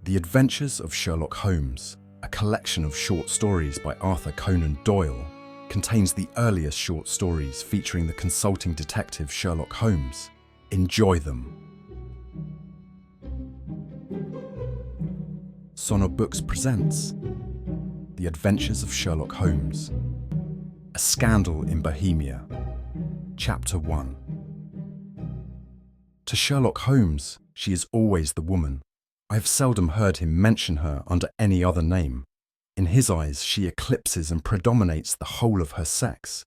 The Adventures of Sherlock Holmes, a collection of short stories by Arthur Conan Doyle, contains the earliest short stories featuring the consulting detective Sherlock Holmes. Enjoy them. AUDIOBooks presents The Adventures of Sherlock Holmes, A Scandal in Bohemia, Chapter 1. To Sherlock Holmes, she is always the woman. I have seldom heard him mention her under any other name. In his eyes, she eclipses and predominates the whole of her sex.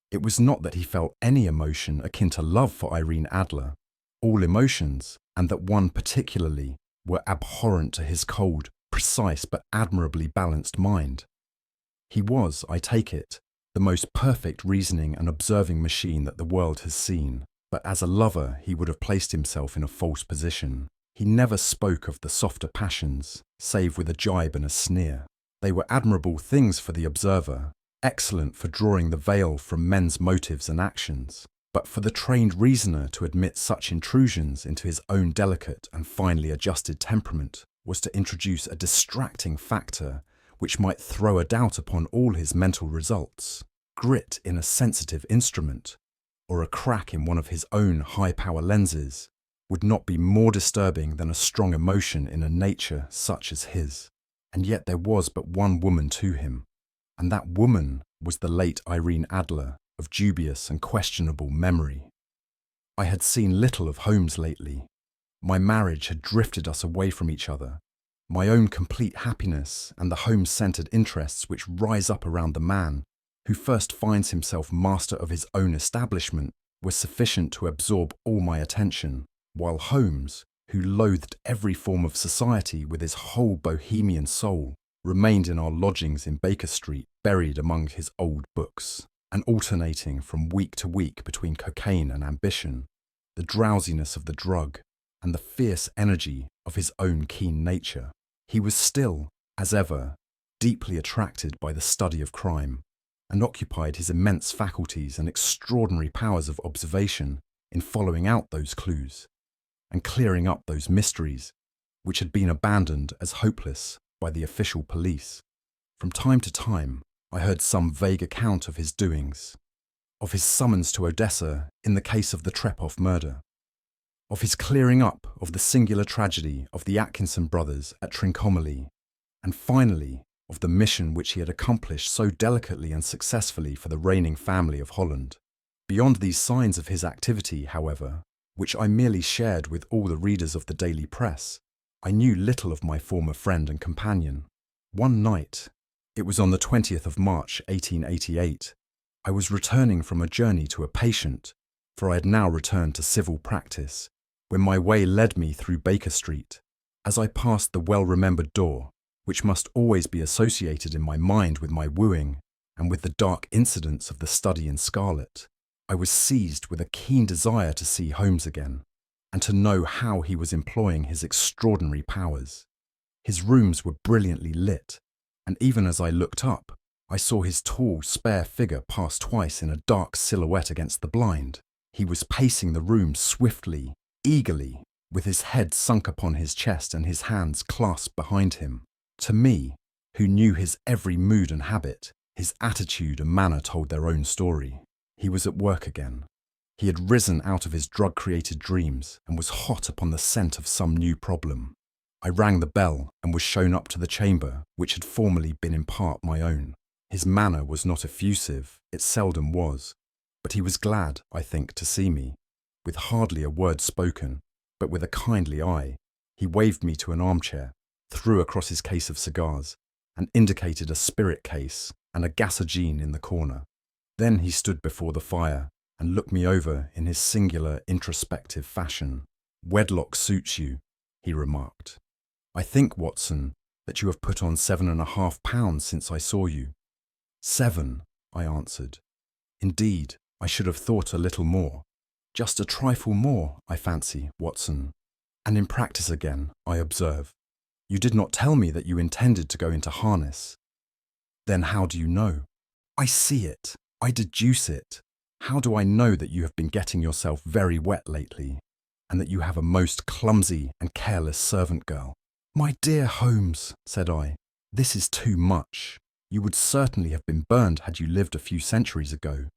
It was not that he felt any emotion akin to love for Irene Adler. All emotions, and that one particularly, were abhorrent to his cold, precise but admirably balanced mind. He was, I take it, the most perfect reasoning and observing machine that the world has seen, but as a lover he would have placed himself in a false position. He never spoke of the softer passions, save with a jibe and a sneer. They were admirable things for the observer, excellent for drawing the veil from men's motives and actions. But for the trained reasoner to admit such intrusions into his own delicate and finely adjusted temperament was to introduce a distracting factor which might throw a doubt upon all his mental results. Grit in a sensitive instrument, or a crack in one of his own high-power lenses, would not be more disturbing than a strong emotion in a nature such as his. And yet there was but one woman to him, and that woman was the late Irene Adler, of dubious and questionable memory. I had seen little of Holmes lately. My marriage had drifted us away from each other. My own complete happiness and the Holmes-centred interests which rise up around the man who first finds himself master of his own establishment were sufficient to absorb all my attention, while Holmes, who loathed every form of society with his whole bohemian soul, remained in our lodgings in Baker Street, buried among his old books, and alternating from week to week between cocaine and ambition, the drowsiness of the drug, and the fierce energy of his own keen nature. He was still, as ever, deeply attracted by the study of crime, and occupied his immense faculties and extraordinary powers of observation in following out those clues, and clearing up those mysteries which had been abandoned as hopeless by the official police. From time to time, I heard some vague account of his doings, of his summons to Odessa in the case of the Trepoff murder, of his clearing up of the singular tragedy of the Atkinson brothers at Trincomalee, and finally of the mission which he had accomplished so delicately and successfully for the reigning family of Holland. Beyond these signs of his activity, however, which I merely shared with all the readers of the daily press, I knew little of my former friend and companion. One night, it was on the 20th of March 1888, I was returning from a journey to a patient, for I had now returned to civil practice, when my way led me through Baker Street. As I passed the well-remembered door, which must always be associated in my mind with my wooing and with the dark incidents of the study in scarlet, I was seized with a keen desire to see Holmes again, and to know how he was employing his extraordinary powers. His rooms were brilliantly lit, and even as I looked up, I saw his tall, spare figure pass twice in a dark silhouette against the blind. He was pacing the room swiftly, eagerly, with his head sunk upon his chest and his hands clasped behind him. To me, who knew his every mood and habit, his attitude and manner told their own story. He was at work again. He had risen out of his drug-created dreams and was hot upon the scent of some new problem. I rang the bell and was shown up to the chamber which had formerly been in part my own. His manner was not effusive, it seldom was, but he was glad, I think, to see me. With hardly a word spoken, but with a kindly eye, he waved me to an armchair, threw across his case of cigars, and indicated a spirit case and a gasogene in the corner. Then he stood before the fire and looked me over in his singular introspective fashion. "Wedlock suits you," he remarked. "I think, Watson, that you have put on 7.5 pounds since I saw you." "7," I answered. "Indeed, I should have thought a little more. Just a trifle more, I fancy, Watson. And in practice again, I observe. You did not tell me that you intended to go into harness." "Then how do you know?" "I see it. I deduce it. How do I know that you have been getting yourself very wet lately, and that you have a most clumsy and careless servant girl?" "My dear Holmes," said I, "this is too much. You would certainly have been burned had you lived a few centuries ago.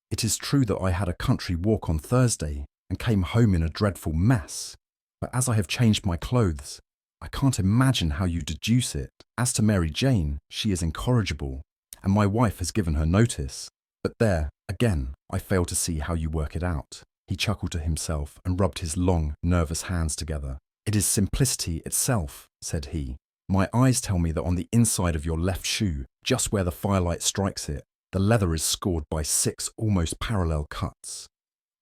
It is true that I had a country walk on Thursday and came home in a dreadful mess. But as I have changed my clothes, I can't imagine how you deduce it. As to Mary Jane, she is incorrigible, and my wife has given her notice. But there, again, I fail to see how you work it out." He chuckled to himself and rubbed his long, nervous hands together. "It is simplicity itself," said he. "My eyes tell me that on the inside of your left shoe, just where the firelight strikes it, the leather is scored by 6 almost parallel cuts.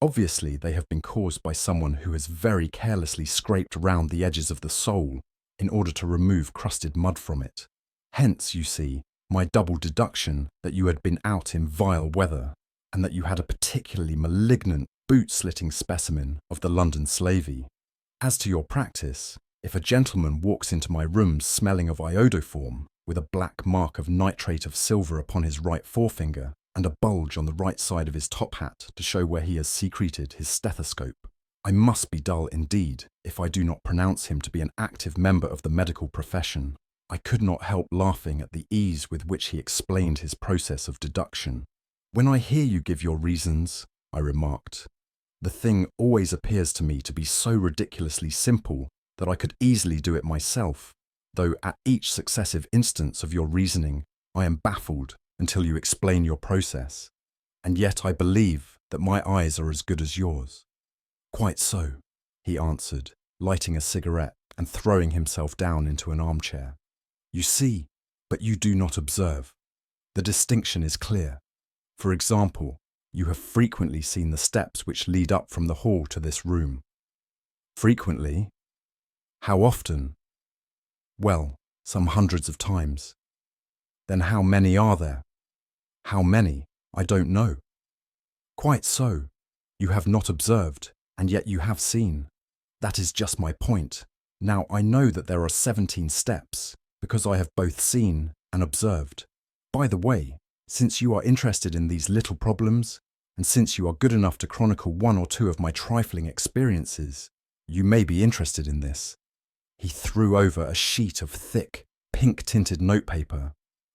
Obviously, they have been caused by someone who has very carelessly scraped round the edges of the sole in order to remove crusted mud from it. Hence, you see, my double deduction that you had been out in vile weather, and that you had a particularly malignant, boot-slitting specimen of the London slavey. As to your practice, if a gentleman walks into my rooms smelling of iodoform, with a black mark of nitrate of silver upon his right forefinger, and a bulge on the right side of his top hat to show where he has secreted his stethoscope, I must be dull indeed if I do not pronounce him to be an active member of the medical profession." I could not help laughing at the ease with which he explained his process of deduction. "When I hear you give your reasons," I remarked, "the thing always appears to me to be so ridiculously simple that I could easily do it myself, though at each successive instance of your reasoning I am baffled until you explain your process. And yet I believe that my eyes are as good as yours." "Quite so," he answered, lighting a cigarette and throwing himself down into an armchair. "You see, but you do not observe. The distinction is clear. For example, you have frequently seen the steps which lead up from the hall to this room." "Frequently? How often?" "Well, some hundreds of times." "Then how many are there?" "How many? I don't know." "Quite so. You have not observed, and yet you have seen. That is just my point. Now I know that there are 17 steps, because I have both seen and observed. By the way, since you are interested in these little problems, and since you are good enough to chronicle 1 or 2 of my trifling experiences, you may be interested in this." He threw over a sheet of thick, pink-tinted notepaper,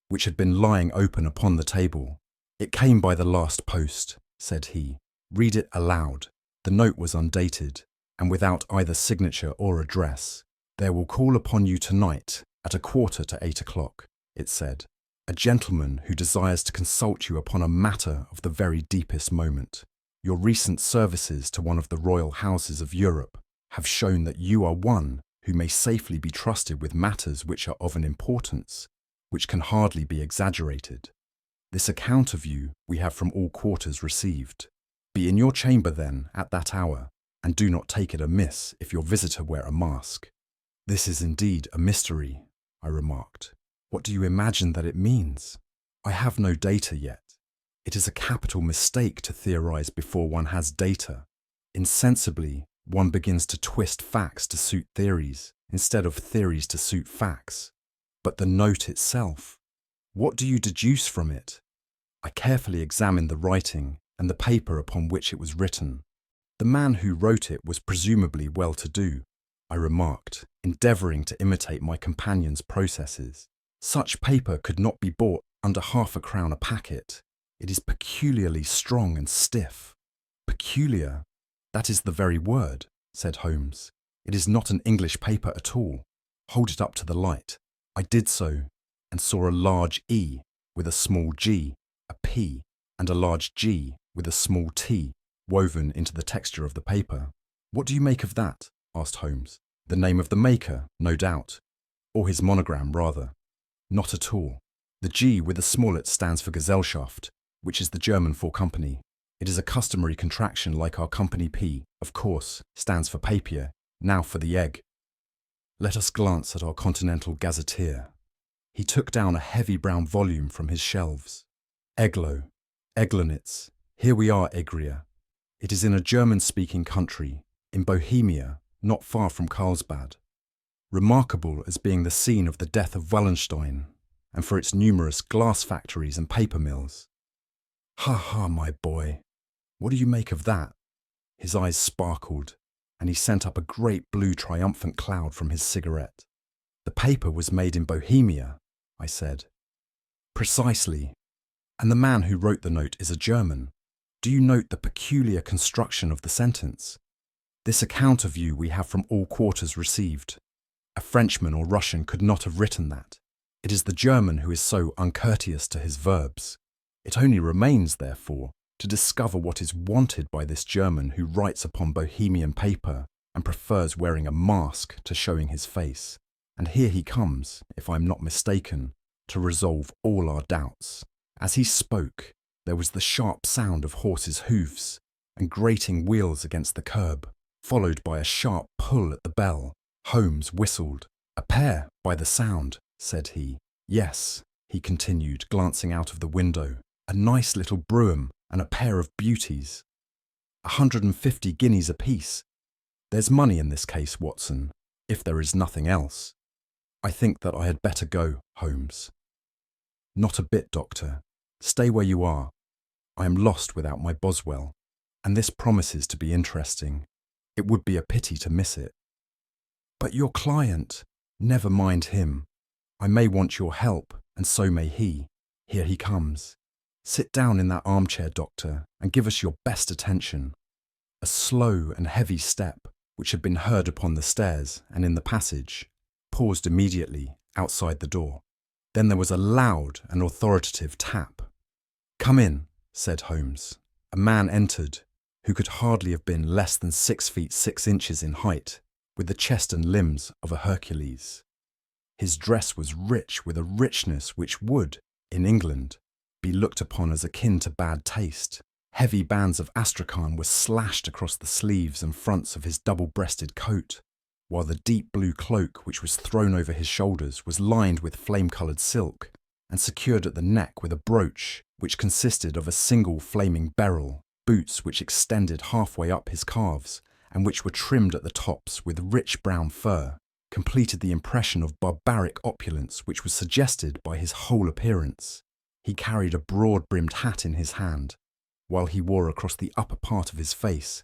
which had been lying open upon the table. "It came by the last post," said he. "Read it aloud." The note was undated, and without either signature or address. "There will call upon you tonight at 7:45, it said. "A gentleman who desires to consult you upon a matter of the very deepest moment. Your recent services to one of the royal houses of Europe have shown that you are one who may safely be trusted with matters which are of an importance which can hardly be exaggerated. This account of you we have from all quarters received. Be in your chamber then at that hour, and do not take it amiss if your visitor wear a mask." "This is indeed a mystery," I remarked. "What do you imagine that it means?" "I have no data yet. It is a capital mistake to theorize before one has data. Insensibly, one begins to twist facts to suit theories, instead of theories to suit facts. But the note itself, what do you deduce from it?" I carefully examined the writing and the paper upon which it was written. "The man who wrote it was presumably well-to-do," I remarked, endeavouring to imitate my companion's processes. "Such paper could not be bought under £0.50 a packet. It is peculiarly strong and stiff." "Peculiar? That is the very word," said Holmes. "It is not an English paper at all. Hold it up to the light." I did so, and saw a large E with a small g, a P, and a large G with a small t woven into the texture of the paper. "What do you make of that?" asked Holmes. "The name of the maker, no doubt. Or his monogram, rather." "Not at all. The G with the smallet stands for Gesellschaft, which is the German for company. It is a customary contraction like our company P, of course, stands for papier, now for the egg. Let us glance at our Continental Gazetteer." He took down a heavy brown volume from his shelves. "Eglo, Eglanitz, here we are, Egria. It is in a German-speaking country, in Bohemia, not far from Carlsbad. Remarkable as being the scene of the death of Wallenstein, and for its numerous glass factories and paper mills." "Ha ha, my boy. What do you make of that?" His eyes sparkled, and he sent up a great blue triumphant cloud from his cigarette. The paper was made in Bohemia, I said. Precisely. And the man who wrote the note is a German. Do you note the peculiar construction of the sentence? This account of you we have from all quarters received. A Frenchman or Russian could not have written that. It is the German who is so uncourteous to his verbs. It only remains, therefore, to discover what is wanted by this German who writes upon Bohemian paper and prefers wearing a mask to showing his face. And here he comes, if I am not mistaken, to resolve all our doubts. As he spoke, there was the sharp sound of horses' hoofs and grating wheels against the curb, followed by a sharp pull at the bell. Holmes whistled. "A pair, by the sound," said he. "Yes," he continued, glancing out of the window. "A nice little brougham and a pair of beauties. 150 guineas apiece. There's money in this case, Watson, if there is nothing else. I think that I had better go, Holmes." "Not a bit, Doctor. Stay where you are. I am lost without my Boswell, and this promises to be interesting. It would be a pity to miss it." "But your client—" "Never mind him. I may want your help, and so may he. Here he comes. Sit down in that armchair, Doctor, and give us your best attention." A slow and heavy step, which had been heard upon the stairs and in the passage, paused immediately outside the door. Then there was a loud and authoritative tap. "Come in," said Holmes. A man entered, who could hardly have been less than 6 feet 6 inches in height, with the chest and limbs of a Hercules. His dress was rich with a richness which would, in England, be looked upon as akin to bad taste. Heavy bands of astrakhan were slashed across the sleeves and fronts of his double-breasted coat, while the deep blue cloak which was thrown over his shoulders was lined with flame-coloured silk and secured at the neck with a brooch which consisted of a single flaming beryl, boots which extended halfway up his calves and which were trimmed at the tops with rich brown fur, completed the impression of barbaric opulence which was suggested by his whole appearance. He carried a broad-brimmed hat in his hand, while he wore across the upper part of his face,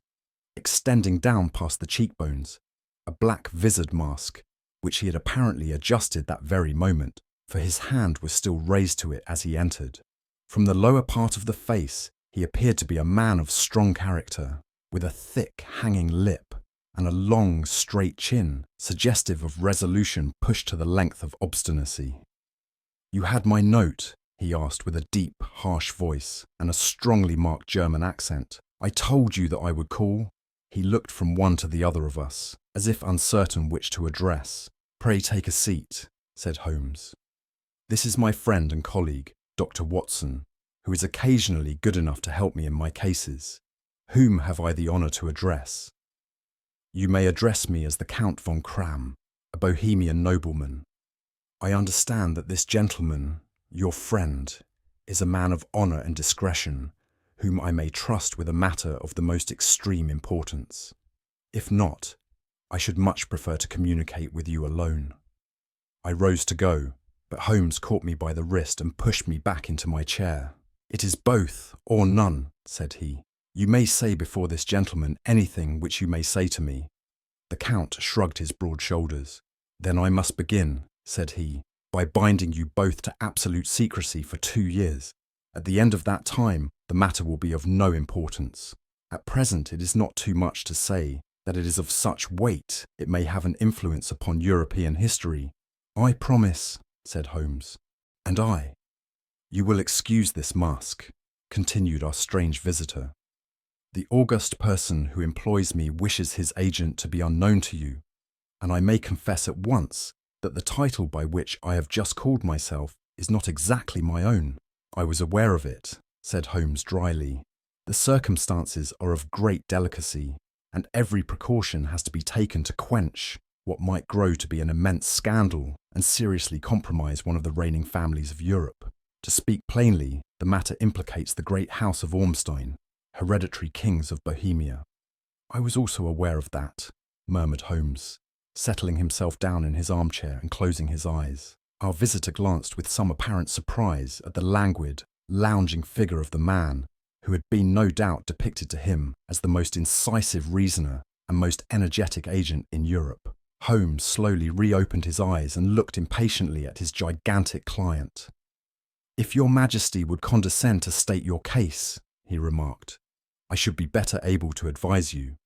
extending down past the cheekbones, a black vizard mask, which he had apparently adjusted that very moment, for his hand was still raised to it as he entered. From the lower part of the face, he appeared to be a man of strong character, with a thick, hanging lip and a long, straight chin, suggestive of resolution pushed to the length of obstinacy. "You had my note?" he asked with a deep, harsh voice and a strongly marked German accent. "I told you that I would call." He looked from one to the other of us, as if uncertain which to address. "Pray take a seat," said Holmes. "This is my friend and colleague, Dr. Watson, who is occasionally good enough to help me in my cases. Whom have I the honour to address?" "You may address me as the Count von Cram, a Bohemian nobleman. I understand that this gentleman, your friend, is a man of honour and discretion, whom I may trust with a matter of the most extreme importance. If not, I should much prefer to communicate with you alone." I rose to go, but Holmes caught me by the wrist and pushed me back into my chair. "It is both or none," said he. "You may say before this gentleman anything which you may say to me." The Count shrugged his broad shoulders. "Then I must begin," said he, "by binding you both to absolute secrecy for 2 years. At the end of that time, the matter will be of no importance. At present, it is not too much to say that it is of such weight it may have an influence upon European history." "I promise," said Holmes. "And I." "You will excuse this mask," continued our strange visitor. "The august person who employs me wishes his agent to be unknown to you, and I may confess at once that the title by which I have just called myself is not exactly my own." "I was aware of it," said Holmes dryly. "The circumstances are of great delicacy, and every precaution has to be taken to quench what might grow to be an immense scandal and seriously compromise one of the reigning families of Europe. To speak plainly, the matter implicates the great house of Ormstein, hereditary kings of Bohemia." "I was also aware of that," murmured Holmes, settling himself down in his armchair and closing his eyes. Our visitor glanced with some apparent surprise at the languid, lounging figure of the man, who had been no doubt depicted to him as the most incisive reasoner and most energetic agent in Europe. Holmes slowly reopened his eyes and looked impatiently at his gigantic client. "If your Majesty would condescend to state your case," he remarked, "I should be better able to advise you."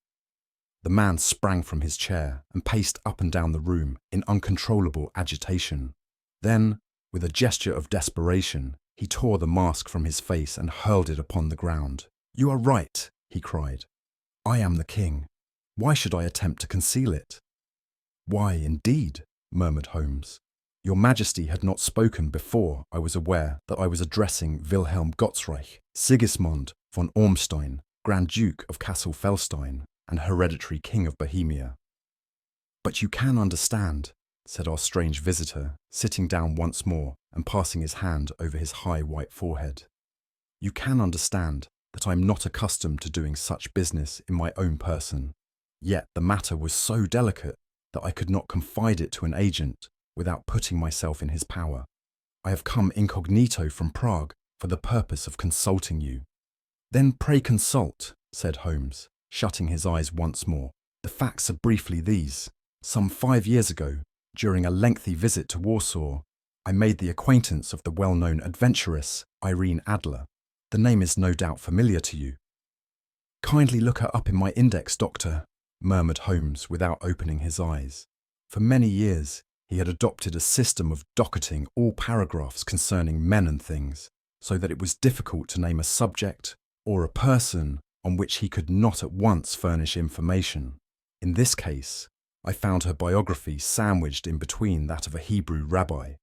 The man sprang from his chair and paced up and down the room in uncontrollable agitation. Then, with a gesture of desperation, he tore the mask from his face and hurled it upon the ground. "You are right," he cried. "I am the king. Why should I attempt to conceal it?" "Why, indeed," murmured Holmes. "Your Majesty had not spoken before I was aware that I was addressing Wilhelm Gottsreich, Sigismund von Ormstein, Grand Duke of Kassel-Felstein, and hereditary King of Bohemia." "But you can understand," said our strange visitor, sitting down once more and passing his hand over his high white forehead. "You can understand that I am not accustomed to doing such business in my own person. Yet the matter was so delicate that I could not confide it to an agent without putting myself in his power. I have come incognito from Prague for the purpose of consulting you." "Then pray consult," said Holmes, shutting his eyes once more. "The facts are briefly these. Some 5 years ago, during a lengthy visit to Warsaw, I made the acquaintance of the well-known adventuress Irene Adler. The name is no doubt familiar to you." "Kindly look her up in my index, Doctor," murmured Holmes without opening his eyes. For many years, he had adopted a system of docketing all paragraphs concerning men and things, so that it was difficult to name a subject or a person on which he could not at once furnish information. In this case, I found her biography sandwiched in between that of a Hebrew rabbi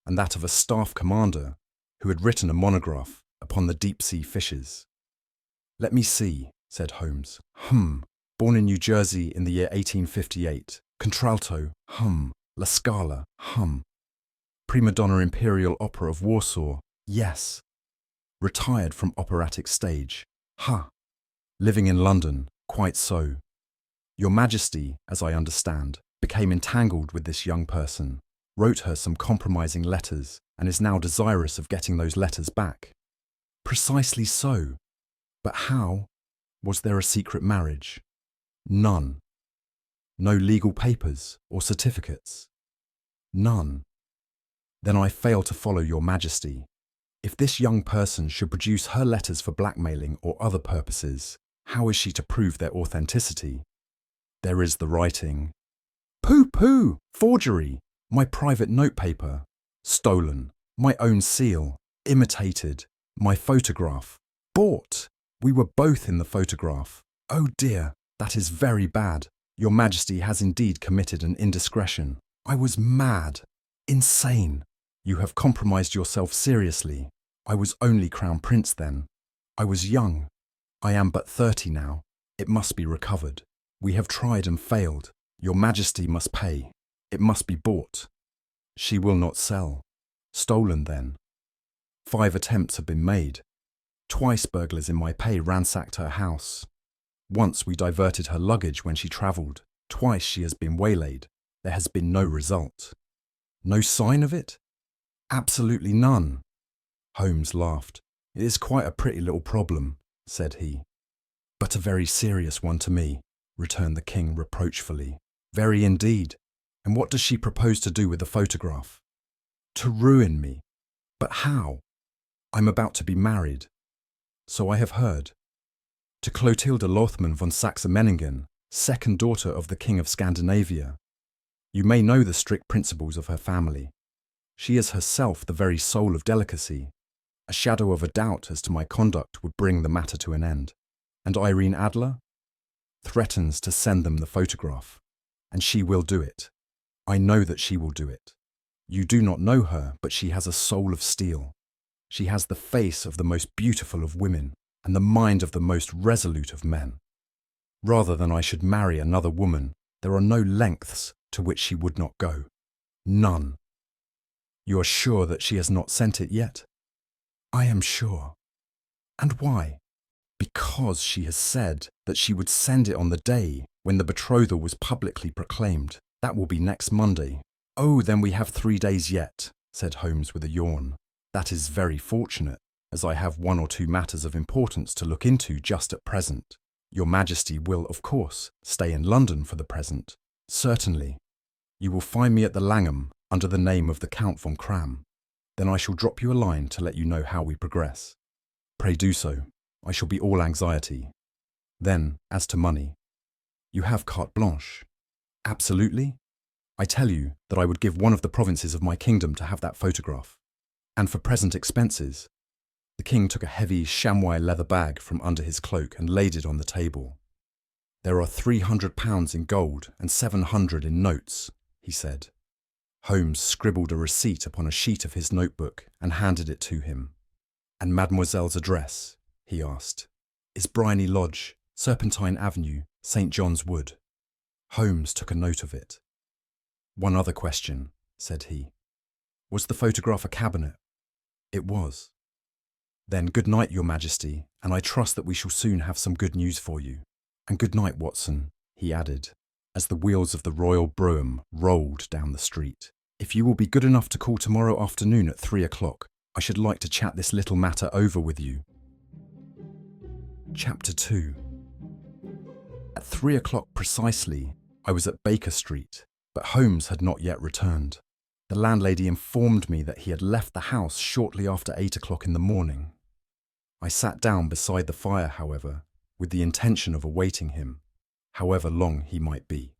and that of a staff commander who had written a monograph upon the deep-sea fishes. "Let me see," said Holmes. Born in New Jersey in the year 1858. Contralto, La Scala, Prima donna Imperial Opera of Warsaw, yes. Retired from operatic stage, Living in London, quite so. Your Majesty, as I understand, became entangled with this young person, wrote her some compromising letters, and is now desirous of getting those letters back." "Precisely so. But how? Was there a secret marriage?" "None." "No legal papers or certificates?" "None." "Then I fail to follow your Majesty. If this young person should produce her letters for blackmailing or other purposes, how is she to prove their authenticity?" "There is the writing." "Pooh! Forgery! My private notepaper. Stolen. My own seal. Imitated. My photograph. Bought. We were both in the photograph. Oh dear, that is very bad. Your Majesty has indeed committed an indiscretion. I was mad. Insane. You have compromised yourself seriously. I was only Crown Prince then. I was young. I am but 30 now. It must be recovered. We have tried and failed. Your Majesty must pay. It must be bought." "She will not sell." "Stolen then." 5 attempts have been made. Twice burglars in my pay ransacked her house. Once we diverted her luggage when she travelled. Twice she has been waylaid. There has been no result." "No sign of it?" "Absolutely none." Holmes laughed. "It is quite a pretty little problem," said he. "But a very serious one to me," returned the king reproachfully. "Very indeed. And what does she propose to do with the photograph?" "To ruin me." "But how?" "I'm about to be married." "So I have heard." "To Clotilde Lothman von Saxe-Meiningen, second daughter of the King of Scandinavia. You may know the strict principles of her family. She is herself the very soul of delicacy. A shadow of a doubt as to my conduct would bring the matter to an end. And Irene Adler? Threatens to send them the photograph. And she will do it. I know that she will do it. You do not know her, but she has a soul of steel. She has the face of the most beautiful of women and the mind of the most resolute of men. Rather than I should marry another woman, there are no lengths to which she would not go. None. You are sure that she has not sent it yet?" "I am sure." "And why?" "Because she has said that she would send it on the day when the betrothal was publicly proclaimed. That will be next Monday." "Oh, then we have 3 days yet," said Holmes with a yawn. "That is very fortunate, as I have 1 or 2 matters of importance to look into just at present. Your Majesty will, of course, stay in London for the present." "Certainly." You will find me at the Langham under the name of the Count von Cram. Then I shall drop you a line to let you know how we progress. Pray do so. I shall be all anxiety. Then, as to money. You have carte blanche. Absolutely? I tell you that I would give one of the provinces of my kingdom to have that photograph. And for present expenses. The king took a heavy chamois leather bag from under his cloak and laid it on the table. There are £300 in gold and 700 in notes, he said. Holmes scribbled a receipt upon a sheet of his notebook and handed it to him. And Mademoiselle's address, he asked, is Bryony Lodge, Serpentine Avenue, St. John's Wood. Holmes took a note of it. One other question, said he. Was the photograph a cabinet? It was. Then good night, Your Majesty, and I trust that we shall soon have some good news for you. And good night, Watson, he added, as the wheels of the royal brougham rolled down the street. If you will be good enough to call tomorrow afternoon at 3 o'clock, I should like to chat this little matter over with you. Chapter 2. At 3 o'clock precisely, I was at Baker Street, but Holmes had not yet returned. The landlady informed me that he had left the house shortly after 8 o'clock in the morning. I sat down beside the fire, however, with the intention of awaiting him, however long he might be.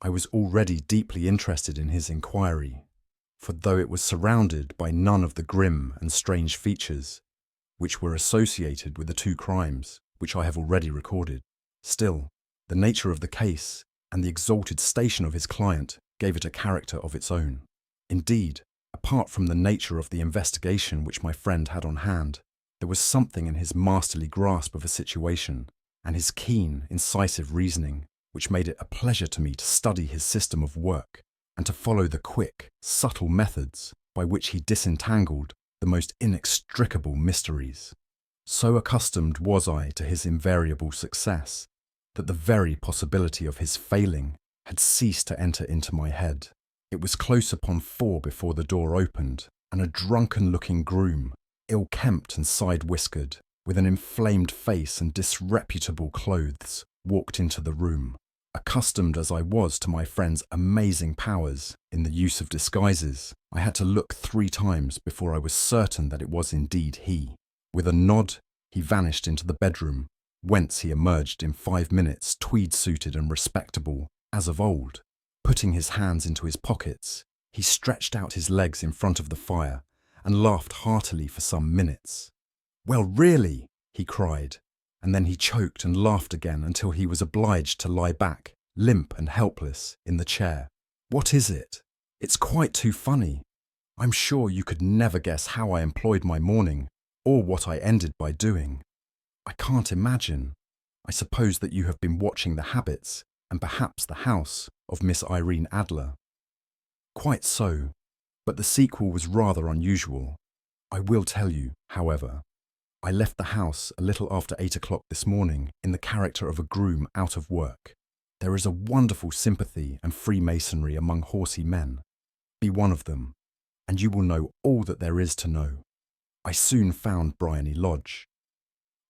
I was already deeply interested in his inquiry, for though it was surrounded by none of the grim and strange features which were associated with the two crimes which I have already recorded, still, the nature of the case and the exalted station of his client gave it a character of its own. Indeed, apart from the nature of the investigation which my friend had on hand, there was something in his masterly grasp of a situation and his keen, incisive reasoning which made it a pleasure to me to study his system of work and to follow the quick, subtle methods by which he disentangled the most inextricable mysteries. So accustomed was I to his invariable success that the very possibility of his failing had ceased to enter into my head. It was close upon 4 before the door opened, and a drunken-looking groom, ill-kempt and side-whiskered, with an inflamed face and disreputable clothes, walked into the room. Accustomed as I was to my friend's amazing powers in the use of disguises, I had to look 3 times before I was certain that it was indeed he. With a nod, he vanished into the bedroom, whence he emerged in 5 minutes, tweed-suited and respectable, as of old. Putting his hands into his pockets, he stretched out his legs in front of the fire and laughed heartily for some minutes. "Well, really," he cried, and then he choked and laughed again until he was obliged to lie back, limp and helpless, in the chair. "What is it? It's quite too funny. I'm sure you could never guess how I employed my morning, or what I ended by doing. I can't imagine. I suppose that you have been watching the habits, and perhaps the house, of Miss Irene Adler." "Quite so, but the sequel was rather unusual. I will tell you, however. I left the house a little after 8 o'clock this morning in the character of a groom out of work. There is a wonderful sympathy and freemasonry among horsey men. Be one of them, and you will know all that there is to know. I soon found Bryony Lodge.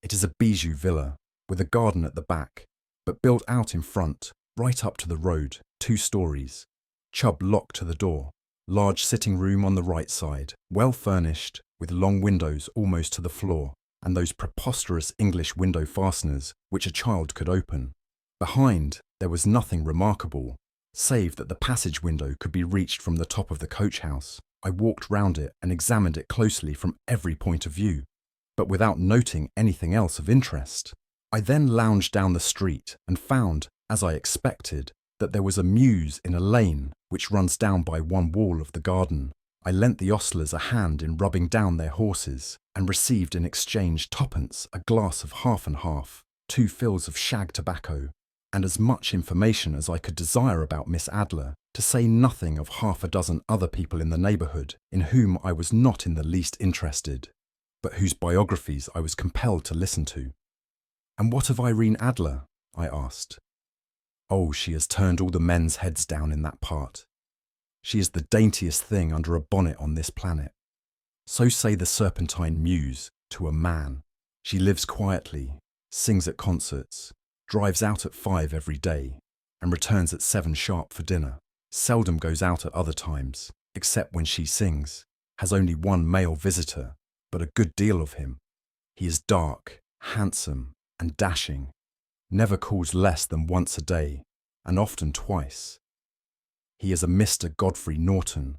It is a bijou villa, with a garden at the back, but built out in front, right up to the road, 2 stories. Chubb lock to the door, large sitting room on the right side, well furnished, with long windows almost to the floor, and those preposterous English window fasteners which a child could open. Behind, there was nothing remarkable, save that the passage window could be reached from the top of the coach house. I walked round it and examined it closely from every point of view, but without noting anything else of interest. I then lounged down the street and found, as I expected, that there was a mews in a lane which runs down by one wall of the garden. I lent the ostlers a hand in rubbing down their horses, and received in exchange 2pence a glass of half and half, 2 fills of shag tobacco, and as much information as I could desire about Miss Adler, to say nothing of 6 other people in the neighbourhood in whom I was not in the least interested, but whose biographies I was compelled to listen to. "And what of Irene Adler?" I asked. "Oh, she has turned all the men's heads down in that part. She is the daintiest thing under a bonnet on this planet. So say the Serpentine Mews to a man. She lives quietly, sings at concerts, drives out at 5 every day, and returns at 7 sharp for dinner. seldom goes out at other times, except when she sings, has only one male visitor, but a good deal of him. He is dark, handsome, and dashing, never calls less than once a day, and often twice. He is a Mr. Godfrey Norton,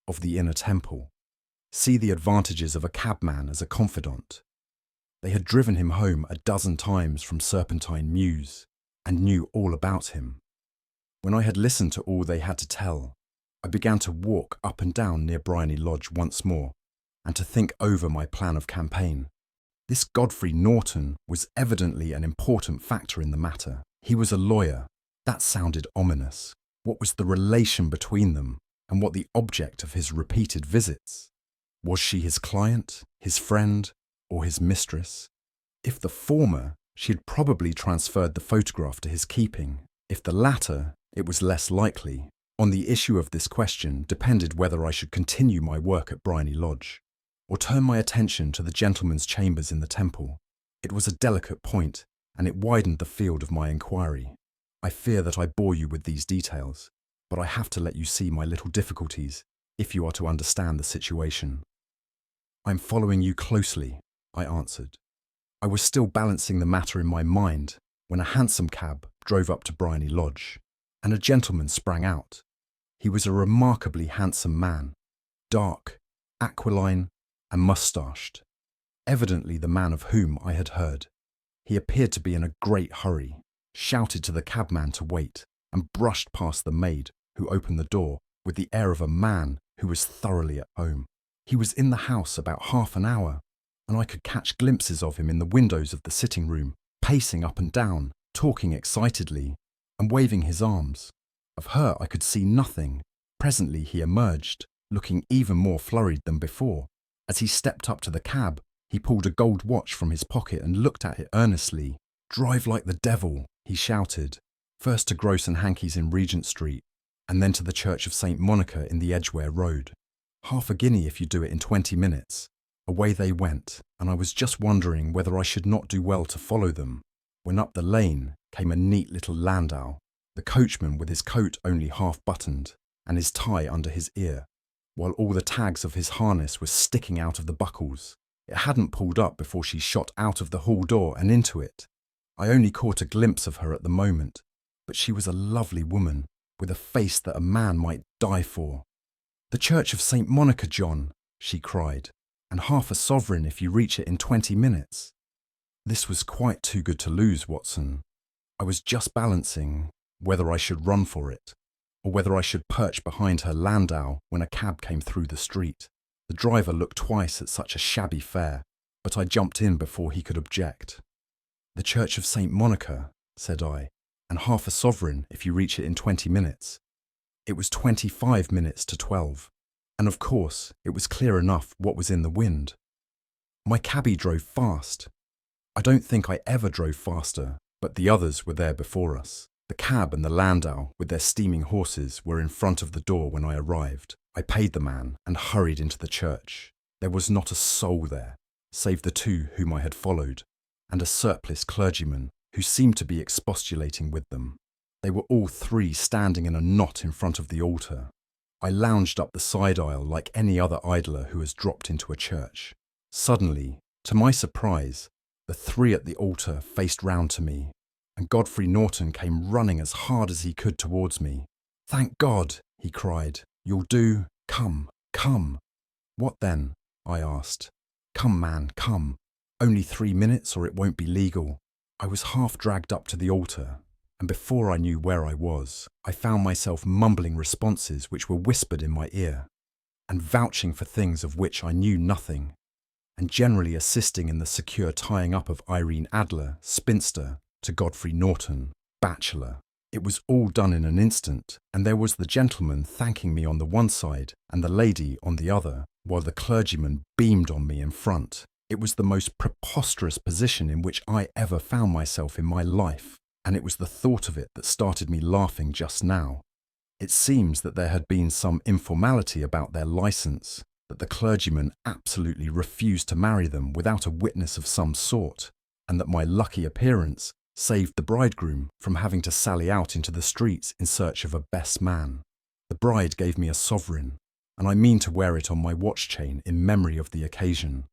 of the Inner Temple. See the advantages of a cabman as a confidant. They had driven him home a dozen times from Serpentine Mews, and knew all about him. When I had listened to all they had to tell, I began to walk up and down near Bryony Lodge once more, and to think over my plan of campaign. This Godfrey Norton was evidently an important factor in the matter. He was a lawyer. That sounded ominous. What was the relation between them, and what the object of his repeated visits? Was she his client, his friend, or his mistress? If the former, she had probably transferred the photograph to his keeping. If the latter, it was less likely. On the issue of this question depended whether I should continue my work at Bryony Lodge, or turn my attention to the gentleman's chambers in the Temple. It was a delicate point, and it widened the field of my inquiry. I fear that I bore you with these details, but I have to let you see my little difficulties if you are to understand the situation. "I am following you closely," I answered. I was still balancing the matter in my mind when a hansom cab drove up to Bryony Lodge, and a gentleman sprang out. He was a remarkably handsome man, dark, aquiline, and moustached, evidently the man of whom I had heard. He appeared to be in a great hurry, shouted to the cabman to wait, and brushed past the maid, who opened the door with the air of a man who was thoroughly at home. He was in the house about half an hour, and I could catch glimpses of him in the windows of the sitting room, pacing up and down, talking excitedly, and waving his arms. Of her I could see nothing. Presently he emerged, looking even more flurried than before. As he stepped up to the cab, he pulled a gold watch from his pocket and looked at it earnestly. "Drive like the devil," he shouted, first to Gross and Hankey's in Regent Street, and then to the Church of St. Monica in the Edgware Road. "Half a guinea if you do it in 20 minutes. Away they went, and I was just wondering whether I should not do well to follow them, when up the lane came a neat little landau, the coachman with his coat only half buttoned, and his tie under his ear, while all the tags of his harness were sticking out of the buckles. It hadn't pulled up before she shot out of the hall door and into it. I only caught a glimpse of her at the moment, but she was a lovely woman, with a face that a man might die for. "The Church of St. Monica, John," she cried, "and half a sovereign if you reach it in 20 minutes. This was quite too good to lose, Watson. I was just balancing whether I should run for it, or whether I should perch behind her landau when a cab came through the street. The driver looked twice at such a shabby fare, but I jumped in before he could object. "The Church of St. Monica," said I, "and half a sovereign if you reach it in 20 minutes. It was 25 minutes to 12, and of course it was clear enough what was in the wind. My cabby drove fast. I don't think I ever drove faster, but the others were there before us. The cab and the landau, with their steaming horses, were in front of the door when I arrived. I paid the man and hurried into the church. There was not a soul there, save the two whom I had followed, and a surpliced clergyman who seemed to be expostulating with them. They were all three standing in a knot in front of the altar. I lounged up the side aisle like any other idler who has dropped into a church. Suddenly, to my surprise, the three at the altar faced round to me, and Godfrey Norton came running as hard as he could towards me. "Thank God," he cried. "You'll do. Come, come." "What then?" I asked. "Come, man, come. Only 3 minutes or it won't be legal." I was half dragged up to the altar, and before I knew where I was, I found myself mumbling responses which were whispered in my ear, and vouching for things of which I knew nothing, and generally assisting in the secure tying up of Irene Adler, spinster, to Godfrey Norton, bachelor. It was all done in an instant, and there was the gentleman thanking me on the one side and the lady on the other, while the clergyman beamed on me in front. It was the most preposterous position in which I ever found myself in my life, and it was the thought of it that started me laughing just now. It seems that there had been some informality about their licence, that the clergyman absolutely refused to marry them without a witness of some sort, and that my lucky appearance saved the bridegroom from having to sally out into the streets in search of a best man. The bride gave me a sovereign, and I mean to wear it on my watch chain in memory of the occasion."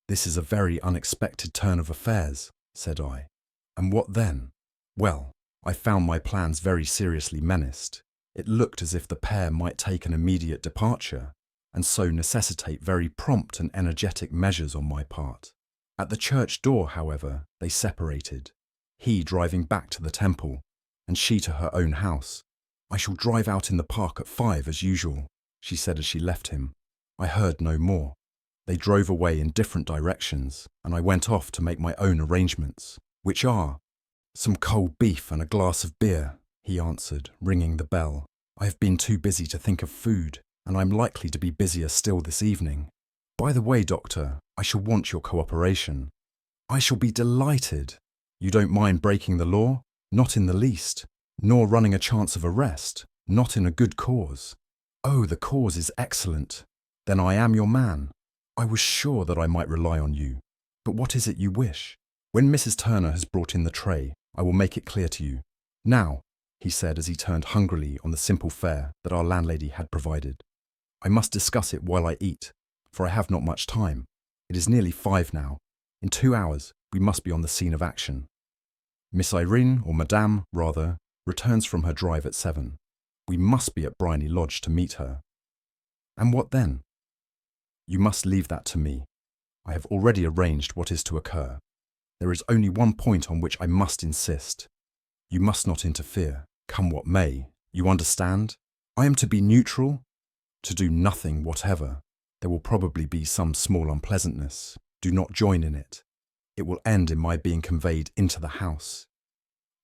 "This is a very unexpected turn of affairs," said I. "And what then?" "Well, I found my plans very seriously menaced. It looked as if the pair might take an immediate departure, and so necessitate very prompt and energetic measures on my part. At the church door, however, they separated, he driving back to the temple, and she to her own house. "I shall drive out in the park at 5 as usual," she said as she left him. I heard no more. They drove away in different directions, and I went off to make my own arrangements, which are some cold beef and a glass of beer, he answered, ringing the bell. "I have been too busy to think of food, and I'm likely to be busier still this evening. By the way, Doctor, I shall want your cooperation." "I shall be delighted." "You don't mind breaking the law?" "Not in the least." "Nor running a chance of arrest?" "Not in a good cause." "Oh, the cause is excellent. Then I am your man. I was sure that I might rely on you. But what is it you wish?" "When Mrs. Turner has brought in the tray, I will make it clear to you. Now," he said as he turned hungrily on the simple fare that our landlady had provided, "I must discuss it while I eat, for I have not much time. It is nearly 5 now. In 2 hours, we must be on the scene of action. Miss Irene, or Madame, rather, returns from her drive at 7. We must be at Bryony Lodge to meet her." "And what then?" "You must leave that to me. I have already arranged what is to occur. There is only one point on which I must insist. You must not interfere, come what may. You understand? I am to be neutral, to do nothing whatever. There will probably be some small unpleasantness. Do not join in it. It will end in my being conveyed into the house.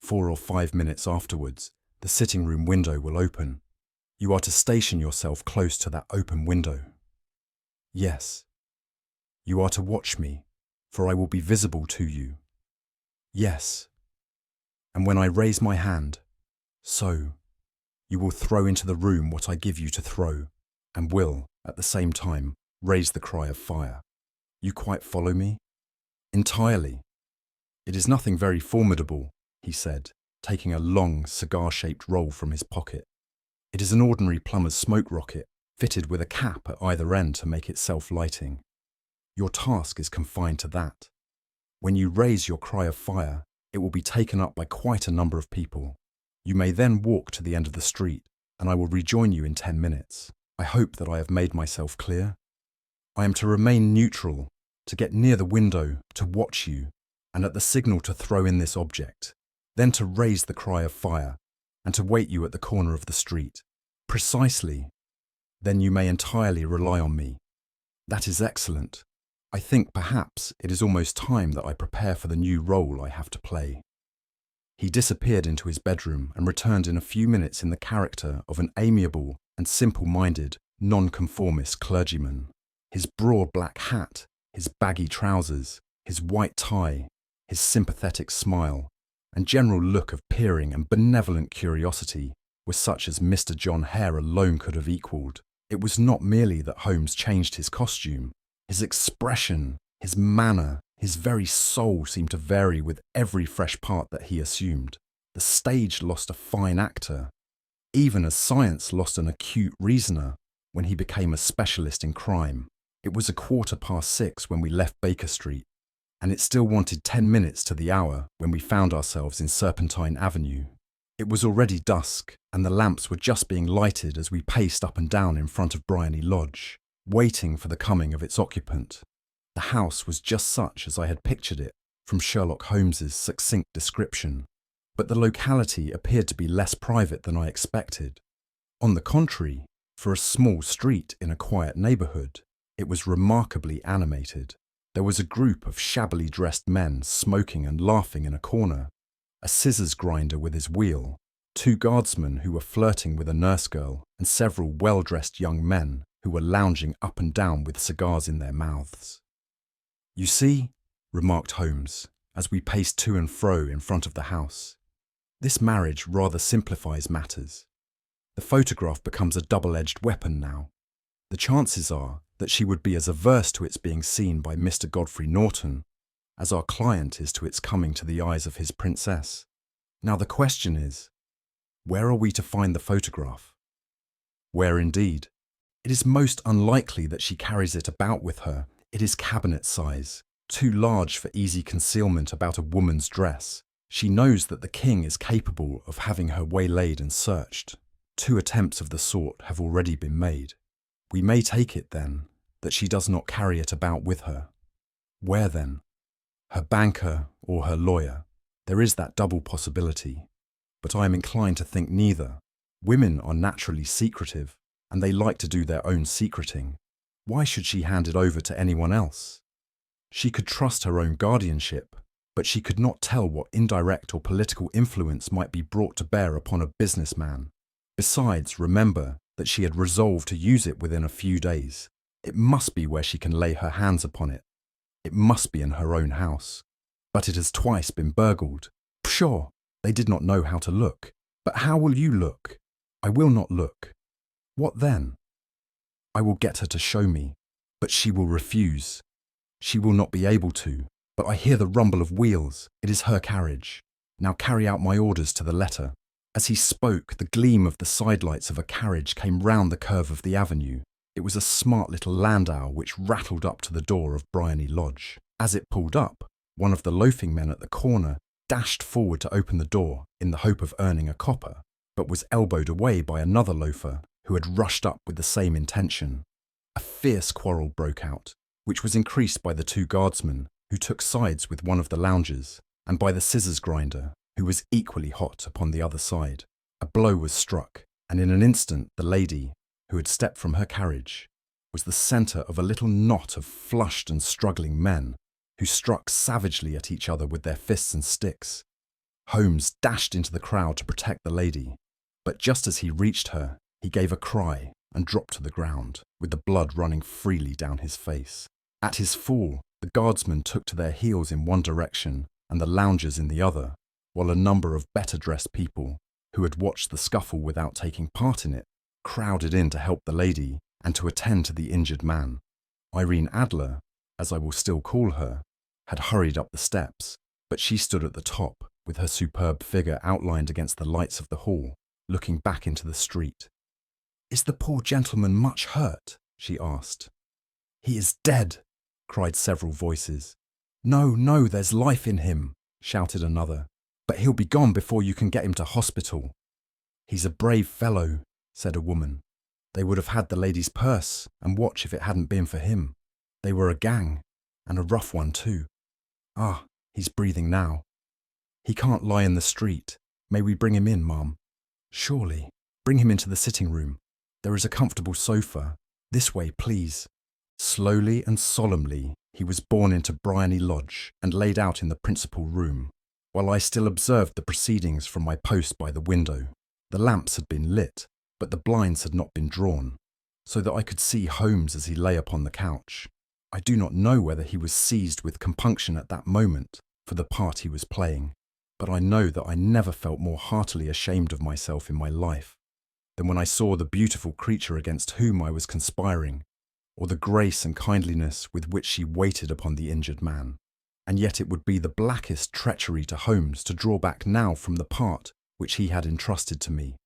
4 or 5 minutes afterwards, the sitting-room window will open. You are to station yourself close to that open window." "Yes." "You are to watch me, for I will be visible to you." "Yes." "And when I raise my hand, so, you will throw into the room what I give you to throw, and will, at the same time, raise the cry of fire. You quite follow me?" "Entirely." "It is nothing very formidable," he said, taking a long, cigar-shaped roll from his pocket. "It is an ordinary plumber's smoke rocket, fitted with a cap at either end to make it self-lighting. Your task is confined to that. When you raise your cry of fire, it will be taken up by quite a number of people. You may then walk to the end of the street, and I will rejoin you in 10 minutes. I hope that I have made myself clear. I am to remain neutral, to get near the window, to watch you, and at the signal to throw in this object, then to raise the cry of fire, and to wait you at the corner of the street." "Precisely. Then you may entirely rely on me." "That is excellent. I think, perhaps, it is almost time that I prepare for the new role I have to play." He disappeared into his bedroom and returned in a few minutes in the character of an amiable and simple-minded, nonconformist clergyman. His broad black hat, his baggy trousers, his white tie, his sympathetic smile, and general look of peering and benevolent curiosity were such as Mr. John Hare alone could have equalled. It was not merely that Holmes changed his costume. His expression, his manner, his very soul seemed to vary with every fresh part that he assumed. The stage lost a fine actor, even as science lost an acute reasoner when he became a specialist in crime. It was 6:15 when we left Baker Street, and it still wanted 10 minutes to the hour when we found ourselves in Serpentine Avenue. It was already dusk, and the lamps were just being lighted as we paced up and down in front of Bryony Lodge, waiting for the coming of its occupant. The house was just such as I had pictured it from Sherlock Holmes's succinct description, but the locality appeared to be less private than I expected. On the contrary, for a small street in a quiet neighbourhood, it was remarkably animated. There was a group of shabbily dressed men smoking and laughing in a corner, a scissors grinder with his wheel, 2 guardsmen who were flirting with a nurse girl, and several well-dressed young men who were lounging up and down with cigars in their mouths. "You see," remarked Holmes, as we paced to and fro in front of the house, "this marriage rather simplifies matters. The photograph becomes a double-edged weapon now. The chances are that she would be as averse to its being seen by Mr. Godfrey Norton as our client is to its coming to the eyes of his princess. Now the question is, where are we to find the photograph? Where indeed? It is most unlikely that she carries it about with her. It is cabinet size, too large for easy concealment about a woman's dress. She knows that the king is capable of having her waylaid and searched. 2 attempts of the sort have already been made. We may take it, then, that she does not carry it about with her. Where, then? Her banker or her lawyer. There is that double possibility. But I am inclined to think neither. Women are naturally secretive, and they like to do their own secreting. Why should she hand it over to anyone else? She could trust her own guardianship, but she could not tell what indirect or political influence might be brought to bear upon a businessman. Besides, remember that she had resolved to use it within a few days. It must be where she can lay her hands upon it. It must be in her own house. But it has twice been burgled. Pshaw! They did not know how to look. But how will you look? I will not look. What then? I will get her to show me, but she will refuse. She will not be able to, but I hear the rumble of wheels. It is her carriage. Now carry out my orders to the letter. As he spoke, the gleam of the sidelights of a carriage came round the curve of the avenue. It was a smart little landau which rattled up to the door of Bryony Lodge. As it pulled up, one of the loafing men at the corner dashed forward to open the door in the hope of earning a copper, but was elbowed away by another loafer who had rushed up with the same intention. A fierce quarrel broke out, which was increased by the 2 guardsmen who took sides with one of the loungers, and by the scissors grinder, who was equally hot upon the other side. A blow was struck, and in an instant the lady, who had stepped from her carriage, was the centre of a little knot of flushed and struggling men, who struck savagely at each other with their fists and sticks. Holmes dashed into the crowd to protect the lady, but just as he reached her, he gave a cry and dropped to the ground, with the blood running freely down his face. At his fall, the guardsmen took to their heels in one direction and the loungers in the other, while a number of better-dressed people, who had watched the scuffle without taking part in it, crowded in to help the lady and to attend to the injured man. Irene Adler, as I will still call her, had hurried up the steps, but she stood at the top, with her superb figure outlined against the lights of the hall, looking back into the street. "Is the poor gentleman much hurt?" she asked. "He is dead," cried several voices. "No, no, there's life in him," shouted another. "But he'll be gone before you can get him to hospital." "He's a brave fellow," said a woman. "They would have had the lady's purse and watch if it hadn't been for him. They were a gang, and a rough one too. Ah, he's breathing now. He can't lie in the street. May we bring him in, ma'am?" "Surely. Bring him into the sitting room. There is a comfortable sofa. This way, please." Slowly and solemnly he was borne into Bryony Lodge and laid out in the principal room, while I still observed the proceedings from my post by the window. The lamps had been lit, but the blinds had not been drawn, so that I could see Holmes as he lay upon the couch. I do not know whether he was seized with compunction at that moment for the part he was playing, but I know that I never felt more heartily ashamed of myself in my life than when I saw the beautiful creature against whom I was conspiring, or the grace and kindliness with which she waited upon the injured man. And yet it would be the blackest treachery to Holmes to draw back now from the part which he had entrusted to me.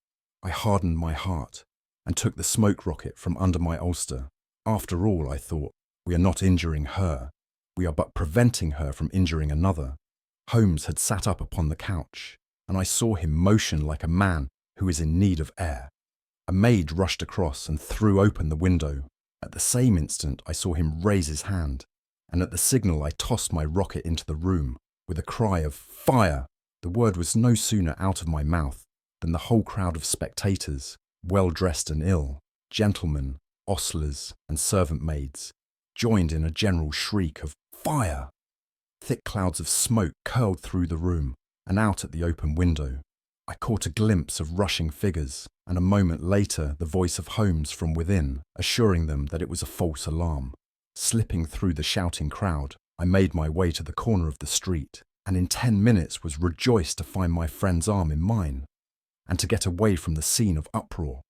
I hardened my heart and took the smoke rocket from under my ulster. After all, I thought, we are not injuring her. We are but preventing her from injuring another. Holmes had sat up upon the couch, and I saw him motion like a man who is in need of air. A maid rushed across and threw open the window. At the same instant I saw him raise his hand, and at the signal I tossed my rocket into the room, with a cry of "Fire!" The word was no sooner out of my mouth than the whole crowd of spectators, well-dressed and ill, gentlemen, ostlers, and servant-maids, joined in a general shriek of "Fire!" Thick clouds of smoke curled through the room and out at the open window. I caught a glimpse of rushing figures, and a moment later the voice of Holmes from within, assuring them that it was a false alarm. Slipping through the shouting crowd, I made my way to the corner of the street, and in 10 minutes was rejoiced to find my friend's arm in mine, and to get away from the scene of uproar.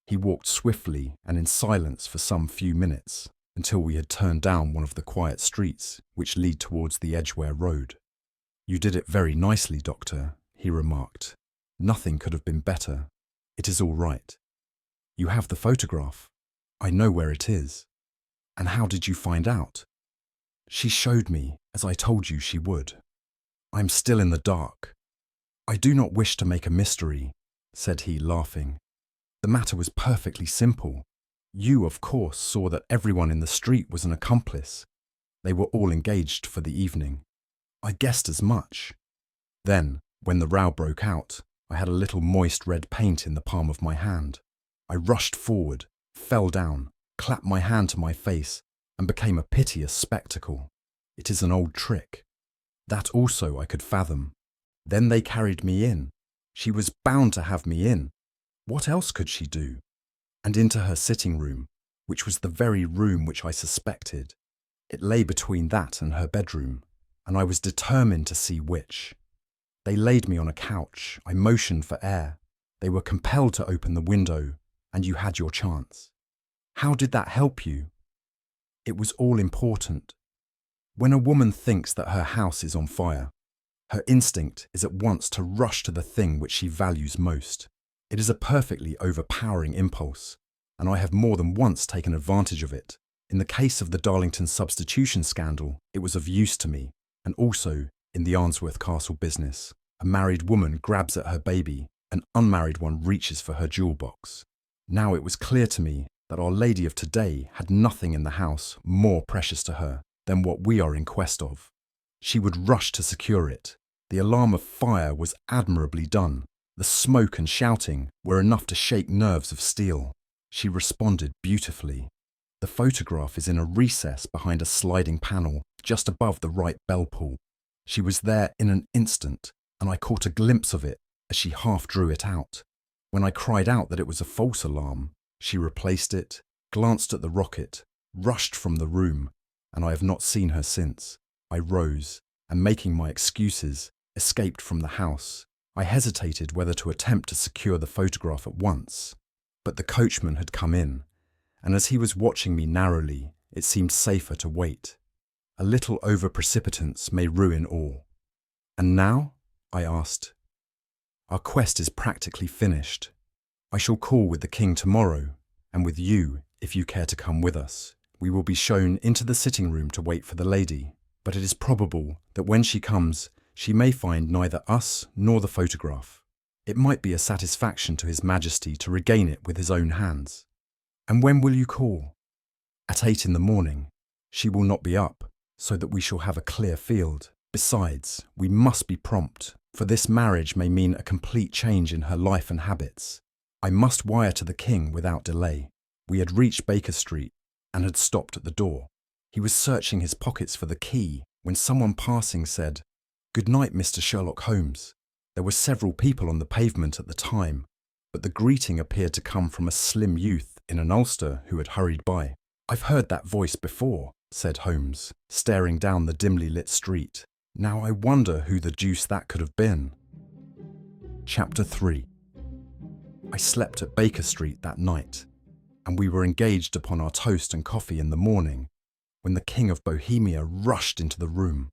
He walked swiftly and in silence for some few minutes, until we had turned down one of the quiet streets which lead towards the Edgware Road. "You did it very nicely, Doctor," he remarked. "Nothing could have been better. It is all right." You have the photograph. I know where it is. And how did you find out? She showed me, as I told you she would. I am still in the dark. I do not wish to make a mystery, said he, laughing. The matter was perfectly simple. You, of course, saw that everyone in the street was an accomplice. They were all engaged for the evening. I guessed as much. Then, when the row broke out, I had a little moist red paint in the palm of my hand. I rushed forward, fell down, clapped my hand to my face, and became a piteous spectacle. It is an old trick. That also I could fathom. Then they carried me in. She was bound to have me in. What else could she do? And into her sitting room, which was the very room which I suspected. It lay between that and her bedroom, and I was determined to see which. They laid me on a couch. I motioned for air. They were compelled to open the window, and you had your chance. How did that help you? It was all important. When a woman thinks that her house is on fire, her instinct is at once to rush to the thing which she values most. It is a perfectly overpowering impulse, and I have more than once taken advantage of it. In the case of the Darlington substitution scandal, it was of use to me, and also in the Arnsworth Castle business. A married woman grabs at her baby, an unmarried one reaches for her jewel box. Now it was clear to me that Our Lady of today had nothing in the house more precious to her than what we are in quest of. She would rush to secure it. The alarm of fire was admirably done. The smoke and shouting were enough to shake nerves of steel. She responded beautifully. The photograph is in a recess behind a sliding panel just above the right bell pull. She was there in an instant, and I caught a glimpse of it as she half drew it out. When I cried out that it was a false alarm, she replaced it, glanced at the rocket, rushed from the room, and I have not seen her since. I rose, and making my excuses, escaped from the house. I hesitated whether to attempt to secure the photograph at once, but the coachman had come in, and as he was watching me narrowly, it seemed safer to wait. A little over-precipitance may ruin all. And now? I asked. Our quest is practically finished. I shall call with the king tomorrow, and with you, if you care to come with us. We will be shown into the sitting room to wait for the lady, but it is probable that when she comes, she may find neither us nor the photograph. It might be a satisfaction to His Majesty to regain it with his own hands. And when will you call? At 8 in the morning. She will not be up, so that we shall have a clear field. Besides, we must be prompt, for this marriage may mean a complete change in her life and habits. I must wire to the king without delay. We had reached Baker Street and had stopped at the door. He was searching his pockets for the key when someone passing said, "Good night, Mr. Sherlock Holmes." There were several people on the pavement at the time, but the greeting appeared to come from a slim youth in an ulster who had hurried by. "I've heard that voice before," said Holmes, staring down the dimly lit street. "Now I wonder who the deuce that could have been." Chapter 3. I slept at Baker Street that night, and we were engaged upon our toast and coffee in the morning, when the King of Bohemia rushed into the room.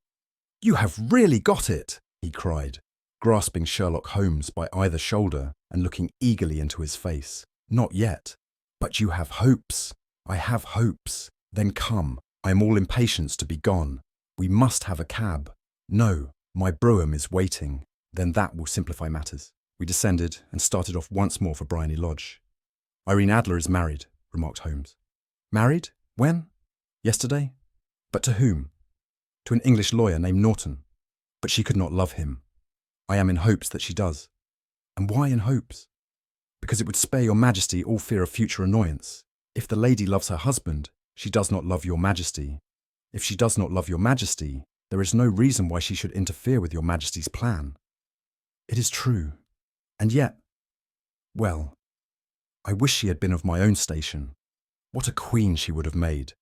"You have really got it," he cried, grasping Sherlock Holmes by either shoulder and looking eagerly into his face. "Not yet. But you have hopes." "I have hopes." "Then come. I am all impatience to be gone. We must have a cab." "No, my brougham is waiting." "Then that will simplify matters." We descended and started off once more for Bryony Lodge. "Irene Adler is married," remarked Holmes. "Married? When?" "Yesterday." "But to whom?" "To an English lawyer named Norton. But she could not love him." "I am in hopes that she does." "And why in hopes?" "Because it would spare your Majesty all fear of future annoyance. If the lady loves her husband, she does not love your Majesty. If she does not love your Majesty, there is no reason why she should interfere with your Majesty's plan." "It is true. And yet, well, I wish she had been of my own station. What a queen she would have made."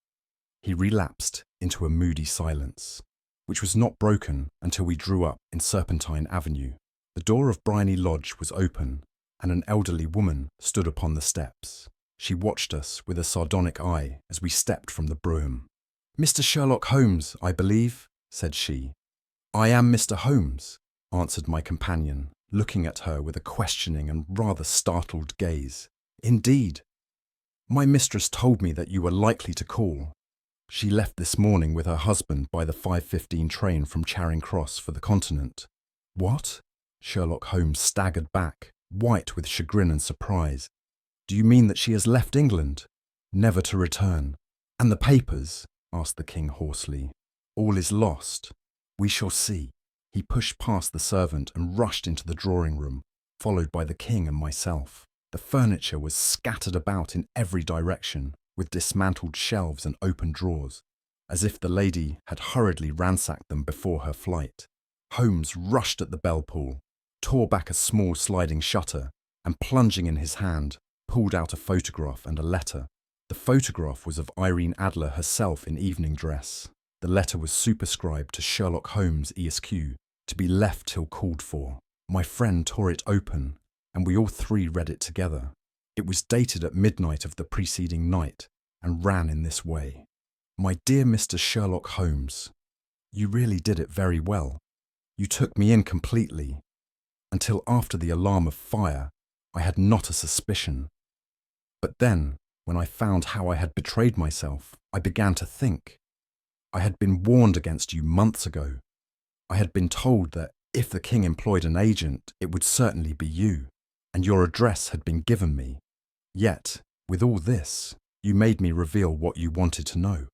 He relapsed into a moody silence, which was not broken until we drew up in Serpentine Avenue. The door of Bryony Lodge was open, and an elderly woman stood upon the steps. She watched us with a sardonic eye as we stepped from the brougham. "Mr. Sherlock Holmes, I believe," said she. "I am Mr. Holmes," answered my companion, looking at her with a questioning and rather startled gaze. "Indeed, My mistress told me that you were likely to call. She left this morning with her husband by the 5:15 train from Charing Cross for the continent." "What?" Sherlock Holmes staggered back, white with chagrin and surprise. "Do you mean that she has left England, never to return? And the papers?" asked the king hoarsely. "All is lost. We shall see." He pushed past the servant and rushed into the drawing room, followed by the king and myself. The furniture was scattered about in every direction, with dismantled shelves and open drawers, as if the lady had hurriedly ransacked them before her flight. Holmes rushed at the bell pull, tore back a small sliding shutter, and plunging in his hand, pulled out a photograph and a letter. The photograph was of Irene Adler herself in evening dress. The letter was superscribed to Sherlock Holmes, ESQ, to be left till called for. My friend tore it open, and we all three read it together. It was dated at midnight of the preceding night, and ran in this way. "My dear Mr. Sherlock Holmes, you really did it very well. You took me in completely. Until after the alarm of fire, I had not a suspicion. But then, when I found how I had betrayed myself, I began to think. I had been warned against you months ago. I had been told that if the king employed an agent, it would certainly be you, and your address had been given me. Yet, with all this, you made me reveal what you wanted to know.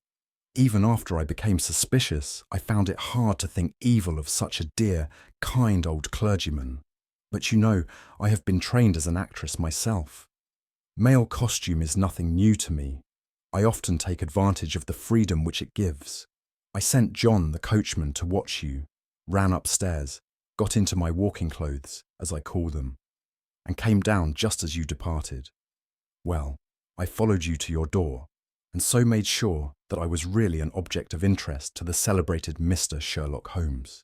Even after I became suspicious, I found it hard to think evil of such a dear, kind old clergyman. But you know, I have been trained as an actress myself. Male costume is nothing new to me. I often take advantage of the freedom which it gives. I sent John, the coachman, to watch you, ran upstairs, got into my walking clothes, as I call them, and came down just as you departed. Well, I followed you to your door, and so made sure that I was really an object of interest to the celebrated Mr. Sherlock Holmes.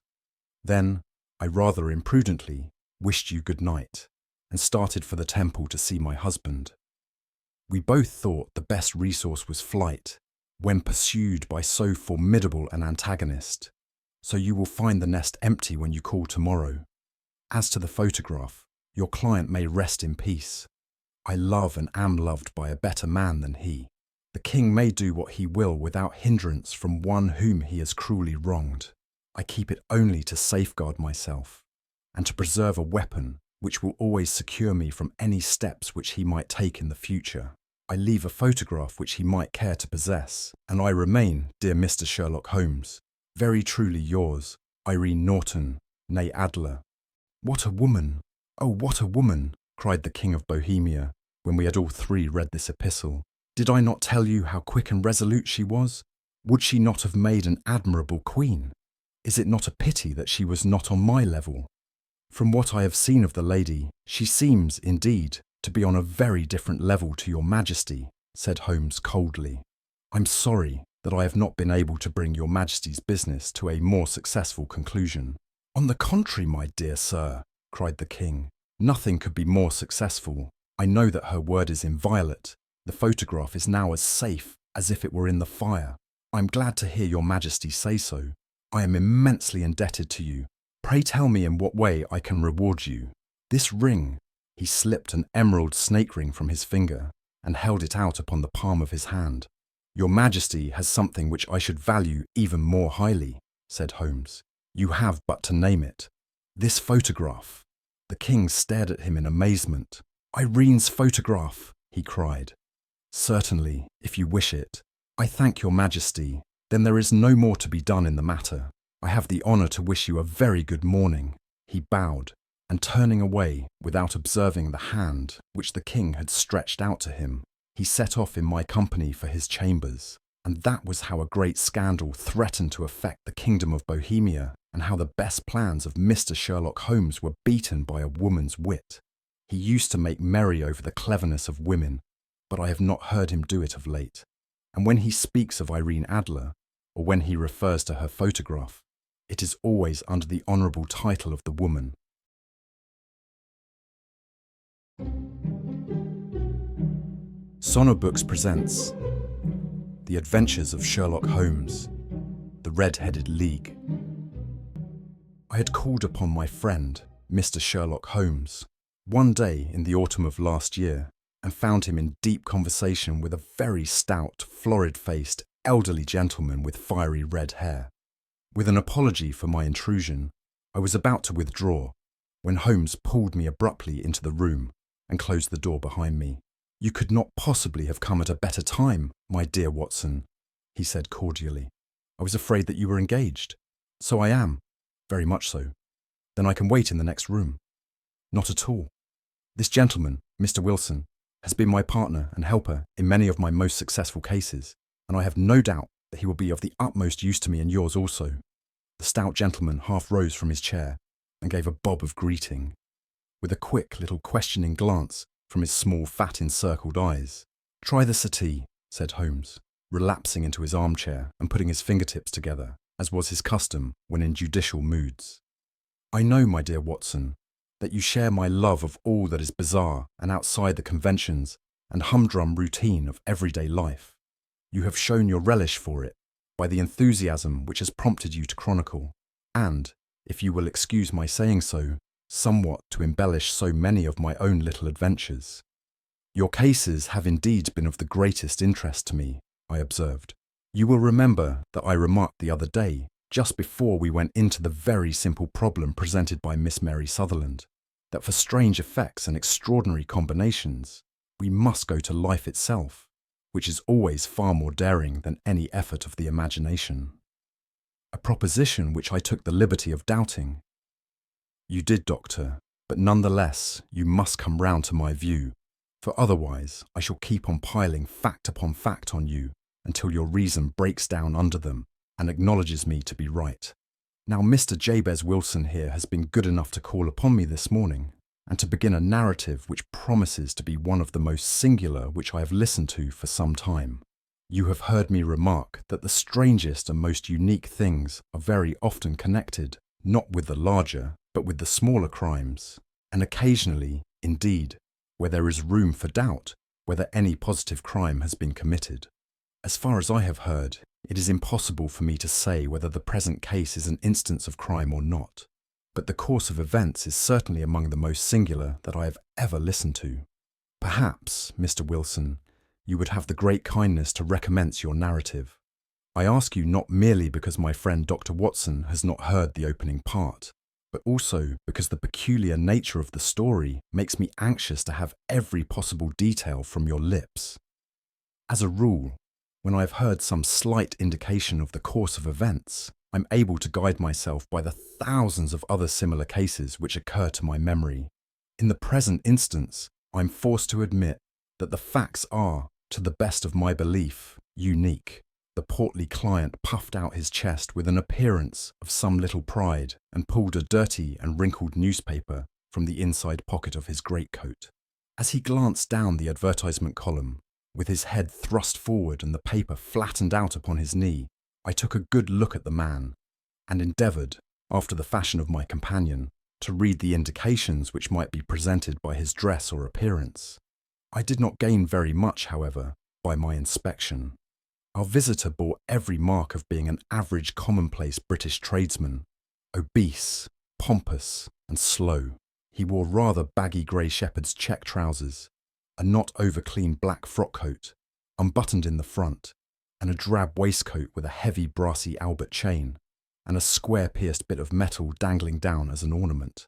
Then, I rather imprudently wished you good night, and started for the temple to see my husband. We both thought the best resource was flight, when pursued by so formidable an antagonist, so you will find the nest empty when you call tomorrow. As to the photograph, your client may rest in peace. I love and am loved by a better man than he. The king may do what he will without hindrance from one whom he has cruelly wronged. I keep it only to safeguard myself, and to preserve a weapon which will always secure me from any steps which he might take in the future. I leave a photograph which he might care to possess, and I remain, dear Mr. Sherlock Holmes, very truly yours, Irene Norton, née Adler." "What a woman! Oh, what a woman!" cried the King of Bohemia, when we had all three read this epistle. "Did I not tell you how quick and resolute she was? Would she not have made an admirable queen? Is it not a pity that she was not on my level? From what I have seen of the lady, she seems, indeed, to be on a very different level to your Majesty," said Holmes coldly. "I'm sorry that I have not been able to bring your Majesty's business to a more successful conclusion." "On the contrary, my dear sir," cried the king, "nothing could be more successful. I know that her word is inviolate. The photograph is now as safe as if it were in the fire. I'm glad to hear your Majesty say so. I am immensely indebted to you. Pray tell me in what way I can reward you. This ring," he slipped an emerald snake ring from his finger and held it out upon the palm of his hand. "Your Majesty has something which I should value even more highly," said Holmes. "You have but to name it. This photograph." The king stared at him in amazement. "Irene's photograph!" he cried. "Certainly, if you wish it. I thank your Majesty. Then there is no more to be done in the matter. I have the honour to wish you a very good morning." He bowed, and turning away, without observing the hand which the king had stretched out to him, he set off in my company for his chambers. And that was how a great scandal threatened to affect the kingdom of Bohemia, and how the best plans of Mr. Sherlock Holmes were beaten by a woman's wit. He used to make merry over the cleverness of women, but I have not heard him do it of late. And when he speaks of Irene Adler, or when he refers to her photograph, it is always under the honourable title of the woman. Sonobooks presents The Adventures of Sherlock Holmes, The Red-Headed League. I had called upon my friend, Mr. Sherlock Holmes, one day in the autumn of last year, and found him in deep conversation with a very stout, florid-faced, elderly gentleman with fiery red hair. With an apology for my intrusion, I was about to withdraw when Holmes pulled me abruptly into the room and closed the door behind me. "You could not possibly have come at a better time, my dear Watson," he said cordially. "I was afraid that you were engaged." "So I am, very much so." "Then I can wait in the next room." "Not at all. This gentleman, Mr. Wilson, has been my partner and helper in many of my most successful cases, and I have no doubt that he will be of the utmost use to me and yours also." The stout gentleman half rose from his chair and gave a bob of greeting, with a quick little questioning glance from his small, fat, encircled eyes. "Try the settee," said Holmes, relapsing into his armchair and putting his fingertips together, as was his custom when in judicial moods. "I know, my dear Watson, that you share my love of all that is bizarre and outside the conventions and humdrum routine of everyday life. You have shown your relish for it by the enthusiasm which has prompted you to chronicle, and, if you will excuse my saying so, somewhat to embellish so many of my own little adventures. Your cases have indeed been of the greatest interest to me," I observed. "You will remember that I remarked the other day, just before we went into the very simple problem presented by Miss Mary Sutherland, that for strange effects and extraordinary combinations, we must go to life itself, which is always far more daring than any effort of the imagination. A proposition which I took the liberty of doubting." "You did, Doctor, but nonetheless you must come round to my view, for otherwise I shall keep on piling fact upon fact on you until your reason breaks down under them and acknowledges me to be right. Now, Mr. Jabez Wilson here has been good enough to call upon me this morning, and to begin a narrative which promises to be one of the most singular which I have listened to for some time. You have heard me remark that the strangest and most unique things are very often connected, not with the larger, but with the smaller crimes, and occasionally, indeed, where there is room for doubt whether any positive crime has been committed. As far as I have heard, it is impossible for me to say whether the present case is an instance of crime or not, but the course of events is certainly among the most singular that I have ever listened to. Perhaps, Mr. Wilson, you would have the great kindness to recommence your narrative. I ask you not merely because my friend Dr. Watson has not heard the opening part, but also because the peculiar nature of the story makes me anxious to have every possible detail from your lips. As a rule, when I have heard some slight indication of the course of events, I'm able to guide myself by the thousands of other similar cases which occur to my memory. In the present instance, I'm forced to admit that the facts are, to the best of my belief, unique. The portly client puffed out his chest with an appearance of some little pride and pulled a dirty and wrinkled newspaper from the inside pocket of his greatcoat. As he glanced down the advertisement column, with his head thrust forward and the paper flattened out upon his knee, I took a good look at the man, and endeavoured, after the fashion of my companion, to read the indications which might be presented by his dress or appearance. I did not gain very much, however, by my inspection. Our visitor bore every mark of being an average commonplace British tradesman, obese, pompous, and slow. He wore rather baggy grey shepherd's check trousers, a not over-clean black frock coat, unbuttoned in the front, and a drab waistcoat with a heavy brassy Albert chain, and a square-pierced bit of metal dangling down as an ornament.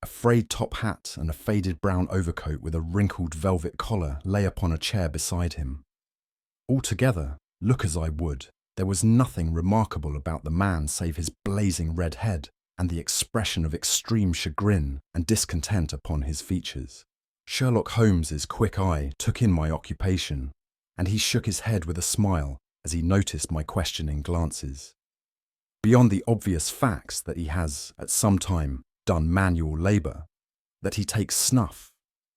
A frayed top hat and a faded brown overcoat with a wrinkled velvet collar lay upon a chair beside him. Altogether, look as I would, there was nothing remarkable about the man save his blazing red head and the expression of extreme chagrin and discontent upon his features. Sherlock Holmes's quick eye took in my occupation, and he shook his head with a smile as he noticed my questioning glances. Beyond the obvious facts that he has, at some time, done manual labour, that he takes snuff,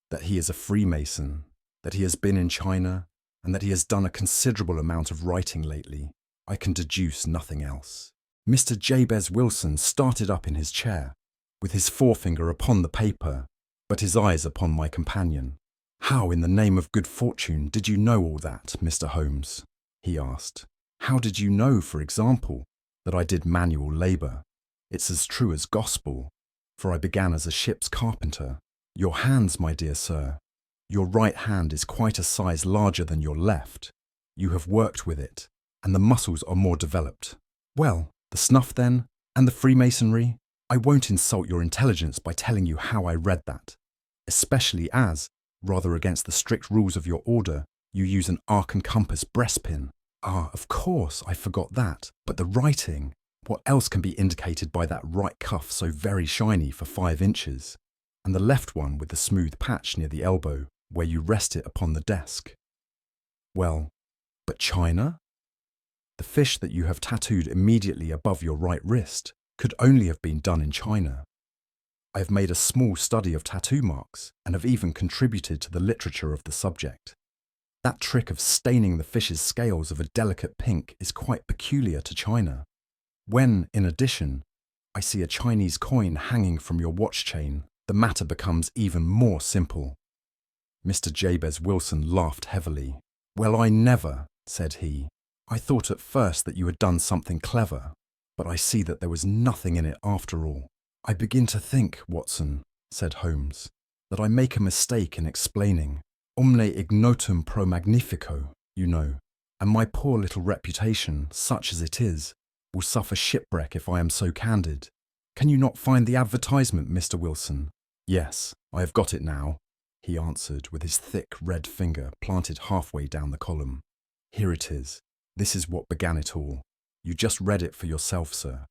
that he is a Freemason, that he has been in China, and that he has done a considerable amount of writing lately, I can deduce nothing else. Mr. Jabez Wilson started up in his chair, with his forefinger upon the paper, but his eyes upon my companion. "How, in the name of good fortune, did you know all that, Mr. Holmes?" he asked. "How did you know, for example, that I did manual labour? It's as true as gospel, for I began as a ship's carpenter. Your hands, my dear sir, Your right hand is quite a size larger than your left. You have worked with it, and the muscles are more developed. Well, the snuff then, and the Freemasonry? I won't insult your intelligence by telling you how I read that, especially as, rather against the strict rules of your order, you use an arc and compass breastpin. Ah, of course, I forgot that. But the writing, what else can be indicated by that right cuff so very shiny for 5 inches, and the left one with the smooth patch near the elbow, where you rest it upon the desk? Well, but China? The fish that you have tattooed immediately above your right wrist could only have been done in China. I have made a small study of tattoo marks and have even contributed to the literature of the subject. That trick of staining the fish's scales of a delicate pink is quite peculiar to China. When, in addition, I see a Chinese coin hanging from your watch chain, the matter becomes even more simple. Mr. Jabez Wilson laughed heavily. Well, I never, said he. I thought at first that you had done something clever, but I see that there was nothing in it after all. I begin to think, Watson, said Holmes, that I make a mistake in explaining. Omne ignotum pro magnifico, you know, and my poor little reputation, such as it is, will suffer shipwreck if I am so candid. Can you not find the advertisement, Mr. Wilson? Yes, I have got it now, he answered with his thick red finger planted halfway down the column. Here it is. This is what began it all. You just read it for yourself, sir.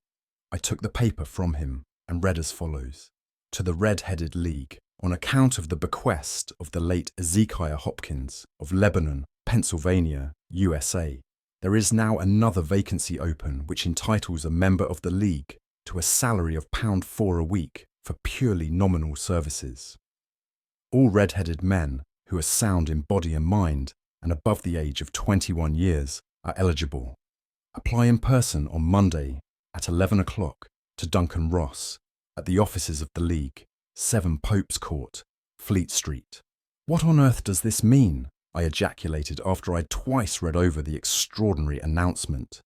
I took the paper from him and read as follows. To the Red-Headed League, on account of the bequest of the late Ezekiah Hopkins of Lebanon, Pennsylvania, USA, there is now another vacancy open which entitles a member of the League to a salary of £4 a week for purely nominal services. All red-headed men who are sound in body and mind and above the age of 21 years are eligible. Apply in person on Monday at 11 o'clock to Duncan Ross at the offices of the League, 7 Pope's Court, Fleet Street. What on earth does this mean? I ejaculated after I'd twice read over the extraordinary announcement.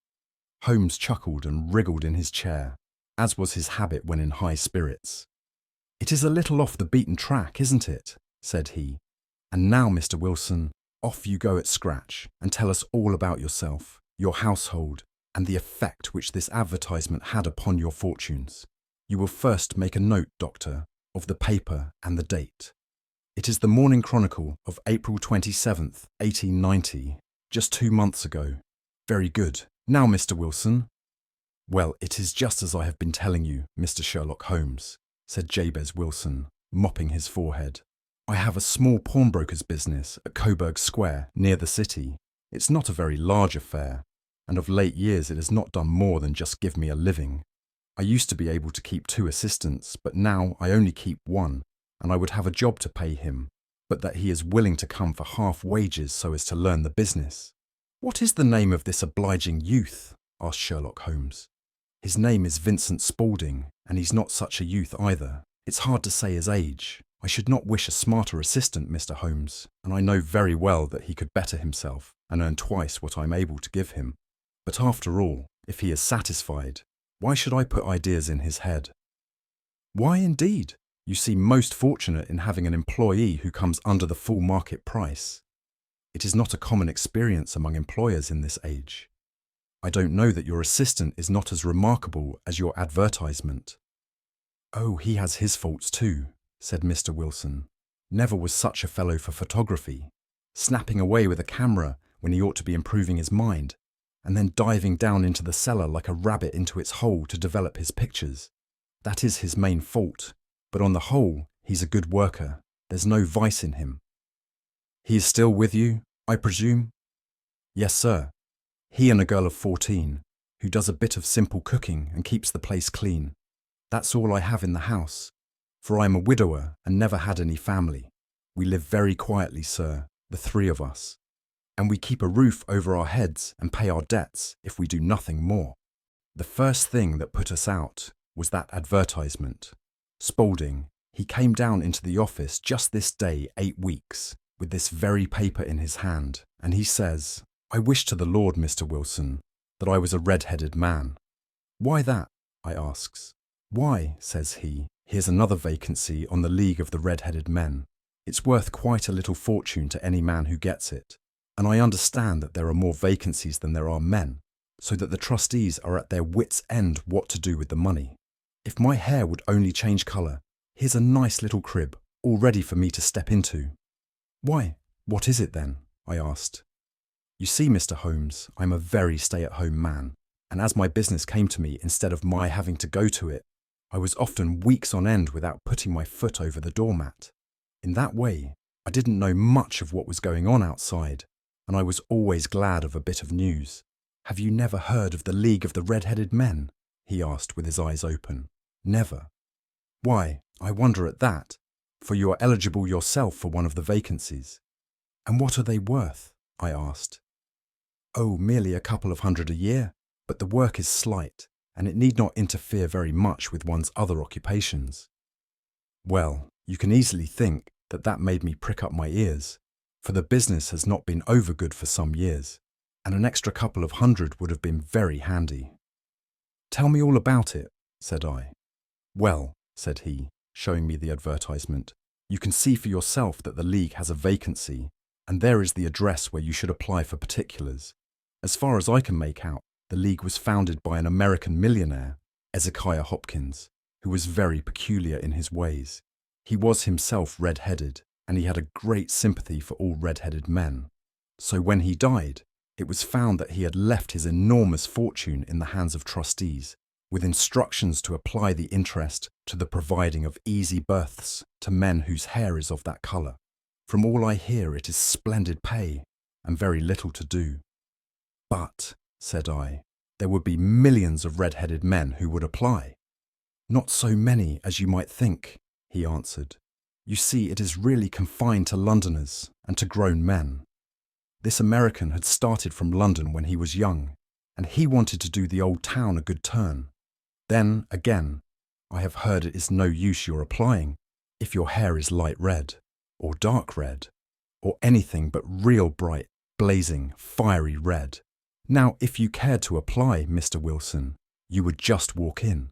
Holmes chuckled and wriggled in his chair, as was his habit when in high spirits. It is a little off the beaten track, isn't it? Said he. And now, Mr. Wilson, off you go at scratch and tell us all about yourself, your household, and the effect which this advertisement had upon your fortunes. You will first make a note, Doctor, of the paper and the date. It is the Morning Chronicle of April 27th, 1890, just 2 months ago. Very good. Now, Mr. Wilson. Well, it is just as I have been telling you, Mr. Sherlock Holmes, said Jabez Wilson, mopping his forehead. I have a small pawnbroker's business at Coburg Square, near the city. It's not a very large affair, and of late years it has not done more than just give me a living. I used to be able to keep 2 assistants, but now I only keep 1, and I would have a job to pay him, but that he is willing to come for half wages so as to learn the business. What is the name of this obliging youth? Asked Sherlock Holmes. His name is Vincent Spaulding, and he's not such a youth either. It's hard to say his age. I should not wish a smarter assistant, Mr. Holmes, and I know very well that he could better himself and earn twice what I'm able to give him. But after all, if he is satisfied, why should I put ideas in his head? Why indeed? You seem most fortunate in having an employee who comes under the full market price. It is not a common experience among employers in this age. I don't know that your assistant is not as remarkable as your advertisement. Oh, he has his faults too, said Mr. Wilson. Never was such a fellow for photography, snapping away with a camera when he ought to be improving his mind, and then diving down into the cellar like a rabbit into its hole to develop his pictures. That is his main fault, but on the whole, he's a good worker. There's no vice in him. He is still with you, I presume? Yes, sir. He and a girl of 14, who does a bit of simple cooking and keeps the place clean. That's all I have in the house, for I am a widower and never had any family. We live very quietly, sir, the 3 of us, and we keep a roof over our heads and pay our debts if we do nothing more. The first thing that put us out was that advertisement. Spaulding, he came down into the office just this day 8 weeks, with this very paper in his hand, and he says, I wish to the Lord, Mr. Wilson, that I was a red-headed man. Why that? I asks. Why, says he, here's another vacancy on the League of the Red-Headed Men. It's worth quite a little fortune to any man who gets it, and I understand that there are more vacancies than there are men, so that the trustees are at their wits' end what to do with the money. If my hair would only change colour, here's a nice little crib, all ready for me to step into." "Why, what is it then?" I asked. "You see, Mr. Holmes, I'm a very stay-at-home man, and as my business came to me instead of my having to go to it, I was often weeks on end without putting my foot over the doormat. In that way, I didn't know much of what was going on outside, and I was always glad of a bit of news. Have you never heard of the League of the Red-Headed Men?" he asked with his eyes open. "Never? Why, I wonder at that, for you are eligible yourself for one of the vacancies." "And what are they worth?" I asked. "Oh, merely a couple of hundred a year, but the work is slight, and it need not interfere very much with one's other occupations." Well, you can easily think that that made me prick up my ears, for the business has not been over good for some years, and an extra couple of hundred would have been very handy. "Tell me all about it," said I. "Well," said he, showing me the advertisement, "you can see for yourself that the League has a vacancy, and there is the address where you should apply for particulars. As far as I can make out, the League was founded by an American millionaire, Ezekiah Hopkins, who was very peculiar in his ways. He was himself red-headed, and he had a great sympathy for all red-headed men. So when he died, it was found that he had left his enormous fortune in the hands of trustees, with instructions to apply the interest to the providing of easy berths to men whose hair is of that colour. From all I hear, it is splendid pay, and very little to do." "But," said I, "there would be millions of red-headed men who would apply." "Not so many as you might think," he answered. "You see, it is really confined to Londoners and to grown men. This American had started from London when he was young, and he wanted to do the old town a good turn. Then, again, I have heard it is no use your applying if your hair is light red, or dark red, or anything but real bright, blazing, fiery red. Now, if you cared to apply, Mr. Wilson, you would just walk in.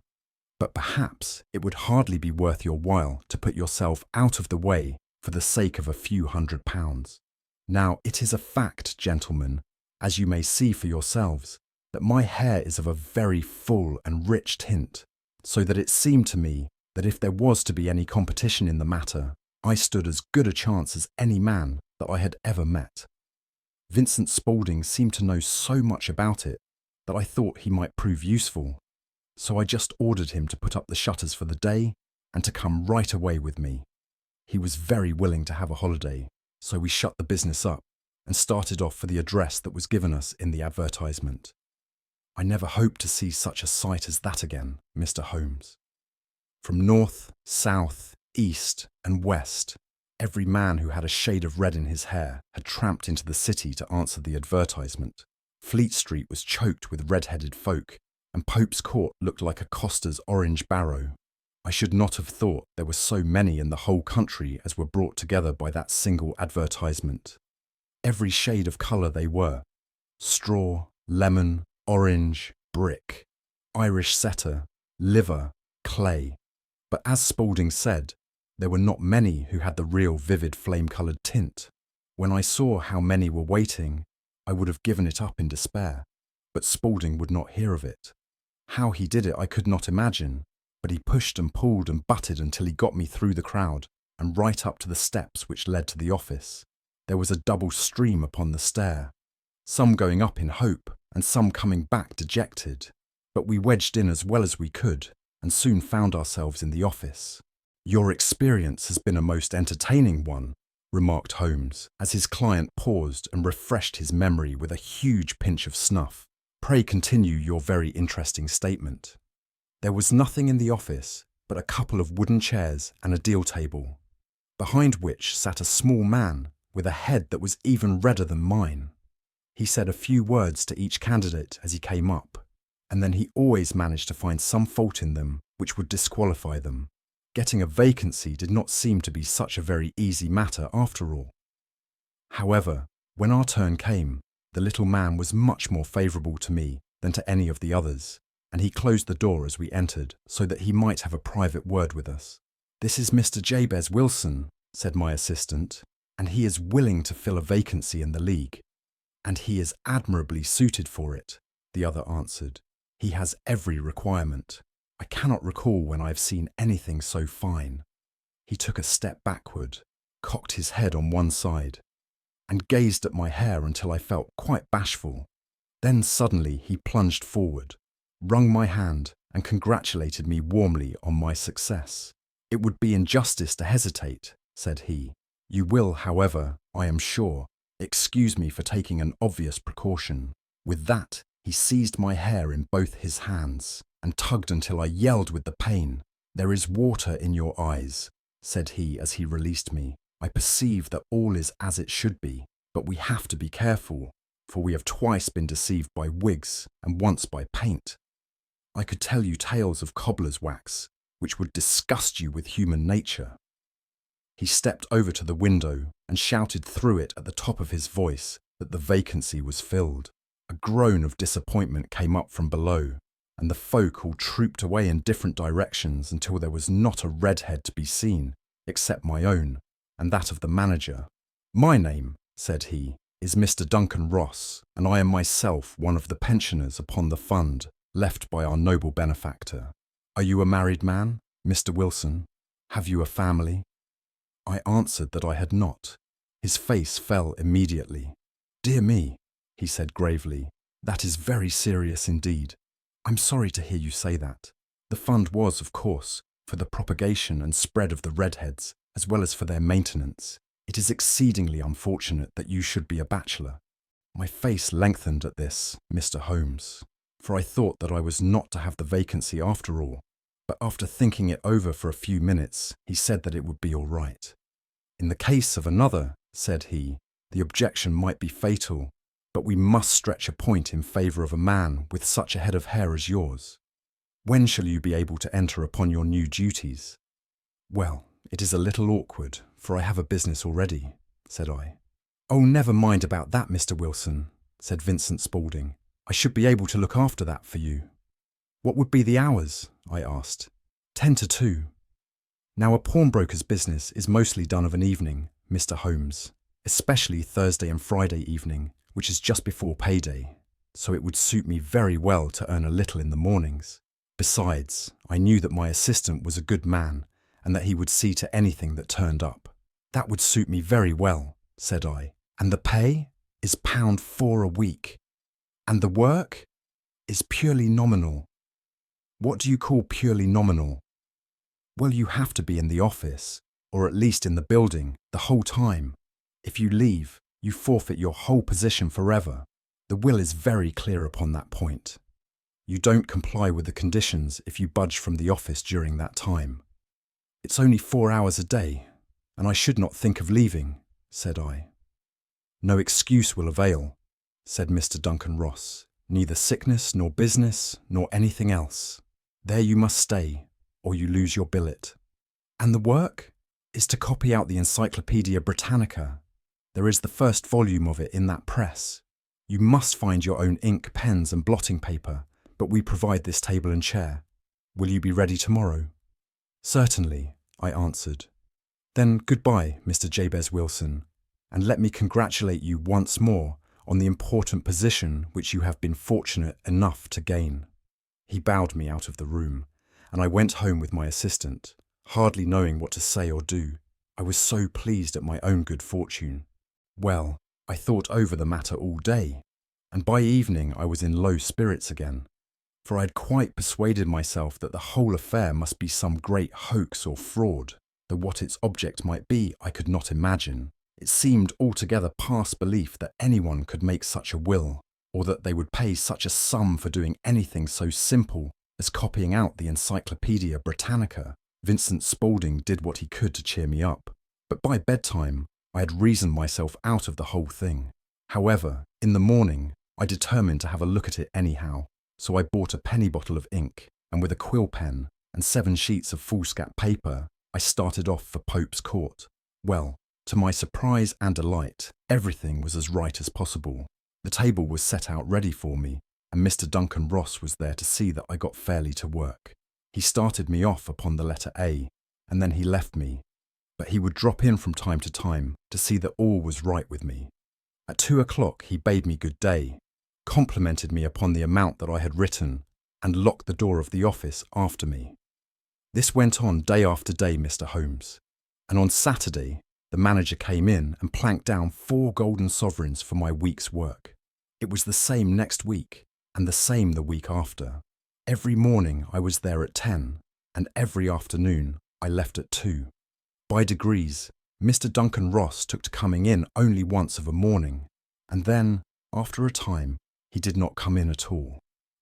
But perhaps it would hardly be worth your while to put yourself out of the way for the sake of a few £100. Now, it is a fact, gentlemen, as you may see for yourselves, that my hair is of a very full and rich tint, so that it seemed to me that if there was to be any competition in the matter, I stood as good a chance as any man that I had ever met. Vincent Spaulding seemed to know so much about it that I thought he might prove useful, so I just ordered him to put up the shutters for the day and to come right away with me. He was very willing to have a holiday, so we shut the business up and started off for the address that was given us in the advertisement. I never hoped to see such a sight as that again, Mr. Holmes. From north, south, east and west, every man who had a shade of red in his hair had tramped into the city to answer the advertisement. Fleet Street was choked with red-headed folk, and Pope's Court looked like a coster's orange barrow. I should not have thought there were so many in the whole country as were brought together by that single advertisement. Every shade of colour they were: straw, lemon, orange, brick, Irish setter, liver, clay. But as Spaulding said, there were not many who had the real vivid flame-coloured tint. When I saw how many were waiting, I would have given it up in despair, but Spaulding would not hear of it. How he did it I could not imagine, but he pushed and pulled and butted until he got me through the crowd and right up to the steps which led to the office. There was a double stream upon the stair, some going up in hope and some coming back dejected, but we wedged in as well as we could and soon found ourselves in the office. "Your experience has been a most entertaining one," remarked Holmes, as his client paused and refreshed his memory with a huge pinch of snuff. "Pray continue your very interesting statement." There was nothing in the office but a couple of wooden chairs and a deal table, behind which sat a small man with a head that was even redder than mine. He said a few words to each candidate as he came up, and then he always managed to find some fault in them which would disqualify them. Getting a vacancy did not seem to be such a very easy matter after all. However, when our turn came, the little man was much more favourable to me than to any of the others, and he closed the door as we entered so that he might have a private word with us. "This is Mr. Jabez Wilson," said my assistant, "and he is willing to fill a vacancy in the league." "And he is admirably suited for it," the other answered. "He has every requirement. I cannot recall when I have seen anything so fine." He took a step backward, cocked his head on one side, and gazed at my hair until I felt quite bashful. Then suddenly he plunged forward, wrung my hand, and congratulated me warmly on my success. "It would be injustice to hesitate," said he. "You will, however, I am sure, excuse me for taking an obvious precaution." With that, he seized my hair in both his hands and tugged until I yelled with the pain. "There is water in your eyes," said he as he released me. "I perceive that all is as it should be, but we have to be careful, for we have twice been deceived by wigs and once by paint. I could tell you tales of cobbler's wax, which would disgust you with human nature." He stepped over to the window and shouted through it at the top of his voice that the vacancy was filled. A groan of disappointment came up from below, and the folk all trooped away in different directions until there was not a redhead to be seen, except my own, and that of the manager. "My name," said he, "is Mr. Duncan Ross, and I am myself one of the pensioners upon the fund left by our noble benefactor. Are you a married man, Mr. Wilson? Have you a family?" I answered that I had not. His face fell immediately. "Dear me," he said gravely, "that is very serious indeed. I'm sorry to hear you say that. The fund was, of course, for the propagation and spread of the redheads, as well as for their maintenance. It is exceedingly unfortunate that you should be a bachelor." My face lengthened at this, Mr. Holmes, for I thought that I was not to have the vacancy after all. But after thinking it over for a few minutes, he said that it would be all right. "In the case of another," said he, "the objection might be fatal, but we must stretch a point in favour of a man with such a head of hair as yours. When shall you be able to enter upon your new duties?" "Well, it is a little awkward, for I have a business already," said I. "Oh, never mind about that, Mr. Wilson," said Vincent Spaulding. "I should be able to look after that for you." "What would be the hours?" I asked. 10 to 2. Now, a pawnbroker's business is mostly done of an evening, Mr. Holmes, especially Thursday and Friday evening, which is just before payday, so it would suit me very well to earn a little in the mornings. Besides, I knew that my assistant was a good man and that he would see to anything that turned up. "That would suit me very well," said I. "And the pay is £4 a week. And the work is purely nominal." "What do you call purely nominal?" "Well, you have to be in the office, or at least in the building, the whole time. If you leave, you forfeit your whole position forever. The will is very clear upon that point. You don't comply with the conditions if you budge from the office during that time." "It's only 4 hours a day, and I should not think of leaving," said I. "No excuse will avail," said Mr. Duncan Ross. "Neither sickness nor business nor anything else. There you must stay, or you lose your billet." "And the work?" "Is to copy out the Encyclopaedia Britannica. There is the first volume of it in that press. You must find your own ink, pens and blotting paper, but we provide this table and chair. Will you be ready tomorrow?" "Certainly," I answered. "Then goodbye, Mr. Jabez Wilson, and let me congratulate you once more on the important position which you have been fortunate enough to gain." He bowed me out of the room, and I went home with my assistant, hardly knowing what to say or do. I was so pleased at my own good fortune. Well, I thought over the matter all day, and by evening I was in low spirits again, for I had quite persuaded myself that the whole affair must be some great hoax or fraud, though what its object might be I could not imagine. It seemed altogether past belief that anyone could make such a will, or that they would pay such a sum for doing anything so simple as copying out the Encyclopaedia Britannica. Vincent Spaulding did what he could to cheer me up, but by bedtime I had reasoned myself out of the whole thing. However, in the morning I determined to have a look at it anyhow, so I bought a penny bottle of ink, and with a quill pen and 7 sheets of foolscap paper, I started off for Pope's Court. Well, to my surprise and delight, everything was as right as possible. The table was set out ready for me, and Mr. Duncan Ross was there to see that I got fairly to work. He started me off upon the letter A, and then he left me. but he would drop in from time to see that all was right with me. At 2 o'clock he bade me good day, complimented me upon the amount that I had written, and locked the door of the office after me. This went on day after day, Mr. Holmes, and on Saturday the manager came in and planked down 4 golden sovereigns for my week's work. It was the same next week, and the same the week after. Every morning I was there at 10, and every afternoon I left at 2. By degrees, Mr. Duncan Ross took to coming in only once of a morning, and then, after a time, he did not come in at all.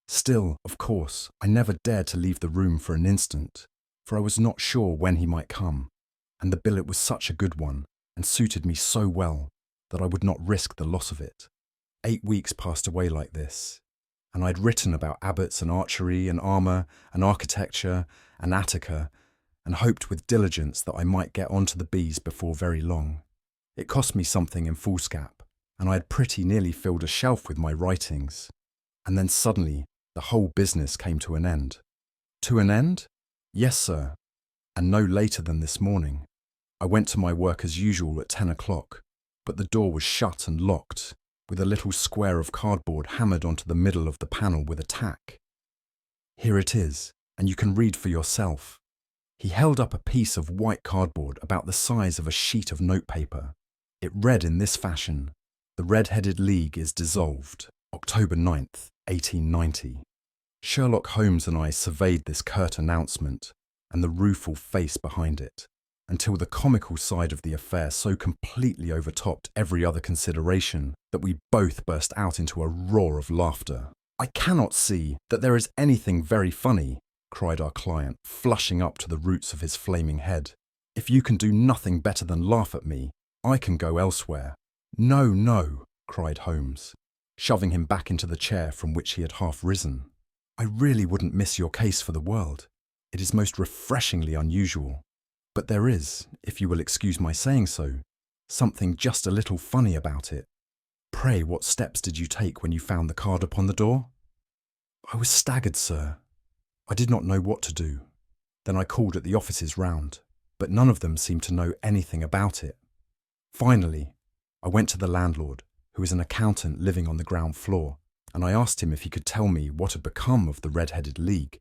Still, of course, I never dared to leave the room for an instant, for I was not sure when he might come, and the billet was such a good one, and suited me so well, that I would not risk the loss of it. 8 weeks passed away like this, and I had written about abbots and archery and armour and architecture and Attica, and hoped with diligence that I might get on to the bees before very long. It cost me something in foolscap, and I had pretty nearly filled a shelf with my writings. And then suddenly the whole business came to an end. To an end? Yes, sir, and no later than this morning. I went to my work as usual at 10 o'clock, but the door was shut and locked, with a little square of cardboard hammered onto the middle of the panel with a tack. Here it is, and you can read for yourself. He held up a piece of white cardboard about the size of a sheet of notepaper. It read in this fashion: "The Red-Headed League is dissolved, October 9th, 1890. Sherlock Holmes and I surveyed this curt announcement and the rueful face behind it, until the comical side of the affair so completely overtopped every other consideration that we both burst out into a roar of laughter. I cannot see that there is anything very funny," cried our client, flushing up to the roots of his flaming head. "If you can do nothing better than laugh at me, I can go elsewhere." "No, no," cried Holmes, shoving him back into the chair from which he had half risen. "I really wouldn't miss your case for the world. It is most refreshingly unusual. But there is, if you will excuse my saying so, something just a little funny about it. Pray, what steps did you take when you found the card upon the door?" "I was staggered, sir. I did not know what to do. Then I called at the offices round, but none of them seemed to know anything about it. Finally, I went to the landlord, who is an accountant living on the ground floor, and I asked him if he could tell me what had become of the Red-Headed League.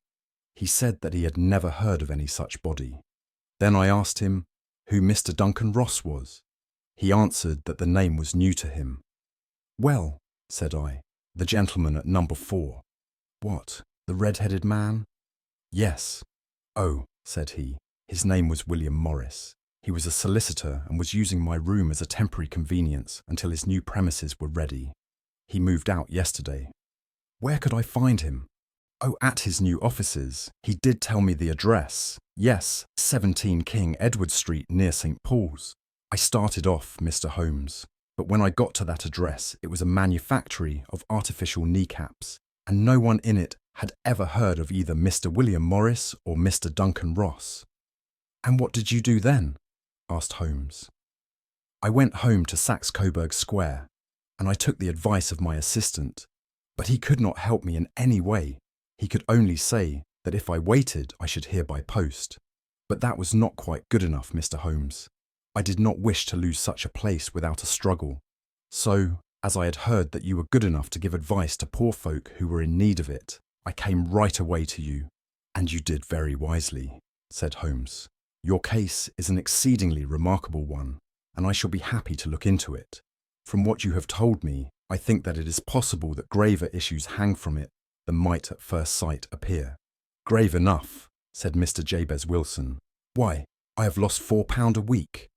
He said that he had never heard of any such body. Then I asked him who Mr. Duncan Ross was. He answered that the name was new to him. "Well," said I, "the gentleman at number 4. "What, the red-headed man?" "Yes." "Oh," said he, "his name was William Morris. He was a solicitor and was using my room as a temporary convenience until his new premises were ready. He moved out yesterday." "Where could I find him?" "Oh, at his new offices. He did tell me the address. Yes, 17 King Edward Street near St. Paul's. I started off, Mr. Holmes, but when I got to that address it was a manufactory of artificial kneecaps, and no one in it had ever heard of either Mr. William Morris or Mr. Duncan Ross." "And what did you do then?" asked Holmes. "I went home to Saxe-Coburg Square, and I took the advice of my assistant, but he could not help me in any way. He could only say that if I waited I should hear by post. But that was not quite good enough, Mr. Holmes. I did not wish to lose such a place without a struggle. So, as I had heard that you were good enough to give advice to poor folk who were in need of it, I came right away to you." "And you did very wisely," said Holmes. "Your case is an exceedingly remarkable one, and I shall be happy to look into it. From what you have told me, I think that it is possible that graver issues hang from it than might at first sight appear." "Grave enough," said Mr. Jabez Wilson. "Why, I have lost £4 a week."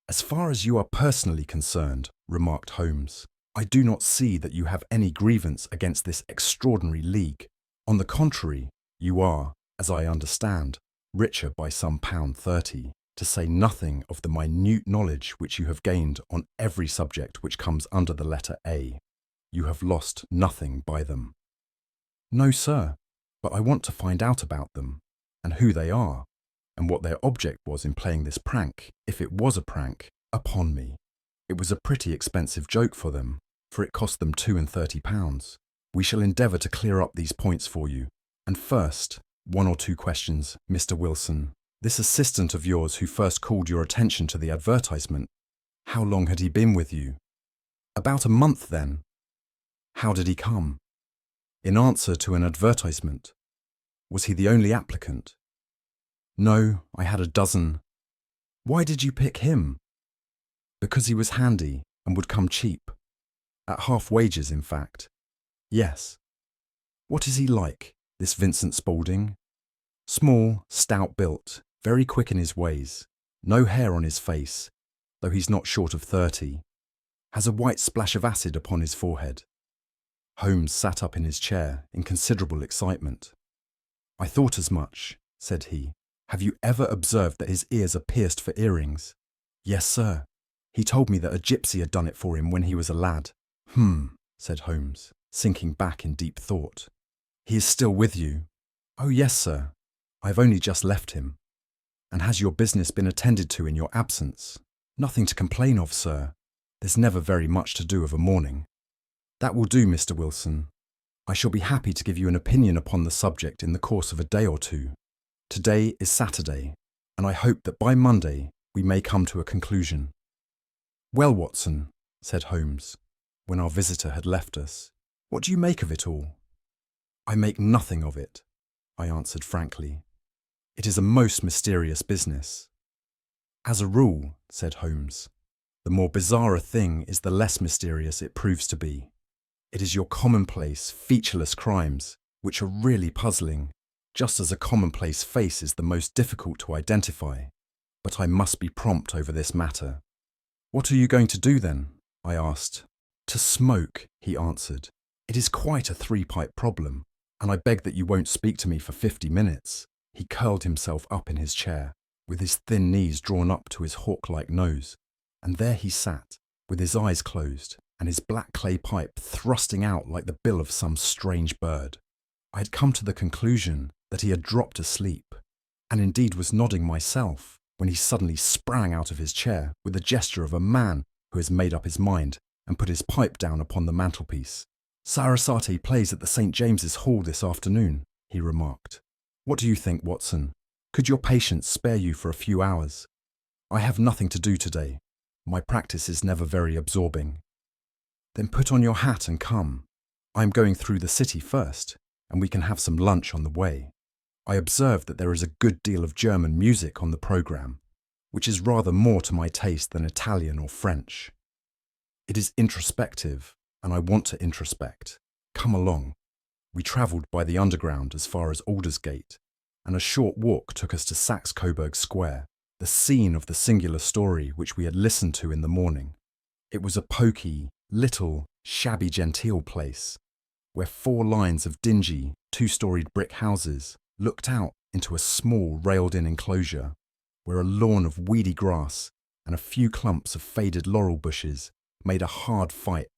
"As far as you are personally concerned," remarked Holmes, "I do not see that you have any grievance against this extraordinary league. On the contrary, you are, as I understand, richer by some £30, to say nothing of the minute knowledge which you have gained on every subject which comes under the letter A. You have lost nothing by them." "No, sir, but I want to find out about them, and who they are, and what their object was in playing this prank, if it was a prank, upon me. It was a pretty expensive joke for them, for it cost them £32. We shall endeavour to clear up these points for you. And first, 1 or 2 questions, Mr. Wilson. This assistant of yours who first called your attention to the advertisement, how long had he been with you? About a month then. How did he come? In answer to an advertisement. Was he the only applicant? No, I had a dozen. Why did you pick him? Because he was handy and would come cheap. At half wages, in fact. Yes. What is he like, this Vincent Spaulding? Small, stout-built, very quick in his ways, no hair on his face, though he's not short of 30. Has a white splash of acid upon his forehead. Holmes sat up in his chair in considerable excitement. I thought as much, said he. Have you ever observed that his ears are pierced for earrings? Yes, sir. He told me that a gypsy had done it for him when he was a lad. Said Holmes, sinking back in deep thought. He is still with you? Oh, yes, sir. I have only just left him. And has your business been attended to in your absence? Nothing to complain of, sir. There's never very much to do of a morning. That will do, Mr. Wilson. I shall be happy to give you an opinion upon the subject in the course of a day or two. Today is Saturday, and I hope that by Monday we may come to a conclusion. Well, Watson, said Holmes, when our visitor had left us, what do you make of it all? I make nothing of it, I answered frankly. It is a most mysterious business. As a rule, said Holmes, the more bizarre a thing is the less mysterious it proves to be. It is your commonplace, featureless crimes which are really puzzling, just as a commonplace face is the most difficult to identify. But I must be prompt over this matter. What are you going to do then? I asked. To smoke, he answered. It is quite a three-pipe problem, and I beg that you won't speak to me for 50 minutes. He curled himself up in his chair, with his thin knees drawn up to his hawk-like nose, and there he sat, with his eyes closed, and his black clay pipe thrusting out like the bill of some strange bird. I had come to the conclusion that he had dropped asleep, and indeed was nodding myself, when he suddenly sprang out of his chair with the gesture of a man who has made up his mind and put his pipe down upon the mantelpiece. Sarasate plays at the St. James's Hall this afternoon, he remarked. What do you think, Watson? Could your patients spare you for a few hours? I have nothing to do today. My practice is never very absorbing. Then put on your hat and come. I am going through the city first, and we can have some lunch on the way. I observe that there is a good deal of German music on the programme, which is rather more to my taste than Italian or French. It is introspective, and I want to introspect. Come along. We travelled by the Underground as far as Aldersgate, and a short walk took us to Saxe-Coburg Square, the scene of the singular story which we had listened to in the morning. It was a poky, little, shabby-genteel place, where 4 lines of dingy, 2-storied brick houses looked out into a small railed-in enclosure, where a lawn of weedy grass and a few clumps of faded laurel bushes made a hard fight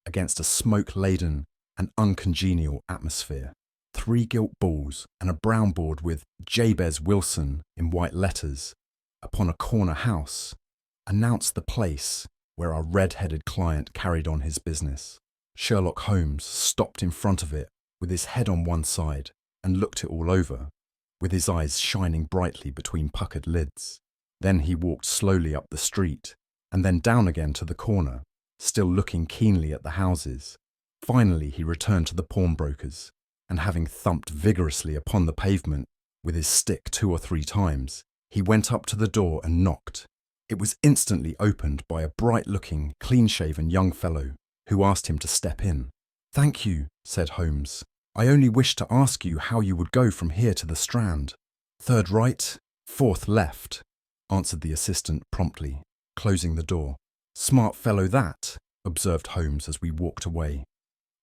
against a smoke-laden and uncongenial atmosphere. 3 gilt balls and a brown board with Jabez Wilson in white letters upon a corner house announced the place where our red-headed client carried on his business. Sherlock Holmes stopped in front of it with his head on one side and looked it all over, with his eyes shining brightly between puckered lids. Then he walked slowly up the street and then down again to the corner, still looking keenly at the houses. Finally he returned to the pawnbroker's, and having thumped vigorously upon the pavement with his stick 2 or 3 times, he went up to the door and knocked. It was instantly opened by a bright-looking, clean-shaven young fellow, who asked him to step in. "Thank you," said Holmes. "I only wished to ask you how you would go from here to the Strand." "3rd right, 4th left," answered the assistant promptly, closing the door. "Smart fellow that," observed Holmes as we walked away.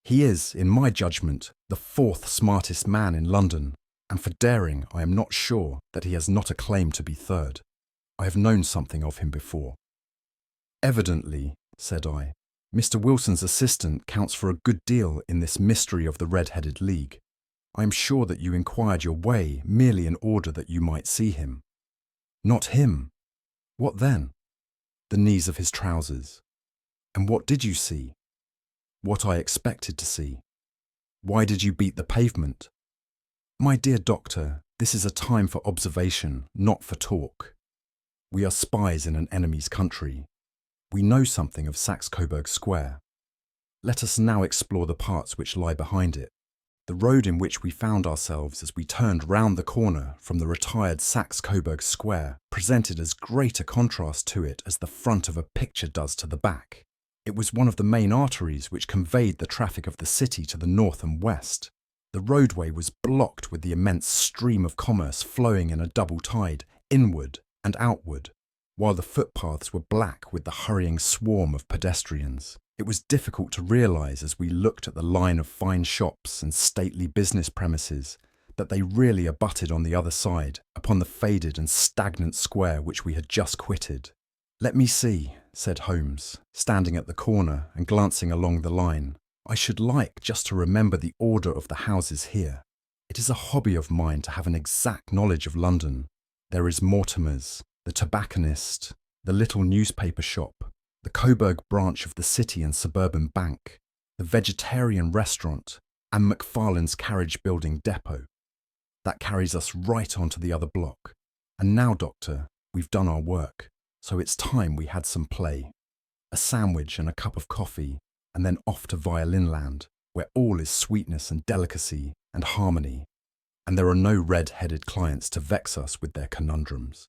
"He is, in my judgment, the 4th smartest man in London, and for daring I am not sure that he has not a claim to be 3rd. I have known something of him before." "Evidently," said I, "Mr. Wilson's assistant counts for a good deal in this mystery of the Red-Headed League. I am sure that you inquired your way merely in order that you might see him." "Not him." "What then?" "The knees of his trousers." "And what did you see?" "What I expected to see." "Why did you beat the pavement?" "My dear doctor, This is a time for observation, not for talk. We are spies in an enemy's country. We know something of Saxe-Coburg Square. Let us now explore the parts which lie behind it. The road in which we found ourselves as we turned round the corner from the retired Saxe-Coburg Square presented as great a contrast to it as the front of a picture does to the back. It was one of the main arteries which conveyed the traffic of the city to the north and west. The roadway was blocked with the immense stream of commerce flowing in a double tide, inward and outward, while the footpaths were black with the hurrying swarm of pedestrians. It was difficult to realise as we looked at the line of fine shops and stately business premises that they really abutted on the other side upon the faded and stagnant square which we had just quitted. "Let me see," said Holmes, standing at the corner and glancing along the line. "I should like just to remember the order of the houses here. It is a hobby of mine to have an exact knowledge of London. There is Mortimer's, the tobacconist, the little newspaper shop, the Coburg branch of the City and Suburban Bank, the vegetarian restaurant, and McFarlane's carriage building depot. That carries us right onto the other block. And now, Doctor, we've done our work, so it's time we had some play. A sandwich and a cup of coffee, and then off to violin land, where all is sweetness and delicacy and harmony, and there are no red-headed clients to vex us with their conundrums."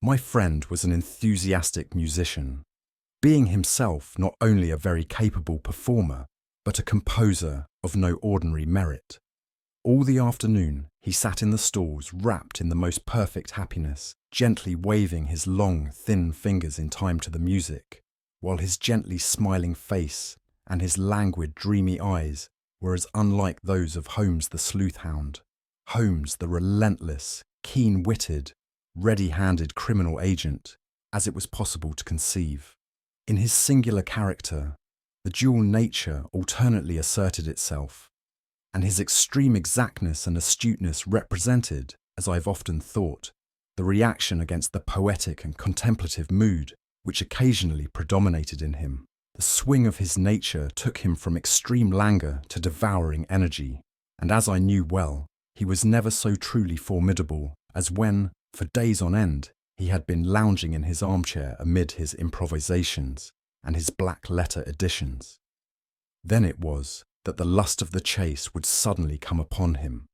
My friend was an enthusiastic musician, being himself not only a very capable performer, but a composer of no ordinary merit. All the afternoon he sat in the stalls wrapped in the most perfect happiness, gently waving his long, thin fingers in time to the music, while his gently smiling face and his languid, dreamy eyes were as unlike those of Holmes the sleuth-hound, Holmes the relentless, keen-witted, ready-handed criminal agent, as it was possible to conceive. In his singular character, the dual nature alternately asserted itself, and his extreme exactness and astuteness represented, as I've often thought, the reaction against the poetic and contemplative mood which occasionally predominated in him. The swing of his nature took him from extreme languor to devouring energy, and as I knew well, he was never so truly formidable as when, for days on end, he had been lounging in his armchair amid his improvisations and his black-letter editions. Then it was that the lust of the chase would suddenly come upon him,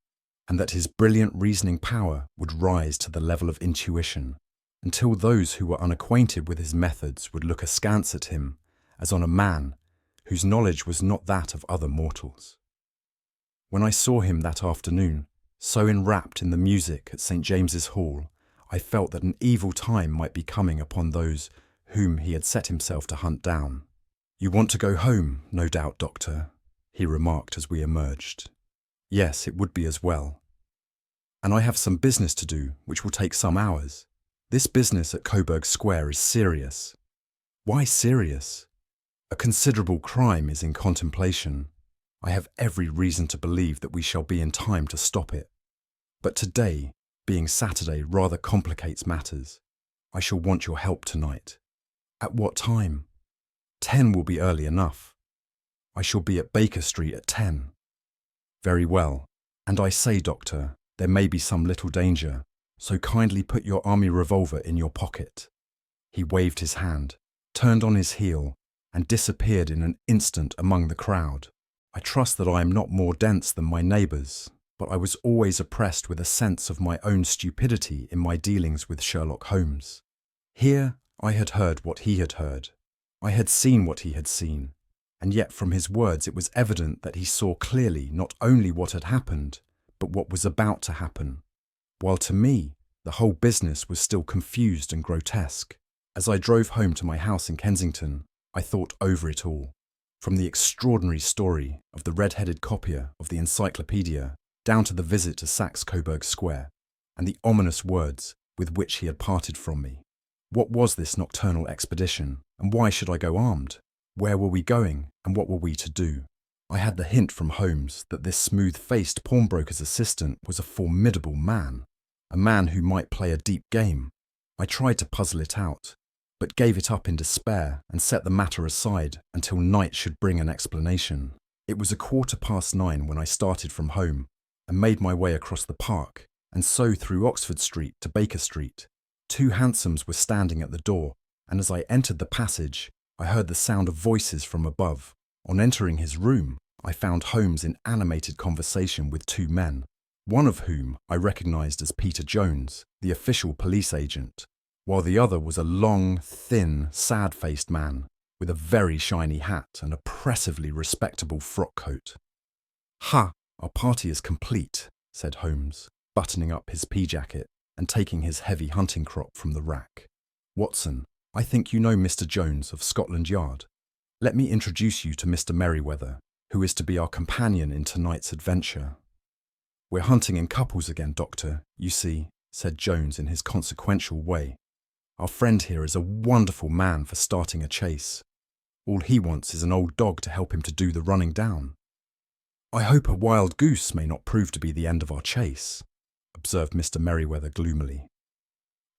and that his brilliant reasoning power would rise to the level of intuition, until those who were unacquainted with his methods would look askance at him as on a man whose knowledge was not that of other mortals. When I saw him that afternoon, so enwrapped in the music at St. James's Hall, I felt that an evil time might be coming upon those whom he had set himself to hunt down. "You want to go home, no doubt, Doctor," he remarked as we emerged. "Yes, it would be as well. And I have some business to do which will take some hours. This business at Coburg Square is serious." "Why serious?" "A considerable crime is in contemplation. I have every reason to believe that we shall be in time to stop it. But today, being Saturday, rather complicates matters. I shall want your help tonight." "At what time?" 10 will be early enough. I shall be at Baker Street at 10. "Very well. And I say, Doctor, there may be some little danger, so kindly put your army revolver in your pocket." He waved his hand, turned on his heel, and disappeared in an instant among the crowd. I trust that I am not more dense than my neighbours, but I was always oppressed with a sense of my own stupidity in my dealings with Sherlock Holmes. Here I had heard what he had heard. I had seen what he had seen, and yet from his words it was evident that he saw clearly not only what had happened, but what was about to happen, while to me the whole business was still confused and grotesque. As I drove home to my house in Kensington, I thought over it all, from the extraordinary story of the red-headed copier of the encyclopedia down to the visit to Saxe-Coburg Square, and the ominous words with which he had parted from me. What was this nocturnal expedition, and why should I go armed? Where were we going, and what were we to do? I had the hint from Holmes that this smooth-faced pawnbroker's assistant was a formidable man, a man who might play a deep game. I tried to puzzle it out, but gave it up in despair and set the matter aside until night should bring an explanation. It was 9:15 when I started from home and made my way across the park and so through Oxford Street to Baker Street. 2 hansoms were standing at the door, and as I entered the passage, I heard the sound of voices from above. On entering his room, I found Holmes in animated conversation with 2 men, one of whom I recognised as Peter Jones, the official police agent, while the other was a long, thin, sad-faced man with a very shiny hat and oppressively respectable frock coat. "Ha, our party is complete," said Holmes, buttoning up his pea-jacket and taking his heavy hunting crop from the rack. "Watson, I think you know Mr. Jones of Scotland Yard. Let me introduce you to Mr. Merryweather, who is to be our companion in tonight's adventure." "We're hunting in couples again, Doctor, you see," said Jones in his consequential way. "Our friend here is a wonderful man for starting a chase. All he wants is an old dog to help him to do the running down." "I hope a wild goose may not prove to be the end of our chase," observed Mr. Merryweather gloomily.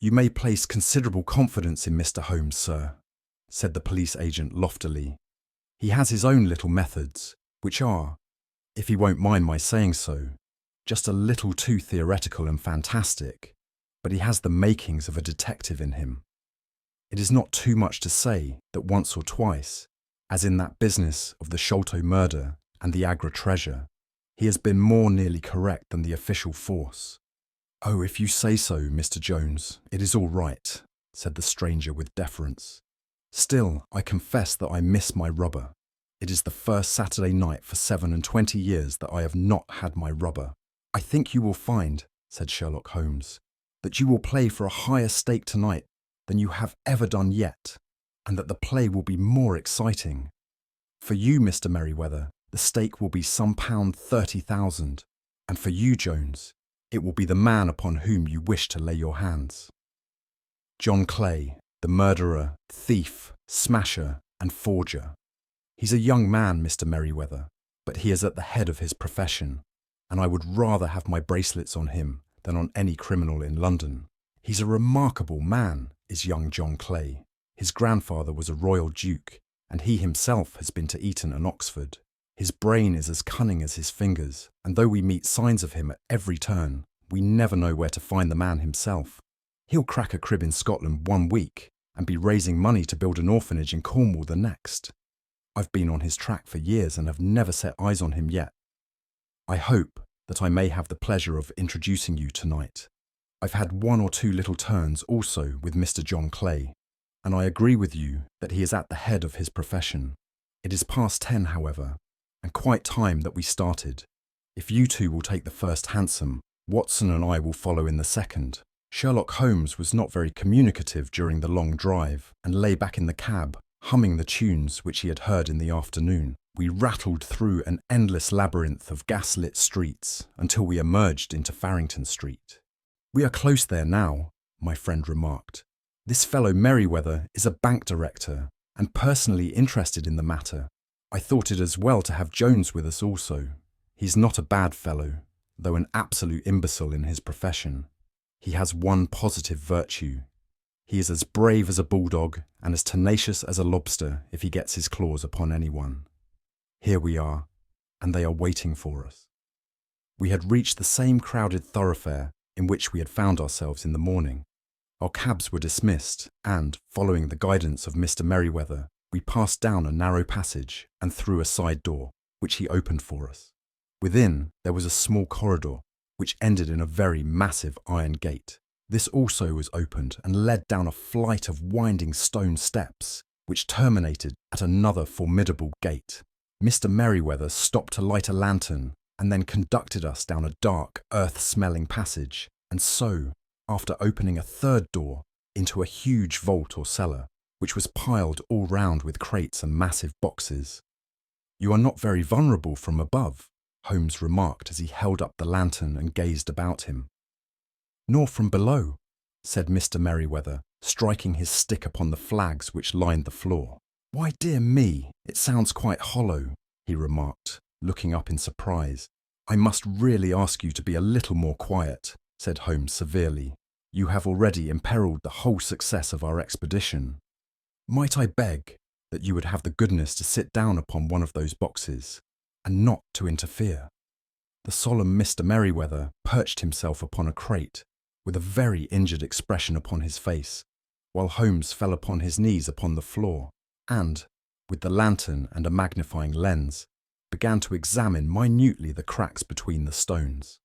"You may place considerable confidence in Mr. Holmes, sir," said the police agent loftily. "He has his own little methods, which are, if he won't mind my saying so, just a little too theoretical and fantastic, but he has the makings of a detective in him. It is not too much to say that once or twice, as in that business of the Sholto murder and the Agra treasure, he has been more nearly correct than the official force." "Oh, if you say so, Mr. Jones, it is all right," said the stranger with deference. "Still, I confess that I miss my rubber. It is the first Saturday night for 27 years that I have not had my rubber." "I think you will find," said Sherlock Holmes, "that you will play for a higher stake tonight than you have ever done yet, and that the play will be more exciting. For you, Mr. Merryweather, the stake will be some £30,000, and for you, Jones, it will be the man upon whom you wish to lay your hands. John Clay, the murderer, thief, smasher, and forger. He's a young man, Mr. Merryweather, but he is at the head of his profession, and I would rather have my bracelets on him than on any criminal in London. He's a remarkable man, is young John Clay. His grandfather was a royal duke, and he himself has been to Eton and Oxford. His brain is as cunning as his fingers, and though we meet signs of him at every turn, we never know where to find the man himself. He'll crack a crib in Scotland one week and be raising money to build an orphanage in Cornwall the next. I've been on his track for years and have never set eyes on him yet. I hope that I may have the pleasure of introducing you tonight. I've had 1 or 2 little turns also with Mr. John Clay, and I agree with you that he is at the head of his profession. It is past 10, however, and quite time that we started. If you 2 will take the first hansom, Watson and I will follow in the second." Sherlock Holmes was not very communicative during the long drive and lay back in the cab, humming the tunes which he had heard in the afternoon. We rattled through an endless labyrinth of gas-lit streets until we emerged into Farrington Street. "We are close there now," my friend remarked. "This fellow Merryweather is a bank director and personally interested in the matter. I thought it as well to have Jones with us also. He's not a bad fellow, though an absolute imbecile in his profession. He has one positive virtue. He is as brave as a bulldog and as tenacious as a lobster if he gets his claws upon anyone. Here we are, and they are waiting for us." We had reached the same crowded thoroughfare in which we had found ourselves in the morning. Our cabs were dismissed, and, following the guidance of Mr. Merryweather, we passed down a narrow passage and through a side door, which he opened for us. Within, there was a small corridor, which ended in a very massive iron gate. This also was opened and led down a flight of winding stone steps, which terminated at another formidable gate. Mr. Merryweather stopped to light a lantern and then conducted us down a dark, earth-smelling passage, and so, after opening a third door, into a huge vault or cellar, which was piled all round with crates and massive boxes. "You are not very vulnerable from above," Holmes remarked as he held up the lantern and gazed about him. "Nor from below," said Mr. Merryweather, striking his stick upon the flags which lined the floor. "Why, dear me, it sounds quite hollow," he remarked, looking up in surprise. "I must really ask you to be a little more quiet," said Holmes severely. "You have already imperilled the whole success of our expedition. Might I beg that you would have the goodness to sit down upon one of those boxes, and not to interfere?" The solemn Mr. Merryweather perched himself upon a crate, with a very injured expression upon his face, while Holmes fell upon his knees upon the floor, and, with the lantern and a magnifying lens, began to examine minutely the cracks between the stones.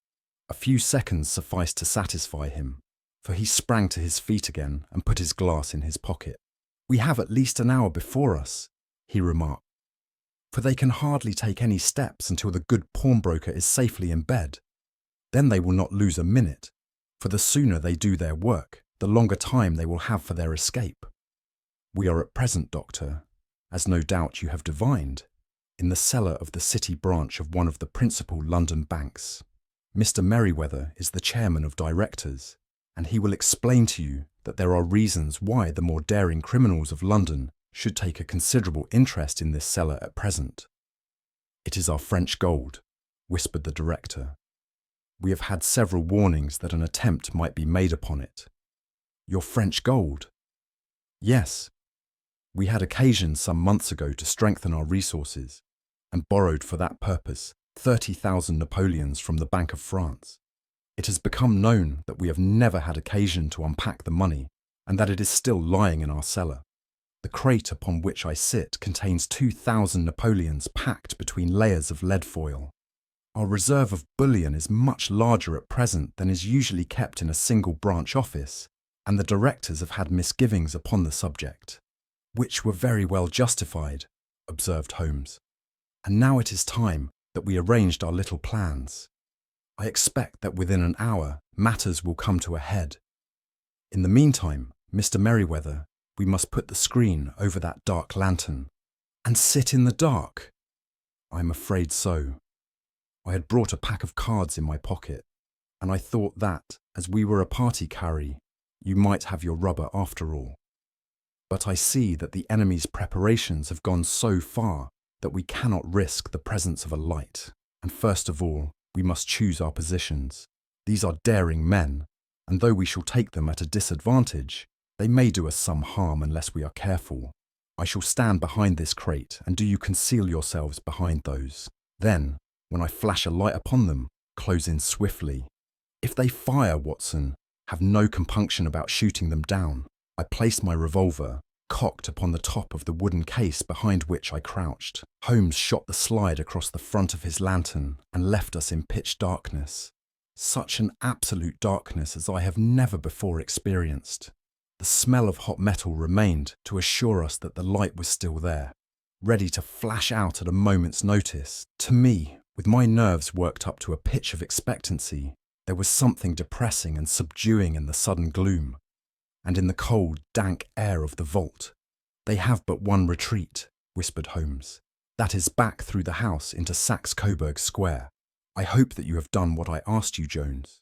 A few seconds sufficed to satisfy him, for he sprang to his feet again and put his glass in his pocket. "We have at least an hour before us," he remarked, "for they can hardly take any steps until the good pawnbroker is safely in bed. Then they will not lose a minute, for the sooner they do their work, the longer time they will have for their escape. We are at present, Doctor, as no doubt you have divined, in the cellar of the City branch of one of the principal London banks. Mr. Merryweather is the chairman of directors, and he will explain to you that there are reasons why the more daring criminals of London should take a considerable interest in this cellar at present." "It is our French gold," whispered the director. "We have had several warnings that an attempt might be made upon it." "Your French gold?" "Yes. We had occasion some months ago to strengthen our resources, and borrowed for that purpose 30,000 Napoleons from the Bank of France. It has become known that we have never had occasion to unpack the money, and that it is still lying in our cellar. The crate upon which I sit contains 2,000 Napoleons packed between layers of lead foil. Our reserve of bullion is much larger at present than is usually kept in a single branch office, and the directors have had misgivings upon the subject." "Which were very well justified," observed Holmes. "And now it is time that we arranged our little plans. I expect that within an hour matters will come to a head. In the meantime, Mr. Merryweather, we must put the screen over that dark lantern." "And sit in the dark?" "I am afraid so. I had brought a pack of cards in my pocket, and I thought that, as we were a party carry, you might have your rubber after all. But I see that the enemy's preparations have gone so far that we cannot risk the presence of a light, and first of all, we must choose our positions. These are daring men, and though we shall take them at a disadvantage, they may do us some harm unless we are careful. I shall stand behind this crate, and do you conceal yourselves behind those. Then, when I flash a light upon them, close in swiftly. If they fire, Watson, have no compunction about shooting them down." I placed my revolver, cocked, upon the top of the wooden case behind which I crouched. Holmes shot the slide across the front of his lantern and left us in pitch darkness. Such an absolute darkness as I have never before experienced. The smell of hot metal remained to assure us that the light was still there, ready to flash out at a moment's notice. To me, with my nerves worked up to a pitch of expectancy, there was something depressing and subduing in the sudden gloom, and in the cold, dank air of the vault. "They have but one retreat," whispered Holmes. "That is back through the house into Saxe Coburg Square. I hope that you have done what I asked you, Jones.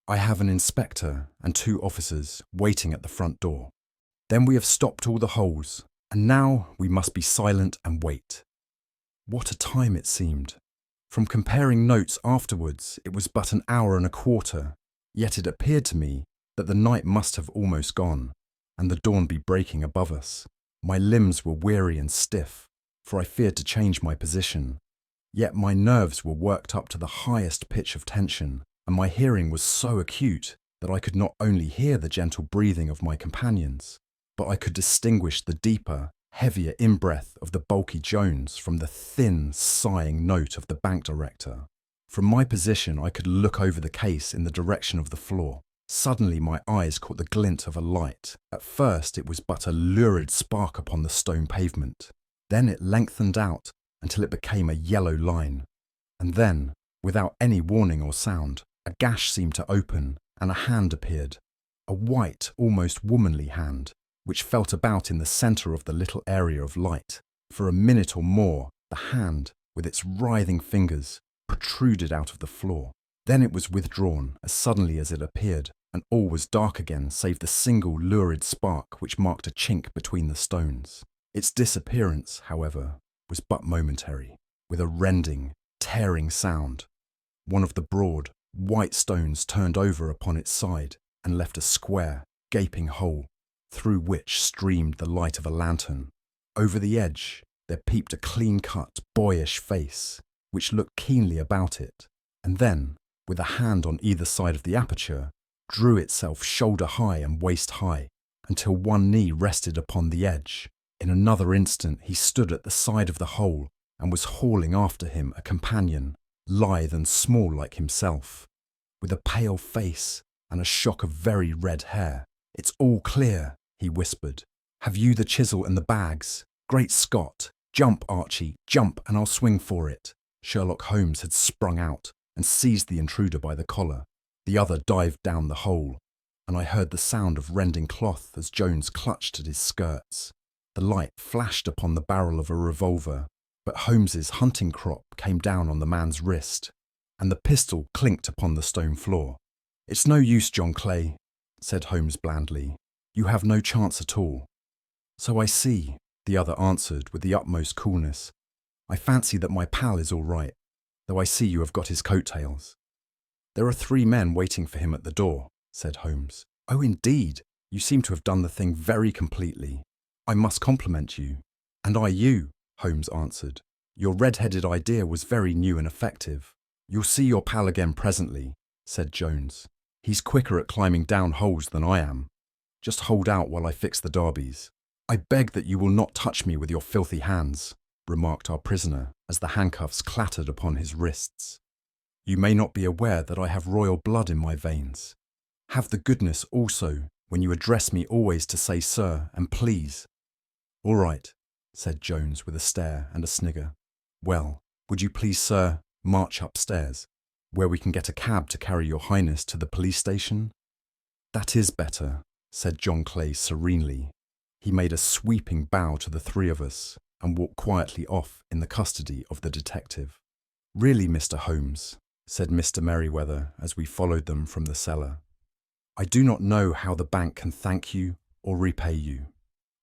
I have an inspector and 2 officers waiting at the front door. Then we have stopped all the holes, and now we must be silent and wait." What a time it seemed! From comparing notes afterwards, it was but an hour and a quarter, yet it appeared to me that the night must have almost gone, and the dawn be breaking above us. My limbs were weary and stiff, for I feared to change my position. Yet my nerves were worked up to the highest pitch of tension, and my hearing was so acute that I could not only hear the gentle breathing of my companions, but I could distinguish the deeper, heavier in-breath of the bulky Jones from the thin, sighing note of the bank director. From my position I could look over the case in the direction of the floor. Suddenly my eyes caught the glint of a light. At first it was but a lurid spark upon the stone pavement. Then it lengthened out until it became a yellow line. And then, without any warning or sound, a gash seemed to open, and a hand appeared. A white, almost womanly hand, which felt about in the centre of the little area of light. For a minute or more, the hand, with its writhing fingers, protruded out of the floor. Then it was withdrawn as suddenly as it appeared, and all was dark again save the single lurid spark which marked a chink between the stones. Its disappearance, however, was but momentary. With a rending, tearing sound, one of the broad, white stones turned over upon its side and left a square, gaping hole, through which streamed the light of a lantern. Over the edge there peeped a clean-cut, boyish face, which looked keenly about it, and then, with a hand on either side of the aperture, drew itself shoulder high and waist high, until one knee rested upon the edge. In another instant he stood at the side of the hole and was hauling after him a companion, lithe and small like himself, with a pale face and a shock of very red hair. "It's all clear," he whispered. "Have you the chisel and the bags? Great Scott! Jump, Archie, jump, and I'll swing for it." Sherlock Holmes had sprung out and seized the intruder by the collar. The other dived down the hole, and I heard the sound of rending cloth as Jones clutched at his skirts. The light flashed upon the barrel of a revolver, but Holmes's hunting crop came down on the man's wrist, and the pistol clinked upon the stone floor. "It's no use, John Clay," said Holmes blandly. "You have no chance at all." "So I see," the other answered with the utmost coolness. "I fancy that my pal is all right, though I see you have got his coattails." "There are 3 men waiting for him at the door," said Holmes. "Oh, indeed, you seem to have done the thing very completely. I must compliment you." "And I you," Holmes answered. "Your red-headed idea was very new and effective." "You'll see your pal again presently," said Jones. "He's quicker at climbing down holes than I am. Just hold out while I fix the derbies." "I beg that you will not touch me with your filthy hands," remarked our prisoner as the handcuffs clattered upon his wrists. "You may not be aware that I have royal blood in my veins. Have the goodness also, when you address me, always to say sir and please." "All right," said Jones with a stare and a snigger. "Well, would you please, sir, march upstairs, where we can get a cab to carry your highness to the police station?" "That is better," said John Clay serenely. He made a sweeping bow to the 3 of us and walked quietly off in the custody of the detective. "Really, Mr. Holmes," said Mr. Merryweather as we followed them from the cellar, "I do not know how the bank can thank you or repay you.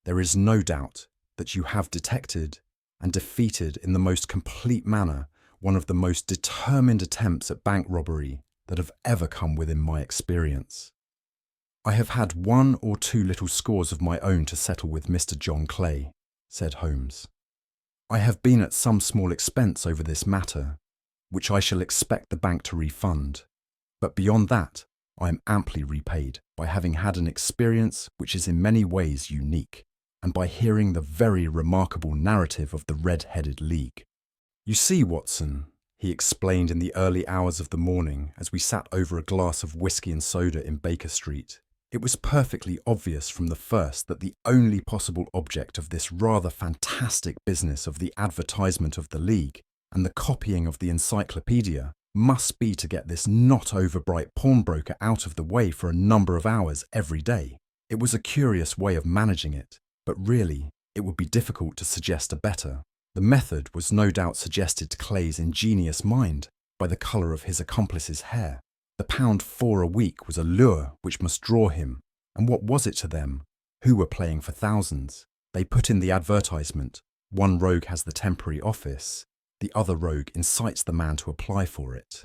There is no doubt that you have detected and defeated in the most complete manner one of the most determined attempts at bank robbery that have ever come within my experience. I have had 1 or 2 little scores of my own to settle with Mr. John Clay," said Holmes. "I have been at some small expense over this matter, which I shall expect the bank to refund, but beyond that I am amply repaid by having had an experience which is in many ways unique, and by hearing the very remarkable narrative of the Red-Headed League. You see, Watson," he explained in the early hours of the morning as we sat over a glass of whisky and soda in Baker Street, "it was perfectly obvious from the first that the only possible object of this rather fantastic business of the advertisement of the League and the copying of the encyclopedia must be to get this not over-bright pawnbroker out of the way for a number of hours every day. It was a curious way of managing it, but really it would be difficult to suggest a better. The method was no doubt suggested to Clay's ingenious mind by the colour of his accomplice's hair. The £4 a week was a lure which must draw him, and what was it to them, who were playing for thousands? They put in the advertisement, one rogue has the temporary office, the other rogue incites the man to apply for it,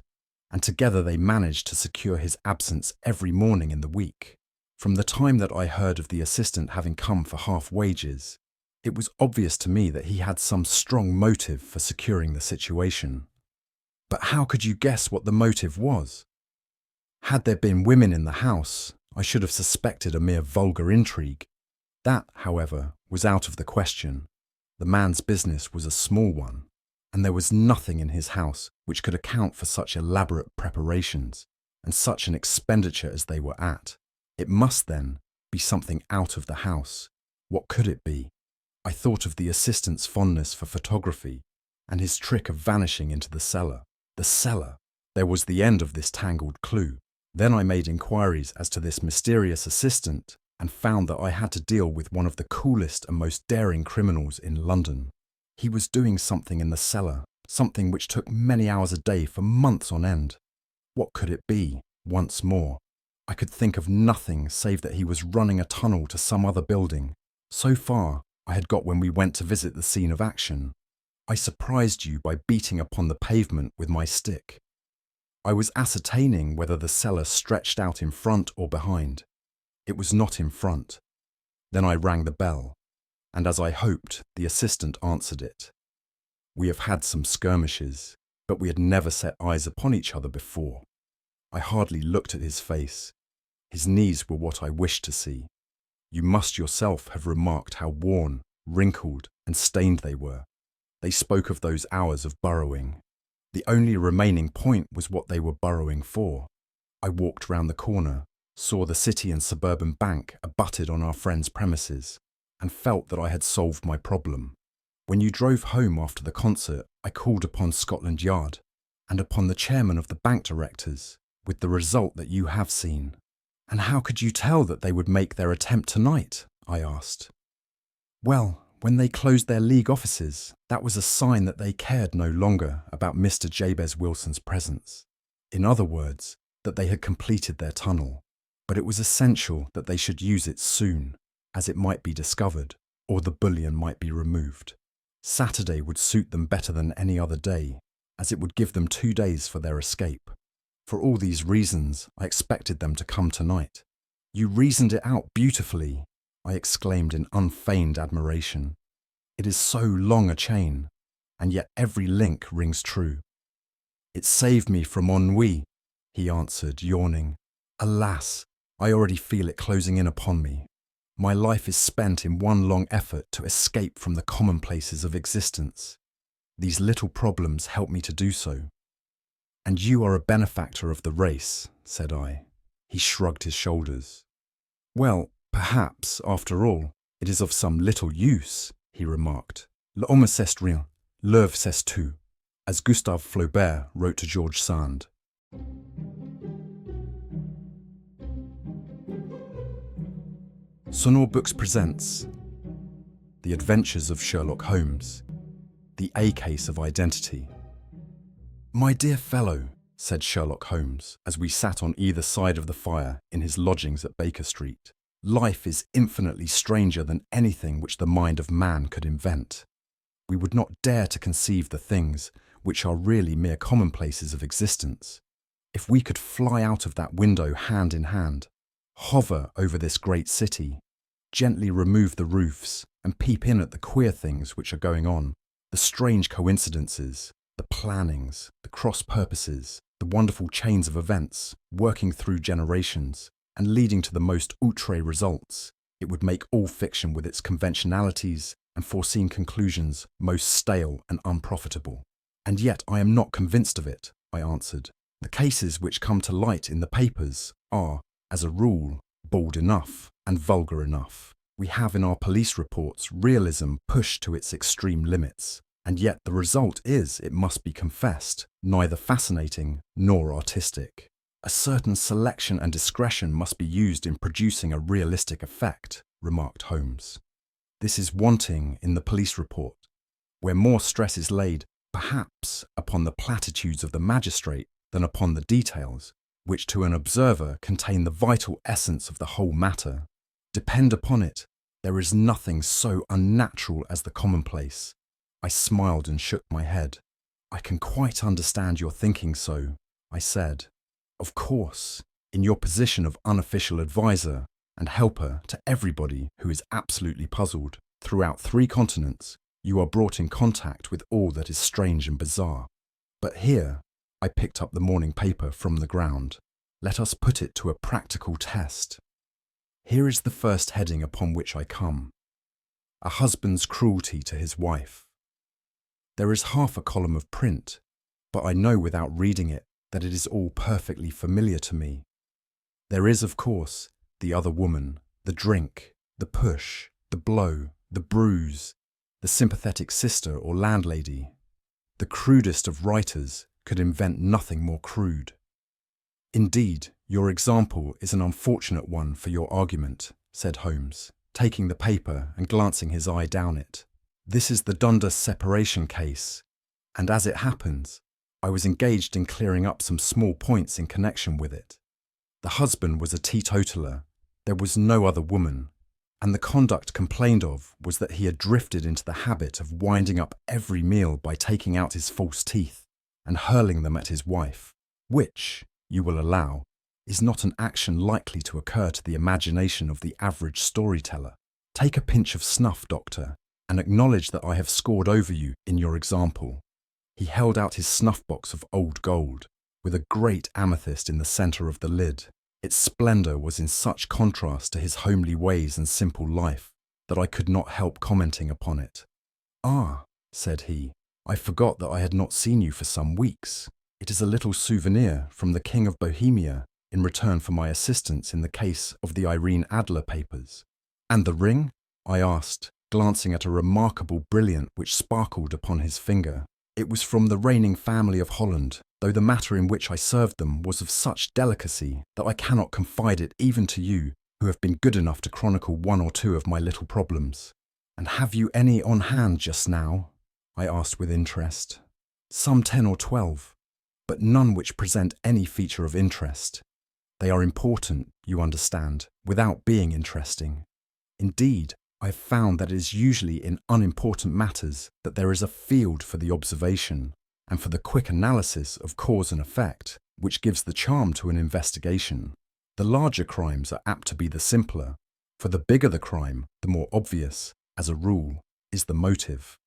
and together they managed to secure his absence every morning in the week. From the time that I heard of the assistant having come for half wages, it was obvious to me that he had some strong motive for securing the situation. But how could you guess what the motive was? Had there been women in the house, I should have suspected a mere vulgar intrigue. That, however, was out of the question. The man's business was a small one, and there was nothing in his house which could account for such elaborate preparations and such an expenditure as they were at. It must, then, be something out of the house. What could it be? I thought of the assistant's fondness for photography and his trick of vanishing into the cellar. The cellar! There was the end of this tangled clue. Then I made inquiries as to this mysterious assistant and found that I had to deal with one of the coolest and most daring criminals in London. He was doing something in the cellar, something which took many hours a day for months on end. What could it be? Once more, I could think of nothing save that he was running a tunnel to some other building. So far, I had got when we went to visit the scene of action. I surprised you by beating upon the pavement with my stick. I was ascertaining whether the cellar stretched out in front or behind. It was not in front. Then I rang the bell, and as I hoped, the assistant answered it. We have had some skirmishes, but we had never set eyes upon each other before. I hardly looked at his face. His knees were what I wished to see. You must yourself have remarked how worn, wrinkled, and stained they were. They spoke of those hours of burrowing. The only remaining point was what they were burrowing for. I walked round the corner, saw the City and Suburban Bank abutted on our friend's premises, and felt that I had solved my problem. When you drove home after the concert, I called upon Scotland Yard and upon the chairman of the bank directors, with the result that you have seen. And how could you tell that they would make their attempt tonight? I asked. Well, when they closed their league offices, that was a sign that they cared no longer about Mr. Jabez Wilson's presence. In other words, that they had completed their tunnel. But it was essential that they should use it soon, as it might be discovered, or the bullion might be removed. Saturday would suit them better than any other day, as it would give them 2 days for their escape. For all these reasons, I expected them to come tonight. You reasoned it out beautifully, I exclaimed in unfeigned admiration. It is so long a chain, and yet every link rings true. It saved me from ennui, he answered, yawning. Alas, I already feel it closing in upon me. My life is spent in one long effort to escape from the commonplaces of existence. These little problems help me to do so. And you are a benefactor of the race, said I. He shrugged his shoulders. Well, perhaps, after all, it is of some little use, he remarked. L'homme c'est rien, l'œuvre c'est tout, as Gustave Flaubert wrote to George Sand. Audiobooks presents The Adventures of Sherlock Holmes, The A Case of Identity. My dear fellow, said Sherlock Holmes, as we sat on either side of the fire in his lodgings at Baker Street, life is infinitely stranger than anything which the mind of man could invent. We would not dare to conceive the things which are really mere commonplaces of existence. If we could fly out of that window hand in hand, hover over this great city, gently remove the roofs and peep in at the queer things which are going on, the strange coincidences, the plannings, the cross-purposes, the wonderful chains of events, working through generations, and leading to the most outre results, it would make all fiction with its conventionalities and foreseen conclusions most stale and unprofitable. And yet I am not convinced of it, I answered. The cases which come to light in the papers are, as a rule, bald enough and vulgar enough. We have in our police reports realism pushed to its extreme limits. And yet the result is, it must be confessed, neither fascinating nor artistic. A certain selection and discretion must be used in producing a realistic effect, remarked Holmes. This is wanting in the police report, where more stress is laid, perhaps, upon the platitudes of the magistrate than upon the details, which to an observer contain the vital essence of the whole matter. Depend upon it, there is nothing so unnatural as the commonplace. I smiled and shook my head. I can quite understand your thinking so, I said. Of course, in your position of unofficial advisor and helper to everybody who is absolutely puzzled, throughout 3 continents, you are brought in contact with all that is strange and bizarre. But here, I picked up the morning paper from the ground. Let us put it to a practical test. Here is the first heading upon which I come. A husband's cruelty to his wife. There is half a column of print, but I know without reading it that it is all perfectly familiar to me. There is, of course, the other woman, the drink, the push, the blow, the bruise, the sympathetic sister or landlady. The crudest of writers could invent nothing more crude. Indeed, your example is an unfortunate one for your argument, said Holmes, taking the paper and glancing his eye down it. This is the Dundas separation case, and as it happens, I was engaged in clearing up some small points in connection with it. The husband was a teetotaler, there was no other woman, and the conduct complained of was that he had drifted into the habit of winding up every meal by taking out his false teeth and hurling them at his wife, which, you will allow, is not an action likely to occur to the imagination of the average storyteller. Take a pinch of snuff, doctor, and acknowledge that I have scored over you in your example. He held out his snuff-box of old gold, with a great amethyst in the centre of the lid. Its splendour was in such contrast to his homely ways and simple life that I could not help commenting upon it. "Ah," said he, "I forgot that I had not seen you for some weeks. It is a little souvenir from the King of Bohemia in return for my assistance in the case of the Irene Adler papers." "And the ring?" I asked, glancing at a remarkable brilliant which sparkled upon his finger. "It was from the reigning family of Holland, though the matter in which I served them was of such delicacy that I cannot confide it even to you, who have been good enough to chronicle one or two of my little problems." "And have you any on hand just now?" I asked with interest. "Some 10 or 12, but none which present any feature of interest. They are important, you understand, without being interesting. Indeed, I have found that it is usually in unimportant matters that there is a field for the observation, and for the quick analysis of cause and effect, which gives the charm to an investigation. The larger crimes are apt to be the simpler, for the bigger the crime, the more obvious, as a rule, is the motive.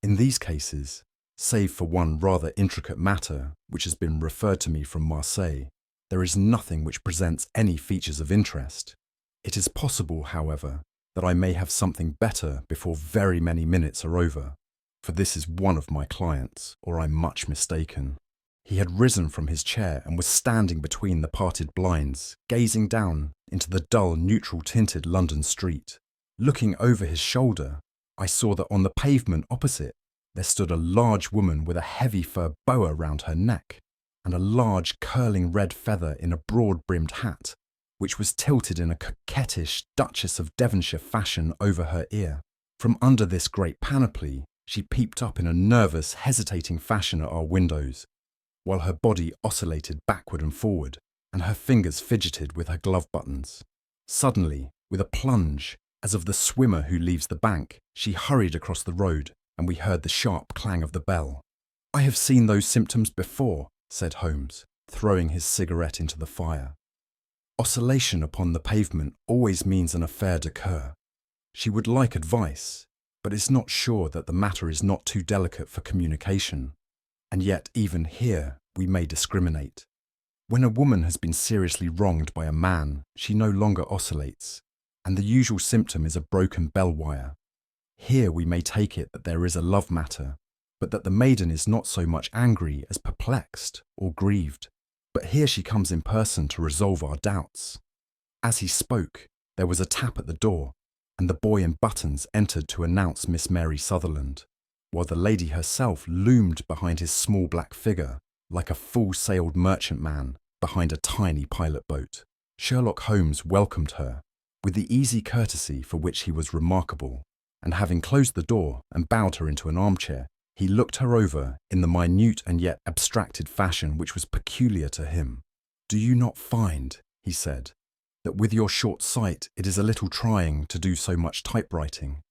In these cases, save for one rather intricate matter which has been referred to me from Marseille, there is nothing which presents any features of interest. It is possible, however, that I may have something better before very many minutes are over, for this is one of my clients, or I'm much mistaken." He had risen from his chair and was standing between the parted blinds, gazing down into the dull, neutral-tinted London street. Looking over his shoulder, I saw that on the pavement opposite there stood a large woman with a heavy fur boa round her neck, and a large curling red feather in a broad-brimmed hat, which was tilted in a coquettish Duchess of Devonshire fashion over her ear. From under this great panoply, she peeped up in a nervous, hesitating fashion at our windows, while her body oscillated backward and forward, and her fingers fidgeted with her glove buttons. Suddenly, with a plunge, as of the swimmer who leaves the bank, she hurried across the road, and we heard the sharp clang of the bell. "I have seen those symptoms before," said Holmes, throwing his cigarette into the fire. "Oscillation upon the pavement always means an affaire de cœur. She would like advice, but is not sure that the matter is not too delicate for communication. And yet even here we may discriminate. When a woman has been seriously wronged by a man, she no longer oscillates, and the usual symptom is a broken bell wire. Here we may take it that there is a love matter, but that the maiden is not so much angry as perplexed or grieved. But here she comes in person to resolve our doubts." As he spoke, there was a tap at the door, and the boy in buttons entered to announce Miss Mary Sutherland, while the lady herself loomed behind his small black figure like a full-sailed merchantman behind a tiny pilot boat. Sherlock Holmes welcomed her with the easy courtesy for which he was remarkable, and having closed the door and bowed her into an armchair, he looked her over in the minute and yet abstracted fashion which was peculiar to him. "Do you not find," he said, "that with your short sight it is a little trying to do so much typewriting?"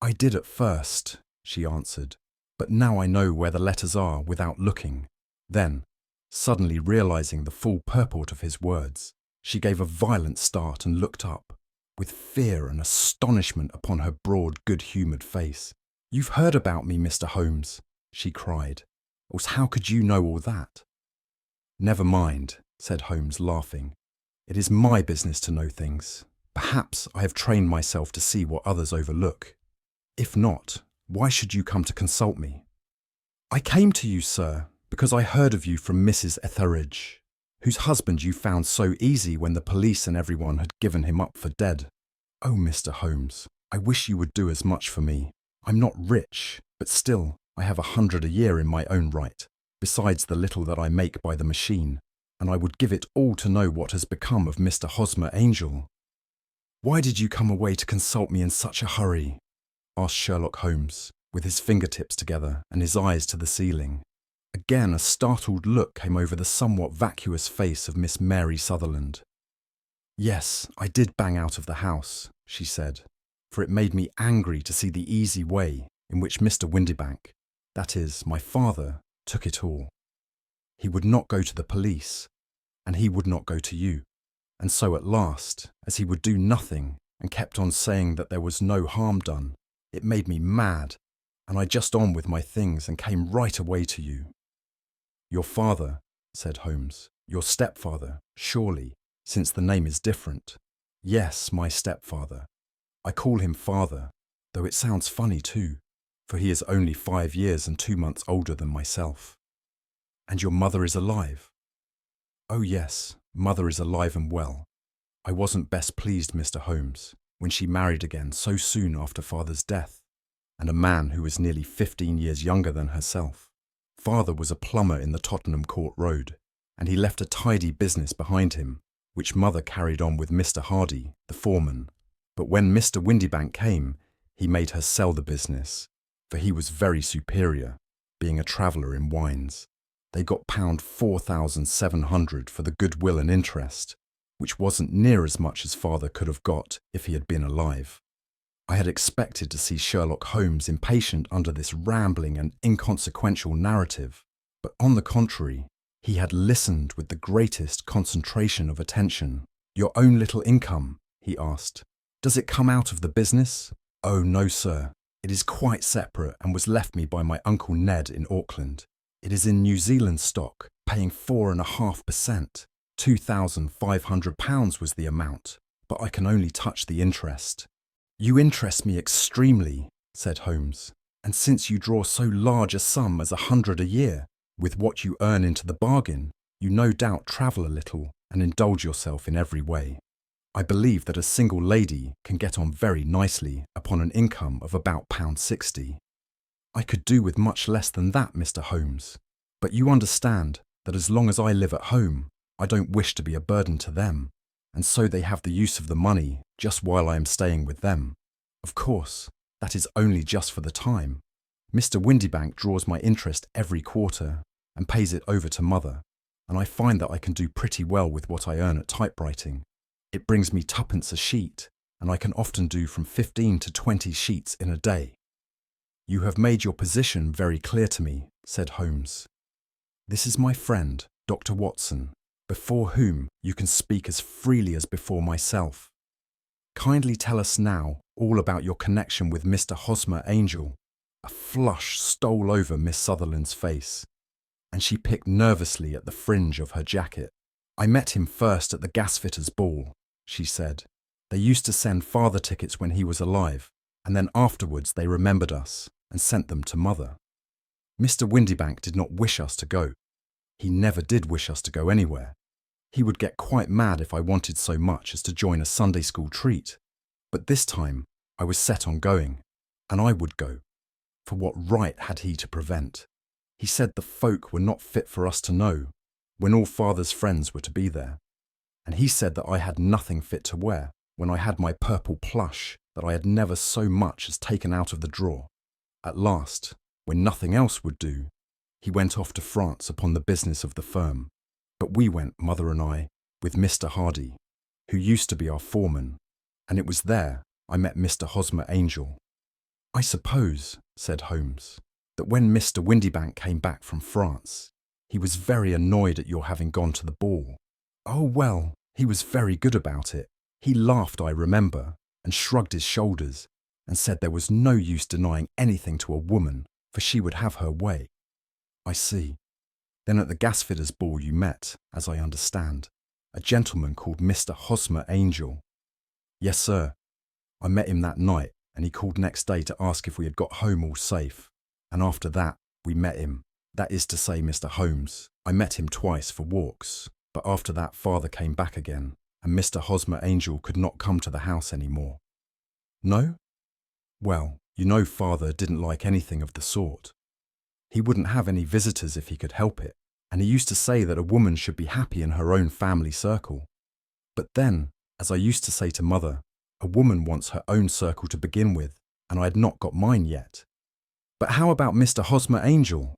"I did at first," she answered, "but now I know where the letters are without looking." Then, suddenly realizing the full purport of his words, she gave a violent start and looked up, with fear and astonishment upon her broad, good-humoured face. "You've heard about me, Mr. Holmes," she cried. "Else how could you know all that?" "Never mind," said Holmes, laughing. "It is my business to know things. Perhaps I have trained myself to see what others overlook. If not, why should you come to consult me?" "I came to you, sir, because I heard of you from Mrs. Etheridge, whose husband you found so easy when the police and everyone had given him up for dead. Oh, Mr. Holmes, I wish you would do as much for me. I'm not rich, but still I have 100 a year in my own right, besides the little that I make by the machine, and I would give it all to know what has become of Mr. Hosmer Angel." "Why did you come away to consult me in such a hurry?" asked Sherlock Holmes, with his fingertips together and his eyes to the ceiling. Again a startled look came over the somewhat vacuous face of Miss Mary Sutherland. "Yes, I did bang out of the house," she said, "for it made me angry to see the easy way in which Mr. Windibank, that is, my father, took it all. He would not go to the police, and he would not go to you, and so at last, as he would do nothing and kept on saying that there was no harm done, it made me mad, and I just on with my things and came right away to you." "Your father," said Holmes. "Your stepfather, surely, since the name is different." "Yes, my stepfather. I call him father, though it sounds funny too, for he is only 5 years and 2 months older than myself." "And your mother is alive?" "Oh yes, mother is alive and well. I wasn't best pleased, Mr. Holmes, when she married again so soon after father's death, and a man who was nearly 15 years younger than herself. Father was a plumber in the Tottenham Court Road, and he left a tidy business behind him, which mother carried on with Mr. Hardy, the foreman. But when Mr. Windybank came, he made her sell the business, for he was very superior, being a traveller in wines. They got £4,700 for the goodwill and interest, which wasn't near as much as father could have got if he had been alive. I had expected to see Sherlock Holmes impatient under this rambling and inconsequential narrative, but on the contrary, he had listened with the greatest concentration of attention. "Your own little income?" he asked. "Does it come out of the business?" "Oh no, sir. It is quite separate and was left me by my Uncle Ned in Auckland. It is in New Zealand stock, paying 4.5%. £2,500 was the amount, but I can only touch the interest." "You interest me extremely," said Holmes, "and since you draw so large a sum as 100 a year, with what you earn into the bargain, you no doubt travel a little and indulge yourself in every way. I believe that a single lady can get on very nicely upon an income of about £60. "I could do with much less than that, Mr. Holmes, but you understand that as long as I live at home, I don't wish to be a burden to them, and so they have the use of the money just while I am staying with them. Of course, that is only just for the time. Mr. Windybank draws my interest every quarter and pays it over to mother, and I find that I can do pretty well with what I earn at typewriting. It brings me 2d. a sheet, and I can often do from 15 to 20 sheets in a day." "You have made your position very clear to me," said Holmes. "This is my friend, Dr. Watson, before whom you can speak as freely as before myself. Kindly tell us now all about your connection with Mr. Hosmer Angel." A flush stole over Miss Sutherland's face, and she picked nervously at the fringe of her jacket. "I met him first at the gasfitters' ball," she said. "They used to send father tickets when he was alive, and then afterwards they remembered us and sent them to mother. Mr. Windybank did not wish us to go. He never did wish us to go anywhere. He would get quite mad if I wanted so much as to join a Sunday school treat. But this time I was set on going, and I would go. For what right had he to prevent? He said the folk were not fit for us to know, when all father's friends were to be there. And he said that I had nothing fit to wear, when I had my purple plush that I had never so much as taken out of the drawer. At last, when nothing else would do, he went off to France upon the business of the firm. But we went, mother and I, with Mr. Hardy, who used to be our foreman, and it was there I met Mr. Hosmer Angel." "I suppose," said Holmes, "that when Mr. Windybank came back from France, he was very annoyed at your having gone to the ball." "Oh well, he was very good about it. He laughed, I remember, and shrugged his shoulders, and said there was no use denying anything to a woman, for she would have her way." "I see. Then at the gasfitters' ball you met, as I understand, a gentleman called Mr. Hosmer Angel." "Yes, sir. I met him that night, and he called next day to ask if we had got home all safe, and after that we met him. That is to say, Mr. Holmes, I met him twice for walks, but after that father came back again, and Mr. Hosmer Angel could not come to the house any more." "No? Well, you know father didn't like anything of the sort. He wouldn't have any visitors if he could help it, and he used to say that a woman should be happy in her own family circle. But then, as I used to say to mother, a woman wants her own circle to begin with, and I had not got mine yet." "But how about Mr. Hosmer Angel?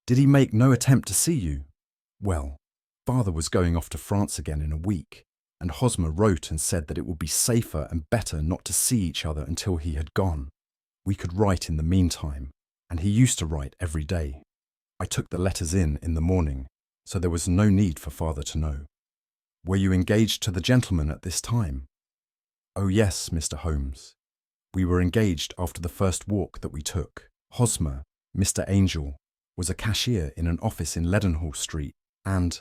Did he make no attempt to see you?" "Well, father was going off to France again in a week, and Hosmer wrote and said that it would be safer and better not to see each other until he had gone. We could write in the meantime, and he used to write every day. I took the letters in the morning, so there was no need for father to know." "Were you engaged to the gentleman at this time?" "Oh yes, Mr. Holmes. We were engaged after the first walk that we took, Hosmer, Mr. Angel, was a cashier in an office in Leadenhall Street, and—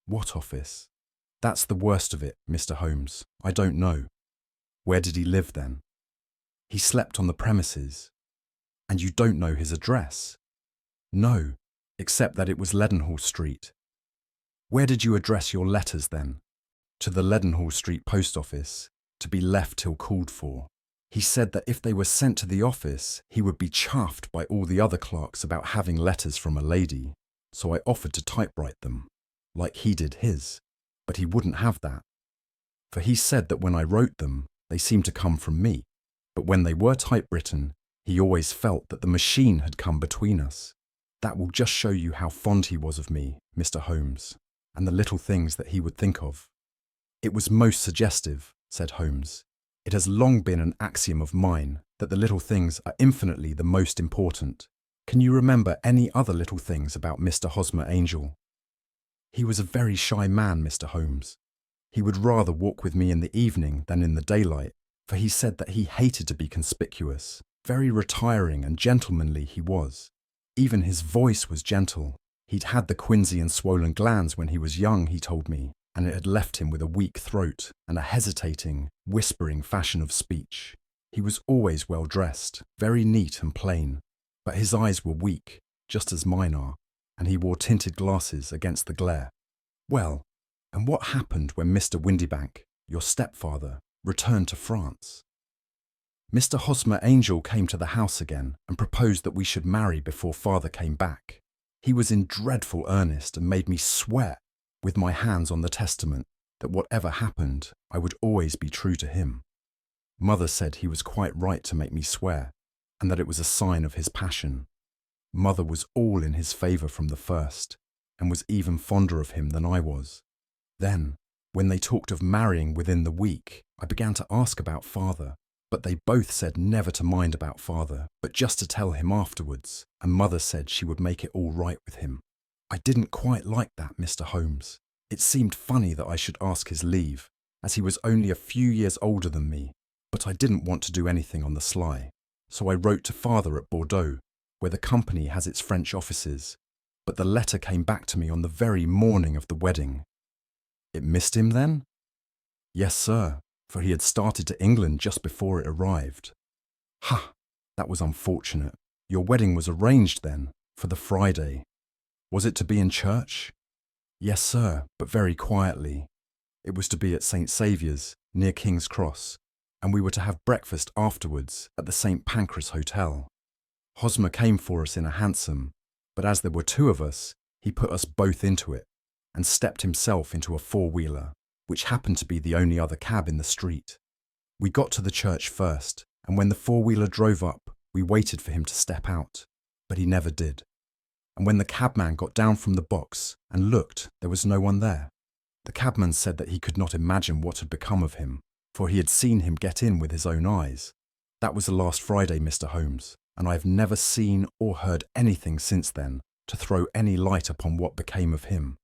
What office? That's the worst of it, Mr. Holmes. I don't know. Where did he live then? He slept on the premises. And you don't know his address? No, except that it was Leadenhall Street. Where did you address your letters then? To the Leadenhall Street post office, to be left till called for. He said that if they were sent to the office, he would be chaffed by all the other clerks about having letters from a lady, so I offered to typewrite them, like he did his, but he wouldn't have that. For he said that when I wrote them, they seemed to come from me, but when they were typewritten, he always felt that the machine had come between us. That will just show you how fond he was of me, Mr. Holmes, and the little things that he would think of. It was most suggestive, said Holmes. It has long been an axiom of mine that the little things are infinitely the most important. Can you remember any other little things about Mr. Hosmer Angel? He was a very shy man, Mr. Holmes. He would rather walk with me in the evening than in the daylight, for he said that he hated to be conspicuous. Very retiring and gentlemanly he was. Even his voice was gentle. He'd had the quinsy and swollen glands when he was young, he told me, and it had left him with a weak throat and a hesitating, whispering fashion of speech. He was always well dressed, very neat and plain, but his eyes were weak, just as mine are, and he wore tinted glasses against the glare. Well, and what happened when Mr. Windybank, your stepfather, returned to France? Mr. Hosmer Angel came to the house again and proposed that we should marry before father came back. He was in dreadful earnest and made me swear, with my hands on the testament, that whatever happened, I would always be true to him. Mother said he was quite right to make me swear, and that it was a sign of his passion. Mother was all in his favour from the first, and was even fonder of him than I was. Then, when they talked of marrying within the week, I began to ask about father, but they both said never to mind about father, but just to tell him afterwards, and mother said she would make it all right with him. I didn't quite like that, Mr. Holmes. It seemed funny that I should ask his leave, as he was only a few years older than me, but I didn't want to do anything on the sly. So I wrote to father at Bordeaux, where the company has its French offices, but the letter came back to me on the very morning of the wedding. It missed him then? Yes, sir, for he had started to England just before it arrived. Ha! That was unfortunate. Your wedding was arranged then, for the Friday. Was it to be in church? Yes, sir, but very quietly. It was to be at St. Saviour's, near King's Cross, and we were to have breakfast afterwards at the St. Pancras Hotel. Hosmer came for us in a hansom, but as there were two of us, he put us both into it, and stepped himself into a four-wheeler, which happened to be the only other cab in the street. We got to the church first, and when the four-wheeler drove up, we waited for him to step out, but he never did. And when the cabman got down from the box and looked, there was no one there. The cabman said that he could not imagine what had become of him, for he had seen him get in with his own eyes. That was the last Friday, Mr. Holmes, and I have never seen or heard anything since then to throw any light upon what became of him.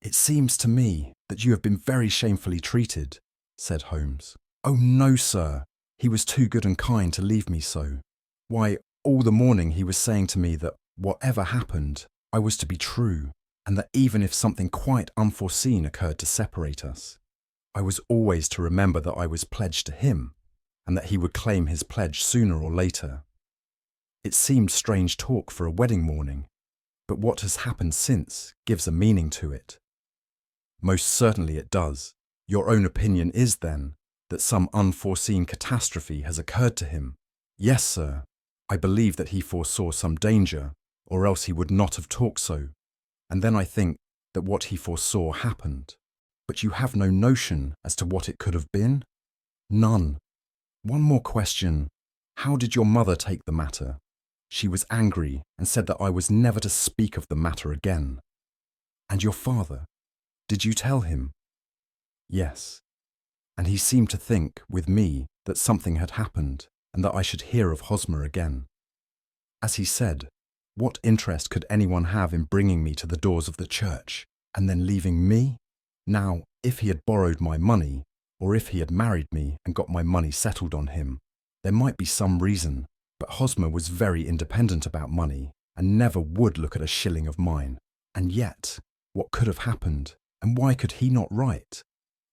It seems to me that you have been very shamefully treated, said Holmes. Oh no, sir, he was too good and kind to leave me so. Why, all the morning he was saying to me that whatever happened, I was to be true, and that even if something quite unforeseen occurred to separate us, I was always to remember that I was pledged to him, and that he would claim his pledge sooner or later. It seemed strange talk for a wedding morning, but what has happened since gives a meaning to it. Most certainly it does. Your own opinion is, then, that some unforeseen catastrophe has occurred to him. Yes, sir, I believe that he foresaw some danger, or else he would not have talked so, and then I think that what he foresaw happened. But you have no notion as to what it could have been? None. One more question. How did your mother take the matter? She was angry and said that I was never to speak of the matter again. And your father? Did you tell him? Yes. And he seemed to think, with me, that something had happened, and that I should hear of Hosmer again. As he said, what interest could anyone have in bringing me to the doors of the church, and then leaving me? Now, if he had borrowed my money, or if he had married me and got my money settled on him, there might be some reason, But Hosmer was very independent about money and never would look at a shilling of mine. And yet, what could have happened, and why could he not write?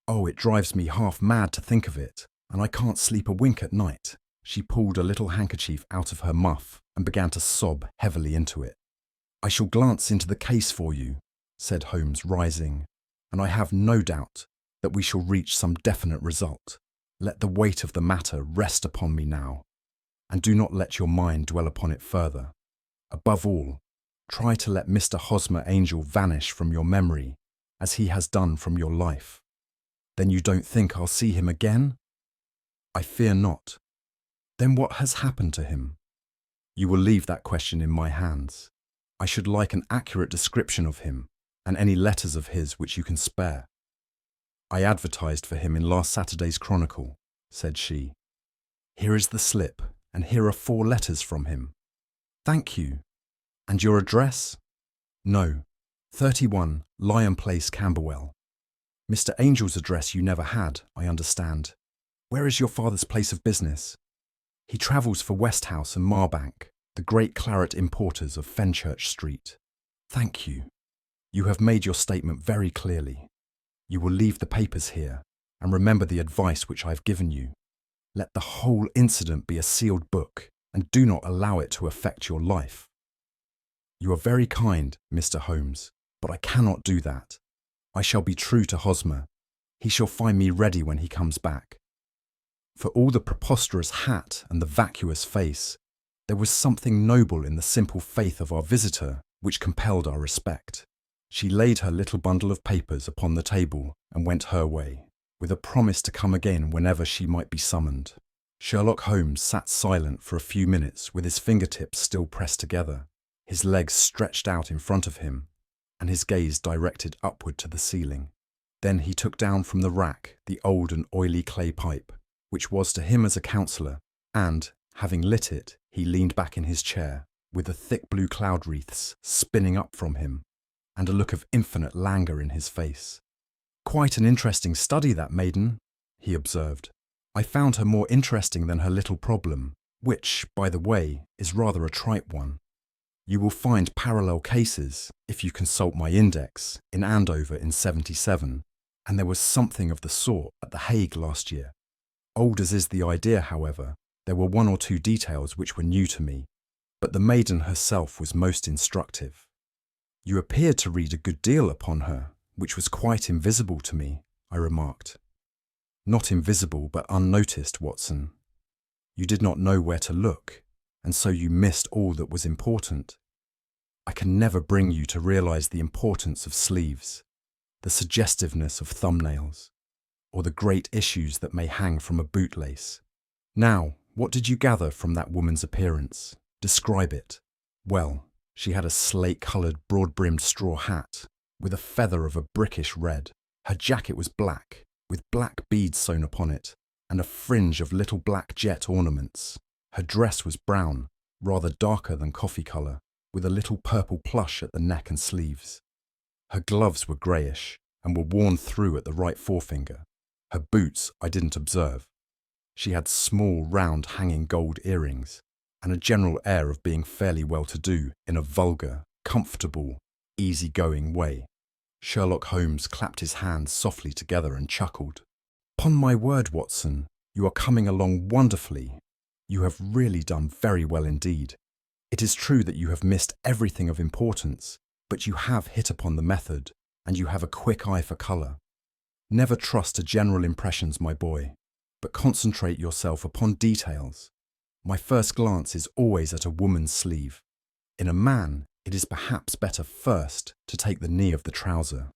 Oh, it drives me half mad to think of it, and I can't sleep a wink at night. She pulled a little handkerchief out of her muff and began to sob heavily into it. I shall glance into the case for you, said Holmes, rising, and I have no doubt that we shall reach some definite result. Let the weight of the matter rest upon me now, and do not let your mind dwell upon it further. Above all, try to let Mr. Hosmer Angel vanish from your memory, as he has done from your life. Then you don't think I'll see him again? I fear not. Then what has happened to him? You will leave that question in my hands. I should like an accurate description of him, and any letters of his which you can spare. I advertised for him in last Saturday's Chronicle, said she. Here is the slip, and here are 4 letters from him. Thank you. And your address? No, 31 Lion Place, Camberwell. Mr. Angel's address you never had, I understand. Where is your father's place of business? He travels for Westhouse and Marbank, the great claret importers of Fenchurch Street. Thank you. You have made your statement very clearly. You will leave the papers here, and remember the advice which I have given you. Let the whole incident be a sealed book, and do not allow it to affect your life. You are very kind, Mr. Holmes, but I cannot do that. I shall be true to Hosmer. He shall find me ready when he comes back. For all the preposterous hat and the vacuous face, there was something noble in the simple faith of our visitor which compelled our respect. She laid her little bundle of papers upon the table and went her way, with a promise to come again whenever she might be summoned. Sherlock Holmes sat silent for a few minutes with his fingertips still pressed together, his legs stretched out in front of him, and his gaze directed upward to the ceiling. Then he took down from the rack the old and oily clay pipe, which was to him as a counsellor, and, having lit it, he leaned back in his chair, with the thick blue cloud wreaths spinning up from him, and a look of infinite languor in his face. Quite an interesting study, that maiden, he observed. I found her more interesting than her little problem, which, by the way, is rather a trite one. You will find parallel cases, if you consult my index, in Andover in '77, and there was something of the sort at The Hague last year. Old as is the idea, however, there were 1 or 2 details which were new to me, but the maiden herself was most instructive. You appeared to read a good deal upon her, which was quite invisible to me, I remarked. Not invisible, but unnoticed, Watson. You did not know where to look, and so you missed all that was important. I can never bring you to realize the importance of sleeves, the suggestiveness of thumbnails, or the great issues that may hang from a bootlace. Now, what did you gather from that woman's appearance? Describe it. Well, she had a slate-coloured, broad-brimmed straw hat, with a feather of a brickish red. Her jacket was black, with black beads sewn upon it, and a fringe of little black jet ornaments. Her dress was brown, rather darker than coffee colour, with a little purple plush at the neck and sleeves. Her gloves were greyish, and were worn through at the right forefinger. Her boots I didn't observe. She had small, round, hanging gold earrings, and a general air of being fairly well-to-do in a vulgar, comfortable, easy-going way. Sherlock Holmes clapped his hands softly together and chuckled. "Upon my word, Watson, you are coming along wonderfully. You have really done very well indeed. It is true that you have missed everything of importance, but you have hit upon the method, and you have a quick eye for colour. Never trust to general impressions, my boy, but concentrate yourself upon details. My first glance is always at a woman's sleeve. In a man, it is perhaps better first to take the knee of the trouser.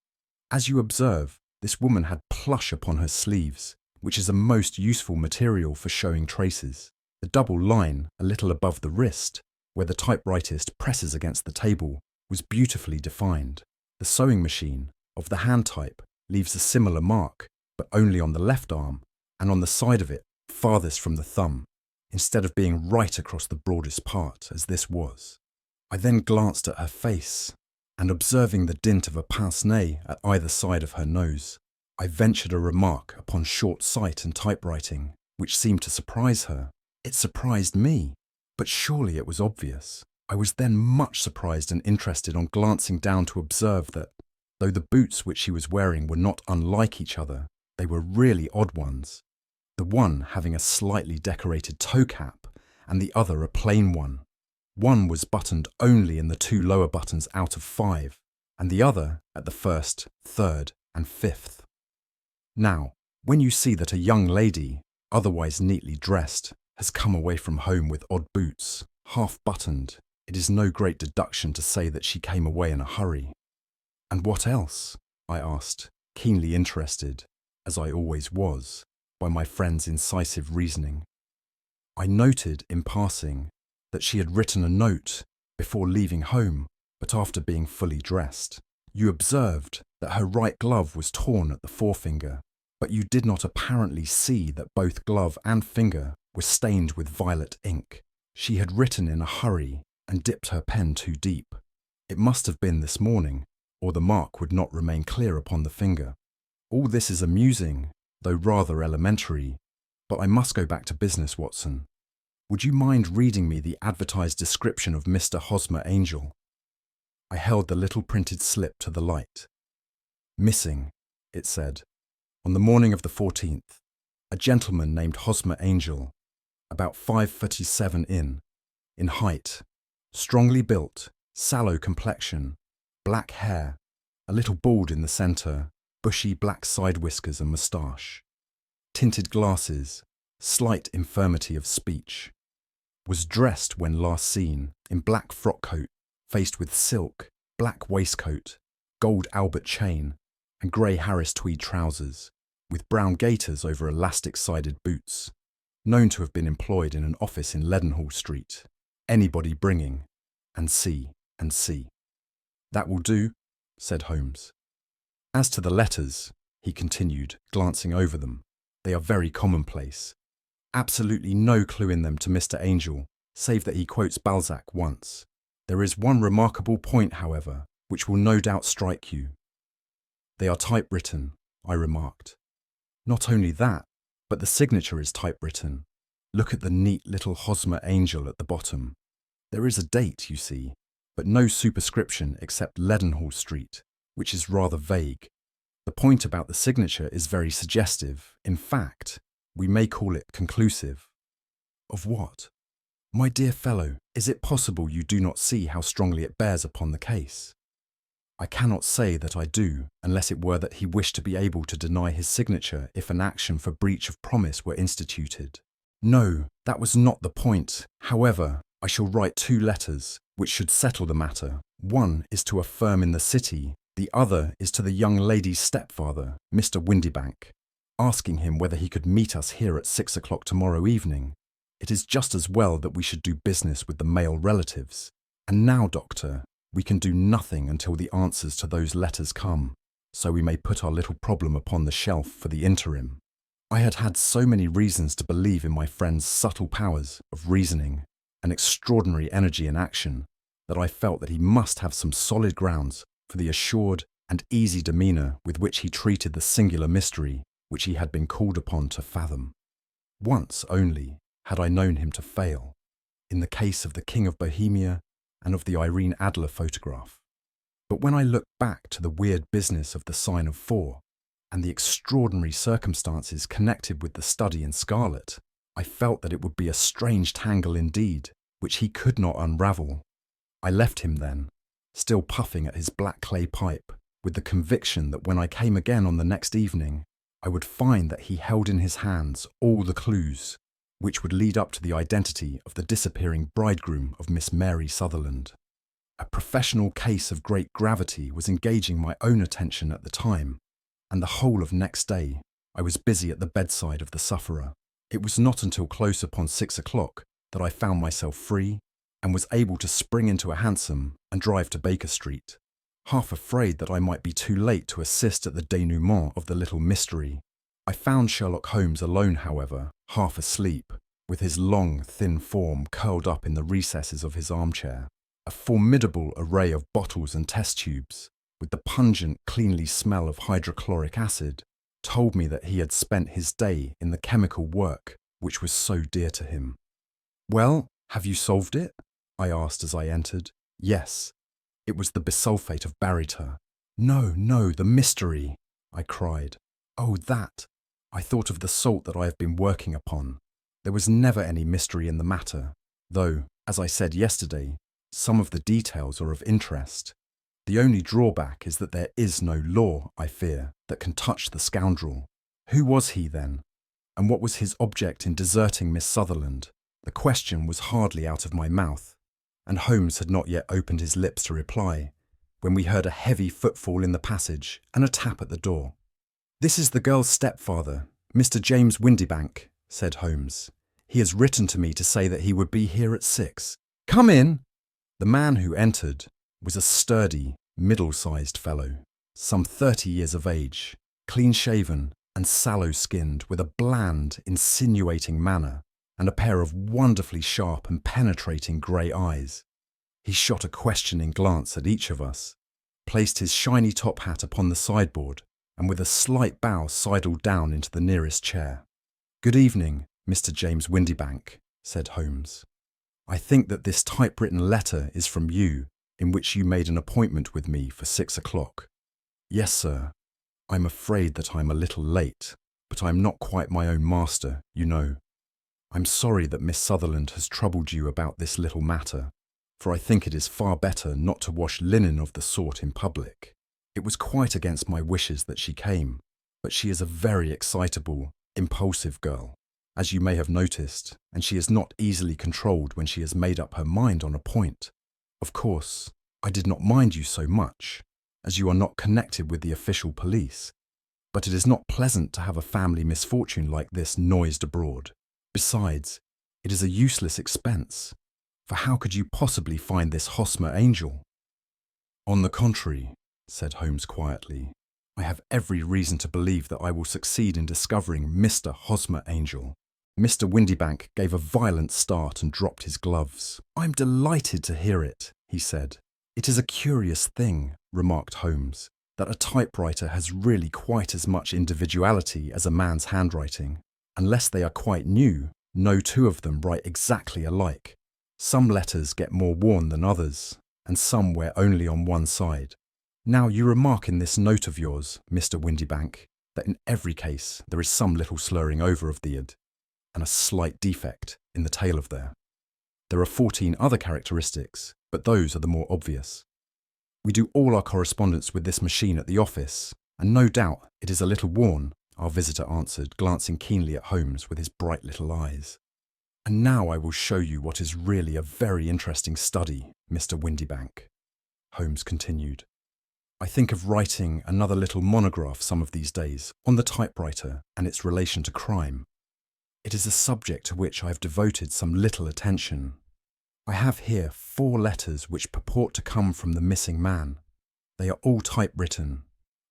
As you observe, this woman had plush upon her sleeves, which is a most useful material for showing traces. The double line, a little above the wrist, where the typewritist presses against the table, was beautifully defined. The sewing machine, of the hand type, leaves a similar mark, but only on the left arm, and on the side of it, farthest from the thumb, instead of being right across the broadest part, as this was. I then glanced at her face, and observing the dint of a pince-nez at either side of her nose, I ventured a remark upon short sight and typewriting, which seemed to surprise her. It surprised me. But surely it was obvious. I was then much surprised and interested on glancing down to observe that, though the boots which she was wearing were not unlike each other, they were really odd ones. The one having a slightly decorated toe cap, and the other a plain one. One was buttoned only in the 2 lower buttons out of 5, and the other at the 1st, 3rd, and 5th. Now, when you see that a young lady, otherwise neatly dressed, has come away from home with odd boots, half buttoned, it is no great deduction to say that she came away in a hurry. And what else? I asked, keenly interested, as I always was, by my friend's incisive reasoning. I noted, in passing, that she had written a note before leaving home, but after being fully dressed. You observed that her right glove was torn at the forefinger, but you did not apparently see that both glove and finger were stained with violet ink. She had written in a hurry and dipped her pen too deep. It must have been this morning, or the mark would not remain clear upon the finger. All this is amusing, though rather elementary, but I must go back to business, Watson. Would you mind reading me the advertised description of Mr. Hosmer Angel? I held the little printed slip to the light. Missing, it said, on the morning of the 14th, a gentleman named Hosmer Angel, about 5'7" in height, strongly built, sallow complexion, black hair, a little bald in the centre, bushy black side whiskers and moustache, tinted glasses, slight infirmity of speech. Was dressed when last seen in black frock coat, faced with silk, black waistcoat, gold Albert chain, and grey Harris tweed trousers, with brown gaiters over elastic-sided boots, known to have been employed in an office in Leadenhall Street. Anybody bringing, and see, and see. That will do, said Holmes. As to the letters, he continued, glancing over them, they are very commonplace. Absolutely no clue in them to Mr. Angel, save that he quotes Balzac once. There is one remarkable point, however, which will no doubt strike you. They are typewritten, I remarked. Not only that, but the signature is typewritten. Look at the neat little Hosmer Angel at the bottom. There is a date, you see, but no superscription except Leadenhall Street, which is rather vague. The point about the signature is very suggestive. In fact, we may call it conclusive. Of what? My dear fellow, is it possible you do not see how strongly it bears upon the case? I cannot say that I do, unless it were that he wished to be able to deny his signature if an action for breach of promise were instituted. No, that was not the point. However, I shall write 2 letters, which should settle the matter. One is to a firm in the city, the other is to the young lady's stepfather, Mr. Windybank, asking him whether he could meet us here at 6 o'clock tomorrow evening. It is just as well that we should do business with the male relatives. And now, Doctor, we can do nothing until the answers to those letters come, so we may put our little problem upon the shelf for the interim. I had had so many reasons to believe in my friend's subtle powers of reasoning and extraordinary energy in action that I felt that he must have some solid grounds for the assured and easy demeanour with which he treated the singular mystery which he had been called upon to fathom. Once only had I known him to fail, in the case of the King of Bohemia and of the Irene Adler photograph. But when I looked back to the weird business of the sign of 4 and the extraordinary circumstances connected with the study in scarlet, I felt that it would be a strange tangle indeed, which he could not unravel. I left him then, still puffing at his black clay pipe, with the conviction that when I came again on the next evening, I would find that he held in his hands all the clues which would lead up to the identity of the disappearing bridegroom of Miss Mary Sutherland. A professional case of great gravity was engaging my own attention at the time, and the whole of next day I was busy at the bedside of the sufferer. It was not until close upon 6 o'clock that I found myself free and was able to spring into a hansom and drive to Baker Street, half afraid that I might be too late to assist at the denouement of the little mystery. I found Sherlock Holmes alone, however, half asleep, with his long, thin form curled up in the recesses of his armchair. A formidable array of bottles and test tubes, with the pungent, cleanly smell of hydrochloric acid, told me that he had spent his day in the chemical work which was so dear to him. Well, Have you solved it? I asked as I entered. Yes. It was the bisulfate of baryta. No, no, the mystery, I cried. Oh, that. I thought of the salt that I have been working upon. There was never any mystery in the matter, though, as I said yesterday, some of the details are of interest. The only drawback is that there is no law, I fear, that can touch the scoundrel. Who was he then? And what was his object in deserting Miss Sutherland? The question was hardly out of my mouth, and Holmes had not yet opened his lips to reply, when we heard a heavy footfall in the passage and a tap at the door. "This is the girl's stepfather, Mr. James Windibank," said Holmes. "He has written to me to say that he would be here at 6. Come in!" The man who entered was a sturdy, middle-sized fellow, some 30 years of age, clean-shaven and sallow-skinned, with a bland, insinuating manner and a pair of wonderfully sharp and penetrating grey eyes. He shot a questioning glance at each of us, placed his shiny top hat upon the sideboard, and with a slight bow sidled down into the nearest chair. "Good evening, Mr. James Windibank," said Holmes. "I think that this typewritten letter is from you, in which you made an appointment with me for 6 o'clock. "Yes, sir. I'm afraid that I'm a little late, but I'm not quite my own master, you know. I'm sorry that Miss Sutherland has troubled you about this little matter, for I think it is far better not to wash linen of the sort in public. It was quite against my wishes that she came, but she is a very excitable, impulsive girl, as you may have noticed, and she is not easily controlled when she has made up her mind on a point. Of course, I did not mind you so much, as you are not connected with the official police, but it is not pleasant to have a family misfortune like this noised abroad. Besides, it is a useless expense, for how could you possibly find this Hosmer Angel?" "On the contrary," said Holmes quietly, "I have every reason to believe that I will succeed in discovering Mr. Hosmer Angel." Mr. Windibank gave a violent start and dropped his gloves. "I'm delighted to hear it," he said. "It is a curious thing," remarked Holmes, "that a typewriter has really quite as much individuality as a man's handwriting. Unless they are quite new, no two of them write exactly alike. Some letters get more worn than others, and some wear only on one side. Now you remark in this note of yours, Mr. Windibank, that in every case there is some little slurring over of the id, and a slight defect in the tail of there. There are 14 other characteristics, but those are the more obvious. We do all our correspondence with this machine at the office, and no doubt it is a little worn," our visitor answered, glancing keenly at Holmes with his bright little eyes. "And now I will show you what is really a very interesting study, Mr. Windibank," Holmes continued. "I think of writing another little monograph some of these days on the typewriter and its relation to crime. It is a subject to which I have devoted some little attention. I have here 4 letters which purport to come from the missing man. They are all typewritten.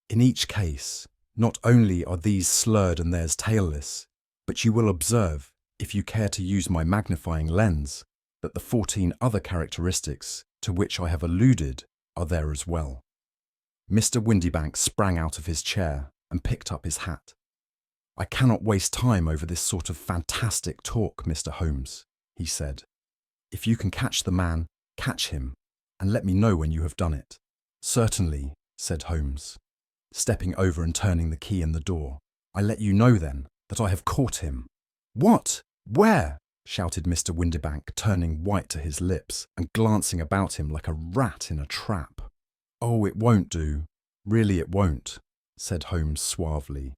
In each case, not only are these slurred and theirs tailless, but you will observe, if you care to use my magnifying lens, that the 14 other characteristics to which I have alluded are there as well." Mr. Windibank sprang out of his chair and picked up his hat. "I cannot waste time over this sort of fantastic talk, Mr. Holmes," he said. "If you can catch the man, catch him, and let me know when you have done it." "Certainly," said Holmes, stepping over and turning the key in the door. "I let you know, then, that I have caught him." "What? Where?" shouted Mr. Windibank, turning white to his lips and glancing about him like a rat in a trap. "Oh, it won't do. Really it won't," said Holmes suavely.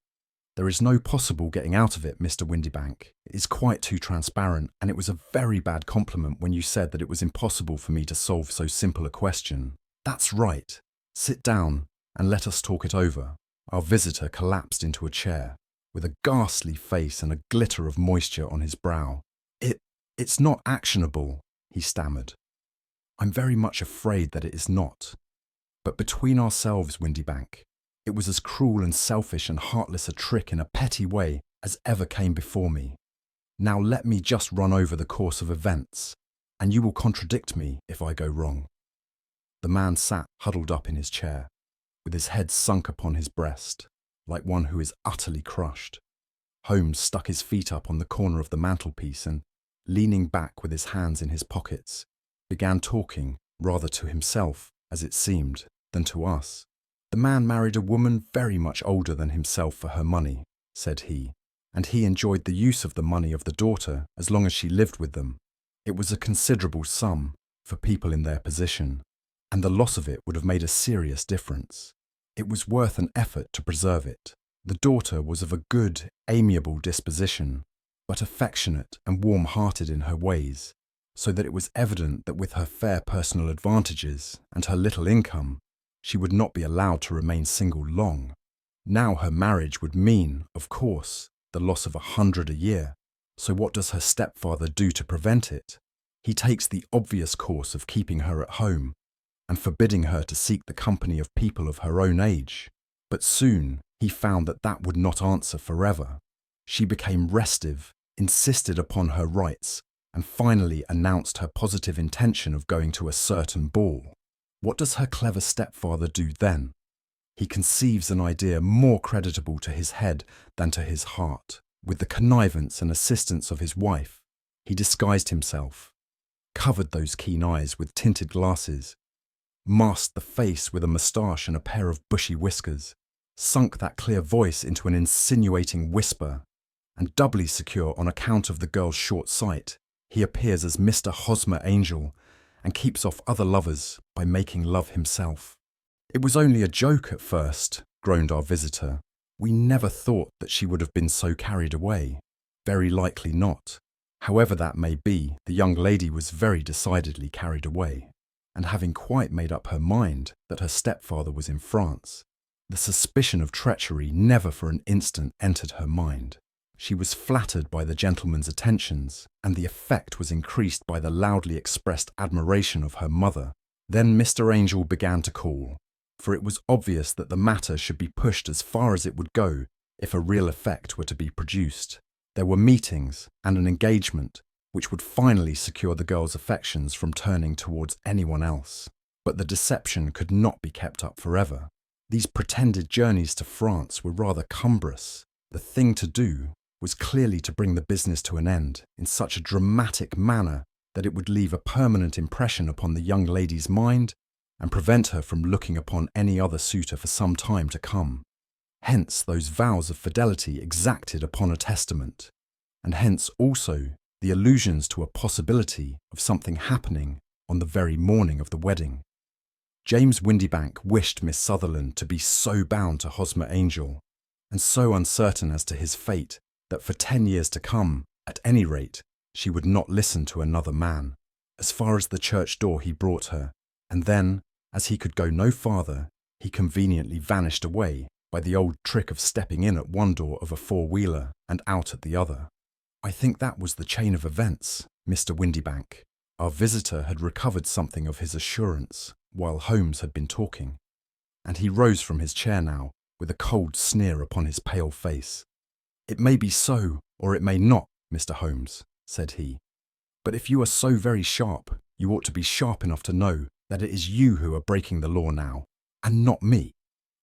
"There is no possible getting out of it, Mr. Windibank. It is quite too transparent, and it was a very bad compliment when you said that it was impossible for me to solve so simple a question. That's right. Sit down and let us talk it over." Our visitor collapsed into a chair, with a ghastly face and a glitter of moisture on his brow. It's not actionable," he stammered. "I'm very much afraid that it is not. But between ourselves, Windibank, it was as cruel and selfish and heartless a trick in a petty way as ever came before me. Now let me just run over the course of events, and you will contradict me if I go wrong." The man sat huddled up in his chair, with his head sunk upon his breast, like one who is utterly crushed. Holmes stuck his feet up on the corner of the mantelpiece and, leaning back with his hands in his pockets, began talking, rather to himself, as it seemed, than to us. "The man married a woman very much older than himself for her money," said he, "and he enjoyed the use of the money of the daughter as long as she lived with them. It was a considerable sum for people in their position, and the loss of it would have made a serious difference. It was worth an effort to preserve it. The daughter was of a good, amiable disposition, but affectionate and warm-hearted in her ways, so that it was evident that with her fair personal advantages and her little income, she would not be allowed to remain single long. Now her marriage would mean, of course, the loss of 100 a year. So what does her stepfather do to prevent it? He takes the obvious course of keeping her at home and forbidding her to seek the company of people of her own age. But soon he found that that would not answer forever. She became restive, insisted upon her rights, and finally announced her positive intention of going to a certain ball. What does her clever stepfather do then? He conceives an idea more creditable to his head than to his heart. With the connivance and assistance of his wife, he disguised himself, covered those keen eyes with tinted glasses, masked the face with a moustache and a pair of bushy whiskers, sunk that clear voice into an insinuating whisper, and doubly secure on account of the girl's short sight, he appears as Mr. Hosmer Angel and keeps off other lovers by making love himself. "It was only a joke at first," groaned our visitor. "We never thought that she would have been so carried away." "Very likely not. However that may be, the young lady was very decidedly carried away, and having quite made up her mind that her stepfather was in France, the suspicion of treachery never for an instant entered her mind. She was flattered by the gentleman's attentions, and the effect was increased by the loudly expressed admiration of her mother. Then Mr. Angel began to call, for it was obvious that the matter should be pushed as far as it would go if a real effect were to be produced. There were meetings and an engagement which would finally secure the girl's affections from turning towards anyone else. But the deception could not be kept up forever. These pretended journeys to France were rather cumbrous. The thing to do was clearly to bring the business to an end in such a dramatic manner that it would leave a permanent impression upon the young lady's mind and prevent her from looking upon any other suitor for some time to come. Hence those vows of fidelity exacted upon a testament, and hence also the allusions to a possibility of something happening on the very morning of the wedding. James Windybank wished Miss Sutherland to be so bound to Hosmer Angel, and so uncertain as to his fate, that for 10 years to come, at any rate, she would not listen to another man. As far as the church door he brought her, and then, as he could go no farther, he conveniently vanished away by the old trick of stepping in at one door of a four-wheeler and out at the other. I think that was the chain of events, Mr. Windybank. Our visitor had recovered something of his assurance while Holmes had been talking, and he rose from his chair now with a cold sneer upon his pale face. "It may be so, or it may not, Mr. Holmes," said he. "But if you are so very sharp, you ought to be sharp enough to know that it is you who are breaking the law now, and not me.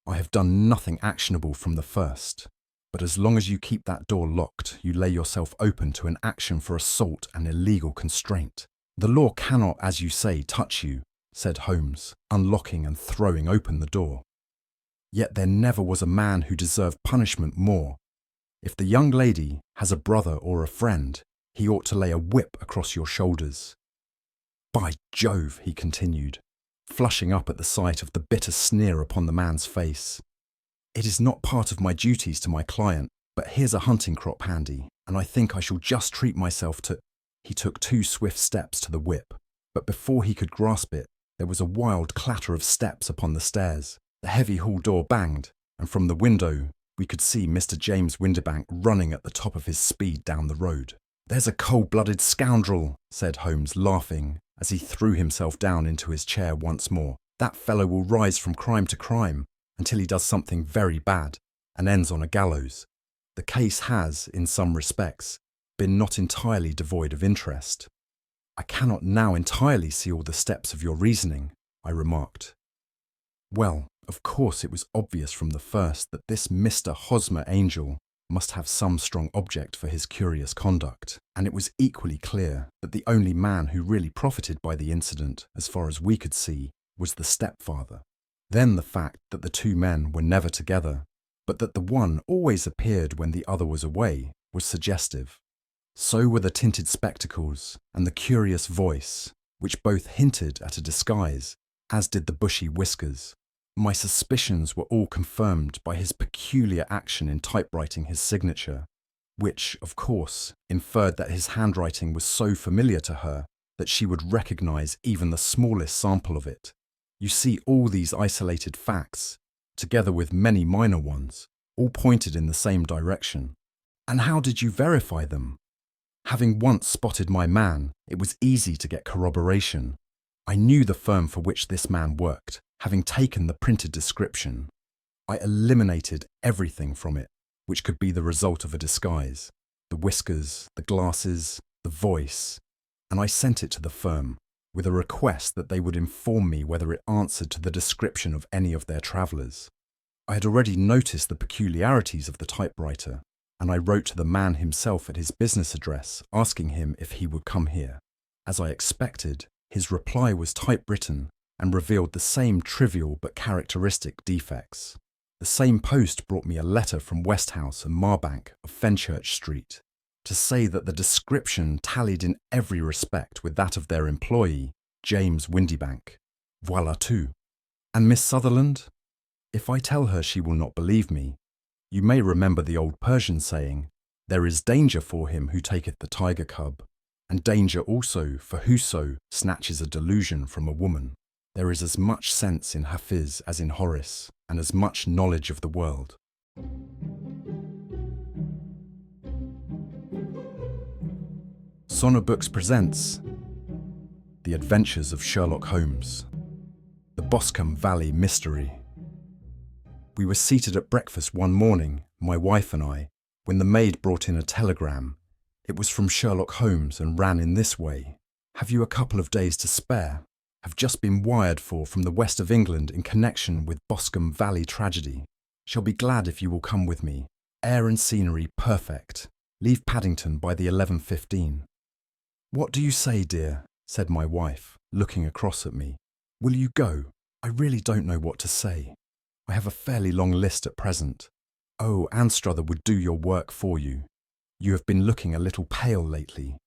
I have done nothing actionable from the first, but as long as you keep that door locked, you lay yourself open to an action for assault and illegal constraint. The law cannot, as you say, touch you," said Holmes, unlocking and throwing open the door. "Yet there never was a man who deserved punishment more. If the young lady has a brother or a friend, he ought to lay a whip across your shoulders. By Jove," he continued, flushing up at the sight of the bitter sneer upon the man's face. "It is not part of my duties to my client, but here's a hunting crop handy, and I think I shall just treat myself to—" He took 2 swift steps to the whip, but before he could grasp it, there was a wild clatter of steps upon the stairs. The heavy hall door banged, and from the window we could see Mr. James Windybank running at the top of his speed down the road. "There's a cold-blooded scoundrel," said Holmes, laughing, as he threw himself down into his chair once more. "That fellow will rise from crime to crime until he does something very bad and ends on a gallows. The case has, in some respects, been not entirely devoid of interest." "I cannot now entirely see all the steps of your reasoning," I remarked. "Well, of course it was obvious from the first that this Mr. Hosmer Angel must have some strong object for his curious conduct, and it was equally clear that the only man who really profited by the incident, as far as we could see, was the stepfather. Then the fact that the two men were never together, but that the one always appeared when the other was away, was suggestive. So were the tinted spectacles and the curious voice, which both hinted at a disguise, as did the bushy whiskers. My suspicions were all confirmed by his peculiar action in typewriting his signature, which, of course, inferred that his handwriting was so familiar to her that she would recognize even the smallest sample of it. You see, all these isolated facts, together with many minor ones, all pointed in the same direction. And how did you verify them? Having once spotted my man, it was easy to get corroboration. I knew the firm for which this man worked, having taken the printed description. I eliminated everything from it, which could be the result of a disguise: the whiskers, the glasses, the voice, and I sent it to the firm, with a request that they would inform me whether it answered to the description of any of their travellers. I had already noticed the peculiarities of the typewriter, and I wrote to the man himself at his business address, asking him if he would come here. As I expected, his reply was typewritten and revealed the same trivial but characteristic defects. The same post brought me a letter from Westhouse and Marbank of Fenchurch Street to say that the description tallied in every respect with that of their employee, James Windybank. Voilà tout. And Miss Sutherland? If I tell her, she will not believe me. You may remember the old Persian saying, "There is danger for him who taketh the tiger cub, and danger also for whoso snatches a delusion from a woman." There is as much sense in Hafiz as in Horace, and as much knowledge of the world. Audiobooks presents The Adventures of Sherlock Holmes, The Boscombe Valley Mystery. We were seated at breakfast one morning, my wife and I, when the maid brought in a telegram. It was from Sherlock Holmes and ran in this way: "Have you a couple of days to spare? Have just been wired for from the west of England in connection with Boscombe Valley tragedy. Shall be glad if you will come with me. Air and scenery perfect. Leave Paddington by the 11:15. "What do you say, dear?" said my wife, looking across at me. "Will you go? I really don't know what to say. I have a fairly long list at present. Oh, Anstruther would do your work for you. You have been looking a little pale lately.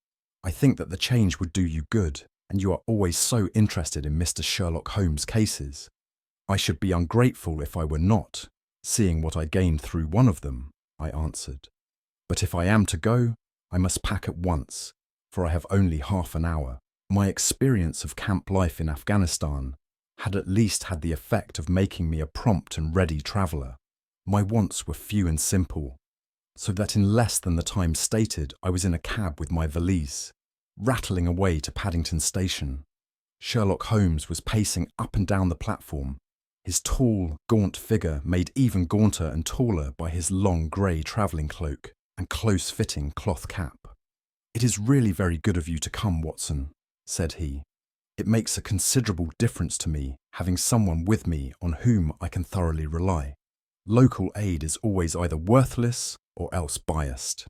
I think that the change would do you good, and you are always so interested in Mr. Sherlock Holmes' cases. I should be ungrateful if I were not, seeing what I gained through one of them," I answered. "But if I am to go, I must pack at once, for I have only half an hour. My experience of camp life in Afghanistan had at least had the effect of making me a prompt and ready traveller. My wants were few and simple, so that in less than the time stated I was in a cab with my valise, rattling away to Paddington Station. Sherlock Holmes was pacing up and down the platform, his tall, gaunt figure made even gaunter and taller by his long grey travelling cloak and close-fitting cloth cap. "It is really very good of you to come, Watson," said he. "It makes a considerable difference to me having someone with me on whom I can thoroughly rely. Local aid is always either worthless or else biased.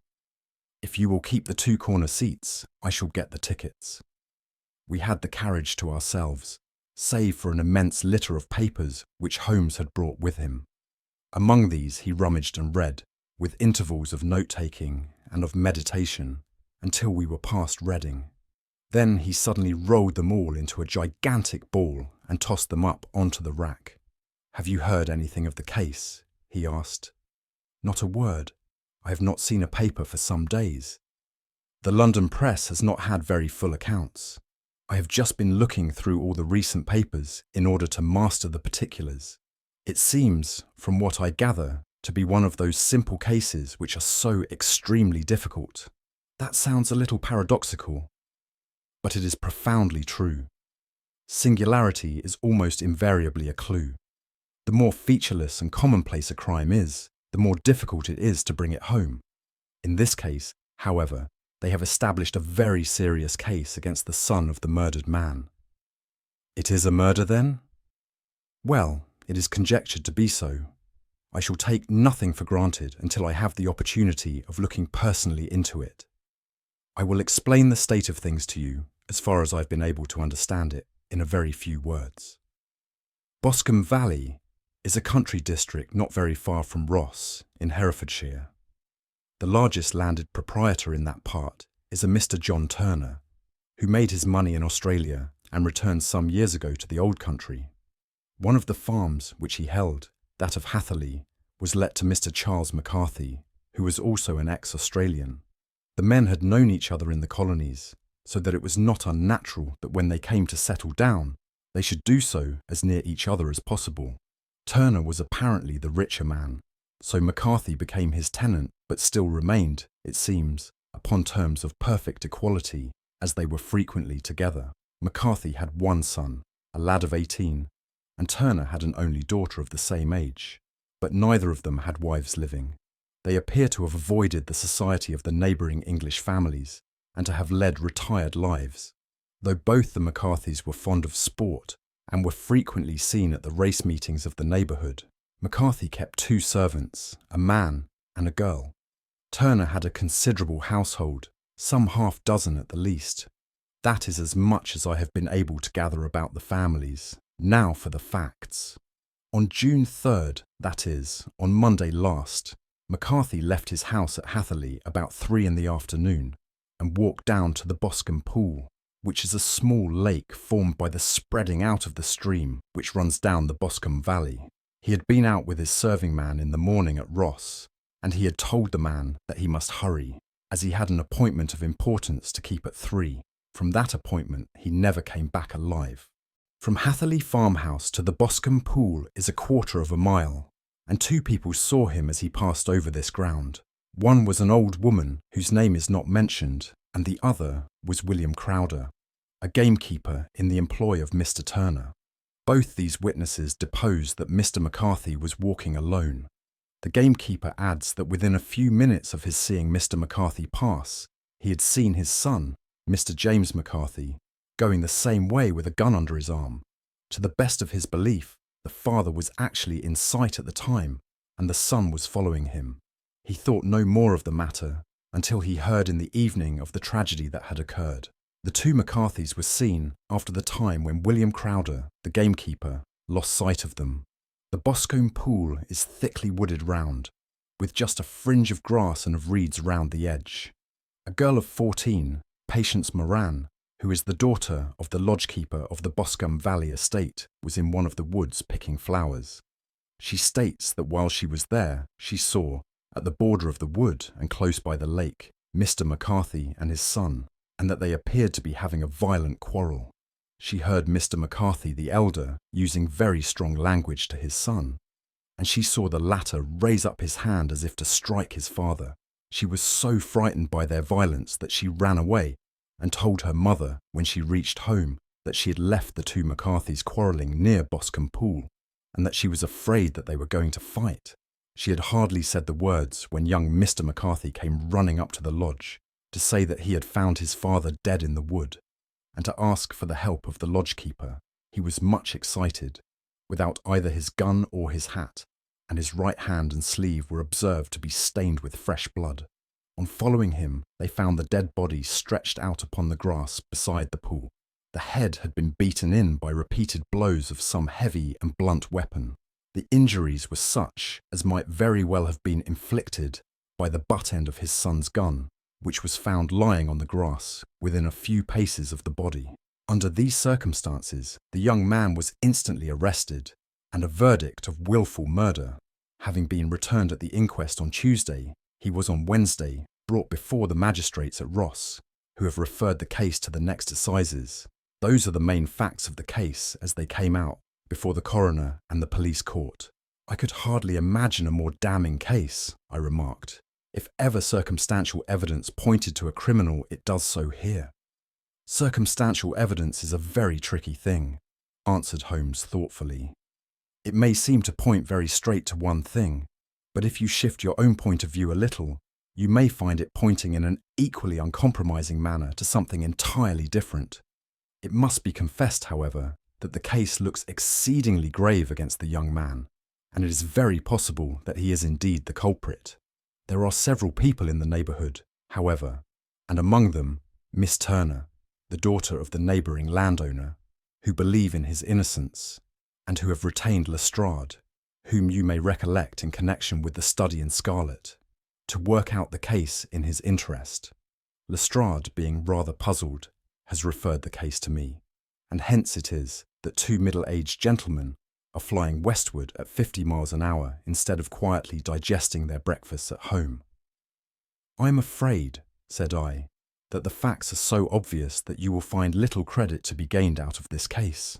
If you will keep the two corner seats, I shall get the tickets." We had the carriage to ourselves, save for an immense litter of papers which Holmes had brought with him. Among these he rummaged and read, with intervals of note-taking and of meditation, until we were past Reading. Then he suddenly rolled them all into a gigantic ball and tossed them up onto the rack. "Have you heard anything of the case?" he asked. "Not a word. I have not seen a paper for some days. The London press has not had very full accounts. I have just been looking through all the recent papers in order to master the particulars. It seems, from what I gather, to be one of those simple cases which are so extremely difficult. That sounds a little paradoxical, but it is profoundly true. Singularity is almost invariably a clue. The more featureless and commonplace a crime is, the more difficult it is to bring it home. In this case, however, they have established a very serious case against the son of the murdered man." "It is a murder, then?" "Well, it is conjectured to be so. I shall take nothing for granted until I have the opportunity of looking personally into it. I will explain the state of things to you, as far as I've been able to understand it, in a very few words. Boscombe Valley is a country district not very far from Ross, in Herefordshire. The largest landed proprietor in that part is a Mr. John Turner, who made his money in Australia and returned some years ago to the old country. One of the farms which he held, that of Hatherley, was let to Mr. Charles McCarthy, who was also an ex-Australian. The men had known each other in the colonies, so that it was not unnatural that when they came to settle down, they should do so as near each other as possible. Turner was apparently the richer man, so McCarthy became his tenant, but still remained, it seems, upon terms of perfect equality, as they were frequently together. McCarthy had one son, a lad of 18, and Turner had an only daughter of the same age, but neither of them had wives living. They appear to have avoided the society of the neighbouring English families, and to have led retired lives. Though both the McCarthys were fond of sport, and were frequently seen at the race meetings of the neighbourhood, McCarthy kept 2 servants, a man and a girl. Turner had a considerable household, some half dozen at the least. That is as much as I have been able to gather about the families. Now for the facts. On June 3rd, that is, on Monday last, McCarthy left his house at Hatherley about 3 in the afternoon and walked down to the Boscombe Pool, which is a small lake formed by the spreading out of the stream which runs down the Boscombe Valley. He had been out with his serving man in the morning at Ross, and he had told the man that he must hurry, as he had an appointment of importance to keep at 3. From that appointment he never came back alive. From Hatherley farmhouse to the Boscombe Pool is 1/4 mile, and 2 people saw him as he passed over this ground. One was an old woman whose name is not mentioned, and the other was William Crowder, a gamekeeper in the employ of Mr. Turner. Both these witnesses deposed that Mr. McCarthy was walking alone. The gamekeeper adds that within a few minutes of his seeing Mr. McCarthy pass, he had seen his son, Mr. James McCarthy, going the same way with a gun under his arm. To the best of his belief, the father was actually in sight at the time, and the son was following him. He thought no more of the matter until he heard in the evening of the tragedy that had occurred. The 2 McCarthys were seen after the time when William Crowder, the gamekeeper, lost sight of them. The Boscombe Pool is thickly wooded round, with just a fringe of grass and of reeds round the edge. A girl of 14, Patience Moran, who is the daughter of the lodgekeeper of the Boscombe Valley estate, was in one of the woods picking flowers. She states that while she was there, she saw, at the border of the wood and close by the lake, Mr. McCarthy and his son, and that they appeared to be having a violent quarrel. She heard Mr. McCarthy the elder using very strong language to his son, and she saw the latter raise up his hand as if to strike his father. She was so frightened by their violence that she ran away and told her mother when she reached home that she had left the 2 McCarthys quarrelling near Boscombe Pool, and that she was afraid that they were going to fight. She had hardly said the words when young Mr. McCarthy came running up to the lodge to say that he had found his father dead in the wood, and to ask for the help of the lodgekeeper. He was much excited, without either his gun or his hat, and his right hand and sleeve were observed to be stained with fresh blood. On following him, they found the dead body stretched out upon the grass beside the pool. The head had been beaten in by repeated blows of some heavy and blunt weapon. The injuries were such as might very well have been inflicted by the butt end of his son's gun, which was found lying on the grass within a few paces of the body. Under these circumstances, the young man was instantly arrested, and a verdict of wilful murder having been returned at the inquest on Tuesday, he was on Wednesday brought before the magistrates at Ross, who have referred the case to the next assizes. Those are the main facts of the case as they came out before the coroner and the police court. I could hardly imagine a more damning case, I remarked. If ever circumstantial evidence pointed to a criminal, it does so here. Circumstantial evidence is a very tricky thing, answered Holmes thoughtfully. It may seem to point very straight to one thing, but if you shift your own point of view a little, you may find it pointing in an equally uncompromising manner to something entirely different. It must be confessed, however, that the case looks exceedingly grave against the young man, and it is very possible that he is indeed the culprit. There are several people in the neighbourhood, however, and among them Miss Turner, the daughter of the neighbouring landowner, who believe in his innocence, and who have retained Lestrade, whom you may recollect in connection with the study in scarlet, to work out the case in his interest. Lestrade, being rather puzzled, has referred the case to me, and hence it is that two middle-aged gentlemen are flying westward at 50 miles an hour instead of quietly digesting their breakfasts at home. "I am afraid," said I, "that the facts are so obvious that you will find little credit to be gained out of this case."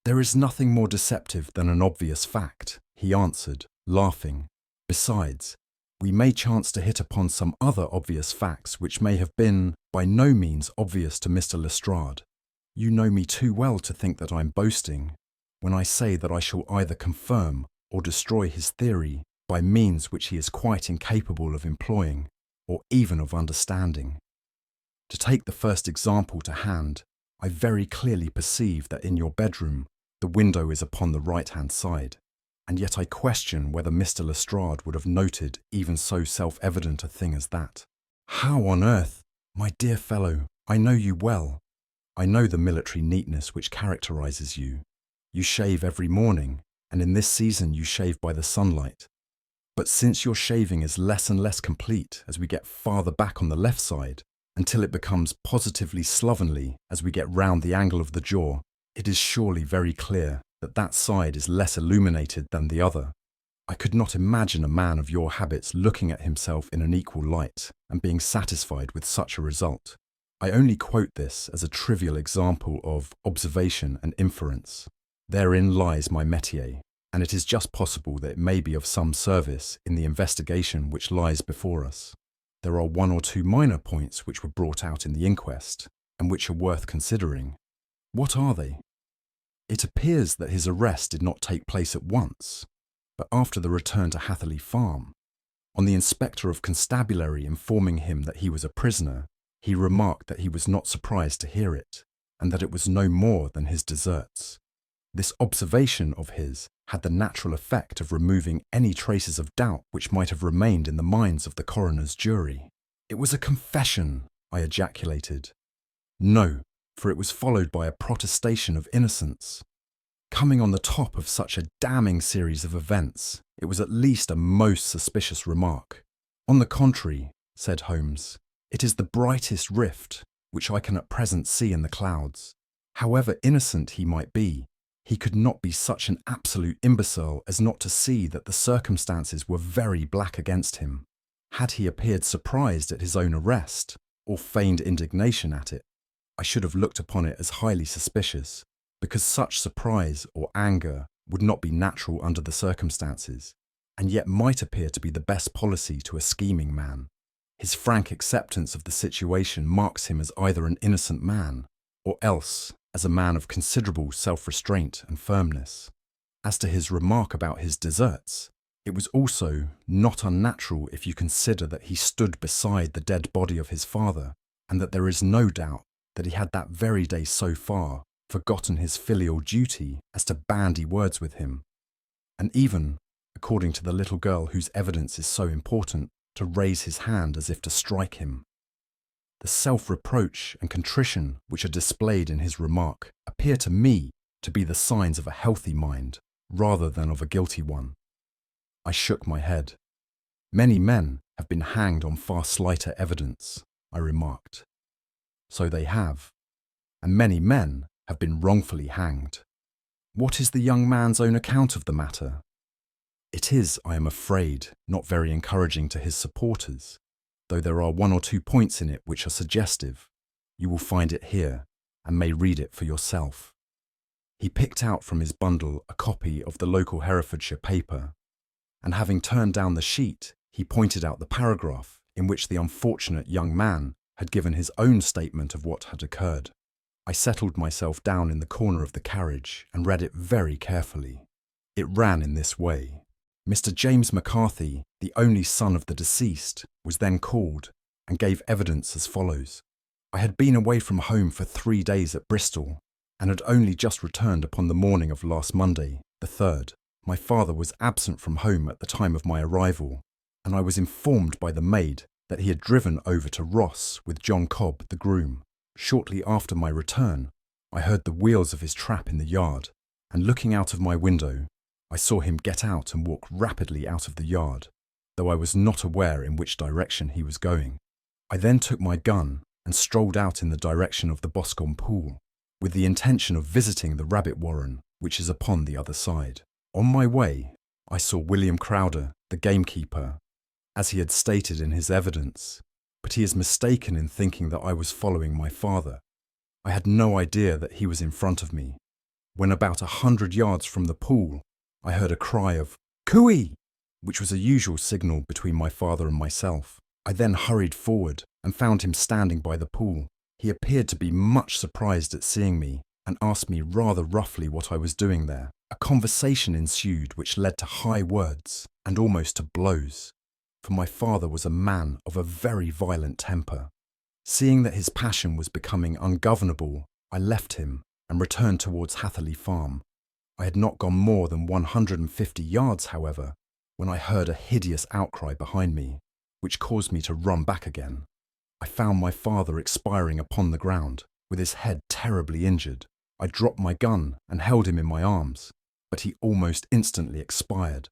"There is nothing more deceptive than an obvious fact," he answered, laughing. "Besides, we may chance to hit upon some other obvious facts which may have been by no means obvious to Mr. Lestrade. You know me too well to think that I am boasting when I say that I shall either confirm or destroy his theory by means which he is quite incapable of employing or even of understanding. To take the first example to hand, I very clearly perceive that in your bedroom the window is upon the right-hand side, and yet I question whether Mr. Lestrade would have noted even so self-evident a thing as that. How on earth? My dear fellow, I know you well. I know the military neatness which characterises you. You shave every morning, and in this season you shave by the sunlight. But since your shaving is less and less complete as we get farther back on the left side, until it becomes positively slovenly as we get round the angle of the jaw, it is surely very clear that that side is less illuminated than the other. I could not imagine a man of your habits looking at himself in an equal light and being satisfied with such a result. I only quote this as a trivial example of observation and inference. Therein lies my métier, and it is just possible that it may be of some service in the investigation which lies before us. There are one or two minor points which were brought out in the inquest, and which are worth considering. What are they? It appears that his arrest did not take place at once, but after the return to Hatherley Farm. On the inspector of constabulary informing him that he was a prisoner, he remarked that he was not surprised to hear it, and that it was no more than his deserts. This observation of his had the natural effect of removing any traces of doubt which might have remained in the minds of the coroner's jury. "It was a confession," I ejaculated. "No, for it was followed by a protestation of innocence. Coming on the top of such a damning series of events, it was at least a most suspicious remark." "On the contrary," said Holmes, "it is the brightest rift which I can at present see in the clouds. However innocent he might be, he could not be such an absolute imbecile as not to see that the circumstances were very black against him. Had he appeared surprised at his own arrest, or feigned indignation at it, I should have looked upon it as highly suspicious, because such surprise or anger would not be natural under the circumstances, and yet might appear to be the best policy to a scheming man. His frank acceptance of the situation marks him as either an innocent man, or else as a man of considerable self-restraint and firmness. As to his remark about his deserts, it was also not unnatural if you consider that he stood beside the dead body of his father, and that there is no doubt that he had that very day so far forgotten his filial duty as to bandy words with him, and even, according to the little girl whose evidence is so important, to raise his hand as if to strike him. The self-reproach and contrition which are displayed in his remark appear to me to be the signs of a healthy mind rather than of a guilty one. I shook my head. "Many men have been hanged on far slighter evidence," I remarked. "So they have, and many men have been wrongfully hanged. What is the young man's own account of the matter?" "It is, I am afraid, not very encouraging to his supporters, though there are one or two points in it which are suggestive. You will find it here, and may read it for yourself." He picked out from his bundle a copy of the local Herefordshire paper, and having turned down the sheet, he pointed out the paragraph in which the unfortunate young man had given his own statement of what had occurred. I settled myself down in the corner of the carriage and read it very carefully. It ran in this way. Mr. James McCarthy, the only son of the deceased, was then called and gave evidence as follows. "I had been away from home for 3 days at Bristol, and had only just returned upon the morning of last Monday, the 3rd, My father was absent from home at the time of my arrival, and I was informed by the maid that he had driven over to Ross with John Cobb, the groom. Shortly after my return, I heard the wheels of his trap in the yard, and looking out of my window, I saw him get out and walk rapidly out of the yard, though I was not aware in which direction he was going. I then took my gun and strolled out in the direction of the Boscombe Pool, with the intention of visiting the rabbit warren, which is upon the other side. On my way, I saw William Crowder, the gamekeeper, as he had stated in his evidence, but he is mistaken in thinking that I was following my father. I had no idea that he was in front of me. When about 100 yards from the pool, I heard a cry of "Cooey!" which was a usual signal between my father and myself. I then hurried forward and found him standing by the pool. He appeared to be much surprised at seeing me and asked me rather roughly what I was doing there. A conversation ensued which led to high words and almost to blows, for my father was a man of a very violent temper. Seeing that his passion was becoming ungovernable, I left him and returned towards Hatherley Farm. I had not gone more than 150 yards, however, when I heard a hideous outcry behind me, which caused me to run back again. I found my father expiring upon the ground, with his head terribly injured. I dropped my gun and held him in my arms, but he almost instantly expired.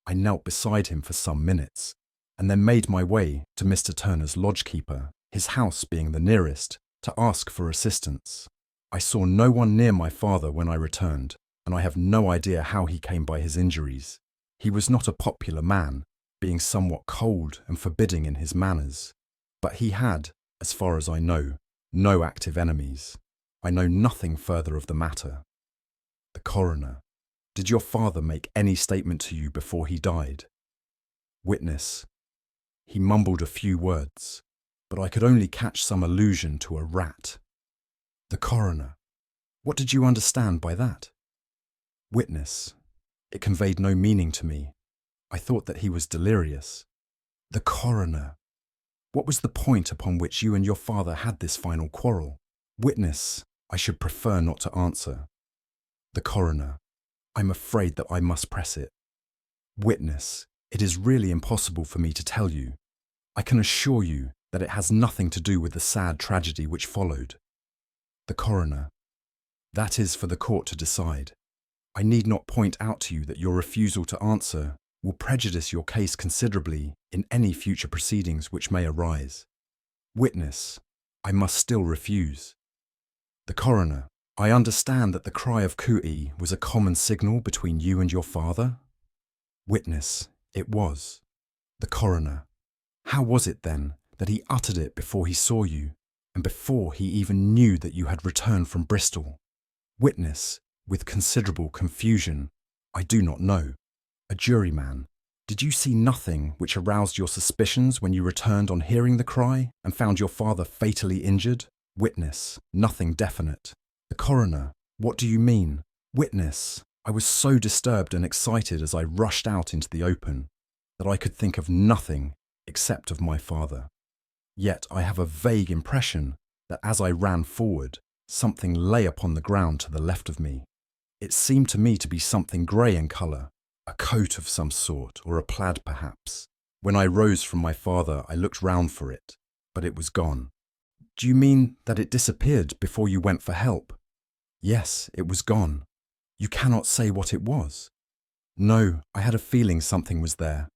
I knelt beside him for some minutes, and then made my way to Mr. Turner's lodgekeeper, his house being the nearest, to ask for assistance. I saw no one near my father when I returned, and I have no idea how he came by his injuries. He was not a popular man, being somewhat cold and forbidding in his manners, but he had, as far as I know, no active enemies. I know nothing further of the matter. The coroner: did your father make any statement to you before he died? Witness: he mumbled a few words, but I could only catch some allusion to a rat. The coroner: what did you understand by that? Witness: it conveyed no meaning to me. I thought that he was delirious. The coroner: what was the point upon which you and your father had this final quarrel? Witness: I should prefer not to answer. The coroner: I'm afraid that I must press it. Witness: it is really impossible for me to tell you. I can assure you that it has nothing to do with the sad tragedy which followed. The coroner: that is for the court to decide. I need not point out to you that your refusal to answer will prejudice your case considerably in any future proceedings which may arise. Witness: I must still refuse. The coroner: I understand that the cry of cooey was a common signal between you and your father? Witness: it was. The coroner: how was it then that he uttered it before he saw you, and before he even knew that you had returned from Bristol? Witness, with considerable confusion: I do not know. A juryman: did you see nothing which aroused your suspicions when you returned on hearing the cry and found your father fatally injured? Witness: nothing definite. The coroner: what do you mean? Witness: I was so disturbed and excited as I rushed out into the open that I could think of nothing except of my father. Yet I have a vague impression that as I ran forward, something lay upon the ground to the left of me. It seemed to me to be something grey in colour, a coat of some sort, or a plaid perhaps. When I rose from my father, I looked round for it, but it was gone. Do you mean that it disappeared before you went for help? Yes, it was gone. You cannot say what it was? No, I had a feeling something was there.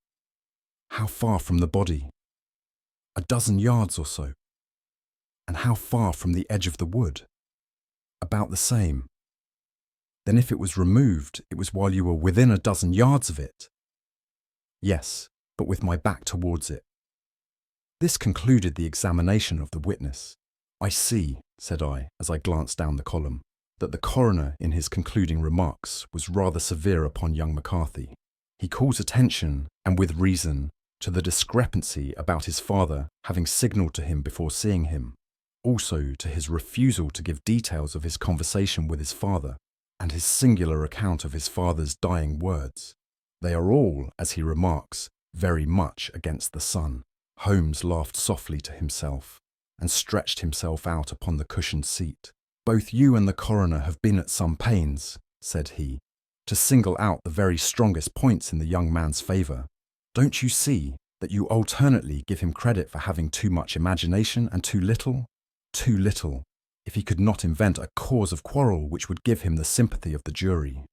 How far from the body? 12 yards or so. And how far from the edge of the wood? About the same. Then if it was removed, it was while you were within 12 yards of it? Yes, but with my back towards it. This concluded the examination of the witness. I see, said I, as I glanced down the column, that the coroner in his concluding remarks was rather severe upon young McCarthy. He calls attention, and with reason, to the discrepancy about his father having signalled to him before seeing him, also to his refusal to give details of his conversation with his father, and his singular account of his father's dying words. They are all, as he remarks, very much against the son. Holmes laughed softly to himself, and stretched himself out upon the cushioned seat. Both you and the coroner have been at some pains, said he, to single out the very strongest points in the young man's favour. Don't you see that you alternately give him credit for having too much imagination and too little? Too little, if he could not invent a cause of quarrel which would give him the sympathy of the jury.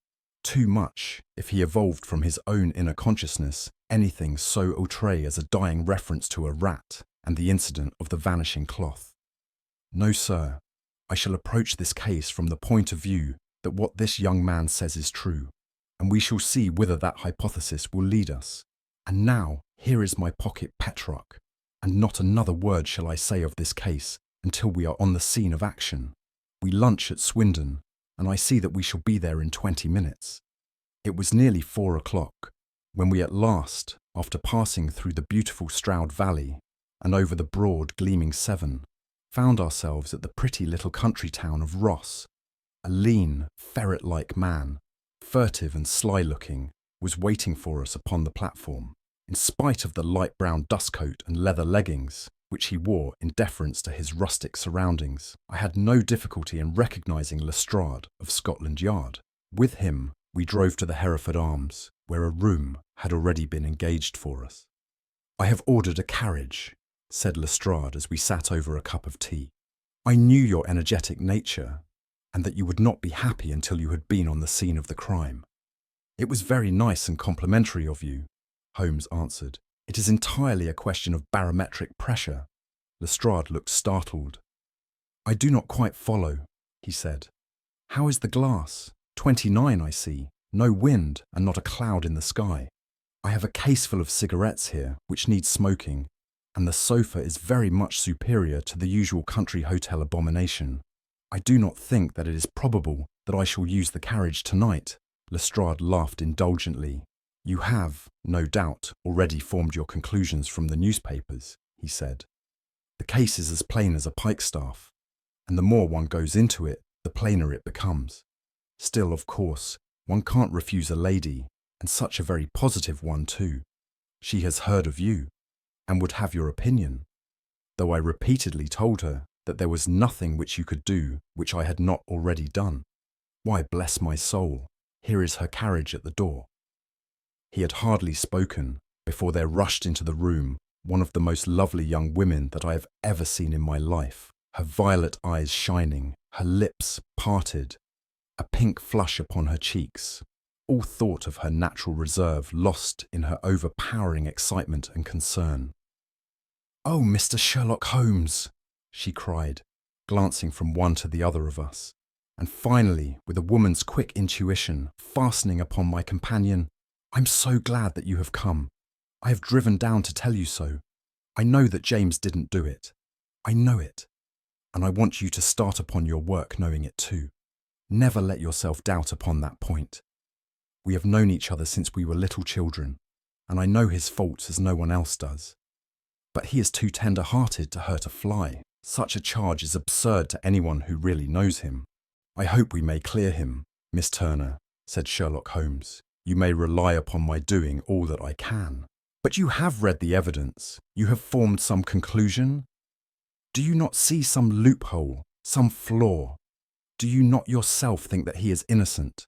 Too much, if he evolved from his own inner consciousness anything so outré as a dying reference to a rat and the incident of the vanishing cloth. No, sir, I shall approach this case from the point of view that what this young man says is true, and we shall see whither that hypothesis will lead us. And now, here is my pocket Petrarch, and not another word shall I say of this case until we are on the scene of action. We lunch at Swindon, and I see that we shall be there in 20 minutes. It was nearly 4 o'clock, when we at last, after passing through the beautiful Stroud Valley and over the broad gleaming Severn, found ourselves at the pretty little country town of Ross. A lean, ferret-like man, furtive and sly-looking, was waiting for us upon the platform, in spite of the light brown dust coat and leather leggings, which he wore in deference to his rustic surroundings. I had no difficulty in recognising Lestrade of Scotland Yard. With him, we drove to the Hereford Arms, where a room had already been engaged for us. "I have ordered a carriage," said Lestrade as we sat over a cup of tea. "I knew your energetic nature, and that you would not be happy until you had been on the scene of the crime." "It was very nice and complimentary of you," Holmes answered. "It is entirely a question of barometric pressure." Lestrade looked startled. "I do not quite follow," he said. "How is the glass? 29, I see. No wind and not a cloud in the sky. I have a caseful of cigarettes here, which need smoking, and the sofa is very much superior to the usual country hotel abomination. I do not think that it is probable that I shall use the carriage tonight." Lestrade laughed indulgently. "You have, no doubt, already formed your conclusions from the newspapers," he said. "The case is as plain as a pikestaff, and the more one goes into it, the plainer it becomes. Still, of course, one can't refuse a lady, and such a very positive one too. She has heard of you, and would have your opinion, though I repeatedly told her that there was nothing which you could do which I had not already done. Why, bless my soul, here is her carriage at the door." He had hardly spoken before there rushed into the room one of the most lovely young women that I have ever seen in my life, her violet eyes shining, her lips parted, a pink flush upon her cheeks, all thought of her natural reserve lost in her overpowering excitement and concern. "Oh, Mr. Sherlock Holmes!" she cried, glancing from one to the other of us, and finally, with a woman's quick intuition, fastening upon my companion. "I'm so glad that you have come. I have driven down to tell you so. I know that James didn't do it. I know it. And I want you to start upon your work knowing it too. Never let yourself doubt upon that point. We have known each other since we were little children, and I know his faults as no one else does. But he is too tender-hearted to hurt a fly. Such a charge is absurd to anyone who really knows him." "I hope we may clear him, Miss Turner," said Sherlock Holmes. "You may rely upon my doing all that I can." "But you have read the evidence. You have formed some conclusion. Do you not see some loophole, some flaw? Do you not yourself think that he is innocent?"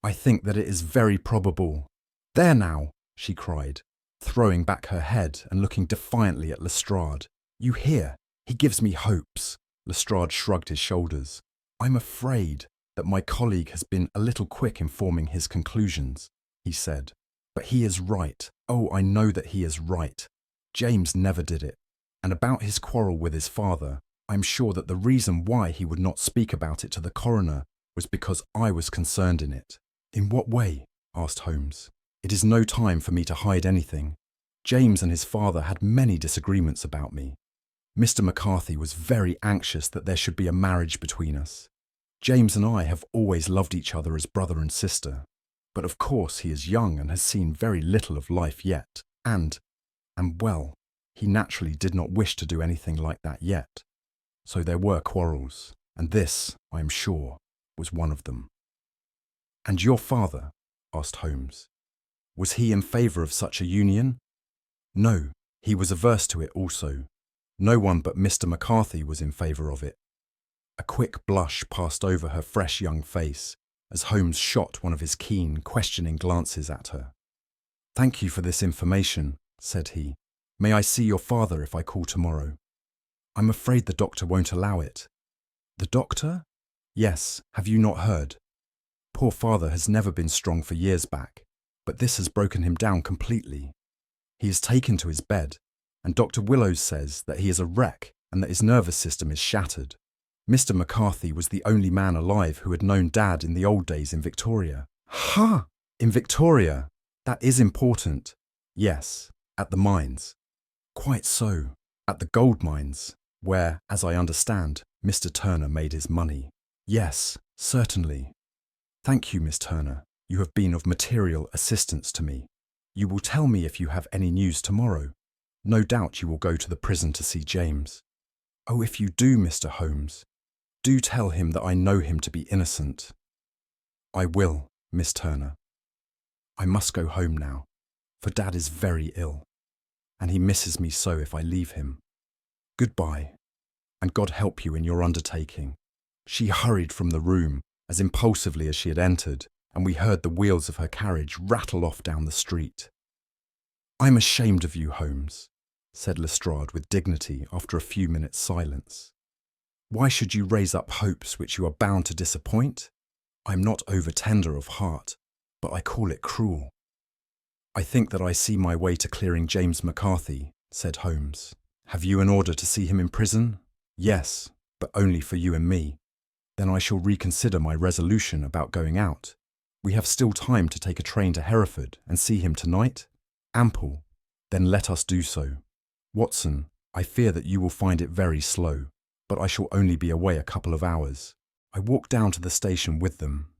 "I think that it is very probable." "There now," she cried, throwing back her head and looking defiantly at Lestrade. "You hear? He gives me hopes." Lestrade shrugged his shoulders. "I'm afraid that my colleague has been a little quick in forming his conclusions," he said. "But he is right. Oh, I know that he is right. James never did it. And about his quarrel with his father, I'm sure that the reason why he would not speak about it to the coroner was because I was concerned in it." "In what way?" asked Holmes. "It is no time for me to hide anything. James and his father had many disagreements about me. Mr. McCarthy was very anxious that there should be a marriage between us. James and I have always loved each other as brother and sister, but of course he is young and has seen very little of life yet, and well, he naturally did not wish to do anything like that yet. So there were quarrels, and this, I am sure, was one of them." "And your father," asked Holmes, "was he in favour of such a union?" "No, he was averse to it also. No one but Mr. McCarthy was in favour of it." A quick blush passed over her fresh young face, as Holmes shot one of his keen, questioning glances at her. "Thank you for this information," said he. "May I see your father if I call tomorrow?" "I'm afraid the doctor won't allow it." "The doctor?" "Yes, have you not heard? Poor father has never been strong for years back, but this has broken him down completely. He is taken to his bed, and Dr. Willows says that he is a wreck and that his nervous system is shattered. Mr. McCarthy was the only man alive who had known Dad in the old days in Victoria." "Ha! In Victoria? That is important." "Yes, at the mines." "Quite so, at the gold mines, where, as I understand, Mr. Turner made his money." "Yes, certainly." "Thank you, Miss Turner. You have been of material assistance to me. You will tell me if you have any news tomorrow. No doubt you will go to the prison to see James." "Oh, if you do, Mr. Holmes, do tell him that I know him to be innocent." "I will, Miss Turner. I must go home now, for Dad is very ill, and he misses me so if I leave him. Goodbye, and God help you in your undertaking." She hurried from the room as impulsively as she had entered, and we heard the wheels of her carriage rattle off down the street. "I'm ashamed of you, Holmes," said Lestrade with dignity after a few minutes' silence. "Why should you raise up hopes which you are bound to disappoint? I'm not over-tender of heart, but I call it cruel." "I think that I see my way to clearing James McCarthy," said Holmes. "Have you an order to see him in prison?" "Yes, but only for you and me." "Then I shall reconsider my resolution about going out. We have still time to take a train to Hereford and see him tonight?" "Ample. Then let us do so. Watson, I fear that you will find it very slow, but I shall only be away a couple of hours." I walked down to the station with them,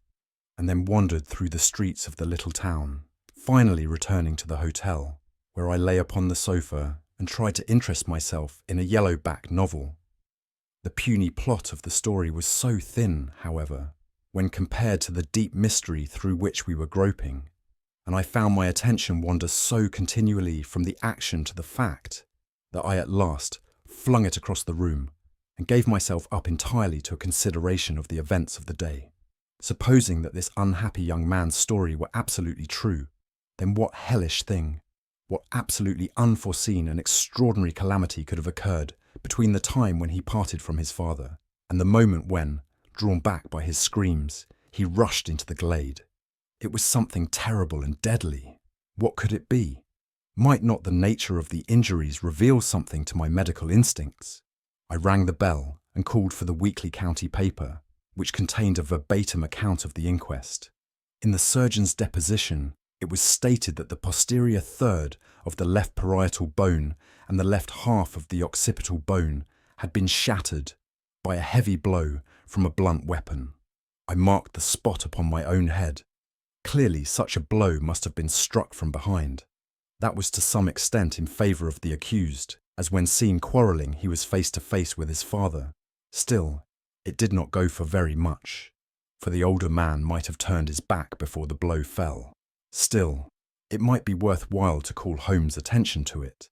and then wandered through the streets of the little town, finally returning to the hotel, where I lay upon the sofa and tried to interest myself in a yellow-back novel. The puny plot of the story was so thin, however, when compared to the deep mystery through which we were groping, and I found my attention wander so continually from the action to the fact that I at last flung it across the room and gave myself up entirely to a consideration of the events of the day. Supposing that this unhappy young man's story were absolutely true, then what hellish thing, what absolutely unforeseen and extraordinary calamity could have occurred between the time when he parted from his father and the moment when, drawn back by his screams, he rushed into the glade? It was something terrible and deadly. What could it be? Might not the nature of the injuries reveal something to my medical instincts? I rang the bell and called for the weekly county paper, which contained a verbatim account of the inquest. In the surgeon's deposition, it was stated that the posterior third of the left parietal bone and the left half of the occipital bone had been shattered by a heavy blow from a blunt weapon. I marked the spot upon my own head. Clearly, such a blow must have been struck from behind. That was to some extent in favour of the accused, as when seen quarrelling he was face to face with his father. Still, it did not go for very much, for the older man might have turned his back before the blow fell. Still, it might be worthwhile to call Holmes' attention to it.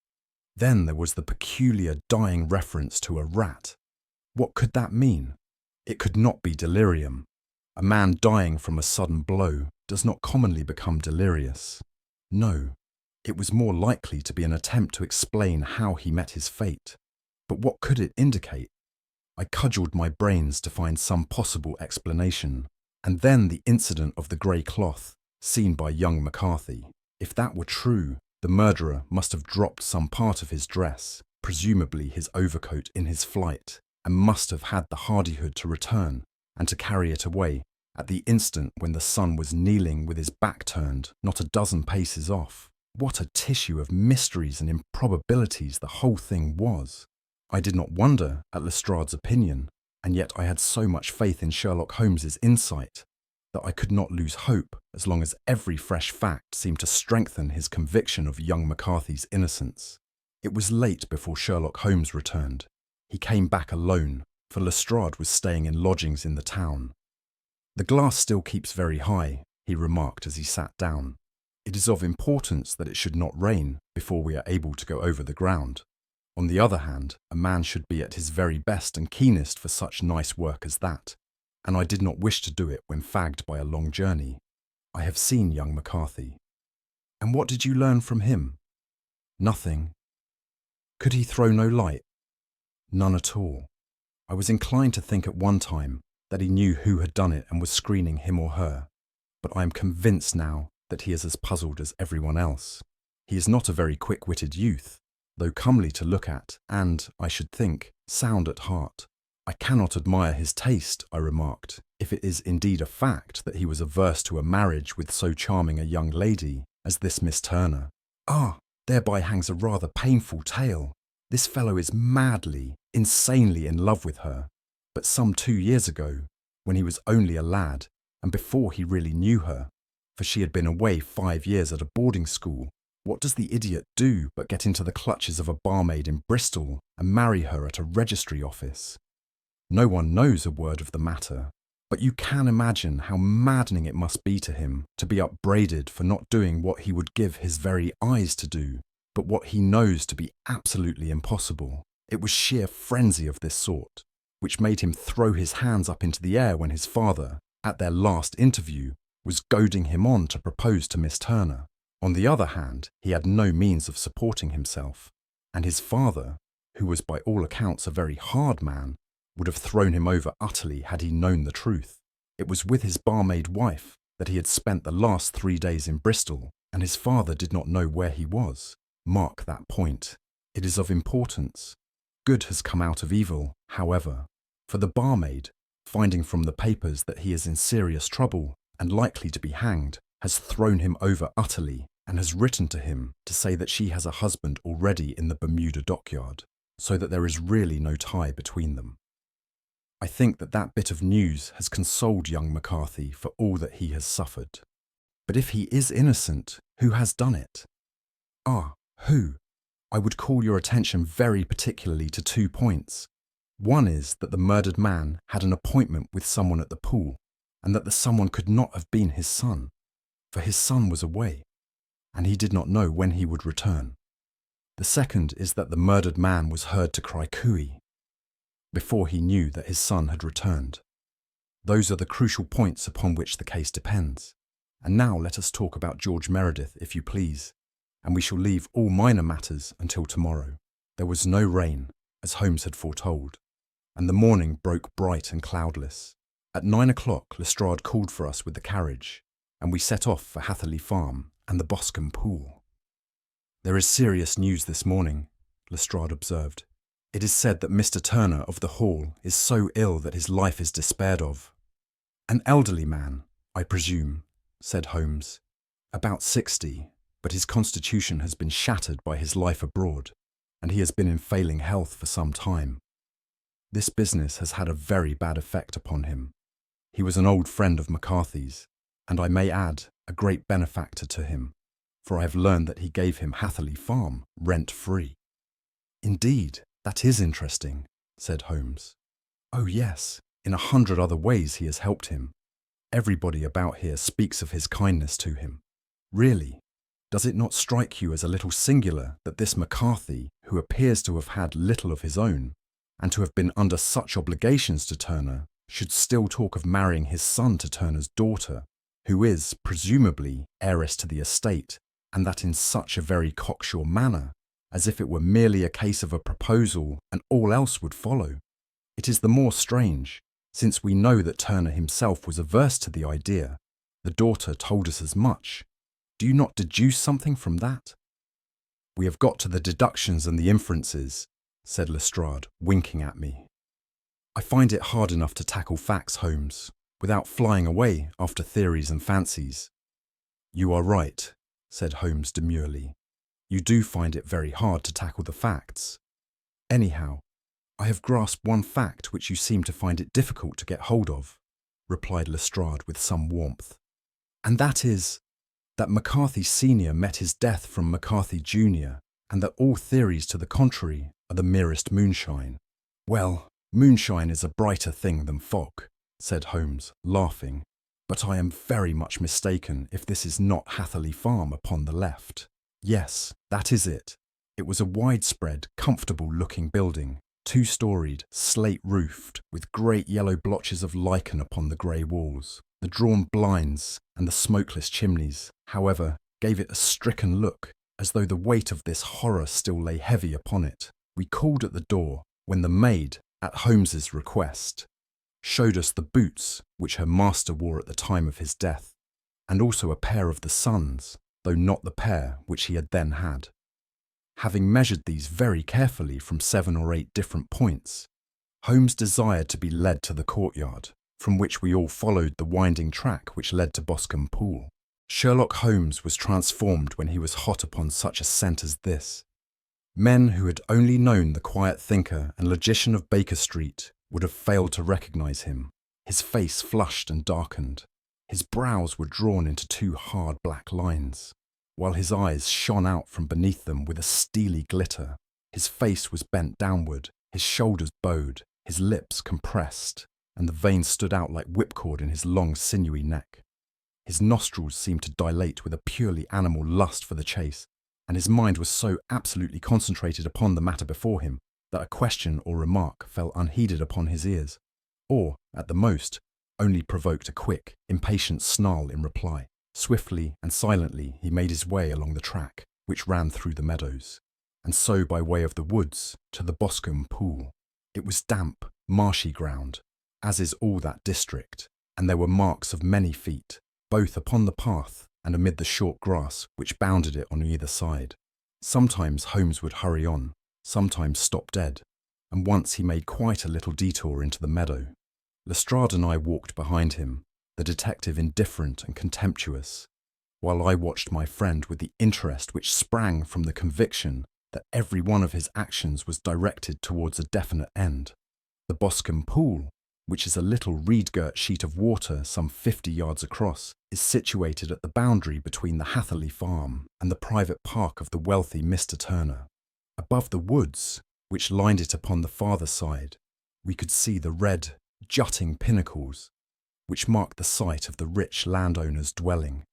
Then there was the peculiar dying reference to a rat. What could that mean? It could not be delirium. A man dying from a sudden blow does not commonly become delirious. No, it was more likely to be an attempt to explain how he met his fate. But what could it indicate? I cudgelled my brains to find some possible explanation, and then the incident of the grey cloth, seen by young McCarthy. If that were true, the murderer must have dropped some part of his dress, presumably his overcoat, in his flight, and must have had the hardihood to return and to carry it away at the instant when the son was kneeling with his back turned not a dozen paces off. What a tissue of mysteries and improbabilities the whole thing was! I did not wonder at Lestrade's opinion, and yet I had so much faith in Sherlock Holmes's insight that I could not lose hope as long as every fresh fact seemed to strengthen his conviction of young McCarthy's innocence. It was late before Sherlock Holmes returned. He came back alone, for Lestrade was staying in lodgings in the town. "The glass still keeps very high," he remarked as he sat down. "It is of importance that it should not rain before we are able to go over the ground. On the other hand, a man should be at his very best and keenest for such nice work as that, and I did not wish to do it when fagged by a long journey. I have seen young McCarthy. And what did you learn from him? Nothing. Could he throw no light? None at all. I was inclined to think at one time that he knew who had done it and was screening him or her, but I am convinced now that he is as puzzled as everyone else. He is not a very quick-witted youth, though comely to look at and, I should think, sound at heart. I cannot admire his taste, I remarked, if it is indeed a fact that he was averse to a marriage with so charming a young lady as this Miss Turner. Ah, thereby hangs a rather painful tale. This fellow is madly, insanely in love with her. But some 2 years ago, when he was only a lad, and before he really knew her, for she had been away 5 years at a boarding school, what does the idiot do but get into the clutches of a barmaid in Bristol and marry her at a registry office? No one knows a word of the matter, but you can imagine how maddening it must be to him to be upbraided for not doing what he would give his very eyes to do, but what he knows to be absolutely impossible. It was sheer frenzy of this sort, which made him throw his hands up into the air when his father, at their last interview, was goading him on to propose to Miss Turner. On the other hand, he had no means of supporting himself, and his father, who was by all accounts a very hard man, would have thrown him over utterly had he known the truth. It was with his barmaid wife that he had spent the last 3 days in Bristol, and his father did not know where he was. Mark that point. It is of importance. Good has come out of evil, however, for the barmaid, finding from the papers that he is in serious trouble and likely to be hanged, has thrown him over utterly and has written to him to say that she has a husband already in the Bermuda dockyard, so that there is really no tie between them. I think that that bit of news has consoled young McCarthy for all that he has suffered. But if he is innocent, who has done it? Ah, who? I would call your attention very particularly to 2 points. One is that the murdered man had an appointment with someone at the pool, and that the someone could not have been his son, for his son was away, and he did not know when he would return. The second is that the murdered man was heard to cry cooey before he knew that his son had returned. Those are the crucial points upon which the case depends. And now let us talk about George Meredith, if you please, and we shall leave all minor matters until tomorrow. There was no rain, as Holmes had foretold, and the morning broke bright and cloudless. At 9 o'clock Lestrade called for us with the carriage, and we set off for Hatherley Farm and the Boscombe Pool. "There is serious news this morning," Lestrade observed. "It is said that Mr. Turner of the Hall is so ill that his life is despaired of." "An elderly man, I presume," said Holmes. "About 60, but his constitution has been shattered by his life abroad, and he has been in failing health for some time. This business has had a very bad effect upon him. He was an old friend of McCarthy's, and I may add, a great benefactor to him, for I have learned that he gave him Hatherley Farm rent-free." "Indeed, that is interesting," said Holmes. "Oh yes, in 100 other ways he has helped him. Everybody about here speaks of his kindness to him. Really, does it not strike you as a little singular that this McCarthy, who appears to have had little of his own, and to have been under such obligations to Turner, should still talk of marrying his son to Turner's daughter, who is, presumably, heiress to the estate, and that in such a very cocksure manner, as if it were merely a case of a proposal and all else would follow? It is the more strange, since we know that Turner himself was averse to the idea. The daughter told us as much. Do you not deduce something from that?" "We have got to the deductions and the inferences," said Lestrade, winking at me. "I find it hard enough to tackle facts, Holmes, without flying away after theories and fancies." "You are right," said Holmes demurely. "You do find it very hard to tackle the facts. Anyhow, I have grasped one fact which you seem to find it difficult to get hold of," replied Lestrade with some warmth. "And that is, that McCarthy Sr. met his death from McCarthy Jr., and that all theories to the contrary are the merest moonshine." "Well, moonshine is a brighter thing than fog," said Holmes, laughing, "but I am very much mistaken if this is not Hatherley Farm upon the left. Yes, that is it. It was a widespread, comfortable-looking building, two-storied, slate-roofed, with great yellow blotches of lichen upon the grey walls. The drawn blinds and the smokeless chimneys, however, gave it a stricken look, as though the weight of this horror still lay heavy upon it. We called at the door, when the maid, at Holmes's request, showed us the boots which her master wore at the time of his death, and also a pair of the son's, though not the pair which he had then had. Having measured these very carefully from 7 or 8 different points, Holmes desired to be led to the courtyard, from which we all followed the winding track which led to Boscombe Pool. Sherlock Holmes was transformed when he was hot upon such a scent as this. Men who had only known the quiet thinker and logician of Baker Street would have failed to recognise him. His face flushed and darkened. His brows were drawn into 2 hard black lines, while his eyes shone out from beneath them with a steely glitter. His face was bent downward, his shoulders bowed, his lips compressed, and the veins stood out like whipcord in his long sinewy neck. His nostrils seemed to dilate with a purely animal lust for the chase, and his mind was so absolutely concentrated upon the matter before him that a question or remark fell unheeded upon his ears, or, at the most, only provoked a quick, impatient snarl in reply. Swiftly and silently he made his way along the track which ran through the meadows, and so by way of the woods to the Boscombe Pool. It was damp, marshy ground, as is all that district, and there were marks of many feet, both upon the path and amid the short grass which bounded it on either side. Sometimes Holmes would hurry on, sometimes stop dead, and once he made quite a little detour into the meadow. Lestrade and I walked behind him, the detective indifferent and contemptuous, while I watched my friend with the interest which sprang from the conviction that every one of his actions was directed towards a definite end. The Boscombe Pool, which is a little reed-girt sheet of water some 50 yards across, is situated at the boundary between the Hatherley farm and the private park of the wealthy Mr. Turner. Above the woods, which lined it upon the farther side, we could see the red, jutting pinnacles, which marked the site of the rich landowner's dwelling.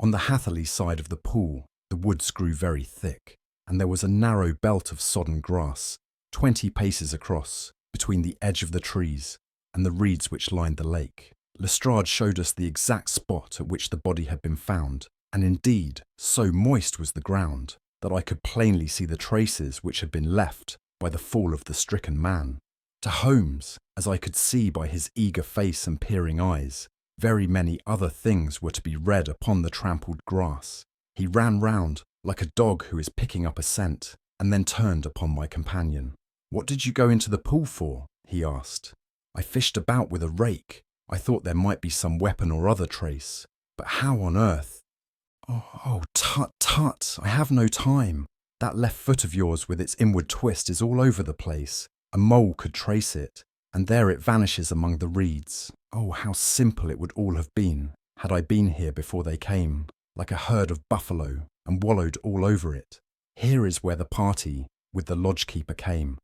On the Hatherley side of the pool, the woods grew very thick, and there was a narrow belt of sodden grass, 20 paces across, between the edge of the trees and the reeds which lined the lake. Lestrade showed us the exact spot at which the body had been found, and indeed, so moist was the ground that I could plainly see the traces which had been left by the fall of the stricken man. To Holmes, as I could see by his eager face and peering eyes, very many other things were to be read upon the trampled grass. He ran round like a dog who is picking up a scent, and then turned upon my companion. "What did you go into the pool for?" he asked. "I fished about with a rake. I thought there might be some weapon or other trace. But how on earth—" Oh, tut, tut, I have no time. That left foot of yours with its inward twist is all over the place. A mole could trace it, and there it vanishes among the reeds. Oh, how simple it would all have been, had I been here before they came, like a herd of buffalo, and wallowed all over it. Here is where the party, with the lodge-keeper, came,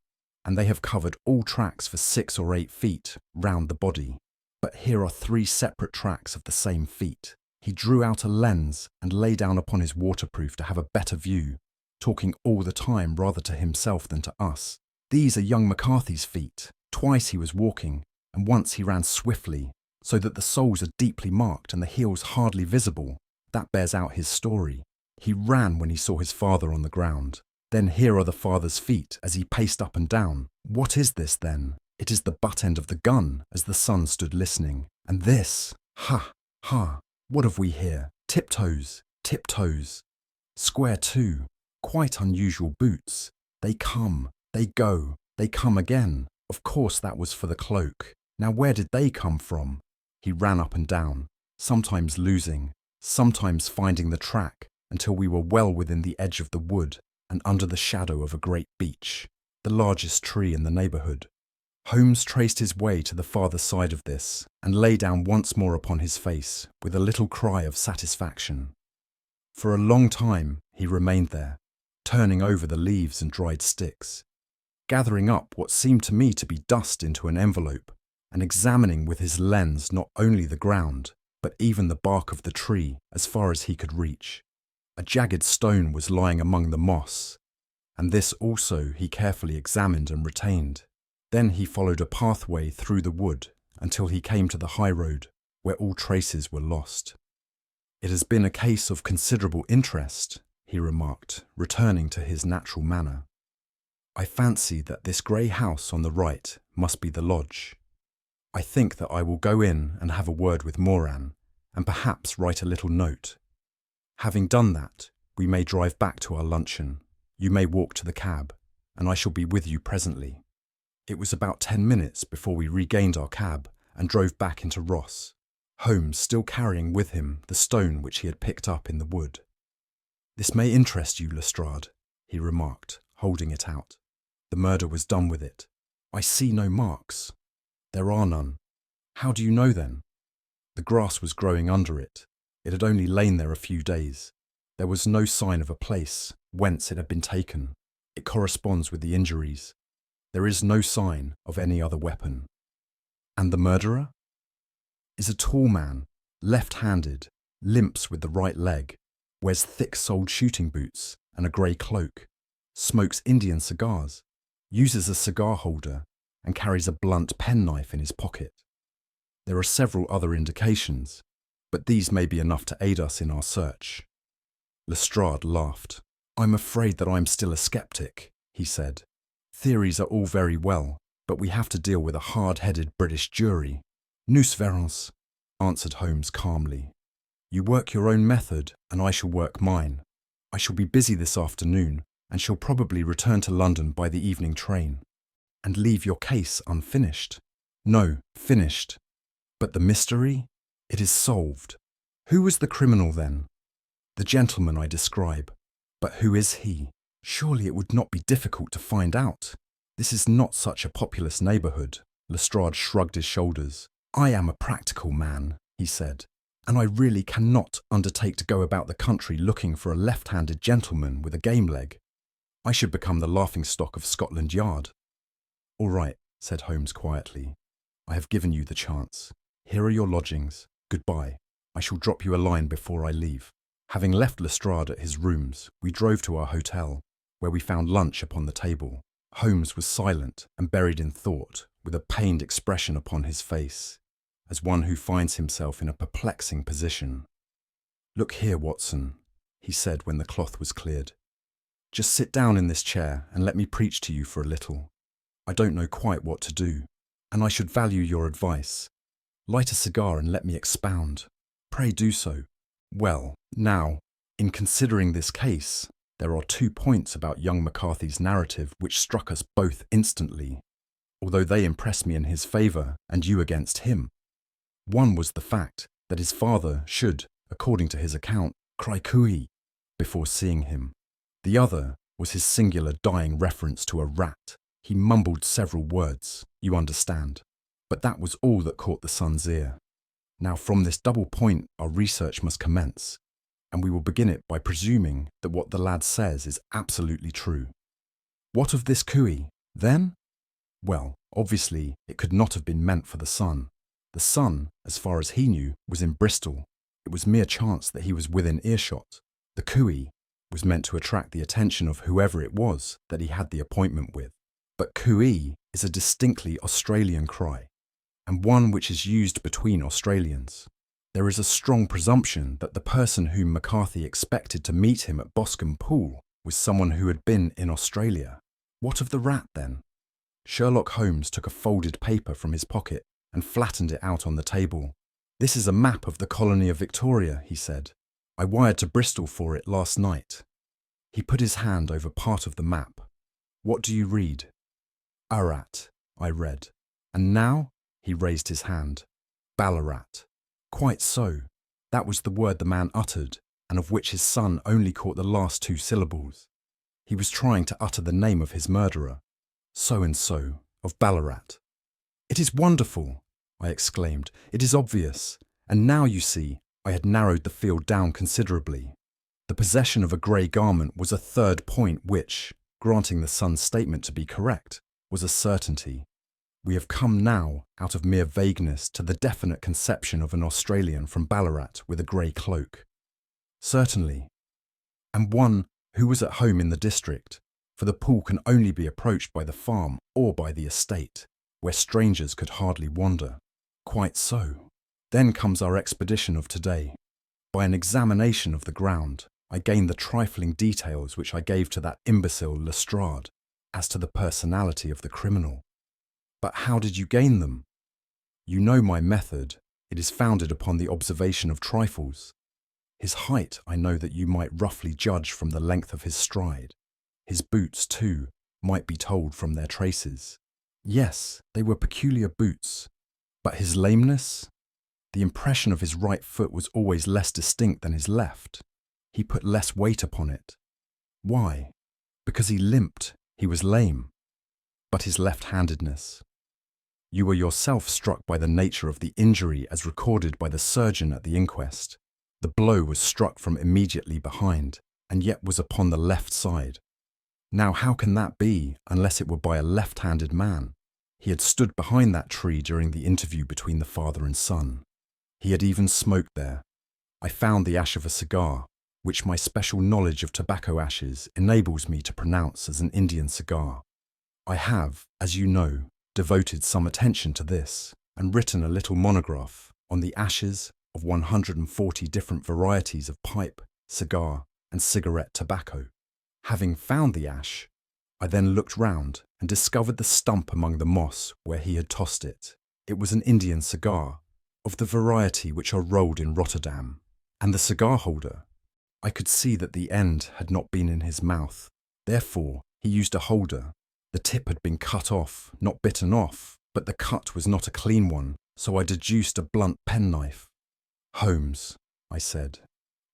and they have covered all tracks for 6 or 8 feet round the body. But here are 3 separate tracks of the same feet. He drew out a lens and lay down upon his waterproof to have a better view, talking all the time rather to himself than to us. These are young McCarthy's feet. Twice he was walking, and once he ran swiftly, so that the soles are deeply marked and the heels hardly visible. That bears out his story. He ran when he saw his father on the ground. Then here are the father's feet as he paced up and down. What is this, then? It is the butt end of the gun, as the son stood listening. And this, ha, ha, what have we here? Tiptoes, tiptoes. Square too, quite unusual boots. They come, they go, they come again. Of course that was for the cloak. Now where did they come from? He ran up and down, sometimes losing, sometimes finding the track, until we were well within the edge of the wood and under the shadow of a great beech, the largest tree in the neighbourhood. Holmes traced his way to the farther side of this and lay down once more upon his face with a little cry of satisfaction. For a long time he remained there, turning over the leaves and dried sticks, gathering up what seemed to me to be dust into an envelope, and examining with his lens not only the ground, but even the bark of the tree as far as he could reach. A jagged stone was lying among the moss, and this also he carefully examined and retained. Then he followed a pathway through the wood until he came to the high road, where all traces were lost. "It has been a case of considerable interest," he remarked, returning to his natural manner. "I fancy that this grey house on the right must be the lodge. I think that I will go in and have a word with Moran, and perhaps write a little note. Having done that, we may drive back to our luncheon. You may walk to the cab, and I shall be with you presently." It was about 10 minutes before we regained our cab and drove back into Ross, Holmes still carrying with him the stone which he had picked up in the wood. "This may interest you, Lestrade," he remarked, holding it out. "The murder was done with it. I see no marks." "There are none." "How do you know then?" "The grass was growing under it. It had only lain there a few days. There was no sign of a place whence it had been taken. It corresponds with the injuries. There is no sign of any other weapon." "And the murderer?" "Is a tall man, left-handed, limps with the right leg, wears thick-soled shooting boots and a grey cloak, smokes Indian cigars, uses a cigar holder, and carries a blunt penknife in his pocket. There are several other indications, but these may be enough to aid us in our search." Lestrade laughed. "I'm afraid that I'm still a skeptic," he said. "Theories are all very well, but we have to deal with a hard-headed British jury." "Nous verrons," answered Holmes calmly. "You work your own method, and I shall work mine. I shall be busy this afternoon, and shall probably return to London by the evening train." "And leave your case unfinished?" "No, finished. But the mystery? It is solved. Who was the criminal then?" "The gentleman I describe. But who is he? Surely it would not be difficult to find out. This is not such a populous neighbourhood." Lestrade shrugged his shoulders. "I am a practical man," he said, "and I really cannot undertake to go about the country looking for a left-handed gentleman with a game leg. I should become the laughing-stock of Scotland Yard." "All right," said Holmes quietly. "I have given you the chance. Here are your lodgings. Goodbye. I shall drop you a line before I leave." Having left Lestrade at his rooms, we drove to our hotel, where we found lunch upon the table. Holmes was silent and buried in thought, with a pained expression upon his face, as one who finds himself in a perplexing position. "Look here, Watson," he said when the cloth was cleared. "Just sit down in this chair and let me preach to you for a little. I don't know quite what to do, and I should value your advice. Light a cigar and let me expound. Pray do so. Well, now, in considering this case, there are 2 points about young McCarthy's narrative which struck us both instantly, although they impressed me in his favour and you against him. One was the fact that his father should, according to his account, cry cooey before seeing him. The other was his singular dying reference to a rat. He mumbled several words, you understand, but that was all that caught the son's ear. Now from this double point our research must commence, and we will begin it by presuming that what the lad says is absolutely true. What of this cooey, then? Well, obviously it could not have been meant for the son. The son, as far as he knew, was in Bristol. It was mere chance that he was within earshot. The cooey was meant to attract the attention of whoever it was that he had the appointment with. But cooey is a distinctly Australian cry, and one which is used between Australians. There is a strong presumption that the person whom McCarthy expected to meet him at Boscombe Pool was someone who had been in Australia. What of the rat, then? Sherlock Holmes took a folded paper from his pocket and flattened it out on the table. "This is a map of the colony of Victoria," he said. "I wired to Bristol for it last night." He put his hand over part of the map. "What do you read?" "Arat," I read. "And now?" He raised his hand. "Ballarat." "Quite so. That was the word the man uttered, and of which his son only caught the last 2 syllables. He was trying to utter the name of his murderer. So-and-so, of Ballarat." "It is wonderful!" I exclaimed. "It is obvious. And now, you see, I had narrowed the field down considerably. The possession of a grey garment was a 3rd point which, granting the son's statement to be correct, was a certainty. We have come now, out of mere vagueness, to the definite conception of an Australian from Ballarat with a grey cloak." "Certainly. And one who was at home in the district, for the pool can only be approached by the farm or by the estate, where strangers could hardly wander. Quite so. Then comes our expedition of today. By an examination of the ground, I gained the trifling details which I gave to that imbecile Lestrade as to the personality of the criminal. But how did you gain them? You know my method. It is founded upon the observation of trifles. His height I know that you might roughly judge from the length of his stride. His boots, too, might be told from their traces. Yes, they were peculiar boots. But his lameness? The impression of his right foot was always less distinct than his left. He put less weight upon it. Why? Because he limped. He was lame. But his left-handedness? You were yourself struck by the nature of the injury as recorded by the surgeon at the inquest. The blow was struck from immediately behind, and yet was upon the left side. Now how can that be, unless it were by a left-handed man? He had stood behind that tree during the interview between the father and son. He had even smoked there. I found the ash of a cigar, which my special knowledge of tobacco ashes enables me to pronounce as an Indian cigar. I have, as you know, devoted some attention to this, and written a little monograph on the ashes of 140 different varieties of pipe, cigar, and cigarette tobacco. Having found the ash, I then looked round and discovered the stump among the moss where he had tossed it. It was an Indian cigar, of the variety which are rolled in Rotterdam, and the cigar holder. I could see that the end had not been in his mouth. Therefore, he used a holder. The tip had been cut off, not bitten off, but the cut was not a clean one, so I deduced a blunt penknife. Holmes, I said,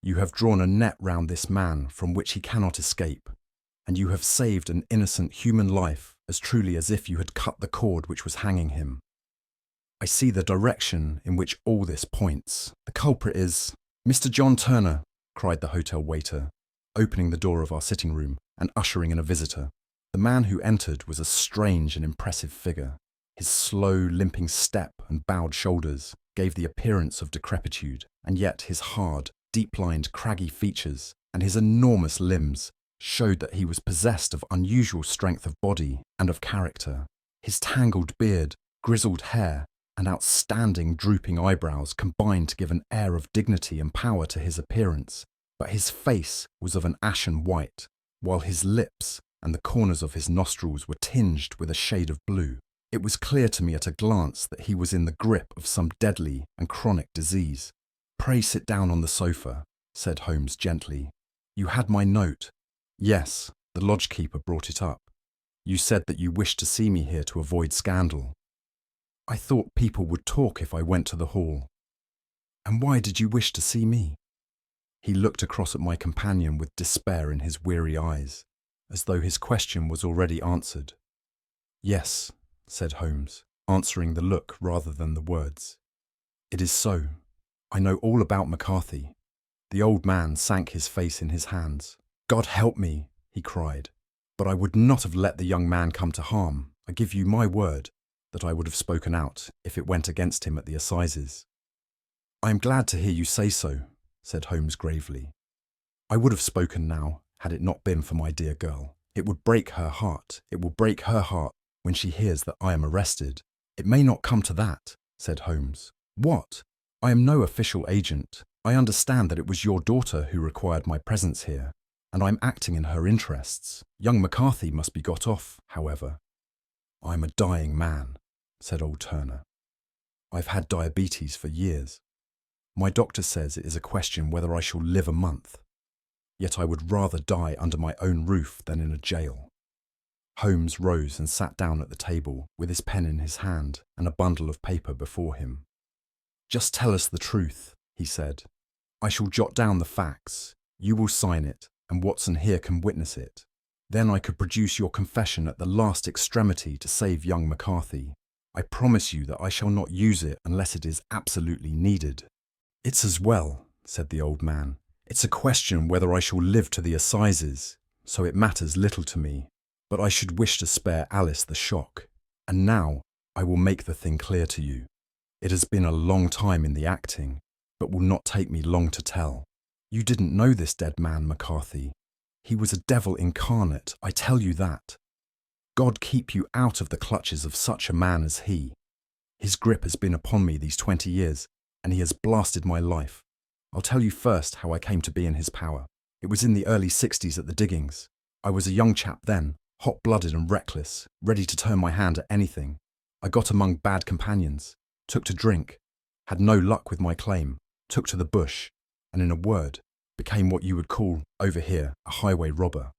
you have drawn a net round this man from which he cannot escape, and you have saved an innocent human life as truly as if you had cut the cord which was hanging him. I see the direction in which all this points. The culprit is Mr. John Turner, cried the hotel waiter, opening the door of our sitting room and ushering in a visitor. The man who entered was a strange and impressive figure. His slow, limping step and bowed shoulders gave the appearance of decrepitude, and yet his hard, deep-lined, craggy features and his enormous limbs showed that he was possessed of unusual strength of body and of character. His tangled beard, grizzled hair, and outstanding drooping eyebrows combined to give an air of dignity and power to his appearance, but his face was of an ashen white, while his lips and the corners of his nostrils were tinged with a shade of blue. It was clear to me at a glance that he was in the grip of some deadly and chronic disease. "Pray sit down on the sofa," said Holmes gently. "You had my note." "Yes, the lodge-keeper brought it up. You said that you wished to see me here to avoid scandal." "I thought people would talk if I went to the hall." "And why did you wish to see me?" He looked across at my companion with despair in his weary eyes, as though his question was already answered. "Yes," said Holmes, answering the look rather than the words. "It is so. I know all about McCarthy." The old man sank his face in his hands. "God help me," he cried, "but I would not have let the young man come to harm. I give you my word that I would have spoken out if it went against him at the assizes." "I am glad to hear you say so," said Holmes gravely. "I would have spoken now, had it not been for my dear girl. It would break her heart. It will break her heart when she hears that I am arrested." "It may not come to that," said Holmes. "What? I am no official agent. I understand that it was your daughter who required my presence here, and I am acting in her interests. Young McCarthy must be got off, however." "I am a dying man," said old Turner. "I've had diabetes for years. My doctor says it is a question whether I shall live a month. Yet I would rather die under my own roof than in a jail." Holmes rose and sat down at the table with his pen in his hand and a bundle of paper before him. "Just tell us the truth," he said. "I shall jot down the facts. You will sign it, and Watson here can witness it. Then I could produce your confession at the last extremity to save young McCarthy. I promise you that I shall not use it unless it is absolutely needed." "It's as well," said the old man. "It's a question whether I shall live to the assizes, so it matters little to me. But I should wish to spare Alice the shock. And now I will make the thing clear to you. It has been a long time in the acting, but will not take me long to tell. You didn't know this dead man, McCarthy. He was a devil incarnate, I tell you that. God keep you out of the clutches of such a man as he. His grip has been upon me these 20 years, and he has blasted my life. I'll tell you first how I came to be in his power. It was in the early 60s at the diggings. I was a young chap then, hot-blooded and reckless, ready to turn my hand at anything. I got among bad companions, took to drink, had no luck with my claim, took to the bush, and in a word, became what you would call, over here, a highway robber.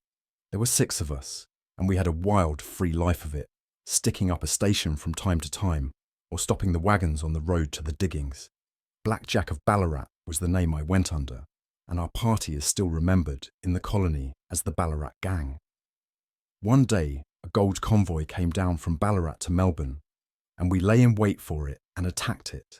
There were 6 of us, and we had a wild, free life of it, sticking up a station from time to time, or stopping the wagons on the road to the diggings. Black Jack of Ballarat was the name I went under, and our party is still remembered in the colony as the Ballarat Gang. One day, a gold convoy came down from Ballarat to Melbourne, and we lay in wait for it and attacked it.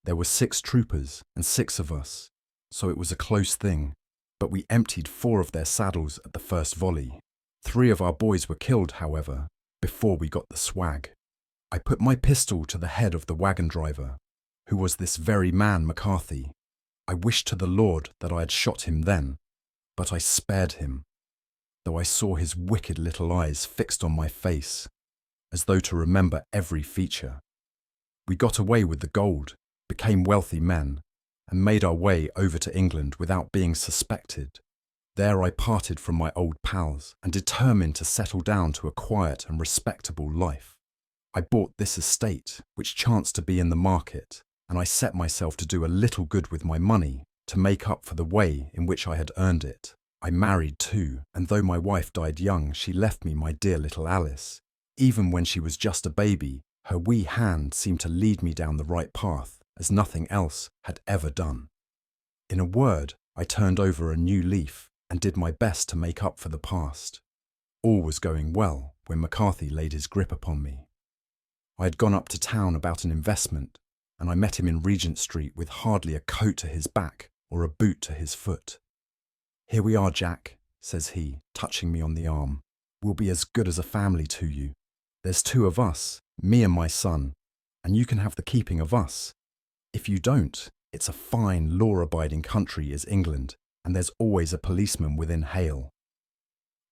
There were 6 troopers and 6 of us, so it was a close thing, but we emptied 4 of their saddles at the first volley. 3 of our boys were killed, however, before we got the swag. I put my pistol to the head of the wagon driver, who was this very man McCarthy. I wished to the Lord that I had shot him then, but I spared him, though I saw his wicked little eyes fixed on my face, as though to remember every feature. We got away with the gold, became wealthy men, and made our way over to England without being suspected. There I parted from my old pals and determined to settle down to a quiet and respectable life. I bought this estate, which chanced to be in the market, and I set myself to do a little good with my money to make up for the way in which I had earned it. I married too, and though my wife died young, she left me my dear little Alice. Even when she was just a baby, her wee hand seemed to lead me down the right path, as nothing else had ever done. In a word, I turned over a new leaf and did my best to make up for the past. All was going well when McCarthy laid his grip upon me. I had gone up to town about an investment, and I met him in Regent Street with hardly a coat to his back or a boot to his foot. "Here we are, Jack," says he, touching me on the arm. "We'll be as good as a family to you. There's 2 of us, me and my son, and you can have the keeping of us. If you don't, it's a fine, law-abiding country is England, and there's always a policeman within hail."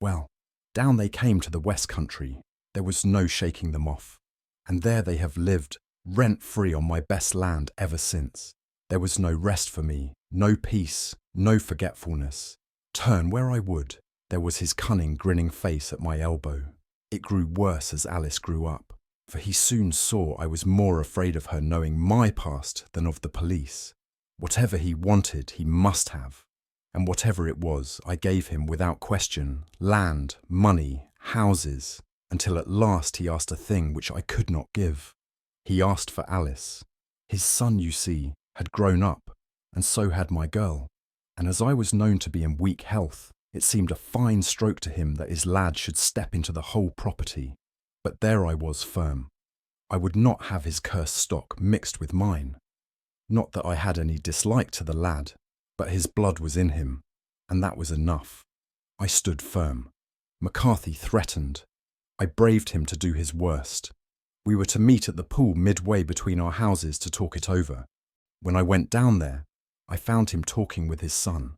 Well, down they came to the West Country. There was no shaking them off, and there they have lived, rent-free on my best land ever since. There was no rest for me, no peace, no forgetfulness. Turn where I would, there was his cunning, grinning face at my elbow. It grew worse as Alice grew up, for he soon saw I was more afraid of her knowing my past than of the police. Whatever he wanted, he must have, and whatever it was, I gave him without question, land, money, houses, until at last he asked a thing which I could not give. He asked for Alice. His son, you see, had grown up, and so had my girl, and as I was known to be in weak health, it seemed a fine stroke to him that his lad should step into the whole property. But there I was firm. I would not have his cursed stock mixed with mine. Not that I had any dislike to the lad, but his blood was in him, and that was enough. I stood firm. McCarthy threatened. I braved him to do his worst. We were to meet at the pool midway between our houses to talk it over. When I went down there, I found him talking with his son.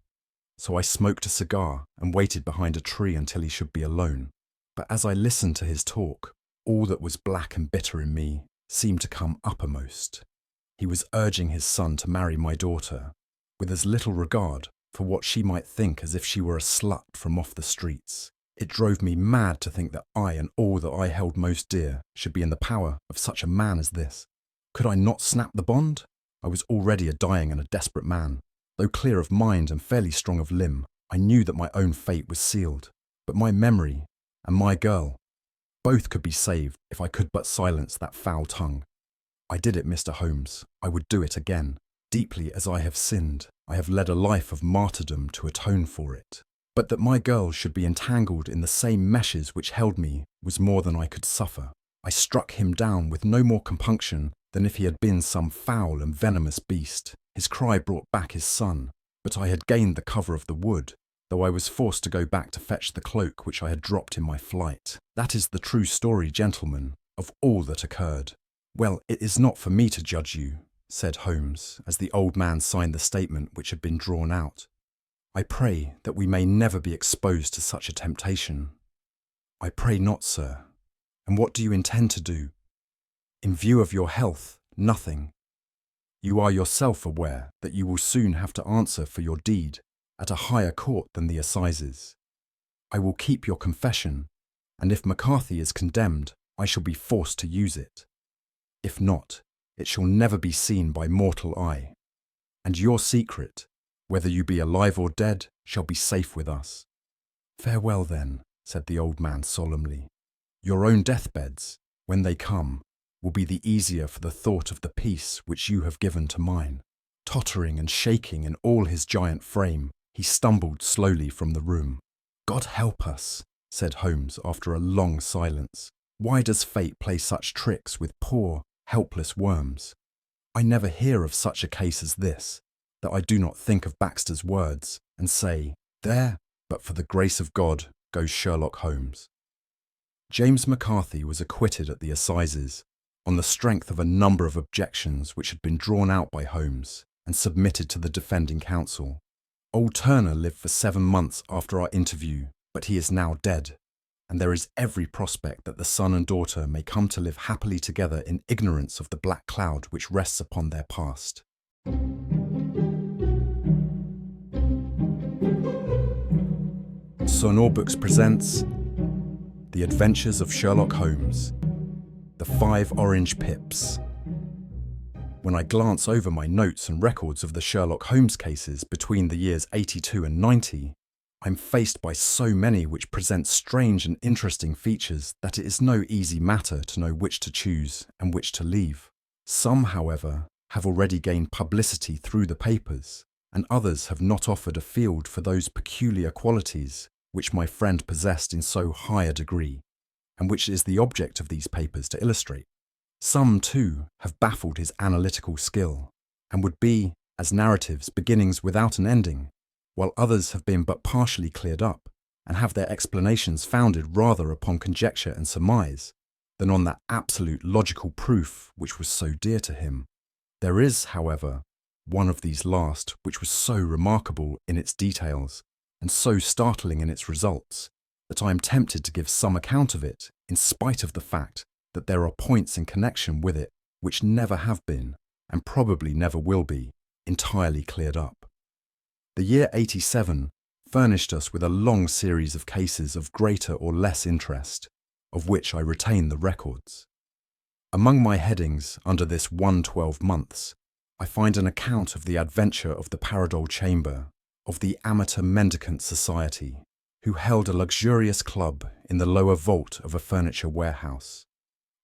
So I smoked a cigar and waited behind a tree until he should be alone. But as I listened to his talk, all that was black and bitter in me seemed to come uppermost. He was urging his son to marry my daughter, with as little regard for what she might think as if she were a slut from off the streets. It drove me mad to think that I and all that I held most dear should be in the power of such a man as this. Could I not snap the bond? I was already a dying and a desperate man. Though clear of mind and fairly strong of limb, I knew that my own fate was sealed. But my memory and my girl, both could be saved if I could but silence that foul tongue. I did it, Mr. Holmes. I would do it again. Deeply as I have sinned, I have led a life of martyrdom to atone for it. But that my girl should be entangled in the same meshes which held me was more than I could suffer. I struck him down with no more compunction than if he had been some foul and venomous beast. His cry brought back his son, but I had gained the cover of the wood, though I was forced to go back to fetch the cloak which I had dropped in my flight. That is the true story, gentlemen, of all that occurred. Well, it is not for me to judge you, said Holmes, as the old man signed the statement which had been drawn out. I pray that we may never be exposed to such a temptation. I pray not, sir. And what do you intend to do? In view of your health, nothing. You are yourself aware that you will soon have to answer for your deed at a higher court than the assizes. I will keep your confession, and if McCarthy is condemned, I shall be forced to use it. If not, it shall never be seen by mortal eye. And your secret, whether you be alive or dead, shall be safe with us. Farewell then, said the old man solemnly. Your own deathbeds, when they come, will be the easier for the thought of the peace which you have given to mine. Tottering and shaking in all his giant frame, he stumbled slowly from the room. God help us, said Holmes after a long silence. Why does fate play such tricks with poor, helpless worms? I never hear of such a case as this, that I do not think of Baxter's words and say, there, but for the grace of God, goes Sherlock Holmes. James McCarthy was acquitted at the assizes on the strength of a number of objections which had been drawn out by Holmes and submitted to the defending counsel. Old Turner lived for 7 months after our interview, but he is now dead, and there is every prospect that the son and daughter may come to live happily together in ignorance of the black cloud which rests upon their past. Audiobooks presents The Adventures of Sherlock Holmes, The 5 Orange Pips. When I glance over my notes and records of the Sherlock Holmes cases between the years 82 and 90, I'm faced by so many which present strange and interesting features that it is no easy matter to know which to choose and which to leave. Some, however, have already gained publicity through the papers, and others have not offered a field for those peculiar qualities which my friend possessed in so high a degree, and which is the object of these papers to illustrate. Some, too, have baffled his analytical skill, and would be, as narratives, beginnings without an ending, while others have been but partially cleared up, and have their explanations founded rather upon conjecture and surmise, than on that absolute logical proof which was so dear to him. There is, however, one of these last which was so remarkable in its details, and so startling in its results, that I am tempted to give some account of it, in spite of the fact that there are points in connection with it which never have been, and probably never will be, entirely cleared up. The year 87 furnished us with a long series of cases of greater or less interest, of which I retain the records. Among my headings under this 112 months, I find an account of the adventure of the Paradol Chamber, of the Amateur Mendicant Society, who held a luxurious club in the lower vault of a furniture warehouse,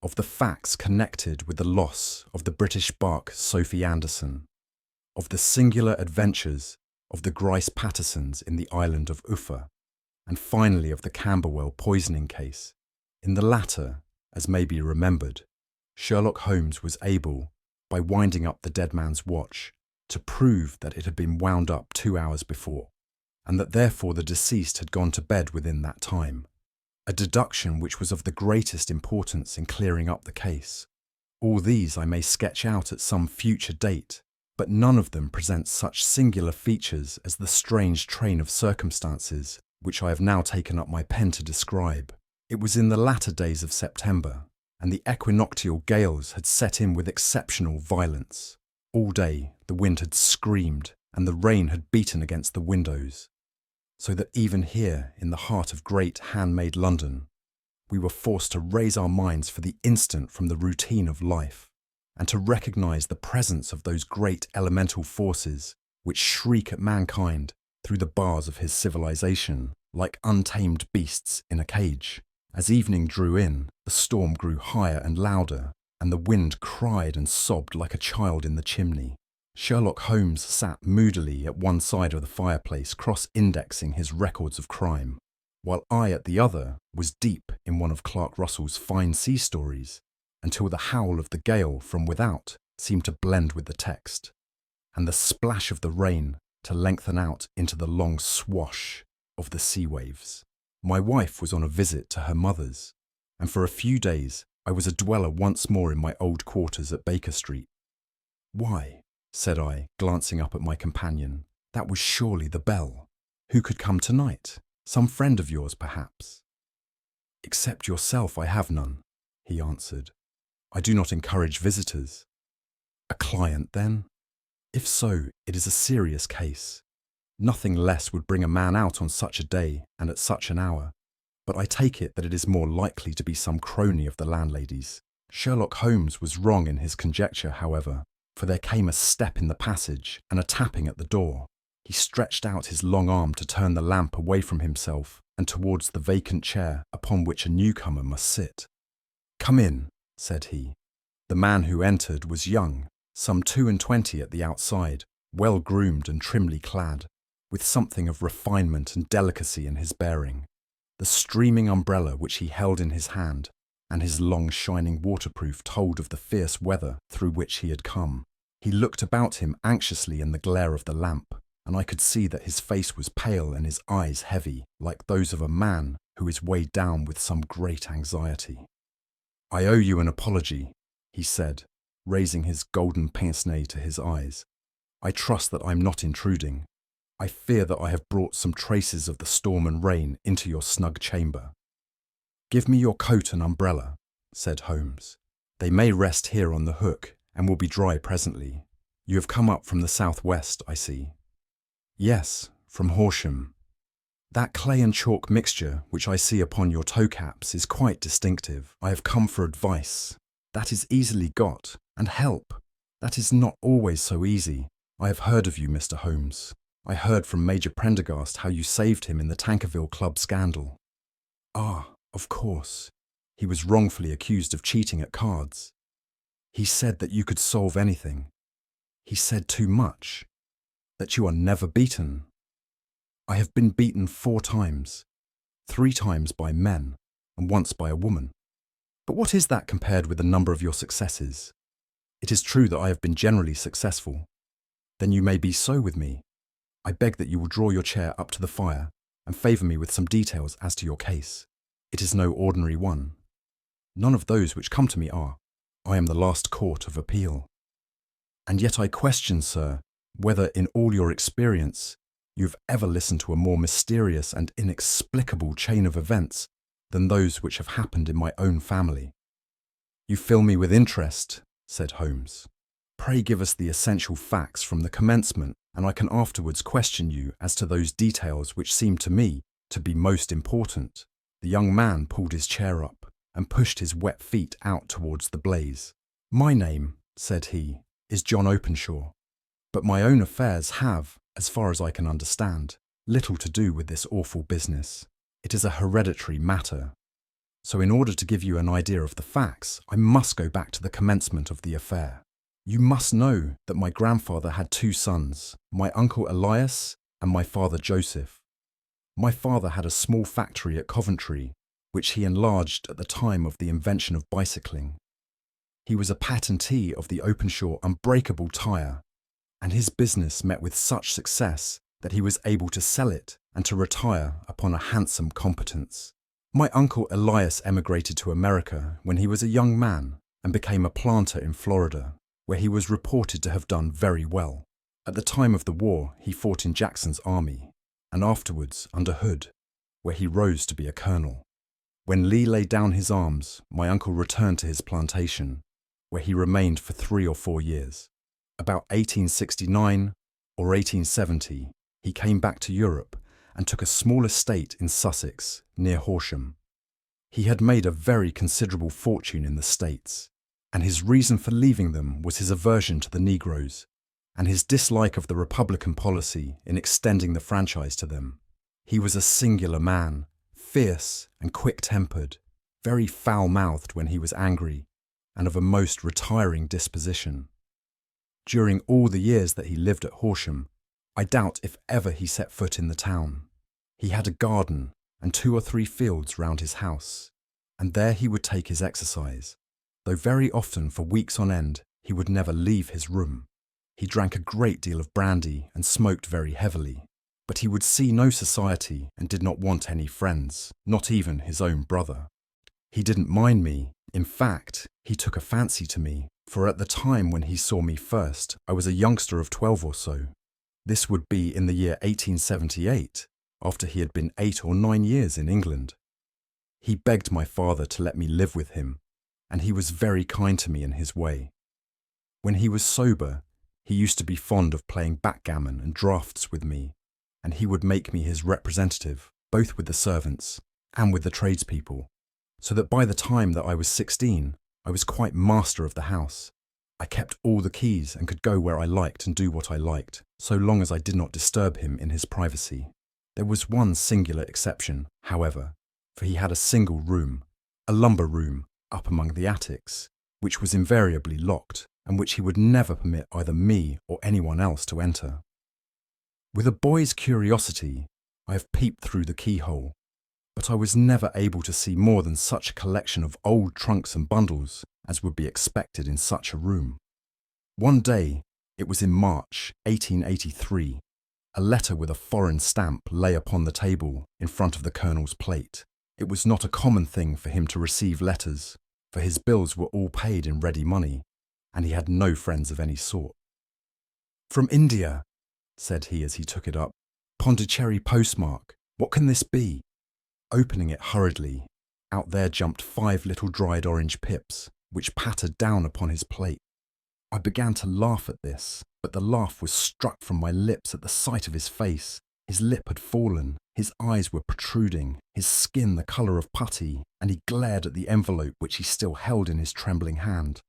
of the facts connected with the loss of the British barque Sophie Anderson, of the singular adventures of the Grice Pattersons in the island of Uffa, and finally of the Camberwell poisoning case. In the latter, as may be remembered, Sherlock Holmes was able, by winding up the dead man's watch, to prove that it had been wound up 2 hours before, and that therefore the deceased had gone to bed within that time, a deduction which was of the greatest importance in clearing up the case. All these I may sketch out at some future date, but none of them presents such singular features as the strange train of circumstances which I have now taken up my pen to describe. It was in the latter days of September, and the equinoctial gales had set in with exceptional violence. All day the wind had screamed, and the rain had beaten against the windows, so that even here, in the heart of great handmade London, we were forced to raise our minds for the instant from the routine of life, and to recognise the presence of those great elemental forces which shriek at mankind through the bars of his civilization, like untamed beasts in a cage. As evening drew in, the storm grew higher and louder, and the wind cried and sobbed like a child in the chimney. Sherlock Holmes sat moodily at one side of the fireplace, cross-indexing his records of crime, while I at the other was deep in one of Clark Russell's fine sea stories, until the howl of the gale from without seemed to blend with the text, and the splash of the rain to lengthen out into the long swash of the sea waves. My wife was on a visit to her mother's, and for a few days I was a dweller once more in my old quarters at Baker Street. "Why," said I, glancing up at my companion, "that was surely the bell." Who could come tonight? Some friend of yours, perhaps? Except yourself, I have none, he answered. I do not encourage visitors. A client, then? If so, it is a serious case. Nothing less would bring a man out on such a day and at such an hour, but I take it that it is more likely to be some crony of the landlady's. Sherlock Holmes was wrong in his conjecture, however, for there came a step in the passage and a tapping at the door. He stretched out his long arm to turn the lamp away from himself and towards the vacant chair upon which a newcomer must sit. "Come in," said he. The man who entered was young, some 22 at the outside, well groomed and trimly clad, with something of refinement and delicacy in his bearing. The streaming umbrella which he held in his hand and his long shining waterproof told of the fierce weather through which he had come. He looked about him anxiously in the glare of the lamp, and I could see that his face was pale and his eyes heavy, like those of a man who is weighed down with some great anxiety. "I owe you an apology," he said, raising his golden pince-nez to his eyes. "I trust that I am not intruding. I fear that I have brought some traces of the storm and rain into your snug chamber." "Give me your coat and umbrella," said Holmes. "They may rest here on the hook and will be dry presently. You have come up from the southwest, I see." "Yes, from Horsham. That clay and chalk mixture which I see upon your toe-caps is quite distinctive. I have come for advice. That is easily got, and help. That is not always so easy. I have heard of you, Mr. Holmes. I heard from Major Prendergast how you saved him in the Tankerville Club scandal." "Ah, of course. He was wrongfully accused of cheating at cards. He said that you could solve anything. He said too much. That you are never beaten." "I have been beaten 4 times. 3 times by men, and once by a woman. But what is that compared with the number of your successes? It is true that I have been generally successful. Then you may be so with me. I beg that you will draw your chair up to the fire and favour me with some details as to your case. It is no ordinary one. None of those which come to me are. I am the last court of appeal. And yet I question, sir, whether in all your experience you have ever listened to a more mysterious and inexplicable chain of events than those which have happened in my own family." "You fill me with interest," said Holmes. "Pray give us the essential facts from the commencement, and I can afterwards question you as to those details which seem to me to be most important." The young man pulled his chair up and pushed his wet feet out towards the blaze. "My name," said he, "is John Openshaw, but my own affairs have, as far as I can understand, little to do with this awful business. It is a hereditary matter. So in order to give you an idea of the facts, I must go back to the commencement of the affair. You must know that my grandfather had 2 sons, my uncle Elias and my father Joseph. My father had a small factory at Coventry, which he enlarged at the time of the invention of bicycling. He was a patentee of the Openshaw unbreakable tyre, and his business met with such success that he was able to sell it and to retire upon a handsome competence. My uncle Elias emigrated to America when he was a young man and became a planter in Florida, where he was reported to have done very well. At the time of the war, he fought in Jackson's army, and afterwards under Hood, where he rose to be a colonel. When Lee laid down his arms, my uncle returned to his plantation, where he remained for 3 or 4 years. About 1869 or 1870, he came back to Europe and took a small estate in Sussex, near Horsham. He had made a very considerable fortune in the States, and his reason for leaving them was his aversion to the Negroes, and his dislike of the Republican policy in extending the franchise to them. He was a singular man, fierce and quick-tempered, very foul-mouthed when he was angry, and of a most retiring disposition. During all the years that he lived at Horsham, I doubt if ever he set foot in the town. He had a garden and 2 or 3 fields round his house, and there he would take his exercise, though very often for weeks on end he would never leave his room. He drank a great deal of brandy and smoked very heavily, but he would see no society and did not want any friends, not even his own brother. He didn't mind me. In fact, he took a fancy to me, for at the time when he saw me first, I was a youngster of 12 or so. This would be in the year 1878, after he had been 8 or 9 years in England. He begged my father to let me live with him, and he was very kind to me in his way. When he was sober, he used to be fond of playing backgammon and draughts with me, and he would make me his representative, both with the servants and with the tradespeople, so that by the time that I was 16, I was quite master of the house. I kept all the keys and could go where I liked and do what I liked, so long as I did not disturb him in his privacy. There was one singular exception, however, for he had a single room, a lumber room, up among the attics, which was invariably locked, and which he would never permit either me or anyone else to enter. With a boy's curiosity, I have peeped through the keyhole, but I was never able to see more than such a collection of old trunks and bundles as would be expected in such a room. One day, it was in March 1883, a letter with a foreign stamp lay upon the table in front of the Colonel's plate. It was not a common thing for him to receive letters, for his bills were all paid in ready money, and he had no friends of any sort. "From India," said he as he took it up. "Pondicherry postmark. What can this be?" Opening it hurriedly, out there jumped 5 little dried orange pips, which pattered down upon his plate. I began to laugh at this, but the laugh was struck from my lips at the sight of his face. His lip had fallen, his eyes were protruding, his skin the colour of putty, and he glared at the envelope which he still held in his trembling hand.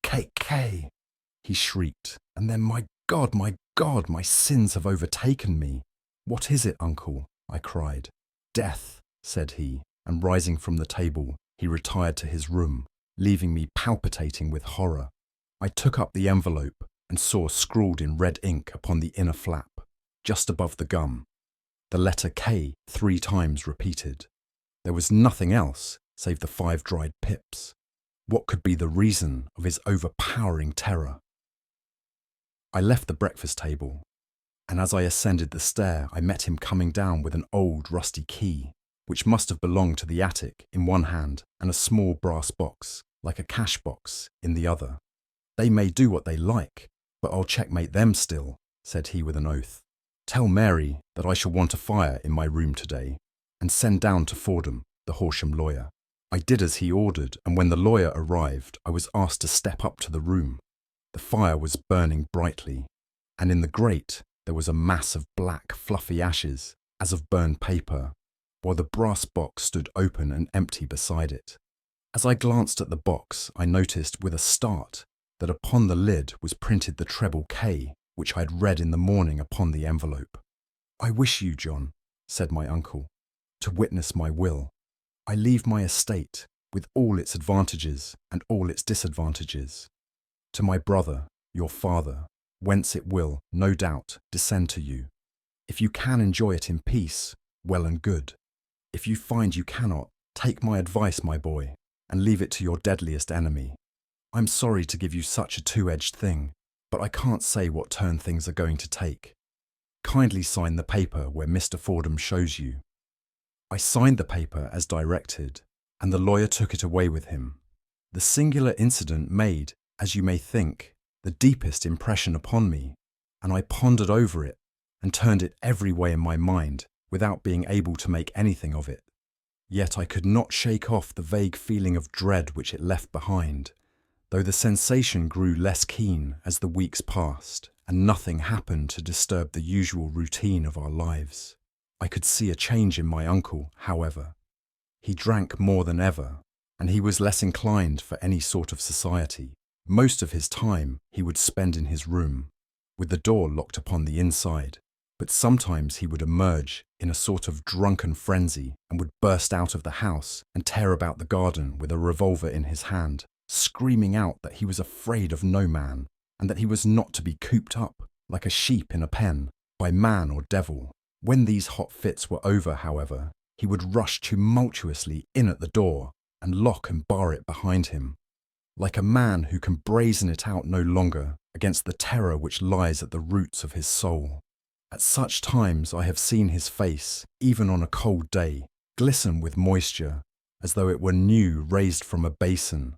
"K," he shrieked, and then, my God, my sins have overtaken me." "What is it, uncle?" I cried. "Death," said he, and rising from the table, he retired to his room, leaving me palpitating with horror. I took up the envelope and saw scrawled in red ink upon the inner flap, just above the gum, the letter K 3 times repeated. There was nothing else save the 5 dried pips. What could be the reason of his overpowering terror? I left the breakfast table, and as I ascended the stair, I met him coming down with an old rusty key, which must have belonged to the attic, in one hand, and a small brass box, like a cash box, in the other. "They may do what they like, but I'll checkmate them still," said he with an oath. "Tell Mary that I shall want a fire in my room today, and send down to Fordham, the Horsham lawyer." I did as he ordered, and when the lawyer arrived, I was asked to step up to the room. The fire was burning brightly, and in the grate there was a mass of black, fluffy ashes, as of burned paper, while the brass box stood open and empty beside it. As I glanced at the box, I noticed with a start that upon the lid was printed the treble K, which I had read in the morning upon the envelope. "I wish you, John," said my uncle, "to witness my will. I leave my estate, with all its advantages and all its disadvantages, to my brother, your father, whence it will, no doubt, descend to you. If you can enjoy it in peace, well and good. If you find you cannot, take my advice, my boy, and leave it to your deadliest enemy. I'm sorry to give you such a two-edged thing, but I can't say what turn things are going to take. Kindly sign the paper where Mr. Fordham shows you." I signed the paper as directed, and the lawyer took it away with him. The singular incident made, as you may think, the deepest impression upon me, and I pondered over it and turned it every way in my mind without being able to make anything of it. Yet I could not shake off the vague feeling of dread which it left behind, though the sensation grew less keen as the weeks passed and nothing happened to disturb the usual routine of our lives. I could see a change in my uncle, however. He drank more than ever, and he was less inclined for any sort of society. Most of his time he would spend in his room, with the door locked upon the inside, but sometimes he would emerge in a sort of drunken frenzy and would burst out of the house and tear about the garden with a revolver in his hand, screaming out that he was afraid of no man, and that he was not to be cooped up, like a sheep in a pen, by man or devil. When these hot fits were over, however, he would rush tumultuously in at the door and lock and bar it behind him, like a man who can brazen it out no longer against the terror which lies at the roots of his soul. At such times I have seen his face, even on a cold day, glisten with moisture, as though it were new raised from a basin.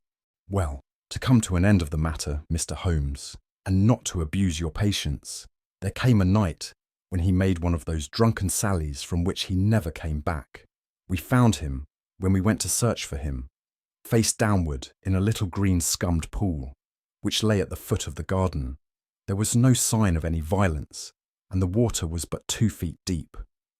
Well, to come to an end of the matter, Mr. Holmes, and not to abuse your patience, there came a night when he made one of those drunken sallies from which he never came back. We found him, when we went to search for him, face downward in a little green scummed pool, which lay at the foot of the garden. There was no sign of any violence, and the water was but 2 feet deep,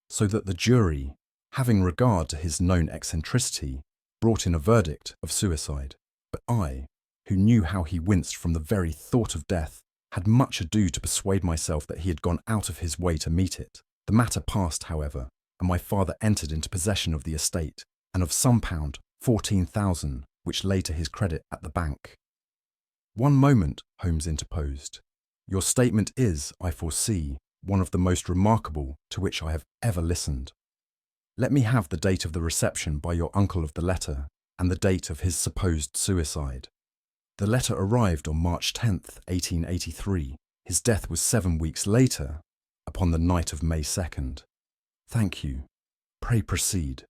so that the jury, having regard to his known eccentricity, brought in a verdict of suicide. But I, who knew how he winced from the very thought of death, had much ado to persuade myself that he had gone out of his way to meet it. The matter passed, however, and my father entered into possession of the estate, and of some £14,000 which lay to his credit at the bank. "One moment," Holmes interposed. "Your statement is, I foresee, one of the most remarkable to which I have ever listened. Let me have the date of the reception by your uncle of the letter, and the date of his supposed suicide." "The letter arrived on March 10th, 1883. His death was 7 weeks later, upon the night of May 2nd. "Thank you. Pray proceed."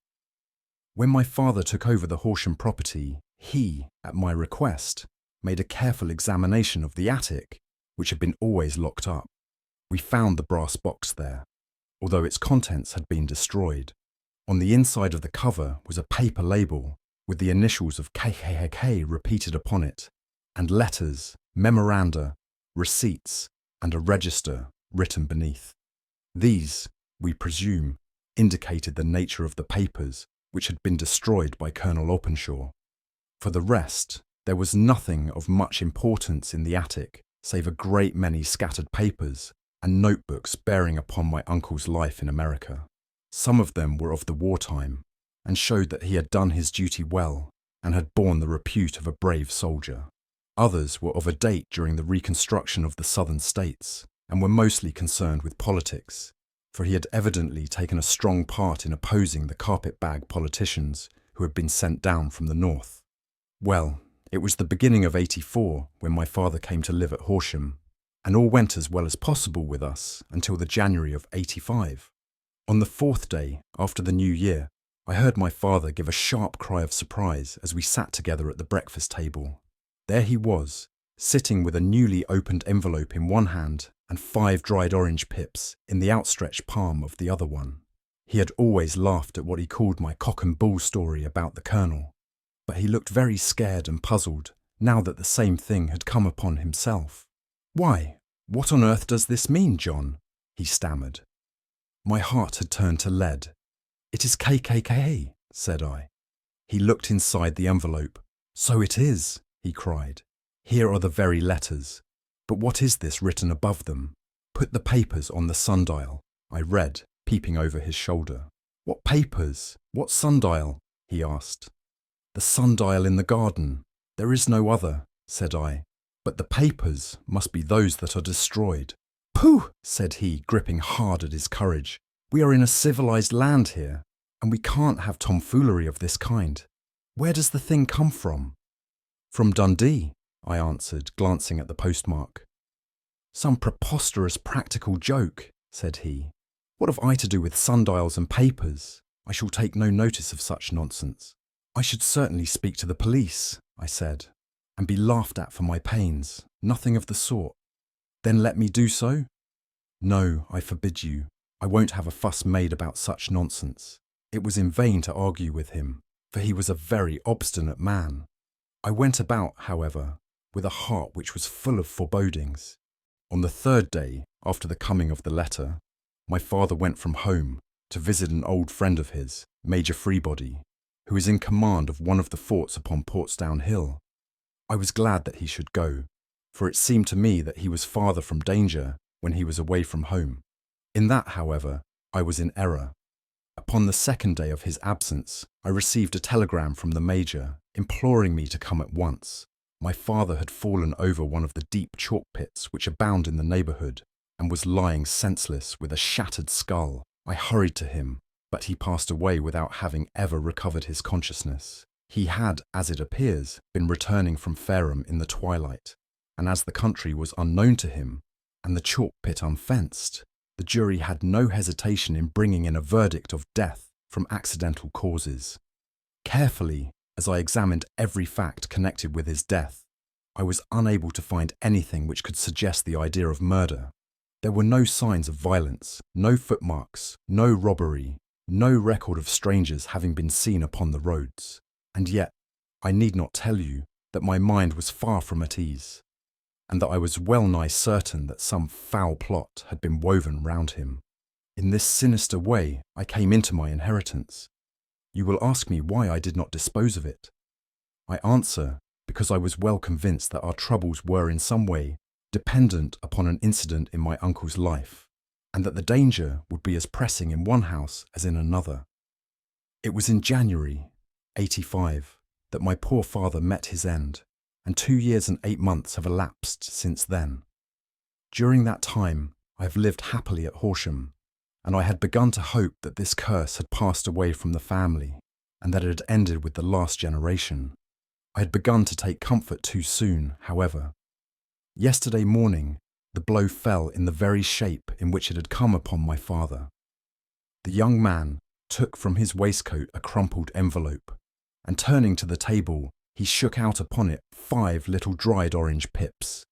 "When my father took over the Horsham property, he, at my request, made a careful examination of the attic, which had been always locked up. We found the brass box there, although its contents had been destroyed. On the inside of the cover was a paper label with the initials of KKK repeated upon it, and letters, memoranda, receipts, and a register written beneath. These, we presume, indicated the nature of the papers which had been destroyed by Colonel Openshaw. For the rest, there was nothing of much importance in the attic save a great many scattered papers and notebooks bearing upon my uncle's life in America. Some of them were of the wartime, and showed that he had done his duty well and had borne the repute of a brave soldier. Others were of a date during the reconstruction of the southern states, and were mostly concerned with politics, for he had evidently taken a strong part in opposing the carpetbag politicians who had been sent down from the north. Well, it was the beginning of '84 when my father came to live at Horsham, and all went as well as possible with us until the January of '85. On the 4th day after the New Year, I heard my father give a sharp cry of surprise as we sat together at the breakfast table. There he was, sitting with a newly opened envelope in one hand and 5 dried orange pips in the outstretched palm of the other one. He had always laughed at what he called my cock and bull story about the colonel, but he looked very scared and puzzled now that the same thing had come upon himself. "Why, what on earth does this mean, John?" he stammered. My heart had turned to lead. "It is KKK, said I. He looked inside the envelope. "So it is," he cried. "Here are the very letters. But what is this written above them? Put the papers on the sundial," I read, peeping over his shoulder. "What papers? What sundial?" he asked. "The sundial in the garden. There is no other," said I. "But the papers must be those that are destroyed." "Pooh!" said he, gripping hard at his courage. "We are in a civilized land here, and we can't have tomfoolery of this kind. Where does the thing come from?" "From Dundee," I answered, glancing at the postmark. "Some preposterous practical joke," said he. "What have I to do with sundials and papers? I shall take no notice of such nonsense." "I should certainly speak to the police," I said, "and be laughed at for my pains. Nothing of the sort." "Then let me do so?" "No, I forbid you. I won't have a fuss made about such nonsense." It was in vain to argue with him, for he was a very obstinate man. I went about, however, with a heart which was full of forebodings. On the 3rd day after the coming of the letter, my father went from home to visit an old friend of his, Major Freebody, who is in command of one of the forts upon Portsdown Hill. I was glad that he should go, for it seemed to me that he was farther from danger when he was away from home. In that, however, I was in error. Upon the 2nd day of his absence, I received a telegram from the Major, imploring me to come at once. My father had fallen over one of the deep chalk pits which abound in the neighbourhood, and was lying senseless with a shattered skull. I hurried to him, but he passed away without having ever recovered his consciousness. He had, as it appears, been returning from Fareham in the twilight, and as the country was unknown to him, and the chalk pit unfenced, the jury had no hesitation in bringing in a verdict of death from accidental causes. Carefully, as I examined every fact connected with his death, I was unable to find anything which could suggest the idea of murder. There were no signs of violence, no footmarks, no robbery, no record of strangers having been seen upon the roads. And yet, I need not tell you that my mind was far from at ease, and that I was well nigh certain that some foul plot had been woven round him. In this sinister way I came into my inheritance. You will ask me why I did not dispose of it. I answer because I was well convinced that our troubles were in some way dependent upon an incident in my uncle's life, and that the danger would be as pressing in one house as in another. It was in January, '85, that my poor father met his end, and 2 years and 8 months have elapsed since then. During that time, I have lived happily at Horsham, and I had begun to hope that this curse had passed away from the family, and that it had ended with the last generation. I had begun to take comfort too soon, however. Yesterday morning, the blow fell in the very shape in which it had come upon my father. The young man took from his waistcoat a crumpled envelope, and turning to the table, he shook out upon it 5 little dried orange pips.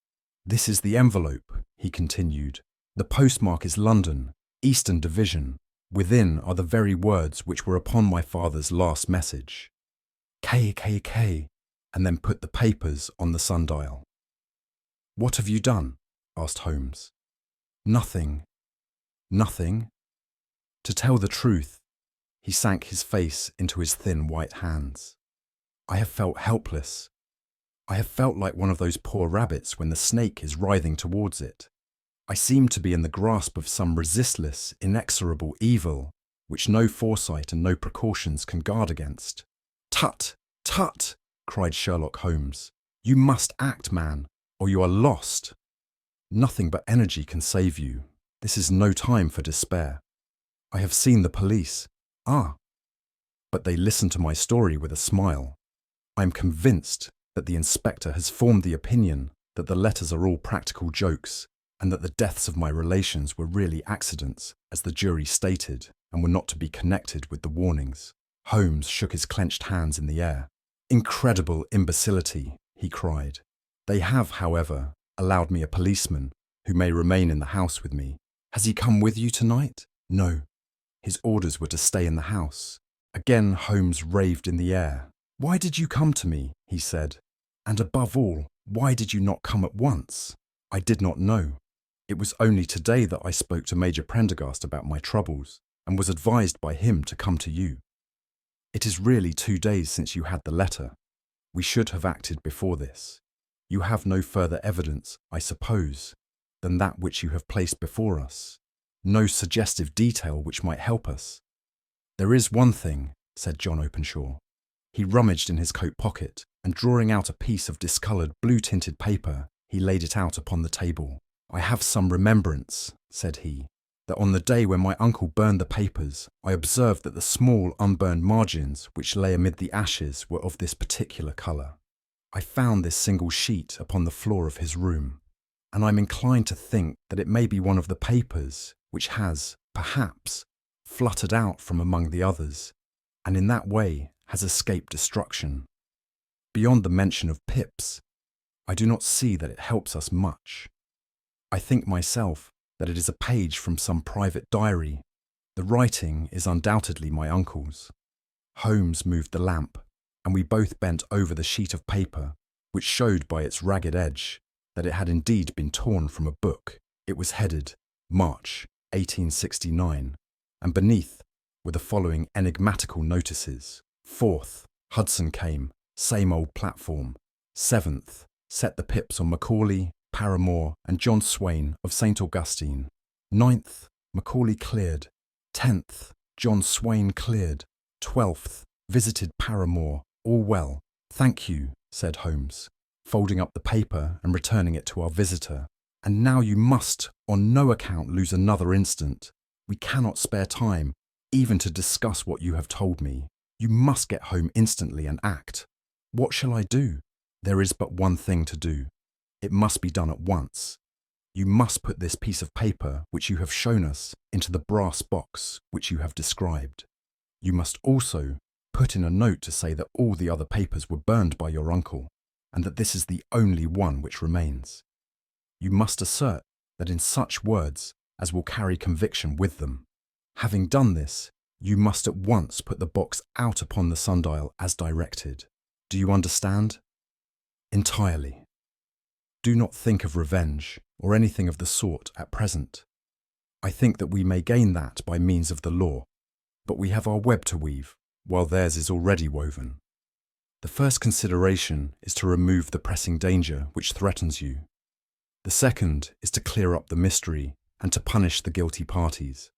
"This is the envelope," he continued. "The postmark is London, Eastern Division. Within are the very words which were upon my father's last message. KKK," and then put the papers on the sundial. "What have you done?" asked Holmes. "Nothing." "Nothing?" To tell the truth, he sank his face into his thin white hands. "I have felt helpless. I have felt like one of those poor rabbits when the snake is writhing towards it. I seem to be in the grasp of some resistless, inexorable evil, which no foresight and no precautions can guard against." "Tut! Tut!" cried Sherlock Holmes. "You must act, man, or you are lost. Nothing but energy can save you. This is no time for despair. I have seen the police. Ah! But they listen to my story with a smile. I am convinced that the inspector has formed the opinion that the letters are all practical jokes, and that the deaths of my relations were really accidents, as the jury stated, and were not to be connected with the warnings." Holmes shook his clenched hands in the air. "Incredible imbecility," he cried. "They have, however, allowed me a policeman, who may remain in the house with me. Has he come with you tonight?" "No. His orders were to stay in the house." Again Holmes raved in the air. "Why did you come to me?" he said. "And above all, why did you not come at once?" "I did not know. It was only today that I spoke to Major Prendergast about my troubles, and was advised by him to come to you. It is really 2 days since you had the letter. We should have acted before this. You have no further evidence, I suppose, than that which you have placed before us. No suggestive detail which might help us." "There is one thing," said John Openshaw. He rummaged in his coat pocket, and drawing out a piece of discoloured blue-tinted paper, he laid it out upon the table. "I have some remembrance," said he, "that on the day when my uncle burned the papers, I observed that the small unburned margins which lay amid the ashes were of this particular colour. I found this single sheet upon the floor of his room, and I'm inclined to think that it may be one of the papers which has, perhaps, fluttered out from among the others, and in that way has escaped destruction. Beyond the mention of pips, I do not see that it helps us much. I think myself that it is a page from some private diary. The writing is undoubtedly my uncle's." Holmes moved the lamp, and we both bent over the sheet of paper, which showed by its ragged edge that it had indeed been torn from a book. It was headed March 1869, and beneath were the following enigmatical notices: 4th, Hudson came, same old platform. 7th, set the pips on Macaulay, Paramore, and John Swain of St. Augustine. 9th, Macaulay cleared. 10th, John Swain cleared. 12th, visited Paramore. All well. "Thank you," said Holmes, folding up the paper and returning it to our visitor. "And now you must on no account lose another instant. We cannot spare time, even to discuss what you have told me. You must get home instantly and act. What shall I do?" "There is but one thing to do. It must be done at once. You must put this piece of paper which you have shown us into the brass box which you have described. You must also put in a note to say that all the other papers were burned by your uncle, and that this is the only one which remains. You must assert that in such words as will carry conviction with them. Having done this, you must at once put the box out upon the sundial as directed. Do you understand? Entirely. Do not think of revenge or anything of the sort at present. I think that we may gain that by means of the law, but we have our web to weave, while theirs is already woven. The first consideration is to remove the pressing danger which threatens you. The second is to clear up the mystery and to punish the guilty parties.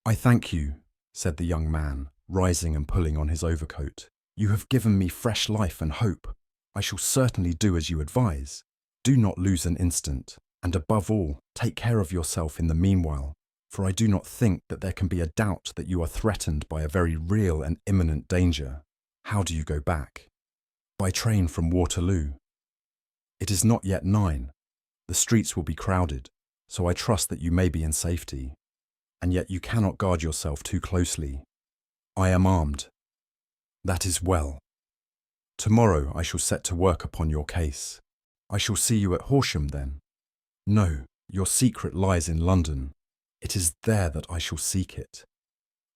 I thank you, said the young man, rising and pulling on his overcoat. You have given me fresh life and hope. I shall certainly do as you advise. Do not lose an instant, and above all, take care of yourself in the meanwhile, for I do not think that there can be a doubt that you are threatened by a very real and imminent danger. How do you go back? By train from Waterloo. It is not yet 9. The streets will be crowded, so I trust that you may be in safety. And yet you cannot guard yourself too closely. I am armed. That is well. Tomorrow I shall set to work upon your case. I shall see you at Horsham then. No, your secret lies in London. It is there that I shall seek it.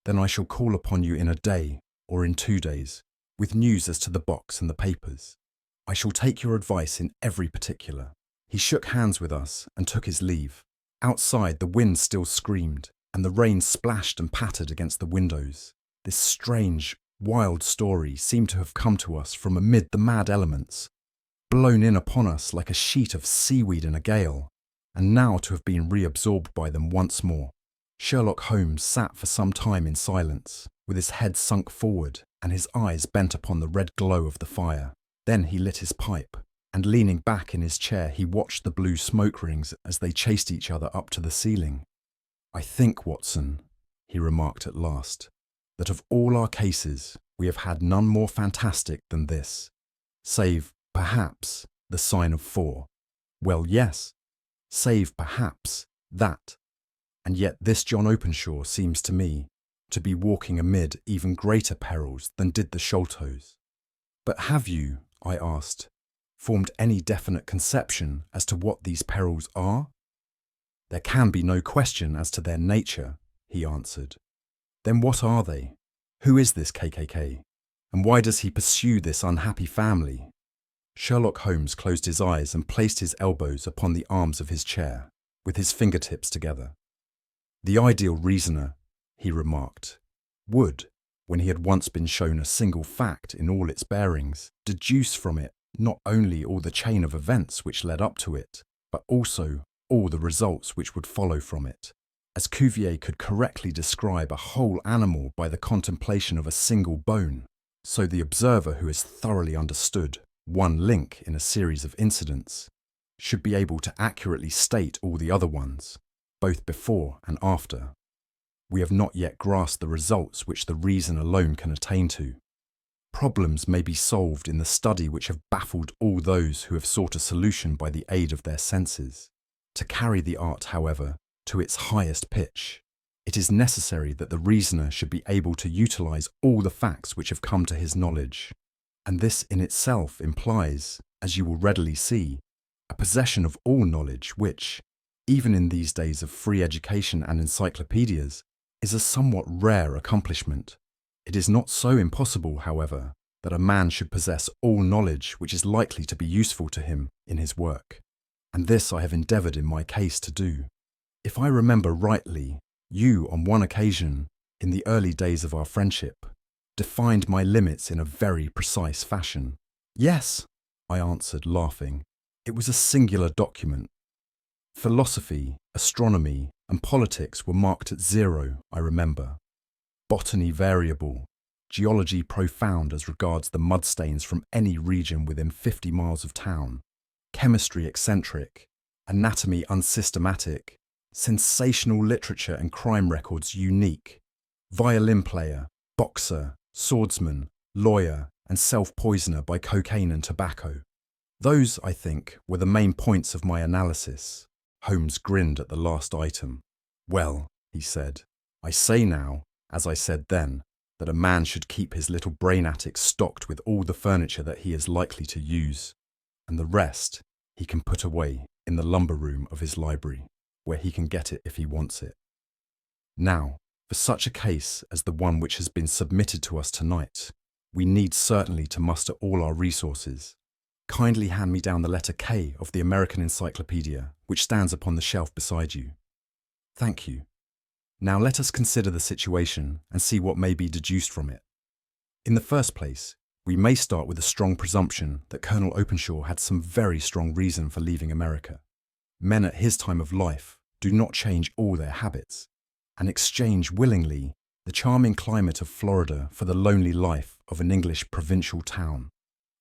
Then I shall call upon you in a day or in 2 days, with news as to the box and the papers. I shall take your advice in every particular. He shook hands with us and took his leave. Outside the wind still screamed, and the rain splashed and pattered against the windows. This strange, wild story seemed to have come to us from amid the mad elements, blown in upon us like a sheet of seaweed in a gale, and now to have been reabsorbed by them once more. Sherlock Holmes sat for some time in silence, with his head sunk forward and his eyes bent upon the red glow of the fire. Then he lit his pipe, and leaning back in his chair he watched the blue smoke rings as they chased each other up to the ceiling. I think, Watson, he remarked at last, that of all our cases we have had none more fantastic than this, save, perhaps, the sign of 4. Well, yes, save, perhaps, that. And yet this John Openshaw seems to me to be walking amid even greater perils than did the Sholtos. But have you, I asked, formed any definite conception as to what these perils are? There can be no question as to their nature, he answered. Then what are they? Who is this KKK? And why does he pursue this unhappy family? Sherlock Holmes closed his eyes and placed his elbows upon the arms of his chair, with his fingertips together. The ideal reasoner, he remarked, would, when he had once been shown a single fact in all its bearings, deduce from it not only all the chain of events which led up to it, but also all the results which would follow from it. As Cuvier could correctly describe a whole animal by the contemplation of a single bone, so the observer who has thoroughly understood one link in a series of incidents should be able to accurately state all the other ones, both before and after. We have not yet grasped the results which the reason alone can attain to. Problems may be solved in the study which have baffled all those who have sought a solution by the aid of their senses. To carry the art, however, to its highest pitch, it is necessary that the reasoner should be able to utilize all the facts which have come to his knowledge. And this in itself implies, as you will readily see, a possession of all knowledge which, even in these days of free education and encyclopedias, is a somewhat rare accomplishment. It is not so impossible, however, that a man should possess all knowledge which is likely to be useful to him in his work. And this I have endeavoured in my case to do. If I remember rightly, you, on one occasion, in the early days of our friendship, defined my limits in a very precise fashion. Yes, I answered, laughing. It was a singular document. Philosophy, astronomy, and politics were marked at 0, I remember. Botany variable, geology profound as regards the mudstains from any region within 50 miles of town, chemistry eccentric, anatomy unsystematic, sensational literature and crime records unique, violin player, boxer, swordsman, lawyer, and self-poisoner by cocaine and tobacco. Those, I think, were the main points of my analysis. Holmes grinned at the last item. Well, he said, I say now, as I said then, that a man should keep his little brain attic stocked with all the furniture that he is likely to use, and the rest he can put away in the lumber room of his library. where he can get it if he wants it. Now, for such a case as the one which has been submitted to us tonight, we need certainly to muster all our resources. Kindly hand me down the letter K of the American Encyclopedia, which stands upon the shelf beside you. Thank you. Now let us consider the situation and see what may be deduced from it. In the first place, we may start with a strong presumption that Colonel Openshaw had some very strong reason for leaving America. Men at his time of life do not change all their habits and exchange willingly the charming climate of Florida for the lonely life of an English provincial town.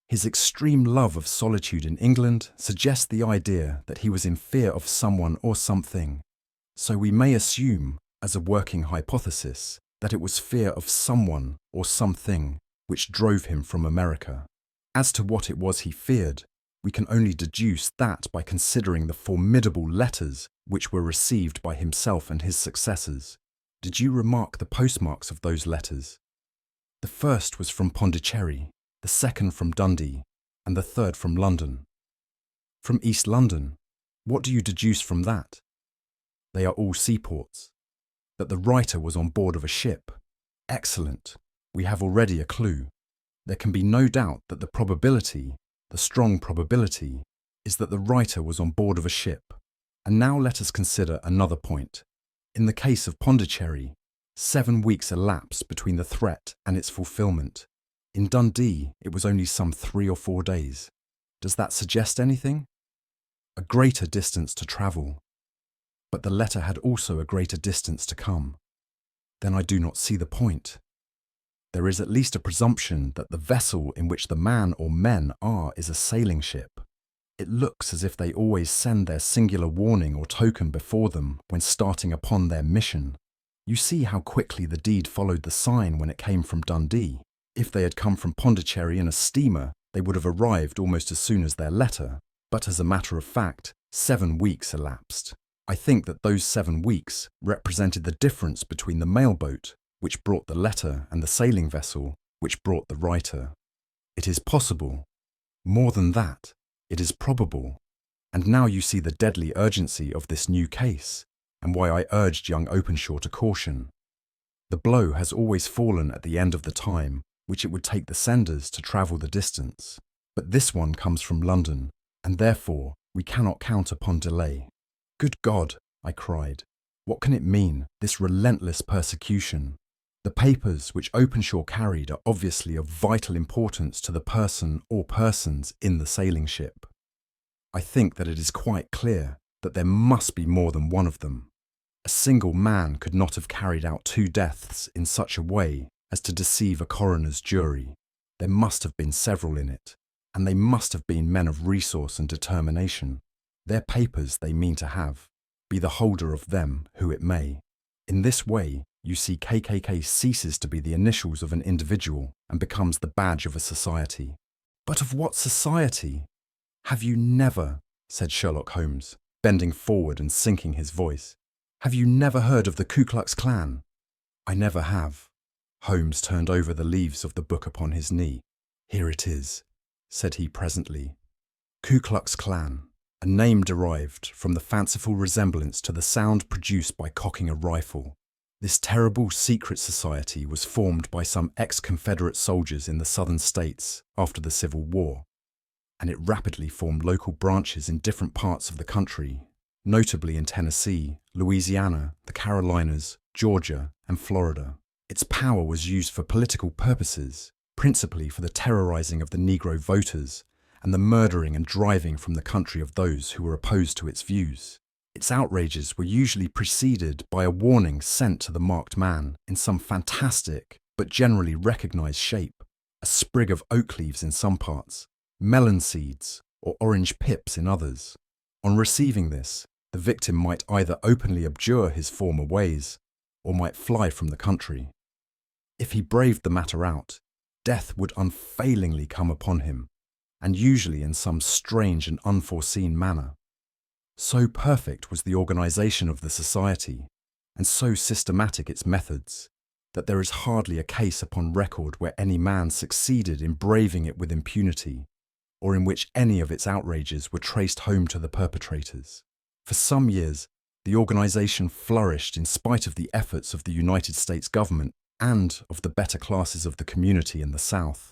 His extreme love of solitude in England suggests the idea that he was in fear of someone or something, so we may assume, as a working hypothesis, that it was fear of someone or something which drove him from America. As to what it was he feared, we can only deduce that by considering the formidable letters which were received by himself and his successors. Did you remark the postmarks of those letters? The first was from Pondicherry, the second from Dundee, and the third from London. From East London, what do you deduce from that? They are all seaports. That the writer was on board of a ship. Excellent. We have already a clue. There can be no doubt that the probability, the strong probability, is that the writer was on board of a ship. And now let us consider another point. In the case of Pondicherry, 7 weeks elapsed between the threat and its fulfillment. In Dundee, it was only some 3 or 4 days. Does that suggest anything? A greater distance to travel. But the letter had also a greater distance to come. Then I do not see the point. There is at least a presumption that the vessel in which the man or men are is a sailing ship. It looks as if they always send their singular warning or token before them when starting upon their mission. You see how quickly the deed followed the sign when it came from Dundee. If they had come from Pondicherry in a steamer, they would have arrived almost as soon as their letter. But as a matter of fact, 7 weeks elapsed. I think that those 7 weeks represented the difference between the mailboat, which brought the letter, and the sailing vessel, which brought the writer. It is possible. More than that, it is probable. And now you see the deadly urgency of this new case, and why I urged young Openshaw to caution. The blow has always fallen at the end of the time which it would take the senders to travel the distance. But this one comes from London, and therefore we cannot count upon delay. Good God, I cried. What can it mean, this relentless persecution? The papers which Openshaw carried are obviously of vital importance to the person or persons in the sailing ship. I think that it is quite clear that there must be more than one of them. A single man could not have carried out 2 deaths in such a way as to deceive a coroner's jury. There must have been several in it, and they must have been men of resource and determination. Their papers they mean to have, be the holder of them who it may. In this way, you see KKK ceases to be the initials of an individual and becomes the badge of a society. But of what society? Have you never, said Sherlock Holmes, bending forward and sinking his voice, have you never heard of the Ku Klux Klan? I never have. Holmes turned over the leaves of the book upon his knee. Here it is, said he presently. Ku Klux Klan, a name derived from the fanciful resemblance to the sound produced by cocking a rifle. This terrible secret society was formed by some ex-Confederate soldiers in the southern states after the Civil War, and it rapidly formed local branches in different parts of the country, notably in Tennessee, Louisiana, the Carolinas, Georgia, and Florida. Its power was used for political purposes, principally for the terrorizing of the Negro voters and the murdering and driving from the country of those who were opposed to its views. Its outrages were usually preceded by a warning sent to the marked man in some fantastic but generally recognized shape, a sprig of oak leaves in some parts, melon seeds, or orange pips in others. On receiving this, the victim might either openly abjure his former ways or might fly from the country. If he braved the matter out, death would unfailingly come upon him, and usually in some strange and unforeseen manner. So perfect was the organization of the society, and so systematic its methods, that there is hardly a case upon record where any man succeeded in braving it with impunity, or in which any of its outrages were traced home to the perpetrators. For some years, The organisation flourished in spite of the efforts of the United States government and of the better classes of the community in the South.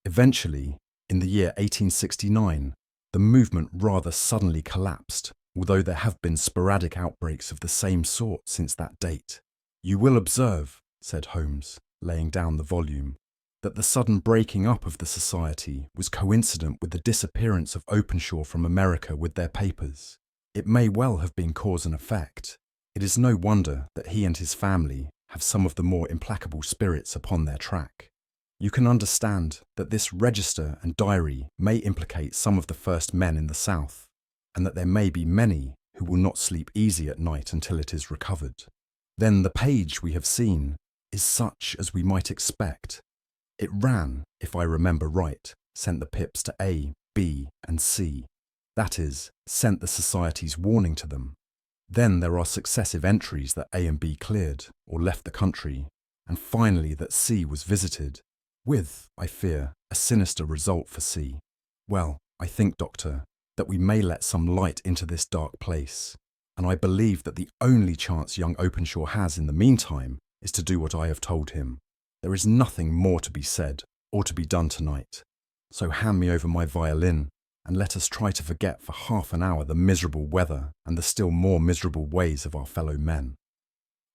Eventually, in the year 1869, the movement rather suddenly collapsed, although there have been sporadic outbreaks of the same sort since that date. "You will observe," said Holmes, laying down the volume, "that the sudden breaking up of the society was coincident with the disappearance of Openshaw from America with their papers. It may well have been cause and effect. It is no wonder that he and his family have some of the more implacable spirits upon their track. You can understand that this register and diary may implicate some of the first men in the South, and that there may be many who will not sleep easy at night until it is recovered. Then the page we have seen is such as we might expect. It ran, if I remember right, sent the pips to A, B, and C. That is, sent the society's warning to them. Then there are successive entries that A and B cleared or left the country, and finally that C was visited, with, I fear, a sinister result for C. Well, I think, Doctor, that we may let some light into this dark place, and I believe that the only chance young Openshaw has in the meantime is to do what I have told him. There is nothing more to be said or to be done tonight, so hand me over my violin, and let us try to forget for half an hour the miserable weather and the still more miserable ways of our fellow men."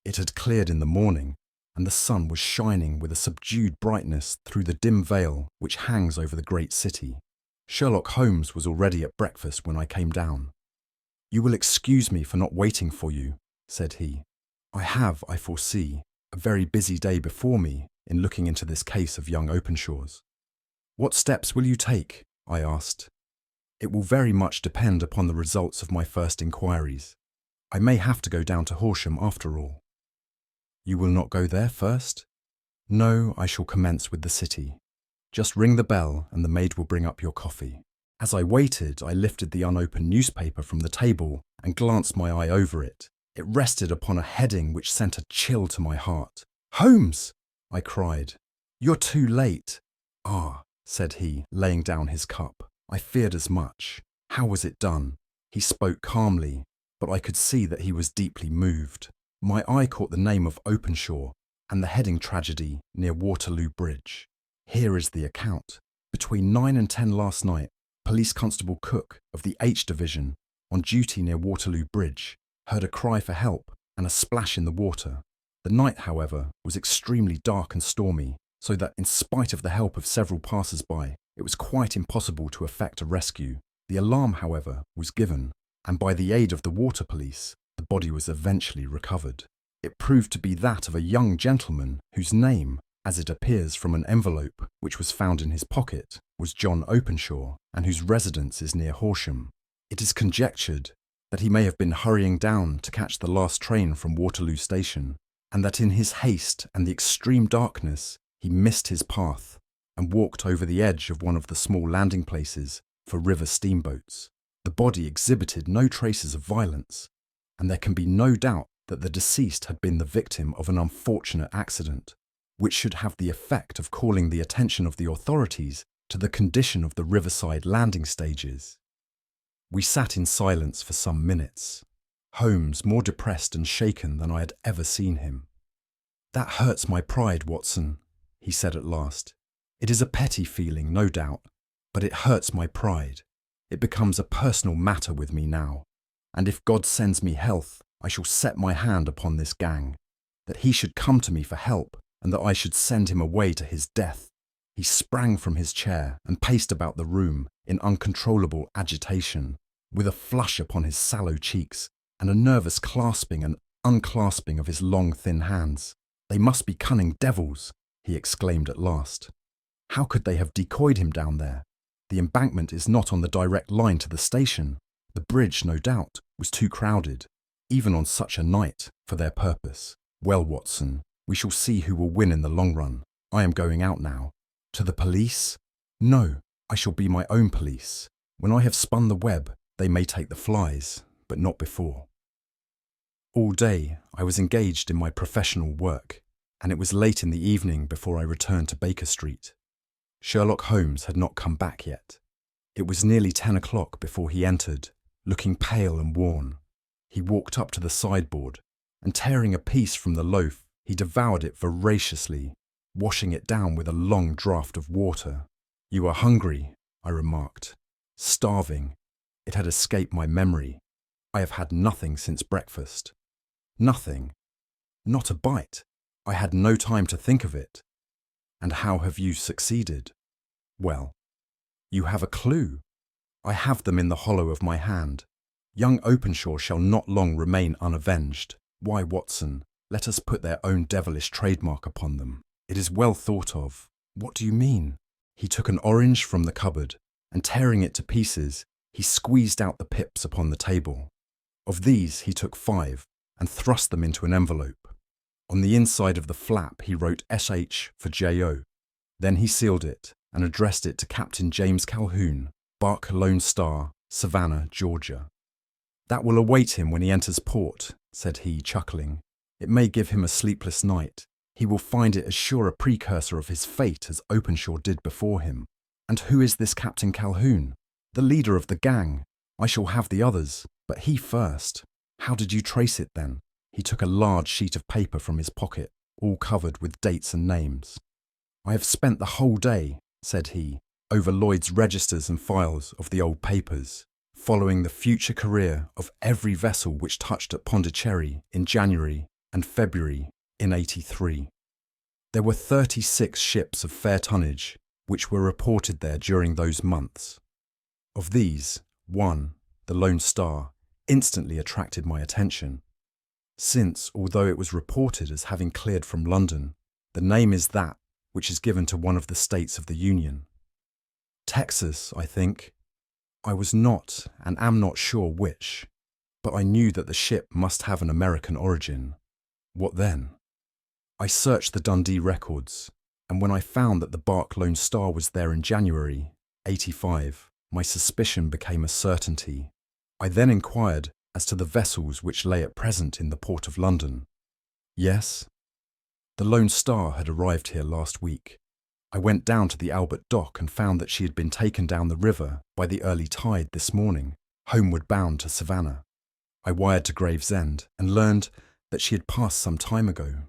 It had cleared in the morning, and the sun was shining with a subdued brightness through the dim veil which hangs over the great city. Sherlock Holmes was already at breakfast when I came down. "You will excuse me for not waiting for you," said he. "I have, I foresee, a very busy day before me in looking into this case of young Openshaw's." "What steps will you take?" I asked. "It will very much depend upon the results of my first inquiries. I may have to go down to Horsham after all." "You will not go there first?" "No, I shall commence with the city. Just ring the bell and the maid will bring up your coffee." As I waited, I lifted the unopened newspaper from the table and glanced my eye over it. It rested upon a heading which sent a chill to my heart. "Holmes!" I cried. "You're too late." "Ah," said he, laying down his cup. "I feared as much. How was it done?" He spoke calmly, but I could see that he was deeply moved. My eye caught the name of Openshaw and the heading tragedy near Waterloo Bridge. Here is the account. "Between 9 and 10 last night, Police Constable Cook of the H Division, on duty near Waterloo Bridge, heard a cry for help and a splash in the water. The night, however, was extremely dark and stormy, so that in spite of the help of several passers-by, it was quite impossible to effect a rescue. The alarm, however, was given, and by the aid of the water police, the body was eventually recovered. It proved to be that of a young gentleman whose name, as it appears from an envelope which was found in his pocket, was John Openshaw, and whose residence is near Horsham. It is conjectured that he may have been hurrying down to catch the last train from Waterloo Station, and that in his haste and the extreme darkness he missed his path and walked over the edge of one of the small landing places for river steamboats. The body exhibited no traces of violence, and there can be no doubt that the deceased had been the victim of an unfortunate accident, which should have the effect of calling the attention of the authorities to the condition of the riverside landing stages." We sat in silence for some minutes, Holmes more depressed and shaken than I had ever seen him. "That hurts my pride, Watson," he said at last. "It is a petty feeling, no doubt, but it hurts my pride. It becomes a personal matter with me now, and if God sends me health, I shall set my hand upon this gang. That he should come to me for help, and that I should send him away to his death." He sprang from his chair and paced about the room in uncontrollable agitation, with a flush upon his sallow cheeks and a nervous clasping and unclasping of his long, thin hands. "They must be cunning devils," he exclaimed at last. "How could they have decoyed him down there? The embankment is not on the direct line to the station. The bridge, no doubt, was too crowded, even on such a night, for their purpose. Well, Watson, we shall see who will win in the long run. I am going out now." "To the police?" "No, I shall be my own police. When I have spun the web, they may take the flies, but not before." All day I was engaged in my professional work, and it was late in the evening before I returned to Baker Street. Sherlock Holmes had not come back yet. It was nearly 10 o'clock before he entered, looking pale and worn. He walked up to the sideboard, and tearing a piece from the loaf, he devoured it voraciously, washing it down with a long draught of water. "You are hungry," I remarked. "Starving." It had escaped my memory. I have had nothing since breakfast. Nothing. Not a bite. I had no time to think of it. "And how have you succeeded?" "Well, you have a clue. I have them in the hollow of my hand. Young Openshaw shall not long remain unavenged. Why, Watson, let us put their own devilish trademark upon them. It is well thought of." "What do you mean?" He took an orange from the cupboard, and tearing it to pieces, he squeezed out the pips upon the table. Of these he took 5, and thrust them into an envelope. On the inside of the flap he wrote SH for J.O. Then he sealed it, and addressed it to Captain James Calhoun, Bark Lone Star, Savannah, Georgia. "That will await him when he enters port," said he, chuckling. "It may give him a sleepless night. He will find it as sure a precursor of his fate as Openshaw did before him. And who is this Captain Calhoun?" "The leader of the gang. I shall have the others, but he first." "How did you trace it then?" He took a large sheet of paper from his pocket, all covered with dates and names. "I have spent the whole day," said he, "over Lloyd's registers and files of the old papers, following the future career of every vessel which touched at Pondicherry in January and February in '83. There were 36 ships of fair tonnage which were reported there during those months. Of these, one, the Lone Star, instantly attracted my attention, since, although it was reported as having cleared from London, the name is that which is given to one of the states of the Union. Texas, I think. I was not and am not sure which, but I knew that the ship must have an American origin. What then? I searched the Dundee records, and when I found that the bark Lone Star was there in January '85, my suspicion became a certainty. I then inquired as to the vessels which lay at present in the port of London. Yes, the Lone Star had arrived here last week. I went down to the Albert Dock and found that she had been taken down the river by the early tide this morning, homeward bound to Savannah. I wired to Gravesend and learned that she had passed some time ago,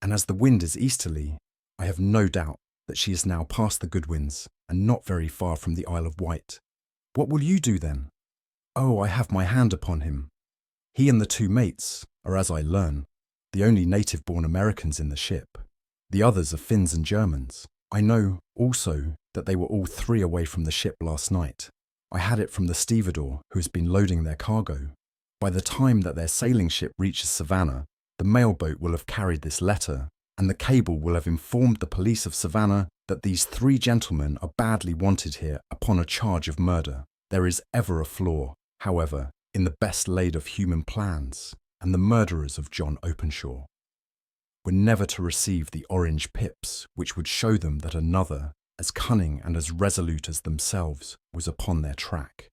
and as the wind is easterly, I have no doubt that she is now past the Goodwins and not very far from the Isle of Wight. What will you do then? Oh, I have my hand upon him. He and the 2 mates are, as I learn, the only native-born Americans in the ship. The others are Finns and Germans. I know, also, that they were all 3 away from the ship last night. I had it from the stevedore who has been loading their cargo. By the time that their sailing ship reaches Savannah, the mailboat will have carried this letter, and the cable will have informed the police of Savannah that these 3 gentlemen are badly wanted here upon a charge of murder. There is ever a flaw, however, in the best laid of human plans, and the murderers of John Openshaw were never to receive the orange pips which would show them that another, as cunning and as resolute as themselves, was upon their track.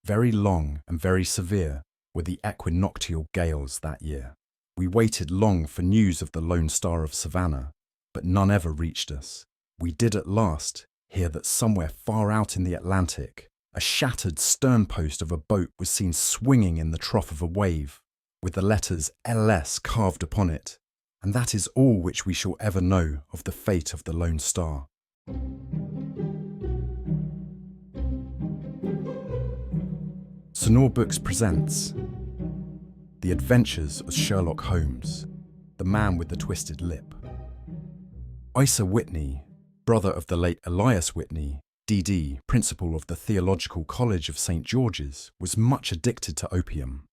Very long and very severe were the equinoctial gales that year. We waited long for news of the Lone Star of Savannah, but none ever reached us. We did at last hear that somewhere far out in the Atlantic, a shattered sternpost of a boat was seen swinging in the trough of a wave, with the letters LS carved upon it, and that is all which we shall ever know of the fate of the Lone Star. Sonor Books presents The Adventures of Sherlock Holmes, the man with the twisted lip. Isa Whitney, brother of the late Elias Whitney, D.D., principal of the Theological College of St. George's, was much addicted to opium.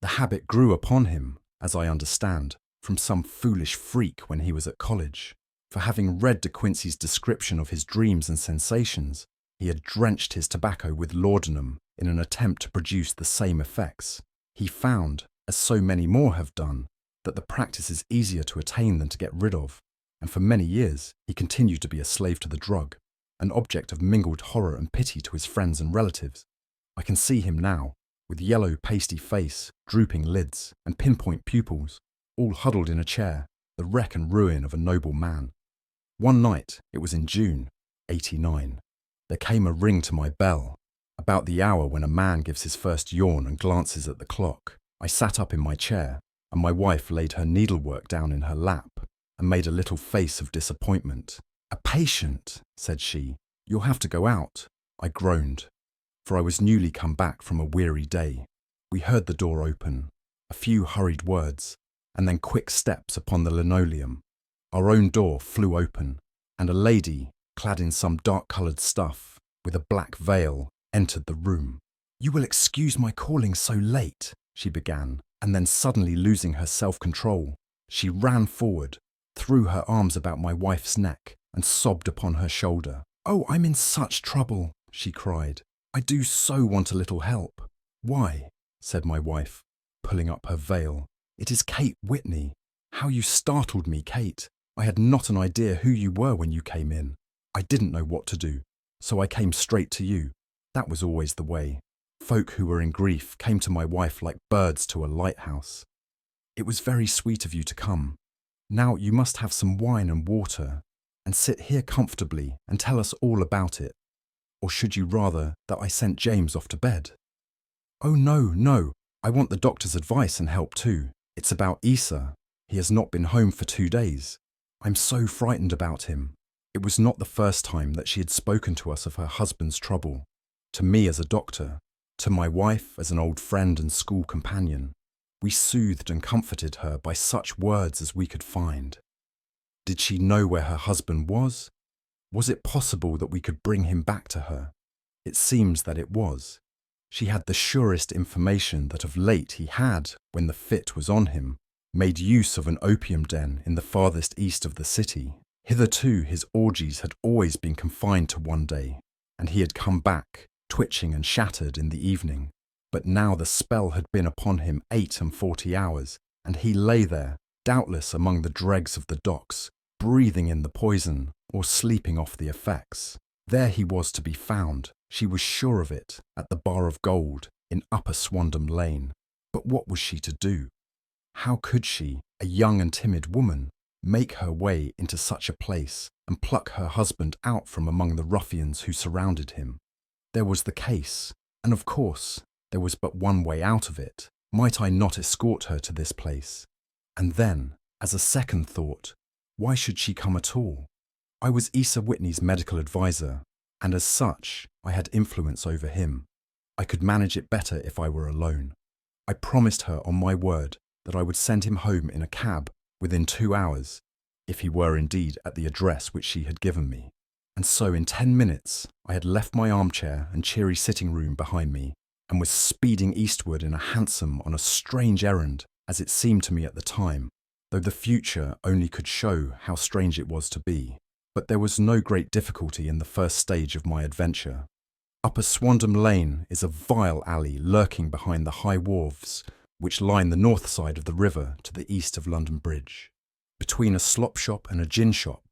The habit grew upon him, as I understand, from some foolish freak when he was at college, for having read De Quincey's description of his dreams and sensations, he had drenched his tobacco with laudanum in an attempt to produce the same effects. He found, as so many more have done, that the practice is easier to attain than to get rid of, and for many years he continued to be a slave to the drug, an object of mingled horror and pity to his friends and relatives. I can see him now, with yellow pasty face, drooping lids, and pinpoint pupils, all huddled in a chair, the wreck and ruin of a noble man. One night, it was in June, '89, there came a ring to my bell, about the hour when a man gives his first yawn and glances at the clock. I sat up in my chair, and my wife laid her needlework down in her lap and made a little face of disappointment. "A patient," said she. "You'll have to go out." I groaned, for I was newly come back from a weary day. We heard the door open, a few hurried words, and then quick steps upon the linoleum. Our own door flew open, and a lady, clad in some dark-coloured stuff, with a black veil, entered the room. "You will excuse my calling so late," she began, and then suddenly losing her self-control, she ran forward, threw her arms about my wife's neck, and sobbed upon her shoulder. "Oh, I'm in such trouble," she cried. "I do so want a little help." "Why?" said my wife, pulling up her veil. "It is Kate Whitney. How you startled me, Kate. I had not an idea who you were when you came in. I didn't know what to do, so I came straight to you. That was always the way. Folk who were in grief came to my wife like birds to a lighthouse. It was very sweet of you to come. Now you must have some wine and water, and sit here comfortably and tell us all about it. Or should you rather that I sent James off to bed?" "Oh, no, no. I want the doctor's advice and help too. It's about Isa. He has not been home for 2 days. I'm so frightened about him." It was not the first time that she had spoken to us of her husband's trouble. To me as a doctor, to my wife as an old friend and school companion, we soothed and comforted her by such words as we could find. Did she know where her husband was? Was it possible that we could bring him back to her? It seems that it was. She had the surest information that of late he had, when the fit was on him, made use of an opium den in the farthest east of the city. Hitherto his orgies had always been confined to one day, and he had come back, twitching and shattered in the evening. But now the spell had been upon him 48 hours, and he lay there, doubtless among the dregs of the docks, breathing in the poison or sleeping off the effects. There he was to be found, she was sure of it, at the Bar of Gold in Upper Swandam Lane. But what was she to do? How could she, a young and timid woman, make her way into such a place and pluck her husband out from among the ruffians who surrounded him? There was the case, and of course there was but one way out of it. Might I not escort her to this place? And then, as a second thought, why should she come at all? I was Isa Whitney's medical advisor, and as such, I had influence over him. I could manage it better if I were alone. I promised her on my word that I would send him home in a cab within 2 hours, if he were indeed at the address which she had given me. And so in 10 minutes, I had left my armchair and cheery sitting room behind me, and was speeding eastward in a hansom on a strange errand, as it seemed to me at the time, though the future only could show how strange it was to be. But there was no great difficulty in the first stage of my adventure. Upper Swandam Lane is a vile alley lurking behind the high wharves which line the north side of the river to the east of London Bridge. Between a slop shop and a gin shop,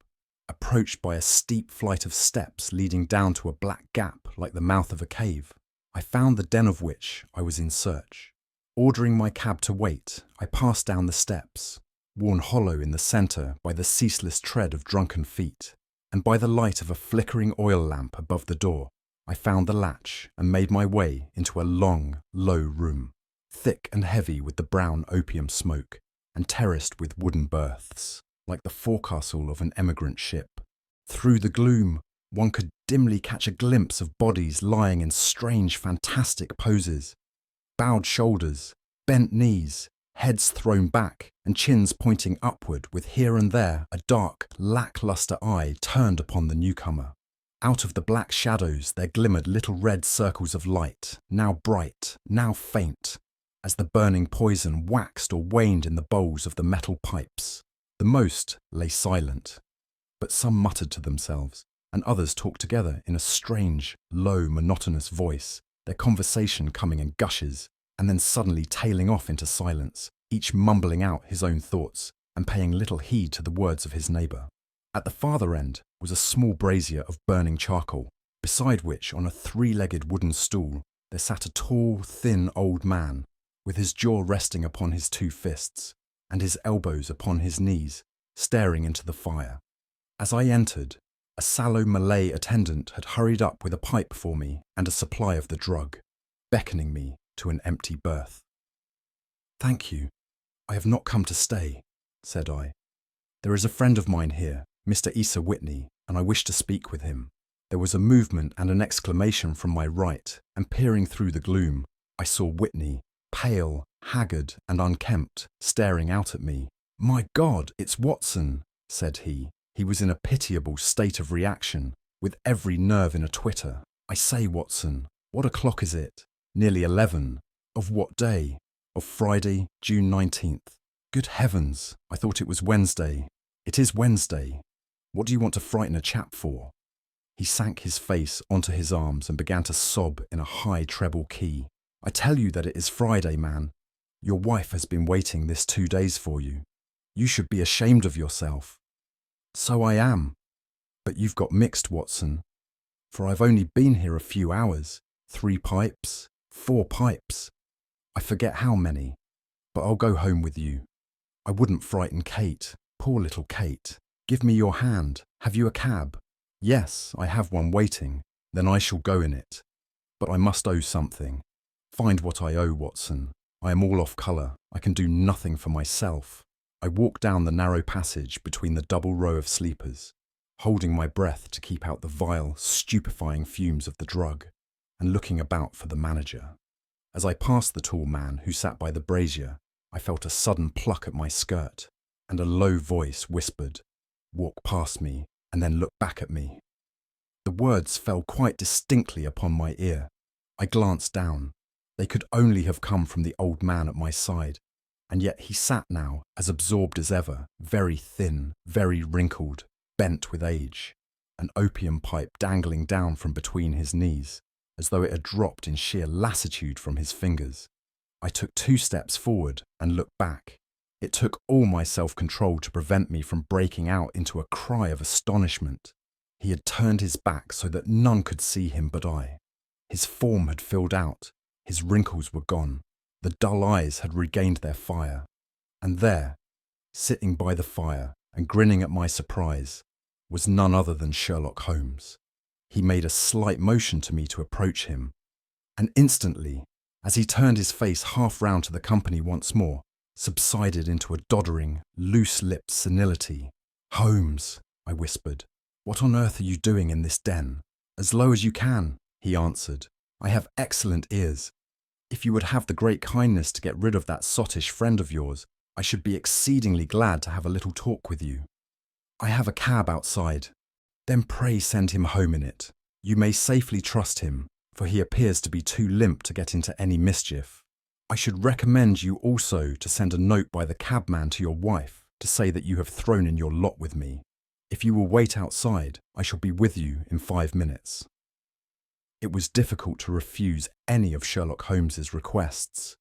approached by a steep flight of steps leading down to a black gap like the mouth of a cave, I found the den of which I was in search. Ordering my cab to wait, I passed down the steps, worn hollow in the centre by the ceaseless tread of drunken feet, and by the light of a flickering oil lamp above the door, I found the latch and made my way into a long, low room, thick and heavy with the brown opium smoke, and terraced with wooden berths, like the forecastle of an emigrant ship. Through the gloom, one could dimly catch a glimpse of bodies lying in strange, fantastic poses, bowed shoulders, bent knees, heads thrown back, and chins pointing upward, with here and there a dark, lacklustre eye turned upon the newcomer. Out of the black shadows there glimmered little red circles of light, now bright, now faint, as the burning poison waxed or waned in the bowls of the metal pipes. The most lay silent, but some muttered to themselves, and others talked together in a strange, low, monotonous voice, their conversation coming in gushes, and then suddenly tailing off into silence, each mumbling out his own thoughts, and paying little heed to the words of his neighbour. At the farther end was a small brazier of burning charcoal, beside which, on a 3-legged wooden stool, there sat a tall, thin old man, with his jaw resting upon his 2 fists, and his elbows upon his knees, staring into the fire. As I entered, a sallow Malay attendant had hurried up with a pipe for me and a supply of the drug, beckoning me to an empty berth. Thank you. I have not come to stay, said I. There is a friend of mine here, Mr. Asa Whitney, and I wish to speak with him. There was a movement and an exclamation from my right, and peering through the gloom, I saw Whitney, pale, haggard, and unkempt, staring out at me. My God, it's Watson, said he. He was in a pitiable state of reaction, with every nerve in a twitter. I say, Watson, what o'clock is it? Nearly 11. Of what day? Of Friday, June 19th. Good heavens, I thought it was Wednesday. It is Wednesday. What do you want to frighten a chap for? He sank his face onto his arms and began to sob in a high treble key. I tell you that it is Friday, man. Your wife has been waiting this 2 days for you. You should be ashamed of yourself. So I am. But you've got mixed, Watson. For I've only been here a few hours. 3 pipes, 4 pipes. I forget how many. But I'll go home with you. I wouldn't frighten Kate. Poor little Kate. Give me your hand. Have you a cab? Yes, I have one waiting. Then I shall go in it. But I must owe something. Find what I owe, Watson. I am all off colour. I can do nothing for myself. I walked down the narrow passage between the double row of sleepers, holding my breath to keep out the vile, stupefying fumes of the drug, and looking about for the manager. As I passed the tall man who sat by the brazier, I felt a sudden pluck at my skirt, and a low voice whispered, "Walk past me, and then look back at me." The words fell quite distinctly upon my ear. I glanced down. They could only have come from the old man at my side, and yet he sat now as absorbed as ever, very thin, very wrinkled, bent with age, an opium pipe dangling down from between his knees, as though it had dropped in sheer lassitude from his fingers. I took 2 steps forward and looked back. It took all my self-control to prevent me from breaking out into a cry of astonishment. He had turned his back so that none could see him but I. His form had filled out. His wrinkles were gone. The dull eyes had regained their fire. And there, sitting by the fire and grinning at my surprise, was none other than Sherlock Holmes. He made a slight motion to me to approach him, and instantly, as he turned his face half round to the company once more, subsided into a doddering, loose-lipped senility. "Holmes," I whispered, "what on earth are you doing in this den?" "As low as you can," he answered. "I have excellent ears. If you would have the great kindness to get rid of that sottish friend of yours, I should be exceedingly glad to have a little talk with you. I have a cab outside. Then pray send him home in it. You may safely trust him, for he appears to be too limp to get into any mischief. I should recommend you also to send a note by the cabman to your wife to say that you have thrown in your lot with me. If you will wait outside, I shall be with you in 5 minutes." It was difficult to refuse any of Sherlock Holmes's requests,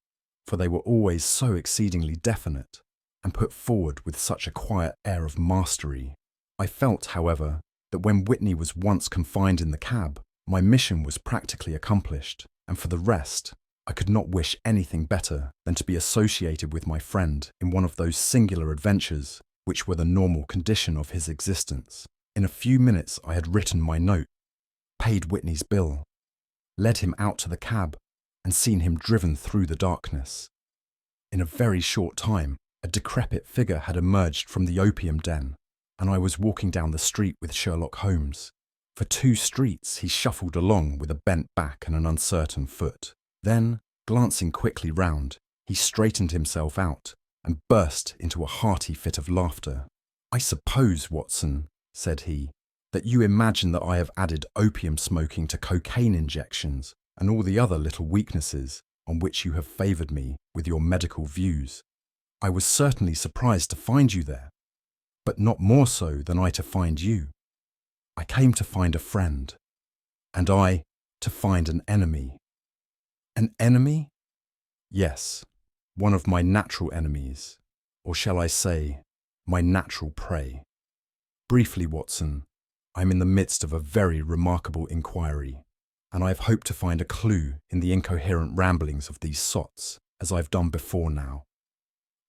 for they were always so exceedingly definite, and put forward with such a quiet air of mastery. I felt, however, that when Whitney was once confined in the cab, my mission was practically accomplished, and for the rest, I could not wish anything better than to be associated with my friend in one of those singular adventures which were the normal condition of his existence. In a few minutes I had written my note, paid Whitney's bill, led him out to the cab, and seen him driven through the darkness. In a very short time, a decrepit figure had emerged from the opium den, and I was walking down the street with Sherlock Holmes. For 2 streets he shuffled along with a bent back and an uncertain foot. Then, glancing quickly round, he straightened himself out and burst into a hearty fit of laughter. "I suppose, Watson," said he, "that you imagine that I have added opium smoking to cocaine injections and all the other little weaknesses on which you have favoured me with your medical views. I was certainly surprised to find you there, but not more so than I to find you. I came to find a friend, and I to find an enemy." "An enemy?" "Yes, one of my natural enemies, or shall I say, my natural prey. Briefly, Watson, I am in the midst of a very remarkable inquiry, and I have hoped to find a clue in the incoherent ramblings of these sots, as I've done before now.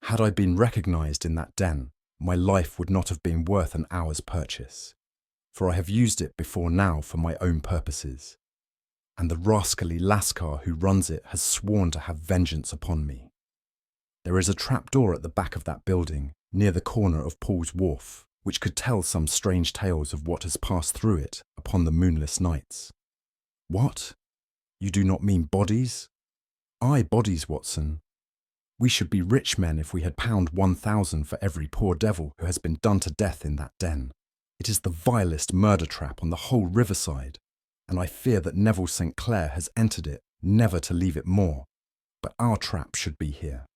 Had I been recognised in that den, my life would not have been worth an hour's purchase, for I have used it before now for my own purposes, and the rascally lascar who runs it has sworn to have vengeance upon me. There is a trapdoor at the back of that building, near the corner of Paul's Wharf, which could tell some strange tales of what has passed through it upon the moonless nights. What? You do not mean bodies? Aye, bodies, Watson. We should be rich men if we had pound 1,000 for every poor devil who has been done to death in that den. It is the vilest murder trap on the whole riverside, and I fear that Neville St. Clair has entered it, never to leave it more. But our trap should be here.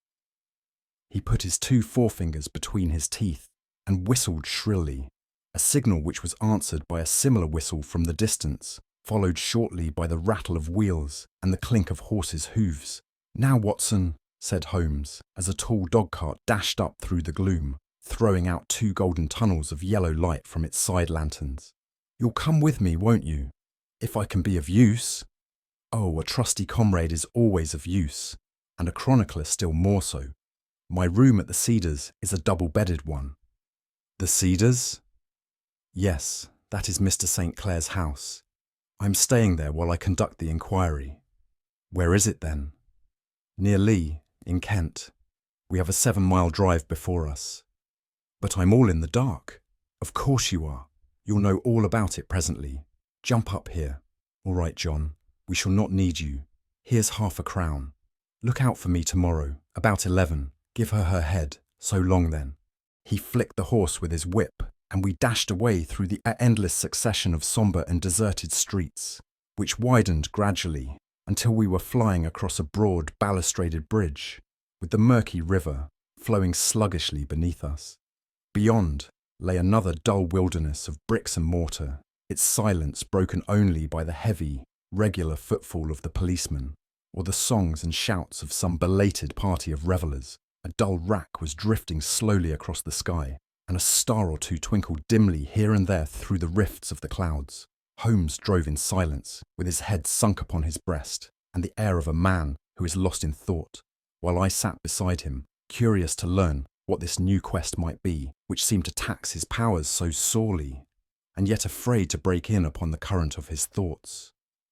He put his 2 forefingers between his teeth and whistled shrilly, a signal which was answered by a similar whistle from the distance, followed shortly by the rattle of wheels and the clink of horses' hoofs. Now, Watson, said Holmes, as a tall dog-cart dashed up through the gloom, throwing out 2 golden tunnels of yellow light from its side lanterns. You'll come with me, won't you? If I can be of use. Oh, a trusty comrade is always of use, and a chronicler still more so. My room at the Cedars is a double-bedded one. The Cedars? Yes, that is Mr. St. Clair's house. I am staying there while I conduct the inquiry. Where is it then? Near Lee, in Kent. We have a 7-mile drive before us. But I'm all in the dark. Of course you are. You'll know all about it presently. Jump up here. All right, John. We shall not need you. Here's half a crown. Look out for me tomorrow, about 11. Give her her head. So long then. He flicked the horse with his whip, and we dashed away through the endless succession of sombre and deserted streets, which widened gradually until we were flying across a broad balustraded bridge, with the murky river flowing sluggishly beneath us. Beyond lay another dull wilderness of bricks and mortar, its silence broken only by the heavy, regular footfall of the policeman, or the songs and shouts of some belated party of revellers. A dull wrack was drifting slowly across the sky, and a star or two twinkled dimly here and there through the rifts of the clouds. Holmes drove in silence, with his head sunk upon his breast, and the air of a man who is lost in thought, while I sat beside him, curious to learn what this new quest might be, which seemed to tax his powers so sorely, and yet afraid to break in upon the current of his thoughts.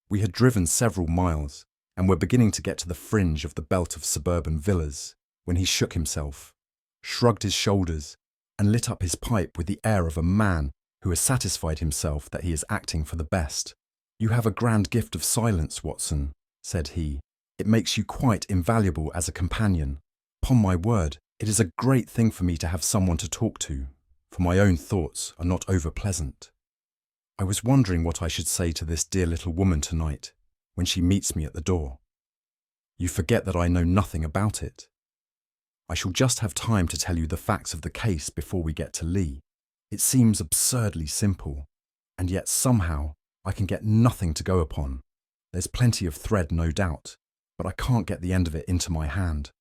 We had driven several miles, and were beginning to get to the fringe of the belt of suburban villas, when he shook himself, shrugged his shoulders, and lit up his pipe with the air of a man who has satisfied himself that he is acting for the best. You have a grand gift of silence, Watson, said he. It makes you quite invaluable as a companion. Upon my word, it is a great thing for me to have someone to talk to, for my own thoughts are not over-pleasant. I was wondering what I should say to this dear little woman tonight, when she meets me at the door. You forget that I know nothing about it. I shall just have time to tell you the facts of the case before we get to Lee. It seems absurdly simple, and yet somehow I can get nothing to go upon. There's plenty of thread, no doubt, but I can't get the end of it into my hand.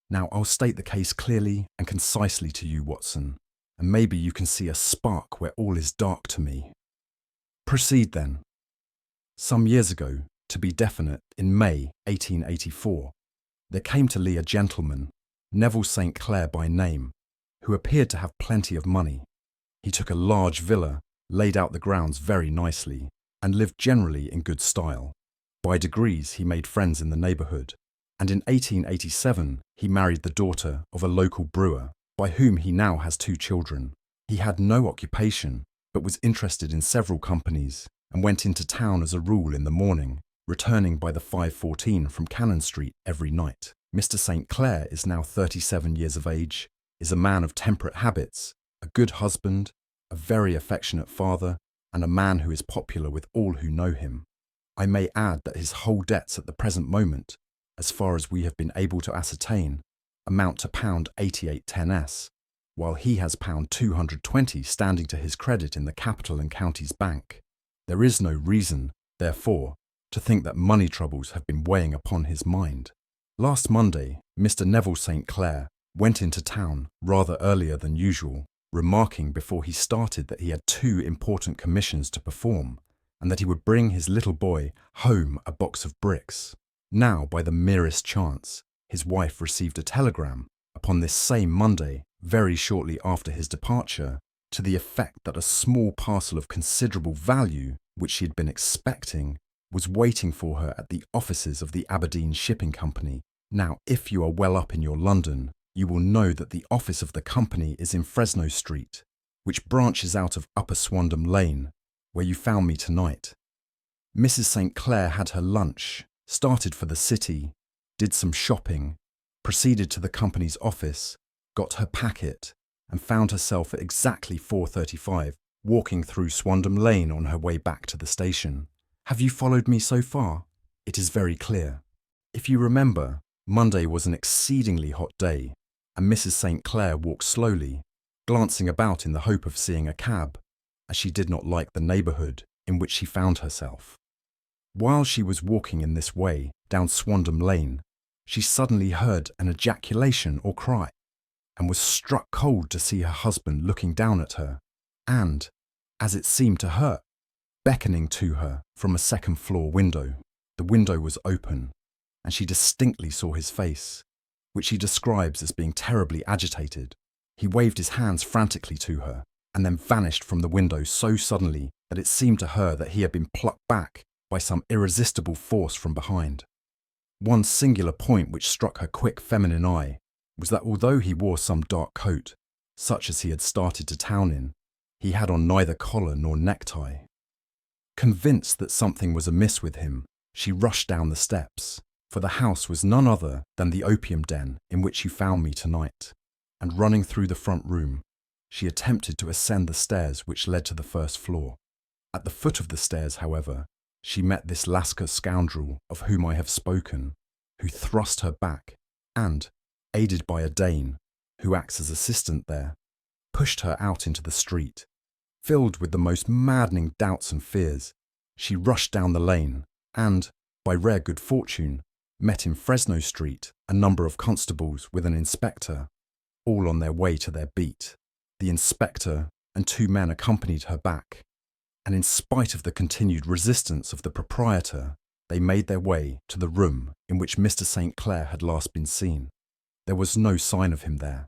Now I'll state the case clearly and concisely to you, Watson, and maybe you can see a spark where all is dark to me. Proceed then. Some years ago, to be definite, in May 1884, there came to Lee a gentleman, Neville St. Clair by name, who appeared to have plenty of money. He took a large villa, laid out the grounds very nicely, and lived generally in good style. By degrees he made friends in the neighbourhood, and in 1887 he married the daughter of a local brewer, by whom he now has 2 children. He had no occupation, but was interested in several companies, and went into town as a rule in the morning, returning by the 5:14 from Cannon Street every night. Mr. St. Clair is now 37 years of age, is a man of temperate habits, a good husband, a very affectionate father, and a man who is popular with all who know him. I may add that his whole debts at the present moment, as far as we have been able to ascertain, amount to £8810s, while he has £220 standing to his credit in the Capital and Counties Bank. There is no reason, therefore, to think that money troubles have been weighing upon his mind. Last Monday, Mr. Neville St. Clair went into town rather earlier than usual, remarking before he started that he had 2 important commissions to perform, and that he would bring his little boy home a box of bricks. Now, by the merest chance, his wife received a telegram upon this same Monday, very shortly after his departure, to the effect that a small parcel of considerable value, which she had been expecting, was waiting for her at the offices of the Aberdeen Shipping Company. Now, if you are well up in your London, you will know that the office of the company is in Fresno Street, which branches out of Upper Swandam Lane, where you found me tonight. Mrs. St. Clair had her lunch, started for the city, did some shopping, proceeded to the company's office, got her packet, and found herself at exactly 4:35, walking through Swandam Lane on her way back to the station. Have you followed me so far? It is very clear. If you remember, Monday was an exceedingly hot day, and Mrs. St. Clair walked slowly, glancing about in the hope of seeing a cab, as she did not like the neighbourhood in which she found herself. While she was walking in this way down Swandam Lane, she suddenly heard an ejaculation or cry, and was struck cold to see her husband looking down at her, and, as it seemed to her, beckoning to her from a second-floor window. The window was open, and she distinctly saw his face, which he describes as being terribly agitated. He waved his hands frantically to her, and then vanished from the window so suddenly that it seemed to her that he had been plucked back by some irresistible force from behind. One singular point which struck her quick feminine eye was that although he wore some dark coat, such as he had started to town in, he had on neither collar nor necktie. Convinced that something was amiss with him, she rushed down the steps, for the house was none other than the opium den in which you found me tonight, and running through the front room, she attempted to ascend the stairs which led to the first floor. At the foot of the stairs, however, she met this Lascar scoundrel of whom I have spoken, who thrust her back and, aided by a Dane, who acts as assistant there, pushed her out into the street. Filled with the most maddening doubts and fears, she rushed down the lane and, by rare good fortune, met in Fresno Street a number of constables with an inspector, all on their way to their beat. The inspector and 2 men accompanied her back, and in spite of the continued resistance of the proprietor, they made their way to the room in which Mr. St. Clair had last been seen. There was no sign of him there.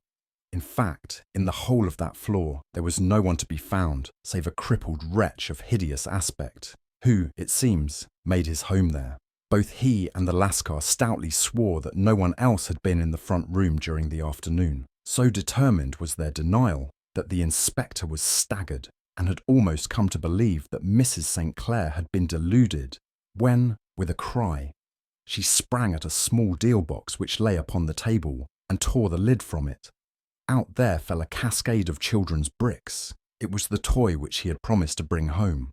In fact, in the whole of that floor, there was no one to be found save a crippled wretch of hideous aspect, who, it seems, made his home there. Both he and the Lascar stoutly swore that no one else had been in the front room during the afternoon. So determined was their denial that the inspector was staggered and had almost come to believe that Mrs. St. Clair had been deluded, when, with a cry, she sprang at a small deal box which lay upon the table and tore the lid from it. Out there fell a cascade of children's bricks. It was the toy which he had promised to bring home.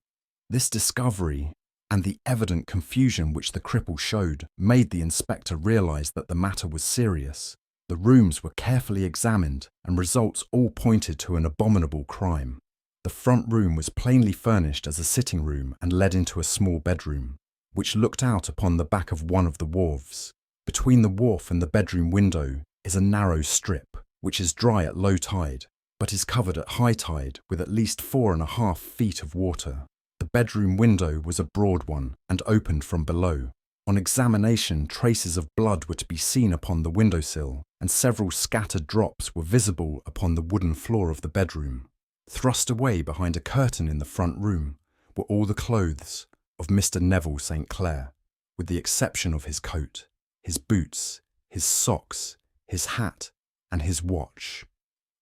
This discovery, and the evident confusion which the cripple showed, made the inspector realise that the matter was serious. The rooms were carefully examined, and results all pointed to an abominable crime. The front room was plainly furnished as a sitting room and led into a small bedroom, which looked out upon the back of one of the wharves. Between the wharf and the bedroom window is a narrow strip, which is dry at low tide, but is covered at high tide with at least 4.5 feet of water. The bedroom window was a broad one and opened from below. On examination, traces of blood were to be seen upon the windowsill, and several scattered drops were visible upon the wooden floor of the bedroom. Thrust away behind a curtain in the front room were all the clothes of Mr. Neville St. Clair, with the exception of his coat, his boots, his socks, his hat, and his watch.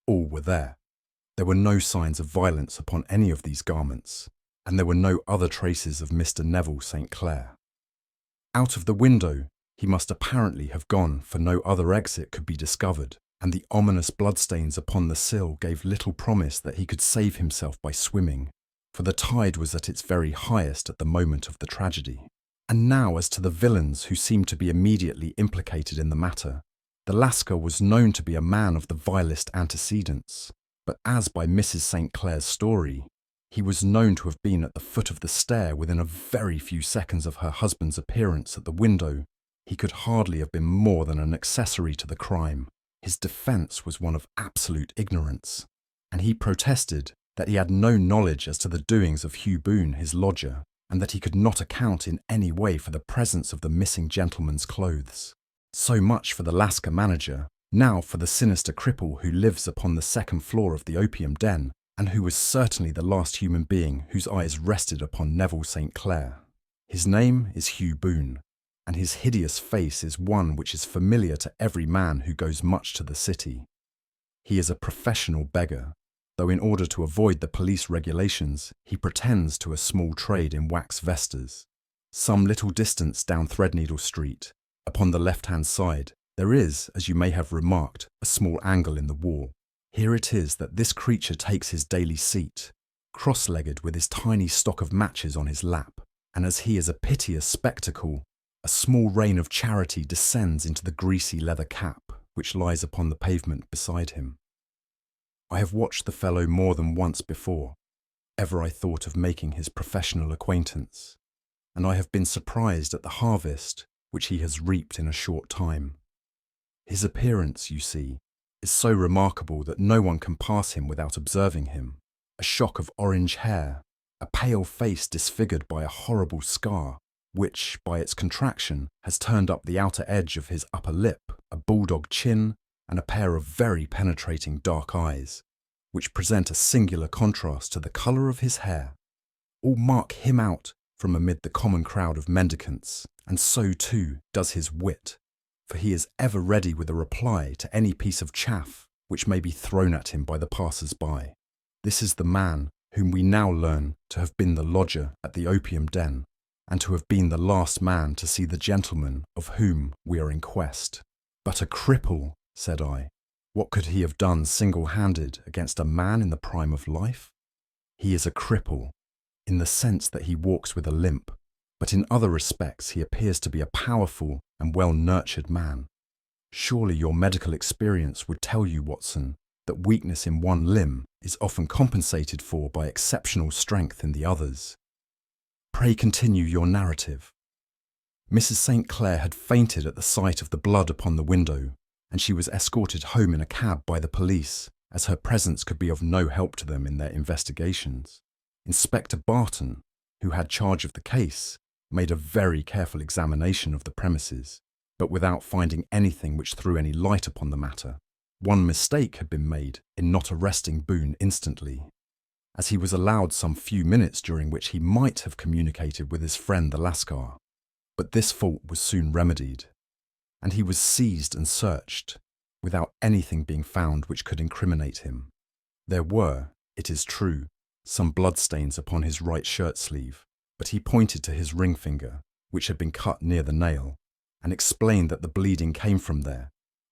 All were there. There were no signs of violence upon any of these garments, and there were no other traces of Mr. Neville St. Clair. Out of the window he must apparently have gone, for no other exit could be discovered, and the ominous bloodstains upon the sill gave little promise that he could save himself by swimming, for the tide was at its very highest at the moment of the tragedy. And now as to the villains who seemed to be immediately implicated in the matter. The Lascar was known to be a man of the vilest antecedents, but as by Mrs. St. Clair's story, he was known to have been at the foot of the stair within a very few seconds of her husband's appearance at the window, he could hardly have been more than an accessory to the crime. His defence was one of absolute ignorance, and he protested that he had no knowledge as to the doings of Hugh Boone, his lodger, and that he could not account in any way for the presence of the missing gentleman's clothes. So much for the Lascar manager. Now for the sinister cripple who lives upon the second floor of the opium den, and who was certainly the last human being whose eyes rested upon Neville St. Clair. His name is Hugh Boone, and his hideous face is one which is familiar to every man who goes much to the city. He is a professional beggar, though in order to avoid the police regulations, he pretends to a small trade in wax vestas. Some little distance down Threadneedle Street, upon the left-hand side, there is, as you may have remarked, a small angle in the wall. Here it is that this creature takes his daily seat, cross-legged with his tiny stock of matches on his lap, and as he is a piteous spectacle, a small rain of charity descends into the greasy leather cap which lies upon the pavement beside him. I have watched the fellow more than once before, ever I thought of making his professional acquaintance, and I have been surprised at the harvest which he has reaped in a short time. His appearance, you see, is so remarkable that no one can pass him without observing him. A shock of orange hair, a pale face disfigured by a horrible scar, which, by its contraction, has turned up the outer edge of his upper lip, a bulldog chin, and a pair of very penetrating dark eyes, which present a singular contrast to the colour of his hair, all mark him out from amid the common crowd of mendicants, and so too does his wit, for he is ever ready with a reply to any piece of chaff which may be thrown at him by the passers-by. This is the man whom we now learn to have been the lodger at the opium den, and to have been the last man to see the gentleman of whom we are in quest. But a cripple, said I. What could he have done single-handed against a man in the prime of life? He is a cripple, in the sense that he walks with a limp, but in other respects he appears to be a powerful and well-nurtured man. Surely your medical experience would tell you, Watson, that weakness in one limb is often compensated for by exceptional strength in the others. Pray continue your narrative. Mrs. St. Clair had fainted at the sight of the blood upon the window, and she was escorted home in a cab by the police, as her presence could be of no help to them in their investigations. Inspector Barton, who had charge of the case, made a very careful examination of the premises, but without finding anything which threw any light upon the matter. One mistake had been made in not arresting Boone instantly, as he was allowed some few minutes during which he might have communicated with his friend the Lascar. But this fault was soon remedied, and he was seized and searched, without anything being found which could incriminate him. There were, it is true, some bloodstains upon his right shirt sleeve, but he pointed to his ring finger, which had been cut near the nail, and explained that the bleeding came from there,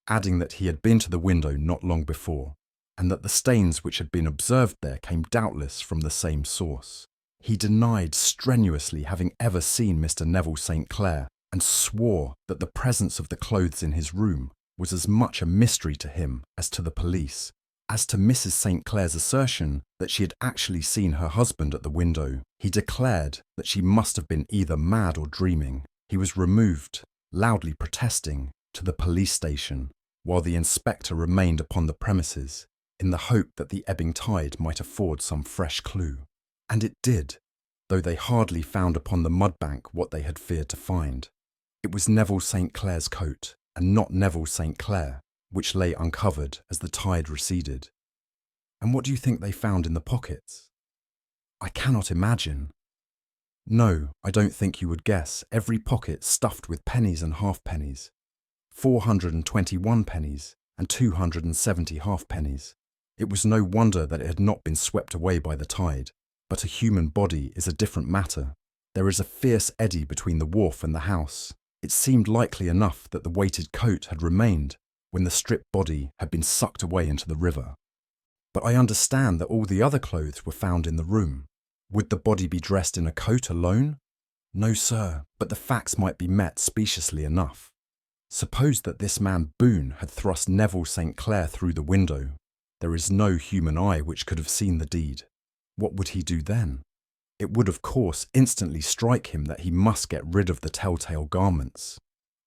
adding that he had been to the window not long before, and that the stains which had been observed there came doubtless from the same source. He denied strenuously having ever seen Mr. Neville St. Clair, and swore that the presence of the clothes in his room was as much a mystery to him as to the police. As to Mrs. St. Clair's assertion that she had actually seen her husband at the window, he declared that she must have been either mad or dreaming. He was removed, loudly protesting, to the police station, while the inspector remained upon the premises, in the hope that the ebbing tide might afford some fresh clue. And it did, though they hardly found upon the mudbank what they had feared to find. It was Neville St. Clair's coat, and not Neville St. Clair, which lay uncovered as the tide receded. And what do you think they found in the pockets? I cannot imagine. No, I don't think you would guess. Every pocket stuffed with pennies and halfpennies. 421 pennies and 270 halfpennies. It was no wonder that it had not been swept away by the tide. But a human body is a different matter. There is a fierce eddy between the wharf and the house. It seemed likely enough that the weighted coat had remained when the stripped body had been sucked away into the river. But I understand that all the other clothes were found in the room. Would the body be dressed in a coat alone? No, sir, but the facts might be met speciously enough. Suppose that this man Boone had thrust Neville St. Clair through the window. There is no human eye which could have seen the deed. What would he do then? It would, of course, instantly strike him that he must get rid of the telltale garments.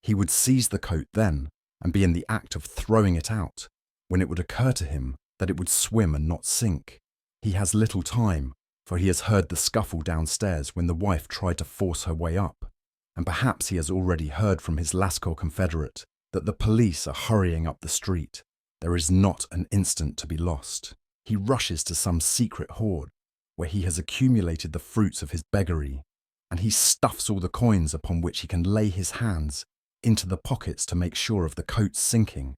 He would seize the coat then, and be in the act of throwing it out, when it would occur to him that it would swim and not sink. He has little time, for he has heard the scuffle downstairs when the wife tried to force her way up, and perhaps he has already heard from his Lascar confederate that the police are hurrying up the street. There is not an instant to be lost. He rushes to some secret hoard, where he has accumulated the fruits of his beggary, and he stuffs all the coins upon which he can lay his hands into the pockets to make sure of the coat's sinking.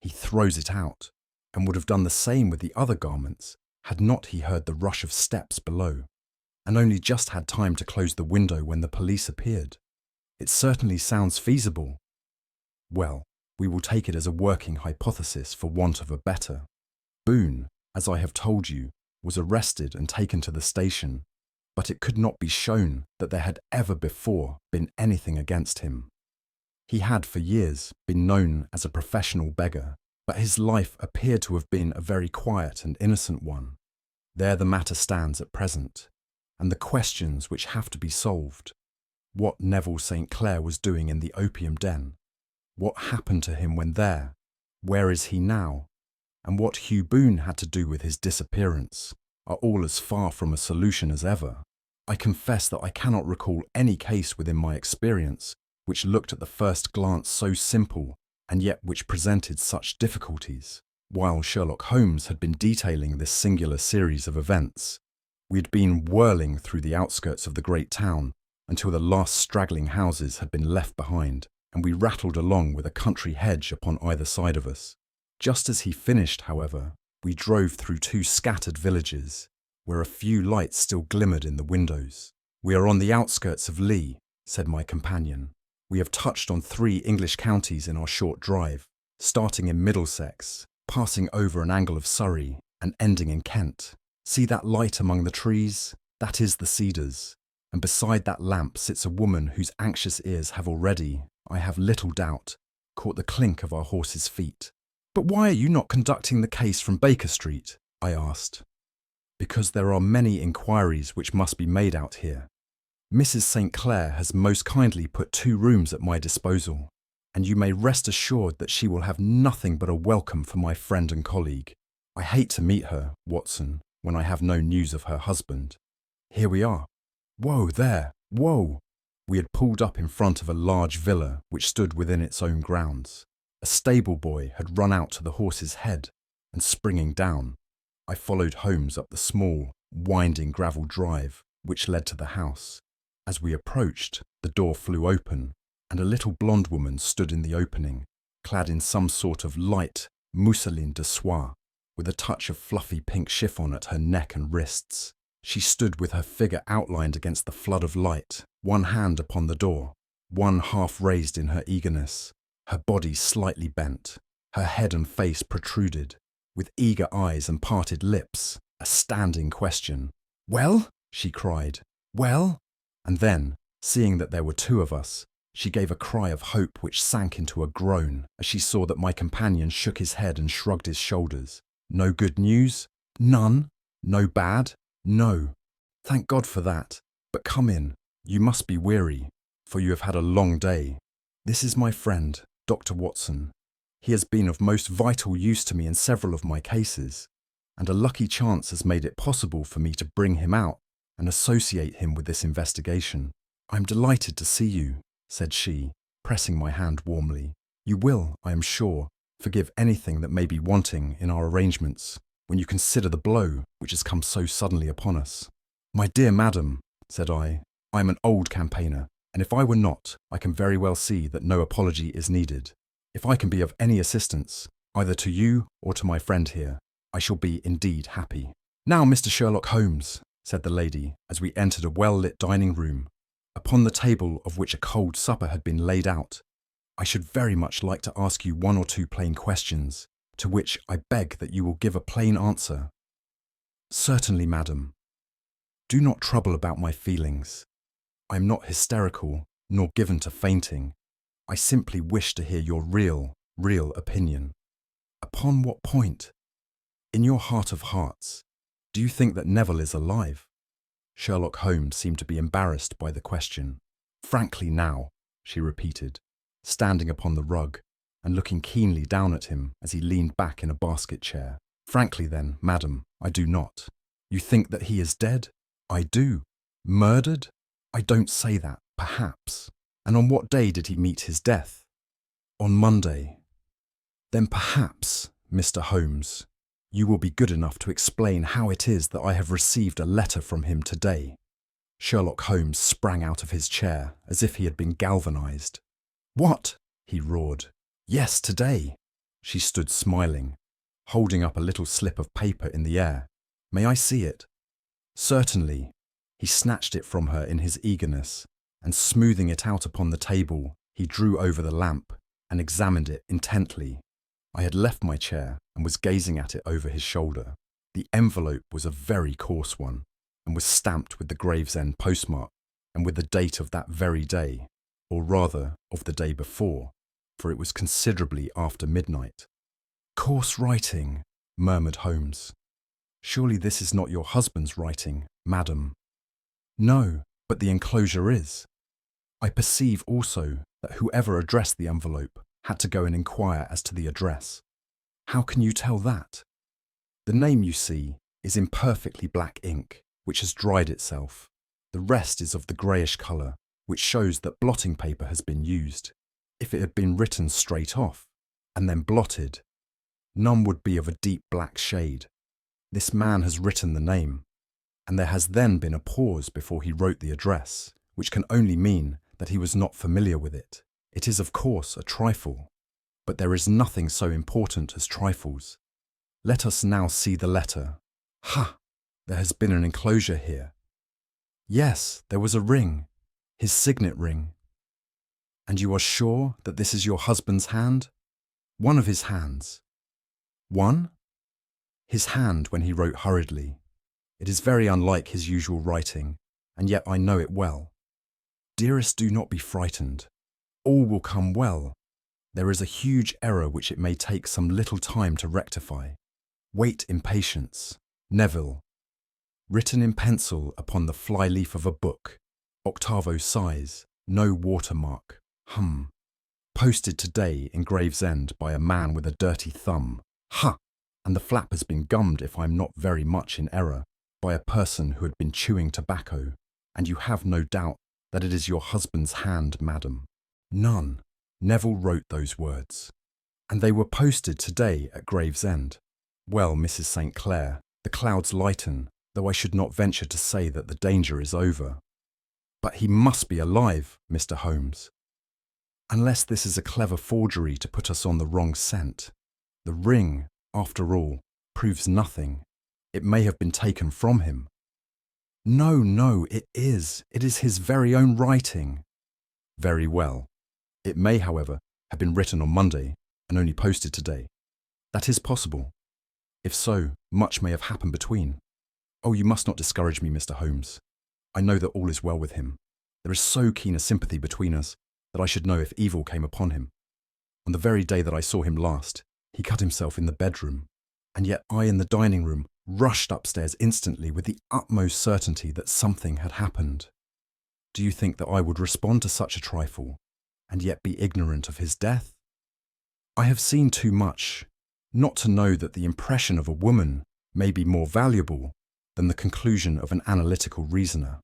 He throws it out, and would have done the same with the other garments had not he heard the rush of steps below, and only just had time to close the window when the police appeared. It certainly sounds feasible. Well, we will take it as a working hypothesis for want of a better. Boone, as I have told you, was arrested and taken to the station, but it could not be shown that there had ever before been anything against him. He had for years been known as a professional beggar, but his life appeared to have been a very quiet and innocent one. There the matter stands at present, and the questions which have to be solved. What Neville St. Clair was doing in the opium den, what happened to him when there, where is he now, and what Hugh Boone had to do with his disappearance, are all as far from a solution as ever. I confess that I cannot recall any case within my experience which looked at the first glance so simple and yet which presented such difficulties. While Sherlock Holmes had been detailing this singular series of events, we had been whirling through the outskirts of the great town until the last straggling houses had been left behind, and we rattled along with a country hedge upon either side of us. Just as he finished, however, we drove through 2 scattered villages, where a few lights still glimmered in the windows. "We are on the outskirts of Lee," said my companion. "We have touched on 3 English counties in our short drive, starting in Middlesex, passing over an angle of Surrey, and ending in Kent. See that light among the trees? That is the Cedars, and beside that lamp sits a woman whose anxious ears have already, I have little doubt, caught the clink of our horses' feet." "But why are you not conducting the case from Baker Street?" I asked. "Because there are many inquiries which must be made out here. Mrs. St. Clair has most kindly put 2 rooms at my disposal, and you may rest assured that she will have nothing but a welcome for my friend and colleague. I hate to meet her, Watson, when I have no news of her husband. Here we are. Whoa, there, whoa!" We had pulled up in front of a large villa which stood within its own grounds. A stable boy had run out to the horse's head, and springing down, I followed Holmes up the small, winding gravel drive which led to the house. As we approached, the door flew open, and a little blonde woman stood in the opening, clad in some sort of light mousseline de soie, with a touch of fluffy pink chiffon at her neck and wrists. She stood with her figure outlined against the flood of light, one hand upon the door, one half raised in her eagerness, her body slightly bent, her head and face protruded, with eager eyes and parted lips, a standing question. "Well?" she cried. "Well?" And then, seeing that there were 2 of us, she gave a cry of hope which sank into a groan as she saw that my companion shook his head and shrugged his shoulders. "No good news? None? No bad? No. Thank God for that. But come in. You must be weary, for you have had a long day. This is my friend, Dr. Watson. He has been of most vital use to me in several of my cases, and a lucky chance has made it possible for me to bring him out and associate him with this investigation. I'm delighted to see you," said she, pressing my hand warmly. "You will, I am sure, forgive anything that may be wanting in our arrangements when you consider the blow which has come so suddenly upon us." "My dear madam," said I am an old campaigner, and if I were not, I can very well see that no apology is needed. If I can be of any assistance, either to you or to my friend here, I shall be indeed happy." "Now, Mr. Sherlock Holmes," said the lady as we entered a well-lit dining room, upon the table of which a cold supper had been laid out, "I should very much like to ask you 1 or 2 plain questions, to which I beg that you will give a plain answer." "Certainly, madam." "Do not trouble about my feelings. I am not hysterical, nor given to fainting. I simply wish to hear your real opinion." "Upon what point?" "In your heart of hearts, do you think that Neville is alive?" Sherlock Holmes seemed to be embarrassed by the question. "Frankly now," she repeated, standing upon the rug and looking keenly down at him as he leaned back in a basket chair. "Frankly then, madam, I do not." "You think that he is dead?" "I do." "Murdered?" "I don't say that, perhaps." "And on what day did he meet his death?" "On Monday." "Then perhaps, Mr. Holmes, you will be good enough to explain how it is that I have received a letter from him today." Sherlock Holmes sprang out of his chair as if he had been galvanized. "What?" he roared. "Yes, today." She stood smiling, holding up a little slip of paper in the air. "May I see it?" "Certainly." He snatched it from her in his eagerness, and smoothing it out upon the table, he drew over the lamp and examined it intently. I had left my chair and was gazing at it over his shoulder. The envelope was a very coarse one, and was stamped with the Gravesend postmark and with the date of that very day, or rather of the day before, for it was considerably after midnight. "Coarse writing," murmured Holmes. "Surely this is not your husband's writing, madam?" "No, but the enclosure is." "I perceive also that whoever addressed the envelope had to go and inquire as to the address." "How can you tell that?" "The name, you see, is in perfectly black ink, which has dried itself. The rest is of the greyish colour, which shows that blotting paper has been used. If it had been written straight off, and then blotted, none would be of a deep black shade. This man has written the name, and there has then been a pause before he wrote the address, which can only mean that he was not familiar with it. It is of course a trifle, but there is nothing so important as trifles. Let us now see the letter. Ha! There has been an enclosure here. Yes, there was a ring, his signet ring. And you are sure that this is your husband's hand? One of his hands. One? His hand when he wrote hurriedly. It is very unlike his usual writing, and yet I know it well. Dearest, do not be frightened. All will come well. There is a huge error which it may take some little time to rectify. Wait in patience. Neville. Written in pencil upon the fly-leaf of a book, 8vo size, no watermark. Posted today in Gravesend by a man with a dirty thumb. Ha! And the flap has been gummed, if I am not very much in error, by a person who had been chewing tobacco, and you have no doubt that it is your husband's hand, madam. None. Neville wrote those words. And they were posted today at Gravesend. Well, Mrs. St. Clair, the clouds lighten, though I should not venture to say that the danger is over. But he must be alive, Mr. Holmes. Unless this is a clever forgery to put us on the wrong scent. The ring, after all, proves nothing. It may have been taken from him. No, it is. It is his very own writing. Very well. It may, however, have been written on Monday and only posted today. That is possible. If so, much may have happened between. Oh, you must not discourage me, Mr. Holmes. I know that all is well with him. There is so keen a sympathy between us that I should know if evil came upon him. On the very day that I saw him last, he cut himself in the bedroom, and yet I in the dining room rushed upstairs instantly with the utmost certainty that something had happened. Do you think that I would respond to such a trifle, and yet be ignorant of his death? I have seen too much, not to know that the impression of a woman may be more valuable than the conclusion of an analytical reasoner.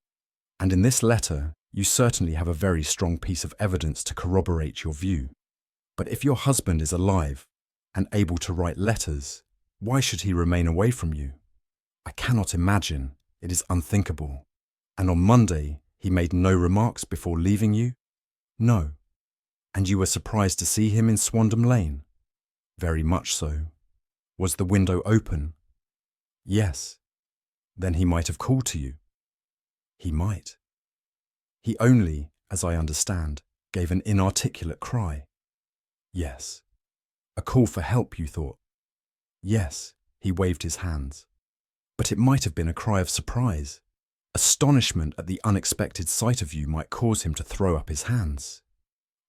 And in this letter, you certainly have a very strong piece of evidence to corroborate your view. But if your husband is alive and able to write letters, why should he remain away from you? I cannot imagine. It is unthinkable. And on Monday, he made no remarks before leaving you? No. And you were surprised to see him in Swandam Lane? Very much so. Was the window open? Yes. Then he might have called to you. He might. He only, as I understand, gave an inarticulate cry. Yes. A call for help, you thought? Yes. He waved his hands. But it might have been a cry of surprise. Astonishment at the unexpected sight of you might cause him to throw up his hands.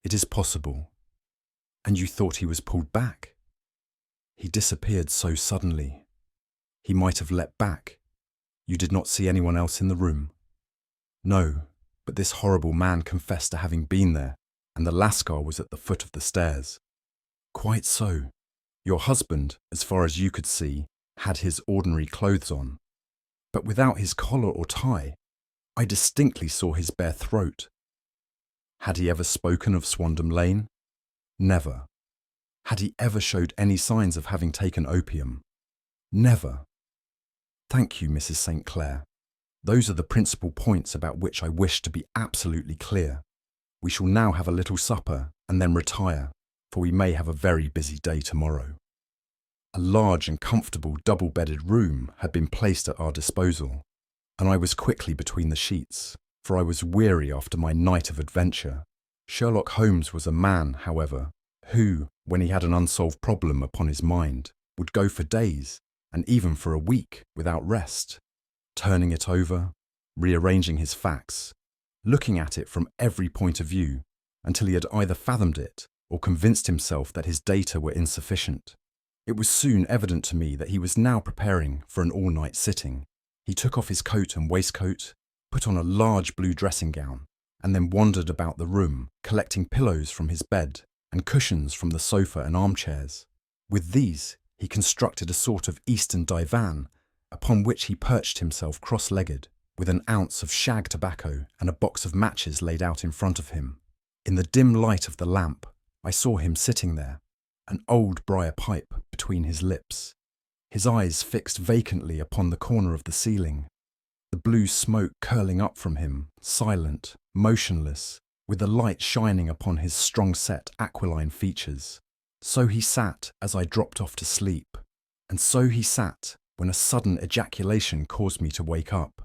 It is possible. And you thought he was pulled back? He disappeared so suddenly. He might have leapt back. You did not see anyone else in the room? No, but this horrible man confessed to having been there, and the Lascar was at the foot of the stairs. Quite so. Your husband, as far as you could see, had his ordinary clothes on. But without his collar or tie, I distinctly saw his bare throat. Had he ever spoken of Swandam Lane? Never. Had he ever showed any signs of having taken opium? Never. Thank you, Mrs. St. Clair. Those are the principal points about which I wish to be absolutely clear. We shall now have a little supper and then retire, for we may have a very busy day tomorrow." A large and comfortable double-bedded room had been placed at our disposal, and I was quickly between the sheets, for I was weary after my night of adventure. Sherlock Holmes was a man, however, who, when he had an unsolved problem upon his mind, would go for days, and even for a week, without rest, turning it over, rearranging his facts, looking at it from every point of view, until he had either fathomed it or convinced himself that his data were insufficient. It was soon evident to me that he was now preparing for an all-night sitting. He took off his coat and waistcoat, put on a large blue dressing gown, and then wandered about the room, collecting pillows from his bed and cushions from the sofa and armchairs. With these, he constructed a sort of Eastern divan, upon which he perched himself cross-legged, with an ounce of shag tobacco and a box of matches laid out in front of him. In the dim light of the lamp, I saw him sitting there, an old briar pipe between his lips, his eyes fixed vacantly upon the corner of the ceiling, the blue smoke curling up from him, silent, motionless, with the light shining upon his strong-set, aquiline features. So he sat as I dropped off to sleep, and so he sat when a sudden ejaculation caused me to wake up,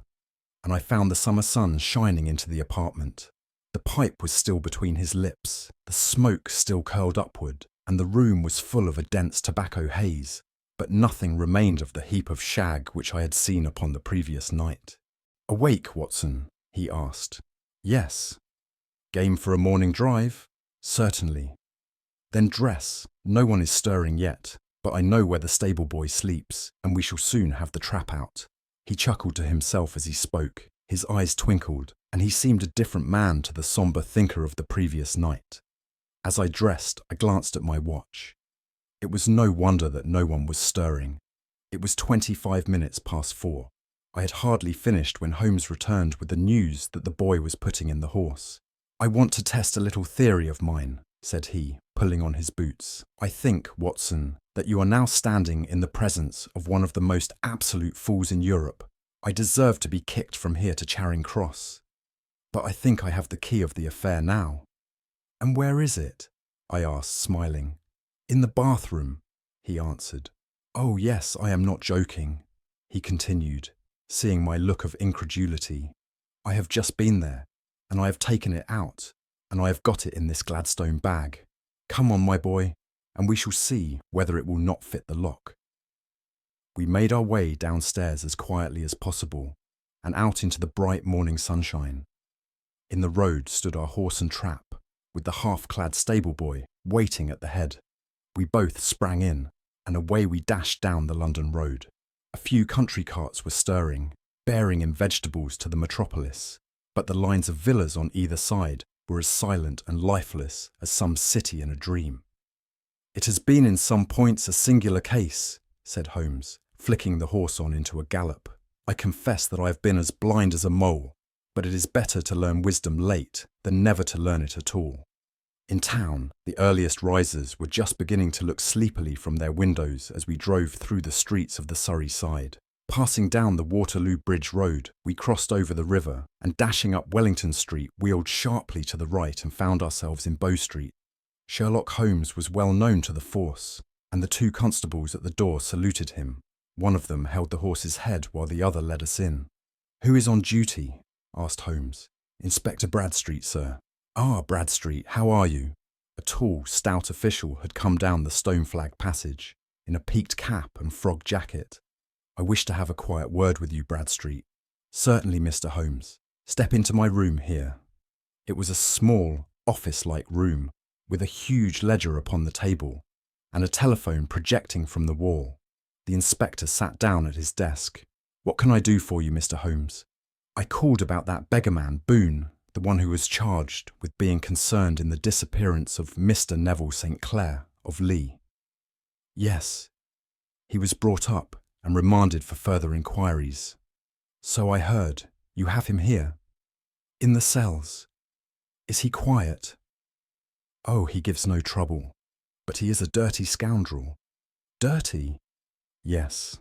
and I found the summer sun shining into the apartment. The pipe was still between his lips, the smoke still curled upward, and the room was full of a dense tobacco haze, but nothing remained of the heap of shag which I had seen upon the previous night. "Awake, Watson?" he asked. "Yes." "Game for a morning drive?" "Certainly." "Then dress. No one is stirring yet, but I know where the stable boy sleeps, and we shall soon have the trap out." He chuckled to himself as he spoke. His eyes twinkled, and he seemed a different man to the sombre thinker of the previous night. As I dressed, I glanced at my watch. It was no wonder that no one was stirring. It was 25 minutes past 4. I had hardly finished when Holmes returned with the news that the boy was putting in the horse. "I want to test a little theory of mine," said he, pulling on his boots. "I think, Watson, that you are now standing in the presence of one of the most absolute fools in Europe. I deserve to be kicked from here to Charing Cross. But I think I have the key of the affair now." "And where is it?" I asked, smiling. "In the bathroom," he answered. "Oh yes, I am not joking," he continued, seeing my look of incredulity. "I have just been there, and I have taken it out, and I have got it in this Gladstone bag. Come on, my boy, and we shall see whether it will not fit the lock." We made our way downstairs as quietly as possible, and out into the bright morning sunshine. In the road stood our horse and trap, with the half-clad stable boy waiting at the head. We both sprang in, and away we dashed down the London road. A few country carts were stirring, bearing in vegetables to the metropolis, but the lines of villas on either side were as silent and lifeless as some city in a dream. "It has been in some points a singular case," said Holmes, flicking the horse on into a gallop. "I confess that I have been as blind as a mole, but it is better to learn wisdom late than never to learn it at all." In town, the earliest risers were just beginning to look sleepily from their windows as we drove through the streets of the Surrey side. Passing down the Waterloo Bridge Road, we crossed over the river, and dashing up Wellington Street, wheeled sharply to the right and found ourselves in Bow Street. Sherlock Holmes was well known to the force, and the two constables at the door saluted him. One of them held the horse's head while the other led us in. "Who is on duty?" asked Holmes. "Inspector Bradstreet, sir." "Ah, Bradstreet, how are you?" A tall, stout official had come down the stone-flagged passage, in a peaked cap and frog jacket. "I wish to have a quiet word with you, Bradstreet." "Certainly, Mr. Holmes. Step into my room here." It was a small, office-like room, with a huge ledger upon the table, and a telephone projecting from the wall. The inspector sat down at his desk. "What can I do for you, Mr. Holmes?" "I called about that beggar-man, Boone, the one who was charged with being concerned in the disappearance of Mr. Neville St. Clair of Lee." "Yes. He was brought up and remanded for further inquiries." "So I heard. You have him here?" "In the cells." "Is he quiet?" "Oh, he gives no trouble. But he is a dirty scoundrel." "Dirty?" "Yes.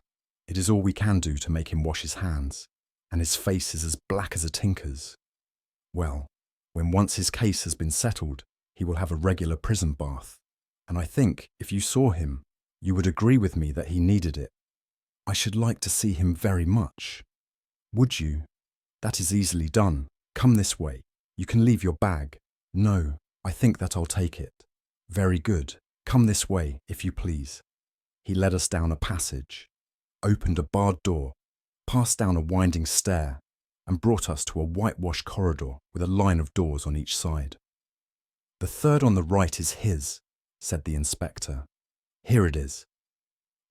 It is all we can do to make him wash his hands. and his face is as black as a tinker's. Well, when once his case has been settled, he will have a regular prison bath, and I think, if you saw him, you would agree with me that he needed it. I should like to see him very much. Would you? That is easily done. Come this way. You can leave your bag. No, I think that I'll take it. Very good. Come this way, if you please. He led us down a passage, opened a barred door, passed down a winding stair, and brought us to a whitewashed corridor with a line of doors on each side. The third on the right is his, said the inspector. Here it is.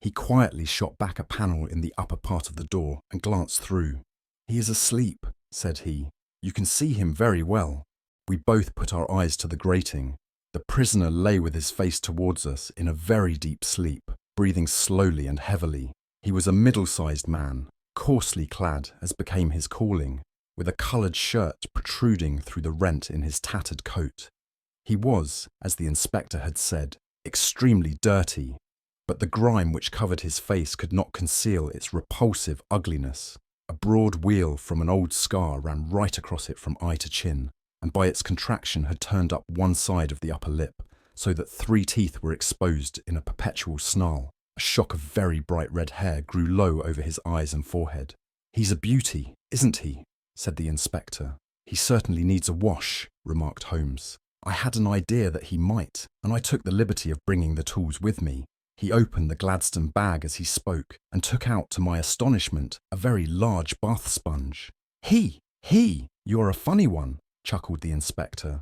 He quietly shot back a panel in the upper part of the door and glanced through. He is asleep, said he. You can see him very well. We both put our eyes to the grating. The prisoner lay with his face towards us in a very deep sleep, breathing slowly and heavily. He was a middle-sized man, coarsely clad as became his calling, with a coloured shirt protruding through the rent in his tattered coat. He was, as the inspector had said, extremely dirty, but the grime which covered his face could not conceal its repulsive ugliness. A broad wheal from an old scar ran right across it from eye to chin, and by its contraction had turned up one side of the upper lip, so that 3 teeth were exposed in a perpetual snarl. A shock of very bright red hair grew low over his eyes and forehead. He's a beauty, isn't he? Said the inspector. He certainly needs a wash, remarked Holmes. I had an idea that he might, and I took the liberty of bringing the tools with me. He opened the Gladstone bag as he spoke, and took out, to my astonishment, a very large bath sponge. He! You're a funny one, chuckled the inspector.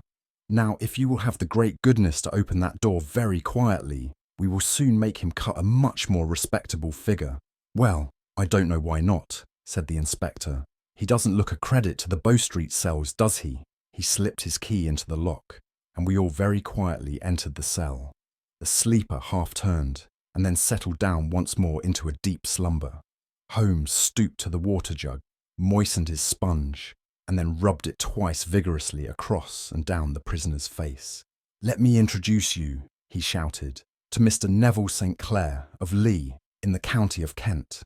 Now, if you will have the great goodness to open that door very quietly, we will soon make him cut a much more respectable figure. Well, I don't know why not, said the inspector. He doesn't look a credit to the Bow Street cells, does he? He slipped his key into the lock, and we all very quietly entered the cell. The sleeper half turned, and then settled down once more into a deep slumber. Holmes stooped to the water jug, moistened his sponge, and then rubbed it twice vigorously across and down the prisoner's face. Let me introduce you, he shouted, to Mr. Neville St. Clair of Lee, in the county of Kent.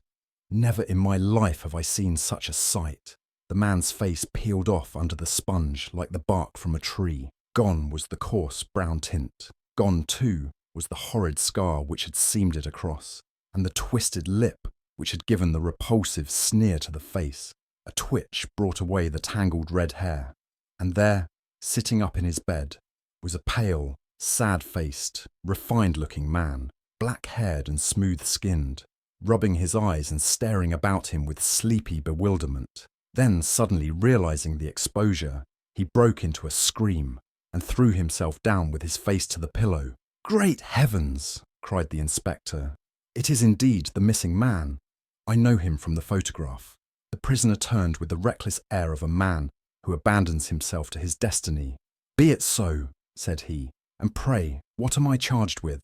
Never in my life have I seen such a sight. The man's face peeled off under the sponge like the bark from a tree. Gone was the coarse brown tint. Gone, too, was the horrid scar which had seamed it across, and the twisted lip which had given the repulsive sneer to the face. A twitch brought away the tangled red hair, and there, sitting up in his bed, was a pale, sad-faced, refined-looking man, black-haired and smooth-skinned, rubbing his eyes and staring about him with sleepy bewilderment. Then, suddenly realizing the exposure, he broke into a scream and threw himself down with his face to the pillow. "Great heavens!" cried the inspector. "It is indeed the missing man. I know him from the photograph." The prisoner turned with the reckless air of a man who abandons himself to his destiny. "Be it so," said he, "and pray, what am I charged with?"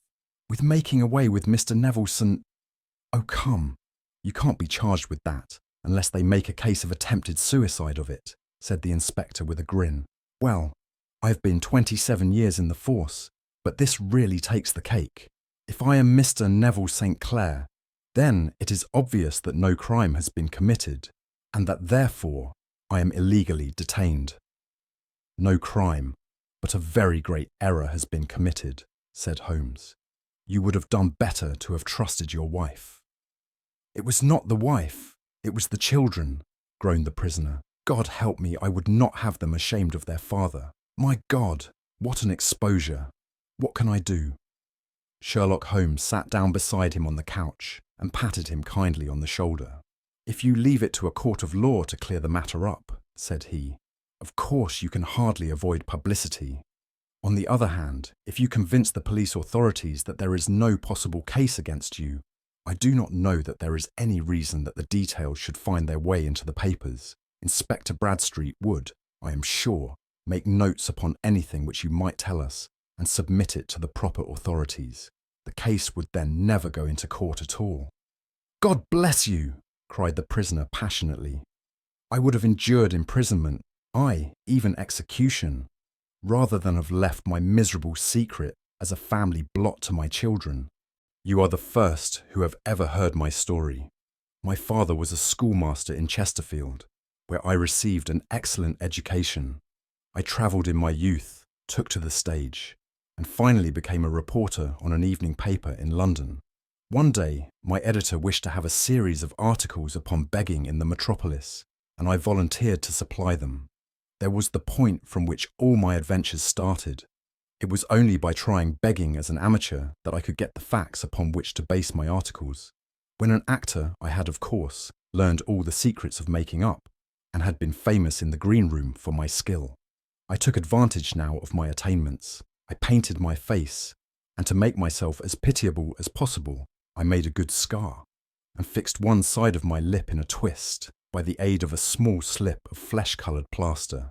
"With making away with Mr. Neville St. "Oh, come, you can't be charged with that, unless they make a case of attempted suicide of it," said the inspector with a grin. "Well, I've been 27 years in the force, but this really takes the cake. If I am Mr. Neville St. Clair, then it is obvious that no crime has been committed, and that therefore I am illegally detained." "No crime, but a very great error has been committed," said Holmes. "You would have done better to have trusted your wife." "It was not the wife, it was the children," groaned the prisoner. "God help me, I would not have them ashamed of their father. My God, what an exposure! What can I do?" Sherlock Holmes sat down beside him on the couch and patted him kindly on the shoulder. "If you leave it to a court of law to clear the matter up," said he, "of course you can hardly avoid publicity. On the other hand, if you convince the police authorities that there is no possible case against you, I do not know that there is any reason that the details should find their way into the papers. Inspector Bradstreet would, I am sure, make notes upon anything which you might tell us and submit it to the proper authorities. The case would then never go into court at all." "God bless you!" cried the prisoner passionately. "I would have endured imprisonment, aye, even execution, rather than have left my miserable secret as a family blot to my children. You are the first who have ever heard my story. My father was a schoolmaster in Chesterfield, where I received an excellent education. I travelled in my youth, took to the stage, and finally became a reporter on an evening paper in London. One day, my editor wished to have a series of articles upon begging in the metropolis, and I volunteered to supply them. There was the point from which all my adventures started. It was only by trying begging as an amateur that I could get the facts upon which to base my articles. When an actor, I had, of course, learned all the secrets of making up, and had been famous in the green room for my skill. I took advantage now of my attainments. I painted my face, and to make myself as pitiable as possible, I made a good scar, and fixed one side of my lip in a twist by the aid of a small slip of flesh-coloured plaster.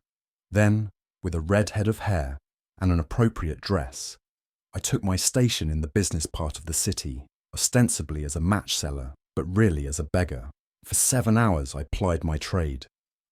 Then, with a red head of hair and an appropriate dress, I took my station in the business part of the city, ostensibly as a match seller, but really as a beggar. For 7 hours I plied my trade,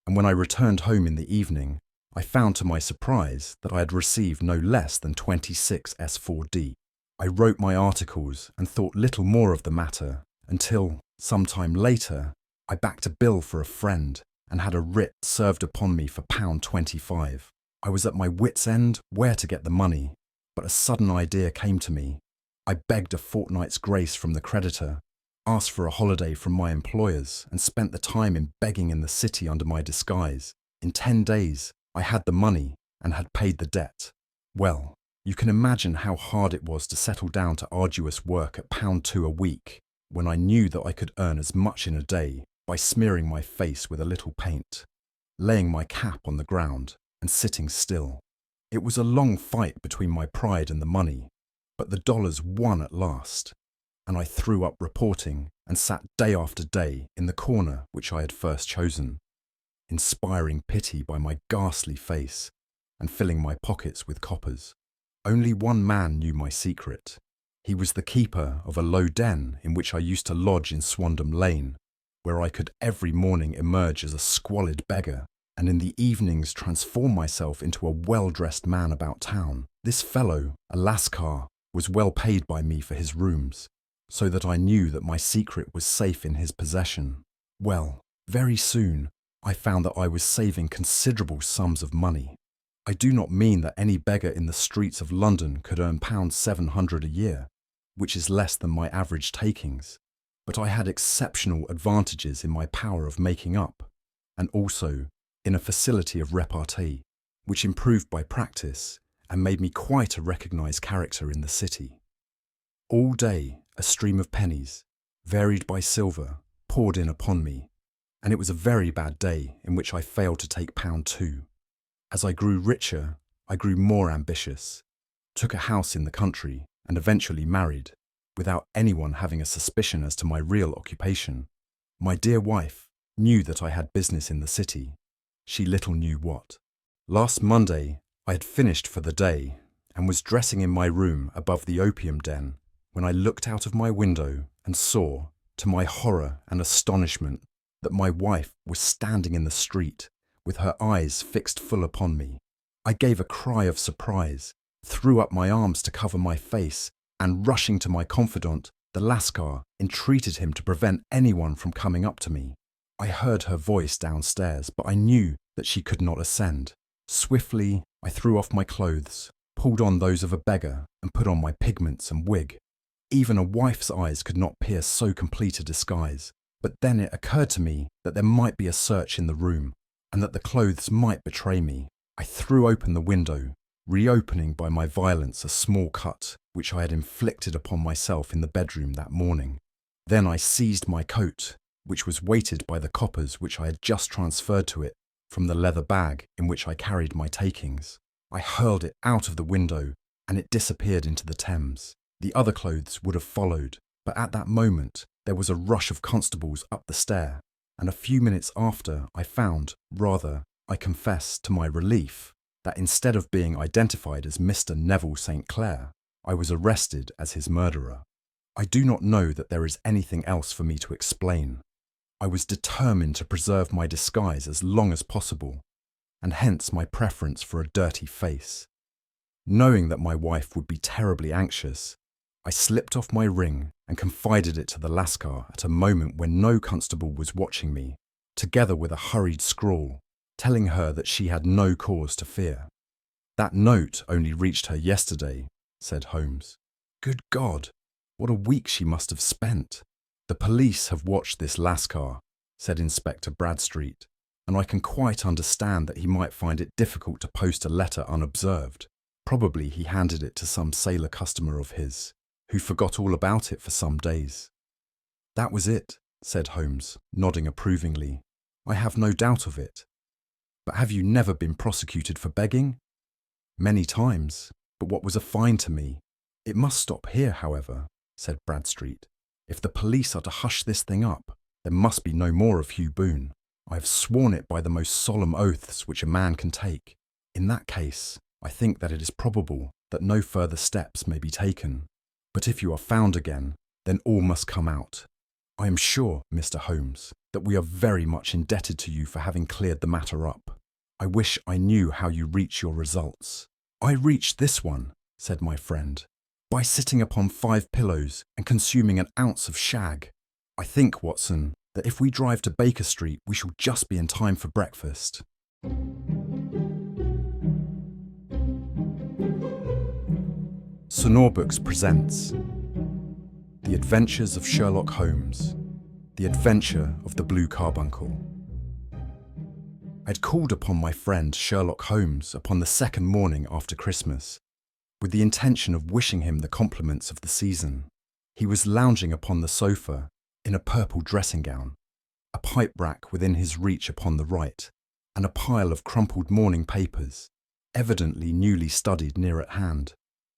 and when I returned home in the evening, I found to my surprise that I had received no less than 26 S4D. I wrote my articles and thought little more of the matter until, some time later, I backed a bill for a friend and had a writ served upon me for £25. I was at my wit's end where to get the money, but a sudden idea came to me. I begged a fortnight's grace from the creditor, asked for a holiday from my employers, and spent the time in begging in the city under my disguise. In 10 days, I had the money and had paid the debt. Well, you can imagine how hard it was to settle down to arduous work at £2 a week, when I knew that I could earn as much in a day by smearing my face with a little paint, laying my cap on the ground, and sitting still. It was a long fight between my pride and the money, but the dollars won at last, and I threw up reporting and sat day after day in the corner which I had first chosen, inspiring pity by my ghastly face and filling my pockets with coppers. Only one man knew my secret. He was the keeper of a low den in which I used to lodge in Swandam Lane, where I could every morning emerge as a squalid beggar, and in the evenings transform myself into a well-dressed man about town. This fellow, a Lascar, was well paid by me for his rooms, so that I knew that my secret was safe in his possession. Well, very soon, I found that I was saving considerable sums of money. I do not mean that any beggar in the streets of London could earn £700 a year, which is less than my average takings, but I had exceptional advantages in my power of making up, and also in a facility of repartee, which improved by practice and made me quite a recognised character in the city. All day a stream of pennies, varied by silver, poured in upon me, and it was a very bad day in which I failed to take £2. As I grew richer, I grew more ambitious, took a house in the country, and eventually married, without anyone having a suspicion as to my real occupation. My dear wife knew that I had business in the city. She little knew what. Last Monday, I had finished for the day and was dressing in my room above the opium den when I looked out of my window and saw, to my horror and astonishment, that my wife was standing in the street with her eyes fixed full upon me. I gave a cry of surprise, threw up my arms to cover my face, and rushing to my confidant, the Lascar, entreated him to prevent anyone from coming up to me. I heard her voice downstairs, but I knew that she could not ascend. Swiftly, I threw off my clothes, pulled on those of a beggar, and put on my pigments and wig. Even a wife's eyes could not pierce so complete a disguise, but then it occurred to me that there might be a search in the room, and that the clothes might betray me. I threw open the window, reopening by my violence a small cut which I had inflicted upon myself in the bedroom that morning. Then I seized my coat, which was weighted by the coppers which I had just transferred to it from the leather bag in which I carried my takings. I hurled it out of the window, and it disappeared into the Thames. The other clothes would have followed, but at that moment there was a rush of constables up the stair, and a few minutes after I found, rather, I confess, to my relief, that instead of being identified as Mr. Neville St. Clair, I was arrested as his murderer. I do not know that there is anything else for me to explain. I was determined to preserve my disguise as long as possible, and hence my preference for a dirty face. Knowing that my wife would be terribly anxious, I slipped off my ring and confided it to the Lascar at a moment when no constable was watching me, together with a hurried scrawl, telling her that she had no cause to fear. "That note only reached her yesterday," said Holmes. "Good God, what a week she must have spent." "The police have watched this Lascar," said Inspector Bradstreet, "and I can quite understand that he might find it difficult to post a letter unobserved. Probably he handed it to some sailor customer of his, who forgot all about it for some days." "That was it," said Holmes, nodding approvingly. "I have no doubt of it. But have you never been prosecuted for begging?" "Many times, but what was a fine to me?" "It must stop here, however," said Bradstreet. "If the police are to hush this thing up, there must be no more of Hugh Boone. I have sworn it by the most solemn oaths which a man can take. In that case, I think that it is probable that no further steps may be taken. But if you are found again, then all must come out. I am sure, Mr. Holmes, that we are very much indebted to you for having cleared the matter up. I wish I knew how you reach your results." "I reached this one," said my friend, "by sitting upon 5 pillows and consuming an ounce of shag. I think, Watson, that if we drive to Baker Street, we shall just be in time for breakfast." Audiobooks presents The Adventures of Sherlock Holmes, The Adventure of the Blue Carbuncle. I'd called upon my friend Sherlock Holmes upon the second morning after Christmas, with the intention of wishing him the compliments of the season. He was lounging upon the sofa in a purple dressing gown, a pipe rack within his reach upon the right, and a pile of crumpled morning papers, evidently newly studied, near at hand.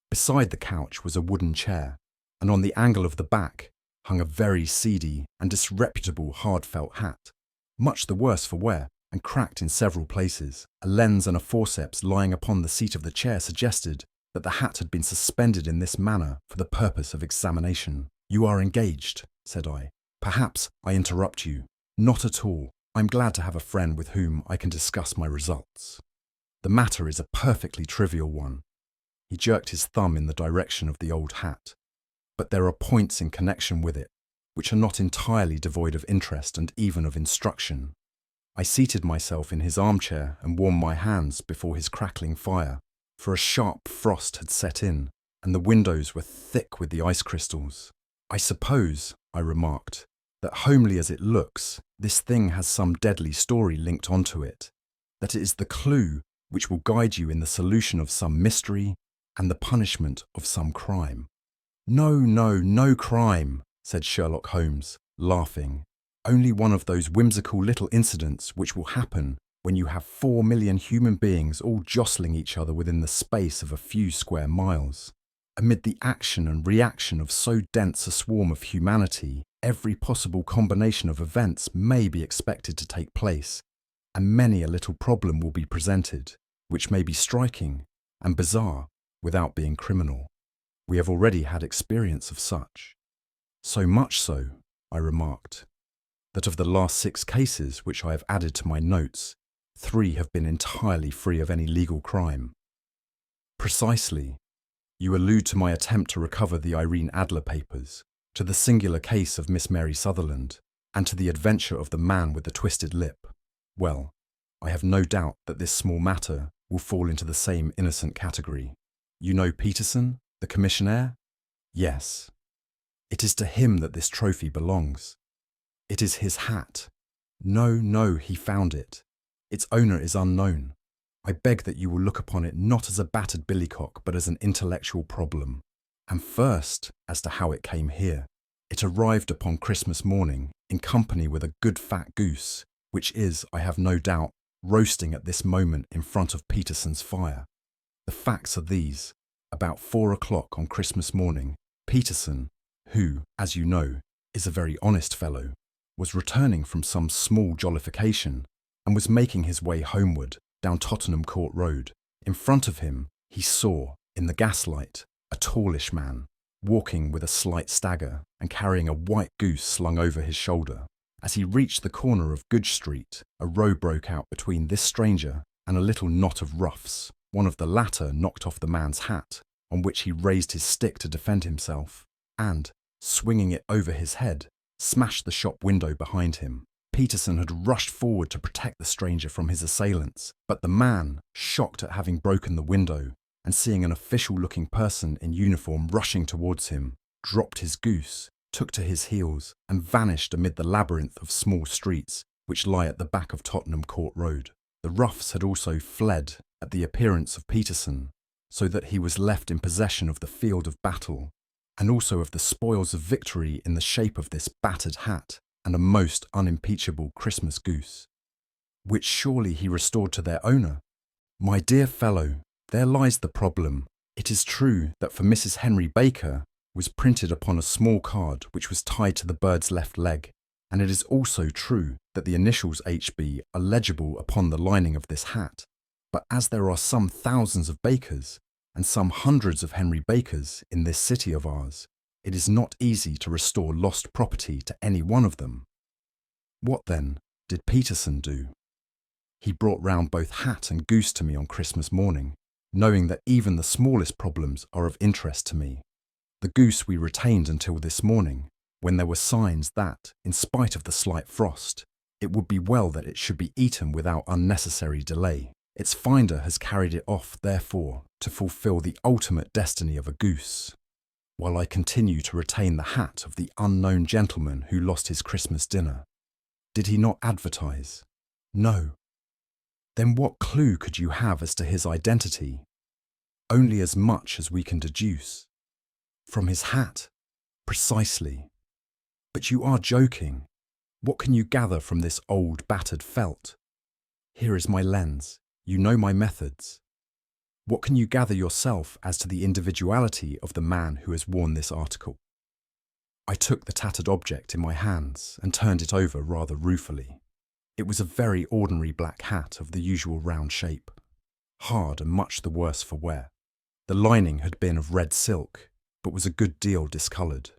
Beside the couch was a wooden chair, and on the angle of the back hung a very seedy and disreputable hard felt hat, much the worse for wear and cracked in several places. A lens and a forceps lying upon the seat of the chair suggested that the hat had been suspended in this manner for the purpose of examination. "You are engaged," said I. "Perhaps I interrupt you." "Not at all. I'm glad to have a friend with whom I can discuss my results. The matter is a perfectly trivial one." He jerked his thumb in the direction of the old hat. "But there are points in connection with it which are not entirely devoid of interest and even of instruction." I seated myself in his armchair and warmed my hands before his crackling fire, for a sharp frost had set in, and the windows were thick with the ice crystals. "I suppose," I remarked, "that homely as it looks, this thing has some deadly story linked onto it, that it is the clue which will guide you in the solution of some mystery and the punishment of some crime." No crime," said Sherlock Holmes, laughing. "Only one of those whimsical little incidents which will happen when you have 4 million human beings all jostling each other within the space of a few square miles. Amid the action and reaction of so dense a swarm of humanity, every possible combination of events may be expected to take place, and many a little problem will be presented, which may be striking and bizarre without being criminal. We have already had experience of such. So much so," I remarked, "that of the last 6 cases which I have added to my notes, 3 have been entirely free of any legal crime." "Precisely. You allude to my attempt to recover the Irene Adler papers, to the singular case of Miss Mary Sutherland, and to the adventure of the man with the twisted lip. Well, I have no doubt that this small matter will fall into the same innocent category. You know Peterson, the commissionaire?" "Yes. It is to him that this trophy belongs." "It is his hat." No, he found it. Its owner is unknown. I beg that you will look upon it not as a battered billycock, but as an intellectual problem. And first, as to how it came here. It arrived upon Christmas morning in company with a good fat goose, which is, I have no doubt, roasting at this moment in front of Peterson's fire. The facts are these. About 4 o'clock on Christmas morning, Peterson, who, as you know, is a very honest fellow, was returning from some small jollification and was making his way homeward down Tottenham Court Road. In front of him, he saw, in the gaslight, a tallish man, walking with a slight stagger and carrying a white goose slung over his shoulder. As he reached the corner of Goodge Street, a row broke out between this stranger and a little knot of roughs. One of the latter knocked off the man's hat, on which he raised his stick to defend himself, and, swinging it over his head, smashed the shop window behind him. Peterson had rushed forward to protect the stranger from his assailants, but the man, shocked at having broken the window and seeing an official-looking person in uniform rushing towards him, dropped his goose, took to his heels, and vanished amid the labyrinth of small streets which lie at the back of Tottenham Court Road. The roughs had also fled at the appearance of Peterson, so that he was left in possession of the field of battle, and also of the spoils of victory in the shape of this battered hat and a most unimpeachable Christmas goose, which surely he restored to their owner. My dear fellow, there lies the problem. It is true that for Mrs. Henry Baker was printed upon a small card which was tied to the bird's left leg, and it is also true that the initials HB are legible upon the lining of this hat. But as there are some thousands of Bakers and some hundreds of Henry Bakers in this city of ours, it is not easy to restore lost property to any one of them. What, then, did Peterson do? He brought round both hat and goose to me on Christmas morning, knowing that even the smallest problems are of interest to me. The goose we retained until this morning, when there were signs that, in spite of the slight frost, it would be well that it should be eaten without unnecessary delay. Its finder has carried it off, therefore, to fulfil the ultimate destiny of a goose, while I continue to retain the hat of the unknown gentleman who lost his Christmas dinner. Did he not advertise? No. Then what clue could you have as to his identity? Only as much as we can deduce. From his hat? Precisely. But you are joking. What can you gather from this old battered felt? Here is my lens. You know my methods. What can you gather yourself as to the individuality of the man who has worn this article? I took the tattered object in my hands and turned it over rather ruefully. It was a very ordinary black hat of the usual round shape, hard and much the worse for wear. The lining had been of red silk, but was a good deal discoloured.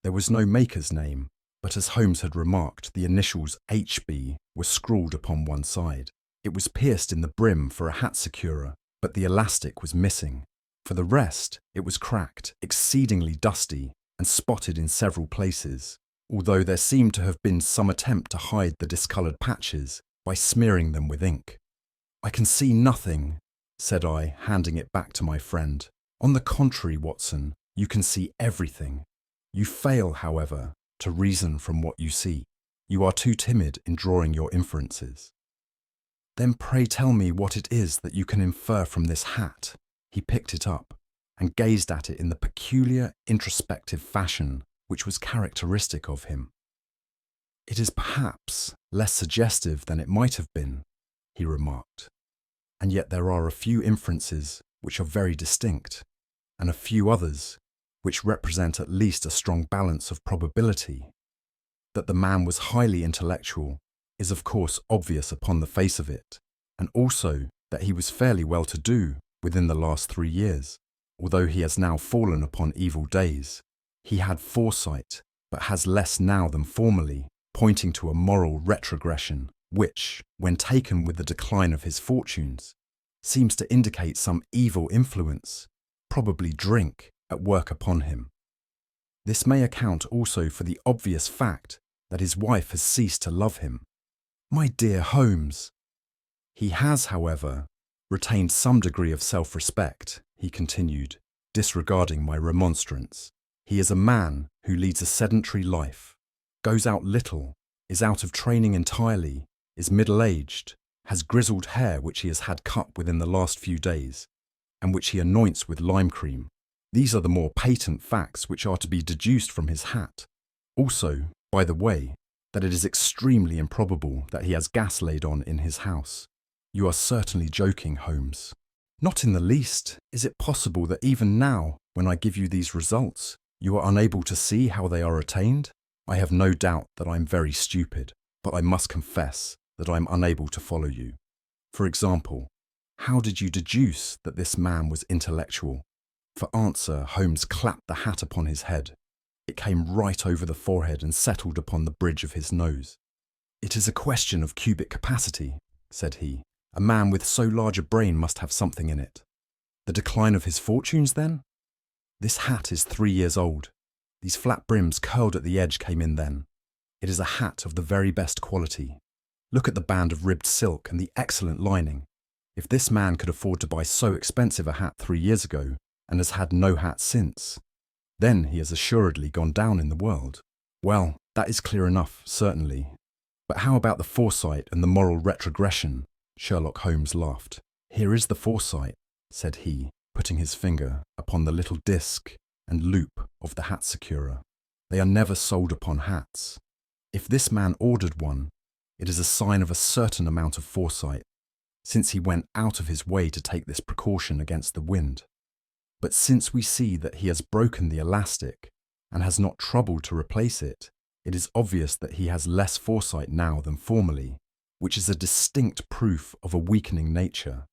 There was no maker's name, but as Holmes had remarked, the initials HB were scrawled upon one side. It was pierced in the brim for a hat securer, but the elastic was missing. For the rest, it was cracked, exceedingly dusty, and spotted in several places, although there seemed to have been some attempt to hide the discoloured patches by smearing them with ink. I can see nothing, said I, handing it back to my friend. On the contrary, Watson, you can see everything. You fail, however, to reason from what you see. You are too timid in drawing your inferences. Then pray tell me what it is that you can infer from this hat. He picked it up and gazed at it in the peculiar, introspective fashion which was characteristic of him. It is perhaps less suggestive than it might have been, he remarked, and yet there are a few inferences which are very distinct, and a few others which represent at least a strong balance of probability. That the man was highly intellectual is of course obvious upon the face of it, and also that he was fairly well-to-do within the last 3 years. Although he has now fallen upon evil days, he had foresight, but has less now than formerly, pointing to a moral retrogression, which, when taken with the decline of his fortunes, seems to indicate some evil influence, probably drink, at work upon him. This may account also for the obvious fact that his wife has ceased to love him. My dear Holmes! He has, however, retained some degree of self-respect, he continued, disregarding my remonstrance. He is a man who leads a sedentary life, goes out little, is out of training entirely, is middle-aged, has grizzled hair which he has had cut within the last few days, and which he anoints with lime cream. These are the more patent facts which are to be deduced from his hat. Also, by the way, that it is extremely improbable that he has gas laid on in his house. You are certainly joking, Holmes. Not in the least. Is it possible that even now, when I give you these results, you are unable to see how they are attained? I have no doubt that I am very stupid, but I must confess that I am unable to follow you. For example, how did you deduce that this man was intellectual? For answer, Holmes clapped the hat upon his head. It came right over the forehead and settled upon the bridge of his nose. It is a question of cubic capacity, said he. A man with so large a brain must have something in it. The decline of his fortunes, then? This hat is 3 years old. These flat brims curled at the edge came in then. It is a hat of the very best quality. Look at the band of ribbed silk and the excellent lining. If this man could afford to buy so expensive a hat 3 years ago and has had no hat since, then he has assuredly gone down in the world. Well, that is clear enough, certainly. But how about the foresight and the moral retrogression? Sherlock Holmes laughed. Here is the foresight, said he, putting his finger upon the little disc and loop of the hat securer. They are never sold upon hats. If this man ordered one, it is a sign of a certain amount of foresight, since he went out of his way to take this precaution against the wind. But since we see that he has broken the elastic and has not troubled to replace it, it is obvious that he has less foresight now than formerly, which is a distinct proof of a weakening nature.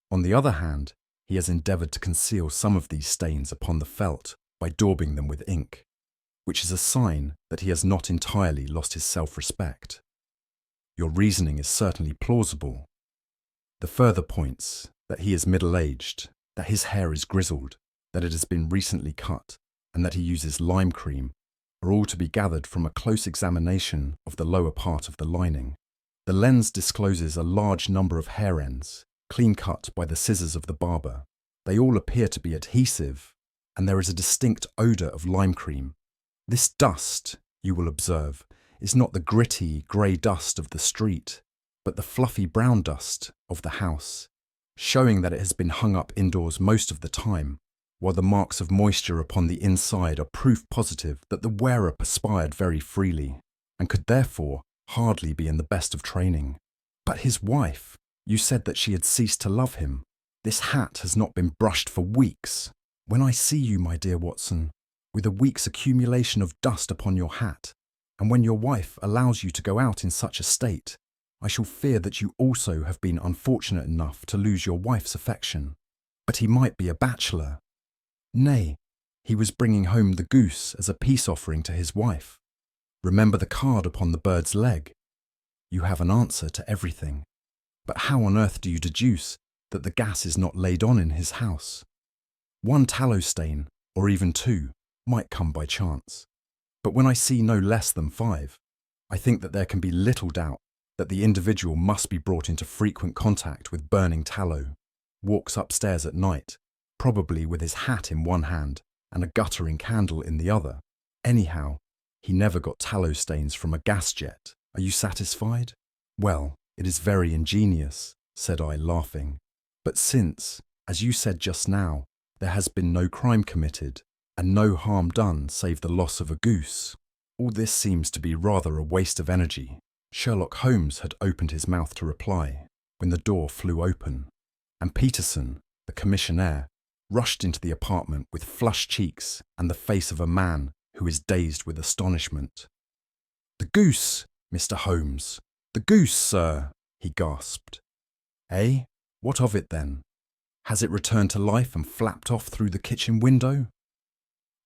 On the other hand, he has endeavoured to conceal some of these stains upon the felt by daubing them with ink, which is a sign that he has not entirely lost his self-respect. Your reasoning is certainly plausible. The further points, that he is middle-aged, that his hair is grizzled, that it has been recently cut, and that he uses lime cream, are all to be gathered from a close examination of the lower part of the lining. The lens discloses a large number of hair ends, clean cut by the scissors of the barber. They all appear to be adhesive, and there is a distinct odour of lime cream. This dust, you will observe, is not the gritty, grey dust of the street, but the fluffy brown dust of the house, showing that it has been hung up indoors most of the time, while the marks of moisture upon the inside are proof positive that the wearer perspired very freely, and could therefore hardly be in the best of training. But his wife, you said that she had ceased to love him. This hat has not been brushed for weeks. When I see you, my dear Watson, with a week's accumulation of dust upon your hat, and when your wife allows you to go out in such a state, I shall fear that you also have been unfortunate enough to lose your wife's affection. But he might be a bachelor. Nay, he was bringing home the goose as a peace offering to his wife. Remember the card upon the bird's leg. You have an answer to everything. But how on earth do you deduce that the gas is not laid on in his house? One tallow stain, or even 2, might come by chance. But when I see no less than 5, I think that there can be little doubt that the individual must be brought into frequent contact with burning tallow, walks upstairs at night, probably with his hat in one hand and a guttering candle in the other. Anyhow, he never got tallow stains from a gas jet. Are you satisfied? Well, it is very ingenious, said I, laughing. But since, as you said just now, there has been no crime committed, and no harm done save the loss of a goose, all this seems to be rather a waste of energy. Sherlock Holmes had opened his mouth to reply, when the door flew open, and Peterson, the commissionaire, rushed into the apartment with flushed cheeks and the face of a man who is dazed with astonishment. "The goose, Mr. Holmes! The goose, sir!" he gasped. "Eh? What of it then? Has it returned to life and flapped off through the kitchen window?"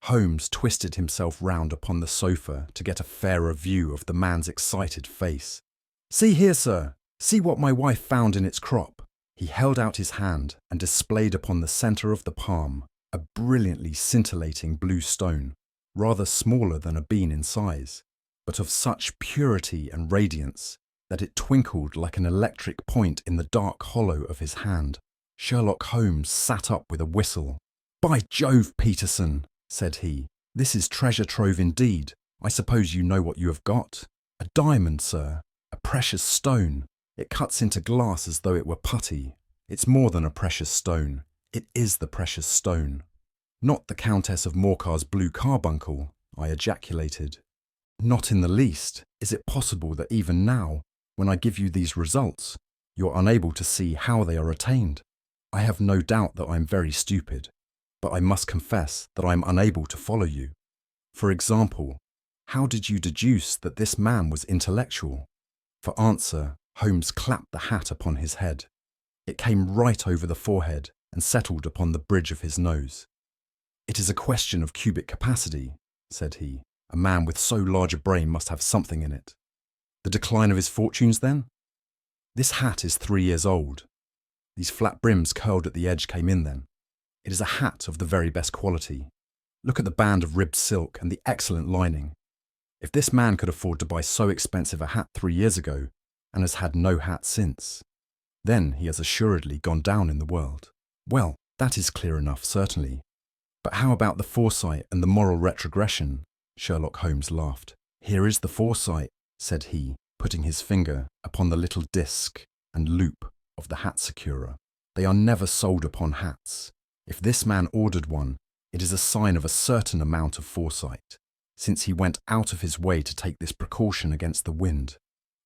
Holmes twisted himself round upon the sofa to get a fairer view of the man's excited face. "See here, sir! See what my wife found in its crop!" He held out his hand and displayed upon the centre of the palm a brilliantly scintillating blue stone, rather smaller than a bean in size, but of such purity and radiance that it twinkled like an electric point in the dark hollow of his hand. Sherlock Holmes sat up with a whistle. "By Jove, Peterson!" said he. "This is treasure trove indeed. I suppose you know what you have got? A diamond, sir. A precious stone. It cuts into glass as though it were putty. It's more than a precious stone. It is the precious stone." "Not the Countess of Morcar's blue carbuncle," I ejaculated. "Not in the least. Is it possible that even now, when I give you these results, you're unable to see how they are attained? I have no doubt that I am very stupid, but I must confess that I am unable to follow you. For example, how did you deduce that this man was intellectual?" For answer, Holmes clapped the hat upon his head. It came right over the forehead and settled upon the bridge of his nose. "It is a question of cubic capacity," said he. "A man with so large a brain must have something in it." "The decline of his fortunes, then?" "This hat is 3 years old. These flat brims curled at the edge came in then. It is a hat of the very best quality. Look at the band of ribbed silk and the excellent lining. If this man could afford to buy so expensive a hat 3 years ago and has had no hat since, then he has assuredly gone down in the world. Well, that is clear enough, certainly. But how about the foresight and the moral retrogression? Sherlock Holmes laughed. Here is the foresight, said he, putting his finger upon the little disc and loop of the hat securer. They are never sold upon hats. If this man ordered one, it is a sign of a certain amount of foresight, since he went out of his way to take this precaution against the wind.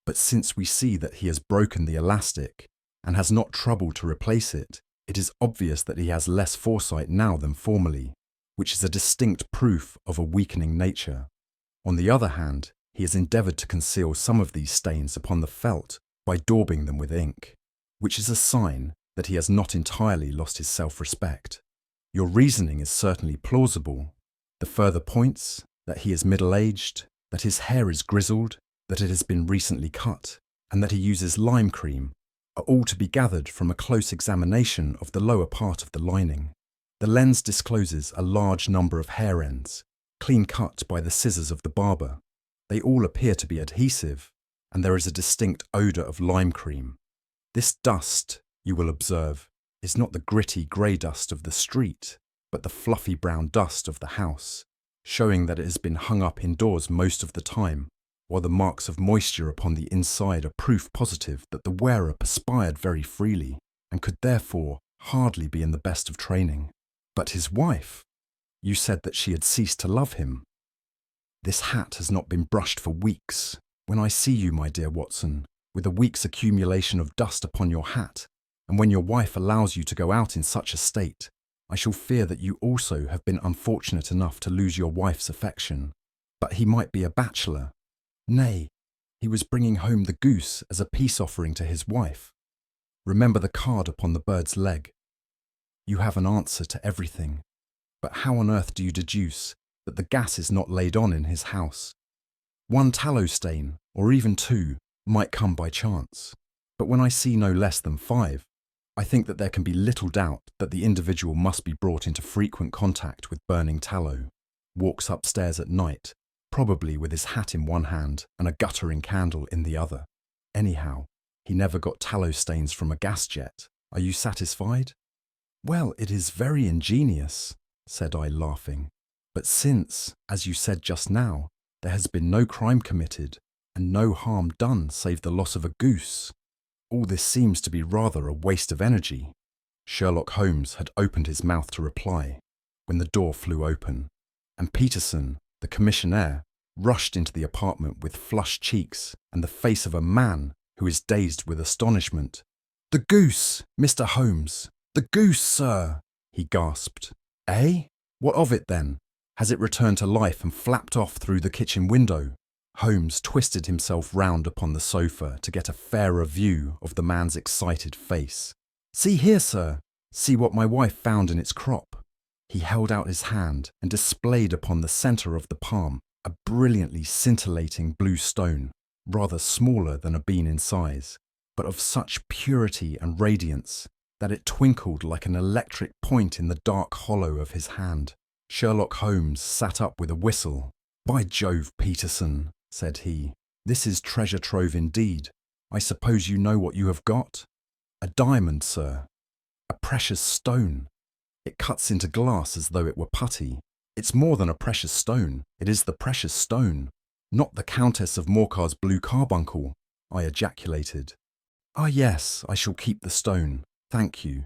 But since we see that he has broken the elastic and has not troubled to replace it, it is obvious that he has less foresight now than formerly, which is a distinct proof of a weakening nature. On the other hand, he has endeavoured to conceal some of these stains upon the felt by daubing them with ink, which is a sign that he has not entirely lost his self-respect. Your reasoning is certainly plausible. The further points, that he is middle-aged, that his hair is grizzled, that it has been recently cut, and that he uses lime cream, are all to be gathered from a close examination of the lower part of the lining. The lens discloses a large number of hair ends, clean cut by the scissors of the barber. They all appear to be adhesive, and there is a distinct odour of lime cream. This dust, you will observe, is not the gritty grey dust of the street, but the fluffy brown dust of the house, showing that it has been hung up indoors most of the time, while the marks of moisture upon the inside are proof positive that the wearer perspired very freely, and could therefore hardly be in the best of training. But his wife, you said that she had ceased to love him. This hat has not been brushed for weeks. When I see you, my dear Watson, with a week's accumulation of dust upon your hat, and when your wife allows you to go out in such a state, I shall fear that you also have been unfortunate enough to lose your wife's affection. But he might be a bachelor. Nay, he was bringing home the goose as a peace offering to his wife. Remember the card upon the bird's leg. You have an answer to everything. But how on earth do you deduce that the gas is not laid on in his house? One tallow stain, or even two, might come by chance. But when I see no less than 5, I think that there can be little doubt that the individual must be brought into frequent contact with burning tallow, walks upstairs at night, probably with his hat in one hand and a guttering candle in the other. Anyhow, he never got tallow stains from a gas jet. Are you satisfied? Well, it is very ingenious, said I, laughing. But since, as you said just now, there has been no crime committed and no harm done save the loss of a goose, all this seems to be rather a waste of energy. Sherlock Holmes had opened his mouth to reply when the door flew open, and Peterson, the commissionaire, rushed into the apartment with flushed cheeks and the face of a man who is dazed with astonishment. "The goose, Mr. Holmes! The goose, sir!" he gasped. "Eh? What of it then? Has it returned to life and flapped off through the kitchen window?" Holmes twisted himself round upon the sofa to get a fairer view of the man's excited face. "See here, sir. See what my wife found in its crop." He held out his hand and displayed upon the centre of the palm a brilliantly scintillating blue stone, rather smaller than a bean in size, but of such purity and radiance that it twinkled like an electric point in the dark hollow of his hand. Sherlock Holmes sat up with a whistle. "By Jove, Peterson," said he, "this is treasure trove indeed. I suppose you know what you have got? A diamond, sir. A precious stone. It cuts into glass as though it were putty. It's more than a precious stone. It is the precious stone. Not the Countess of Morcar's blue carbuncle," I ejaculated. "Ah yes, I shall keep the stone. Thank you.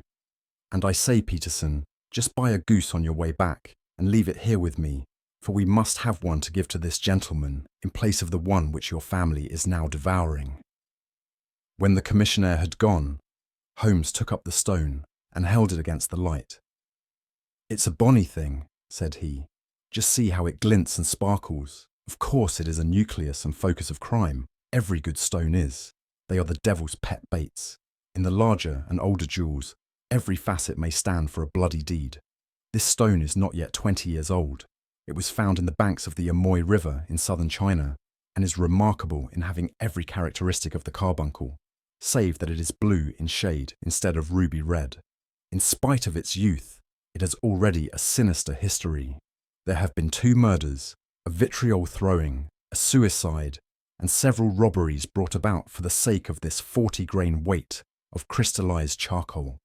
And I say, Peterson, just buy a goose on your way back and leave it here with me, for we must have one to give to this gentleman in place of the one which your family is now devouring." When the commissionaire had gone, Holmes took up the stone and held it against the light. "It's a bonny thing," said he. "Just see how it glints and sparkles. Of course it is a nucleus and focus of crime. Every good stone is. They are the devil's pet baits. In the larger and older jewels, every facet may stand for a bloody deed. This stone is not yet 20 years old. It was found in the banks of the Amoy River in southern China, and is remarkable in having every characteristic of the carbuncle, save that it is blue in shade instead of ruby red. In spite of its youth, it has already a sinister history. There have been 2 murders, a vitriol throwing, a suicide, and several robberies brought about for the sake of this 40-grain weight of crystallized charcoal.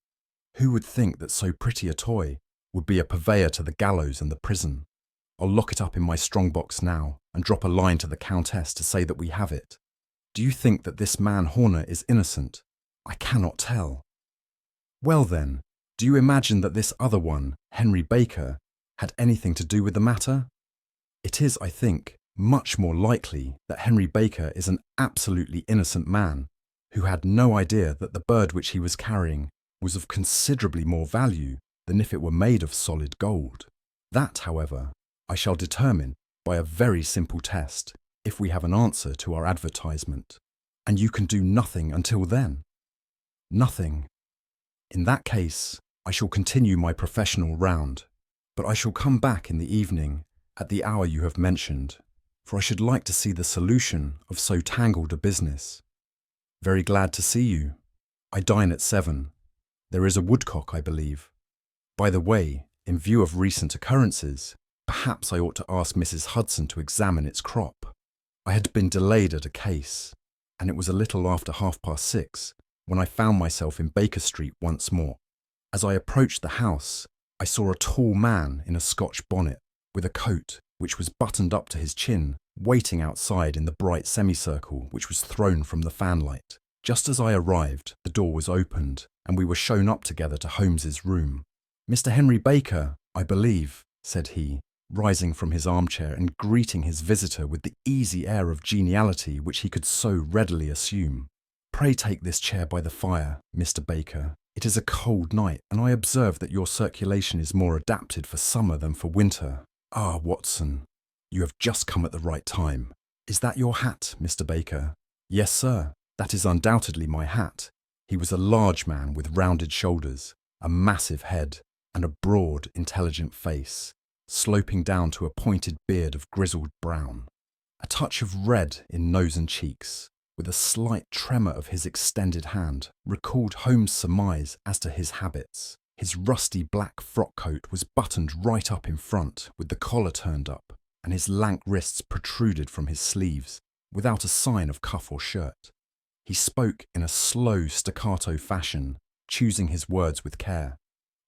Who would think that so pretty a toy would be a purveyor to the gallows and the prison? I'll lock it up in my strongbox now and drop a line to the Countess to say that we have it. Do you think that this man Horner is innocent? I cannot tell. Well then, do you imagine that this other one, Henry Baker, had anything to do with the matter? It is, I think, much more likely that Henry Baker is an absolutely innocent man who had no idea that the bird which he was carrying was of considerably more value than if it were made of solid gold. That, however, I shall determine by a very simple test if we have an answer to our advertisement. And you can do nothing until then. Nothing. In that case, I shall continue my professional round, but I shall come back in the evening at the hour you have mentioned, for I should like to see the solution of so tangled a business. Very glad to see you. I dine at 7. There is a woodcock, I believe. By the way, in view of recent occurrences, perhaps I ought to ask Mrs. Hudson to examine its crop. I had been delayed at a case, and it was a little after 6:30 when I found myself in Baker Street once more. As I approached the house, I saw a tall man in a Scotch bonnet, with a coat which was buttoned up to his chin, waiting outside in the bright semicircle which was thrown from the fanlight. Just as I arrived, the door was opened, and we were shown up together to Holmes's room. "Mr. Henry Baker, I believe," said he, rising from his armchair and greeting his visitor with the easy air of geniality which he could so readily assume. "Pray take this chair by the fire, Mr. Baker. It is a cold night, and I observe that your circulation is more adapted for summer than for winter. Ah, Watson, you have just come at the right time. Is that your hat, Mr. Baker?" "Yes, sir, that is undoubtedly my hat." He was a large man with rounded shoulders, a massive head, and a broad, intelligent face, sloping down to a pointed beard of grizzled brown. A touch of red in nose and cheeks, with a slight tremor of his extended hand, recalled Holmes' surmise as to his habits. His rusty black frock coat was buttoned right up in front, with the collar turned up, and his lank wrists protruded from his sleeves, without a sign of cuff or shirt. He spoke in a slow staccato fashion, choosing his words with care,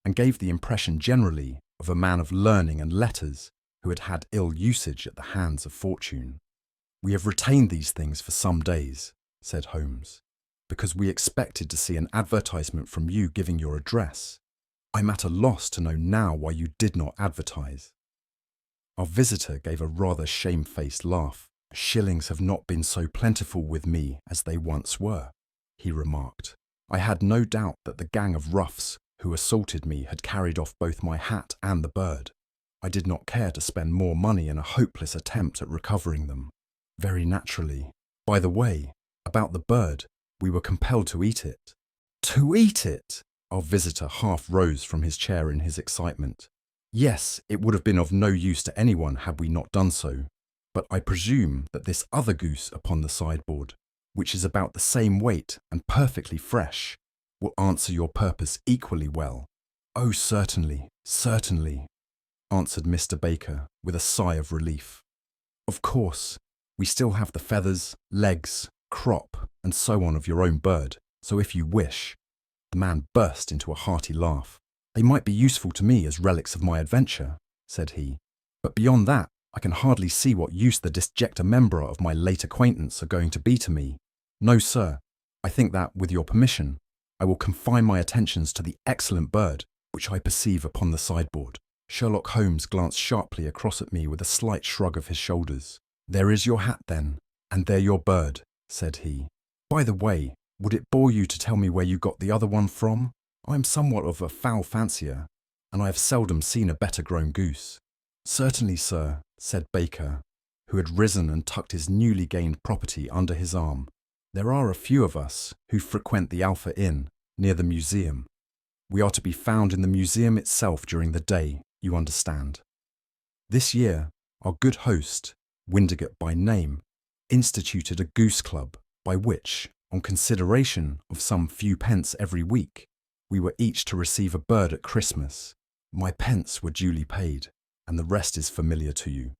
and gave the impression generally of a man of learning and letters who had had ill usage at the hands of fortune. "We have retained these things for some days," said Holmes, "because we expected to see an advertisement from you giving your address. I'm at a loss to know now why you did not advertise." Our visitor gave a rather shamefaced laugh. "Shillings have not been so plentiful with me as they once were," he remarked. "I had no doubt that the gang of roughs who assaulted me had carried off both my hat and the bird. I did not care to spend more money in a hopeless attempt at recovering them. Very naturally. By the way, about the bird, we were compelled to eat it." "To eat it?" Our visitor half rose from his chair in his excitement. "Yes, it would have been of no use to anyone had we not done so. But I presume that this other goose upon the sideboard, which is about the same weight and perfectly fresh, will answer your purpose equally well." "Oh, certainly, certainly," answered Mr. Baker with a sigh of relief. "Of course, we still have the feathers, legs, crop, and so on of your own bird, so if you wish—" The man burst into a hearty laugh. "They might be useful to me as relics of my adventure," said he, "but beyond that, I can hardly see what use the disjecta membra of my late acquaintance are going to be to me. No, sir, I think that, with your permission, I will confine my attentions to the excellent bird which I perceive upon the sideboard." Sherlock Holmes glanced sharply across at me with a slight shrug of his shoulders. "There is your hat, then, and there your bird," said he. "By the way, would it bore you to tell me where you got the other one from? I am somewhat of a fowl fancier, and I have seldom seen a better grown goose." "Certainly, sir," said Baker, who had risen and tucked his newly gained property under his arm. "There are a few of us who frequent the Alpha Inn, near the museum. We are to be found in the museum itself during the day, you understand. This year, our good host, Windigate by name, instituted a goose club by which, on consideration of some few pence every week, we were each to receive a bird at Christmas. My pence were duly paid, and the rest is familiar to you.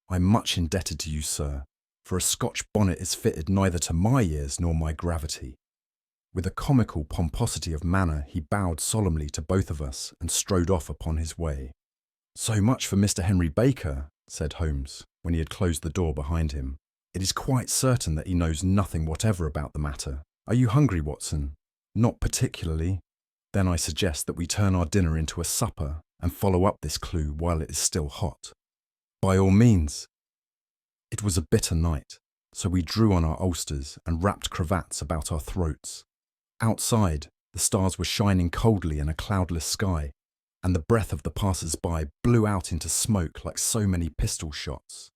I am much indebted to you, sir, for a Scotch bonnet is fitted neither to my years nor my gravity." With a comical pomposity of manner, he bowed solemnly to both of us and strode off upon his way. "So much for Mr. Henry Baker," said Holmes, when he had closed the door behind him. "It is quite certain that he knows nothing whatever about the matter. Are you hungry, Watson?" "Not particularly." "Then I suggest that we turn our dinner into a supper and follow up this clue while it is still hot." "By all means." It was a bitter night, so we drew on our ulsters and wrapped cravats about our throats. Outside, the stars were shining coldly in a cloudless sky, and the breath of the passers-by blew out into smoke like so many pistol shots.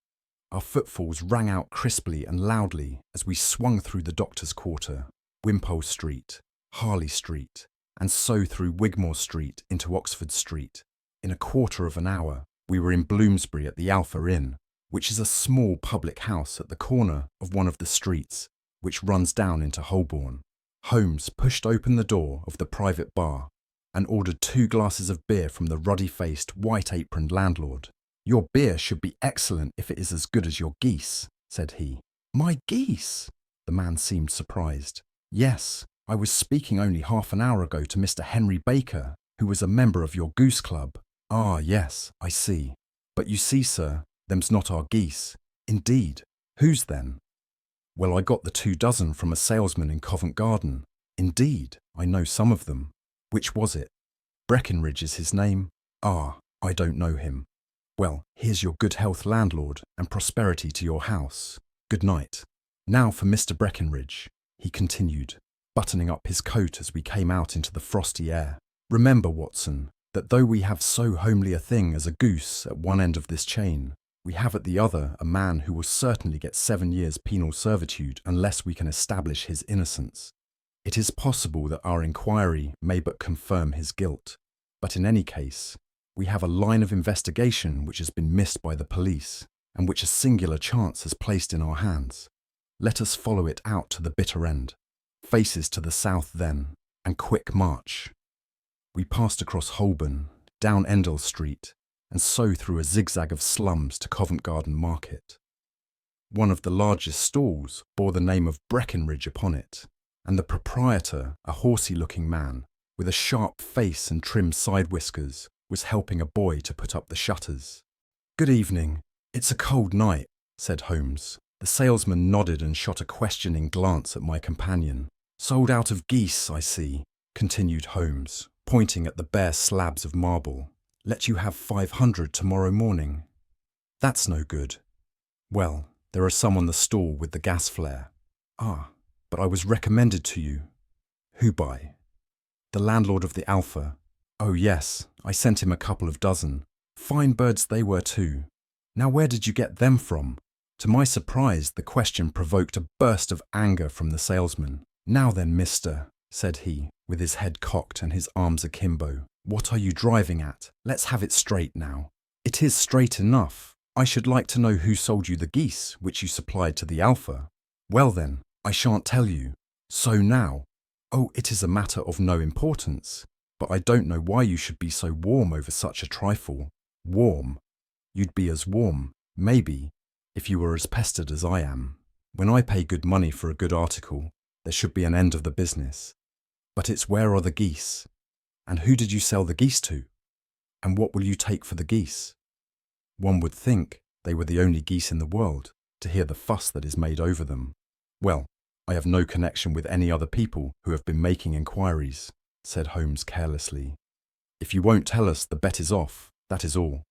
Our footfalls rang out crisply and loudly as we swung through the Doctor's Quarter, Wimpole Street, Harley Street, and so through Wigmore Street into Oxford Street. In a quarter of an hour, we were in Bloomsbury at the Alpha Inn, which is a small public house at the corner of one of the streets which runs down into Holborn. Holmes pushed open the door of the private bar and ordered 2 glasses of beer from the ruddy-faced, white-aproned landlord. "Your beer should be excellent if it is as good as your geese," said he. "My geese?" The man seemed surprised. "Yes, I was speaking only half an hour ago to Mr. Henry Baker, who was a member of your goose club." "Ah, yes, I see. But you see, sir, them's not our geese." "Indeed. Whose then?" "Well, I got the 2 dozen from a salesman in Covent Garden." "Indeed, I know some of them. Which was it?" "Breckenridge is his name." "Ah, I don't know him." "Well, here's your good health, landlord, and prosperity to your house. Good night. Now for Mr. Breckenridge," he continued, buttoning up his coat as we came out into the frosty air. "Remember, Watson, that though we have so homely a thing as a goose at one end of this chain, we have at the other a man who will certainly get 7 years penal servitude unless we can establish his innocence. It is possible that our inquiry may but confirm his guilt, but in any case, we have a line of investigation which has been missed by the police, and which a singular chance has placed in our hands. Let us follow it out to the bitter end. Faces to the south then, and quick march." We passed across Holborn, down Endell Street, and so through a zigzag of slums to Covent Garden Market. One of the largest stalls bore the name of Breckenridge upon it, and the proprietor, a horsey-looking man, with a sharp face and trim side whiskers, was helping a boy to put up the shutters. "Good evening. It's a cold night," said Holmes. The salesman nodded and shot a questioning glance at my companion. "Sold out of geese, I see," continued Holmes, pointing at the bare slabs of marble. "Let you have 500 tomorrow morning." "That's no good." "Well, there are some on the stall with the gas flare." "Ah, but I was recommended to you." "Who by?" "The landlord of the Alpha." "Oh yes, I sent him a couple of dozen. Fine birds they were too. Now where did you get them from?" To my surprise, the question provoked a burst of anger from the salesman. "Now then, mister," said he, with his head cocked and his arms akimbo, "what are you driving at? Let's have it straight now." "It is straight enough. I should like to know who sold you the geese which you supplied to the Alpha." "Well then, I shan't tell you." "So now?" "Oh, it is a matter of no importance. But I don't know why you should be so warm over such a trifle." "Warm? You'd be as warm, maybe, if you were as pestered as I am. When I pay good money for a good article, there should be an end of the business. But it's where are the geese? And who did you sell the geese to? And what will you take for the geese?" One would think they were the only geese in the world, to hear the fuss that is made over them. "Well, I have no connection with any other people who have been making inquiries," said Holmes carelessly. "If you won't tell us, the bet is off, that is all.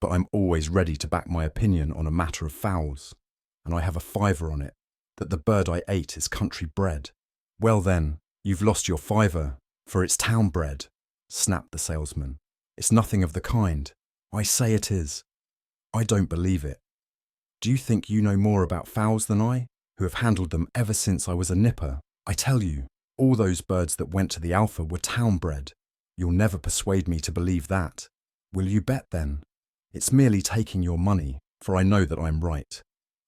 But I'm always ready to back my opinion on a matter of fowls, and I have a fiver on it that the bird I ate is country bred." "Well then, you've lost your fiver, for it's town bred," snapped the salesman. "It's nothing of the kind. I say it is. I don't believe it. Do you think you know more about fowls than I, who have handled them ever since I was a nipper? I tell you, all those birds that went to the Alpha were town bred. You'll never persuade me to believe that. Will you bet then? It's merely taking your money, for I know that I'm right.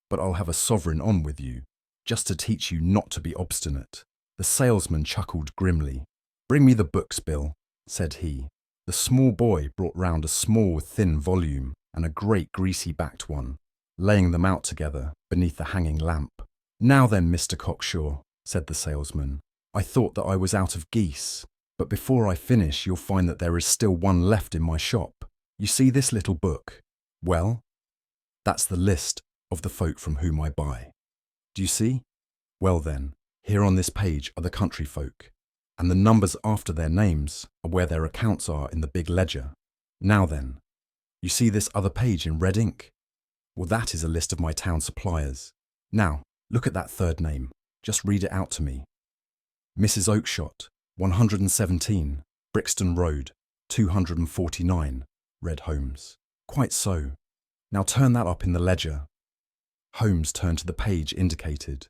But I'll have a sovereign on with you, just to teach you not to be obstinate." The salesman chuckled grimly. "Bring me the books, Bill," said he. The small boy brought round a small, thin volume and a great greasy-backed one. laying them out together beneath the hanging lamp. "Now then, Mr. Cocksure," said the salesman, "I thought that I was out of geese, but before I finish you'll find that there is still one left in my shop. You see this little book? Well, that's the list of the folk from whom I buy. Do you see? Well then, here on this page are the country folk, and the numbers after their names are where their accounts are in the big ledger. Now then, you see this other page in red ink? Well, that is a list of my town suppliers. Now, look at that third name. Just read it out to me. Mrs. Oakshott, 117, Brixton Road, 249, read Holmes. Quite so. Now turn that up in the ledger. Holmes turned to the page indicated.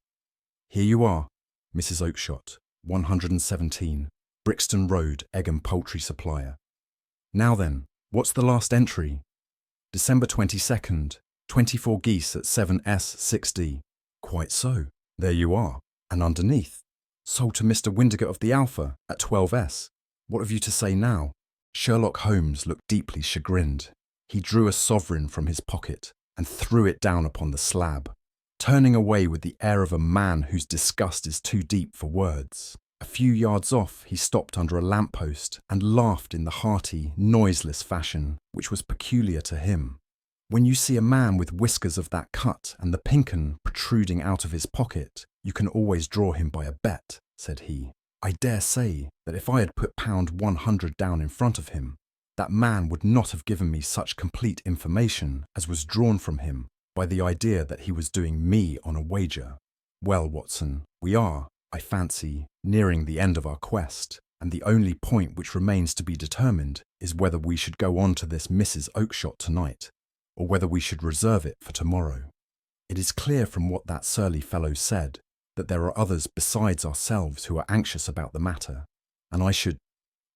Here you are, Mrs. Oakshott, 117, Brixton Road, Egg and Poultry Supplier. Now then, what's the last entry? December 22nd, 24 geese at 7S 6D. Quite so. There you are. And underneath, sold to Mr. Windigate of the Alpha at 12S. What have you to say now? Sherlock Holmes looked deeply chagrined. He drew a sovereign from his pocket and threw it down upon the slab, turning away with the air of a man whose disgust is too deep for words. A few yards off, he stopped under a lamp-post and laughed in the hearty, noiseless fashion which was peculiar to him. When you see a man with whiskers of that cut and the pink 'un protruding out of his pocket, you can always draw him by a bet, said he. I dare say that if I had put pound 100 down in front of him, that man would not have given me such complete information as was drawn from him by the idea that he was doing me on a wager. Well, Watson, we are, I fancy, nearing the end of our quest, and the only point which remains to be determined is whether we should go on to this Mrs. Oakshott tonight, or whether we should reserve it for tomorrow. It is clear from what that surly fellow said that there are others besides ourselves who are anxious about the matter, and I should—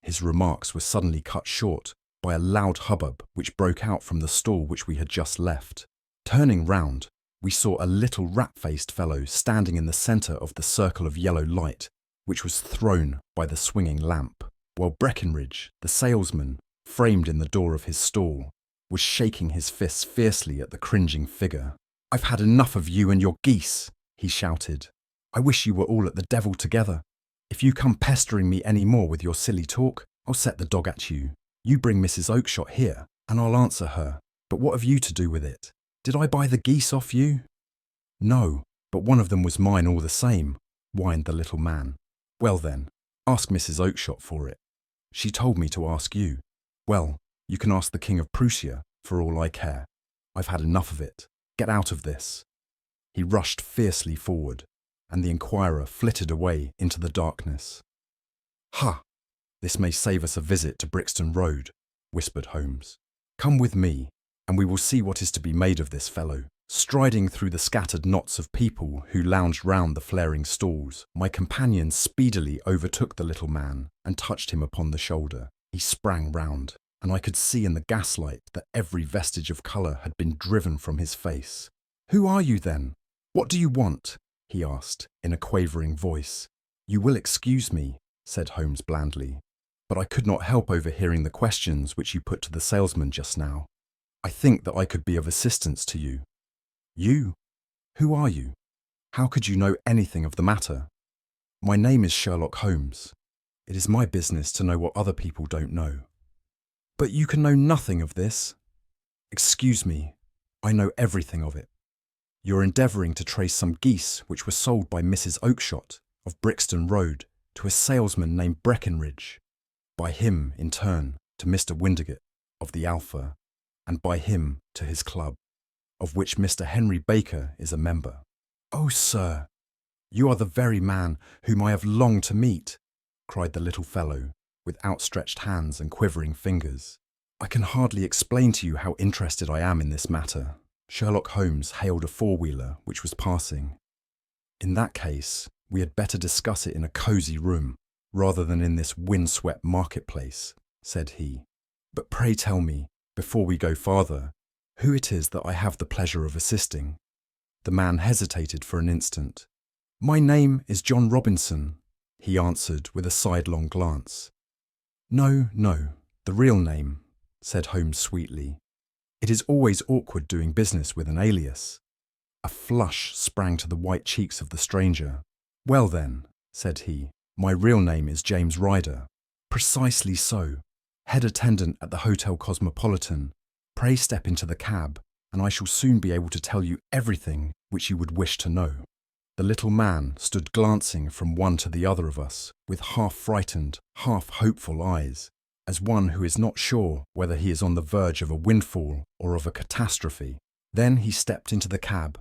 His remarks were suddenly cut short by a loud hubbub which broke out from the stall which we had just left. Turning round, we saw a little rat-faced fellow standing in the centre of the circle of yellow light which was thrown by the swinging lamp, while Breckenridge, the salesman, framed in the door of his stall, was shaking his fists fiercely at the cringing figure. "I've had enough of you and your geese," he shouted. "I wish you were all at the devil together. If you come pestering me any more with your silly talk, I'll set the dog at you. You bring Mrs. Oakshott here, and I'll answer her. But what have you to do with it? Did I buy the geese off you?" "No, but one of them was mine all the same," whined the little man. "Well then, ask Mrs. Oakshott for it. She told me to ask you. Well, you can ask the King of Prussia, for all I care. I've had enough of it. Get out of this." He rushed fiercely forward, and the inquirer flitted away into the darkness. "Ha! This may save us a visit to Brixton Road," whispered Holmes. "Come with me, and we will see what is to be made of this fellow." Striding through the scattered knots of people who lounged round the flaring stalls, my companion speedily overtook the little man and touched him upon the shoulder. He sprang round, and I could see in the gaslight that every vestige of colour had been driven from his face. "Who are you, then? What do you want?" he asked, in a quavering voice. "You will excuse me," said Holmes blandly, "but I could not help overhearing the questions which you put to the salesman just now. I think that I could be of assistance to you." "You? Who are you? How could you know anything of the matter?" "My name is Sherlock Holmes. It is my business to know what other people don't know." "But you can know nothing of this." "Excuse me, I know everything of it. You're endeavouring to trace some geese which were sold by Mrs. Oakshott of Brixton Road to a salesman named Breckenridge, by him, in turn, to Mr. Windigate of the Alpha, and by him to his club, of which Mr. Henry Baker is a member." "Oh, sir, you are the very man whom I have longed to meet," cried the little fellow, with outstretched hands and quivering fingers. "I can hardly explain to you how interested I am in this matter." Sherlock Holmes hailed a four-wheeler which was passing. "In that case, we had better discuss it in a cosy room, rather than in this wind-swept marketplace," said he. "But pray tell me, before we go farther, who it is that I have the pleasure of assisting." The man hesitated for an instant. "My name is John Robinson," he answered with a sidelong glance. "No, no, the real name," said Holmes sweetly. It is always awkward doing business with an alias. A flush sprang to the white cheeks of the stranger. "Well then," said he, "my real name is James Ryder." "Precisely so. Head attendant at the Hotel Cosmopolitan. Pray step into the cab, and I shall soon be able to tell you everything which you would wish to know." The little man stood glancing from one to the other of us with half-frightened, half-hopeful eyes, as one who is not sure whether he is on the verge of a windfall or of a catastrophe. Then he stepped into the cab,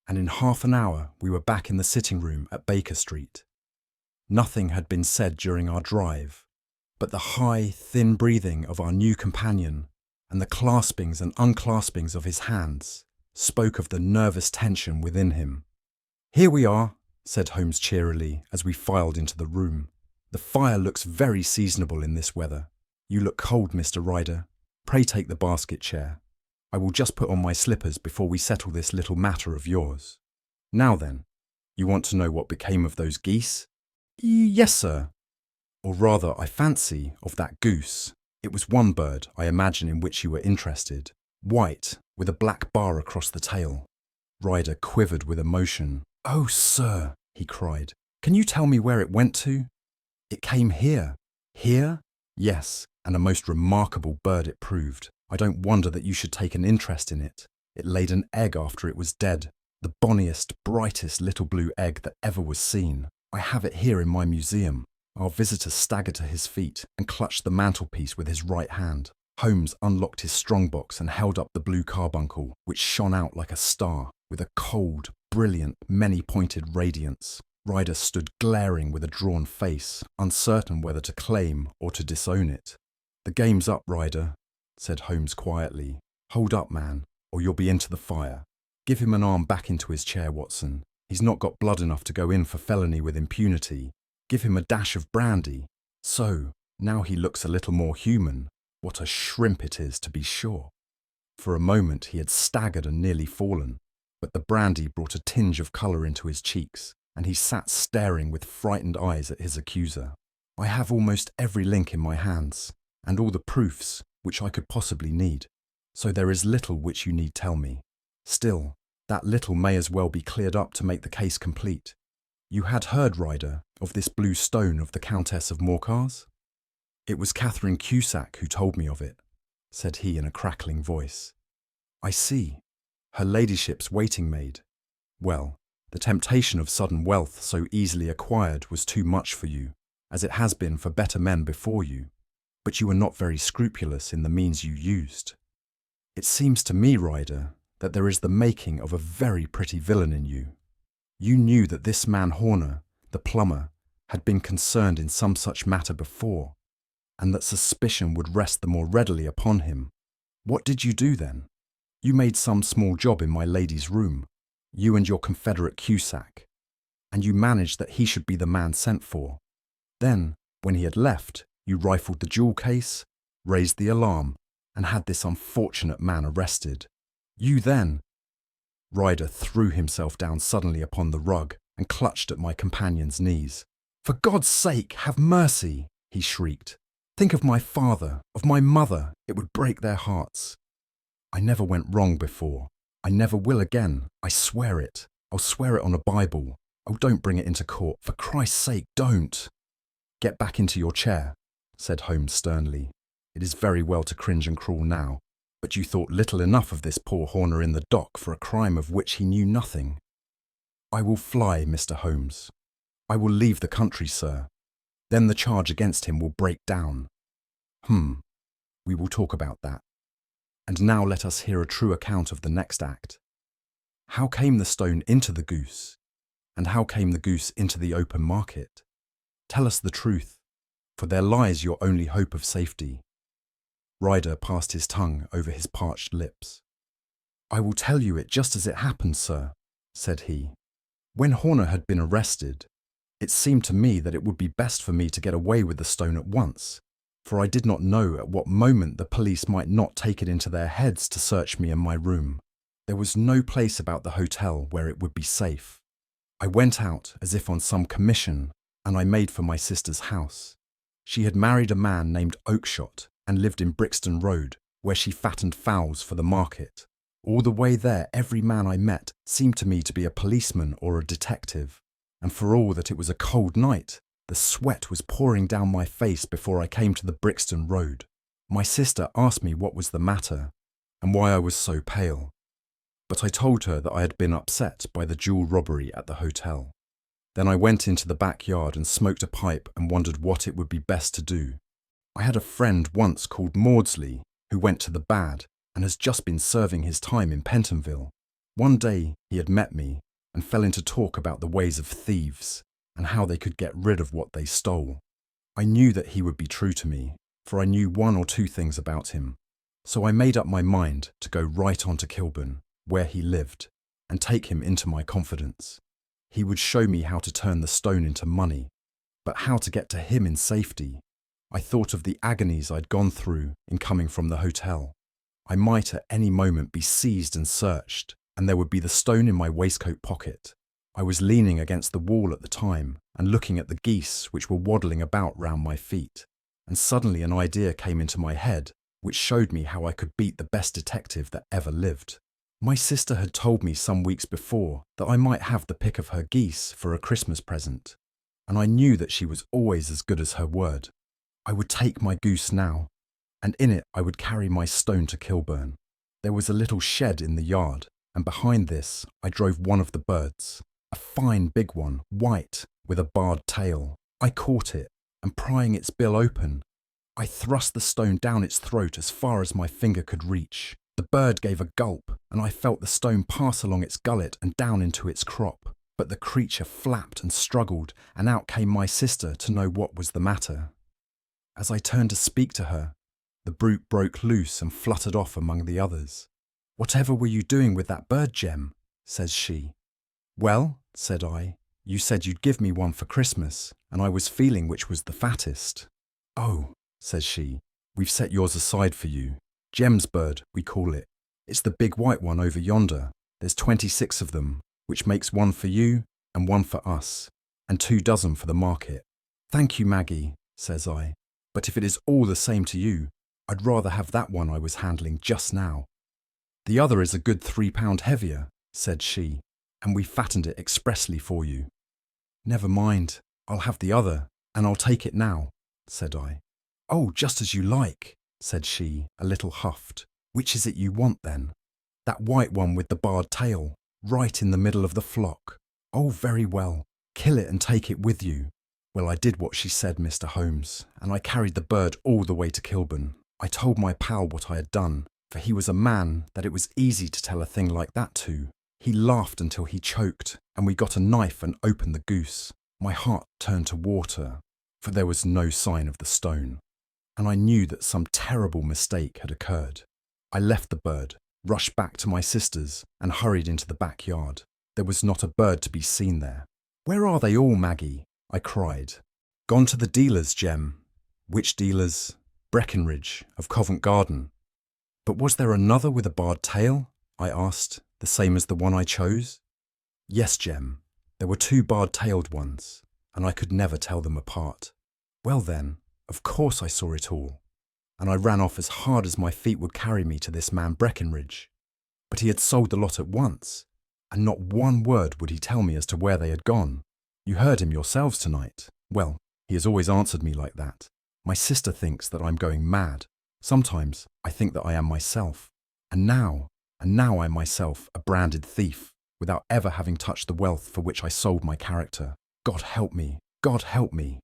and in half an hour we were back in the sitting room at Baker Street. Nothing had been said during our drive, but the high, thin breathing of our new companion and the claspings and unclaspings of his hands spoke of the nervous tension within him. "Here we are," said Holmes cheerily as we filed into the room. "The fire looks very seasonable in this weather. You look cold, Mr. Ryder. Pray take the basket chair. I will just put on my slippers before we settle this little matter of yours. Now then, you want to know what became of those geese?" "Yes, sir." "Or rather, I fancy, of that goose. It was one bird, I imagine, in which you were interested. White, with a black bar across the tail." Ryder quivered with emotion. "Oh, sir," he cried, "can you tell me where it went to?" "It came here." "Here?" "Yes, and a most remarkable bird it proved. I don't wonder that you should take an interest in it. It laid an egg after it was dead, the bonniest, brightest little blue egg that ever was seen. I have it here in my museum." Our visitor staggered to his feet and clutched the mantelpiece with his right hand. Holmes unlocked his strongbox and held up the blue carbuncle, which shone out like a star, with a cold, brilliant, many-pointed radiance. Ryder stood glaring with a drawn face, uncertain whether to claim or to disown it. "The game's up, Ryder," said Holmes quietly. "Hold up, man, or you'll be into the fire. Give him an arm back into his chair, Watson. He's not got blood enough to go in for felony with impunity. Give him a dash of brandy. So, now he looks a little more human. What a shrimp it is, to be sure." For a moment he had staggered and nearly fallen, but the brandy brought a tinge of colour into his cheeks, and he sat staring with frightened eyes at his accuser. "I have almost every link in my hands, and all the proofs which I could possibly need, so there is little which you need tell me. Still, that little may as well be cleared up to make the case complete. You had heard, Ryder, of this blue stone of the Countess of Morcar's?" "It was Catherine Cusack who told me of it," said he in a crackling voice. "I see. Her ladyship's waiting maid. Well, the temptation of sudden wealth so easily acquired was too much for you, as it has been for better men before you, but you were not very scrupulous in the means you used. It seems to me, Ryder, that there is the making of a very pretty villain in you. You knew that this man Horner, the plumber, had been concerned in some such matter before, and that suspicion would rest the more readily upon him. What did you do then? You made some small job in my lady's room, you and your confederate Cusack, and you managed that he should be the man sent for. Then, when he had left, you rifled the jewel case, raised the alarm, and had this unfortunate man arrested. You then—" Ryder threw himself down suddenly upon the rug and clutched at my companion's knees. "For God's sake, have mercy!" he shrieked. "Think of my father, of my mother. It would break their hearts. I never went wrong before. I never will again. I swear it. I'll swear it on a Bible. Oh, don't bring it into court. For Christ's sake, don't." "Get back into your chair," said Holmes sternly. "It is very well to cringe and crawl now, but you thought little enough of this poor Horner in the dock for a crime of which he knew nothing. I will fly, Mr. Holmes. I will leave the country, sir. Then the charge against him will break down. We will talk about that. And now let us hear a true account of the next act. How came the stone into the goose? And how came the goose into the open market? Tell us the truth, for there lies your only hope of safety." Ryder passed his tongue over his parched lips. "I will tell you it just as it happened, sir," said he. "When Horner had been arrested, it seemed to me that it would be best for me to get away with the stone at once, for I did not know at what moment the police might not take it into their heads to search me in my room. There was no place about the hotel where it would be safe. I went out as if on some commission, and I made for my sister's house. She had married a man named Oakshott and lived in Brixton Road, where she fattened fowls for the market. All the way there, every man I met seemed to me to be a policeman or a detective, and for all that it was a cold night, the sweat was pouring down my face before I came to the Brixton Road. My sister asked me what was the matter, and why I was so pale, but I told her that I had been upset by the jewel robbery at the hotel. Then I went into the backyard and smoked a pipe and wondered what it would be best to do. I had a friend once called Maudsley who went to the bad and has just been serving his time in Pentonville. One day he had met me and fell into talk about the ways of thieves and how they could get rid of what they stole. I knew that he would be true to me, for I knew one or two things about him. So I made up my mind to go right on to Kilburn, where he lived, and take him into my confidence. He would show me how to turn the stone into money, but how to get to him in safety. I thought of the agonies I'd gone through in coming from the hotel. I might at any moment be seized and searched, and there would be the stone in my waistcoat pocket. I was leaning against the wall at the time and looking at the geese which were waddling about round my feet, and suddenly an idea came into my head which showed me how I could beat the best detective that ever lived. My sister had told me some weeks before that I might have the pick of her geese for a Christmas present, and I knew that she was always as good as her word. I would take my goose now, and in it I would carry my stone to Kilburn. There was a little shed in the yard, and behind this I drove one of the birds, a fine big one, white, with a barred tail. I caught it, and prying its bill open, I thrust the stone down its throat as far as my finger could reach. The bird gave a gulp, and I felt the stone pass along its gullet and down into its crop. But the creature flapped and struggled, and out came my sister to know what was the matter. As I turned to speak to her, the brute broke loose and fluttered off among the others. "Whatever were you doing with that bird, Jem?" says she. "Well," said I, "you said you'd give me one for Christmas, and I was feeling which was the fattest." "Oh," says she, "we've set yours aside for you. Jem's bird, we call it. It's the big white one over yonder. There's 26 of them, which makes one for you and one for us, and 2 dozen for the market." "Thank you, Maggie," says I, "but if it is all the same to you, I'd rather have that one I was handling just now." "The other is a good £3 heavier," said she, "and we fattened it expressly for you." "Never mind, I'll have the other, and I'll take it now," said I. "Oh, just as you like," said she, a little huffed. "Which is it you want, then?" "That white one with the barred tail, right in the middle of the flock." "Oh, very well. Kill it and take it with you." Well, I did what she said, Mr. Holmes, and I carried the bird all the way to Kilburn. I told my pal what I had done, for he was a man that it was easy to tell a thing like that to. He laughed until he choked, and we got a knife and opened the goose. My heart turned to water, for there was no sign of the stone, and I knew that some terrible mistake had occurred. I left the bird, rushed back to my sister's, and hurried into the backyard. There was not a bird to be seen there. "Where are they all, Maggie?" I cried. "Gone to the dealers, Jem." "Which dealers?" "Breckenridge, of Covent Garden." "But was there another with a barred tail?" I asked, "the same as the one I chose?" "Yes, Jem. There were 2 barred-tailed ones, and I could never tell them apart." "Well then, of course I saw it all, and I ran off as hard as my feet would carry me to this man Breckenridge. But he had sold the lot at once, and not one word would he tell me as to where they had gone. You heard him yourselves tonight. Well, he has always answered me like that. My sister thinks that I'm going mad. Sometimes I think that I am myself. And now I'm myself a branded thief, without ever having touched the wealth for which I sold my character. God help me! God help me!"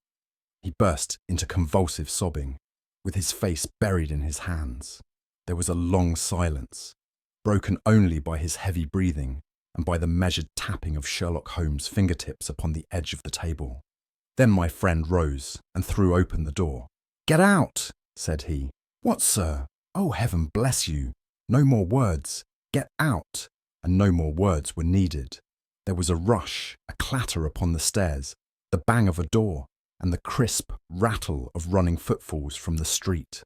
He burst into convulsive sobbing, with his face buried in his hands. There was a long silence, broken only by his heavy breathing and by the measured tapping of Sherlock Holmes' fingertips upon the edge of the table. Then my friend rose and threw open the door. "Get out!" said he. "What, sir? Oh, heaven bless you! No more words. Get out!" And no more words were needed. There was a rush, a clatter upon the stairs, the bang of a door, and the crisp rattle of running footfalls from the street.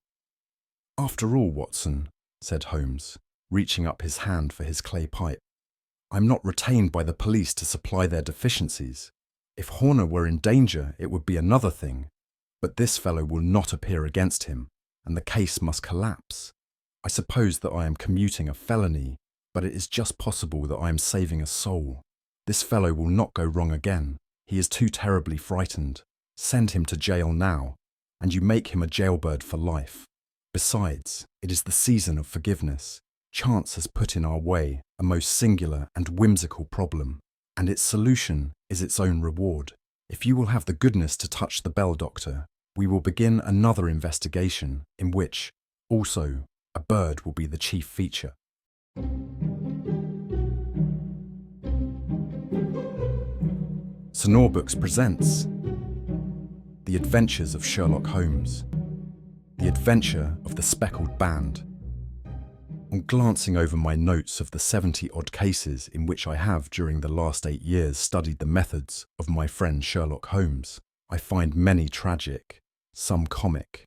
"After all, Watson," said Holmes, reaching up his hand for his clay pipe, "I'm not retained by the police to supply their deficiencies. If Horner were in danger, it would be another thing, but this fellow will not appear against him, and the case must collapse. I suppose that I am commuting a felony, but it is just possible that I am saving a soul. This fellow will not go wrong again. He is too terribly frightened. Send him to jail now, and you make him a jailbird for life. Besides, it is the season of forgiveness. Chance has put in our way a most singular and whimsical problem, and its solution is its own reward. If you will have the goodness to touch the bell, Doctor, we will begin another investigation in which, also, a bird will be the chief feature. Audiobooks presents The Adventures of Sherlock Holmes, The Adventure of the Speckled Band. On glancing over my notes of the 70-odd cases in which I have during the last 8 years studied the methods of my friend Sherlock Holmes, I find many tragic, some comic,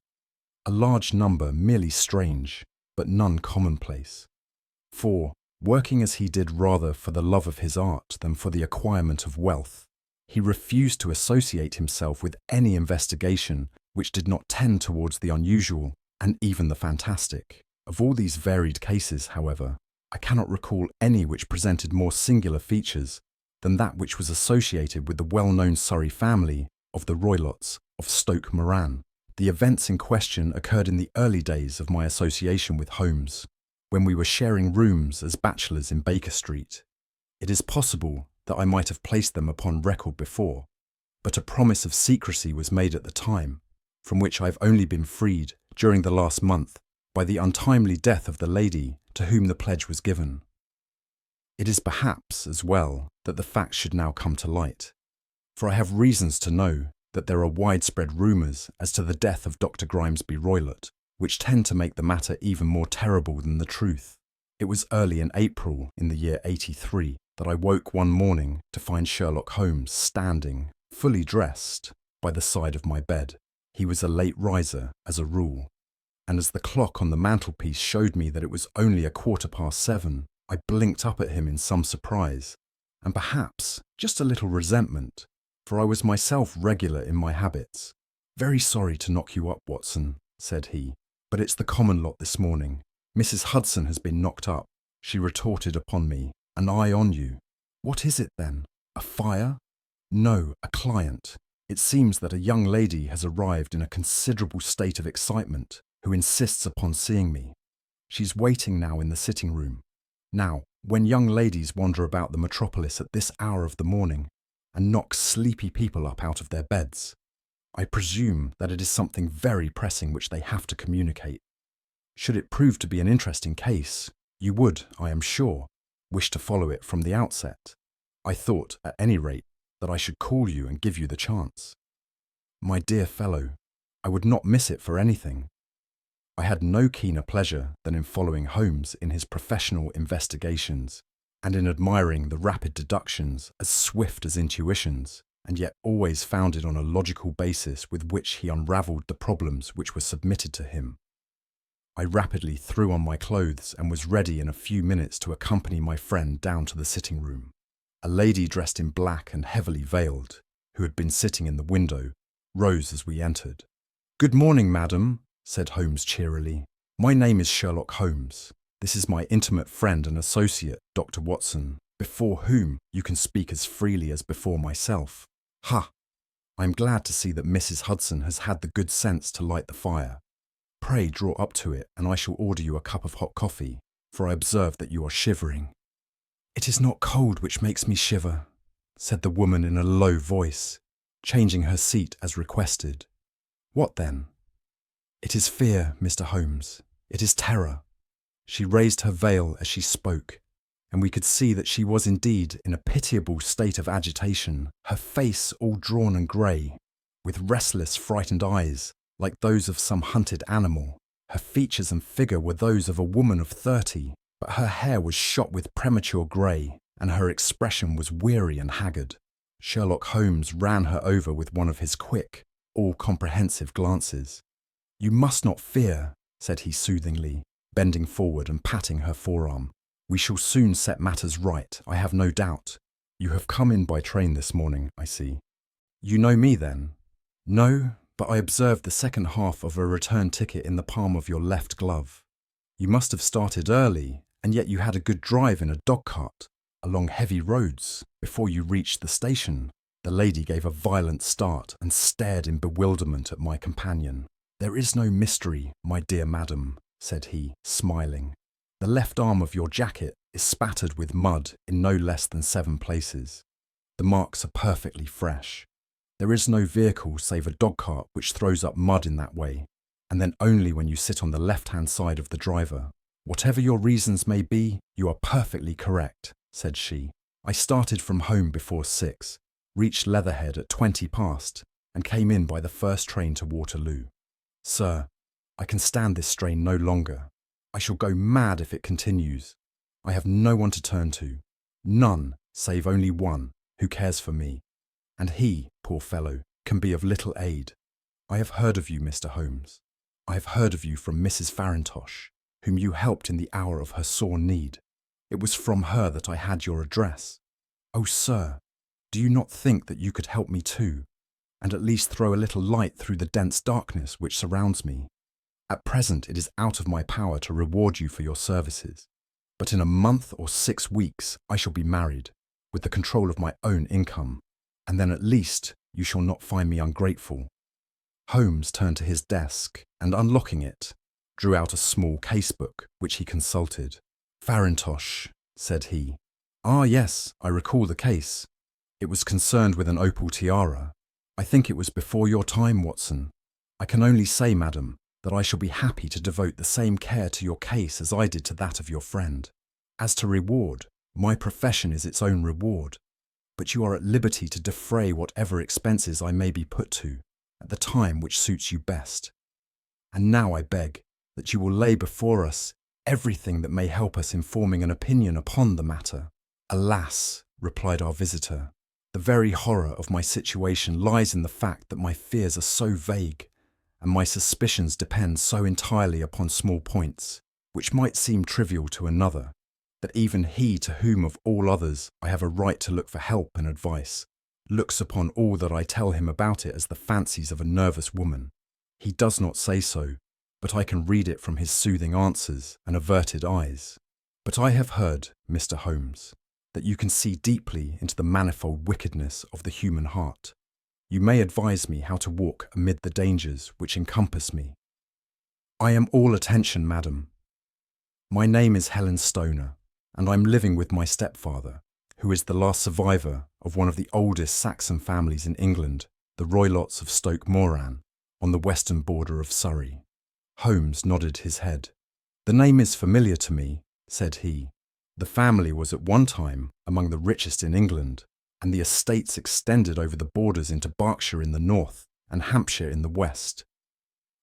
a large number merely strange, but none commonplace. For, working as he did rather for the love of his art than for the acquirement of wealth, he refused to associate himself with any investigation which did not tend towards the unusual and even the fantastic. Of all these varied cases, however, I cannot recall any which presented more singular features than that which was associated with the well-known Surrey family of the Roylotts of Stoke Moran. The events in question occurred in the early days of my association with Holmes, when we were sharing rooms as bachelors in Baker Street. It is possible that I might have placed them upon record before, but a promise of secrecy was made at the time, from which I have only been freed during the last month by the untimely death of the lady to whom the pledge was given. It is perhaps as well that the facts should now come to light, for I have reasons to know that there are widespread rumours as to the death of Dr. Grimesby Roylott, which tend to make the matter even more terrible than the truth. It was early in April in the year 83 that I woke one morning to find Sherlock Holmes standing, fully dressed, by the side of my bed. He was a late riser, as a rule, and as the clock on the mantelpiece showed me that it was only 7:15, I blinked up at him in some surprise, and perhaps just a little resentment, for I was myself regular in my habits. "Very sorry to knock you up, Watson," said he, "but it's the common lot this morning. Mrs. Hudson has been knocked up," she retorted upon me, "and I on you." "What is it then? A fire?" "No, a client. It seems that a young lady has arrived in a considerable state of excitement, who insists upon seeing me. She's waiting now in the sitting room. Now, when young ladies wander about the metropolis at this hour of the morning and knock sleepy people up out of their beds, I presume that it is something very pressing which they have to communicate. Should it prove to be an interesting case, you would, I am sure, wish to follow it from the outset. I thought, at any rate, that I should call you and give you the chance." My dear fellow, I would not miss it for anything. I had no keener pleasure than in following Holmes in his professional investigations, and in admiring the rapid deductions as swift as intuitions, and yet always founded on a logical basis with which he unravelled the problems which were submitted to him. I rapidly threw on my clothes and was ready in a few minutes to accompany my friend down to the sitting room. A lady dressed in black and heavily veiled, who had been sitting in the window, rose as we entered. "Good morning, madam," said Holmes cheerily. "My name is Sherlock Holmes. This is my intimate friend and associate, Dr. Watson, before whom you can speak as freely as before myself. Ha! I am glad to see that Mrs. Hudson has had the good sense to light the fire. Pray draw up to it, and I shall order you a cup of hot coffee, for I observe that you are shivering." "It is not cold which makes me shiver," said the woman in a low voice, changing her seat as requested. "What then?" "It is fear, Mr. Holmes. It is terror." She raised her veil as she spoke, and we could see that she was indeed in a pitiable state of agitation, her face all drawn and grey, with restless, frightened eyes, like those of some hunted animal. Her features and figure were those of a woman of 30, but her hair was shot with premature grey, and her expression was weary and haggard. Sherlock Holmes ran her over with one of his quick, all-comprehensive glances. "You must not fear," said he soothingly, bending forward and patting her forearm. "We shall soon set matters right, I have no doubt. You have come in by train this morning, I see. You know me, then?" "No, but I observed the second half of a return ticket in the palm of your left glove." You must have started early, and yet you had a good drive in a dog cart, along heavy roads, before you reached the station. The lady gave a violent start and stared in bewilderment at my companion. There is no mystery, my dear madam, said he, smiling. The left arm of your jacket is spattered with mud in no less than 7 places. The marks are perfectly fresh. There is no vehicle save a dog cart which throws up mud in that way, and then only when you sit on the left-hand side of the driver. Whatever your reasons may be, you are perfectly correct, said she. I started from home before 6, reached Leatherhead at 20 past, and came in by the first train to Waterloo. Sir, I can stand this strain no longer. I shall go mad if it continues. I have no one to turn to, none save only one who cares for me, and he, poor fellow, can be of little aid. I have heard of you, Mr. Holmes. I have heard of you from Mrs. Farintosh, whom you helped in the hour of her sore need. It was from her that I had your address. Oh, sir, do you not think that you could help me too, and at least throw a little light through the dense darkness which surrounds me? At present it is out of my power to reward you for your services, but in a month or 6 weeks I shall be married, with the control of my own income, and then at least you shall not find me ungrateful. Holmes turned to his desk and, unlocking it, drew out a small casebook which he consulted. Farintosh, said he. Ah, yes, I recall the case. It was concerned with an opal tiara. I think it was before your time, Watson. I can only say, madam, that I shall be happy to devote the same care to your case as I did to that of your friend. As to reward, my profession is its own reward, but you are at liberty to defray whatever expenses I may be put to, at the time which suits you best. And now I beg that you will lay before us everything that may help us in forming an opinion upon the matter. Alas, replied our visitor, the very horror of my situation lies in the fact that my fears are so vague, and my suspicions depend so entirely upon small points, which might seem trivial to another, that even he to whom of all others I have a right to look for help and advice, looks upon all that I tell him about it as the fancies of a nervous woman. He does not say so, but I can read it from his soothing answers and averted eyes. But I have heard, Mr. Holmes, that you can see deeply into the manifold wickedness of the human heart. You may advise me how to walk amid the dangers which encompass me. I am all attention, madam. My name is Helen Stoner, and I'm living with my stepfather, who is the last survivor of one of the oldest Saxon families in England, the Roylotts of Stoke Moran, on the western border of Surrey. Holmes nodded his head. The name is familiar to me, said he. The family was at one time among the richest in England, and the estates extended over the borders into Berkshire in the north and Hampshire in the west.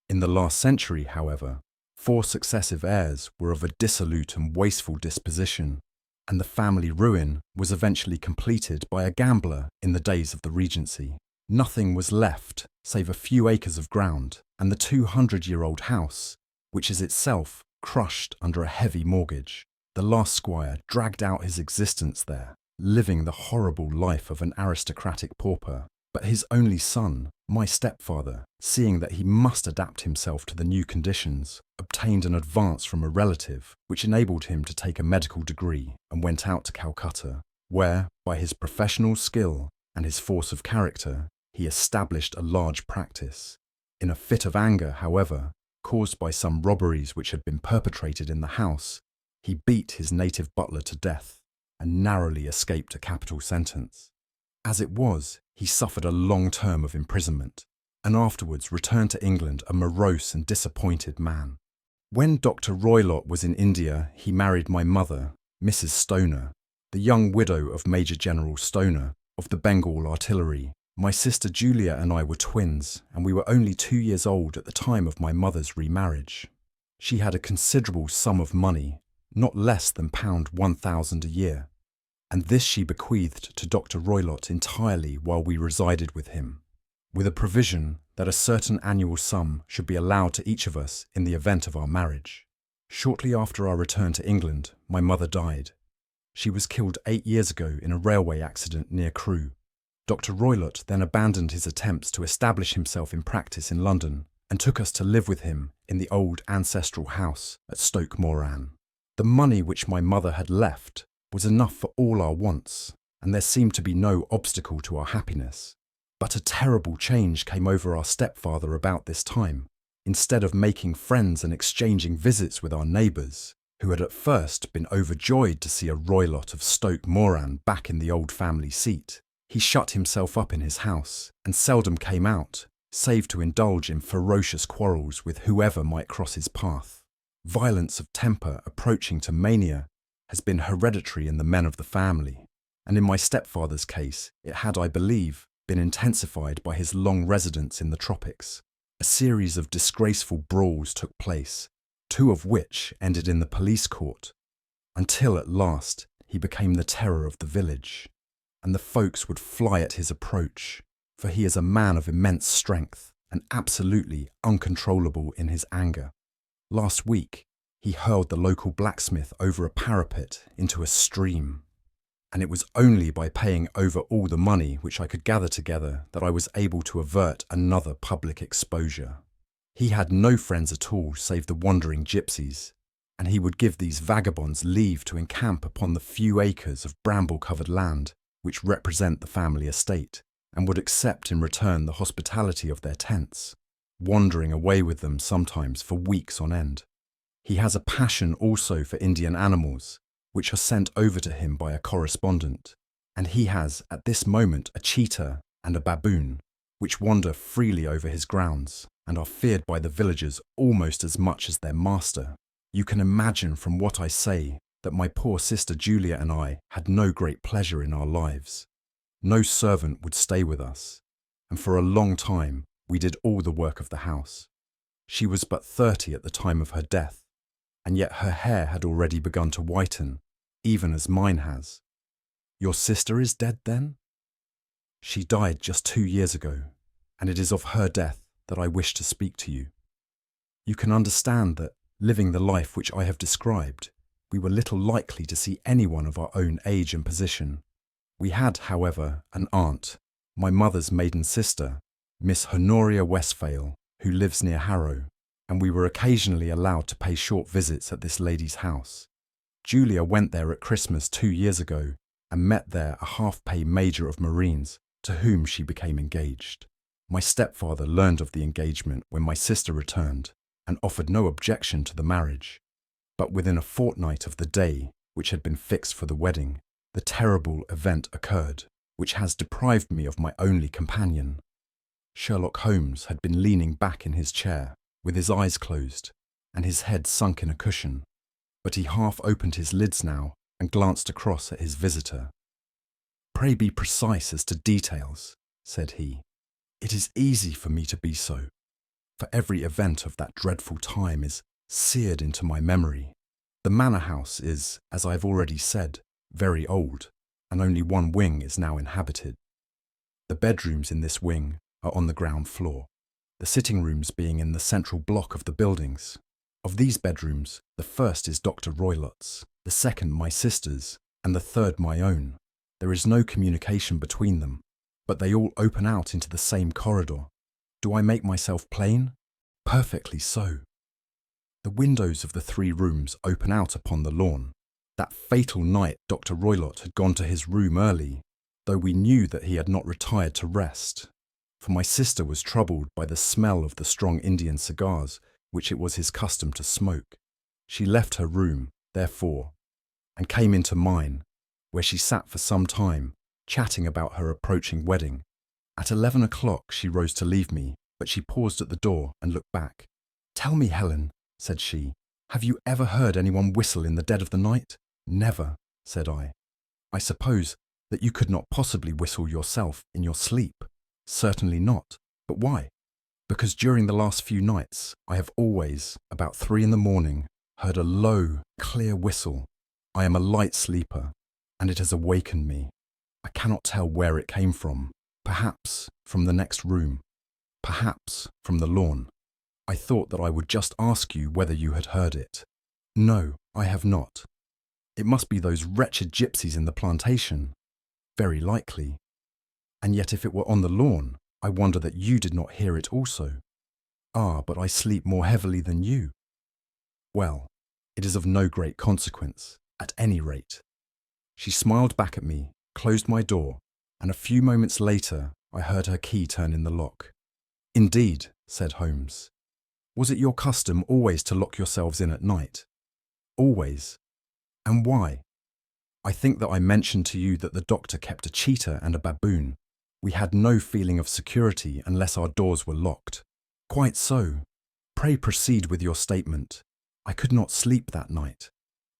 In the last century, however, 4 successive heirs were of a dissolute and wasteful disposition, and the family ruin was eventually completed by a gambler in the days of the Regency. Nothing was left save a few acres of ground and the 200-year-old house, which is itself crushed under a heavy mortgage. The last squire dragged out his existence there, living the horrible life of an aristocratic pauper, but his only son, my stepfather, seeing that he must adapt himself to the new conditions, obtained an advance from a relative which enabled him to take a medical degree and went out to Calcutta, where, by his professional skill and his force of character, he established a large practice. In a fit of anger, however, caused by some robberies which had been perpetrated in the house, he beat his native butler to death and narrowly escaped a capital sentence. As it was, he suffered a long term of imprisonment and afterwards returned to England a morose and disappointed man. When Dr. Roylott was in India, he married my mother, Mrs. Stoner, the young widow of Major General Stoner of the Bengal Artillery. My sister Julia and I were twins, and we were only 2 years old at the time of my mother's remarriage. She had a considerable sum of money, not less than £1,000 a year, and this she bequeathed to Dr. Roylott entirely while we resided with him, with a provision that a certain annual sum should be allowed to each of us in the event of our marriage. Shortly after our return to England, my mother died. She was killed 8 years ago in a railway accident near Crewe. Dr. Roylott then abandoned his attempts to establish himself in practice in London and took us to live with him in the old ancestral house at Stoke Moran. The money which my mother had left was enough for all our wants, and there seemed to be no obstacle to our happiness. But a terrible change came over our stepfather about this time. Instead of making friends and exchanging visits with our neighbours, who had at first been overjoyed to see a roylott of Stoke Moran back in the old family seat, he shut himself up in his house and seldom came out, save to indulge in ferocious quarrels with whoever might cross his path. Violence of temper approaching to mania has been hereditary in the men of the family, and in my stepfather's case it had, I believe, been intensified by his long residence in the tropics. A series of disgraceful brawls took place, 2 of which ended in the police court, until at last he became the terror of the village, and the folks would fly at his approach, for he is a man of immense strength and absolutely uncontrollable in his anger. Last week, he hurled the local blacksmith over a parapet into a stream, and it was only by paying over all the money which I could gather together that I was able to avert another public exposure. He had no friends at all save the wandering gypsies, and he would give these vagabonds leave to encamp upon the few acres of bramble-covered land which represent the family estate, and would accept in return the hospitality of their tents, wandering away with them sometimes for weeks on end. He has a passion also for Indian animals, which are sent over to him by a correspondent, and he has at this moment a cheetah and a baboon, which wander freely over his grounds, and are feared by the villagers almost as much as their master. You can imagine from what I say that my poor sister Julia and I had no great pleasure in our lives. No servant would stay with us, and for a long time we did all the work of the house. She was but 30 at the time of her death, and yet her hair had already begun to whiten, even as mine has. Your sister is dead then? She died just 2 years ago, and it is of her death that I wish to speak to you. You can understand that, living the life which I have described, we were little likely to see anyone of our own age and position. We had, however, an aunt, my mother's maiden sister, Miss Honoria Westphale, who lives near Harrow, and we were occasionally allowed to pay short visits at this lady's house. Julia went there at Christmas 2 years ago and met there a half-pay major of Marines, to whom she became engaged. My stepfather learned of the engagement when my sister returned and offered no objection to the marriage. But within a fortnight of the day which had been fixed for the wedding, the terrible event occurred, which has deprived me of my only companion. Sherlock Holmes had been leaning back in his chair, with his eyes closed, and his head sunk in a cushion, but he half opened his lids now and glanced across at his visitor. "Pray be precise as to details," said he. "It is easy for me to be so, for every event of that dreadful time is seared into my memory. The manor house is, as I have already said, very old, and only one wing is now inhabited. The bedrooms in this wing are on the ground floor, the sitting rooms being in the central block of the buildings. Of these bedrooms, the first is Dr. Roylott's, the second my sister's, and the third my own. There is no communication between them, but they all open out into the same corridor. Do I make myself plain? Perfectly so. The windows of the 3 rooms open out upon the lawn. That fatal night Dr. Roylott had gone to his room early, though we knew that he had not retired to rest, for my sister was troubled by the smell of the strong Indian cigars which it was his custom to smoke. She left her room, therefore, and came into mine, where she sat for some time, chatting about her approaching wedding. At 11 o'clock she rose to leave me, but she paused at the door and looked back. "Tell me, Helen," said she, "have you ever heard anyone whistle in the dead of the night?" "Never," said I. "I suppose that you could not possibly whistle yourself in your sleep." "Certainly not. But why?" "Because during the last few nights I have always, about 3 in the morning, heard a low, clear whistle. I am a light sleeper, and it has awakened me. I cannot tell where it came from. Perhaps from the next room. Perhaps from the lawn. I thought that I would just ask you whether you had heard it." "No, I have not." "It must be those wretched gypsies in the plantation." "Very likely. And yet if it were on the lawn, I wonder that you did not hear it also." "Ah, but I sleep more heavily than you." "Well, it is of no great consequence, at any rate." She smiled back at me, closed my door, and a few moments later I heard her key turn in the lock. "Indeed," said Holmes. "Was it your custom always to lock yourselves in at night?" "Always." "And why?" "I think that I mentioned to you that the doctor kept a cheetah and a baboon. We had no feeling of security unless our doors were locked." "Quite so. Pray proceed with your statement." "I could not sleep that night.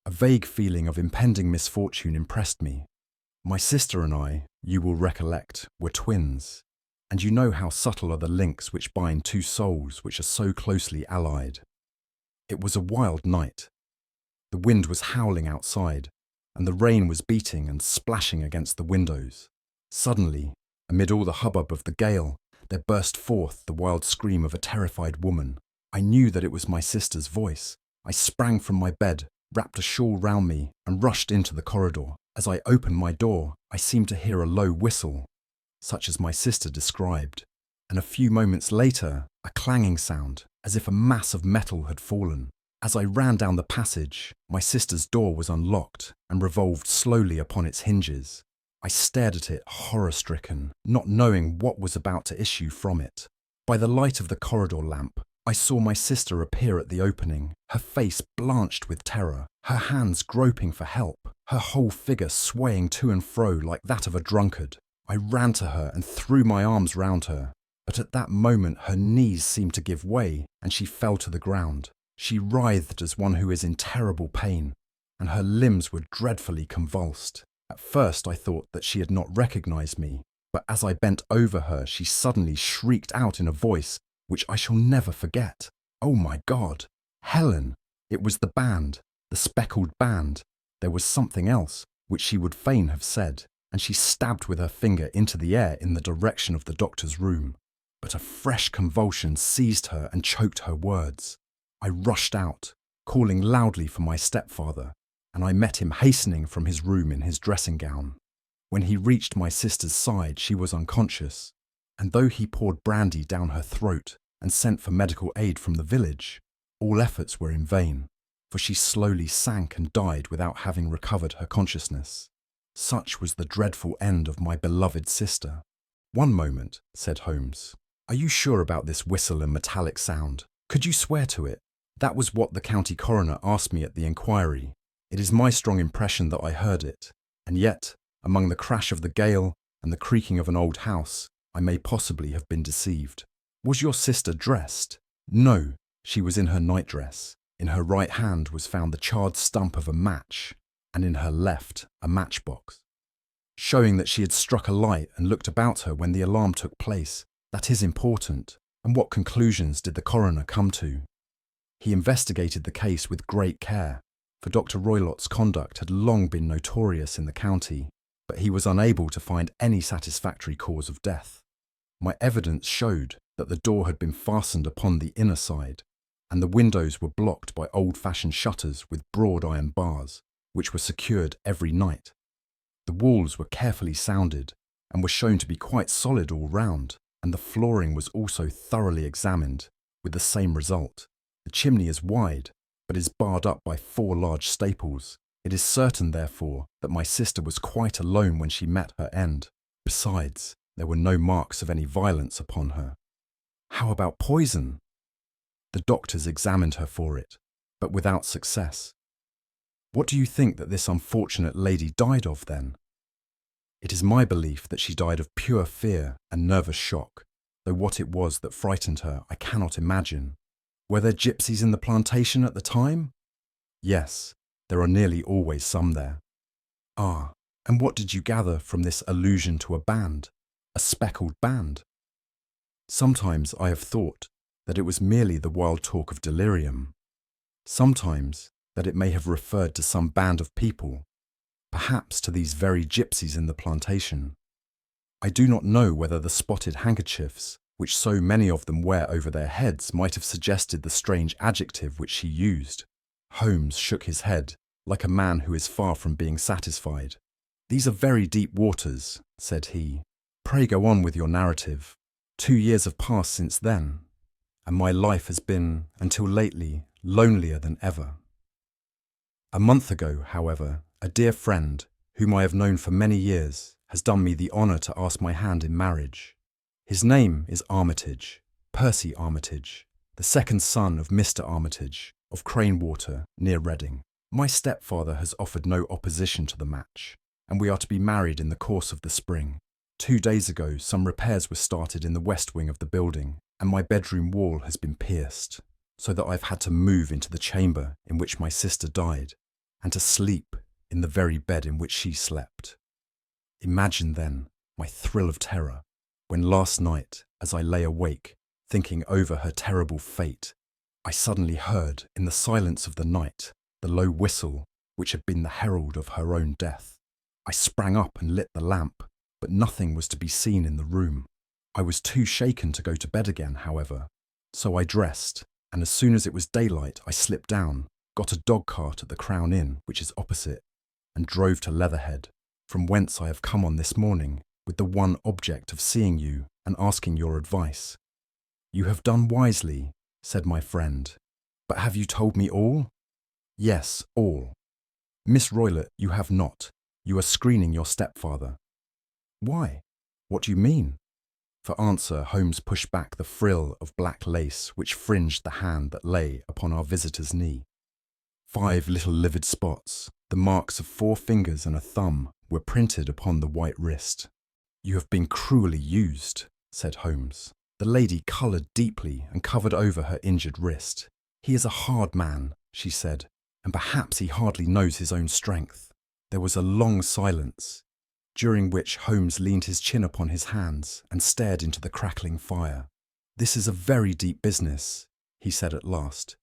A vague feeling of impending misfortune impressed me. My sister and I, you will recollect, were twins, and you know how subtle are the links which bind two souls which are so closely allied. It was a wild night. The wind was howling outside, and the rain was beating and splashing against the windows. Suddenly, amid all the hubbub of the gale, there burst forth the wild scream of a terrified woman. I knew that it was my sister's voice. I sprang from my bed, wrapped a shawl round me, and rushed into the corridor. As I opened my door, I seemed to hear a low whistle, such as my sister described, and a few moments later, a clanging sound, as if a mass of metal had fallen. As I ran down the passage, my sister's door was unlocked and revolved slowly upon its hinges. I stared at it horror-stricken, not knowing what was about to issue from it. By the light of the corridor lamp, I saw my sister appear at the opening, her face blanched with terror, her hands groping for help, her whole figure swaying to and fro like that of a drunkard. I ran to her and threw my arms round her, but at that moment her knees seemed to give way and she fell to the ground. She writhed as one who is in terrible pain, and her limbs were dreadfully convulsed. At first I thought that she had not recognized me, but as I bent over her, she suddenly shrieked out in a voice which I shall never forget. "Oh my God! Helen!" It was the band, the speckled band. There was something else, which she would fain have said, and she stabbed with her finger into the air in the direction of the doctor's room. But a fresh convulsion seized her and choked her words. I rushed out, calling loudly for my stepfather, and I met him hastening from his room in his dressing gown. When he reached my sister's side, she was unconscious, and though he poured brandy down her throat and sent for medical aid from the village, all efforts were in vain, for she slowly sank and died without having recovered her consciousness. Such was the dreadful end of my beloved sister. "One moment," said Holmes. "Are you sure about this whistle and metallic sound? Could you swear to it?" "That was what the county coroner asked me at the inquiry. It is my strong impression that I heard it, and yet, among the crash of the gale and the creaking of an old house, I may possibly have been deceived." "Was your sister dressed?" "No, she was in her nightdress. In her right hand was found the charred stump of a match, and in her left a matchbox, showing that she had struck a light and looked about her when the alarm took place. That is important. And what conclusions did the coroner come to?" "He investigated the case with great care, for Dr. Roylott's conduct had long been notorious in the county, but he was unable to find any satisfactory cause of death. My evidence showed that the door had been fastened upon the inner side, and the windows were blocked by old-fashioned shutters with broad iron bars, which were secured every night. The walls were carefully sounded, and were shown to be quite solid all round, and the flooring was also thoroughly examined, with the same result. The chimney is wide, but is barred up by 4 large staples. It is certain, therefore, that my sister was quite alone when she met her end. Besides, there were no marks of any violence upon her." "How about poison?" "The doctors examined her for it, but without success." "What do you think that this unfortunate lady died of, then?" "It is my belief that she died of pure fear and nervous shock, though what it was that frightened her I cannot imagine." "Were there gypsies in the plantation at the time?" "Yes, there are nearly always some there." "Ah, and what did you gather from this allusion to a band, a speckled band?" "Sometimes I have thought that it was merely the wild talk of delirium. Sometimes that it may have referred to some band of people, perhaps to these very gypsies in the plantation. I do not know whether the spotted handkerchiefs, which so many of them wear over their heads, might have suggested the strange adjective which she used." Holmes shook his head, like a man who is far from being satisfied. "These are very deep waters," said he. "Pray go on with your narrative. 2 years have passed since then." and my life has been, until lately, lonelier than ever. A month ago, however, a dear friend, whom I have known for many years, has done me the honour to ask my hand in marriage. His name is Armitage, Percy Armitage, the second son of Mr. Armitage, of Cranewater, near Reading. My stepfather has offered no opposition to the match, and we are to be married in the course of the spring. 2 days ago, some repairs were started in the west wing of the building, and my bedroom wall has been pierced, so that I've had to move into the chamber in which my sister died, and to sleep in the very bed in which she slept. Imagine then my thrill of terror when last night, as I lay awake, thinking over her terrible fate, I suddenly heard, in the silence of the night, the low whistle which had been the herald of her own death. I sprang up and lit the lamp, but nothing was to be seen in the room. I was too shaken to go to bed again, however, so I dressed, and as soon as it was daylight I slipped down, got a dog-cart at the Crown Inn, which is opposite, and drove to Leatherhead, from whence I have come on this morning, with the one object of seeing you and asking your advice. You have done wisely, said my friend, but have you told me all? Yes, all. Miss Roylott, you have not. You are screening your stepfather. Why? What do you mean? For answer, Holmes pushed back the frill of black lace which fringed the hand that lay upon our visitor's knee. 5 little livid spots, the marks of 4 fingers and a thumb, were printed upon the white wrist. You have been cruelly used, said Holmes. The lady coloured deeply and covered over her injured wrist. He is a hard man, she said, and perhaps he hardly knows his own strength. There was a long silence, during which Holmes leaned his chin upon his hands and stared into the crackling fire. This is a very deep business, he said at last.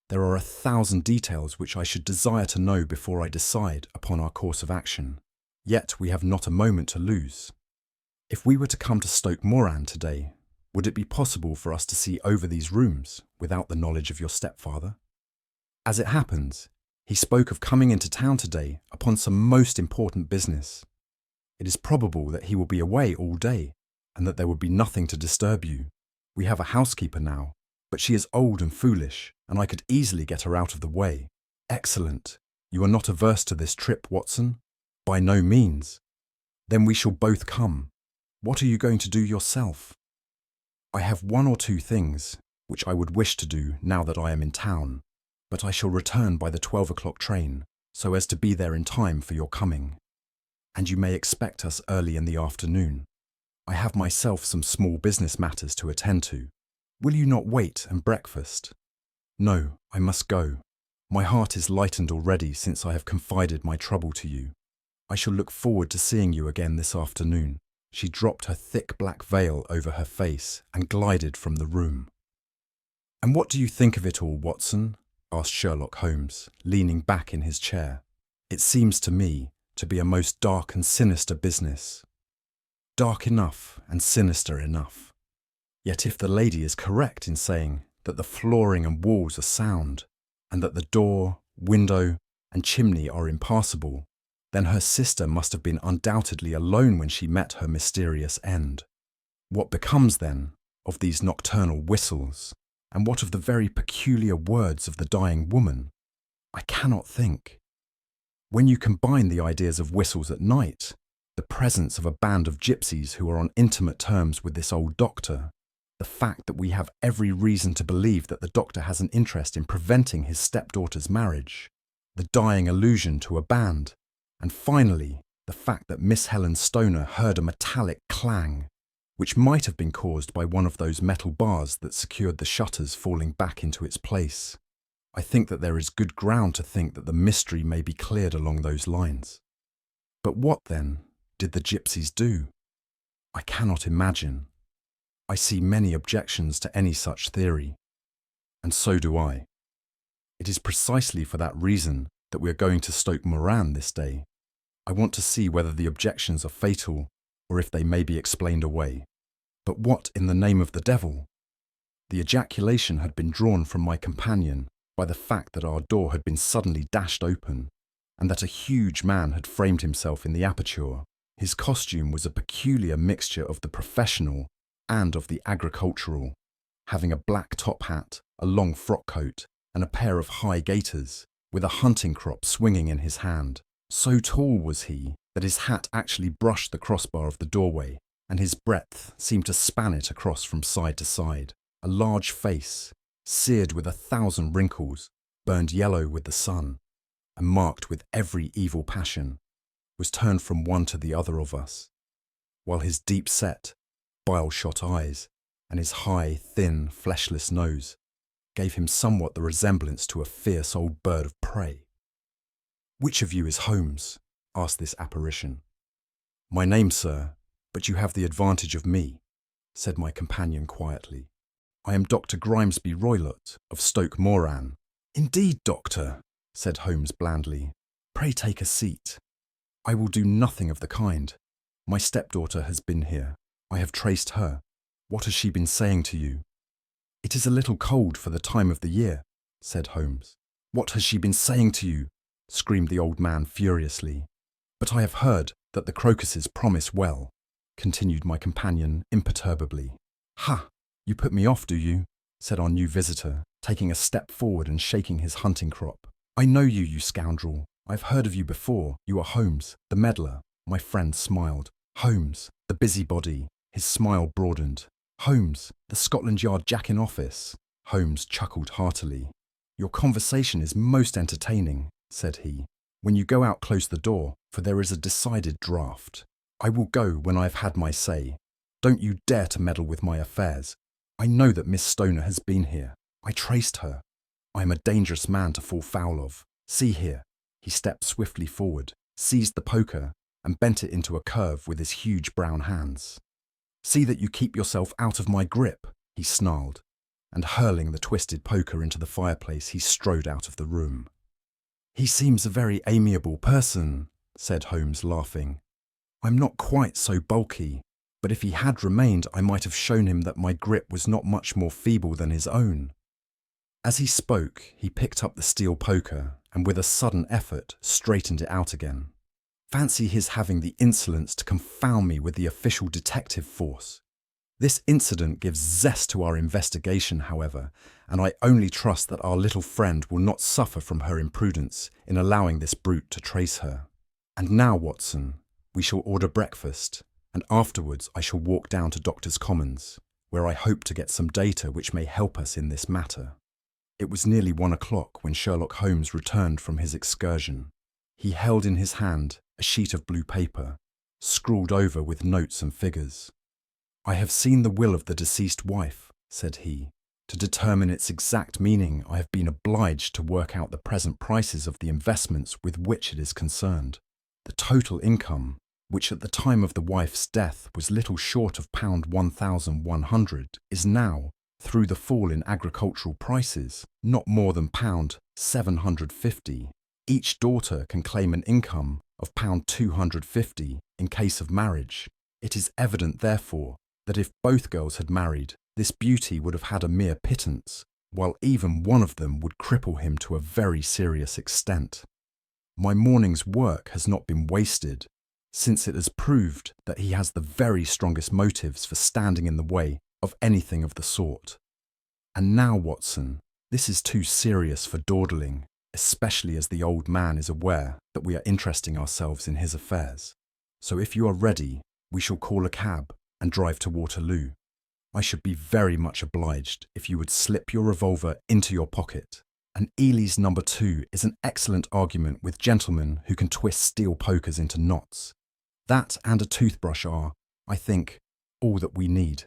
There are 1,000 details which I should desire to know before I decide upon our course of action. Yet we have not a moment to lose. If we were to come to Stoke Moran today, would it be possible for us to see over these rooms without the knowledge of your stepfather? As it happens, he spoke of coming into town today upon some most important business. It is probable that he will be away all day, and that there would be nothing to disturb you. We have a housekeeper now, but she is old and foolish, and I could easily get her out of the way. Excellent. You are not averse to this trip, Watson? By no means. Then we shall both come. What are you going to do yourself? I have 1 or 2 things which I would wish to do now that I am in town, but I shall return by the 12 o'clock train, so as to be there in time for your coming. And you may expect us early in the afternoon. I have myself some small business matters to attend to. Will you not wait and breakfast? No, I must go. My heart is lightened already since I have confided my trouble to you. I shall look forward to seeing you again this afternoon. She dropped her thick black veil over her face and glided from the room. And what do you think of it all, Watson? Asked Sherlock Holmes, leaning back in his chair. It seems to me to be a most dark and sinister business. Dark enough and sinister enough. Yet if the lady is correct in saying that the flooring and walls are sound, and that the door, window, and chimney are impassable, then her sister must have been undoubtedly alone when she met her mysterious end. What becomes, then, of these nocturnal whistles, and what of the very peculiar words of the dying woman? I cannot think. When you combine the ideas of whistles at night, the presence of a band of gypsies who are on intimate terms with this old doctor, the fact that we have every reason to believe that the doctor has an interest in preventing his stepdaughter's marriage, the dying allusion to a band, and finally, the fact that Miss Helen Stoner heard a metallic clang, which might have been caused by one of those metal bars that secured the shutters falling back into its place. I think that there is good ground to think that the mystery may be cleared along those lines. But what, then, did the gypsies do? I cannot imagine. I see many objections to any such theory, and so do I. It is precisely for that reason that we are going to Stoke Moran this day. I want to see whether the objections are fatal or if they may be explained away. But what in the name of the devil? The ejaculation had been drawn from my companion by the fact that our door had been suddenly dashed open, and that a huge man had framed himself in the aperture. His costume was a peculiar mixture of the professional and of the agricultural. having a black top hat, a long frock coat, and a pair of high gaiters, with a hunting crop swinging in his hand. So tall was he that his hat actually brushed the crossbar of the doorway, and his breadth seemed to span it across from side to side. A large face, seared with 1,000 wrinkles, burned yellow with the sun, and marked with every evil passion, was turned from one to the other of us, while his deep-set, bile-shot eyes and his high, thin, fleshless nose gave him somewhat the resemblance to a fierce old bird of prey. "Which of you is Holmes?" asked this apparition. "My name, sir, but you have the advantage of me," said my companion quietly. "I am Dr. Grimesby Roylott of Stoke Moran." "Indeed, doctor," said Holmes blandly. "Pray take a seat." "I will do nothing of the kind. My stepdaughter has been here. I have traced her. What has she been saying to you?" "It is a little cold for the time of the year," said Holmes. "What has she been saying to you?" screamed the old man furiously. "But I have heard that the crocuses promise well," continued my companion imperturbably. "Ha! You put me off, do you?" said our new visitor, taking a step forward and shaking his hunting crop. "I know you, you scoundrel. I've heard of you before. You are Holmes, the meddler." My friend smiled. "Holmes, the busybody." His smile broadened. "Holmes, the Scotland Yard Jack-in-Office." Holmes chuckled heartily. "Your conversation is most entertaining," said he, "when you go out close the door, for there is a decided draught. I will go when I have had my say. Don't you dare to meddle with my affairs. I know that Miss Stoner has been here. I traced her. I am a dangerous man to fall foul of. See here." He stepped swiftly forward, seized the poker, and bent it into a curve with his huge brown hands. "See that you keep yourself out of my grip," he snarled, and hurling the twisted poker into the fireplace, he strode out of the room. "He seems a very amiable person," said Holmes, laughing. "I'm not quite so bulky, but if he had remained, I might have shown him that my grip was not much more feeble than his own." As he spoke, he picked up the steel poker and with a sudden effort straightened it out again. Fancy his having the insolence to confound me with the official detective force. This incident gives zest to our investigation, however, and I only trust that our little friend will not suffer from her imprudence in allowing this brute to trace her. And now, Watson, we shall order breakfast, and afterwards I shall walk down to Doctors' Commons, where I hope to get some data which may help us in this matter. It was nearly 1 o'clock when Sherlock Holmes returned from his excursion. He held in his hand a sheet of blue paper, scrawled over with notes and figures. "I have seen the will of the deceased wife," said he. "To determine its exact meaning, I have been obliged to work out the present prices of the investments with which it is concerned. The total income, which at the time of the wife's death was little short of £1,100, is now, through the fall in agricultural prices, not more than £750. Each daughter can claim an income of £250 in case of marriage. It is evident, therefore, that if both girls had married, this beauty would have had a mere pittance, while even one of them would cripple him to a very serious extent. My morning's work has not been wasted, since it has proved that he has the very strongest motives for standing in the way of anything of the sort. And now, Watson, this is too serious for dawdling, especially as the old man is aware that we are interesting ourselves in his affairs. So if you are ready, we shall call a cab and drive to Waterloo. I should be very much obliged if you would slip your revolver into your pocket. And Ely's number 2 is an excellent argument with gentlemen who can twist steel pokers into knots. That and a toothbrush are, I think, all that we need.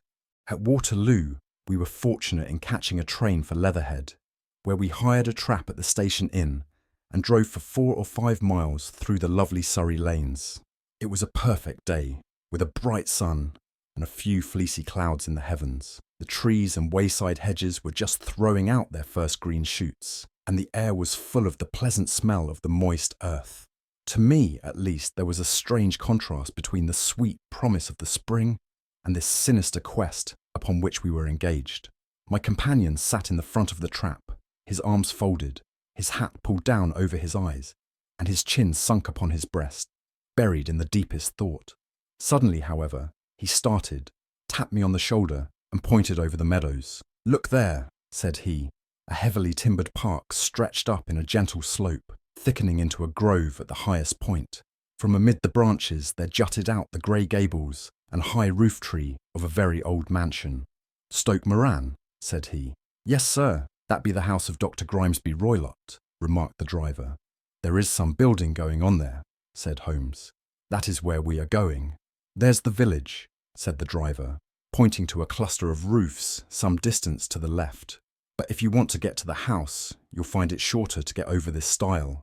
At Waterloo, we were fortunate in catching a train for Leatherhead, where we hired a trap at the station inn and drove for 4 or 5 miles through the lovely Surrey lanes. It was a perfect day, with a bright sun and a few fleecy clouds in the heavens. The trees and wayside hedges were just throwing out their first green shoots, and the air was full of the pleasant smell of the moist earth. To me, at least, there was a strange contrast between the sweet promise of the spring and this sinister quest upon which we were engaged. My companion sat in the front of the trap, his arms folded, his hat pulled down over his eyes, and his chin sunk upon his breast, buried in the deepest thought. Suddenly, however, he started, tapped me on the shoulder, and pointed over the meadows. "Look there," said he. A heavily timbered park stretched up in a gentle slope, thickening into a grove at the highest point. From amid the branches there jutted out the grey gables and high roof tree of a very old mansion. "Stoke Moran?" said he. "Yes, sir, that be the house of Dr. Grimesby Roylott," remarked the driver. "There is some building going on there," said Holmes. "That is where we are going." "There's the village," said the driver, pointing to a cluster of roofs some distance to the left. "But if you want to get to the house, you'll find it shorter to get over this stile,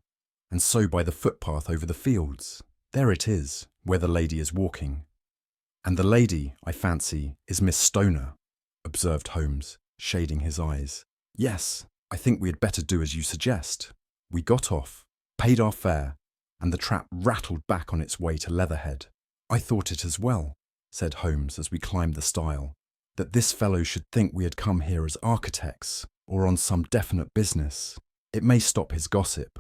and so by the footpath over the fields. There it is, where the lady is walking." "And the lady, I fancy, is Miss Stoner," observed Holmes, shading his eyes. "Yes, I think we had better do as you suggest." We got off, paid our fare, and the trap rattled back on its way to Leatherhead. "I thought it as well," said Holmes as we climbed the stile, "that this fellow should think we had come here as architects or on some definite business. It may stop his gossip.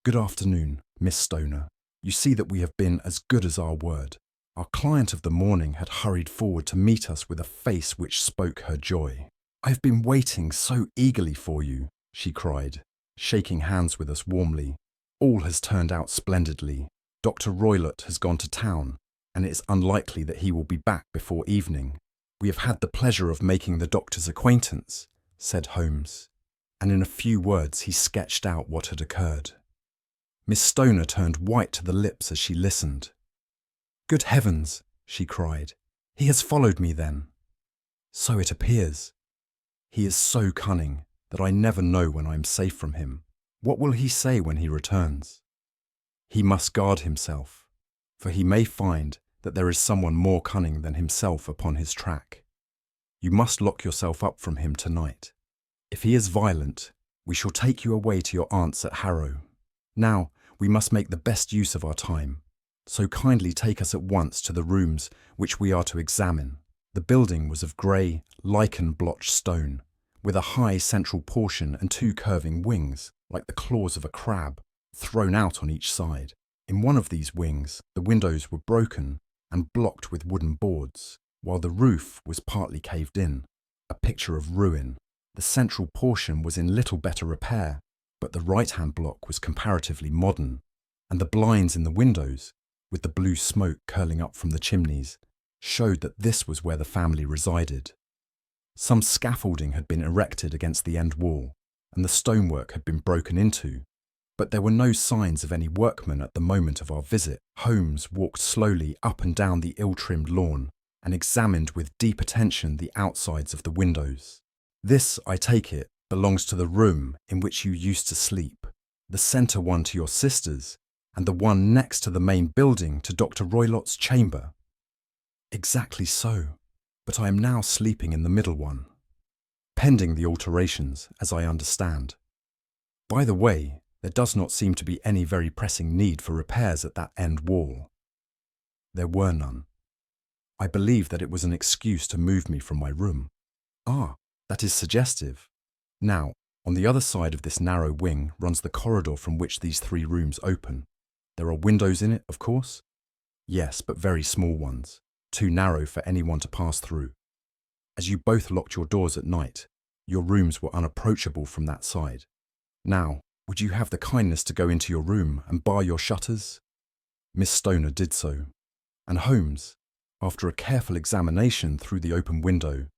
Good afternoon, Miss Stoner. You see that we have been as good as our word." Our client of the morning had hurried forward to meet us with a face which spoke her joy. "I have been waiting so eagerly for you," she cried, shaking hands with us warmly. "All has turned out splendidly. Dr. Roylott has gone to town, and it is unlikely that he will be back before evening. We have had the pleasure of making the doctor's acquaintance," said Holmes, and in a few words he sketched out what had occurred. Miss Stoner turned white to the lips as she listened. "Good heavens!" she cried. "He has followed me then?" "So it appears. He is so cunning that I never know when I am safe from him. What will he say when he returns? He must guard himself, for he may find that there is someone more cunning than himself upon his track. You must lock yourself up from him tonight. If he is violent, we shall take you away to your aunt's at Harrow. Now, we must make the best use of our time, so kindly take us at once to the rooms which we are to examine." The building was of grey, lichen-blotched stone, with a high central portion and two curving wings, like the claws of a crab, thrown out on each side. In one of these wings, the windows were broken and blocked with wooden boards, while the roof was partly caved in, a picture of ruin. The central portion was in little better repair, but the right-hand block was comparatively modern, and the blinds in the windows, with the blue smoke curling up from the chimneys, showed that this was where the family resided. Some scaffolding had been erected against the end wall, and the stonework had been broken into, but there were no signs of any workmen at the moment of our visit. Holmes walked slowly up and down the ill-trimmed lawn and examined with deep attention the outsides of the windows. "This, I take it, belongs to the room in which you used to sleep, the centre one to your sister's, and the one next to the main building to Dr. Roylott's chamber." "Exactly so, but I am now sleeping in the middle one, pending the alterations, as I understand. By the way, there does not seem to be any very pressing need for repairs at that end wall." There were none. I believe that it was an excuse to move me from my room. "Ah, that is suggestive. Now, on the other side of this narrow wing runs the corridor from which these three rooms open. There are windows in it, of course?" "Yes, but very small ones, too narrow for anyone to pass through. As you both locked your doors at night, your rooms were unapproachable from that side. Now, would you have the kindness to go into your room and bar your shutters?" Miss Stoner did so, and Holmes, after a careful examination through the open window,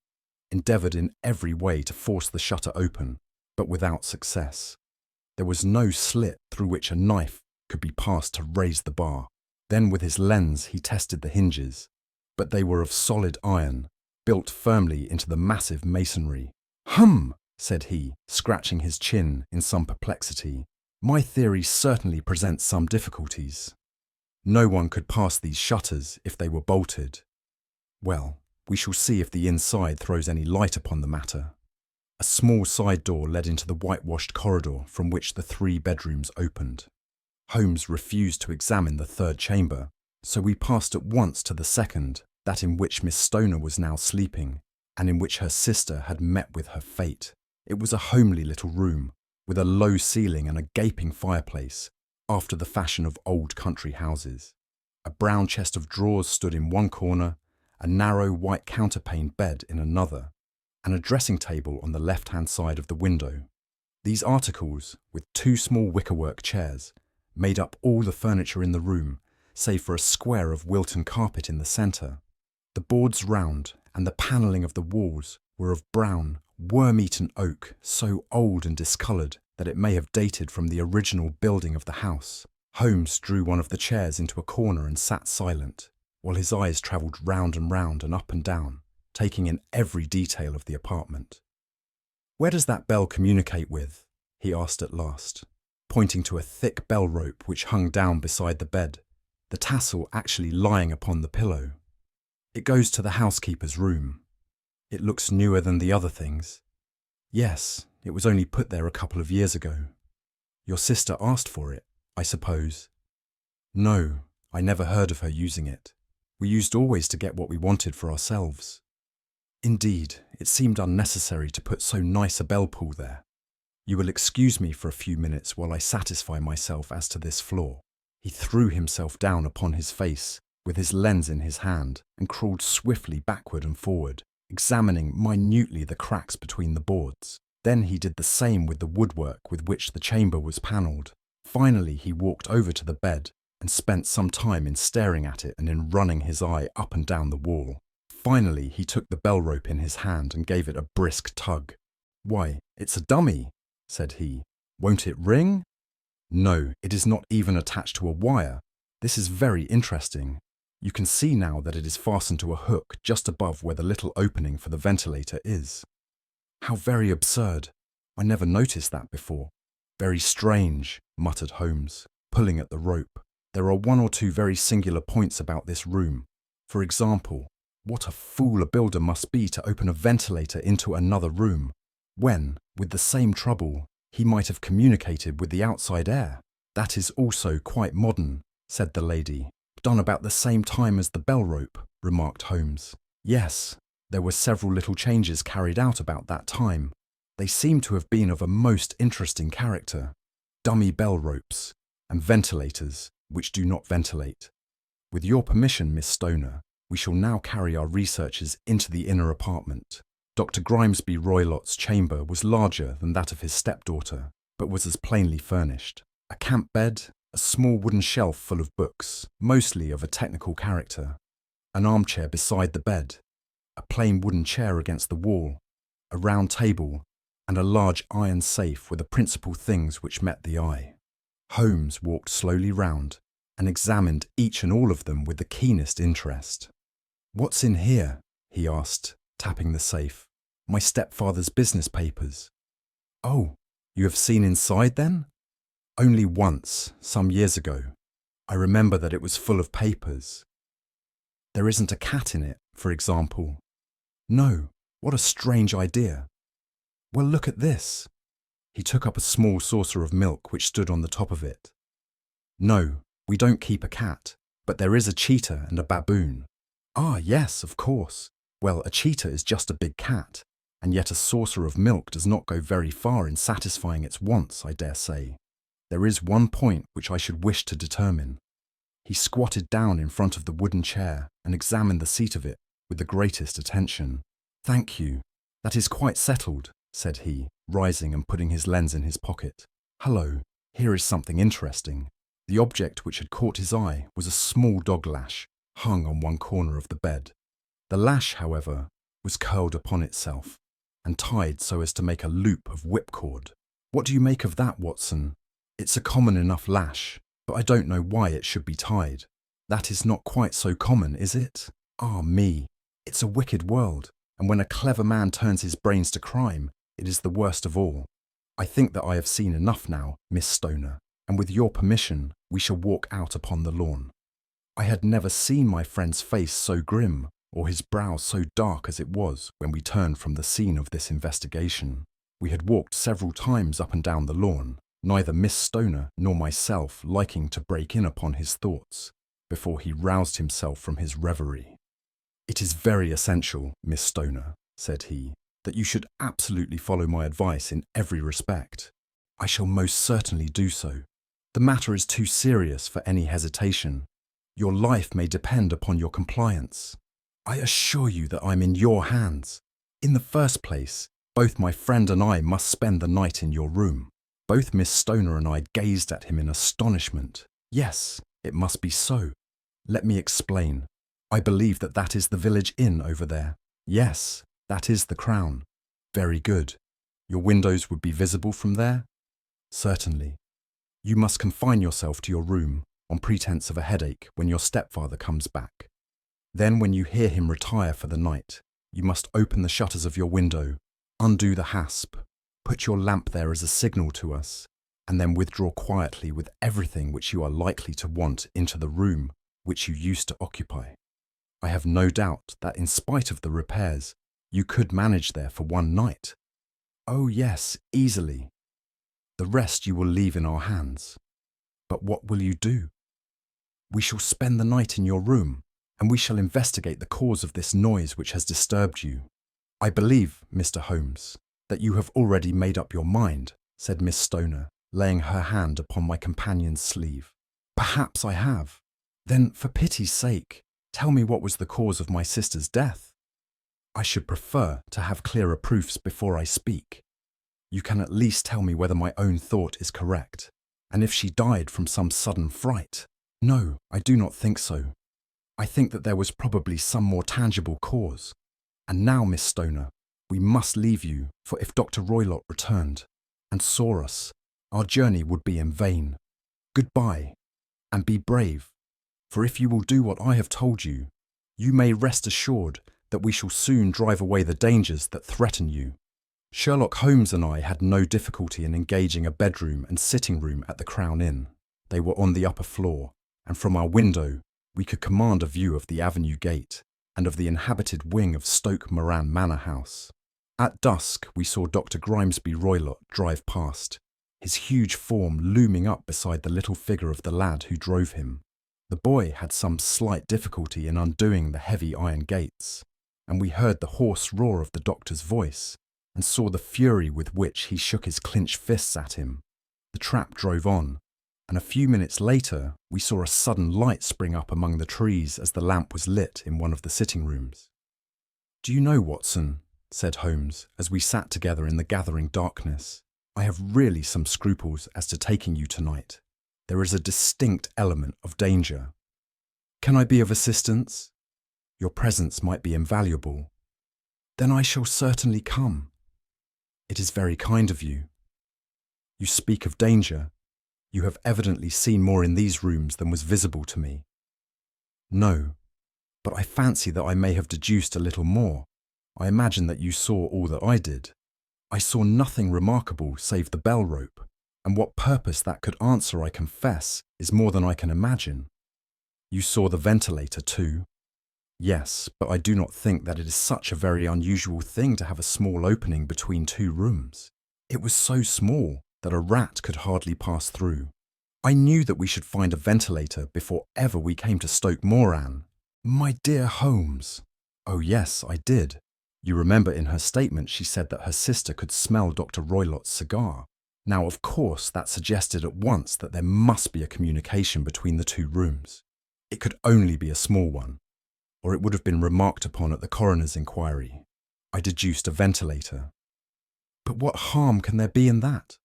endeavoured in every way to force the shutter open, but without success. There was no slit through which a knife could be passed to raise the bar. Then with his lens he tested the hinges, but they were of solid iron, built firmly into the massive masonry. "Hum!" said he, scratching his chin in some perplexity. "My theory certainly presents some difficulties. No one could pass these shutters if they were bolted. Well, we shall see if the inside throws any light upon the matter." A small side door led into the whitewashed corridor from which the three bedrooms opened. Holmes refused to examine the third chamber, so we passed at once to the second, that in which Miss Stoner was now sleeping, and in which her sister had met with her fate. It was a homely little room, with a low ceiling and a gaping fireplace, after the fashion of old country houses. A brown chest of drawers stood in one corner, a narrow white counterpaned bed in another, and a dressing table on the left-hand side of the window. These articles, with 2 small wickerwork chairs, made up all the furniture in the room, save for a square of Wilton carpet in the centre. The boards round and the panelling of the walls were of brown, worm-eaten oak, so old and discoloured that it may have dated from the original building of the house. Holmes drew one of the chairs into a corner and sat silent, while his eyes travelled round and up and down, taking in every detail of the apartment. "Where does that bell communicate with?" he asked at last, pointing to a thick bell rope which hung down beside the bed, the tassel actually lying upon the pillow. "It goes to the housekeeper's room." "It looks newer than the other things." "Yes, it was only put there a couple of years ago." "Your sister asked for it, I suppose?" "No, I never heard of her using it. We used always to get what we wanted for ourselves." "Indeed, it seemed unnecessary to put so nice a bell pull there. You will excuse me for a few minutes while I satisfy myself as to this floor." He threw himself down upon his face, with his lens in his hand, and crawled swiftly backward and forward, examining minutely the cracks between the boards. Then he did the same with the woodwork with which the chamber was panelled. Finally he walked over to the bed, and spent some time in staring at it and in running his eye up and down the wall. Finally he took the bell rope in his hand and gave it a brisk tug. "Why, it's a dummy," said he. "Won't it ring?" "No, it is not even attached to a wire. This is very interesting. You can see now that it is fastened to a hook just above where the little opening for the ventilator is." "How very absurd. I never noticed that before." "Very strange," muttered Holmes, pulling at the rope. "There are 1 or 2 very singular points about this room. For example, what a fool a builder must be to open a ventilator into another room, when, with the same trouble, he might have communicated with the outside air." "That is also quite modern," said the lady. "Done about the same time as the bell rope," remarked Holmes. "Yes, there were several little changes carried out about that time. They seem to have been of a most interesting character. Dummy bell ropes, and ventilators, which do not ventilate. With your permission, Miss Stoner, we shall now carry our researches into the inner apartment." Dr. Grimesby Roylott's chamber was larger than that of his stepdaughter, but was as plainly furnished. A camp bed, a small wooden shelf full of books, mostly of a technical character, an armchair beside the bed, a plain wooden chair against the wall, a round table, and a large iron safe were the principal things which met the eye. Holmes walked slowly round and examined each and all of them with the keenest interest. "What's in here?" he asked, tapping the safe. "My stepfather's business papers." "Oh, you have seen inside then?" "Only once, some years ago. I remember that it was full of papers." "There isn't a cat in it, for example?" "No. What a strange idea." "Well, look at this." He took up a small saucer of milk which stood on the top of it. "No, we don't keep a cat, but there is a cheetah and a baboon." "Ah, yes, of course. Well, a cheetah is just a big cat, and yet a saucer of milk does not go very far in satisfying its wants, I dare say. There is one point which I should wish to determine." He squatted down in front of the wooden chair and examined the seat of it with the greatest attention. "Thank you. That is quite settled," said he, rising and putting his lens in his pocket. "Hullo, here is something interesting." The object which had caught his eye was a small dog lash, hung on one corner of the bed. The lash, however, was curled upon itself, and tied so as to make a loop of whipcord. "What do you make of that, Watson?" "It's a common enough lash, but I don't know why it should be tied." "That is not quite so common, is it? Ah me, it's a wicked world, and when a clever man turns his brains to crime, it is the worst of all. I think that I have seen enough now, Miss Stoner, and with your permission, we shall walk out upon the lawn." I had never seen my friend's face so grim, or his brow so dark as it was when we turned from the scene of this investigation. We had walked several times up and down the lawn, neither Miss Stoner nor myself liking to break in upon his thoughts, before he roused himself from his reverie. "It is very essential, Miss Stoner," said he, "that you should absolutely follow my advice in every respect." "I shall most certainly do so. The matter is too serious for any hesitation. Your life may depend upon your compliance." "I assure you that I am in your hands." In the first place, both my friend and I must spend the night in your room. Both Miss Stoner and I gazed at him in astonishment. Yes, it must be so. Let me explain. I believe that that is the village inn over there. Yes, that is the Crown. Very good. Your windows would be visible from there? Certainly. You must confine yourself to your room on pretense of a headache when your stepfather comes back. Then when you hear him retire for the night, you must open the shutters of your window, undo the hasp, put your lamp there as a signal to us, and then withdraw quietly with everything which you are likely to want into the room which you used to occupy. I have no doubt that in spite of the repairs, you could manage there for one night. Oh yes, easily. The rest you will leave in our hands. But what will you do? We shall spend the night in your room, and we shall investigate the cause of this noise which has disturbed you. I believe, Mr. Holmes, that you have already made up your mind, said Miss Stoner, laying her hand upon my companion's sleeve. Perhaps I have. Then, for pity's sake, tell me what was the cause of my sister's death. I should prefer to have clearer proofs before I speak. You can at least tell me whether my own thought is correct, and if she died from some sudden fright. No, I do not think so. I think that there was probably some more tangible cause. And now, Miss Stoner, we must leave you, for if Dr. Roylott returned and saw us, our journey would be in vain. Goodbye, and be brave, for if you will do what I have told you, you may rest assured that we shall soon drive away the dangers that threaten you. Sherlock Holmes and I had no difficulty in engaging a bedroom and sitting room at the Crown Inn. They were on the upper floor, and from our window we could command a view of the avenue gate and of the inhabited wing of Stoke Moran Manor House. At dusk we saw Dr. Grimesby Roylott drive past, his huge form looming up beside the little figure of the lad who drove him. The boy had some slight difficulty in undoing the heavy iron gates, and we heard the hoarse roar of the doctor's voice and saw the fury with which he shook his clenched fists at him. The trap drove on, and a few minutes later we saw a sudden light spring up among the trees as the lamp was lit in one of the sitting rooms. "Do you know, Watson," said Holmes, as we sat together in the gathering darkness, "I have really some scruples as to taking you tonight. There is a distinct element of danger. Can I be of assistance? Your presence might be invaluable." "Then I shall certainly come." "It is very kind of you. You speak of danger. You have evidently seen more in these rooms than was visible to me." "No, but I fancy that I may have deduced a little more. I imagine that you saw all that I did." "I saw nothing remarkable save the bell rope, and what purpose that could answer, I confess, is more than I can imagine." "You saw the ventilator too?" "Yes, but I do not think that it is such a very unusual thing to have a small opening between two rooms. It was so small that a rat could hardly pass through. I knew that we should find a ventilator before ever we came to Stoke Moran." "My dear Holmes." "Oh yes, I did. You remember in her statement she said that her sister could smell Dr. Roylott's cigar. Now, of course, that suggested at once that there must be a communication between the two rooms. It could only be a small one, or it would have been remarked upon at the coroner's inquiry. I deduced a ventilator." "But what harm can there be in that?"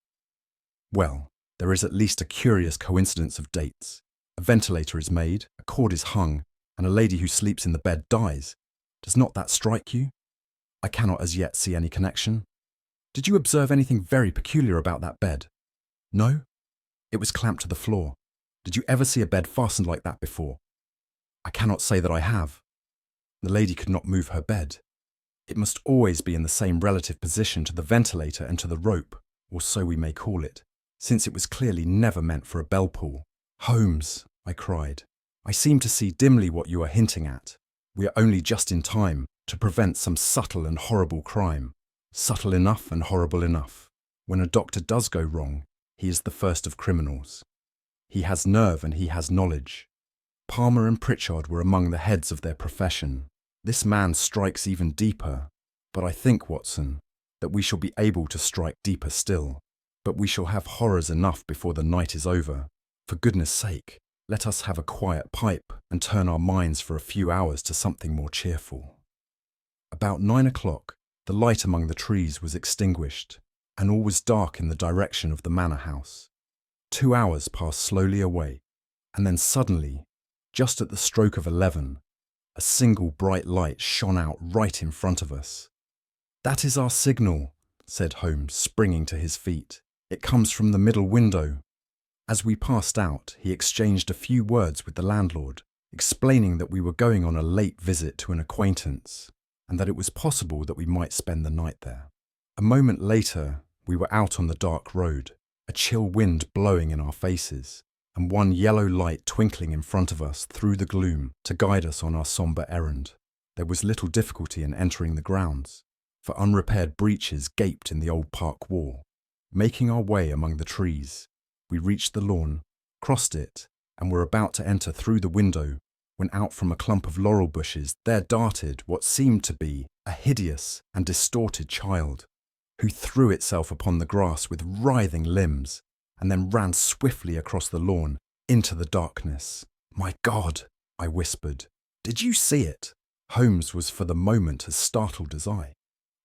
"Well, there is at least a curious coincidence of dates. A ventilator is made, a cord is hung, and a lady who sleeps in the bed dies. Does not that strike you? I cannot as yet see any connection. Did you observe anything very peculiar about that bed?" "No. It was clamped to the floor. Did you ever see a bed fastened like that before?" "I cannot say that I have. The lady could not move her bed. It must always be in the same relative position to the ventilator and to the rope, or so we may call it, since it was clearly never meant for a bell pull." "Holmes," I cried, "I seem to see dimly what you are hinting at. We are only just in time to prevent some subtle and horrible crime. Subtle enough and horrible enough. When a doctor does go wrong, he is the first of criminals. He has nerve and he has knowledge. Palmer and Pritchard were among the heads of their profession. This man strikes even deeper, but I think, Watson, that we shall be able to strike deeper still. But we shall have horrors enough before the night is over. For goodness sake, let us have a quiet pipe and turn our minds for a few hours to something more cheerful." About 9 o'clock, The light among the trees was extinguished, and all was dark in the direction of the manor house. 2 hours passed slowly away, and then suddenly, just at the stroke of 11, a single bright light shone out right in front of us. "That is our signal," said Holmes, springing to his feet. "It comes from the middle window." As we passed out, he exchanged a few words with the landlord, explaining that we were going on a late visit to an acquaintance, and that it was possible that we might spend the night there. A moment later, we were out on the dark road, a chill wind blowing in our faces, and one yellow light twinkling in front of us through the gloom to guide us on our sombre errand. There was little difficulty in entering the grounds, for unrepaired breaches gaped in the old park wall. Making our way among the trees, we reached the lawn, crossed it, and were about to enter through the window when out from a clump of laurel bushes there darted what seemed to be a hideous and distorted child, who threw itself upon the grass with writhing limbs and then ran swiftly across the lawn into the darkness. "My God," I whispered. "Did you see it?" Holmes was for the moment as startled as I.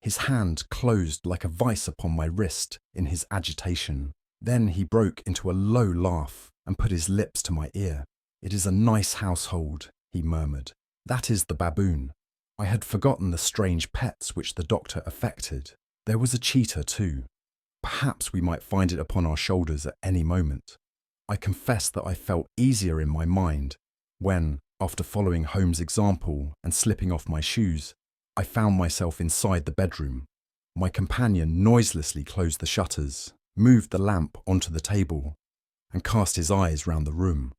His hand closed like a vice upon my wrist in his agitation. Then he broke into a low laugh and put his lips to my ear. "It is a nice household," he murmured. "That is the baboon." I had forgotten the strange pets which the doctor affected. There was a cheetah too. Perhaps we might find it upon our shoulders at any moment. I confess that I felt easier in my mind when, after following Holmes' example and slipping off my shoes, I found myself inside the bedroom. My companion noiselessly closed the shutters, moved the lamp onto the table, and cast his eyes round the room.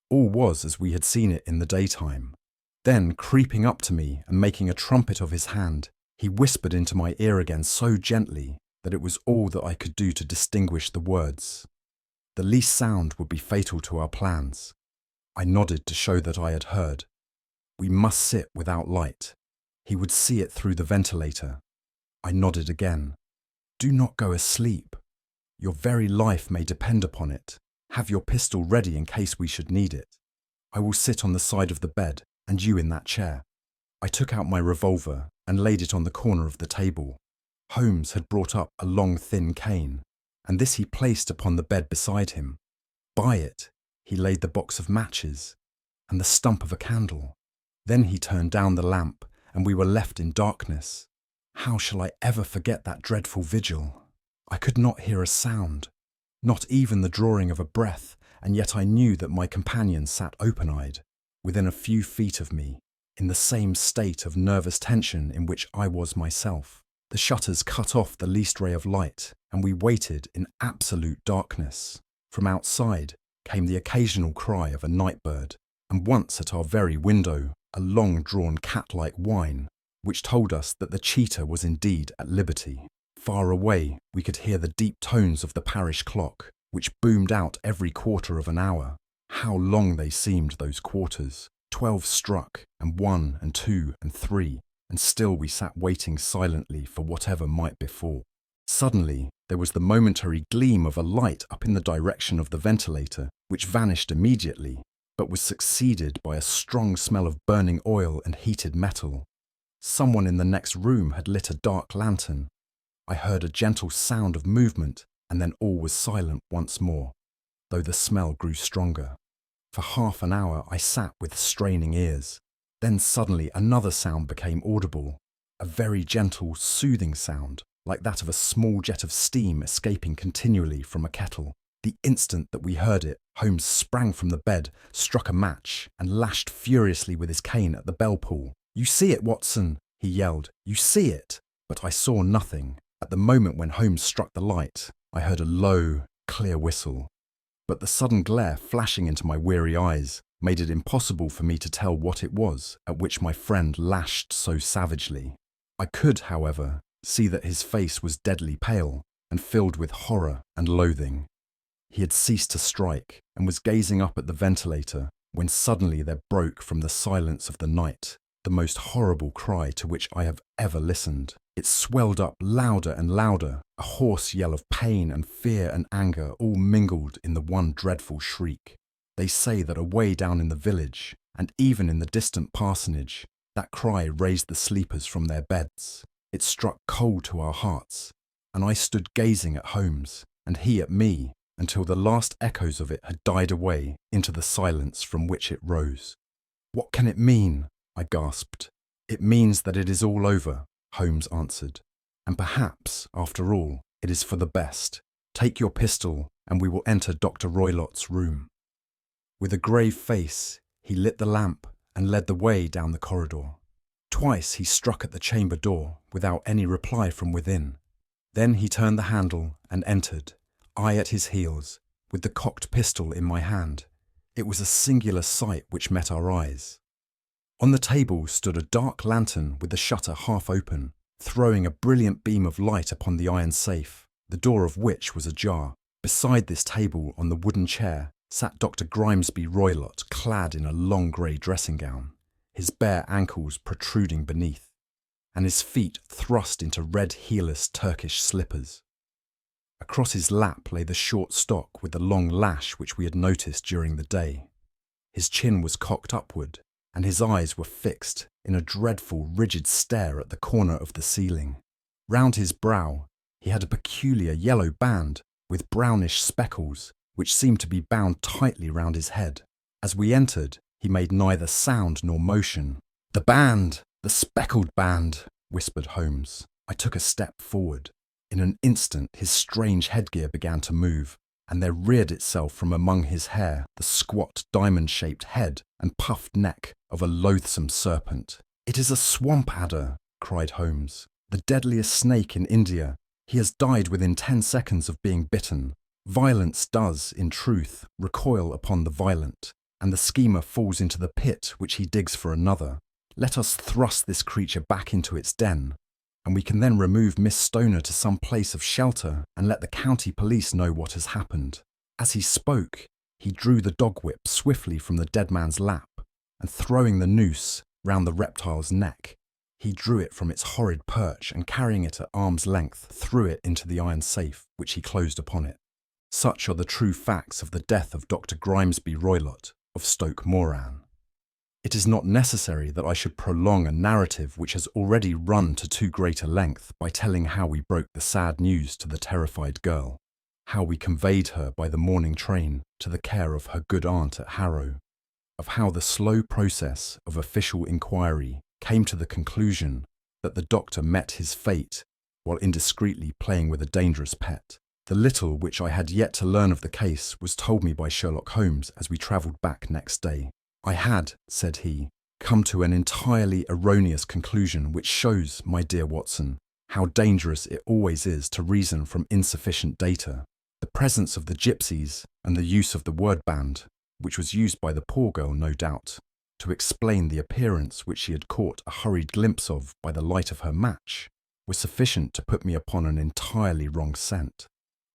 All was as we had seen it in the daytime. Then, creeping up to me and making a trumpet of his hand, he whispered into my ear again so gently that it was all that I could do to distinguish the words. The least sound would be fatal to our plans. I nodded to show that I had heard. We must sit without light. He would see it through the ventilator. I nodded again. "Do not go asleep. Your very life may depend upon it. Have your pistol ready in case we should need it. I will sit on the side of the bed, and you in that chair." I took out my revolver and laid it on the corner of the table. Holmes had brought up a long thin cane, and this he placed upon the bed beside him. By it, he laid the box of matches and the stump of a candle. Then he turned down the lamp, and we were left in darkness. How shall I ever forget that dreadful vigil? I could not hear a sound, not even the drawing of a breath, and yet I knew that my companion sat open-eyed, within a few feet of me, in the same state of nervous tension in which I was myself. The shutters cut off the least ray of light, and we waited in absolute darkness. From outside came the occasional cry of a night bird, and once at our very window, a long-drawn cat-like whine, which told us that the cheetah was indeed at liberty. Far away, we could hear the deep tones of the parish clock, which boomed out every quarter of an hour. How long they seemed, those quarters! 12 struck, and 1 and 2 and 3, and still we sat waiting silently for whatever might befall. Suddenly, there was the momentary gleam of a light up in the direction of the ventilator, which vanished immediately, but was succeeded by a strong smell of burning oil and heated metal. Someone in the next room had lit a dark lantern. I heard a gentle sound of movement, and then all was silent once more, though the smell grew stronger. For half an hour I sat with straining ears. Then suddenly another sound became audible, a very gentle, soothing sound, like that of a small jet of steam escaping continually from a kettle. The instant that we heard it, Holmes sprang from the bed, struck a match, and lashed furiously with his cane at the bell pull. "You see it, Watson," he yelled. "You see it!" But I saw nothing. At the moment when Holmes struck the light, I heard a low, clear whistle. But the sudden glare flashing into my weary eyes made it impossible for me to tell what it was at which my friend lashed so savagely. I could, however, see that his face was deadly pale and filled with horror and loathing. He had ceased to strike and was gazing up at the ventilator when suddenly there broke from the silence of the night the most horrible cry to which I have ever listened. It swelled up louder and louder, a hoarse yell of pain and fear and anger all mingled in the one dreadful shriek. They say that away down in the village, and even in the distant parsonage, that cry raised the sleepers from their beds. It struck cold to our hearts, and I stood gazing at Holmes, and he at me, until the last echoes of it had died away into the silence from which it rose. "What can it mean?" I gasped. "It means that it is all over," Holmes answered. "And perhaps, after all, it is for the best. Take your pistol, and we will enter Dr. Roylott's room." With a grave face, he lit the lamp and led the way down the corridor. Twice he struck at the chamber door without any reply from within. Then he turned the handle and entered, I at his heels, with the cocked pistol in my hand. It was a singular sight which met our eyes. On the table stood a dark lantern with the shutter half open, throwing a brilliant beam of light upon the iron safe, the door of which was ajar. Beside this table, on the wooden chair, sat Dr. Grimesby Roylott, clad in a long grey dressing gown, his bare ankles protruding beneath, and his feet thrust into red heelless Turkish slippers. Across his lap lay the short stock with the long lash which we had noticed during the day. His chin was cocked upward, and his eyes were fixed in a dreadful, rigid stare at the corner of the ceiling. Round his brow he had a peculiar yellow band with brownish speckles, which seemed to be bound tightly round his head. As we entered, he made neither sound nor motion. "The band! The speckled band!" whispered Holmes. I took a step forward. In an instant his strange headgear began to move, and there reared itself from among his hair the squat diamond-shaped head and puffed neck of a loathsome serpent. "It is a swamp adder," cried Holmes. "The deadliest snake in India. He has died within 10 seconds of being bitten. Violence does, in truth, recoil upon the violent, and the schemer falls into the pit which he digs for another. Let us thrust this creature back into its den, and we can then remove Miss Stoner to some place of shelter and let the county police know what has happened." As he spoke, he drew the dog whip swiftly from the dead man's lap, and throwing the noose round the reptile's neck, he drew it from its horrid perch and, carrying it at arm's length, threw it into the iron safe, which he closed upon it. Such are the true facts of the death of Dr. Grimesby Roylott of Stoke Moran. It is not necessary that I should prolong a narrative which has already run to too great a length by telling how we broke the sad news to the terrified girl, how we conveyed her by the morning train to the care of her good aunt at Harrow, of how the slow process of official inquiry came to the conclusion that the doctor met his fate while indiscreetly playing with a dangerous pet. The little which I had yet to learn of the case was told me by Sherlock Holmes as we travelled back next day. "I had," said he, "come to an entirely erroneous conclusion which shows, my dear Watson, how dangerous it always is to reason from insufficient data. The presence of the gypsies and the use of the word band, which was used by the poor girl, no doubt, to explain the appearance which she had caught a hurried glimpse of by the light of her match, was sufficient to put me upon an entirely wrong scent.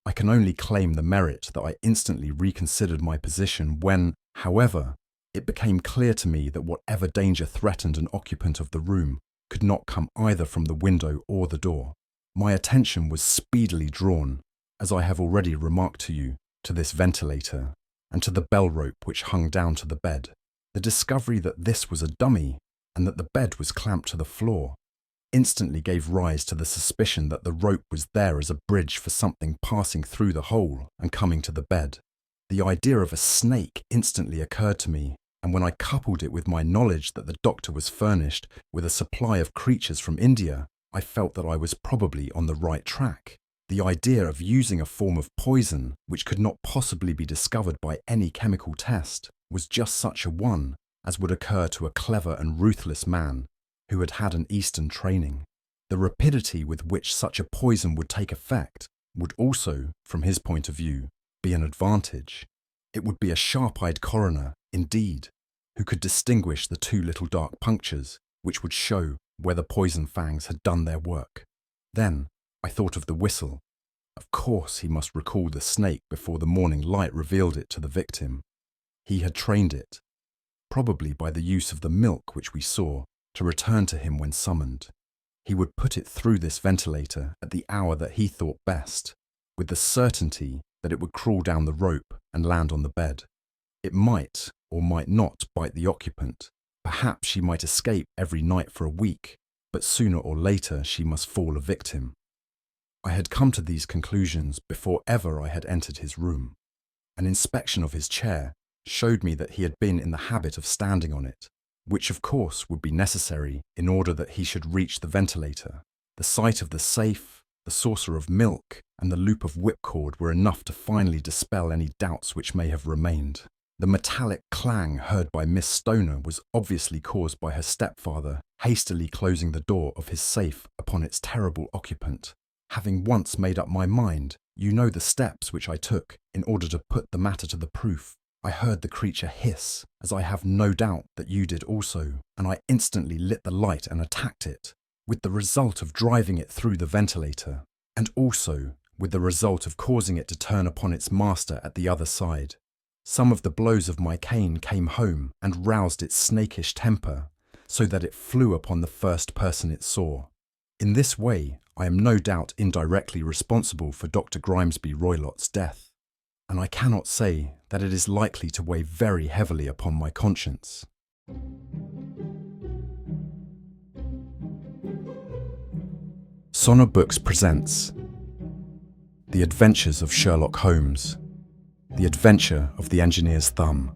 I can only claim the merit that I instantly reconsidered my position when, however, it became clear to me that whatever danger threatened an occupant of the room could not come either from the window or the door. My attention was speedily drawn, as I have already remarked to you, to this ventilator, and to the bell rope which hung down to the bed. The discovery that this was a dummy, and that the bed was clamped to the floor, instantly gave rise to the suspicion that the rope was there as a bridge for something passing through the hole and coming to the bed. The idea of a snake instantly occurred to me, and when I coupled it with my knowledge that the doctor was furnished with a supply of creatures from India, I felt that I was probably on the right track. The idea of using a form of poison which could not possibly be discovered by any chemical test was just such a one as would occur to a clever and ruthless man who had had an Eastern training. The rapidity with which such a poison would take effect would also, from his point of view, be an advantage. It would be a sharp-eyed coroner, indeed, who could distinguish the 2 little dark punctures which would show where the poison fangs had done their work. Then I thought of the whistle. Of course he must recall the snake before the morning light revealed it to the victim. He had trained it, probably by the use of the milk which we saw, to return to him when summoned. He would put it through this ventilator at the hour that he thought best, with the certainty that it would crawl down the rope and land on the bed. It might or might not bite the occupant. Perhaps she might escape every night for a week, but sooner or later she must fall a victim. I had come to these conclusions before ever I had entered his room. An inspection of his chair showed me that he had been in the habit of standing on it, which of course would be necessary in order that he should reach the ventilator. The sight of the safe, the saucer of milk, and the loop of whipcord were enough to finally dispel any doubts which may have remained. The metallic clang heard by Miss Stoner was obviously caused by her stepfather hastily closing the door of his safe upon its terrible occupant. Having once made up my mind, you know the steps which I took in order to put the matter to the proof. I heard the creature hiss, as I have no doubt that you did also, and I instantly lit the light and attacked it, with the result of driving it through the ventilator, and also with the result of causing it to turn upon its master at the other side. Some of the blows of my cane came home and roused its snakish temper, so that it flew upon the first person it saw. In this way, I am no doubt indirectly responsible for Dr. Grimesby Roylott's death, and I cannot say that it is likely to weigh very heavily upon my conscience. Sonor Books presents The Adventures of Sherlock Holmes, The Adventure of the Engineer's Thumb.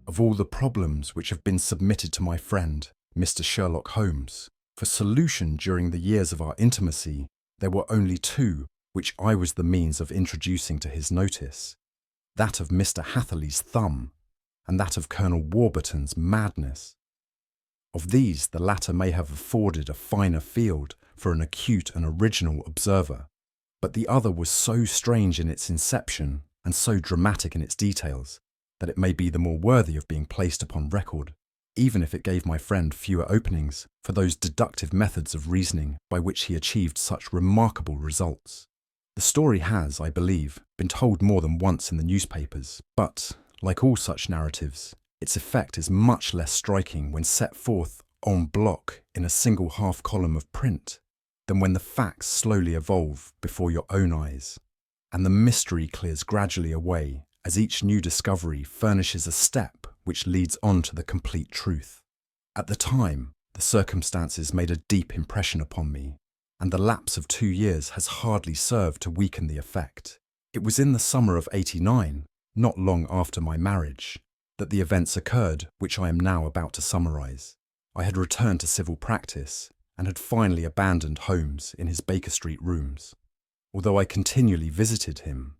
Of all the problems which have been submitted to my friend, Mr. Sherlock Holmes, for solution during the years of our intimacy, there were only two which I was the means of introducing to his notice, that of Mr. Hatherley's thumb, and that of Colonel Warburton's madness. Of these, the latter may have afforded a finer field for an acute and original observer, but the other was so strange in its inception and so dramatic in its details that it may be the more worthy of being placed upon record, even if it gave my friend fewer openings for those deductive methods of reasoning by which he achieved such remarkable results. The story has, I believe, been told more than once in the newspapers, but, like all such narratives, its effect is much less striking when set forth en bloc in a single half-column of print than when the facts slowly evolve before your own eyes, and the mystery clears gradually away as each new discovery furnishes a step which leads on to the complete truth. At the time, the circumstances made a deep impression upon me, and the lapse of 2 years has hardly served to weaken the effect. It was in the summer of '89, not long after my marriage, that the events occurred which I am now about to summarise. I had returned to civil practice and had finally abandoned Holmes in his Baker Street rooms, although I continually visited him,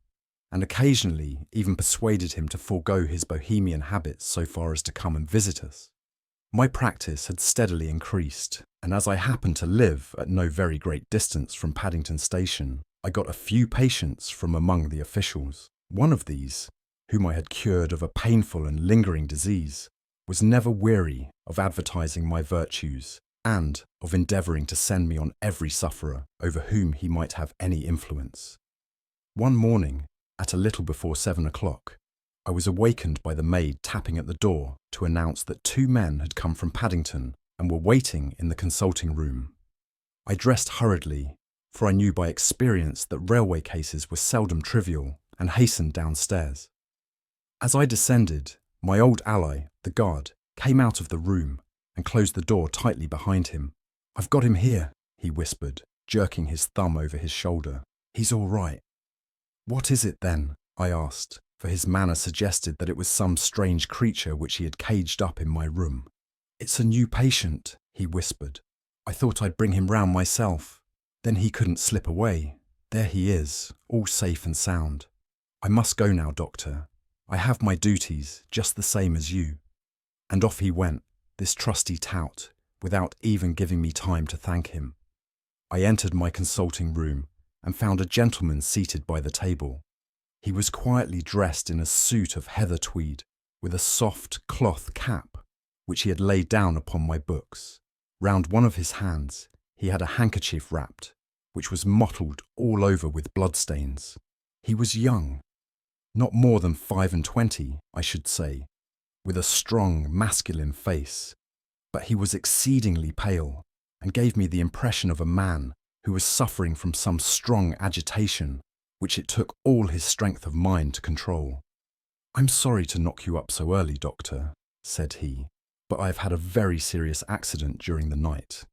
and occasionally even persuaded him to forego his bohemian habits so far as to come and visit us. My practice had steadily increased, and as I happened to live at no very great distance from Paddington Station, I got a few patients from among the officials. One of these, whom I had cured of a painful and lingering disease, was never weary of advertising my virtues and of endeavouring to send me on every sufferer over whom he might have any influence. One morning, at a little before 7 o'clock, I was awakened by the maid tapping at the door to announce that 2 men had come from Paddington and were waiting in the consulting room. I dressed hurriedly, for I knew by experience that railway cases were seldom trivial, and hastened downstairs. As I descended, my old ally, the guard, came out of the room and closed the door tightly behind him. "I've got him here," he whispered, jerking his thumb over his shoulder. "He's all right." "What is it then?" I asked, for his manner suggested that it was some strange creature which he had caged up in my room. "It's a new patient," he whispered. "I thought I'd bring him round myself. Then he couldn't slip away. There he is, all safe and sound. I must go now, doctor. I have my duties, just the same as you." And off he went, this trusty tout, without even giving me time to thank him. I entered my consulting room and found a gentleman seated by the table. He was quietly dressed in a suit of heather tweed, with a soft cloth cap, which he had laid down upon my books. Round one of his hands he had a handkerchief wrapped, which was mottled all over with bloodstains. He was young, not more than 25, I should say, with a strong, masculine face, but he was exceedingly pale and gave me the impression of a man who was suffering from some strong agitation, which it took all his strength of mind to control. "I'm sorry to knock you up so early, doctor," said he, but I have had a very serious accident during the night.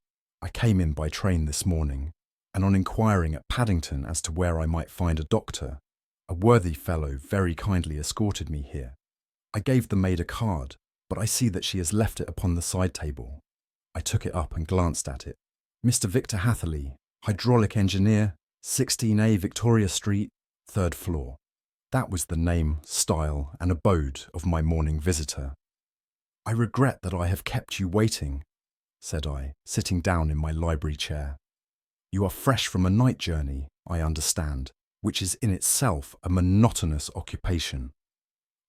I came in by train this morning, and on inquiring at Paddington as to where I might find a doctor, a worthy fellow very kindly escorted me here. I gave the maid a card, but I see that she has left it upon the side table. I took it up and glanced at it. Mr. Victor Hatherley, hydraulic engineer, 16A Victoria Street, 3rd floor. That was the name, style, and abode of my morning visitor. I regret that I have kept you waiting, said I, sitting down in my library chair. You are fresh from a night journey, I understand, which is in itself a monotonous occupation.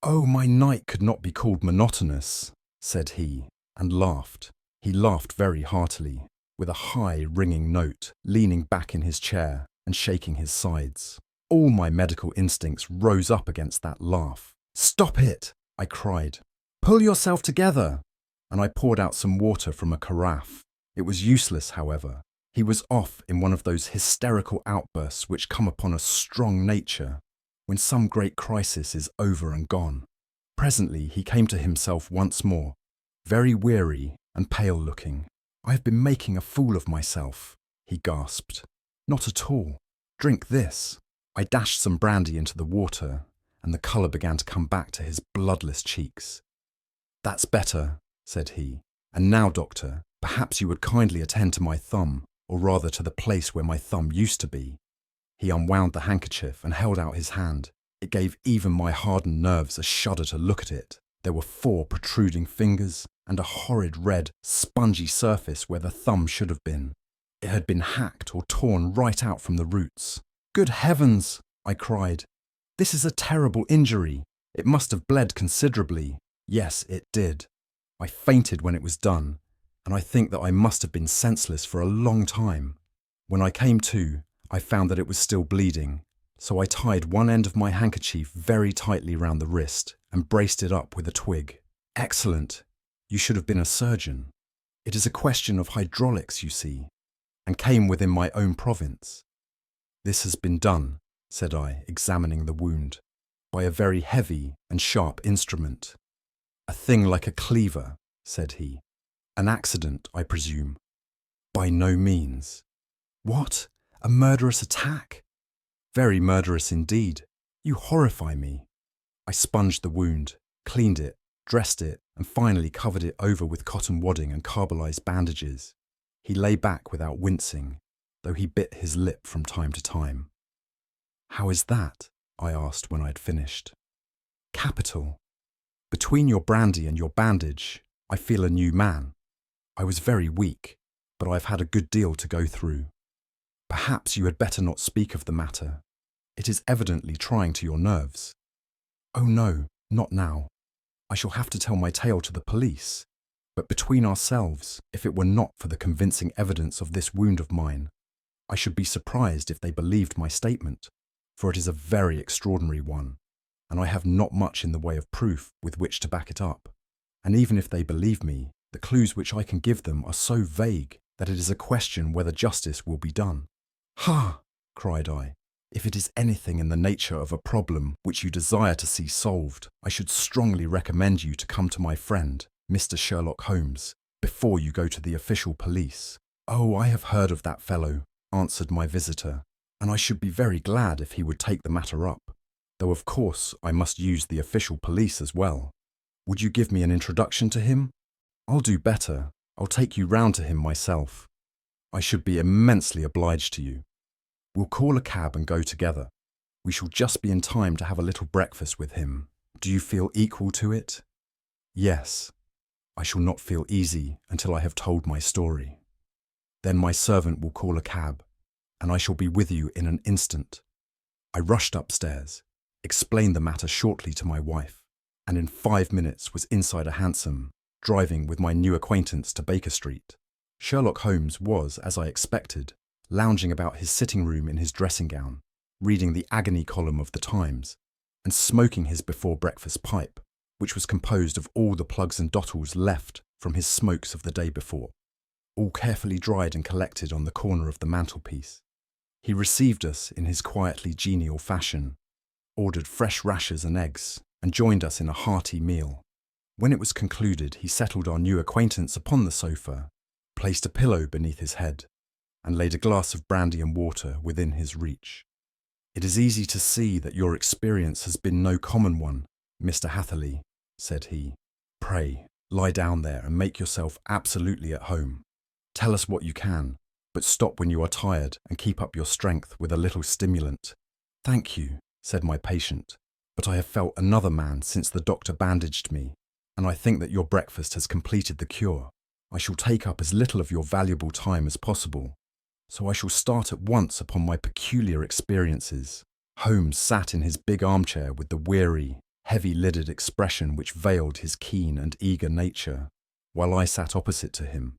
Oh, my night could not be called monotonous, said he, and laughed. He laughed very heartily, with a high, ringing note, leaning back in his chair and shaking his sides. All my medical instincts rose up against that laugh. Stop it, I cried. Pull yourself together. And I poured out some water from a carafe. It was useless, however. He was off in one of those hysterical outbursts which come upon a strong nature when some great crisis is over and gone. Presently he came to himself once more, very weary and pale-looking. I have been making a fool of myself, he gasped. Not at all. Drink this. I dashed some brandy into the water, and the colour began to come back to his bloodless cheeks. That's better, said he. And now, doctor, perhaps you would kindly attend to my thumb, or rather to the place where my thumb used to be. He unwound the handkerchief and held out his hand. It gave even my hardened nerves a shudder to look at it. There were 4 protruding fingers and a horrid red, spongy surface where the thumb should have been. It had been hacked or torn right out from the roots. Good heavens, I cried. This is a terrible injury. It must have bled considerably. Yes, it did. I fainted when it was done, and I think that I must have been senseless for a long time. When I came to, I found that it was still bleeding, so I tied one end of my handkerchief very tightly round the wrist and braced it up with a twig. Excellent. You should have been a surgeon. It is a question of hydraulics, you see, and came within my own province. This has been done, said I, examining the wound, by a very heavy and sharp instrument. A thing like a cleaver, said he. An accident, I presume. By no means. What? A murderous attack? Very murderous indeed. You horrify me. I sponged the wound, cleaned it, dressed it, and finally covered it over with cotton wadding and carbolized bandages. He lay back without wincing, though he bit his lip from time to time. How is that? I asked when I had finished. Capital. Between your brandy and your bandage, I feel a new man. I was very weak, but I have had a good deal to go through. Perhaps you had better not speak of the matter. It is evidently trying to your nerves. Oh no, not now. I shall have to tell my tale to the police. But between ourselves, if it were not for the convincing evidence of this wound of mine, I should be surprised if they believed my statement, for it is a very extraordinary one, and I have not much in the way of proof with which to back it up. And even if they believe me, the clues which I can give them are so vague that it is a question whether justice will be done. Ha! Cried I. If it is anything in the nature of a problem which you desire to see solved, I should strongly recommend you to come to my friend, Mr. Sherlock Holmes, before you go to the official police. Oh, I have heard of that fellow, answered my visitor, and I should be very glad if he would take the matter up, though of course I must use the official police as well. Would you give me an introduction to him? I'll do better. I'll take you round to him myself. I should be immensely obliged to you. We'll call a cab and go together. We shall just be in time to have a little breakfast with him. Do you feel equal to it? Yes. I shall not feel easy until I have told my story. Then my servant will call a cab, and I shall be with you in an instant. I rushed upstairs, explained the matter shortly to my wife, and in 5 minutes was inside a hansom, driving with my new acquaintance to Baker Street. Sherlock Holmes was, as I expected, lounging about his sitting room in his dressing gown, reading the agony column of the Times, and smoking his before-breakfast pipe, which was composed of all the plugs and dottles left from his smokes of the day before, all carefully dried and collected on the corner of the mantelpiece. He received us in his quietly genial fashion, ordered fresh rashers and eggs, and joined us in a hearty meal. When it was concluded, he settled our new acquaintance upon the sofa, placed a pillow beneath his head, and laid a glass of brandy and water within his reach. "It is easy to see that your experience has been no common one, Mr. Hatherley," said he. "Pray, lie down there and make yourself absolutely at home. Tell us what you can, but stop when you are tired and keep up your strength with a little stimulant." "Thank you," said my patient, "but I have felt another man since the doctor bandaged me, and I think that your breakfast has completed the cure. I shall take up as little of your valuable time as possible, so I shall start at once upon my peculiar experiences." Holmes sat in his big armchair with the weary, heavy-lidded expression which veiled his keen and eager nature, while I sat opposite to him,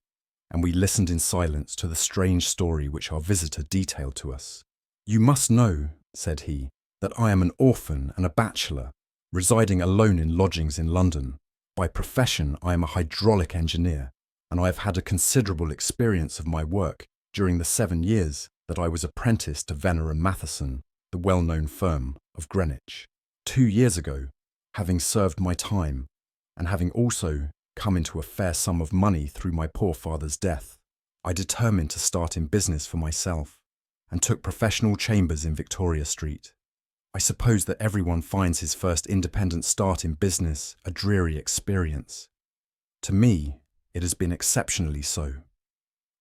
and we listened in silence to the strange story which our visitor detailed to us. "You must know," said he, "that I am an orphan and a bachelor, residing alone in lodgings in London. By profession I am a hydraulic engineer, and I have had a considerable experience of my work during the 7 years that I was apprenticed to Venner and Matheson, the well-known firm of Greenwich. 2 years ago, having served my time, and having also come into a fair sum of money through my poor father's death, I determined to start in business for myself, and took professional chambers in Victoria Street. I suppose that everyone finds his first independent start in business a dreary experience. To me, it has been exceptionally so.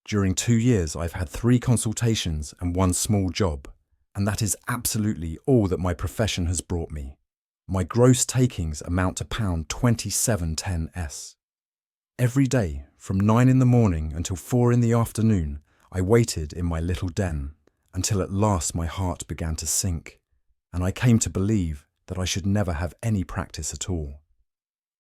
During 2 years I've had 3 consultations and 1 small job, and that is absolutely all that my profession has brought me. My gross takings amount to £27.10s. Every day, from 9 in the morning until 4 in the afternoon, I waited in my little den, until at last my heart began to sink, and I came to believe that I should never have any practice at all.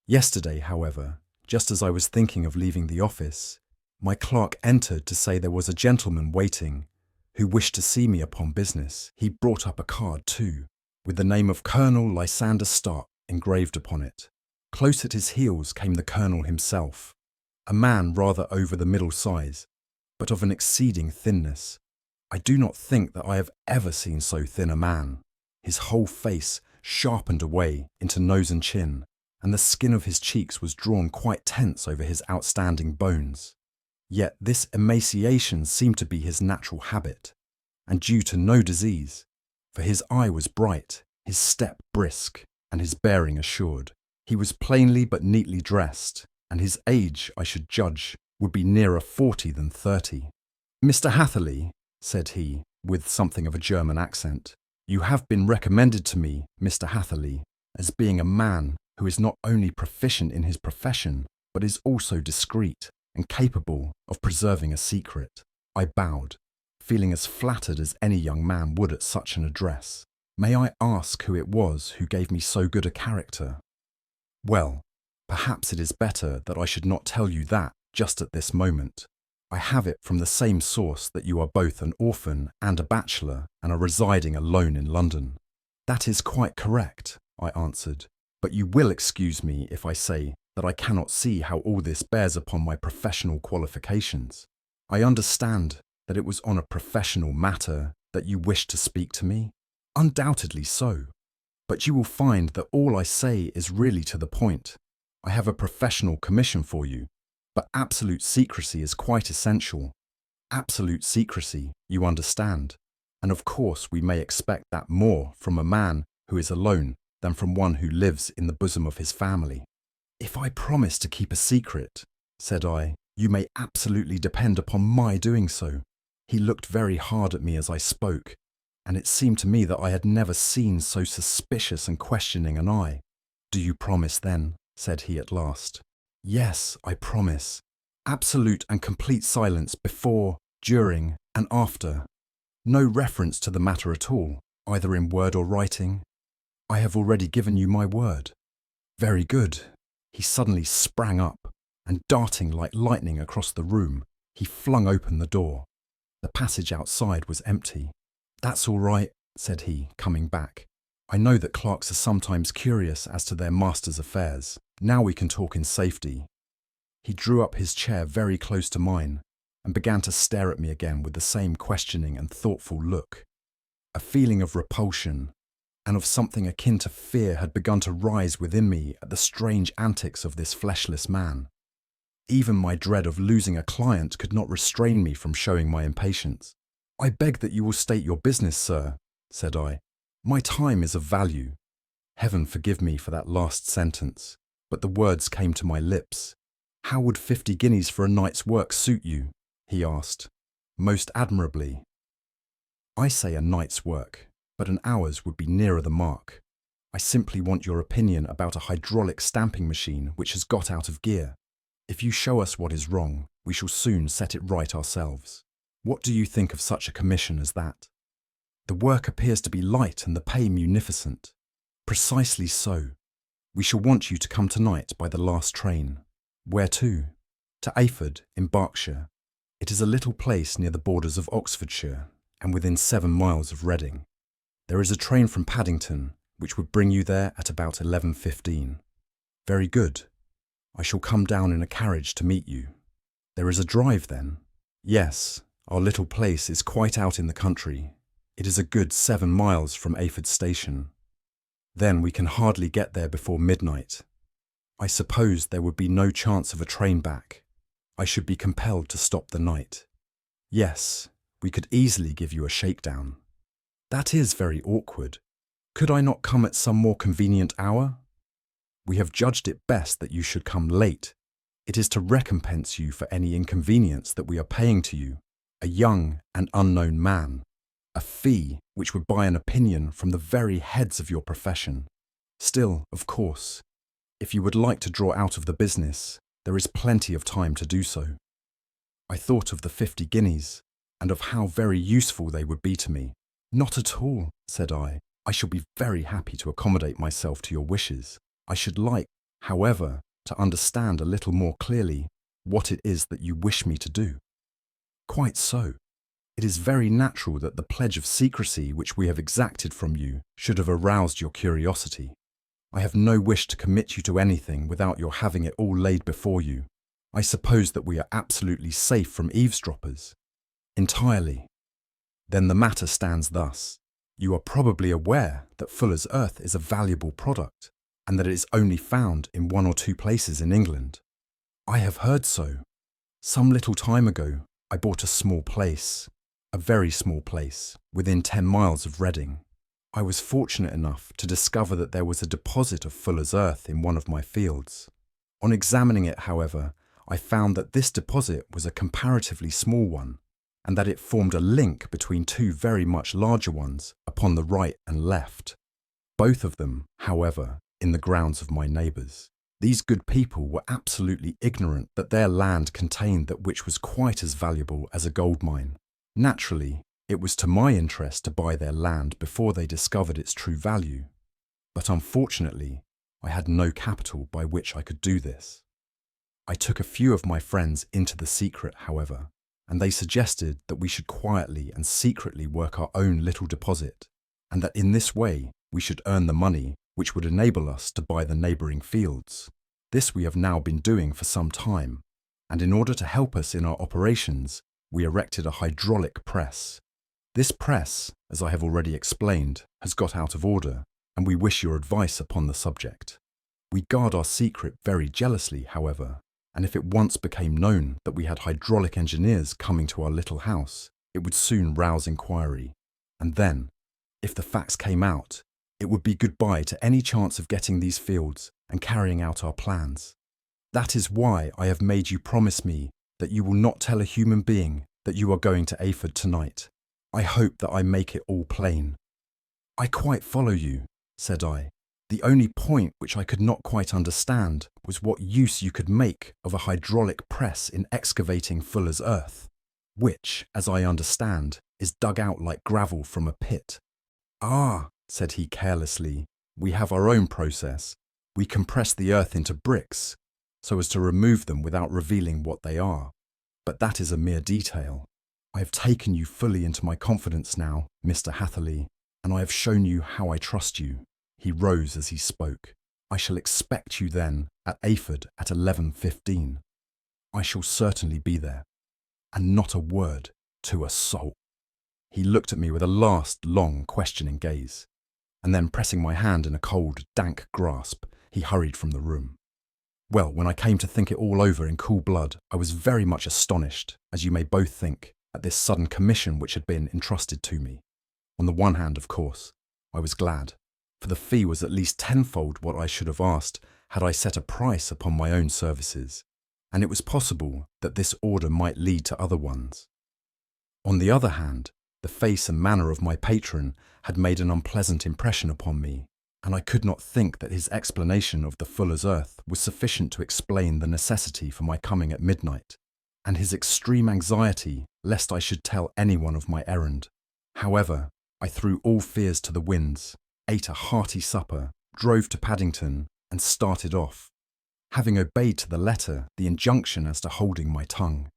Yesterday, however, just as I was thinking of leaving the office, my clerk entered to say there was a gentleman waiting who wished to see me upon business. He brought up a card too, with the name of Colonel Lysander Stark engraved upon it. Close at his heels came the Colonel himself, a man rather over the middle size, but of an exceeding thinness. I do not think that I have ever seen so thin a man. His whole face sharpened away into nose and chin, and the skin of his cheeks was drawn quite tense over his outstanding bones. Yet this emaciation seemed to be his natural habit, and due to no disease, for his eye was bright, his step brisk, and his bearing assured. He was plainly but neatly dressed, and his age, I should judge, would be nearer 40 than 30. "Mr. Hatherley," said he, with something of a German accent, "you have been recommended to me, Mr. Hatherley, as being a man who is not only proficient in his profession, but is also discreet and capable of preserving a secret." I bowed, feeling as flattered as any young man would at such an address. "May I ask who it was who gave me so good a character?" "Well, perhaps it is better that I should not tell you that just at this moment. I have it from the same source that you are both an orphan and a bachelor and are residing alone in London." "That is quite correct," I answered, "but you will excuse me if I say that I cannot see how all this bears upon my professional qualifications. I understand that it was on a professional matter that you wished to speak to me." "Undoubtedly so, but you will find that all I say is really to the point. I have a professional commission for you, but absolute secrecy is quite essential. Absolute secrecy, you understand, and of course we may expect that more from a man who is alone than from one who lives in the bosom of his family." "If I promise to keep a secret," said I, "you may absolutely depend upon my doing so." He looked very hard at me as I spoke, and it seemed to me that I had never seen so suspicious and questioning an eye. "Do you promise then?" said he at last. "Yes, I promise. Absolute and complete silence before, during, and after. No reference to the matter at all, either in word or writing." "I have already given you my word." "Very good." He suddenly sprang up, and darting like lightning across the room, he flung open the door. The passage outside was empty. "That's all right," said he, coming back. "I know that clerks are sometimes curious as to their master's affairs. Now we can talk in safety." He drew up his chair very close to mine, and began to stare at me again with the same questioning and thoughtful look. A feeling of repulsion, and of something akin to fear had begun to rise within me at the strange antics of this fleshless man. Even my dread of losing a client could not restrain me from showing my impatience. "I beg that you will state your business, sir," said I. "My time is of value." Heaven forgive me for that last sentence, but the words came to my lips. "How would 50 guineas for a night's work suit you?" he asked. "Most admirably." "I say a night's work, but an hour's would be nearer the mark. I simply want your opinion about a hydraulic stamping machine which has got out of gear. If you show us what is wrong, we shall soon set it right ourselves. What do you think of such a commission as that?" "The work appears to be light and the pay munificent." "Precisely so. We shall want you to come tonight by the last train." "Where to?" "To Ayford, in Berkshire. It is a little place near the borders of Oxfordshire, and within 7 miles of Reading. There is a train from Paddington, which would bring you there at about 11:15. "Very good. I shall come down in a carriage to meet you." "There is a drive, then?" "Yes. Our little place is quite out in the country. It is a good 7 miles from Ayford station. Then we can hardly get there before midnight. I suppose there would be no chance of a train back. I should be compelled to stop the night." "Yes, we could easily give you a shakedown." "That is very awkward. Could I not come at some more convenient hour?" "We have judged it best that you should come late. It is to recompense you for any inconvenience that we are paying to you, a young and unknown man, a fee which would buy an opinion from the very heads of your profession. Still, of course, if you would like to draw out of the business, there is plenty of time to do so." I thought of the 50 guineas, and of how very useful they would be to me. "Not at all," said I. "I shall be very happy to accommodate myself to your wishes. I should like, however, to understand a little more clearly what it is that you wish me to do." "Quite so. It is very natural that the pledge of secrecy which we have exacted from you should have aroused your curiosity. I have no wish to commit you to anything without your having it all laid before you. I suppose that we are absolutely safe from eavesdroppers?" "Entirely." "Then the matter stands thus. You are probably aware that Fuller's Earth is a valuable product, and that it is only found in 1 or 2 places in England." "I have heard so. Some little time ago I bought a small place, a very small place, within 10 miles of Reading. I was fortunate enough to discover that there was a deposit of Fuller's Earth in one of my fields. On examining it, however, I found that this deposit was a comparatively small one, and that it formed a link between 2 very much larger ones upon the right and left. Both of them, however, in the grounds of my neighbours. These good people were absolutely ignorant that their land contained that which was quite as valuable as a gold mine. Naturally, it was to my interest to buy their land before they discovered its true value. But unfortunately, I had no capital by which I could do this. I took a few of my friends into the secret, however, and they suggested that we should quietly and secretly work our own little deposit, and that in this way we should earn the money which would enable us to buy the neighbouring fields. This we have now been doing for some time, and in order to help us in our operations, we erected a hydraulic press. This press, as I have already explained, has got out of order, and we wish your advice upon the subject. We guard our secret very jealously, however, and if it once became known that we had hydraulic engineers coming to our little house, it would soon rouse inquiry. And then, if the facts came out, it would be goodbye to any chance of getting these fields and carrying out our plans. That is why I have made you promise me that you will not tell a human being that you are going to Ayford tonight. I hope that I make it all plain." "I quite follow you," said I. "The only point which I could not quite understand was what use you could make of a hydraulic press in excavating Fuller's Earth, which, as I understand, is dug out like gravel from a pit." "Ah," said he carelessly, "we have our own process. We compress the earth into bricks, so as to remove them without revealing what they are. But that is a mere detail. I have taken you fully into my confidence now, Mr. Hatherley, and I have shown you how I trust you." He rose as he spoke. "I shall expect you then at Ayford at 11:15. I shall certainly be there. And not a word to a soul." He looked at me with a last long questioning gaze. and then pressing my hand in a cold, dank grasp, he hurried from the room. Well, when I came to think it all over in cool blood, I was very much astonished, as you may both think, at this sudden commission which had been entrusted to me. On the one hand, of course, I was glad, for the fee was at least tenfold what I should have asked had I set a price upon my own services, and it was possible that this order might lead to other ones. On the other hand, the face and manner of my patron had made an unpleasant impression upon me, and I could not think that his explanation of the fuller's earth was sufficient to explain the necessity for my coming at midnight, and his extreme anxiety lest I should tell anyone of my errand. However, I threw all fears to the winds, ate a hearty supper, drove to Paddington, and started off, having obeyed to the letter the injunction as to holding my tongue.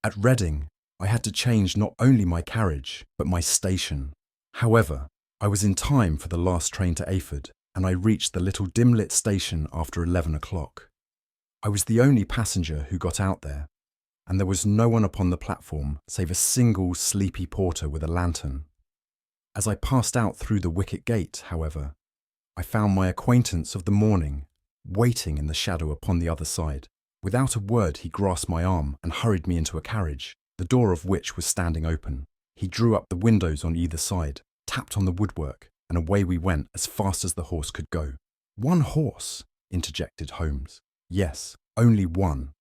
At Reading, I had to change not only my carriage, but my station. However, I was in time for the last train to Ayford, and I reached the little dim-lit station after 11 o'clock. I was the only passenger who got out there, and there was no one upon the platform save a single sleepy porter with a lantern. As I passed out through the wicket gate, however, I found my acquaintance of the morning waiting in the shadow upon the other side. Without a word he grasped my arm and hurried me into a carriage, the door of which was standing open. He drew up the windows on either side, tapped on the woodwork, and away we went as fast as the horse could go. "One horse?" interjected Holmes. "Yes, only one.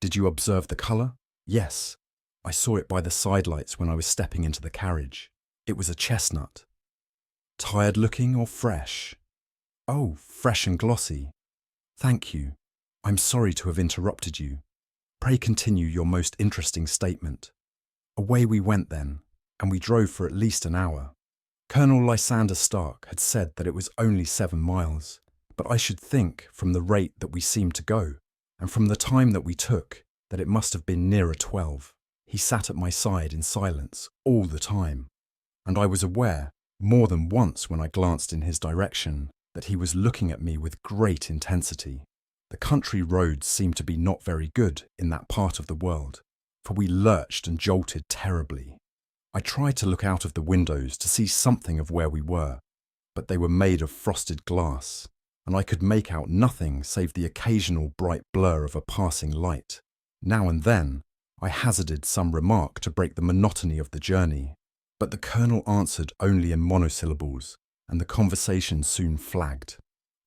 Did you observe the colour?" "Yes. I saw it by the sidelights when I was stepping into the carriage. It was a chestnut." "Tired looking or fresh?" "Oh, fresh and glossy. Thank you. I'm sorry to have interrupted you. Pray continue your most interesting statement." Away we went then, and we drove for at least an hour. Colonel Lysander Stark had said that it was only 7 miles, but I should think, from the rate that we seemed to go, and from the time that we took, that it must have been nearer 12. He sat at my side in silence all the time, and I was aware, more than once when I glanced in his direction, that he was looking at me with great intensity. The country roads seemed to be not very good in that part of the world, for we lurched and jolted terribly. I tried to look out of the windows to see something of where we were, but they were made of frosted glass, and I could make out nothing save the occasional bright blur of a passing light. Now and then, I hazarded some remark to break the monotony of the journey, but the Colonel answered only in monosyllables, and the conversation soon flagged.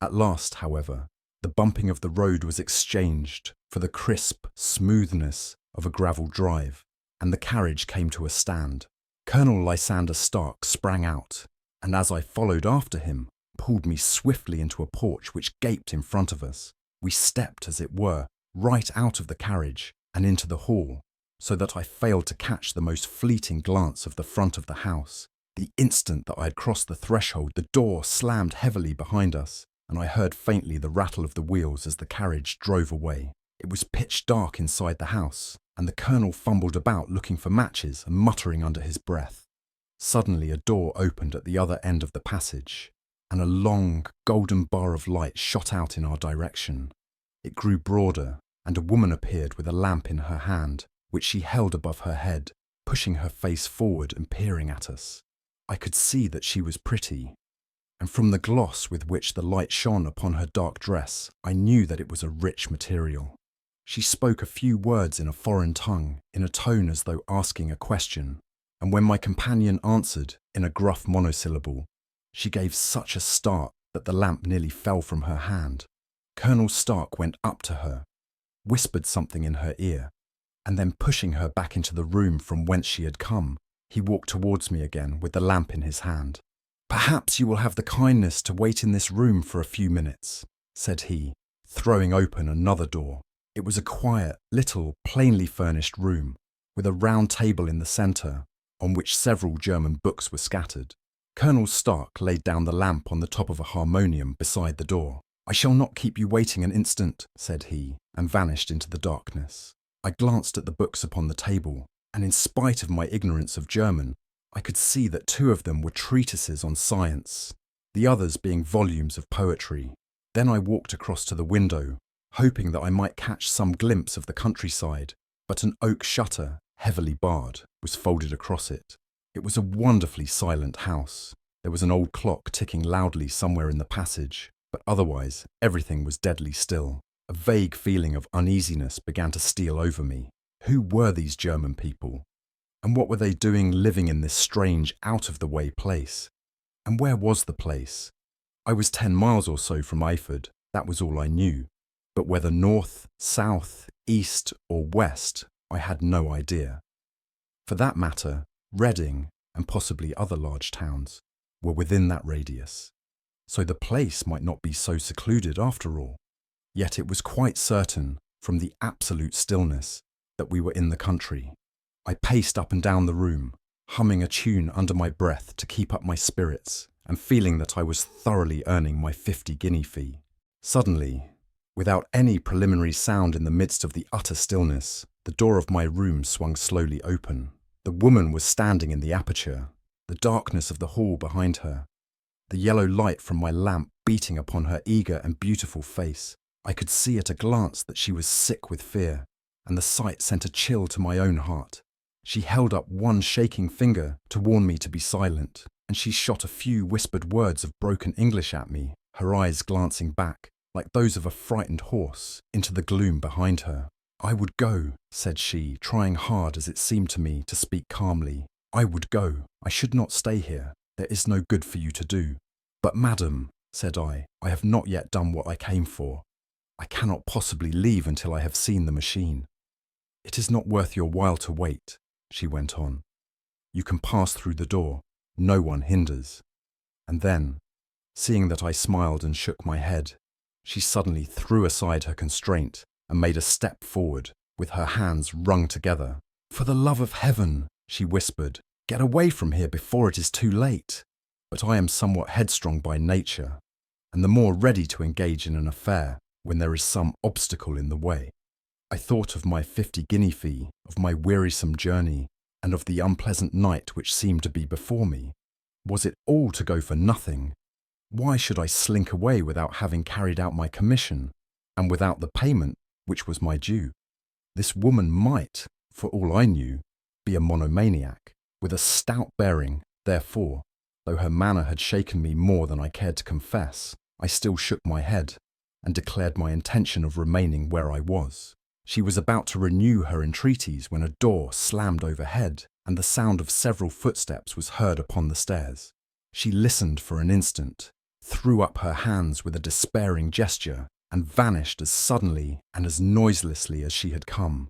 At last, however, the bumping of the road was exchanged for the crisp smoothness of a gravel drive, and the carriage came to a stand. Colonel Lysander Stark sprang out, and as I followed after him, pulled me swiftly into a porch which gaped in front of us. We stepped, as it were, right out of the carriage and into the hall, so that I failed to catch the most fleeting glance of the front of the house. The instant that I had crossed the threshold, the door slammed heavily behind us, and I heard faintly the rattle of the wheels as the carriage drove away. It was pitch dark inside the house, and the Colonel fumbled about looking for matches and muttering under his breath. Suddenly a door opened at the other end of the passage, and a long, golden bar of light shot out in our direction. It grew broader, and a woman appeared with a lamp in her hand, which she held above her head, pushing her face forward and peering at us. I could see that she was pretty, and from the gloss with which the light shone upon her dark dress, I knew that it was a rich material. She spoke a few words in a foreign tongue, in a tone as though asking a question, and when my companion answered, in a gruff monosyllable, she gave such a start that the lamp nearly fell from her hand. Colonel Stark went up to her, whispered something in her ear, and then pushing her back into the room from whence she had come, he walked towards me again with the lamp in his hand. "Perhaps you will have the kindness to wait in this room for a few minutes," said he, throwing open another door. It was a quiet, little, plainly furnished room, with a round table in the centre, on which several German books were scattered. Colonel Stark laid down the lamp on the top of a harmonium beside the door. "I shall not keep you waiting an instant," said he, and vanished into the darkness. I glanced at the books upon the table, and in spite of my ignorance of German, I could see that 2 of them were treatises on science, the others being volumes of poetry. Then I walked across to the window, hoping that I might catch some glimpse of the countryside, but an oak shutter, heavily barred, was folded across it. It was a wonderfully silent house. There was an old clock ticking loudly somewhere in the passage, but otherwise everything was deadly still. A vague feeling of uneasiness began to steal over me. Who were these German people? And what were they doing living in this strange, out-of-the-way place? And where was the place? I was 10 miles or so from Eyford, that was all I knew. But whether north, south, east or west, I had no idea. For that matter, Reading, and possibly other large towns, were within that radius. So the place might not be so secluded after all. Yet it was quite certain, from the absolute stillness, that we were in the country. I paced up and down the room, humming a tune under my breath to keep up my spirits, and feeling that I was thoroughly earning my 50-guinea fee. Suddenly, without any preliminary sound in the midst of the utter stillness, the door of my room swung slowly open. The woman was standing in the aperture, the darkness of the hall behind her, the yellow light from my lamp beating upon her eager and beautiful face. I could see at a glance that she was sick with fear, and the sight sent a chill to my own heart. She held up one shaking finger to warn me to be silent, and she shot a few whispered words of broken English at me, her eyes glancing back, like those of a frightened horse, into the gloom behind her. "I would go," said she, trying hard as it seemed to me to speak calmly. "I would go. I should not stay here. There is no good for you to do." "But madam," said I have not yet done what I came for. I cannot possibly leave until I have seen the machine." "It is not worth your while to wait," she went on. "You can pass through the door. No one hinders." And then, seeing that I smiled and shook my head, she suddenly threw aside her constraint and made a step forward, with her hands wrung together. "For the love of heaven," she whispered, "get away from here before it is too late." But I am somewhat headstrong by nature, and the more ready to engage in an affair when there is some obstacle in the way. I thought of my 50-guinea fee, of my wearisome journey, and of the unpleasant night which seemed to be before me. Was it all to go for nothing? Why should I slink away without having carried out my commission, and without the payment which was my due? This woman might, for all I knew, be a monomaniac, with a stout bearing. Therefore, though her manner had shaken me more than I cared to confess, I still shook my head, and declared my intention of remaining where I was. She was about to renew her entreaties when a door slammed overhead, and the sound of several footsteps was heard upon the stairs. She listened for an instant, threw up her hands with a despairing gesture, and vanished as suddenly and as noiselessly as she had come.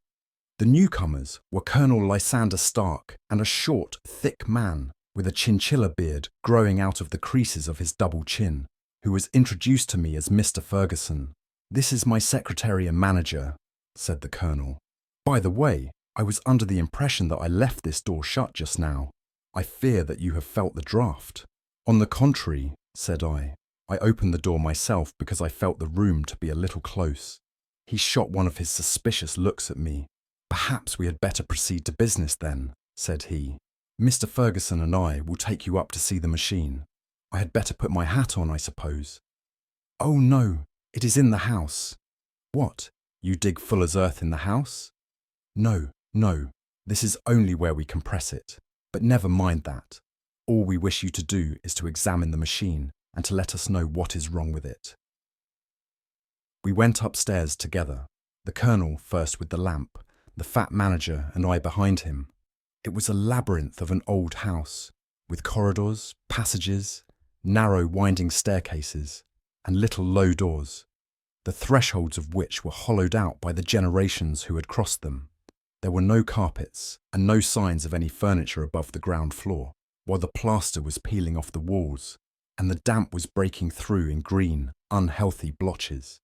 The newcomers were Colonel Lysander Stark and a short, thick man with a chinchilla beard growing out of the creases of his double chin, who was introduced to me as Mr. Ferguson. "This is my secretary and manager," said the Colonel. "By the way, I was under the impression that I left this door shut just now. I fear that you have felt the draught." "On the contrary," said I opened the door myself because I felt the room to be a little close. He shot one of his suspicious looks at me. "Perhaps we had better proceed to business then," said he. "Mr. Ferguson and I will take you up to see the machine. I had better put my hat on, I suppose." "Oh no, it is in the house." "What, you dig fuller's earth in the house?" No, this is only where we compress it. But never mind that. All we wish you to do is to examine the machine and to let us know what is wrong with it." We went upstairs together, the Colonel first with the lamp, the fat manager and I behind him. It was a labyrinth of an old house, with corridors, passages, narrow winding staircases, and little low doors, the thresholds of which were hollowed out by the generations who had crossed them. There were no carpets, and no signs of any furniture above the ground floor, while the plaster was peeling off the walls, and the damp was breaking through in green, unhealthy blotches.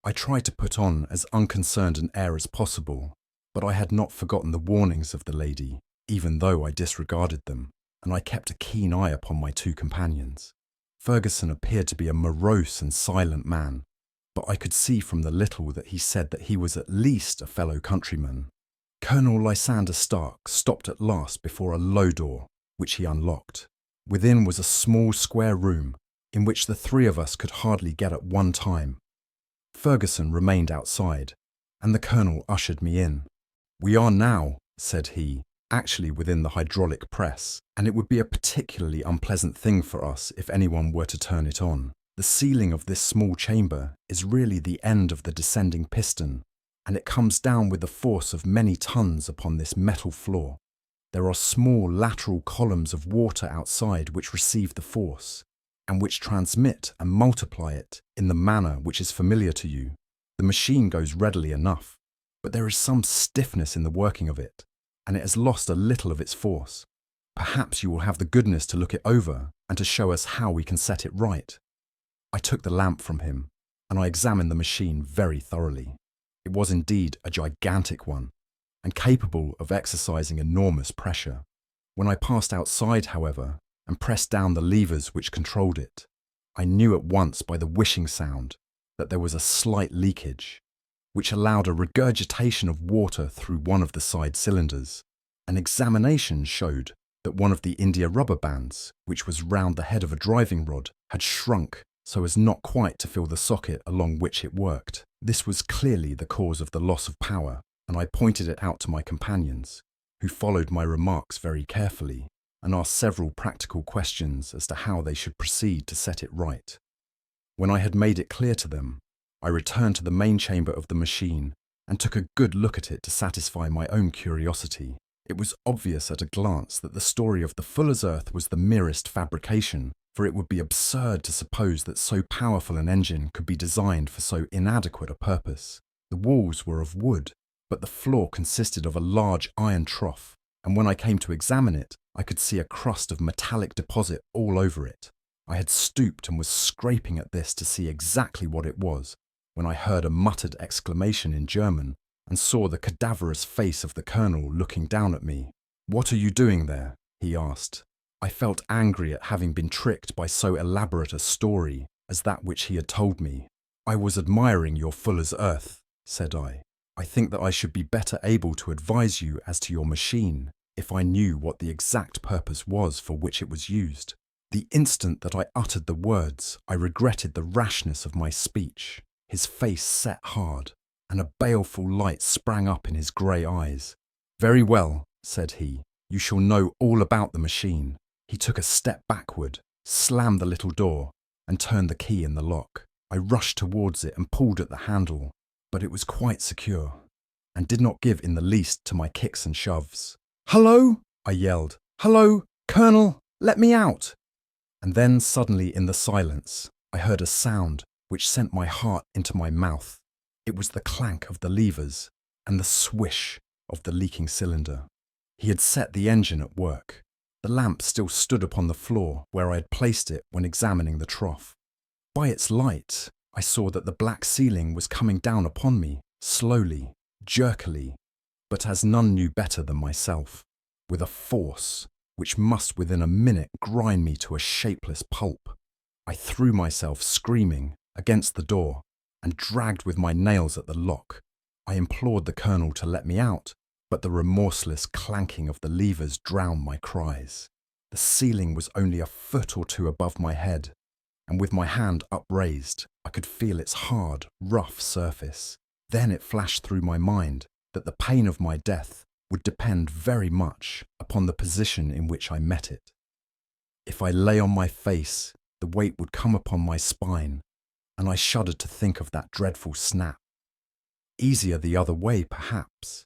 I tried to put on as unconcerned an air as possible, but I had not forgotten the warnings of the lady, even though I disregarded them, and I kept a keen eye upon my two companions. Ferguson appeared to be a morose and silent man, but I could see from the little that he said that he was at least a fellow countryman. Colonel Lysander Stark stopped at last before a low door, which he unlocked. Within was a small square room, in which the three of us could hardly get at one time. Ferguson remained outside, and the Colonel ushered me in. "We are now," said he, actually within the hydraulic press, and it would be a particularly unpleasant thing for us if anyone were to turn it on. The ceiling of this small chamber is really the end of the descending piston, and it comes down with the force of many tons upon this metal floor. There are small lateral columns of water outside which receive the force, and which transmit and multiply it in the manner which is familiar to you. The machine goes readily enough, but there is some stiffness in the working of it, and it has lost a little of its force. Perhaps you will have the goodness to look it over and to show us how we can set it right. I took the lamp from him, and I examined the machine very thoroughly. It was indeed a gigantic one, and capable of exercising enormous pressure. When I passed outside, however, and pressed down the levers which controlled it, I knew at once by the whishing sound that there was a slight leakage, which allowed a regurgitation of water through one of the side cylinders. An examination showed that one of the India rubber bands, which was round the head of a driving rod, had shrunk so as not quite to fill the socket along which it worked. This was clearly the cause of the loss of power, and I pointed it out to my companions, who followed my remarks very carefully and asked several practical questions as to how they should proceed to set it right. When I had made it clear to them, I returned to the main chamber of the machine and took a good look at it to satisfy my own curiosity. It was obvious at a glance that the story of the fuller's earth was the merest fabrication, for it would be absurd to suppose that so powerful an engine could be designed for so inadequate a purpose. The walls were of wood, but the floor consisted of a large iron trough, and when I came to examine it, I could see a crust of metallic deposit all over it. I had stooped and was scraping at this to see exactly what it was, when I heard a muttered exclamation in German and saw the cadaverous face of the colonel looking down at me. "What are you doing there?" he asked. I felt angry at having been tricked by so elaborate a story as that which he had told me. "I was admiring your fuller's earth," said I. "I think that I should be better able to advise you as to your machine if I knew what the exact purpose was for which it was used." The instant that I uttered the words, I regretted the rashness of my speech. His face set hard, and a baleful light sprang up in his grey eyes. "Very well," said he, "you shall know all about the machine." He took a step backward, slammed the little door, and turned the key in the lock. I rushed towards it and pulled at the handle, but it was quite secure, and did not give in the least to my kicks and shoves. "Hello!" I yelled. "Hello, Colonel, let me out!" And then suddenly in the silence, I heard a sound which sent my heart into my mouth. It was the clank of the levers and the swish of the leaking cylinder. He had set the engine at work. The lamp still stood upon the floor where I had placed it when examining the trough. By its light, I saw that the black ceiling was coming down upon me, slowly, jerkily, but as none knew better than myself, with a force which must within a minute grind me to a shapeless pulp. I threw myself, screaming, against the door, and dragged with my nails at the lock. I implored the colonel to let me out, but the remorseless clanking of the levers drowned my cries. The ceiling was only a foot or two above my head, and with my hand upraised, I could feel its hard, rough surface. Then it flashed through my mind that the pain of my death would depend very much upon the position in which I met it. If I lay on my face, the weight would come upon my spine, and I shuddered to think of that dreadful snap. Easier the other way, perhaps,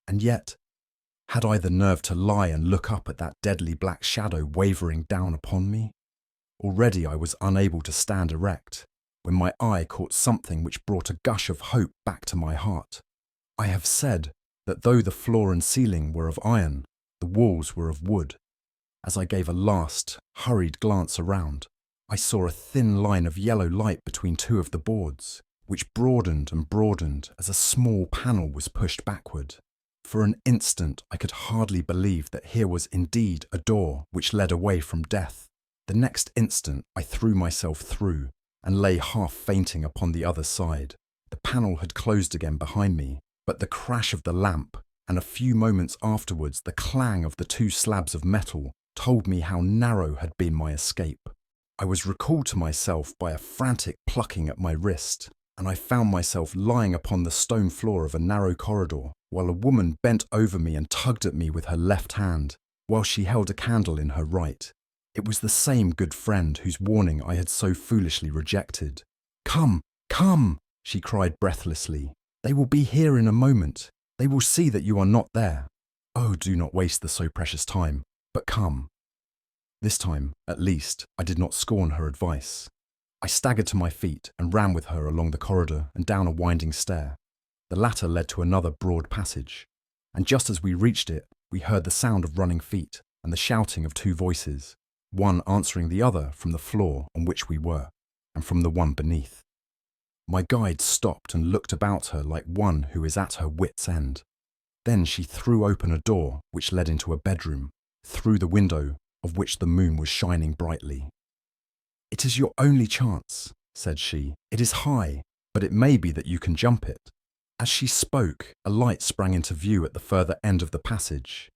and yet, had I the nerve to lie and look up at that deadly black shadow wavering down upon me? Already I was unable to stand erect, when my eye caught something which brought a gush of hope back to my heart. I have said that though the floor and ceiling were of iron, the walls were of wood. As I gave a last, hurried glance around, I saw a thin line of yellow light between two of the boards, which broadened and broadened as a small panel was pushed backward. For an instant I could hardly believe that here was indeed a door which led away from death. The next instant I threw myself through and lay half fainting upon the other side. The panel had closed again behind me, but the crash of the lamp and a few moments afterwards the clang of the two slabs of metal told me how narrow had been my escape. I was recalled to myself by a frantic plucking at my wrist, and I found myself lying upon the stone floor of a narrow corridor, while a woman bent over me and tugged at me with her left hand, while she held a candle in her right. It was the same good friend whose warning I had so foolishly rejected. "Come, come!" she cried breathlessly. "They will be here in a moment. They will see that you are not there. Oh, do not waste the so precious time, but come." This time, at least, I did not scorn her advice. I staggered to my feet and ran with her along the corridor and down a winding stair. The latter led to another broad passage, and just as we reached it, we heard the sound of running feet and the shouting of two voices, one answering the other from the floor on which we were, and from the one beneath. My guide stopped and looked about her like one who is at her wit's end. Then she threw open a door which led into a bedroom, through the window of which the moon was shining brightly. "It is your only chance," said she. "It is high, but it may be that you can jump it." As she spoke, a light sprang into view at the further end of the passage,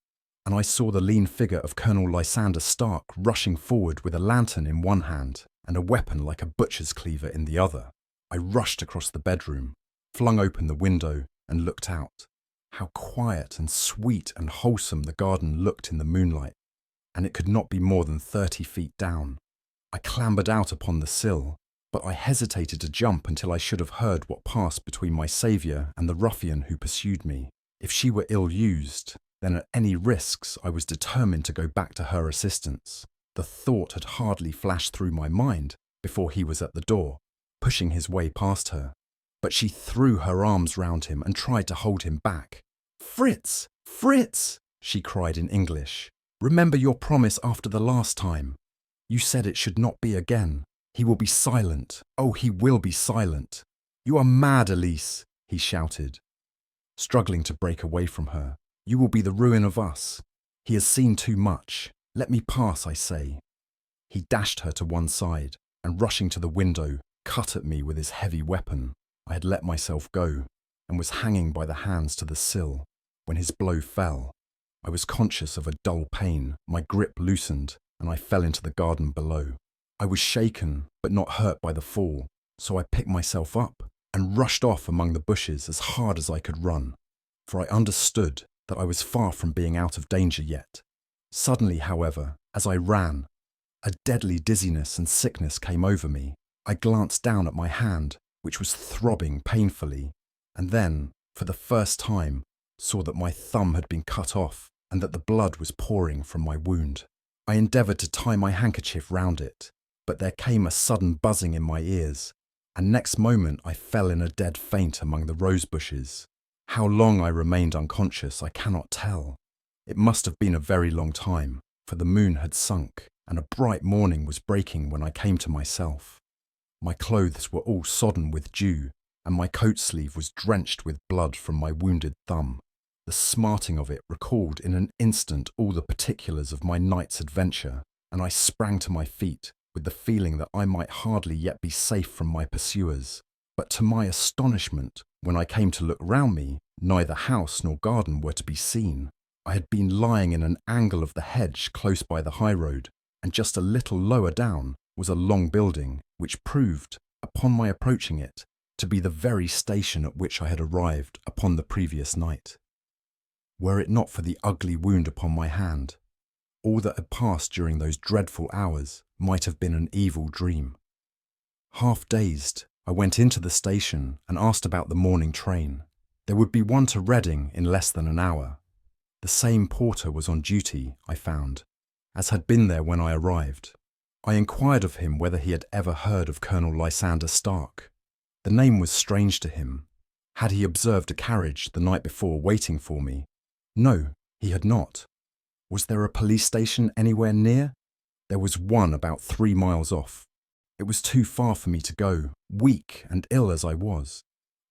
and I saw the lean figure of Colonel Lysander Stark rushing forward with a lantern in one hand and a weapon like a butcher's cleaver in the other. I rushed across the bedroom, flung open the window, and looked out. How quiet and sweet and wholesome the garden looked in the moonlight, and it could not be more than 30 feet down. I clambered out upon the sill, but I hesitated to jump until I should have heard what passed between my saviour and the ruffian who pursued me. If she were ill-used, then at any risks I was determined to go back to her assistance. The thought had hardly flashed through my mind before he was at the door, pushing his way past her. But she threw her arms round him and tried to hold him back. "Fritz! Fritz!" she cried in English. "Remember your promise after the last time. You said it should not be again. He will be silent. Oh, he will be silent. You are mad, Elise," he shouted, struggling to break away from her. "You will be the ruin of us. He has seen too much. Let me pass, I say." He dashed her to one side, and rushing to the window, cut at me with his heavy weapon. I had let myself go, and was hanging by the hands to the sill, when his blow fell. I was conscious of a dull pain, my grip loosened, and I fell into the garden below. I was shaken, but not hurt by the fall, so I picked myself up and rushed off among the bushes as hard as I could run, for I understood that I was far from being out of danger yet. Suddenly, however, as I ran, a deadly dizziness and sickness came over me. I glanced down at my hand, which was throbbing painfully, and then, for the first time, saw that my thumb had been cut off and that the blood was pouring from my wound. I endeavoured to tie my handkerchief round it, but there came a sudden buzzing in my ears, and next moment I fell in a dead faint among the rose bushes. How long I remained unconscious I cannot tell. It must have been a very long time, for the moon had sunk, and a bright morning was breaking when I came to myself. My clothes were all sodden with dew, and my coat sleeve was drenched with blood from my wounded thumb. The smarting of it recalled in an instant all the particulars of my night's adventure, and I sprang to my feet with the feeling that I might hardly yet be safe from my pursuers. But to my astonishment, when I came to look round me, neither house nor garden were to be seen. I had been lying in an angle of the hedge close by the high road, and just a little lower down was a long building, which proved, upon my approaching it, to be the very station at which I had arrived upon the previous night. Were it not for the ugly wound upon my hand, all that had passed during those dreadful hours might have been an evil dream. Half dazed, I went into the station and asked about the morning train. There would be one to Reading in less than an hour. The same porter was on duty, I found, as had been there when I arrived. I inquired of him whether he had ever heard of Colonel Lysander Stark. The name was strange to him. Had he observed a carriage the night before waiting for me? No, he had not. Was there a police station anywhere near? There was one about 3 miles off. It was too far for me to go, weak and ill as I was.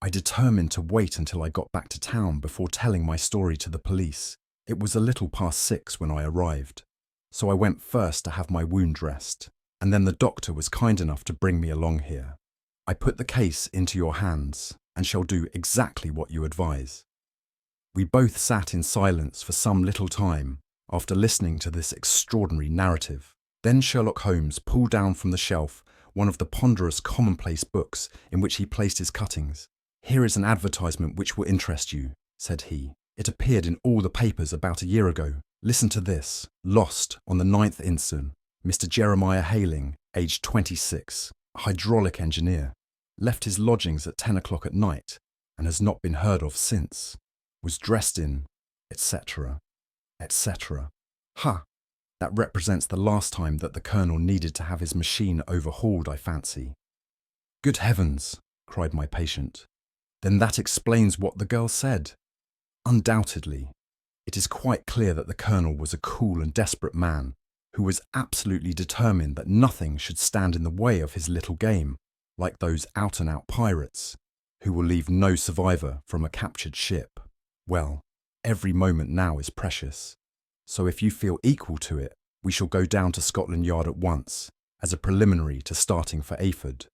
I determined to wait until I got back to town before telling my story to the police. It was a little past 6 when I arrived, so I went first to have my wound dressed, and then the doctor was kind enough to bring me along here. I put the case into your hands and shall do exactly what you advise. We both sat in silence for some little time after listening to this extraordinary narrative. Then Sherlock Holmes pulled down from the shelf one of the ponderous commonplace books in which he placed his cuttings. "Here is an advertisement which will interest you," said he. "It appeared in all the papers about a year ago. Listen to this. Lost on the 9th instant. Mr. Jeremiah Hayling, aged 26, a hydraulic engineer. Left his lodgings at 10 o'clock at night and has not been heard of since. Was dressed in, etc., etc." Ha! That represents the last time that the Colonel needed to have his machine overhauled, I fancy. "Good heavens!" cried my patient. "Then that explains what the girl said." Undoubtedly. It is quite clear that the Colonel was a cool and desperate man who was absolutely determined that nothing should stand in the way of his little game, like those out-and-out pirates, who will leave no survivor from a captured ship. Well, every moment now is precious. So if you feel equal to it, we shall go down to Scotland Yard at once, as a preliminary to starting for Ayford.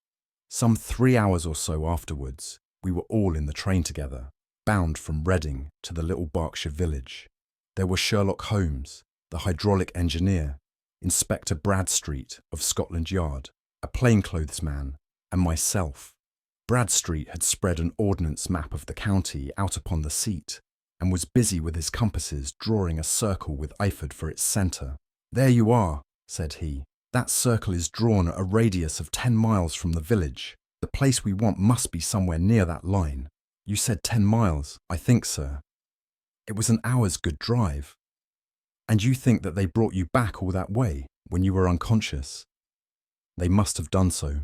Some 3 hours or so afterwards, we were all in the train together, bound from Reading to the little Berkshire village. There were Sherlock Holmes, the hydraulic engineer, Inspector Bradstreet of Scotland Yard, a plainclothes man, and myself. Bradstreet had spread an ordnance map of the county out upon the seat, and was busy with his compasses drawing a circle with Ayford for its centre. "There you are," said he. "That circle is drawn at a radius of 10 miles from the village. The place we want must be somewhere near that line. You said 10 miles, I think, sir. It was an hour's good drive. And you think that they brought you back all that way when you were unconscious?" "They must have done so.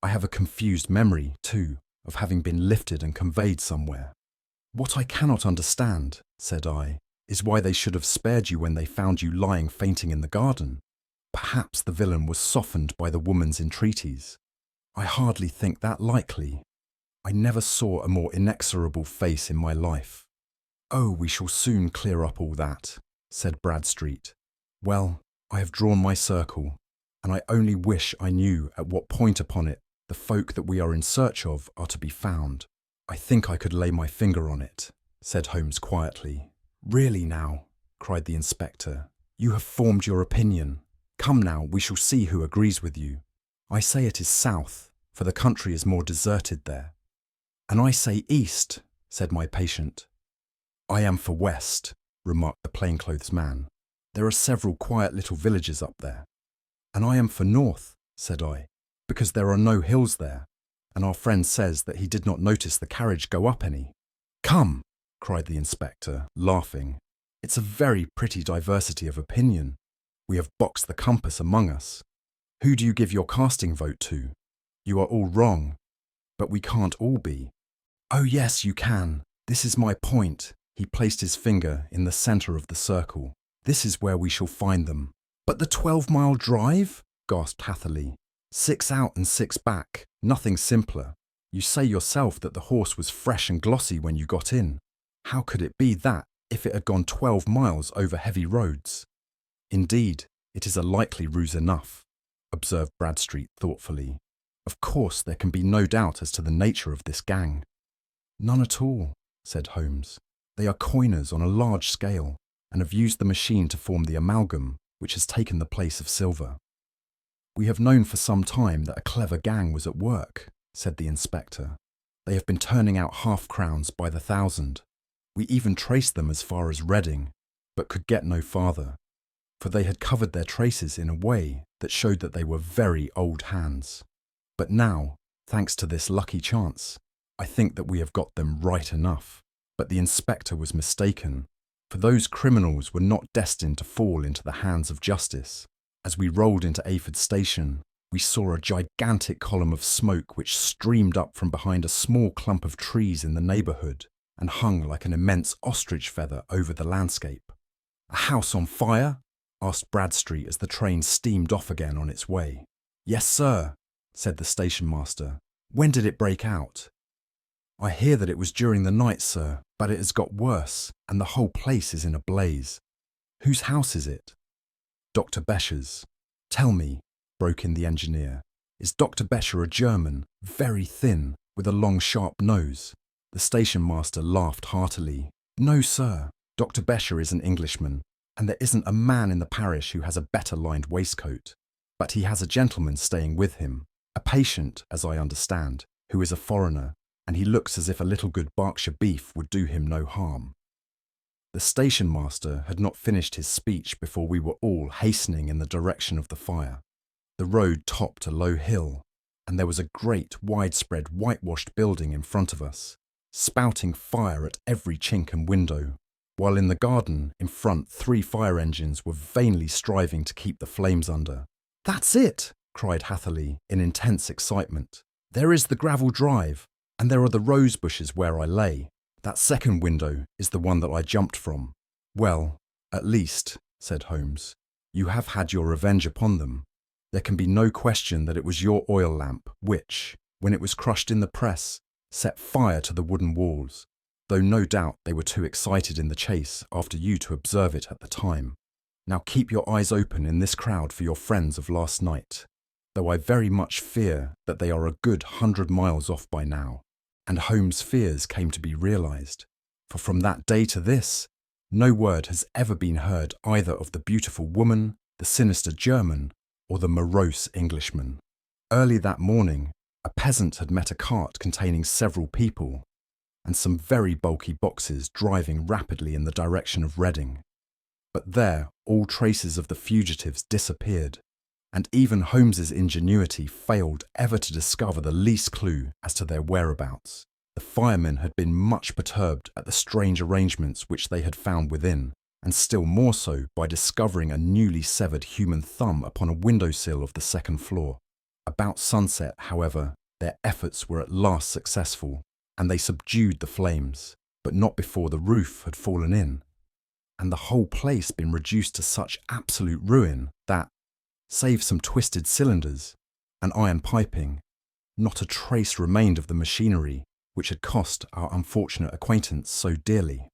I have a confused memory, too, of having been lifted and conveyed somewhere." "What I cannot understand," said I, "is why they should have spared you when they found you lying fainting in the garden. Perhaps the villain was softened by the woman's entreaties. I hardly think that likely. I never saw a more inexorable face in my life." "Oh, we shall soon clear up all that," said Bradstreet. "Well, I have drawn my circle, and I only wish I knew at what point upon it the folk that we are in search of are to be found." "I think I could lay my finger on it," said Holmes quietly. "Really now," cried the inspector, "you have formed your opinion. Come now, we shall see who agrees with you. I say it is south, for the country is more deserted there." "And I say east," said my patient. "I am for west," remarked the plainclothes man. "There are several quiet little villages up there." "And I am for north," said I, "because there are no hills there, and our friend says that he did not notice the carriage go up any." "Come," cried the inspector, laughing. "It's a very pretty diversity of opinion. We have boxed the compass among us. Who do you give your casting vote to? You are all wrong, but we can't all be." "Oh yes, you can. This is my point." He placed his finger in the centre of the circle. "This is where we shall find them." "But the 12-mile drive?" gasped Hatherley. 6 out and 6 back, nothing simpler. You say yourself that the horse was fresh and glossy when you got in. How could it be that if it had gone 12 miles over heavy roads? "Indeed, it is a likely ruse enough," observed Bradstreet thoughtfully. "Of course, there can be no doubt as to the nature of this gang." "None at all," said Holmes. "They are coiners on a large scale, and have used the machine to form the amalgam, which has taken the place of silver." "We have known for some time that a clever gang was at work," said the inspector. "They have been turning out half-crowns by the thousand. We even traced them as far as Reading, but could get no farther, for they had covered their traces in a way that showed that they were very old hands. But now, thanks to this lucky chance, I think that we have got them right enough." But the inspector was mistaken, for those criminals were not destined to fall into the hands of justice. As we rolled into Ayford Station, we saw a gigantic column of smoke which streamed up from behind a small clump of trees in the neighbourhood and hung like an immense ostrich feather over the landscape. "A house on fire?" asked Bradstreet as the train steamed off again on its way. "Yes, sir," said the station master. "When did it break out?" "I hear that it was during the night, sir, but it has got worse, and the whole place is in a blaze." "Whose house is it?" "Dr. Becher's." "Tell me," broke in the engineer, "is Dr. Becher a German, very thin, with a long sharp nose?" The station master laughed heartily. "No, sir. Dr. Becher is an Englishman, and there isn't a man in the parish who has a better lined waistcoat. But he has a gentleman staying with him, a patient, as I understand, who is a foreigner, and he looks as if a little good Berkshire beef would do him no harm." The station master had not finished his speech before we were all hastening in the direction of the fire. The road topped a low hill, and there was a great, widespread, whitewashed building in front of us, spouting fire at every chink and window, while in the garden in front 3 fire engines were vainly striving to keep the flames under. "That's it!" cried Hatherley in intense excitement. "There is the gravel drive, and there are the rose bushes where I lay. That second window is the one that I jumped from." "Well, at least," said Holmes, "you have had your revenge upon them. There can be no question that it was your oil lamp which, when it was crushed in the press, set fire to the wooden walls, though no doubt they were too excited in the chase after you to observe it at the time. Now keep your eyes open in this crowd for your friends of last night, though I very much fear that they are a good 100 miles off by now." And Holmes' fears came to be realised, for from that day to this, no word has ever been heard either of the beautiful woman, the sinister German, or the morose Englishman. Early that morning, a peasant had met a cart containing several people, and some very bulky boxes driving rapidly in the direction of Reading. But there all traces of the fugitives disappeared, and even Holmes's ingenuity failed ever to discover the least clue as to their whereabouts. The firemen had been much perturbed at the strange arrangements which they had found within, and still more so by discovering a newly severed human thumb upon a windowsill of the second floor. About sunset, however, their efforts were at last successful, and they subdued the flames, but not before the roof had fallen in, and the whole place been reduced to such absolute ruin that, save some twisted cylinders and iron piping, not a trace remained of the machinery which had cost our unfortunate acquaintance so dearly.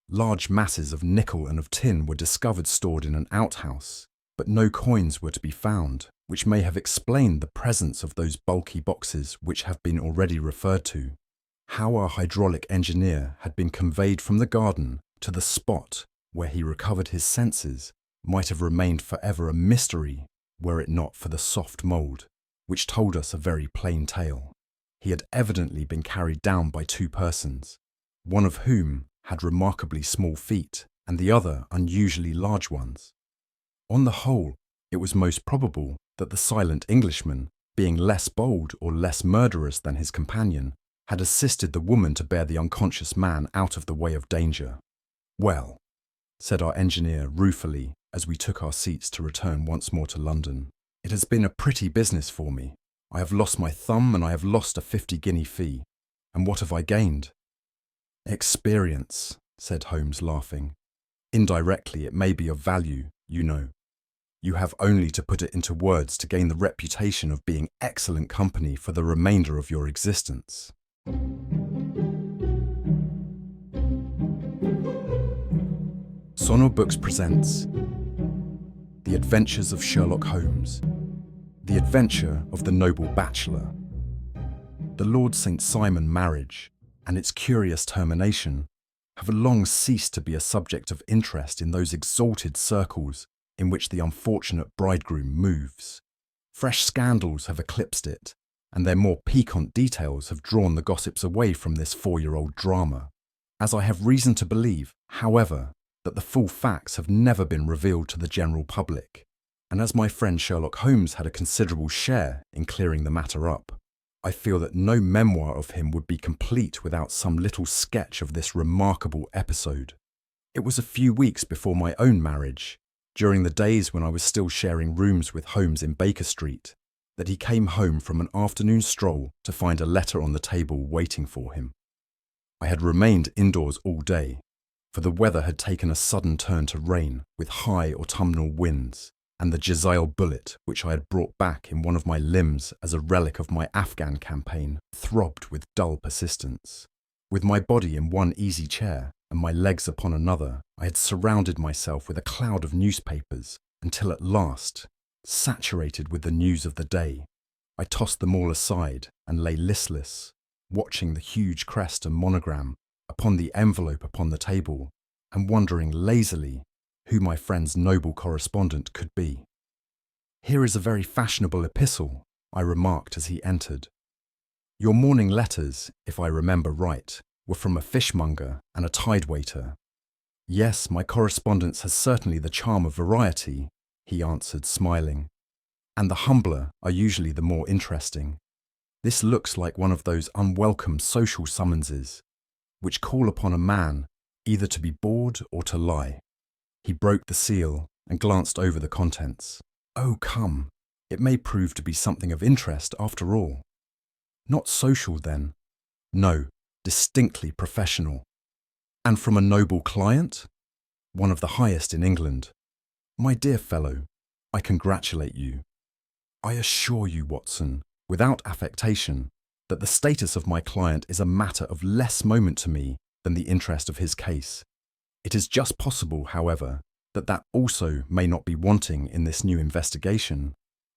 Large masses of nickel and of tin were discovered stored in an outhouse, but no coins were to be found, which may have explained the presence of those bulky boxes which have been already referred to. How our hydraulic engineer had been conveyed from the garden to the spot where he recovered his senses might have remained forever a mystery were it not for the soft mould, which told us a very plain tale. He had evidently been carried down by 2 persons, one of whom had remarkably small feet and the other unusually large ones. On the whole, it was most probable that the silent Englishman, being less bold or less murderous than his companion, had assisted the woman to bear the unconscious man out of the way of danger. "Well," said our engineer ruefully as we took our seats to return once more to London, "it has been a pretty business for me. I have lost my thumb and I have lost a 50-guinea fee. And what have I gained?" "Experience," said Holmes, laughing. "Indirectly it may be of value, you know. You have only to put it into words to gain the reputation of being excellent company for the remainder of your existence." Audiobooks presents The Adventures of Sherlock Holmes, The Adventure of the Noble Bachelor. The Lord St. Simon marriage and its curious termination have long ceased to be a subject of interest in those exalted circles in which the unfortunate bridegroom moves. Fresh scandals have eclipsed it, and their more piquant details have drawn the gossips away from this 4-year-old drama. As I have reason to believe, however, that the full facts have never been revealed to the general public, and as my friend Sherlock Holmes had a considerable share in clearing the matter up, I feel that no memoir of him would be complete without some little sketch of this remarkable episode. It was a few weeks before my own marriage, during the days when I was still sharing rooms with Holmes in Baker Street, that he came home from an afternoon stroll to find a letter on the table waiting for him. I had remained indoors all day, for the weather had taken a sudden turn to rain with high autumnal winds, and the Jezail bullet which I had brought back in one of my limbs as a relic of my Afghan campaign throbbed with dull persistence. With my body in one easy chair and my legs upon another, I had surrounded myself with a cloud of newspapers until at last, saturated with the news of the day, I tossed them all aside and lay listless, watching the huge crest and monogram upon the envelope upon the table and wondering lazily who my friend's noble correspondent could be. "Here is a very fashionable epistle," I remarked as he entered. Your morning letters, if I remember right, were from a fishmonger and a tidewaiter. Yes, my correspondence has certainly the charm of variety, he answered, smiling. And the humbler are usually the more interesting. This looks like one of those unwelcome social summonses, which call upon a man either to be bored or to lie. He broke the seal and glanced over the contents. Oh, come, it may prove to be something of interest after all. Not social, then? No, distinctly professional. And from a noble client? One of the highest in England. My dear fellow, I congratulate you. I assure you, Watson, without affectation, that the status of my client is a matter of less moment to me than the interest of his case. It is just possible, however, that also may not be wanting in this new investigation.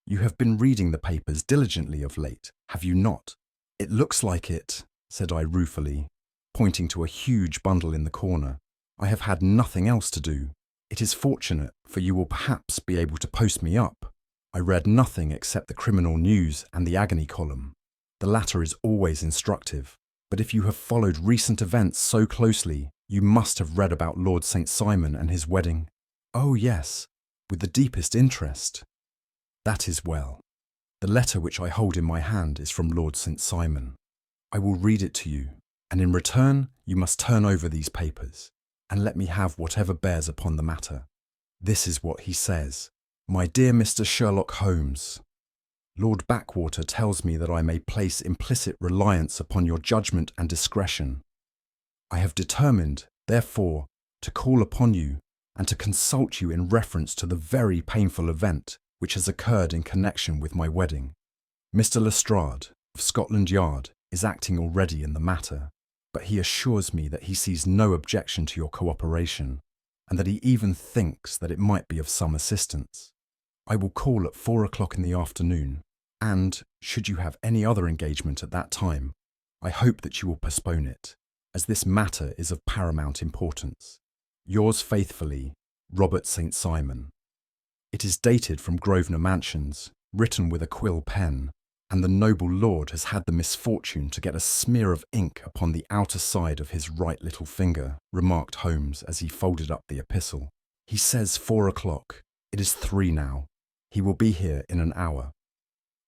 You have been reading the papers diligently of late, have you not? It looks like it, said I ruefully, pointing to a huge bundle in the corner. I have had nothing else to do. It is fortunate, for you will perhaps be able to post me up. I read nothing except the criminal news and the agony column. The latter is always instructive, but if you have followed recent events so closely, you must have read about Lord St. Simon and his wedding. Oh yes, with the deepest interest. That is well. The letter which I hold in my hand is from Lord St. Simon. I will read it to you, and in return you must turn over these papers, and let me have whatever bears upon the matter. This is what he says. My dear Mr. Sherlock Holmes, Lord Backwater tells me that I may place implicit reliance upon your judgment and discretion. I have determined, therefore, to call upon you and to consult you in reference to the very painful event which has occurred in connection with my wedding. Mr. Lestrade, of Scotland Yard, is acting already in the matter, but he assures me that he sees no objection to your cooperation, and that he even thinks that it might be of some assistance. I will call at 4 o'clock in the afternoon, and, should you have any other engagement at that time, I hope that you will postpone it, as this matter is of paramount importance. Yours faithfully, Robert St. Simon. It is dated from Grosvenor Mansions, written with a quill pen, and the noble lord has had the misfortune to get a smear of ink upon the outer side of his right little finger, remarked Holmes as he folded up the epistle. He says 4 o'clock. It is 3 now. He will be here in an hour.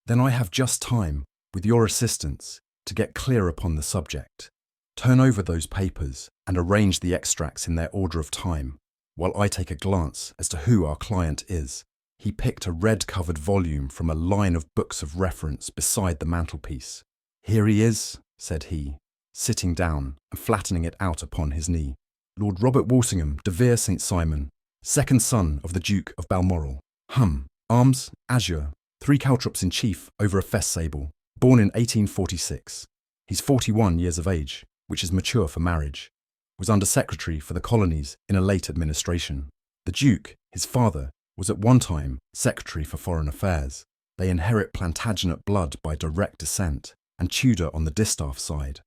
Then I have just time, with your assistance, to get clear upon the subject. Turn over those papers and arrange the extracts in their order of time, while I take a glance as to who our client is. He picked a red-covered volume from a line of books of reference beside the mantelpiece. Here he is, said he, sitting down and flattening it out upon his knee. Lord Robert Walsingham de Vere St. Simon, second son of the Duke of Balmoral. Arms, azure, 3 caltrops in chief over a fess sable, born in 1846. He's 41 years of age, which is mature for marriage. Was Under Secretary for the Colonies in a late administration. The Duke, his father, was at one time Secretary for Foreign Affairs. They inherit Plantagenet blood by direct descent, and Tudor on the distaff side.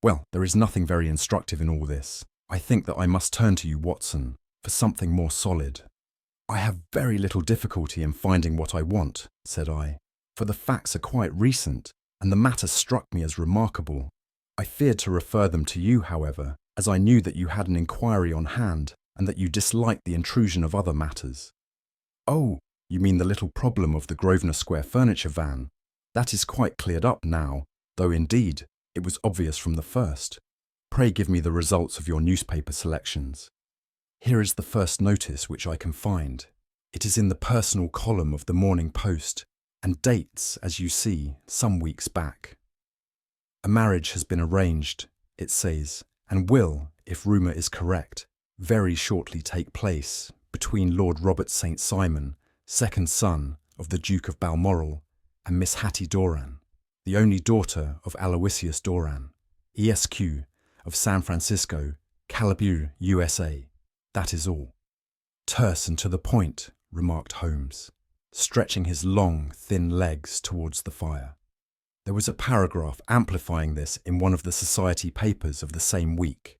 Well, there is nothing very instructive in all this. I think that I must turn to you, Watson, for something more solid. I have very little difficulty in finding what I want, said I, for the facts are quite recent, and the matter struck me as remarkable. I feared to refer them to you, however, as I knew that you had an inquiry on hand, and that you disliked the intrusion of other matters. Oh, you mean the little problem of the Grosvenor Square furniture van? That is quite cleared up now, though indeed it was obvious from the first. Pray give me the results of your newspaper selections. Here is the first notice which I can find. It is in the personal column of the Morning Post, and dates, as you see, some weeks back. A marriage has been arranged, it says, and will, if rumour is correct, very shortly take place between Lord Robert St. Simon, second son of the Duke of Balmoral, and Miss Hattie Doran, the only daughter of Aloysius Doran, ESQ, of San Francisco, Calabure, USA. That is all. Terse and to the point, remarked Holmes, stretching his long, thin legs towards the fire. There was a paragraph amplifying this in one of the society papers of the same week.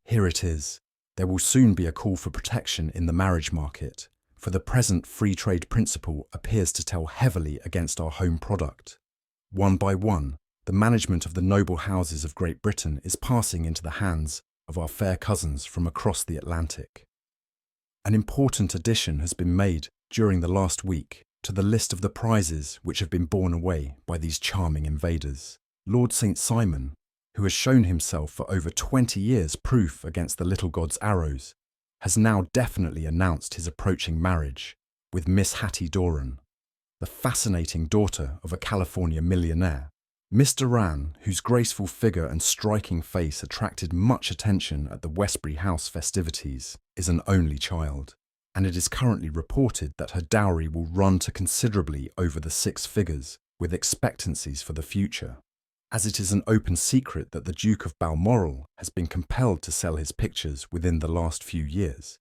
Here it is. There will soon be a call for protection in the marriage market, for the present free trade principle appears to tell heavily against our home product. One by one, the management of the noble houses of Great Britain is passing into the hands of our fair cousins from across the Atlantic. An important addition has been made during the last week to the list of the prizes which have been borne away by these charming invaders. Lord St. Simon, who has shown himself for over 20 years proof against the little god's arrows, has now definitely announced his approaching marriage with Miss Hattie Doran, the fascinating daughter of a California millionaire. Miss Doran, whose graceful figure and striking face attracted much attention at the Westbury House festivities, is an only child, and it is currently reported that her dowry will run to considerably over the 6 figures, with expectancies for the future. As it is an open secret that the Duke of Balmoral has been compelled to sell his pictures within the last few years,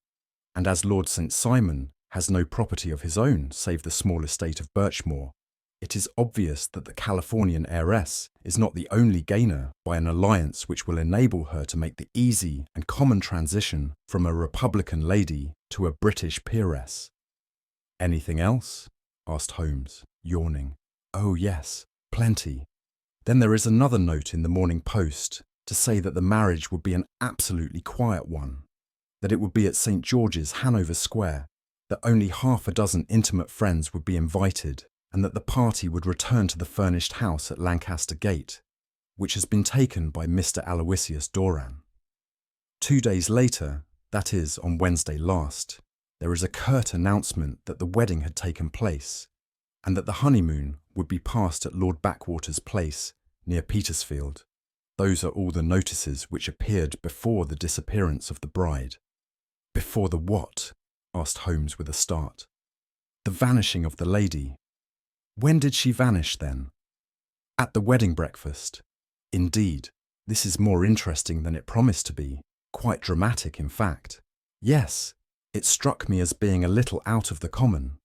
and as Lord St. Simon has no property of his own save the small estate of Birchmoor, it is obvious that the Californian heiress is not the only gainer by an alliance which will enable her to make the easy and common transition from a Republican lady to a British peeress. "Anything else?" asked Holmes, yawning. "Oh yes, plenty. Then there is another note in the Morning Post to say that the marriage would be an absolutely quiet one, that it would be at St. George's, Hanover Square, that only half a dozen intimate friends would be invited, and that the party would return to the furnished house at Lancaster Gate, which has been taken by Mr. Aloysius Doran. 2 days later, that is, on Wednesday last, there is a curt announcement that the wedding had taken place, and that the honeymoon would be passed at Lord Backwater's place near Petersfield. Those are all the notices which appeared before the disappearance of the bride." "Before the what?" asked Holmes with a start. "The vanishing of the lady." "When did she vanish, then?" "At the wedding breakfast." "Indeed, this is more interesting than it promised to be, quite dramatic, in fact." "Yes, it struck me as being a little out of the common.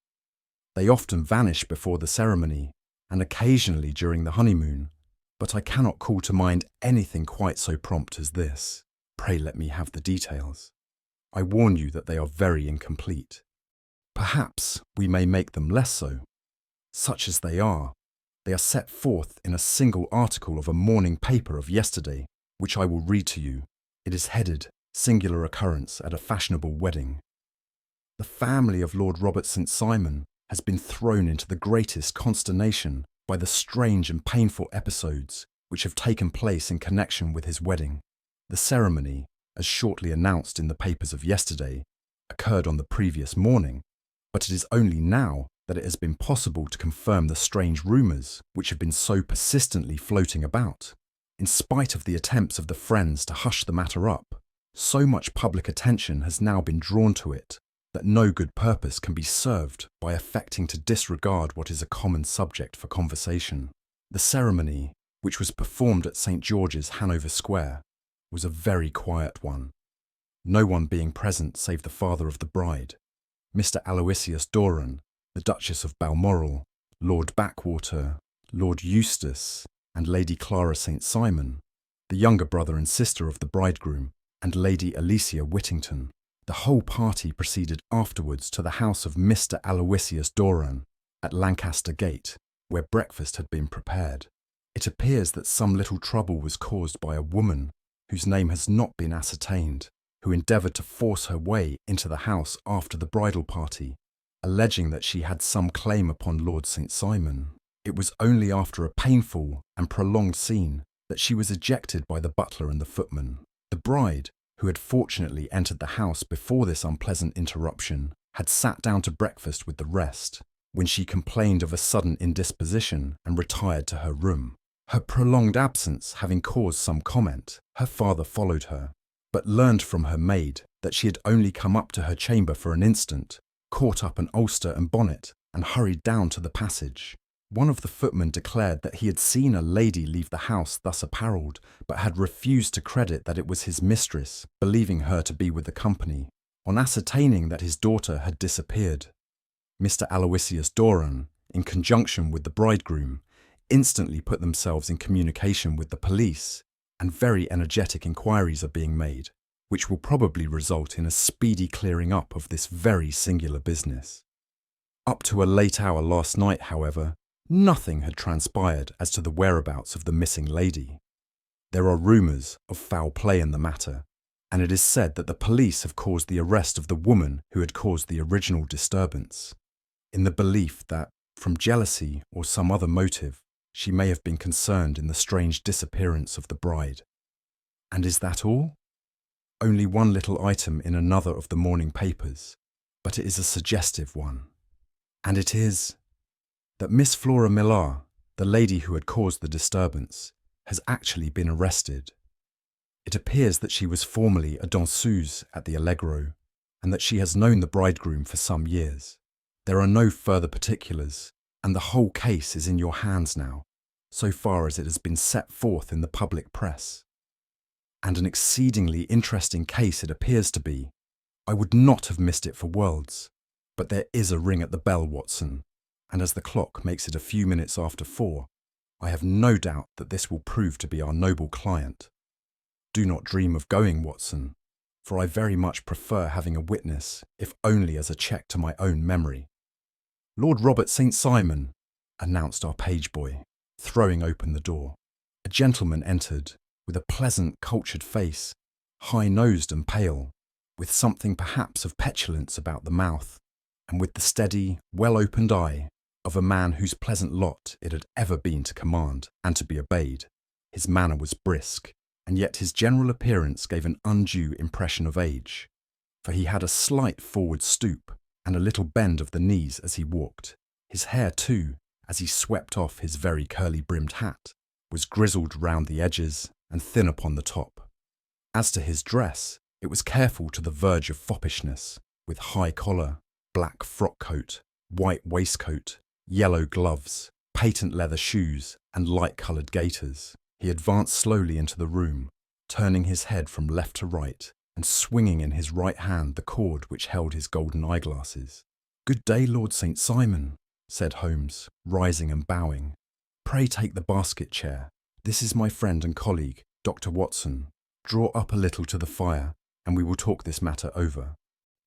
They often vanish before the ceremony, and occasionally during the honeymoon, but I cannot call to mind anything quite so prompt as this. Pray let me have the details. I warn you that they are very incomplete. Perhaps we may make them less so. Such as they are set forth in a single article of a morning paper of yesterday, which I will read to you. It is headed, "Singular Occurrence at a Fashionable Wedding." "The family of Lord Robert St. Simon has been thrown into the greatest consternation by the strange and painful episodes which have taken place in connection with his wedding. The ceremony, as shortly announced in the papers of yesterday, occurred on the previous morning, but it is only now that it has been possible to confirm the strange rumours which have been so persistently floating about. In spite of the attempts of the friends to hush the matter up, so much public attention has now been drawn to it that no good purpose can be served by affecting to disregard what is a common subject for conversation. The ceremony, which was performed at St. George's, Hanover Square, was a very quiet one, no one being present save the father of the bride, Mr. Aloysius Doran, the Duchess of Balmoral, Lord Backwater, Lord Eustace, and Lady Clara St. Simon, the younger brother and sister of the bridegroom, and Lady Alicia Whittington. The whole party proceeded afterwards to the house of Mr. Aloysius Doran at Lancaster Gate, where breakfast had been prepared. It appears that some little trouble was caused by a woman, whose name has not been ascertained, who endeavoured to force her way into the house after the bridal party, alleging that she had some claim upon Lord St. Simon. It was only after a painful and prolonged scene that she was ejected by the butler and the footman. The bride, who had fortunately entered the house before this unpleasant interruption, had sat down to breakfast with the rest, when she complained of a sudden indisposition and retired to her room. Her prolonged absence having caused some comment, her father followed her, but learned from her maid that she had only come up to her chamber for an instant, caught up an ulster and bonnet, and hurried down to the passage. One of the footmen declared that he had seen a lady leave the house thus apparelled, but had refused to credit that it was his mistress, believing her to be with the company. On ascertaining that his daughter had disappeared, Mr. Aloysius Doran, in conjunction with the bridegroom, instantly put themselves in communication with the police, and very energetic inquiries are being made, which will probably result in a speedy clearing up of this very singular business. Up to a late hour last night, however, Nothing had transpired as to the whereabouts of the missing lady. There are rumours of foul play in the matter, and it is said that the police have caused the arrest of the woman who had caused the original disturbance, in the belief that, from jealousy or some other motive, she may have been concerned in the strange disappearance of the bride. And is that all? Only one little item in another of the morning papers, but it is a suggestive one. And it is that Miss Flora Millar, the lady who had caused the disturbance, has actually been arrested. It appears that she was formerly a danseuse at the Allegro, and that she has known the bridegroom for some years. There are no further particulars, and the whole case is in your hands now, so far as it has been set forth in the public press. And an exceedingly interesting case it appears to be. I would not have missed it for worlds. But there is a ring at the bell, Watson, and as the clock makes it a few minutes after 4, I have no doubt that this will prove to be our noble client. Do not dream of going, Watson, for I very much prefer having a witness, if only as a check to my own memory. Lord Robert St. Simon, announced our page boy, throwing open the door. A gentleman entered, with a pleasant, cultured face, high-nosed and pale, with something perhaps of petulance about the mouth, and with the steady, well-opened eye of a man whose pleasant lot it had ever been to command and to be obeyed. His manner was brisk, and yet his general appearance gave an undue impression of age, for he had a slight forward stoop and a little bend of the knees as he walked. His hair, too, as he swept off his very curly-brimmed hat, was grizzled round the edges and thin upon the top. As to his dress, it was careful to the verge of foppishness, with high collar, black frock coat, white waistcoat, yellow gloves, patent leather shoes, and light-coloured gaiters. He advanced slowly into the room, turning his head from left to right, and swinging in his right hand the cord which held his golden eyeglasses. "Good day, Lord St. Simon," said Holmes, rising and bowing. "Pray take the basket chair. This is my friend and colleague, Dr. Watson. Draw up a little to the fire, and we will talk this matter over.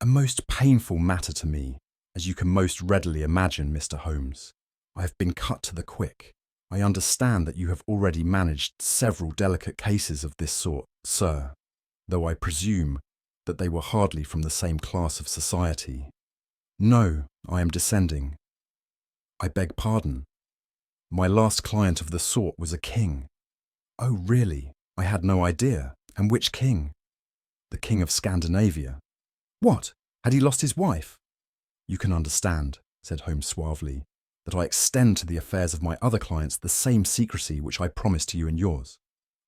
A most painful matter to me, as you can most readily imagine, Mr. Holmes. I have been cut to the quick. I understand that you have already managed several delicate cases of this sort, sir, though I presume that they were hardly from the same class of society. No, I am descending. I beg pardon. My last client of the sort was a king." "Oh, really? I had no idea. And which king?" "The king of Scandinavia." "What? Had he lost his wife?" "You can understand," said Holmes suavely, "that I extend to the affairs of my other clients the same secrecy which I promised to you and yours."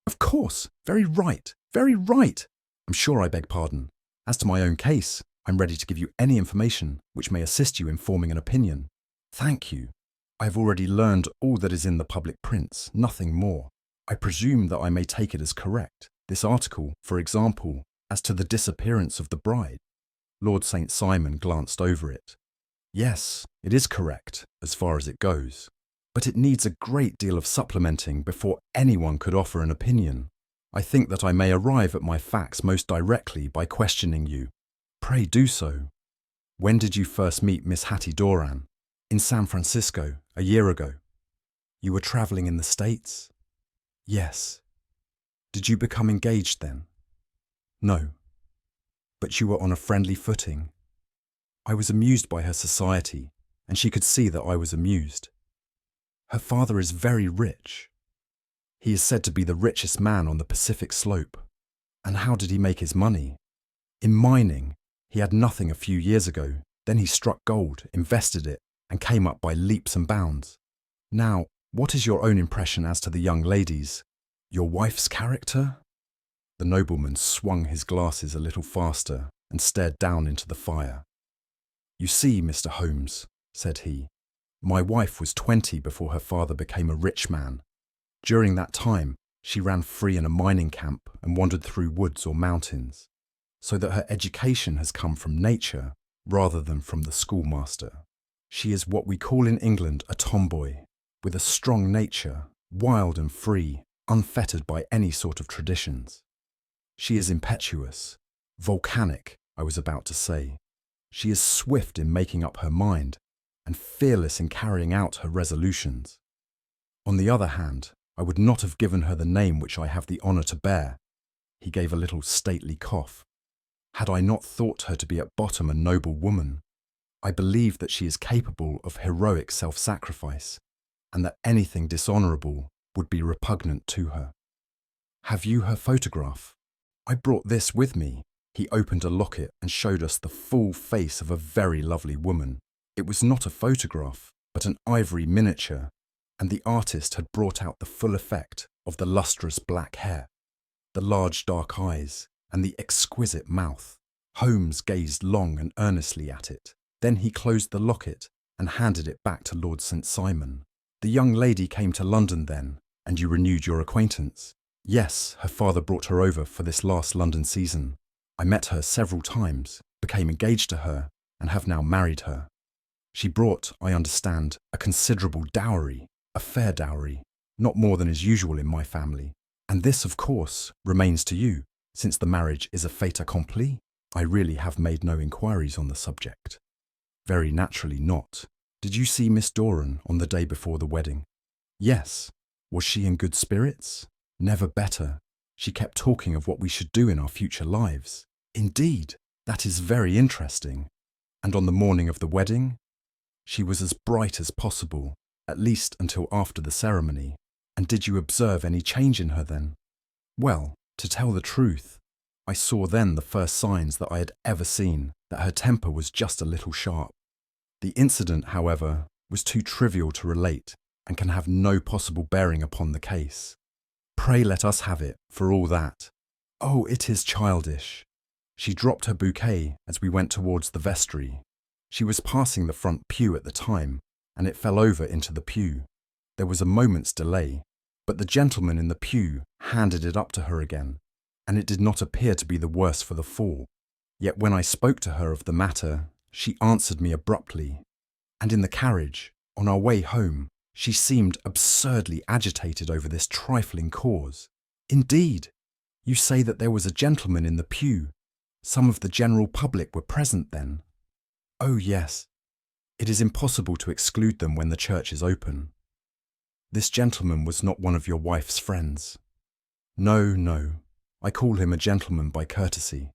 "Of course. Very right. Very right. I'm sure I beg pardon. As to my own case, I'm ready to give you any information which may assist you in forming an opinion." "Thank you. I have already learned all that is in the public prints, nothing more. I presume that I may take it as correct. This article, for example, as to the disappearance of the bride." Lord St. Simon glanced over it. "Yes, it is correct, as far as it goes. But it needs a great deal of supplementing before anyone could offer an opinion. I think that I may arrive at my facts most directly by questioning you." "Pray do so." "When did you first meet Miss Hattie Doran?" "In San Francisco, a year ago." "You were travelling in the States?" "Yes." "Did you become engaged then?" "No." "But you were on a friendly footing?" "I was amused by her society, and she could see that I was amused." "Her father is very rich." "He is said to be the richest man on the Pacific slope." "And how did he make his money?" "In mining. He had nothing a few years ago. Then he struck gold, invested it, and came up by leaps and bounds. Now, what is your own impression as to the young ladies? Your wife's character?" The nobleman swung his glasses a little faster and stared down into the fire. "You see, Mr. Holmes," said he, "my wife was 20 before her father became a rich man. During that time, she ran free in a mining camp and wandered through woods or mountains, so that her education has come from nature rather than from the schoolmaster. She is what we call in England a tomboy, with a strong nature, wild and free, unfettered by any sort of traditions. She is impetuous, volcanic, I was about to say. She is swift in making up her mind, and fearless in carrying out her resolutions. On the other hand, I would not have given her the name which I have the honour to bear. He gave a little stately cough. Had I not thought her to be at bottom a noble woman, I believe that she is capable of heroic self-sacrifice, and that anything dishonourable would be repugnant to her. Have you her photograph? I brought this with me. He opened a locket and showed us the full face of a very lovely woman. It was not a photograph, but an ivory miniature, and the artist had brought out the full effect of the lustrous black hair, the large dark eyes, and the exquisite mouth. Holmes gazed long and earnestly at it. Then he closed the locket and handed it back to Lord St. Simon. The young lady came to London then, and you renewed your acquaintance? Yes, her father brought her over for this last London season. I met her several times, became engaged to her, and have now married her. She brought, I understand, a considerable dowry, a fair dowry, not more than is usual in my family. And this, of course, remains to you, since the marriage is a fait accompli. I really have made no inquiries on the subject. Very naturally not. Did you see Miss Doran on the day before the wedding? Yes. Was she in good spirits? Never better. She kept talking of what we should do in our future lives. Indeed, that is very interesting. And on the morning of the wedding? She was as bright as possible, at least until after the ceremony. And did you observe any change in her then? Well, to tell the truth, I saw then the first signs that I had ever seen, that her temper was just a little sharp. The incident, however, was too trivial to relate and can have no possible bearing upon the case. Pray let us have it, for all that. Oh, it is childish. She dropped her bouquet as we went towards the vestry. She was passing the front pew at the time, and it fell over into the pew. There was a moment's delay, but the gentleman in the pew handed it up to her again, and it did not appear to be the worse for the fall. Yet when I spoke to her of the matter, she answered me abruptly, and in the carriage, on our way home, she seemed absurdly agitated over this trifling cause. Indeed, you say that there was a gentleman in the pew. Some of the general public were present then? Oh yes. It is impossible to exclude them when the church is open. This gentleman was not one of your wife's friends. No, no. I call him a gentleman by courtesy,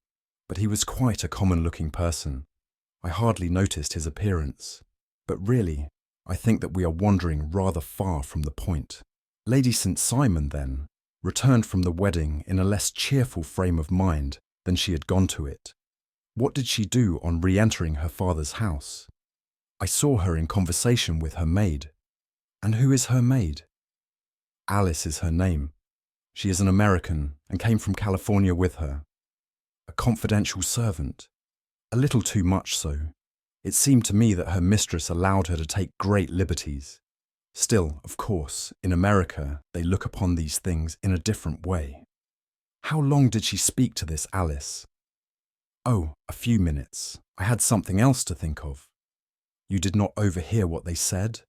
but he was quite a common-looking person. I hardly noticed his appearance, but really, I think that we are wandering rather far from the point. Lady St. Simon, then, returned from the wedding in a less cheerful frame of mind than she had gone to it. What did she do on re-entering her father's house? I saw her in conversation with her maid. And who is her maid? Alice is her name. She is an American and came from California with her. A confidential servant. A little too much so. It seemed to me that her mistress allowed her to take great liberties. Still, of course, in America, they look upon these things in a different way. How long did she speak to this Alice? Oh, a few minutes. I had something else to think of. You did not overhear what they said?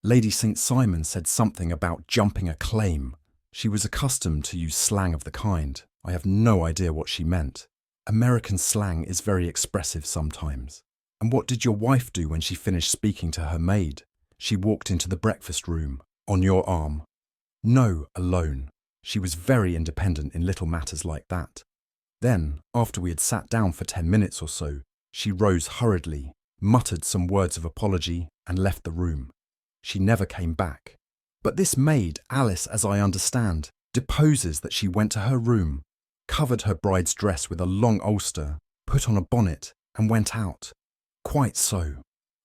Lady St. Simon said something about jumping a claim. She was accustomed to use slang of the kind. I have no idea what she meant. American slang is very expressive sometimes. And what did your wife do when she finished speaking to her maid? She walked into the breakfast room, on your arm. No, alone. She was very independent in little matters like that. Then, after we had sat down for 10 minutes or so, she rose hurriedly, muttered some words of apology, and left the room. She never came back. But this maid, Alice, as I understand, deposes that she went to her room, covered her bride's dress with a long ulster, put on a bonnet, and went out. Quite so.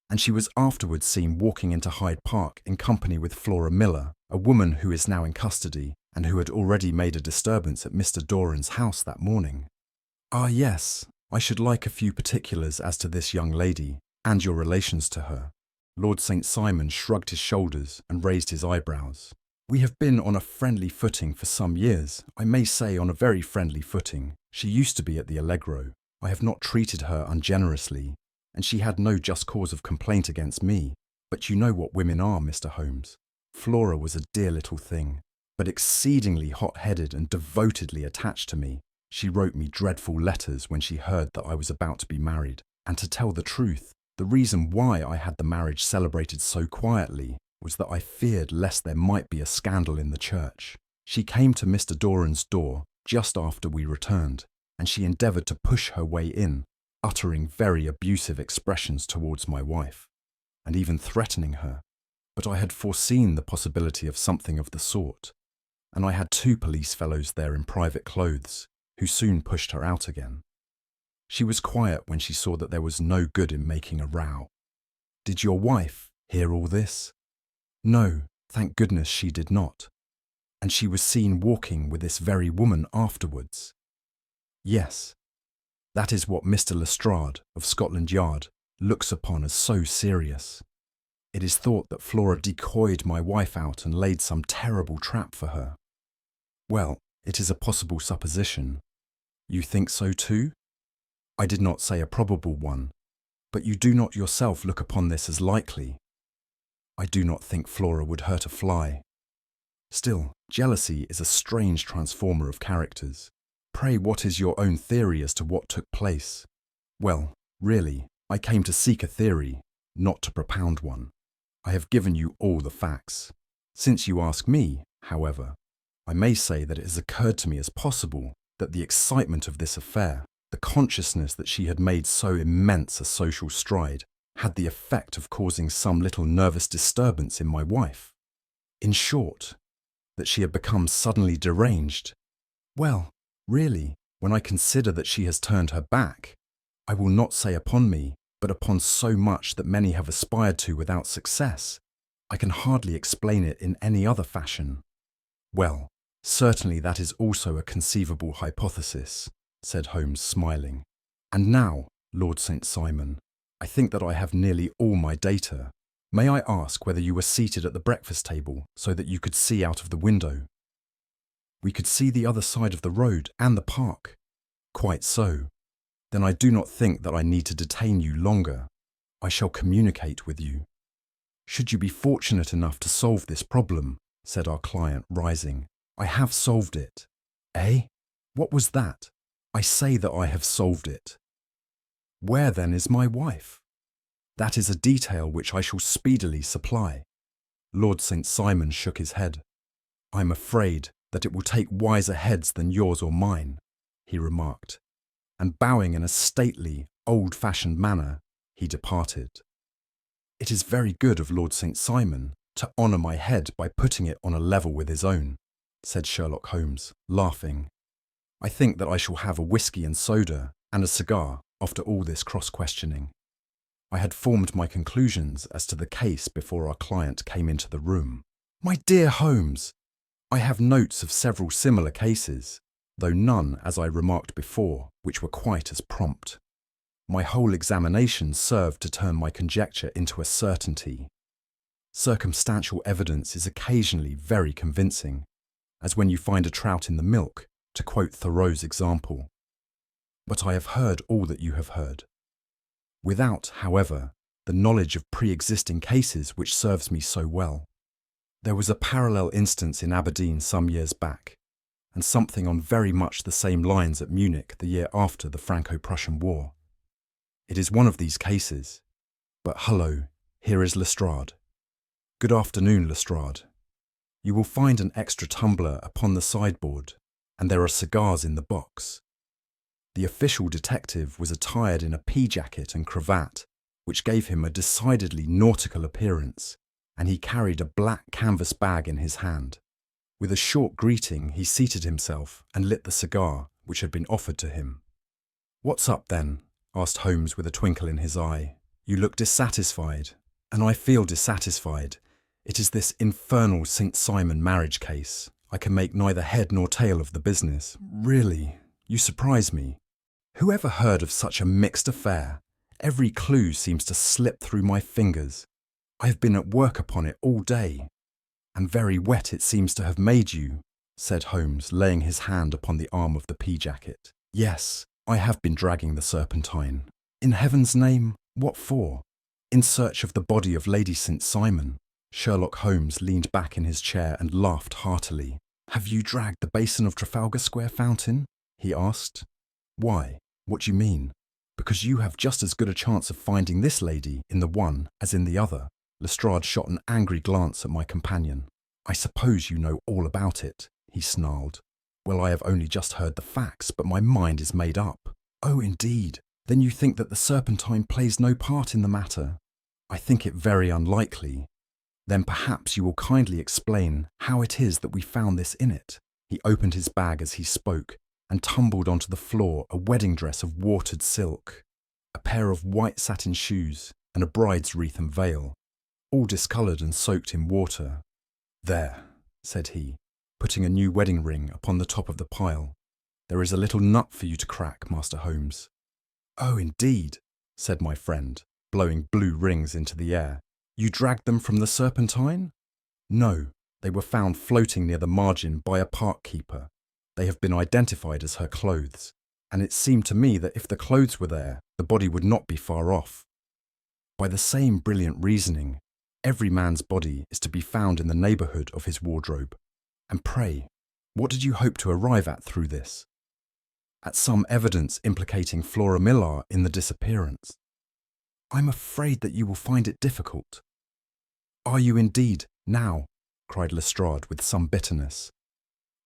And she was afterwards seen walking into Hyde Park in company with Flora Miller, a woman who is now in custody and who had already made a disturbance at Mr. Doran's house that morning. Ah yes, I should like a few particulars as to this young lady and your relations to her. Lord St. Simon shrugged his shoulders and raised his eyebrows. We have been on a friendly footing for some years, I may say on a very friendly footing. She used to be at the Allegro. I have not treated her ungenerously, and she had no just cause of complaint against me. But you know what women are, Mr. Holmes. Flora was a dear little thing, but exceedingly hot-headed and devotedly attached to me. She wrote me dreadful letters when she heard that I was about to be married, and to tell the truth, The reason why I had the marriage celebrated so quietly was that I feared lest there might be a scandal in the church. She came to Mr. Doran's door just after we returned, and she endeavoured to push her way in, uttering very abusive expressions towards my wife, and even threatening her. But I had foreseen the possibility of something of the sort, and I had 2 police fellows there in private clothes, who soon pushed her out again. She was quiet when she saw that there was no good in making a row. Did your wife hear all this? No, thank goodness she did not. And she was seen walking with this very woman afterwards. Yes, that is what Mr. Lestrade of Scotland Yard looks upon as so serious. It is thought that Flora decoyed my wife out and laid some terrible trap for her. Well, it is a possible supposition. You think so too? I did not say a probable one, but you do not yourself look upon this as likely. I do not think Flora would hurt a fly. Still, jealousy is a strange transformer of characters. Pray, what is your own theory as to what took place? Well, really, I came to seek a theory, not to propound one. I have given you all the facts. Since you ask me, however, I may say that it has occurred to me as possible that the excitement of this affair, the consciousness that she had made so immense a social stride, had the effect of causing some little nervous disturbance in my wife. In short, that she had become suddenly deranged. Well, really, when I consider that she has turned her back, I will not say upon me, but upon so much that many have aspired to without success, I can hardly explain it in any other fashion. Well, certainly that is also a conceivable hypothesis, said Holmes, smiling. And now, Lord St. Simon, I think that I have nearly all my data. May I ask whether you were seated at the breakfast table so that you could see out of the window? We could see the other side of the road and the park. Quite so. Then I do not think that I need to detain you longer. I shall communicate with you. Should you be fortunate enough to solve this problem, said our client, rising, I have solved it. Eh? What was that? I say that I have solved it. Where then is my wife? That is a detail which I shall speedily supply. Lord St. Simon shook his head. I am afraid that it will take wiser heads than yours or mine, he remarked, and bowing in a stately, old-fashioned manner, he departed. It is very good of Lord St. Simon to honour my head by putting it on a level with his own, said Sherlock Holmes, laughing. I think that I shall have a whisky and soda and a cigar after all this cross-questioning. I had formed my conclusions as to the case before our client came into the room. My dear Holmes, I have notes of several similar cases, though none, as I remarked before, which were quite as prompt. My whole examination served to turn my conjecture into a certainty. Circumstantial evidence is occasionally very convincing, as when you find a trout in the milk, to quote Thoreau's example. But I have heard all that you have heard. Without, however, the knowledge of pre-existing cases which serves me so well. There was a parallel instance in Aberdeen some years back, and something on very much the same lines at Munich the year after the Franco-Prussian War. It is one of these cases. But hullo, here is Lestrade. Good afternoon, Lestrade. You will find an extra tumbler upon the sideboard, and there are cigars in the box. The official detective was attired in a pea-jacket and cravat, which gave him a decidedly nautical appearance, and he carried a black canvas bag in his hand. With a short greeting, he seated himself and lit the cigar which had been offered to him. What's up, then? Asked Holmes with a twinkle in his eye. You look dissatisfied, and I feel dissatisfied. It is this infernal St. Simon marriage case. I can make neither head nor tail of the business. Really, you surprise me. Who ever heard of such a mixed affair? Every clue seems to slip through my fingers. I have been at work upon it all day, and very wet it seems to have made you, said Holmes, laying his hand upon the arm of the pea-jacket. Yes, I have been dragging the serpentine. In heaven's name, what for? In search of the body of Lady St. Simon. Sherlock Holmes leaned back in his chair and laughed heartily. Have you dragged the basin of Trafalgar Square fountain? He asked. Why? What do you mean? Because you have just as good a chance of finding this lady in the one as in the other. Lestrade shot an angry glance at my companion. I suppose you know all about it, he snarled. Well, I have only just heard the facts, but my mind is made up. Oh, indeed. Then you think that the Serpentine plays no part in the matter? I think it very unlikely. Then perhaps you will kindly explain how it is that we found this in it. He opened his bag as he spoke and tumbled onto the floor a wedding dress of watered silk, a pair of white satin shoes, and a bride's wreath and veil, all discoloured and soaked in water. There, said he, putting a new wedding ring upon the top of the pile. There is a little nut for you to crack, Master Holmes. Oh, indeed, said my friend, blowing blue rings into the air. You dragged them from the Serpentine? No, they were found floating near the margin by a park keeper. They have been identified as her clothes, and it seemed to me that if the clothes were there, the body would not be far off. By the same brilliant reasoning, every man's body is to be found in the neighbourhood of his wardrobe. And pray, what did you hope to arrive at through this? At some evidence implicating Flora Millar in the disappearance. I'm afraid that you will find it difficult. Are you indeed, now? Cried Lestrade with some bitterness.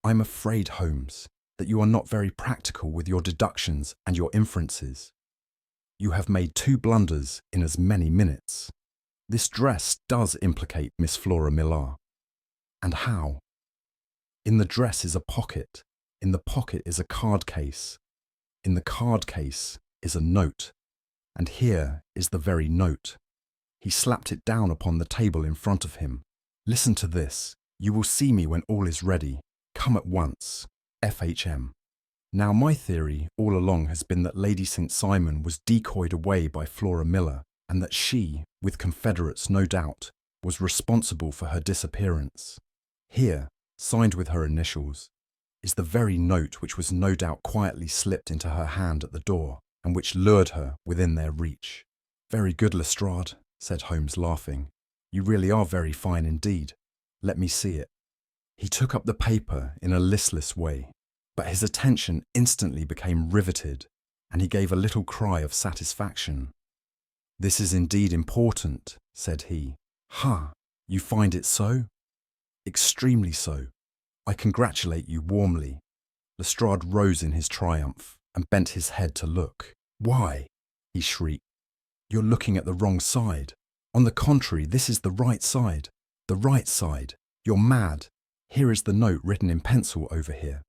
I'm afraid, Holmes, that you are not very practical with your deductions and your inferences. You have made 2 blunders in as many minutes. This dress does implicate Miss Flora Millar. And how? In the dress is a pocket. In the pocket is a card case. In the card case is a note. And here is the very note. He slapped it down upon the table in front of him. Listen to this. You will see me when all is ready. Come at once. FHM. Now my theory all along has been that Lady St. Simon was decoyed away by Flora Millar, and that she, with confederates no doubt, was responsible for her disappearance. Here, signed with her initials, is the very note which was no doubt quietly slipped into her hand at the door, and which lured her within their reach. Very good, Lestrade, said Holmes, laughing. You really are very fine indeed. Let me see it. He took up the paper in a listless way, but his attention instantly became riveted, and he gave a little cry of satisfaction. This is indeed important, said he. Ha! You find it so? Extremely so. I congratulate you warmly. Lestrade rose in his triumph and bent his head to look. Why? He shrieked. You're looking at the wrong side. On the contrary, this is the right side. The right side. You're mad. Here is the note written in pencil over here.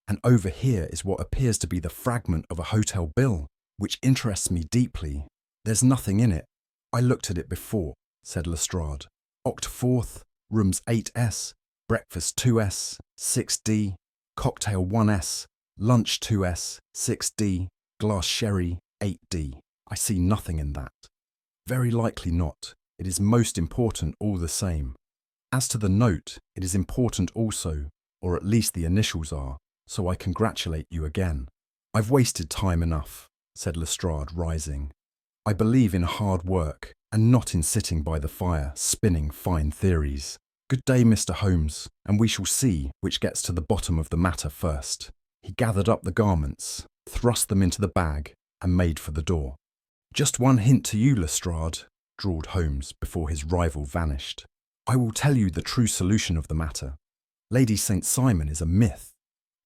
And over here is what appears to be the fragment of a hotel bill, which interests me deeply. There's nothing in it. I looked at it before, said Lestrade. Oct 4th, rooms 8S, breakfast 2S, 6D, cocktail 1S, lunch 2S, 6D, glass sherry 8D. I see nothing in that. Very likely not. It is most important all the same. As to the note, it is important also, or at least the initials are, so I congratulate you again. I've wasted time enough, said Lestrade, rising. I believe in hard work, and not in sitting by the fire, spinning fine theories. Good day, Mr. Holmes, and we shall see which gets to the bottom of the matter first. He gathered up the garments, thrust them into the bag, and made for the door. Just one hint to you, Lestrade, drawled Holmes before his rival vanished. I will tell you the true solution of the matter. Lady St. Simon is a myth.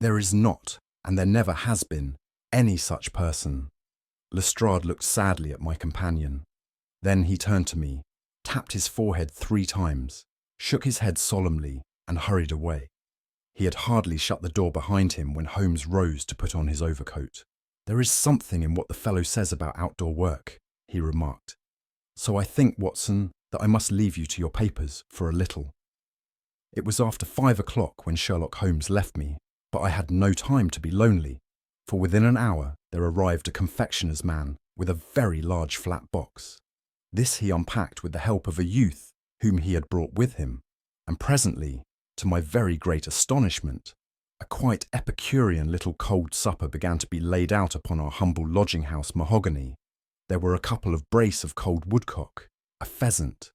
There is not, and there never has been, any such person. Lestrade looked sadly at my companion. Then he turned to me, tapped his forehead 3 times, shook his head solemnly, and hurried away. He had hardly shut the door behind him when Holmes rose to put on his overcoat. There is something in what the fellow says about outdoor work, he remarked. So I think, Watson, that I must leave you to your papers for a little. It was after 5 o'clock when Sherlock Holmes left me, but I had no time to be lonely, for within an hour there arrived a confectioner's man with a very large flat box. This he unpacked with the help of a youth whom he had brought with him, and presently, to my very great astonishment, a quite Epicurean little cold supper began to be laid out upon our humble lodging-house mahogany. There were a couple of brace of cold woodcock, a pheasant,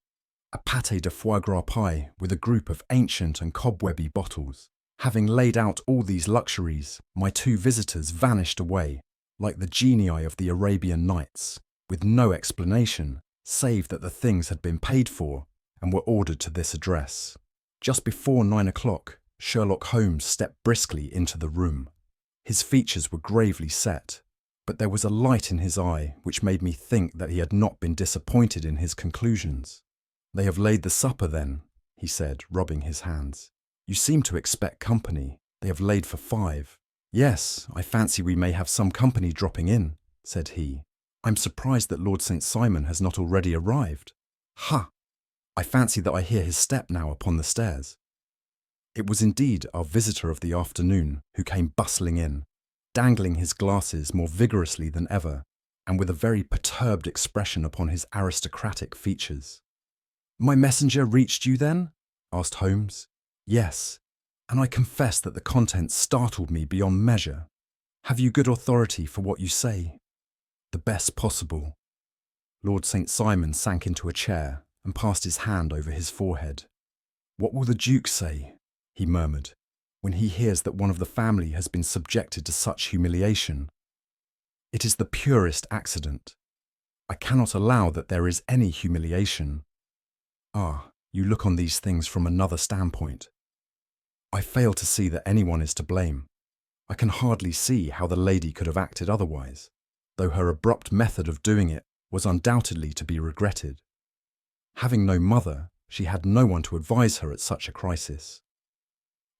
a pâté de foie gras pie with a group of ancient and cobwebby bottles. Having laid out all these luxuries, my 2 visitors vanished away, like the genii of the Arabian Nights, with no explanation, save that the things had been paid for and were ordered to this address. Just before 9 o'clock, Sherlock Holmes stepped briskly into the room. His features were gravely set, but there was a light in his eye which made me think that he had not been disappointed in his conclusions. "They have laid the supper then," he said, rubbing his hands. "You seem to expect company. They have laid for 5. "Yes, I fancy we may have some company dropping in," said he. "I'm surprised that Lord St. Simon has not already arrived. Ha! I fancy that I hear his step now upon the stairs." It was indeed our visitor of the afternoon who came bustling in, dangling his glasses more vigorously than ever, and with a very perturbed expression upon his aristocratic features. "My messenger reached you then?" asked Holmes. "Yes, and I confess that the contents startled me beyond measure. Have you good authority for what you say?" "The best possible." Lord St. Simon sank into a chair and passed his hand over his forehead. "What will the Duke say," he murmured, "when he hears that one of the family has been subjected to such humiliation? It is the purest accident. I cannot allow that there is any humiliation. Ah, you look on these things from another standpoint. I fail to see that anyone is to blame. I can hardly see how the lady could have acted otherwise, though her abrupt method of doing it was undoubtedly to be regretted. Having no mother, she had no one to advise her at such a crisis."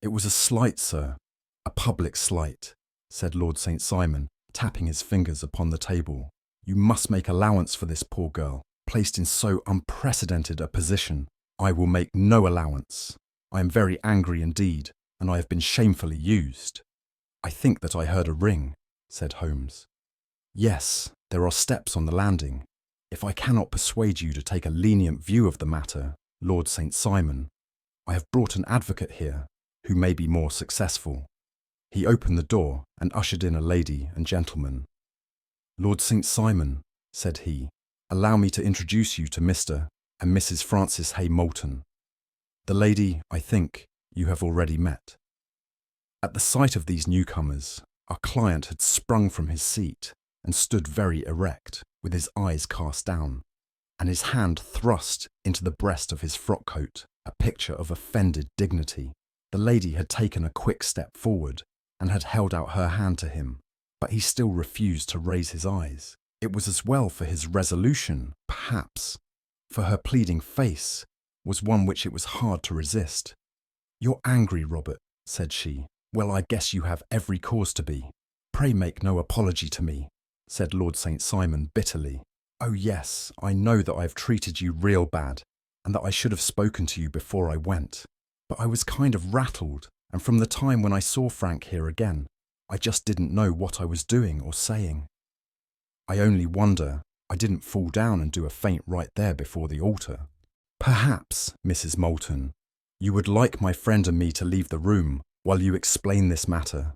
"It was a slight, sir, a public slight," said Lord St. Simon, tapping his fingers upon the table. "You must make allowance for this poor girl, placed in so unprecedented a position." "I will make no allowance. I am very angry indeed, and I have been shamefully used." "I think that I heard a ring," said Holmes. "Yes, there are steps on the landing. If I cannot persuade you to take a lenient view of the matter, Lord St. Simon, I have brought an advocate here who may be more successful." He opened the door and ushered in a lady and gentleman. "Lord St. Simon," said he, "allow me to introduce you to Mr. and Mrs. Francis Hay Moulton. The lady, I think, you have already met." At the sight of these newcomers, our client had sprung from his seat and stood very erect, with his eyes cast down, and his hand thrust into the breast of his frock coat, a picture of offended dignity. The lady had taken a quick step forward and had held out her hand to him, but he still refused to raise his eyes. It was as well for his resolution, perhaps, for her pleading face was one which it was hard to resist. "You're angry, Robert," said she. "Well, I guess you have every cause to be. Pray make no apology to me," said Lord St. Simon bitterly. "Oh yes, I know that I have treated you real bad, and that I should have spoken to you before I went. But I was kind of rattled, and from the time when I saw Frank here again, I just didn't know what I was doing or saying. I only wonder I didn't fall down and do a faint right there before the altar. Perhaps, Mrs. Moulton, you would like my friend and me to leave the room while you explain this matter."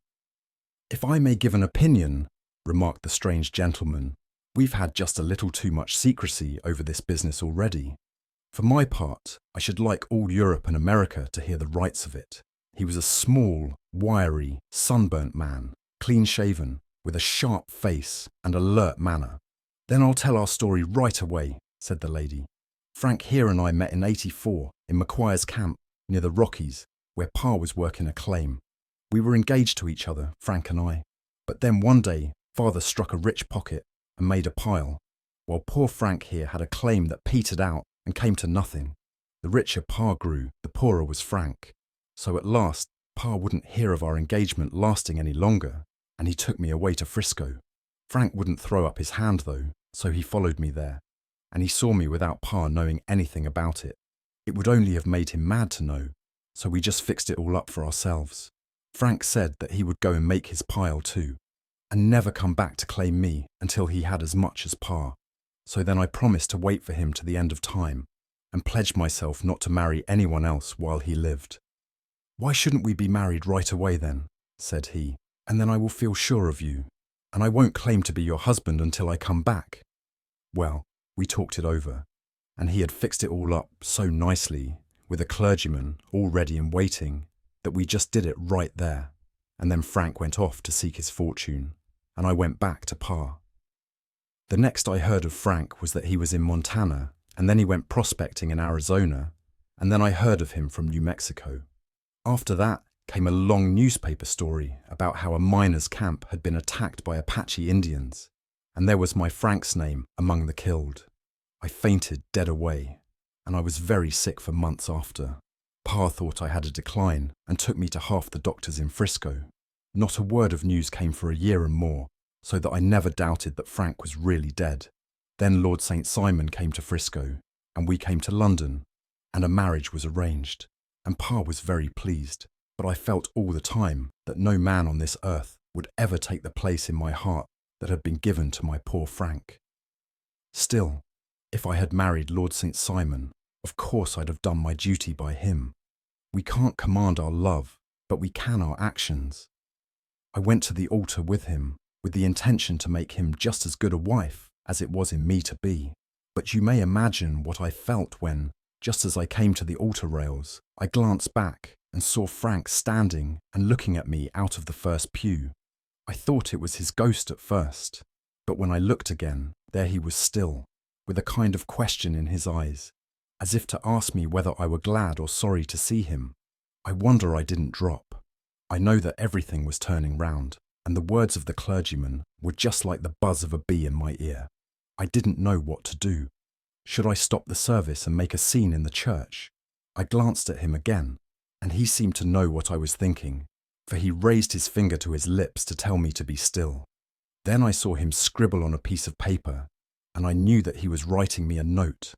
"If I may give an opinion," remarked the strange gentleman, "we've had just a little too much secrecy over this business already. For my part, I should like all Europe and America to hear the rights of it." He was a small, wiry, sunburnt man, clean-shaven, with a sharp face and alert manner. "Then I'll tell our story right away," said the lady. "Frank here and I met in '84 in Macquare's camp near the Rockies, where Pa was working a claim. We were engaged to each other, Frank and I. But then one day, Father struck a rich pocket and made a pile, while poor Frank here had a claim that petered out and came to nothing. The richer Pa grew, the poorer was Frank. So at last, Pa wouldn't hear of our engagement lasting any longer, and he took me away to Frisco. Frank wouldn't throw up his hand though, so he followed me there, and he saw me without Pa knowing anything about it. It would only have made him mad to know, so we just fixed it all up for ourselves. Frank said that he would go and make his pile too, and never come back to claim me until he had as much as Pa. So then I promised to wait for him to the end of time, and pledged myself not to marry anyone else while he lived. "Why shouldn't we be married right away then?" said he, "and then I will feel sure of you, and I won't claim to be your husband until I come back." Well, we talked it over, and he had fixed it all up so nicely, with a clergyman all ready and waiting, that we just did it right there, and then Frank went off to seek his fortune, and I went back to Pa. The next I heard of Frank was that he was in Montana, and then he went prospecting in Arizona, and then I heard of him from New Mexico. After that came a long newspaper story about how a miners' camp had been attacked by Apache Indians, and there was my Frank's name among the killed. I fainted dead away, and I was very sick for months after. Pa thought I had a decline and took me to half the doctors in Frisco. Not a word of news came for a year and more, so that I never doubted that Frank was really dead. Then Lord St. Simon came to Frisco, and we came to London, and a marriage was arranged, and Pa was very pleased, but I felt all the time that no man on this earth would ever take the place in my heart that had been given to my poor Frank. Still, if I had married Lord St. Simon, of course I'd have done my duty by him. We can't command our love, but we can our actions. I went to the altar with him, with the intention to make him just as good a wife as it was in me to be. But you may imagine what I felt when, just as I came to the altar rails, I glanced back and saw Frank standing and looking at me out of the first pew. I thought it was his ghost at first, but when I looked again, there he was still, with a kind of question in his eyes, as if to ask me whether I were glad or sorry to see him. I wonder I didn't drop. I know that everything was turning round, and the words of the clergyman were just like the buzz of a bee in my ear. I didn't know what to do. Should I stop the service and make a scene in the church? I glanced at him again, and he seemed to know what I was thinking, for he raised his finger to his lips to tell me to be still. Then I saw him scribble on a piece of paper, and I knew that he was writing me a note.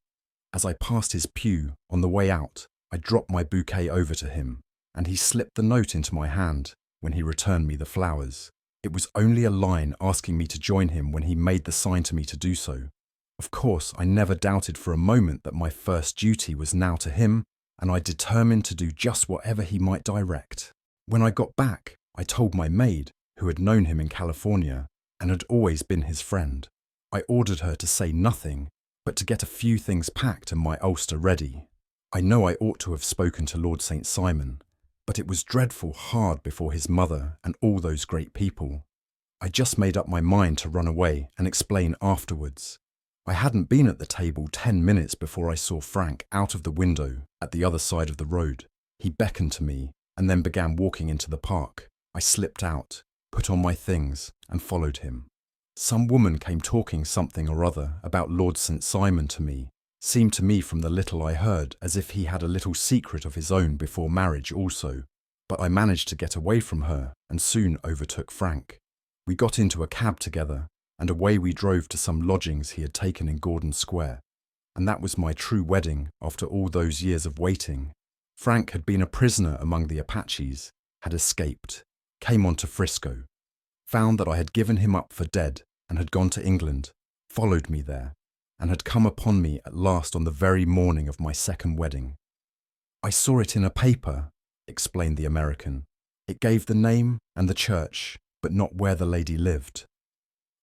As I passed his pew, on the way out, I dropped my bouquet over to him, and he slipped the note into my hand when he returned me the flowers. It was only a line asking me to join him when he made the sign to me to do so. Of course, I never doubted for a moment that my first duty was now to him, and I determined to do just whatever he might direct. When I got back, I told my maid, who had known him in California and had always been his friend. I ordered her to say nothing, but to get a few things packed and my ulster ready. I know I ought to have spoken to Lord St. Simon, but it was dreadful hard before his mother and all those great people. I just made up my mind to run away and explain afterwards. I hadn't been at the table 10 minutes before I saw Frank out of the window at the other side of the road. He beckoned to me and then began walking into the park. I slipped out, put on my things, and followed him. Some woman came talking something or other about Lord St. Simon to me. Seemed to me from the little I heard as if he had a little secret of his own before marriage also, but I managed to get away from her and soon overtook Frank. We got into a cab together, and away we drove to some lodgings he had taken in Gordon Square, and that was my true wedding after all those years of waiting. Frank had been a prisoner among the Apaches, had escaped, came on to Frisco, found that I had given him up for dead and had gone to England, followed me there, and had come upon me at last on the very morning of my second wedding. "I saw it in a paper," explained the American. "It gave the name and the church, but not where the lady lived."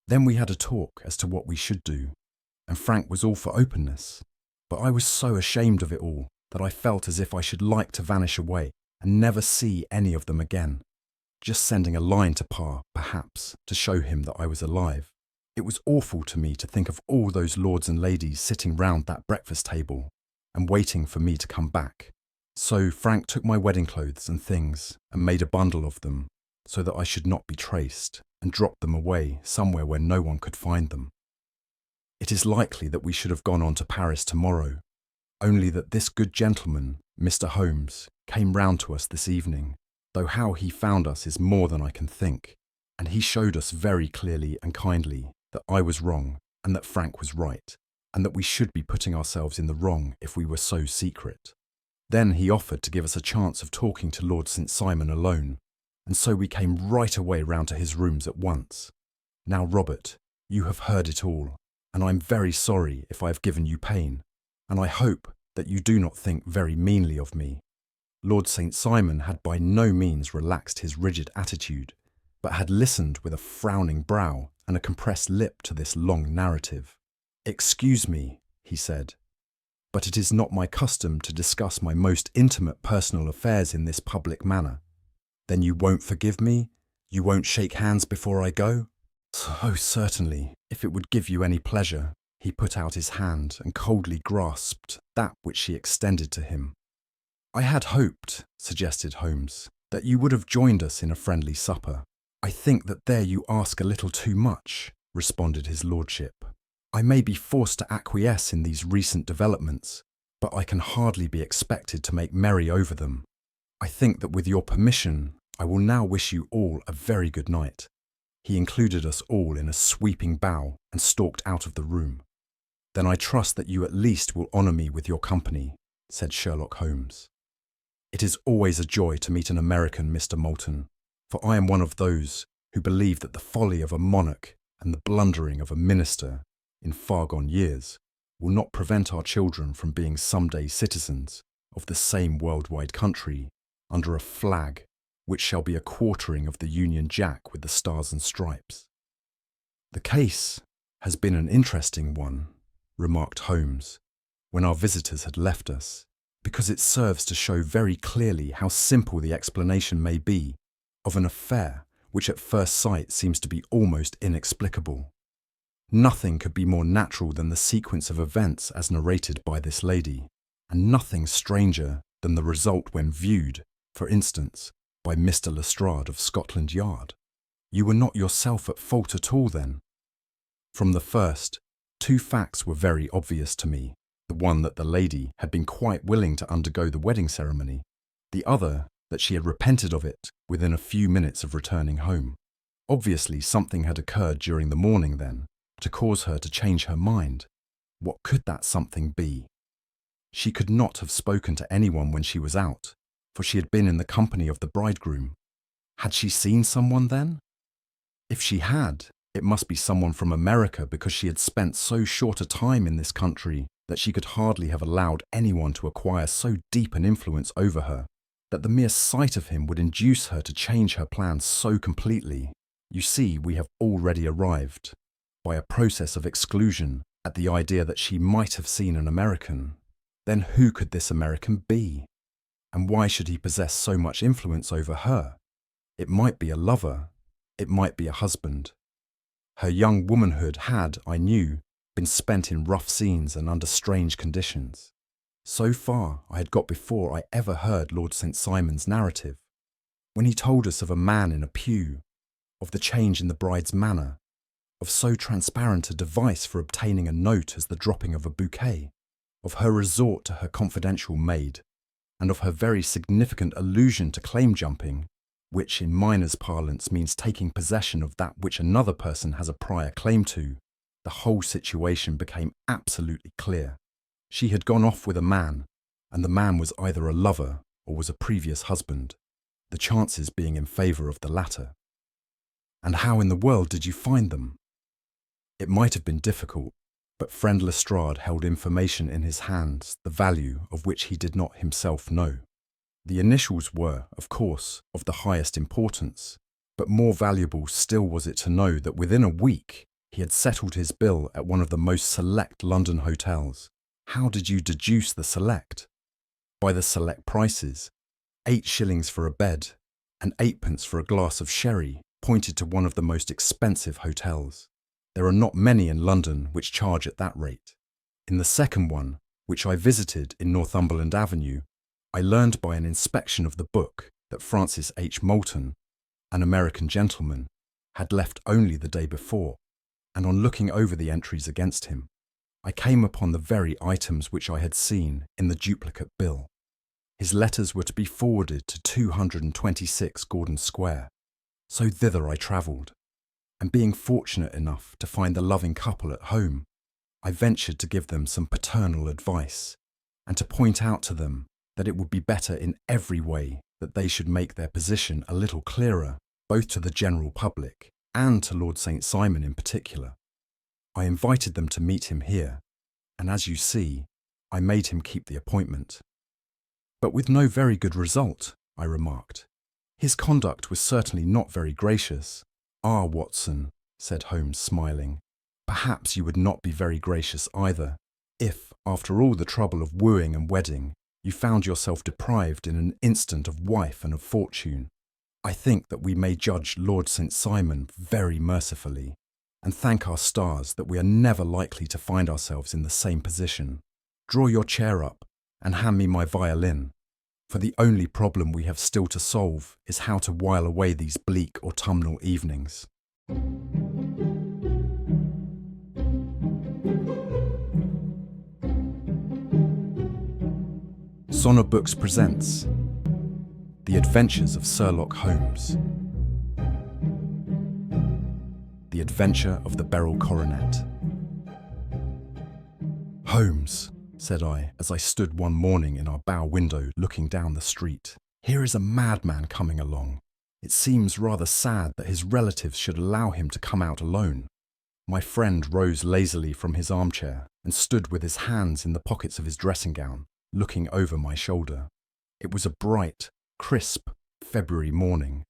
Then we had a talk as to what we should do, and Frank was all for openness, but I was so ashamed of it all that I felt as if I should like to vanish away and never see any of them again, just sending a line to Pa, perhaps, to show him that I was alive. It was awful to me to think of all those lords and ladies sitting round that breakfast table and waiting for me to come back. So Frank took my wedding clothes and things and made a bundle of them so that I should not be traced, and dropped them away somewhere where no one could find them. It is likely that we should have gone on to Paris tomorrow, only that this good gentleman, Mr. Holmes, came round to us this evening, though how he found us is more than I can think, and he showed us very clearly and kindly that I was wrong and that Frank was right, and that we should be putting ourselves in the wrong if we were so secret. Then he offered to give us a chance of talking to Lord St. Simon alone, and so we came right away round to his rooms at once. Now, Robert, you have heard it all, and I'm very sorry if I have given you pain, and I hope that you do not think very meanly of me. Lord St. Simon had by no means relaxed his rigid attitude, but had listened with a frowning brow and a compressed lip to this long narrative. "Excuse me," he said, "but it is not my custom to discuss my most intimate personal affairs in this public manner." "Then you won't forgive me? You won't shake hands before I go?" Oh, certainly, if it would give you any pleasure. He put out his hand and coldly grasped that which she extended to him. I had hoped, suggested Holmes, that you would have joined us in a friendly supper. I think that there you ask a little too much, responded his lordship. I may be forced to acquiesce in these recent developments, but I can hardly be expected to make merry over them. I think that with your permission, I will now wish you all a very good night. He included us all in a sweeping bow and stalked out of the room. Then I trust that you at least will honour me with your company, said Sherlock Holmes. It is always a joy to meet an American, Mr. Moulton, for I am one of those who believe that the folly of a monarch and the blundering of a minister in far-gone years will not prevent our children from being someday citizens of the same worldwide country under a flag which shall be a quartering of the Union Jack with the stars and stripes. The case has been an interesting one, remarked Holmes, when our visitors had left us, because it serves to show very clearly how simple the explanation may be of an affair which at first sight seems to be almost inexplicable. Nothing could be more natural than the sequence of events as narrated by this lady, and nothing stranger than the result when viewed, for instance, by Mr. Lestrade of Scotland Yard. You were not yourself at fault at all then. From the first, two facts were very obvious to me. The one that the lady had been quite willing to undergo the wedding ceremony, the other that she had repented of it within a few minutes of returning home. Obviously something had occurred during the morning then, to cause her to change her mind. What could that something be? She could not have spoken to anyone when she was out, for she had been in the company of the bridegroom. Had she seen someone then? If she had, it must be someone from America, because she had spent so short a time in this country that she could hardly have allowed anyone to acquire so deep an influence over her, that the mere sight of him would induce her to change her plans so completely. You see, we have already arrived, by a process of exclusion, at the idea that she might have seen an American. Then who could this American be? And why should he possess so much influence over her? It might be a lover. It might be a husband. Her young womanhood had, I knew, been spent in rough scenes and under strange conditions. So far I had got before I ever heard Lord St. Simon's narrative. When he told us of a man in a pew, of the change in the bride's manner, of so transparent a device for obtaining a note as the dropping of a bouquet, of her resort to her confidential maid, and of her very significant allusion to claim-jumping, which in miners' parlance means taking possession of that which another person has a prior claim to, the whole situation became absolutely clear. She had gone off with a man, and the man was either a lover or was a previous husband, the chances being in favour of the latter. And how in the world did you find them? It might have been difficult, but friend Lestrade held information in his hands the value of which he did not himself know. The initials were, of course, of the highest importance, but more valuable still was it to know that within a week he had settled his bill at one of the most select London hotels. How did you deduce the select? By the select prices. 8 shillings for a bed and 8p for a glass of sherry pointed to one of the most expensive hotels. There are not many in London which charge at that rate. In the second one, which I visited in Northumberland Avenue, I learned by an inspection of the book that Francis H. Moulton, an American gentleman, had left only the day before, and on looking over the entries against him, I came upon the very items which I had seen in the duplicate bill. His letters were to be forwarded to 226 Gordon Square, so thither I travelled, and being fortunate enough to find the loving couple at home, I ventured to give them some paternal advice, and to point out to them that it would be better in every way that they should make their position a little clearer, both to the general public and to Lord St. Simon in particular. I invited them to meet him here, and as you see, I made him keep the appointment. But with no very good result, I remarked. His conduct was certainly not very gracious. Ah, Watson, said Holmes, smiling, perhaps you would not be very gracious either, if, after all the trouble of wooing and wedding, you found yourself deprived in an instant of wife and of fortune. I think that we may judge Lord St. Simon very mercifully. and thank our stars that we are never likely to find ourselves in the same position. Draw your chair up and hand me my violin, for the only problem we have still to solve is how to while away these bleak autumnal evenings. Audiobooks presents The Adventures of Sherlock Holmes. The Adventure of the Beryl Coronet. "Holmes," said I, as I stood one morning in our bow window looking down the street, "here is a madman coming along. It seems rather sad that his relatives should allow him to come out alone." My friend rose lazily from his armchair and stood with his hands in the pockets of his dressing gown, looking over my shoulder. It was a bright, crisp February morning,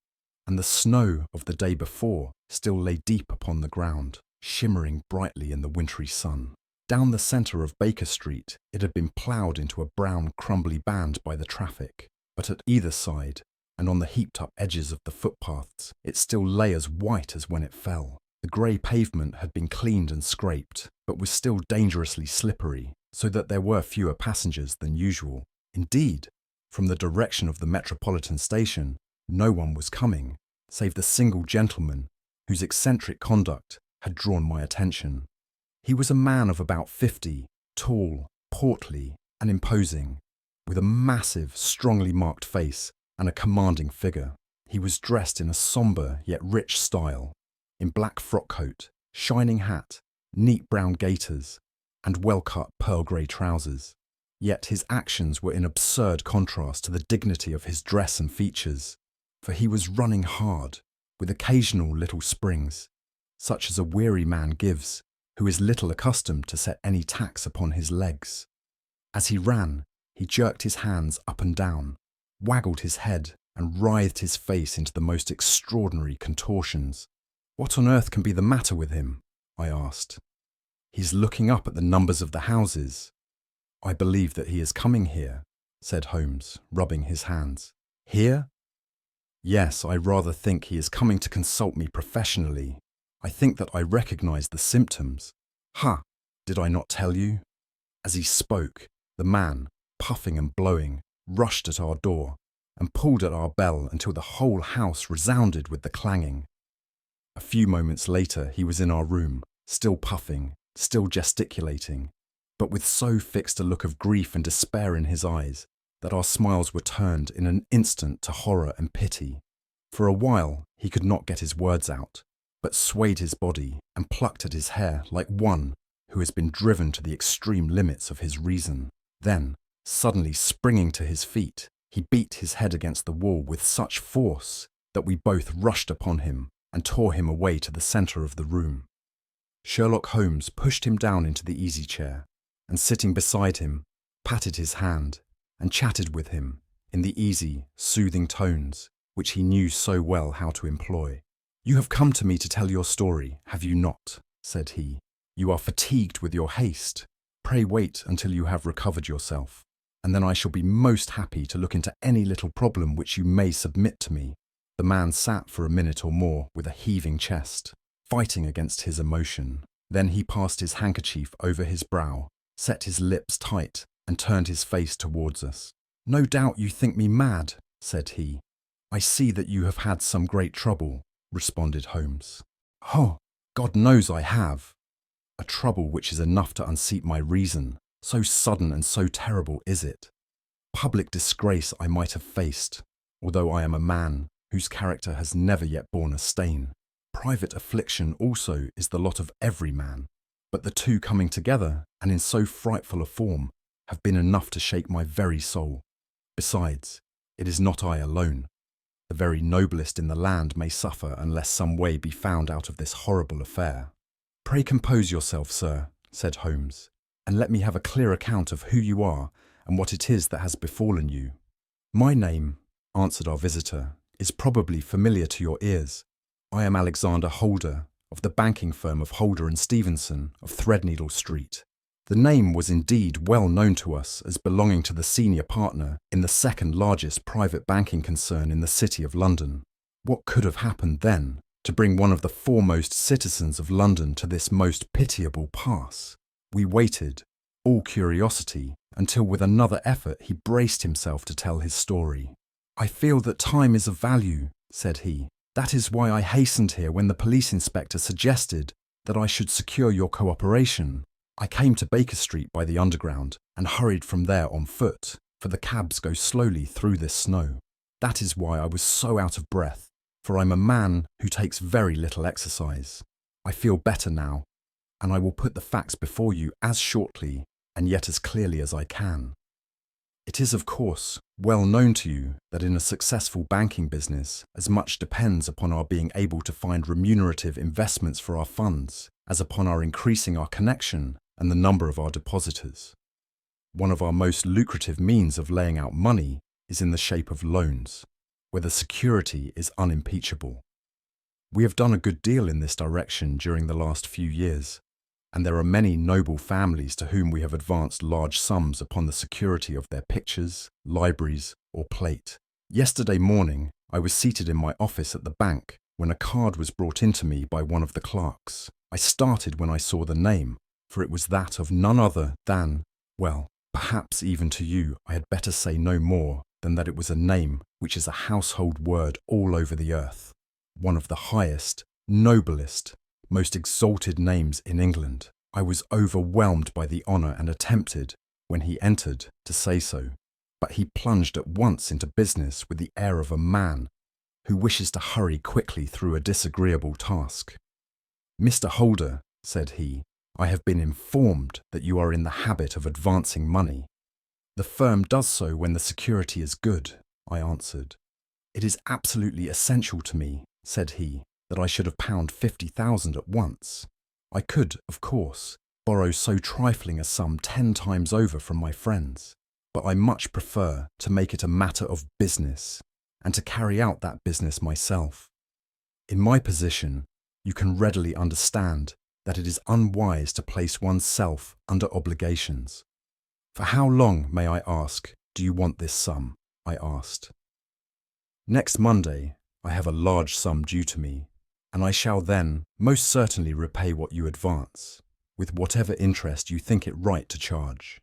and the snow of the day before still lay deep upon the ground, shimmering brightly in the wintry sun. Down the centre of Baker Street it had been ploughed into a brown, crumbly band by the traffic, but at either side, and on the heaped-up edges of the footpaths, it still lay as white as when it fell. The grey pavement had been cleaned and scraped, but was still dangerously slippery, so that there were fewer passengers than usual. Indeed, from the direction of the Metropolitan Station, no one was coming, save the single gentleman whose eccentric conduct had drawn my attention. He was a man of about 50, tall, portly, and imposing, with a massive, strongly marked face and a commanding figure. He was dressed in a sombre yet rich style, in black frock coat, shining hat, neat brown gaiters, and well-cut pearl-grey trousers. Yet his actions were in absurd contrast to the dignity of his dress and features, for he was running hard, with occasional little springs, such as a weary man gives, who is little accustomed to set any tax upon his legs. As he ran, he jerked his hands up and down, waggled his head, and writhed his face into the most extraordinary contortions. "What on earth can be the matter with him?" I asked. "He's looking up at the numbers of the houses." "I believe that he is coming here," said Holmes, rubbing his hands. "Here?" "Yes, I rather think he is coming to consult me professionally. I think that I recognise the symptoms. Ha! Did I not tell you?" As he spoke, the man, puffing and blowing, rushed at our door and pulled at our bell until the whole house resounded with the clanging. A few moments later he was in our room, still puffing, still gesticulating, but with so fixed a look of grief and despair in his eyes that our smiles were turned in an instant to horror and pity. For a while he could not get his words out, but swayed his body and plucked at his hair like one who has been driven to the extreme limits of his reason. Then, suddenly springing to his feet, he beat his head against the wall with such force that we both rushed upon him and tore him away to the centre of the room. Sherlock Holmes pushed him down into the easy-chair, and sitting beside him, patted his hand and chatted with him in the easy, soothing tones which he knew so well how to employ. "You have come to me to tell your story, have you not?" said he. "You are fatigued with your haste. Pray wait until you have recovered yourself, and then I shall be most happy to look into any little problem which you may submit to me." The man sat for a minute or more with a heaving chest, fighting against his emotion. Then he passed his handkerchief over his brow, set his lips tight, and turned his face towards us. "No doubt you think me mad," said he. "I see that you have had some great trouble," responded Holmes. "Oh, God knows I have. A trouble which is enough to unseat my reason, so sudden and so terrible is it. Public disgrace I might have faced, although I am a man whose character has never yet borne a stain. Private affliction also is the lot of every man, but the two coming together, and in so frightful a form, have been enough to shake my very soul. Besides, it is not I alone. The very noblest in the land may suffer unless some way be found out of this horrible affair." "Pray compose yourself, sir," said Holmes, "and let me have a clear account of who you are and what it is that has befallen you." "My name," answered our visitor, "is probably familiar to your ears. I am Alexander Holder, of the banking firm of Holder and Stevenson of Threadneedle Street." The name was indeed well known to us as belonging to the senior partner in the second largest private banking concern in the City of London. What could have happened then to bring one of the foremost citizens of London to this most pitiable pass. We waited, all curiosity, until with another effort he braced himself to tell his story. "I feel that time is of value," said he. "That is why I hastened here when the police inspector suggested that I should secure your cooperation. I came to Baker Street by the Underground and hurried from there on foot, for the cabs go slowly through this snow. That is why I was so out of breath, for I'm a man who takes very little exercise. I feel better now, and I will put the facts before you as shortly and yet as clearly as I can. It is, of course, well known to you that in a successful banking business, as much depends upon our being able to find remunerative investments for our funds as upon our increasing our connection and the number of our depositors. One of our most lucrative means of laying out money is in the shape of loans, where the security is unimpeachable. We have done a good deal in this direction during the last few years, and there are many noble families to whom we have advanced large sums upon the security of their pictures, libraries, or plate. Yesterday morning, I was seated in my office at the bank when a card was brought in to me by one of the clerks. I started when I saw the name, for it was that of none other than, well, perhaps even to you I had better say no more than that it was a name which is a household word all over the earth, one of the highest, noblest, most exalted names in England. I was overwhelmed by the honour and attempted, when he entered, to say so, but he plunged at once into business with the air of a man who wishes to hurry quickly through a disagreeable task. "Mr. Holder," said he, "I have been informed that you are in the habit of advancing money." "The firm does so when the security is good," I answered. "It is absolutely essential to me," said he, "that I should have pound 50,000 at once. I could, of course, borrow so trifling a sum 10 times over from my friends, but I much prefer to make it a matter of business, and to carry out that business myself. In my position, you can readily understand that it is unwise to place one's self under obligations. For how long, may I ask, do you want this sum?" I asked. "Next Monday, I have a large sum due to me, and I shall then most certainly repay what you advance, with whatever interest you think it right to charge.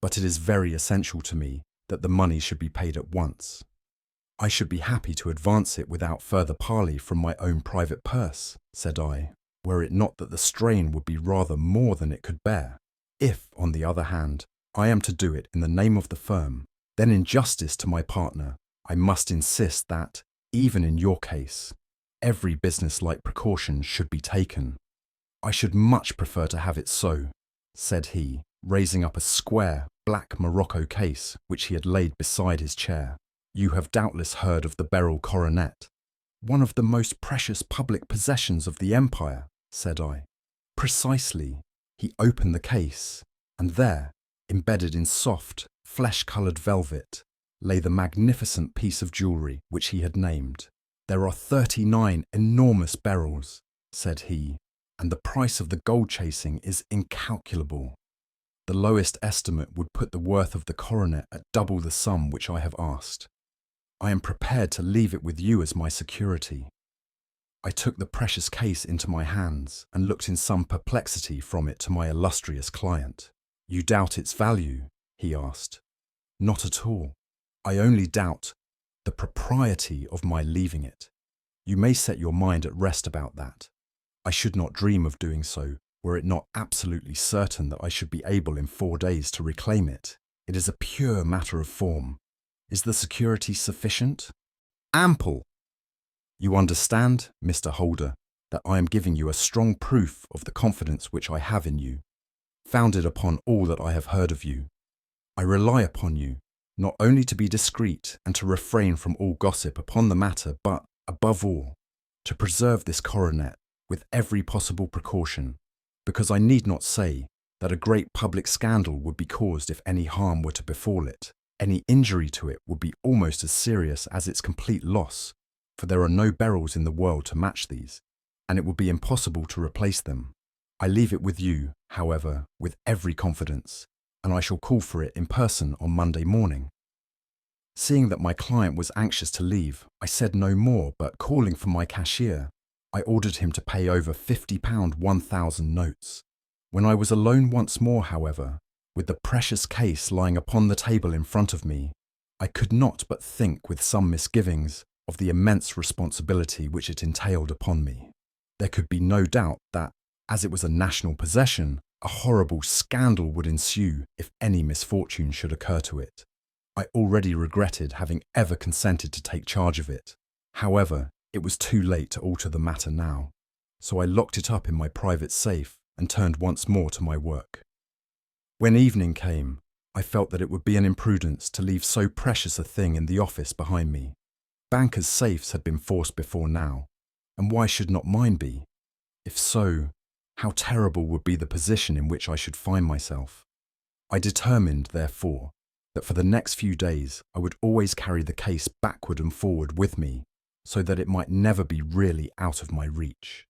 But it is very essential to me that the money should be paid at once. I should be happy to advance it without further parley from my own private purse," said I, "were it not that the strain would be rather more than it could bear. If, on the other hand, I am to do it in the name of the firm, then in justice to my partner, I must insist that, even in your case, every business-like precaution should be taken." "I should much prefer to have it so," said he, raising up a square, black morocco case which he had laid beside his chair. "You have doubtless heard of the beryl coronet." "One of the most precious public possessions of the empire," said I. "Precisely." He opened the case, and there, embedded in soft, flesh-coloured velvet, lay the magnificent piece of jewellery which he had named. "There are 39 enormous beryls," said he, "and the price of the gold chasing is incalculable. The lowest estimate would put the worth of the coronet at double the sum which I have asked. I am prepared to leave it with you as my security." I took the precious case into my hands and looked in some perplexity from it to my illustrious client. "You doubt its value?" he asked. "Not at all. I only doubt the propriety of my leaving it. You may set your mind at rest about that. I should not dream of doing so were it not absolutely certain that I should be able in 4 days to reclaim it. It is a pure matter of form. Is the security sufficient?" "Ample." "You understand, Mr. Holder, that I am giving you a strong proof of the confidence which I have in you, founded upon all that I have heard of you. I rely upon you, not only to be discreet and to refrain from all gossip upon the matter, but, above all, to preserve this coronet with every possible precaution, because I need not say that a great public scandal would be caused if any harm were to befall it. Any injury to it would be almost as serious as its complete loss, for there are no beryls in the world to match these, and it would be impossible to replace them. I leave it with you, however, with every confidence, and I shall call for it in person on Monday morning." Seeing that my client was anxious to leave, I said no more, but calling for my cashier, I ordered him to pay over £50 1,000 notes. When I was alone once more, however, with the precious case lying upon the table in front of me, I could not but think with some misgivings of the immense responsibility which it entailed upon me. There could be no doubt that, as it was a national possession, a horrible scandal would ensue if any misfortune should occur to it. I already regretted having ever consented to take charge of it. However, it was too late to alter the matter now, so I locked it up in my private safe and turned once more to my work. When evening came, I felt that it would be an imprudence to leave so precious a thing in the office behind me. Bankers' safes had been forced before now, and why should not mine be? If so, how terrible would be the position in which I should find myself. I determined, therefore, that for the next few days I would always carry the case backward and forward with me, so that it might never be really out of my reach.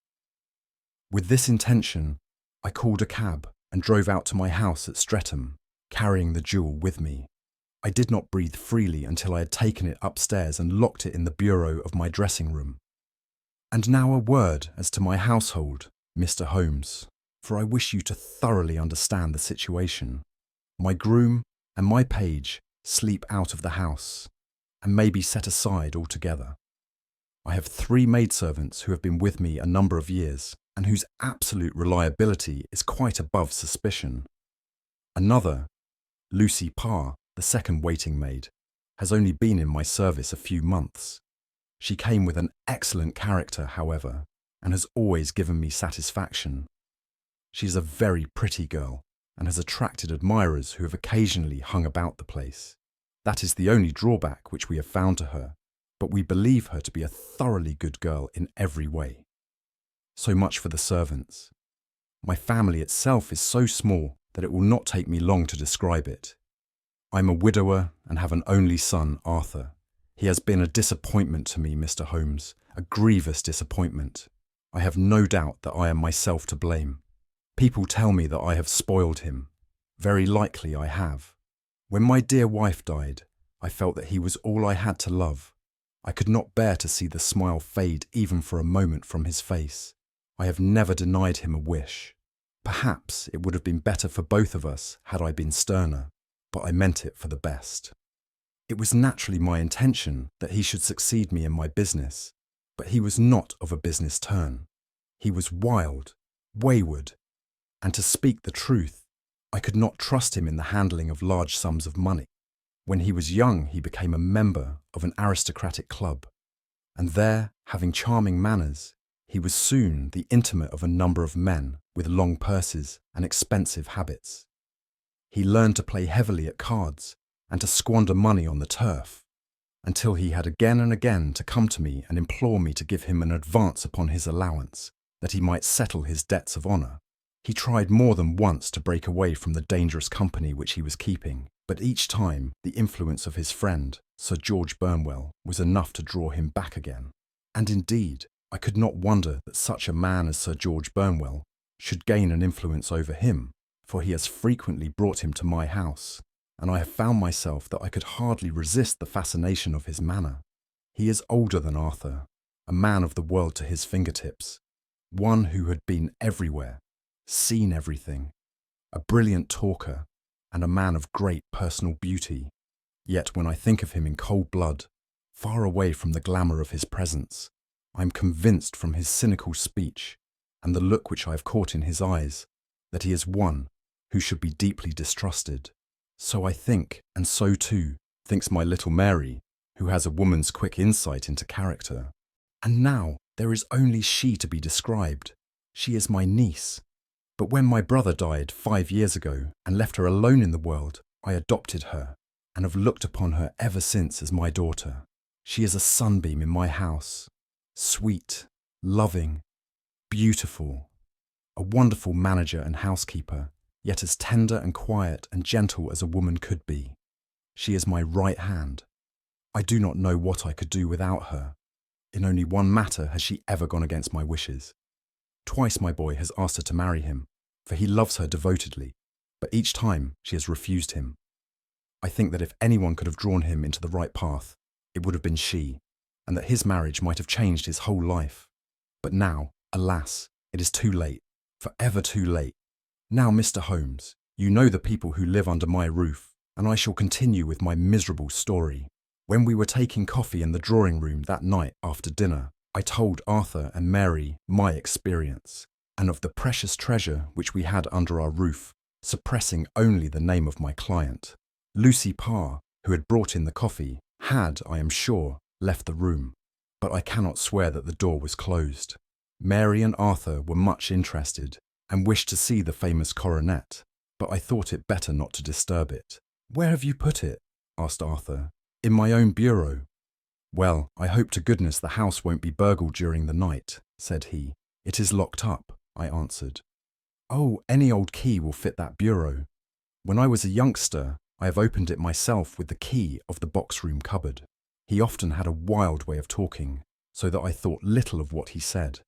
With this intention, I called a cab and drove out to my house at Streatham, carrying the jewel with me. I did not breathe freely until I had taken it upstairs and locked it in the bureau of my dressing room. And now a word as to my household, Mr. Holmes, for I wish you to thoroughly understand the situation. My groom and my page sleep out of the house, and may be set aside altogether. I have 3 maidservants who have been with me a number of years, and whose absolute reliability is quite above suspicion. Another, Lucy Parr, the second waiting maid, has only been in my service a few months. She came with an excellent character, however, and has always given me satisfaction. She is a very pretty girl, and has attracted admirers who have occasionally hung about the place. That is the only drawback which we have found to her, but we believe her to be a thoroughly good girl in every way. So much for the servants. My family itself is so small that it will not take me long to describe it. I am a widower and have an only son, Arthur. He has been a disappointment to me, Mr. Holmes, a grievous disappointment. I have no doubt that I am myself to blame. People tell me that I have spoiled him. Very likely I have. When my dear wife died, I felt that he was all I had to love. I could not bear to see the smile fade even for a moment from his face. I have never denied him a wish. Perhaps it would have been better for both of us had I been sterner, but I meant it for the best. It was naturally my intention that he should succeed me in my business, but he was not of a business turn. He was wild, wayward, and to speak the truth, I could not trust him in the handling of large sums of money. When he was young, he became a member of an aristocratic club, and there, having charming manners, he was soon the intimate of a number of men with long purses and expensive habits. He learned to play heavily at cards and to squander money on the turf, until he had again and again to come to me and implore me to give him an advance upon his allowance, that he might settle his debts of honour. He tried more than once to break away from the dangerous company which he was keeping, but each time the influence of his friend, Sir George Burnwell, was enough to draw him back again. And indeed, I could not wonder that such a man as Sir George Burnwell should gain an influence over him, for he has frequently brought him to my house, and I have found myself that I could hardly resist the fascination of his manner. He is older than Arthur, a man of the world to his fingertips, one who had been everywhere, seen everything, a brilliant talker, and a man of great personal beauty. Yet when I think of him in cold blood, far away from the glamour of his presence, I am convinced from his cynical speech and the look which I have caught in his eyes that he is one who should be deeply distrusted. So I think, and so too thinks my little Mary, who has a woman's quick insight into character. And now there is only she to be described. She is my niece. But when my brother died 5 years ago and left her alone in the world, I adopted her, and have looked upon her ever since as my daughter. She is a sunbeam in my house, sweet, loving, beautiful, a wonderful manager and housekeeper, yet as tender and quiet and gentle as a woman could be. She is my right hand. I do not know what I could do without her. In only one matter has she ever gone against my wishes. Twice my boy has asked her to marry him, for he loves her devotedly, but each time she has refused him. I think that if anyone could have drawn him into the right path, it would have been she, and that his marriage might have changed his whole life. But now, alas, it is too late, forever too late. Now, Mr. Holmes, you know the people who live under my roof, and I shall continue with my miserable story. When we were taking coffee in the drawing room that night after dinner, I told Arthur and Mary my experience, and of the precious treasure which we had under our roof, suppressing only the name of my client. Lucy Parr, who had brought in the coffee, had, I am sure, left the room, but I cannot swear that the door was closed. Mary and Arthur were much interested, and wished to see the famous coronet, but I thought it better not to disturb it. "Where have you put it?" asked Arthur. "In my own bureau." "Well, I hope to goodness the house won't be burgled during the night," said he. "It is locked up," I answered. "Oh, any old key will fit that bureau. When I was a youngster, I have opened it myself with the key of the box-room cupboard." He often had a wild way of talking, so that I thought little of what he said.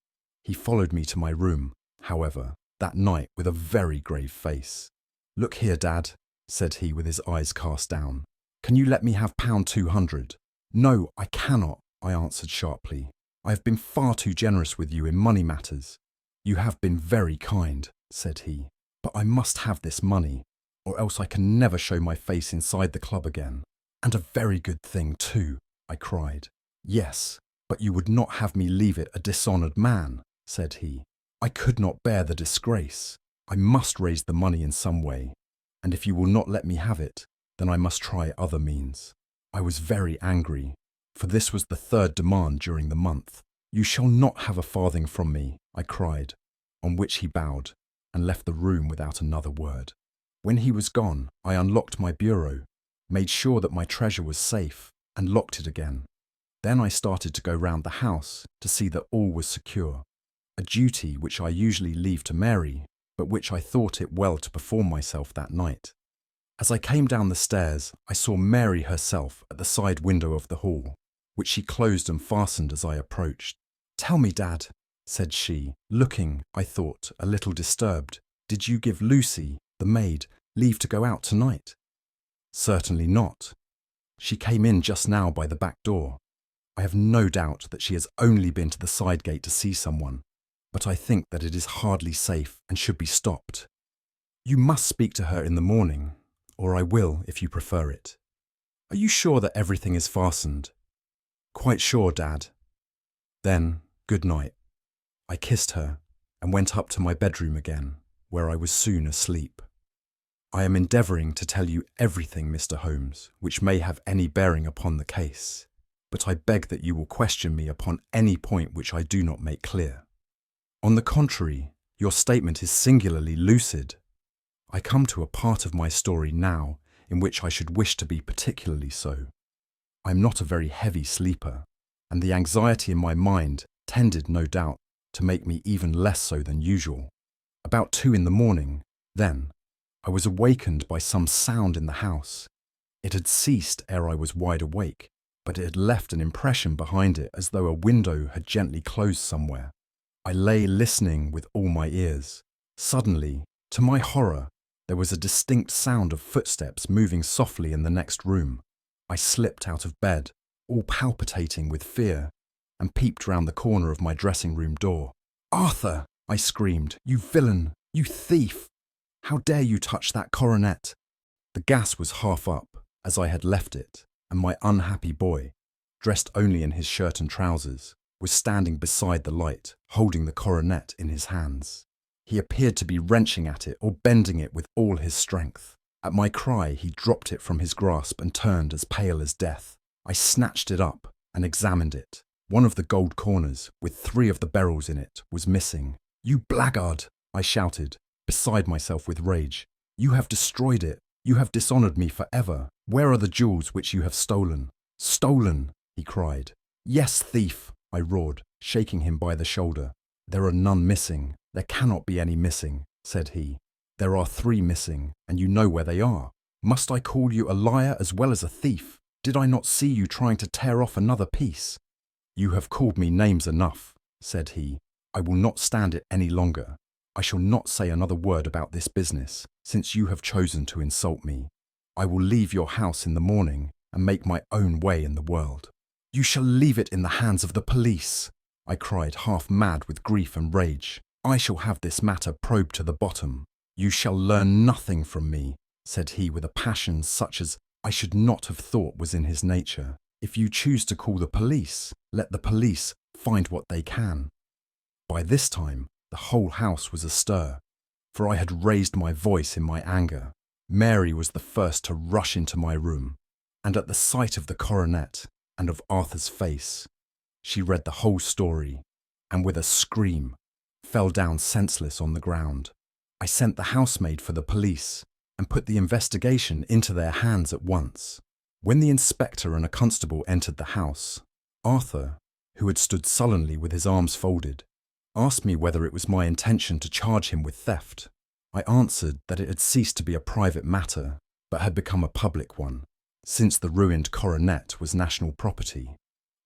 He followed me to my room, however, that night with a very grave face. "Look here, Dad," said he with his eyes cast down. "Can you let me have £200? "No, I cannot," I answered sharply. "I have been far too generous with you in money matters." "You have been very kind," said he, "but I must have this money, or else I can never show my face inside the club again." "And a very good thing too," I cried. "Yes, but you would not have me leave it a dishonoured man," said he. "I could not bear the disgrace. I must raise the money in some way, and if you will not let me have it, then I must try other means." I was very angry, for this was the third demand during the month. "You shall not have a farthing from me," I cried, on which he bowed and left the room without another word. When he was gone, I unlocked my bureau, made sure that my treasure was safe, and locked it again. Then I started to go round the house to see that all was secure, a duty which I usually leave to Mary, but which I thought it well to perform myself that night. As I came down the stairs, I saw Mary herself at the side window of the hall, which she closed and fastened as I approached. "Tell me, Dad," said she, looking, I thought, a little disturbed, "did you give Lucy, the maid, leave to go out tonight?" "Certainly not. She came in just now by the back door. I have no doubt that she has only been to the side gate to see someone, but I think that it is hardly safe and should be stopped. You must speak to her in the morning, or I will if you prefer it. Are you sure that everything is fastened?" "Quite sure, Dad." "Then, good night." I kissed her and went up to my bedroom again, where I was soon asleep. I am endeavouring to tell you everything, Mr. Holmes, which may have any bearing upon the case, but I beg that you will question me upon any point which I do not make clear. On the contrary, your statement is singularly lucid. I come to a part of my story now in which I should wish to be particularly so. I am not a very heavy sleeper, and the anxiety in my mind tended, no doubt, to make me even less so than usual. About 2 in the morning, then, I was awakened by some sound in the house. It had ceased ere I was wide awake, but it had left an impression behind it as though a window had gently closed somewhere. I lay listening with all my ears. Suddenly, to my horror, there was a distinct sound of footsteps moving softly in the next room. I slipped out of bed, all palpitating with fear, and peeped round the corner of my dressing-room door. "Arthur!" I screamed. "You villain! You thief! How dare you touch that coronet?" The gas was half up, as I had left it, and my unhappy boy, dressed only in his shirt and trousers, was standing beside the light, holding the coronet in his hands. He appeared to be wrenching at it or bending it with all his strength. At my cry, he dropped it from his grasp and turned as pale as death. I snatched it up and examined it. One of the gold corners, with 3 of the beryls in it, was missing. "You blackguard!" I shouted, beside myself with rage. "You have destroyed it. You have dishonoured me forever. Where are the jewels which you have stolen?" "Stolen!" he cried. "Yes, thief!" I roared, shaking him by the shoulder. "There are none missing. There cannot be any missing," said he. "There are 3 missing, and you know where they are. Must I call you a liar as well as a thief? Did I not see you trying to tear off another piece?" "You have called me names enough," said he. "I will not stand it any longer. I shall not say another word about this business, since you have chosen to insult me. I will leave your house in the morning and make my own way in the world." "You shall leave it in the hands of the police." I cried, half mad with grief and rage. "I shall have this matter probed to the bottom. You shall learn nothing from me," said he with a passion such as I should not have thought was in his nature. "If you choose to call the police, let the police find what they can." By this time, the whole house was astir, for I had raised my voice in my anger. Mary was the first to rush into my room, and at the sight of the coronet and of Arthur's face, she read the whole story, and with a scream, fell down senseless on the ground. I sent the housemaid for the police, and put the investigation into their hands at once. When the inspector and a constable entered the house, Arthur, who had stood sullenly with his arms folded, asked me whether it was my intention to charge him with theft. I answered that it had ceased to be a private matter, but had become a public one, since the ruined coronet was national property.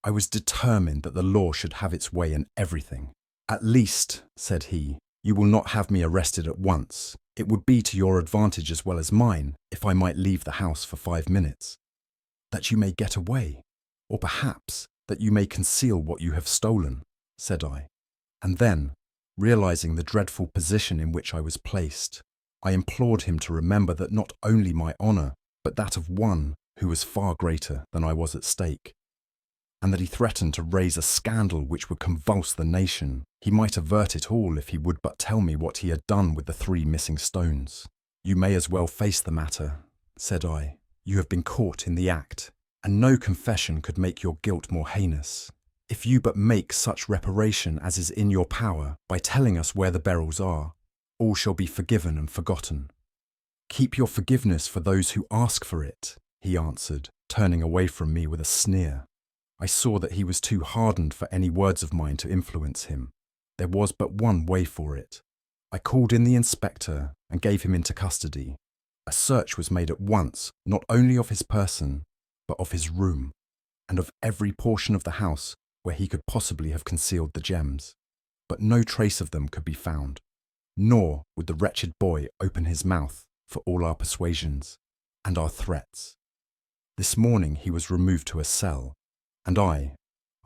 I was determined that the law should have its way in everything. "At least," said he, "you will not have me arrested at once. It would be to your advantage as well as mine if I might leave the house for 5 minutes. That you may get away, or perhaps that you may conceal what you have stolen," said I. And then, realizing the dreadful position in which I was placed, I implored him to remember that not only my honour, but that of one who was far greater than I was at stake, and that he threatened to raise a scandal which would convulse the nation. He might avert it all if he would but tell me what he had done with the 3 missing stones. "You may as well face the matter," said I. "You have been caught in the act, and no confession could make your guilt more heinous. If you but make such reparation as is in your power by telling us where the beryls are, all shall be forgiven and forgotten." "Keep your forgiveness for those who ask for it," he answered, turning away from me with a sneer. I saw that he was too hardened for any words of mine to influence him. There was but one way for it. I called in the inspector and gave him into custody. A search was made at once, not only of his person, but of his room, and of every portion of the house where he could possibly have concealed the gems. But no trace of them could be found, nor would the wretched boy open his mouth for all our persuasions and our threats. This morning he was removed to a cell, and I,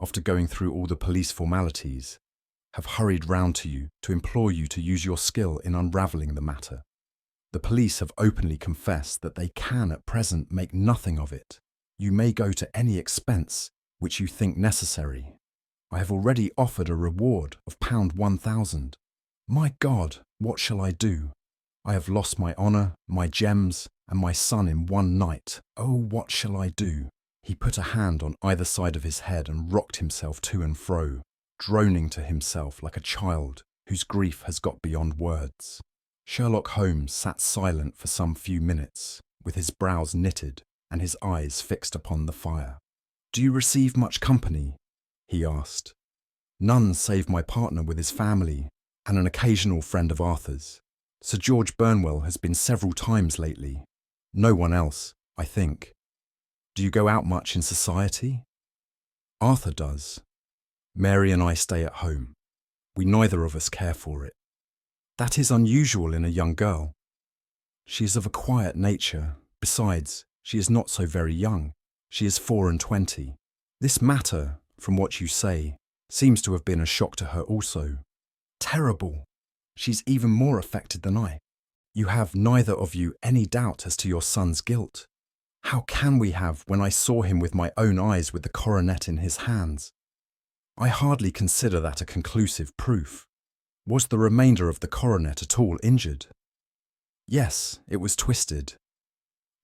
after going through all the police formalities, have hurried round to you to implore you to use your skill in unravelling the matter. The police have openly confessed that they can at present make nothing of it. You may go to any expense which you think necessary. I have already offered a reward of £1,000. My God, what shall I do? I have lost my honour, my gems, and my son in one night. Oh, what shall I do? He put a hand on either side of his head and rocked himself to and fro, droning to himself like a child whose grief has got beyond words. Sherlock Holmes sat silent for some few minutes, with his brows knitted and his eyes fixed upon the fire. "Do you receive much company?" he asked. "None save my partner with his family, and an occasional friend of Arthur's. Sir George Burnwell has been several times lately. No one else, I think. Do you go out much in society?" "Arthur does. Mary and I stay at home. We neither of us care for it." "That is unusual in a young girl." "She is of a quiet nature. Besides, she is not so very young. She is 24. This matter, from what you say, seems to have been a shock to her also." "Terrible. She's even more affected than I." "You have neither of you any doubt as to your son's guilt?" "How can we have when I saw him with my own eyes with the coronet in his hands?" "I hardly consider that a conclusive proof. Was the remainder of the coronet at all injured?" "Yes, it was twisted."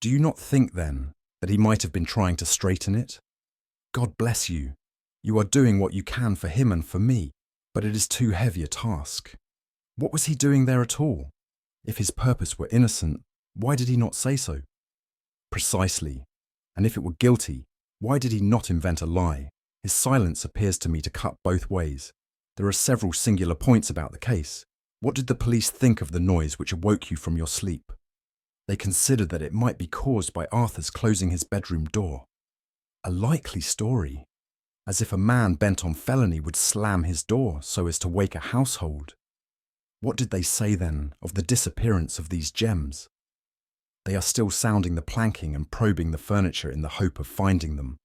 "Do you not think, then, that he might have been trying to straighten it?" "God bless you. You are doing what you can for him and for me, but it is too heavy a task. What was he doing there at all? If his purpose were innocent, why did he not say so?" "Precisely. And if it were guilty, why did he not invent a lie? His silence appears to me to cut both ways. There are several singular points about the case. What did the police think of the noise which awoke you from your sleep?" "They considered that it might be caused by Arthur's closing his bedroom door." "A likely story. As if a man bent on felony would slam his door so as to wake a household. What did they say then of the disappearance of these gems?" "They are still sounding the planking and probing the furniture in the hope of finding them."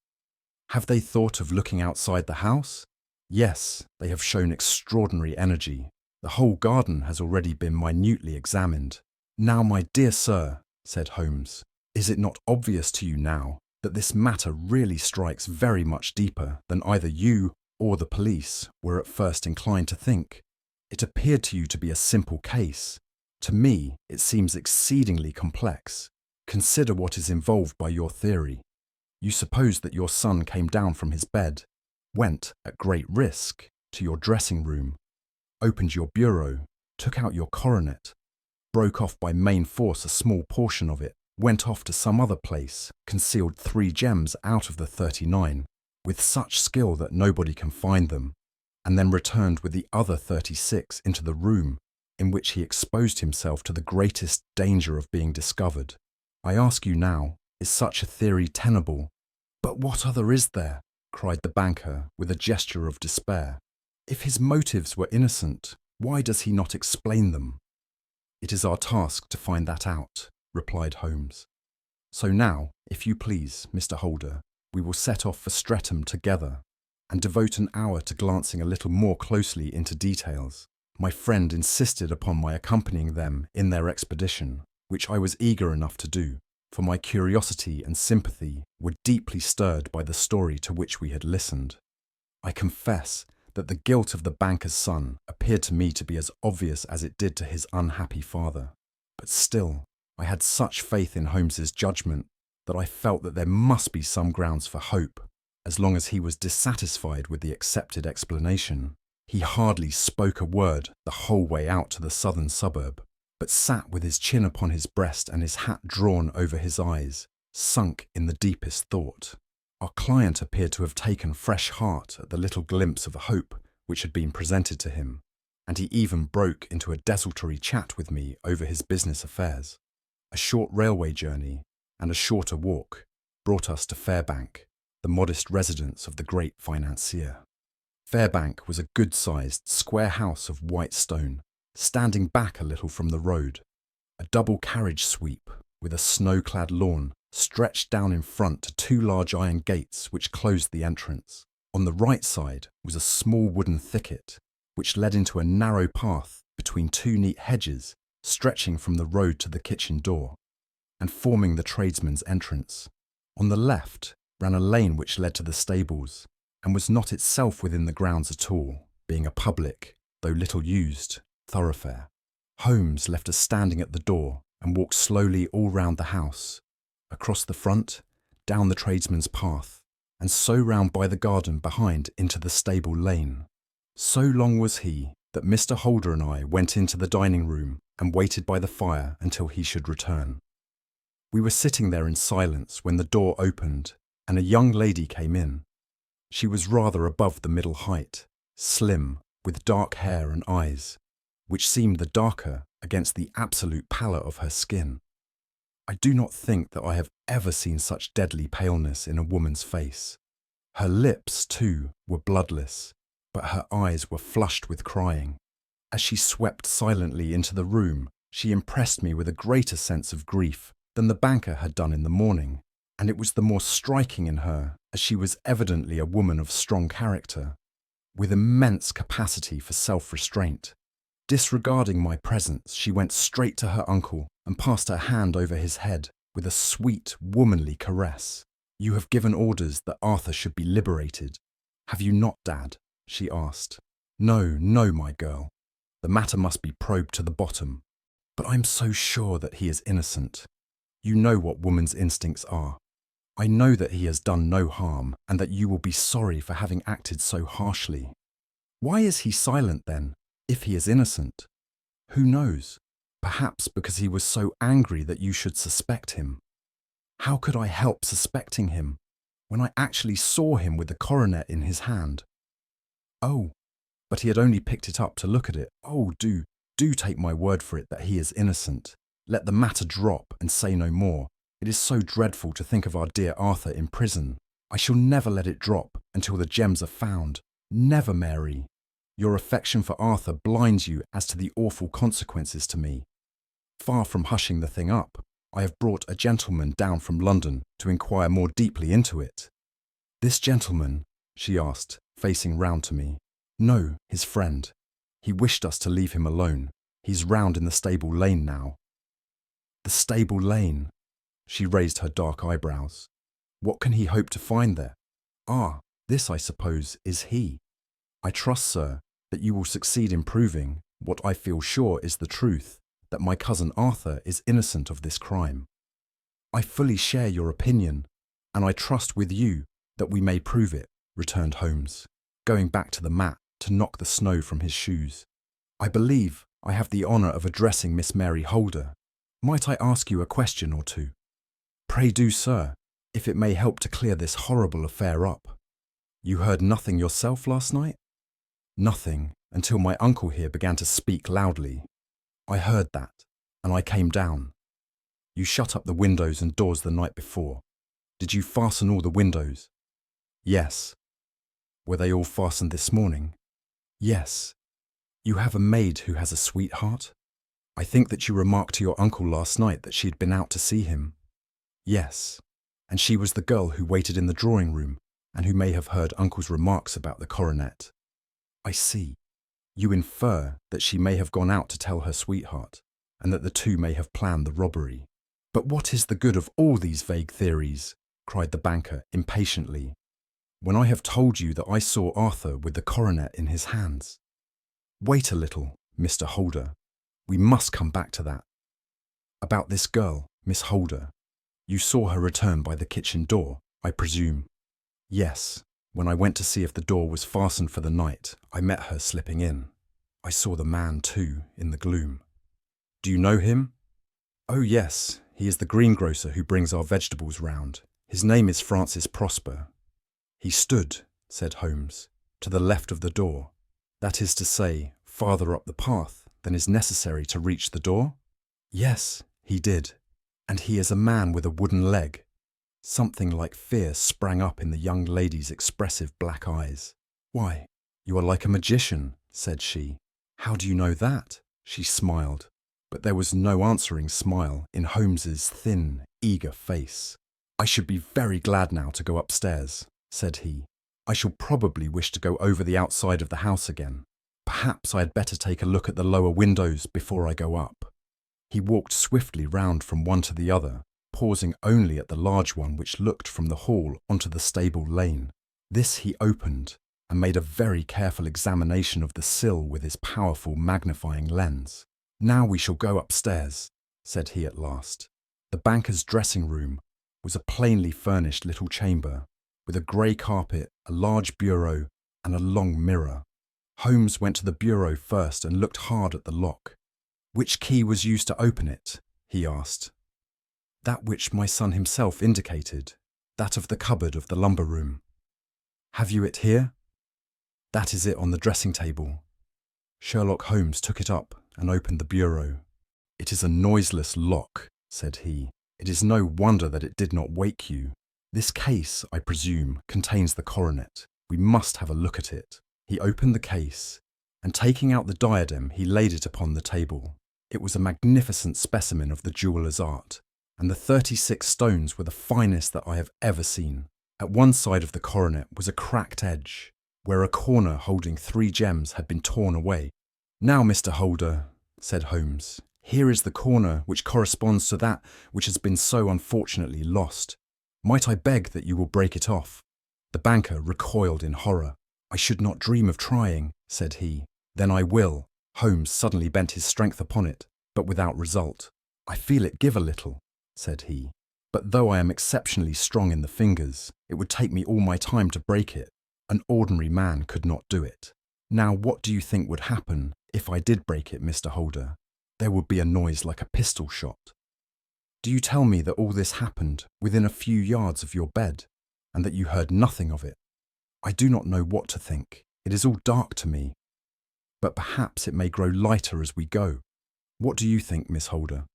"Have they thought of looking outside the house?" Yes, they have shown extraordinary energy. The whole garden has already been minutely examined. Now, my dear sir, said Holmes, is it not obvious to you now that this matter really strikes very much deeper than either you or the police were at first inclined to think? It appeared to you to be a simple case. To me, it seems exceedingly complex. Consider what is involved by your theory. You suppose that your son came down from his bed, went, at great risk, to your dressing room, opened your bureau, took out your coronet, broke off by main force a small portion of it, went off to some other place, concealed 3 gems out of the 39, with such skill that nobody can find them, and then returned with the other 36 into the room in which he exposed himself to the greatest danger of being discovered. I ask you now, is such a theory tenable? But what other is there? Cried the banker with a gesture of despair. If his motives were innocent, why does he not explain them? It is our task to find that out, replied Holmes. So now, if you please, Mr. Holder, we will set off for Streatham together and devote an hour to glancing a little more closely into details. My friend insisted upon my accompanying them in their expedition, which I was eager enough to do, for my curiosity and sympathy were deeply stirred by the story to which we had listened. I confess that the guilt of the banker's son appeared to me to be as obvious as it did to his unhappy father, but still, I had such faith in Holmes's judgment that I felt that there must be some grounds for hope, as long as he was dissatisfied with the accepted explanation. He hardly spoke a word the whole way out to the southern suburb, but sat with his chin upon his breast and his hat drawn over his eyes, sunk in the deepest thought. Our client appeared to have taken fresh heart at the little glimpse of hope which had been presented to him, and he even broke into a desultory chat with me over his business affairs. A short railway journey and a shorter walk brought us to Fairbank, the modest residence of the great financier. Fairbank was a good-sized, square house of white stone, standing back a little from the road. A double carriage sweep with a snow-clad lawn stretched down in front to 2 large iron gates which closed the entrance. On the right side was a small wooden thicket, which led into a narrow path between 2 neat hedges stretching from the road to the kitchen door, and forming the tradesman's entrance. On the left ran a lane which led to the stables, and was not itself within the grounds at all, being a public, though little used, thoroughfare. Holmes left us standing at the door and walked slowly all round the house, across the front, down the tradesman's path, and so round by the garden behind into the stable lane. So long was he that Mr. Holder and I went into the dining room and waited by the fire until he should return. We were sitting there in silence when the door opened and a young lady came in. She was rather above the middle height, slim, with dark hair and eyes, which seemed the darker against the absolute pallor of her skin. I do not think that I have ever seen such deadly paleness in a woman's face. Her lips, too, were bloodless, but her eyes were flushed with crying. As she swept silently into the room, she impressed me with a greater sense of grief than the banker had done in the morning, and it was the more striking in her as she was evidently a woman of strong character, with immense capacity for self-restraint. Disregarding my presence, she went straight to her uncle and passed her hand over his head with a sweet, womanly caress. "You have given orders that Arthur should be liberated, have you not, Dad?" she asked. "No, no, my girl. The matter must be probed to the bottom. But I'm so sure that he is innocent. You know what woman's instincts are. I know that he has done no harm, and that you will be sorry for having acted so harshly. Why is he silent then, if he is innocent? Who knows? Perhaps because he was so angry that you should suspect him. How could I help suspecting him, when I actually saw him with the coronet in his hand? Oh, but he had only picked it up to look at it. Oh, do take my word for it that he is innocent. Let the matter drop and say no more. It is so dreadful to think of our dear Arthur in prison. I shall never let it drop until the gems are found. Never, Mary. Your affection for Arthur blinds you as to the awful consequences to me. Far from hushing the thing up, I have brought a gentleman down from London to inquire more deeply into it." "This gentleman," she asked, facing round to me. No, his friend. He wished us to leave him alone. He's round in the stable lane now. The stable lane. She raised her dark eyebrows. What can he hope to find there? Ah, this, I suppose, is he. I trust, sir, that you will succeed in proving what I feel sure is the truth, that my cousin Arthur is innocent of this crime. I fully share your opinion, and I trust with you that we may prove it, returned Holmes, going back to the mat to knock the snow from his shoes. I believe I have the honour of addressing Miss Mary Holder. Might I ask you a question or two? Pray do, sir, if it may help to clear this horrible affair up. You heard nothing yourself last night? Nothing, until my uncle here began to speak loudly. I heard that, and I came down. You shut up the windows and doors the night before. Did you fasten all the windows? Yes. Were they all fastened this morning? Yes. You have a maid who has a sweetheart? I think that you remarked to your uncle last night that she had been out to see him. Yes. And she was the girl who waited in the drawing room and who may have heard uncle's remarks about the coronet. I see. You infer that she may have gone out to tell her sweetheart, and that the two may have planned the robbery. But what is the good of all these vague theories? Cried the banker impatiently, when I have told you that I saw Arthur with the coronet in his hands. Wait a little, Mr. Holder. We must come back to that. About this girl, Miss Holder. You saw her return by the kitchen door, I presume? Yes. When I went to see if the door was fastened for the night, I met her slipping in. I saw the man, too, in the gloom. Do you know him? Oh, yes, he is the greengrocer who brings our vegetables round. His name is Francis Prosper. He stood, said Holmes, to the left of the door. That is to say, farther up the path than is necessary to reach the door? Yes, he did. And he is a man with a wooden leg. Something like fear sprang up in the young lady's expressive black eyes. Why, you are like a magician, said she. How do you know that? She smiled, but there was no answering smile in Holmes's thin, eager face. I should be very glad now to go upstairs, said he. I shall probably wish to go over the outside of the house again. Perhaps I had better take a look at the lower windows before I go up. He walked swiftly round from one to the other, pausing only at the large one which looked from the hall onto the stable lane. This he opened, and made a very careful examination of the sill with his powerful magnifying lens. Now we shall go upstairs, said he at last. The banker's dressing room was a plainly furnished little chamber, with a grey carpet, a large bureau, and a long mirror. Holmes went to the bureau first and looked hard at the lock. Which key was used to open it? He asked. That which my son himself indicated, that of the cupboard of the lumber room. Have you it here? That is it on the dressing table. Sherlock Holmes took it up and opened the bureau. It is a noiseless lock, said he. It is no wonder that it did not wake you. This case, I presume, contains the coronet. We must have a look at it. He opened the case, and taking out the diadem, he laid it upon the table. It was a magnificent specimen of the jeweller's art, and the 36 stones were the finest that I have ever seen. At one side of the coronet was a cracked edge, where a corner holding 3 gems had been torn away. Now, Mr. Holder, said Holmes, here is the corner which corresponds to that which has been so unfortunately lost. Might I beg that you will break it off? The banker recoiled in horror. I should not dream of trying, said he. Then I will. Holmes suddenly bent his strength upon it, but without result. I feel it give a little, said he. But though I am exceptionally strong in the fingers, it would take me all my time to break it. An ordinary man could not do it. Now what do you think would happen if I did break it, Mr. Holder? There would be a noise like a pistol shot. Do you tell me that all this happened within a few yards of your bed, and that you heard nothing of it? I do not know what to think. It is all dark to me. But perhaps it may grow lighter as we go. What do you think, Miss Holder?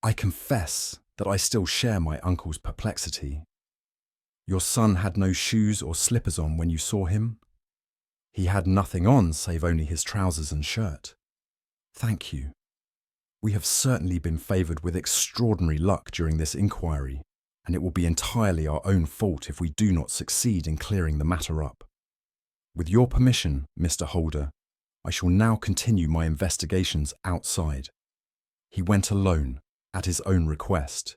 I confess that I still share my uncle's perplexity. Your son had no shoes or slippers on when you saw him? He had nothing on save only his trousers and shirt. Thank you. We have certainly been favoured with extraordinary luck during this inquiry, and it will be entirely our own fault if we do not succeed in clearing the matter up. With your permission, Mr. Holder, I shall now continue my investigations outside. He went alone, at his own request,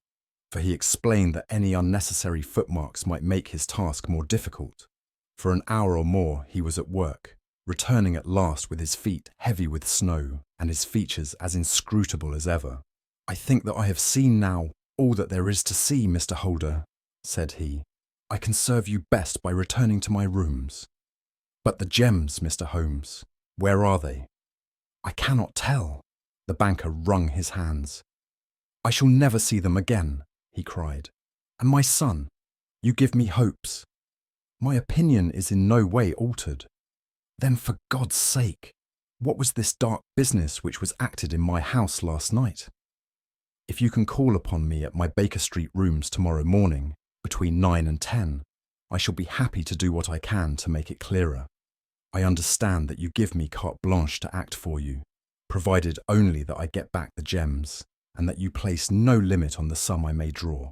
for he explained that any unnecessary footmarks might make his task more difficult. For an hour or more he was at work, returning at last with his feet heavy with snow and his features as inscrutable as ever. "I think that I have seen now all that there is to see, Mr. Holder," said he. "I can serve you best by returning to my rooms." "But the gems, Mr. Holmes, where are they?" "I cannot tell." The banker wrung his hands. "I shall never see them again," he cried. "And my son, you give me hopes." "My opinion is in no way altered." "Then for God's sake, what was this dark business which was acted in my house last night?" "If you can call upon me at my Baker Street rooms tomorrow morning, between 9 and 10, I shall be happy to do what I can to make it clearer. I understand that you give me carte blanche to act for you, provided only that I get back the gems, and that you place no limit on the sum I may draw."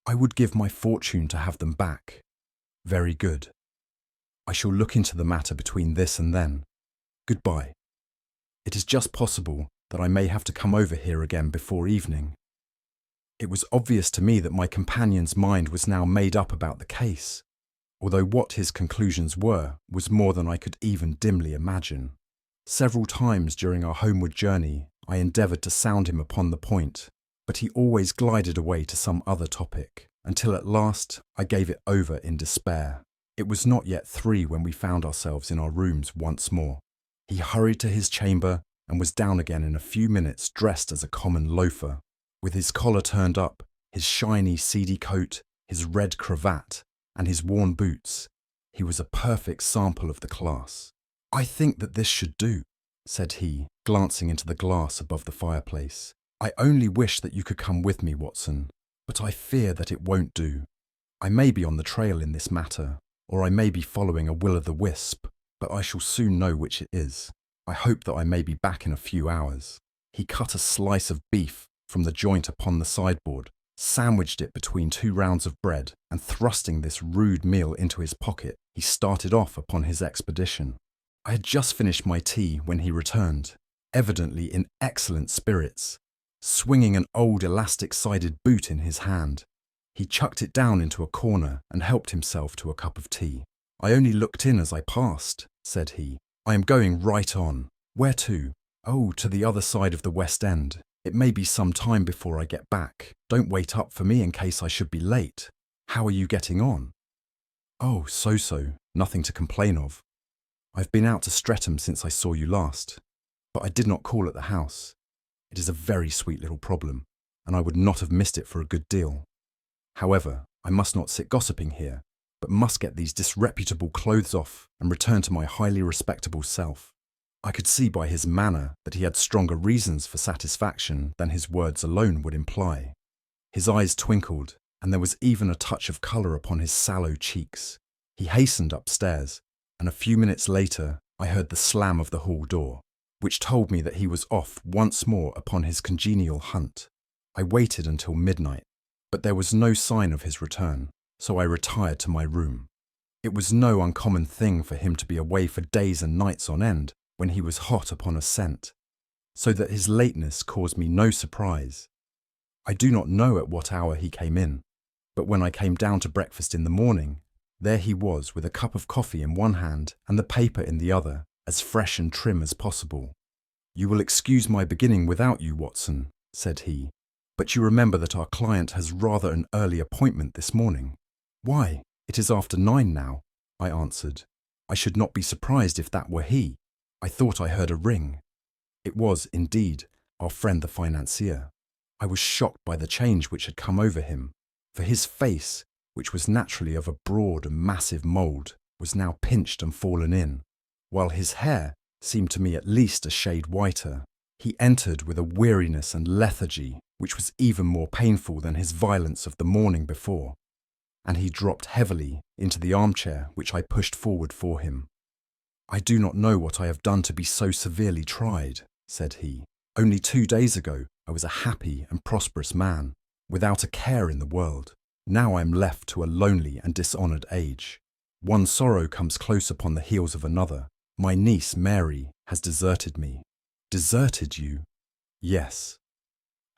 "I would give my fortune to have them back." "Very good. I shall look into the matter between this and then. Goodbye. It is just possible that I may have to come over here again before evening." It was obvious to me that my companion's mind was now made up about the case, although what his conclusions were was more than I could even dimly imagine. Several times during our homeward journey I endeavoured to sound him upon the point, but he always glided away to some other topic, until at last I gave it over in despair. It was not yet 3 when we found ourselves in our rooms once more. He hurried to his chamber and was down again in a few minutes, dressed as a common loafer, with his collar turned up, his shiny seedy coat, his red cravat, and his worn boots. He was a perfect sample of the class. "I think that this should do," said he, glancing into the glass above the fireplace. "I only wish that you could come with me, Watson, but I fear that it won't do. I may be on the trail in this matter, or I may be following a will-o'-the-wisp, but I shall soon know which it is. I hope that I may be back in a few hours." He cut a slice of beef from the joint upon the sideboard, sandwiched it between 2 rounds of bread, and thrusting this rude meal into his pocket, he started off upon his expedition. I had just finished my tea when he returned, evidently in excellent spirits, swinging an old elastic-sided boot in his hand. He chucked it down into a corner and helped himself to a cup of tea. "I only looked in as I passed," said he. "I am going right on." "Where to?" "Oh, to the other side of the West End. It may be some time before I get back. Don't wait up for me in case I should be late. How are you getting on?" "Oh, so-so. Nothing to complain of. I've been out to Streatham since I saw you last, but I did not call at the house. It is a very sweet little problem, and I would not have missed it for a good deal. However, I must not sit gossiping here, but must get these disreputable clothes off and return to my highly respectable self." I could see by his manner that he had stronger reasons for satisfaction than his words alone would imply. His eyes twinkled, and there was even a touch of colour upon his sallow cheeks. He hastened upstairs, and a few minutes later I heard the slam of the hall door, which told me that he was off once more upon his congenial hunt. I waited until midnight, but there was no sign of his return, so I retired to my room. It was no uncommon thing for him to be away for days and nights on end when he was hot upon a scent, so that his lateness caused me no surprise. I do not know at what hour he came in, but when I came down to breakfast in the morning, there he was with a cup of coffee in one hand and the paper in the other, as fresh and trim as possible. "You will excuse my beginning without you, Watson," said he, "but you remember that our client has rather an early appointment this morning." "Why, it is after 9 now," I answered. "I should not be surprised if that were he. I thought I heard a ring." It was, indeed, our friend the financier. I was shocked by the change which had come over him, for his face, which was naturally of a broad and massive mould, was now pinched and fallen in, while his hair seemed to me at least a shade whiter. He entered with a weariness and lethargy which was even more painful than his violence of the morning before, and he dropped heavily into the armchair which I pushed forward for him. "I do not know what I have done to be so severely tried," said he. "Only 2 days ago I was a happy and prosperous man, without a care in the world. Now I am left to a lonely and dishonoured age. One sorrow comes close upon the heels of another. My niece, Mary, has deserted me. Deserted you? Yes.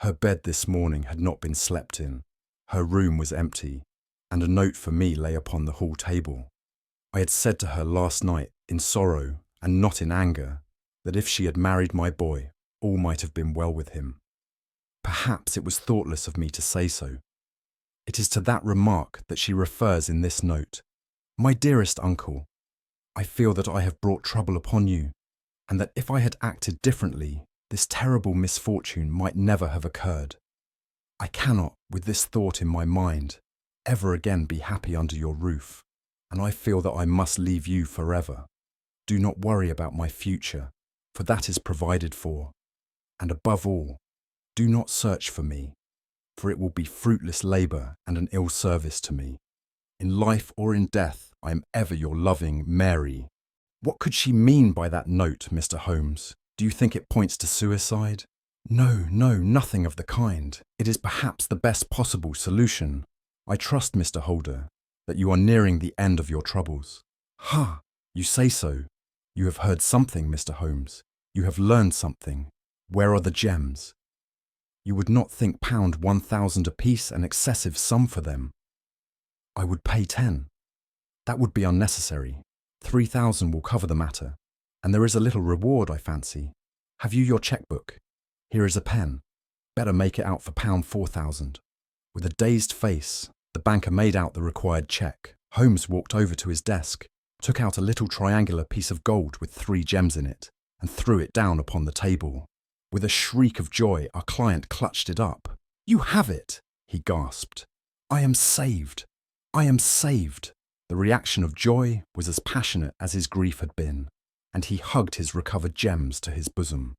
Her bed this morning had not been slept in. Her room was empty, and a note for me lay upon the hall table. I had said to her last night, in sorrow and not in anger, that if she had married my boy, all might have been well with him. Perhaps it was thoughtless of me to say so. It is to that remark that she refers in this note. My dearest uncle, I feel that I have brought trouble upon you, and that if I had acted differently, this terrible misfortune might never have occurred. I cannot, with this thought in my mind, ever again be happy under your roof, and I feel that I must leave you forever. Do not worry about my future, for that is provided for. And above all, do not search for me, for it will be fruitless labour and an ill service to me. In life or in death, I am ever your loving Mary. What could she mean by that note, Mr. Holmes? Do you think it points to suicide? No, nothing of the kind. It is perhaps the best possible solution. I trust, Mr. Holder, that you are nearing the end of your troubles. Ha! You say so. You have heard something, Mr. Holmes. You have learned something. Where are the gems? You would not think pound 1,000 apiece an excessive sum for them. I would pay 10. That would be unnecessary. 3,000 will cover the matter, and there is a little reward, I fancy. Have you your cheque-book? Here is a pen. Better make it out for pound 4,000. With a dazed face, the banker made out the required cheque. Holmes walked over to his desk, took out a little triangular piece of gold with 3 gems in it, and threw it down upon the table. With a shriek of joy, our client clutched it up. You have it, he gasped. I am saved. I am saved. The reaction of joy was as passionate as his grief had been, and he hugged his recovered gems to his bosom.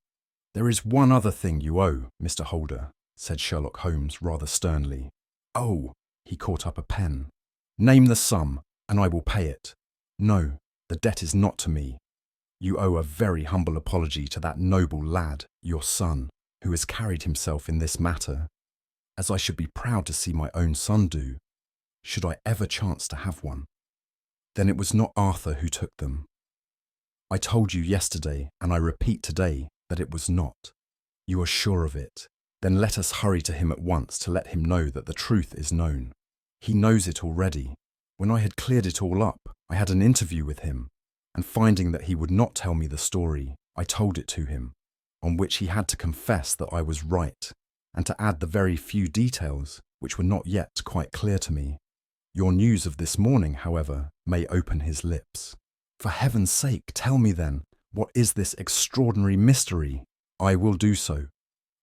There is one other thing you owe, Mr. Holder, said Sherlock Holmes rather sternly. Oh, he caught up a pen. Name the sum, and I will pay it. No, the debt is not to me. You owe a very humble apology to that noble lad, your son, who has carried himself in this matter, as I should be proud to see my own son do, should I ever chance to have one. Then it was not Arthur who took them. I told you yesterday, and I repeat today, that it was not. You are sure of it. Then let us hurry to him at once to let him know that the truth is known. He knows it already. When I had cleared it all up, I had an interview with him, and finding that he would not tell me the story, I told it to him, on which he had to confess that I was right, and to add the very few details which were not yet quite clear to me. Your news of this morning, however, may open his lips. For heaven's sake, tell me then, what is this extraordinary mystery? I will do so,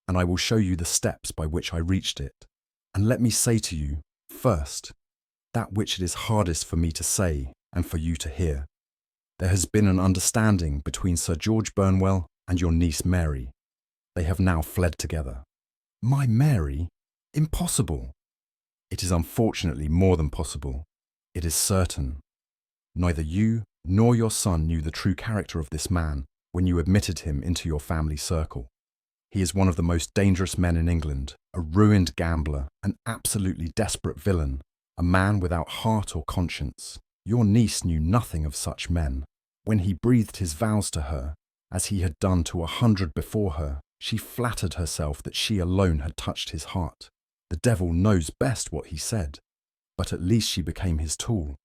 and I will show you the steps by which I reached it. And let me say to you, first, that which it is hardest for me to say and for you to hear. There has been an understanding between Sir George Burnwell and your niece Mary. They have now fled together. My Mary? Impossible! It is unfortunately more than possible. It is certain. Neither you nor your son knew the true character of this man when you admitted him into your family circle. He is one of the most dangerous men in England, a ruined gambler, an absolutely desperate villain, a man without heart or conscience. Your niece knew nothing of such men. When he breathed his vows to her, as he had done to 100 before her, she flattered herself that she alone had touched his heart. The devil knows best what he said, but at least she became his tool,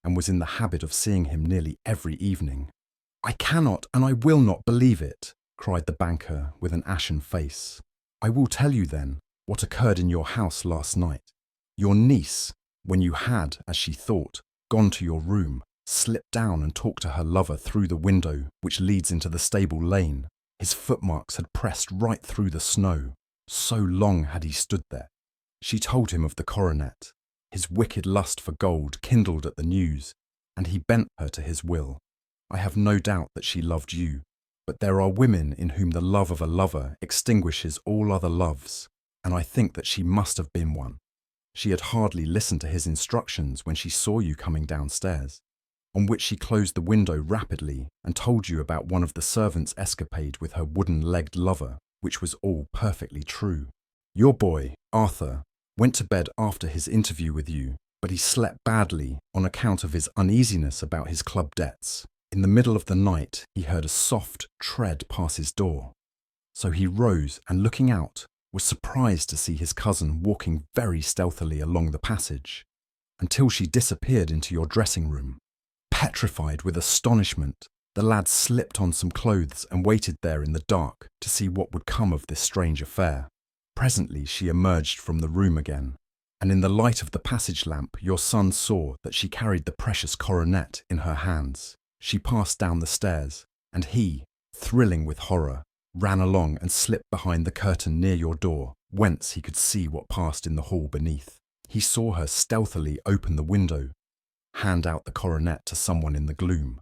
and was in the habit of seeing him nearly every evening. I cannot and I will not believe it, cried the banker with an ashen face. I will tell you then what occurred in your house last night. Your niece, when you had, as she thought, gone to your room, slipped down and talked to her lover through the window which leads into the stable lane. His footmarks had pressed right through the snow. So long had he stood there. She told him of the coronet. His wicked lust for gold kindled at the news, and he bent her to his will. I have no doubt that she loved you, but there are women in whom the love of a lover extinguishes all other loves, and I think that she must have been one. She had hardly listened to his instructions when she saw you coming downstairs, on which she closed the window rapidly and told you about one of the servants' escapade with her wooden-legged lover, which was all perfectly true. Your boy, Arthur, went to bed after his interview with you, but he slept badly on account of his uneasiness about his club debts. In the middle of the night, he heard a soft tread pass his door. So he rose and, looking out, was surprised to see his cousin walking very stealthily along the passage, until she disappeared into your dressing room. Petrified with astonishment, the lad slipped on some clothes and waited there in the dark to see what would come of this strange affair. Presently she emerged from the room again, and in the light of the passage lamp your son saw that she carried the precious coronet in her hands. She passed down the stairs, and he, thrilling with horror, ran along and slipped behind the curtain near your door, whence he could see what passed in the hall beneath. He saw her stealthily open the window, hand out the coronet to someone in the gloom,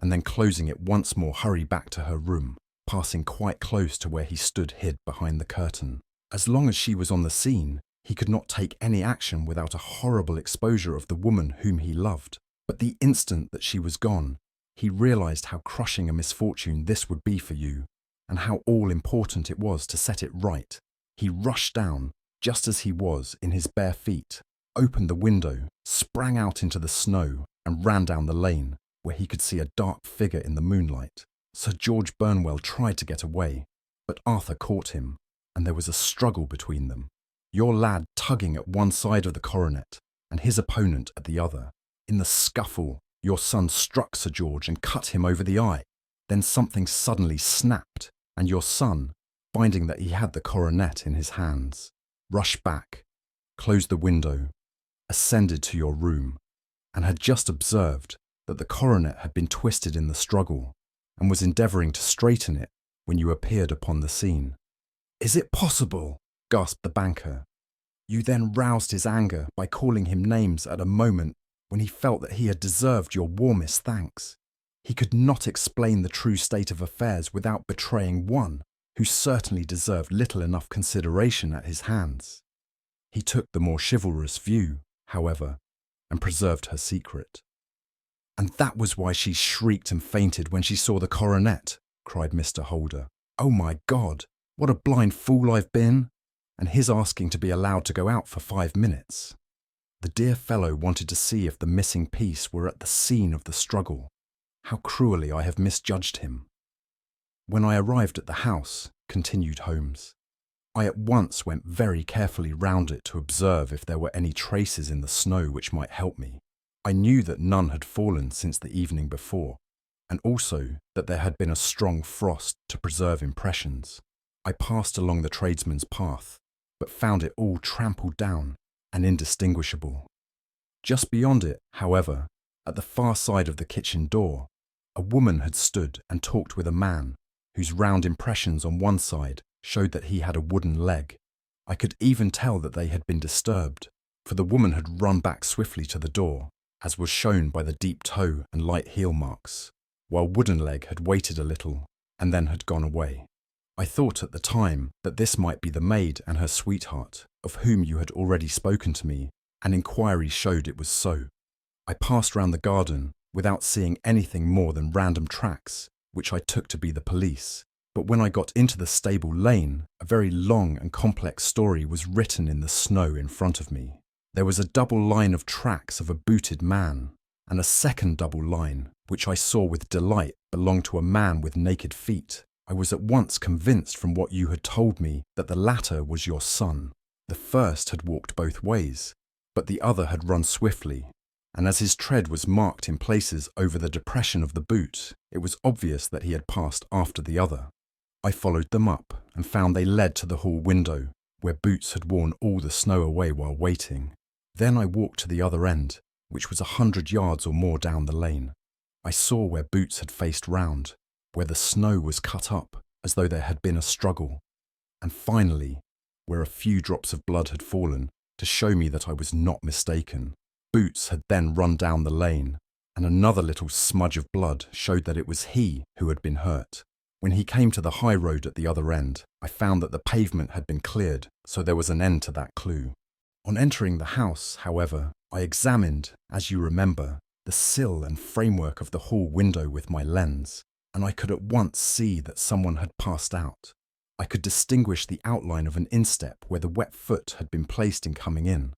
and then closing it once more hurry back to her room, passing quite close to where he stood hid behind the curtain. As long as she was on the scene, he could not take any action without a horrible exposure of the woman whom he loved. But the instant that she was gone, he realized how crushing a misfortune this would be for you, and how all-important it was to set it right. He rushed down, just as he was, in his bare feet, opened the window, sprang out into the snow, and ran down the lane, where he could see a dark figure in the moonlight. Sir George Burnwell tried to get away, but Arthur caught him, and there was a struggle between them, your lad tugging at one side of the coronet, and his opponent at the other. In the scuffle, your son struck Sir George and cut him over the eye. Then something suddenly snapped, and your son, finding that he had the coronet in his hands, rushed back, closed the window, ascended to your room, and had just observed that the coronet had been twisted in the struggle, and was endeavouring to straighten it when you appeared upon the scene. "Is it possible?" gasped the banker. You then roused his anger by calling him names at a moment when he felt that he had deserved your warmest thanks. He could not explain the true state of affairs without betraying one who certainly deserved little enough consideration at his hands. He took the more chivalrous view, however, and preserved her secret. "And that was why she shrieked and fainted when she saw the coronet," cried Mr. Holder. "Oh my God, what a blind fool I've been! And his asking to be allowed to go out for 5 minutes. The dear fellow wanted to see if the missing piece were at the scene of the struggle. How cruelly I have misjudged him." "When I arrived at the house," continued Holmes, "I at once went very carefully round it to observe if there were any traces in the snow which might help me. I knew that none had fallen since the evening before, and also that there had been a strong frost to preserve impressions. I passed along the tradesman's path, but found it all trampled down and indistinguishable. Just beyond it, however, at the far side of the kitchen door, a woman had stood and talked with a man, whose round impressions on one side showed that he had a wooden leg. I could even tell that they had been disturbed, for the woman had run back swiftly to the door, as was shown by the deep toe and light heel marks, while Wooden Leg had waited a little and then had gone away. I thought at the time that this might be the maid and her sweetheart, of whom you had already spoken to me, and inquiry showed it was so. I passed round the garden without seeing anything more than random tracks, which I took to be the police. But when I got into the stable lane, a very long and complex story was written in the snow in front of me. There was a double line of tracks of a booted man, and a second double line, which I saw with delight belonged to a man with naked feet. I was at once convinced from what you had told me that the latter was your son. The first had walked both ways, but the other had run swiftly, and as his tread was marked in places over the depression of the boot, it was obvious that he had passed after the other. I followed them up and found they led to the hall window, where Boots had worn all the snow away while waiting. Then I walked to the other end, which was 100 yards or more down the lane. I saw where Boots had faced round, where the snow was cut up as though there had been a struggle, and finally, where a few drops of blood had fallen to show me that I was not mistaken. Boots had then run down the lane, and another little smudge of blood showed that it was he who had been hurt. When he came to the high road at the other end, I found that the pavement had been cleared, so there was an end to that clue. On entering the house, however, I examined, as you remember, the sill and framework of the hall window with my lens, and I could at once see that someone had passed out. I could distinguish the outline of an instep where the wet foot had been placed in coming in.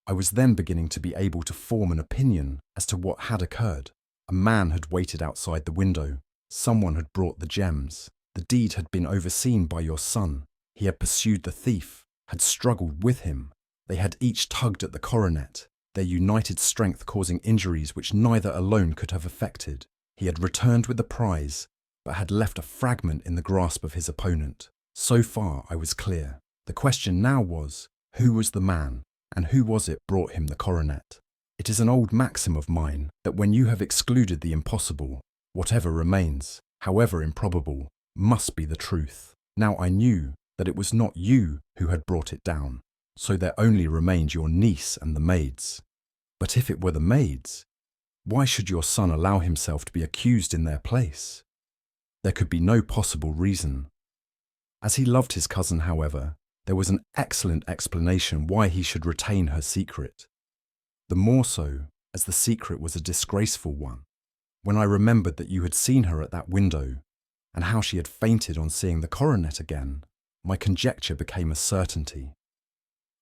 I was then beginning to be able to form an opinion as to what had occurred. A man had waited outside the window. Someone had brought the gems. The deed had been overseen by your son. He had pursued the thief, had struggled with him. They had each tugged at the coronet, their united strength causing injuries which neither alone could have effected. He had returned with the prize, but had left a fragment in the grasp of his opponent. So far I was clear. The question now was, who was the man, and who was it brought him the coronet? It is an old maxim of mine that when you have excluded the impossible, whatever remains, however improbable, must be the truth. Now I knew that it was not you who had brought it down, so there only remained your niece and the maids. But if it were the maids, why should your son allow himself to be accused in their place? There could be no possible reason. As he loved his cousin, however, there was an excellent explanation why he should retain her secret. The more so, as the secret was a disgraceful one. When I remembered that you had seen her at that window, and how she had fainted on seeing the coronet again, my conjecture became a certainty.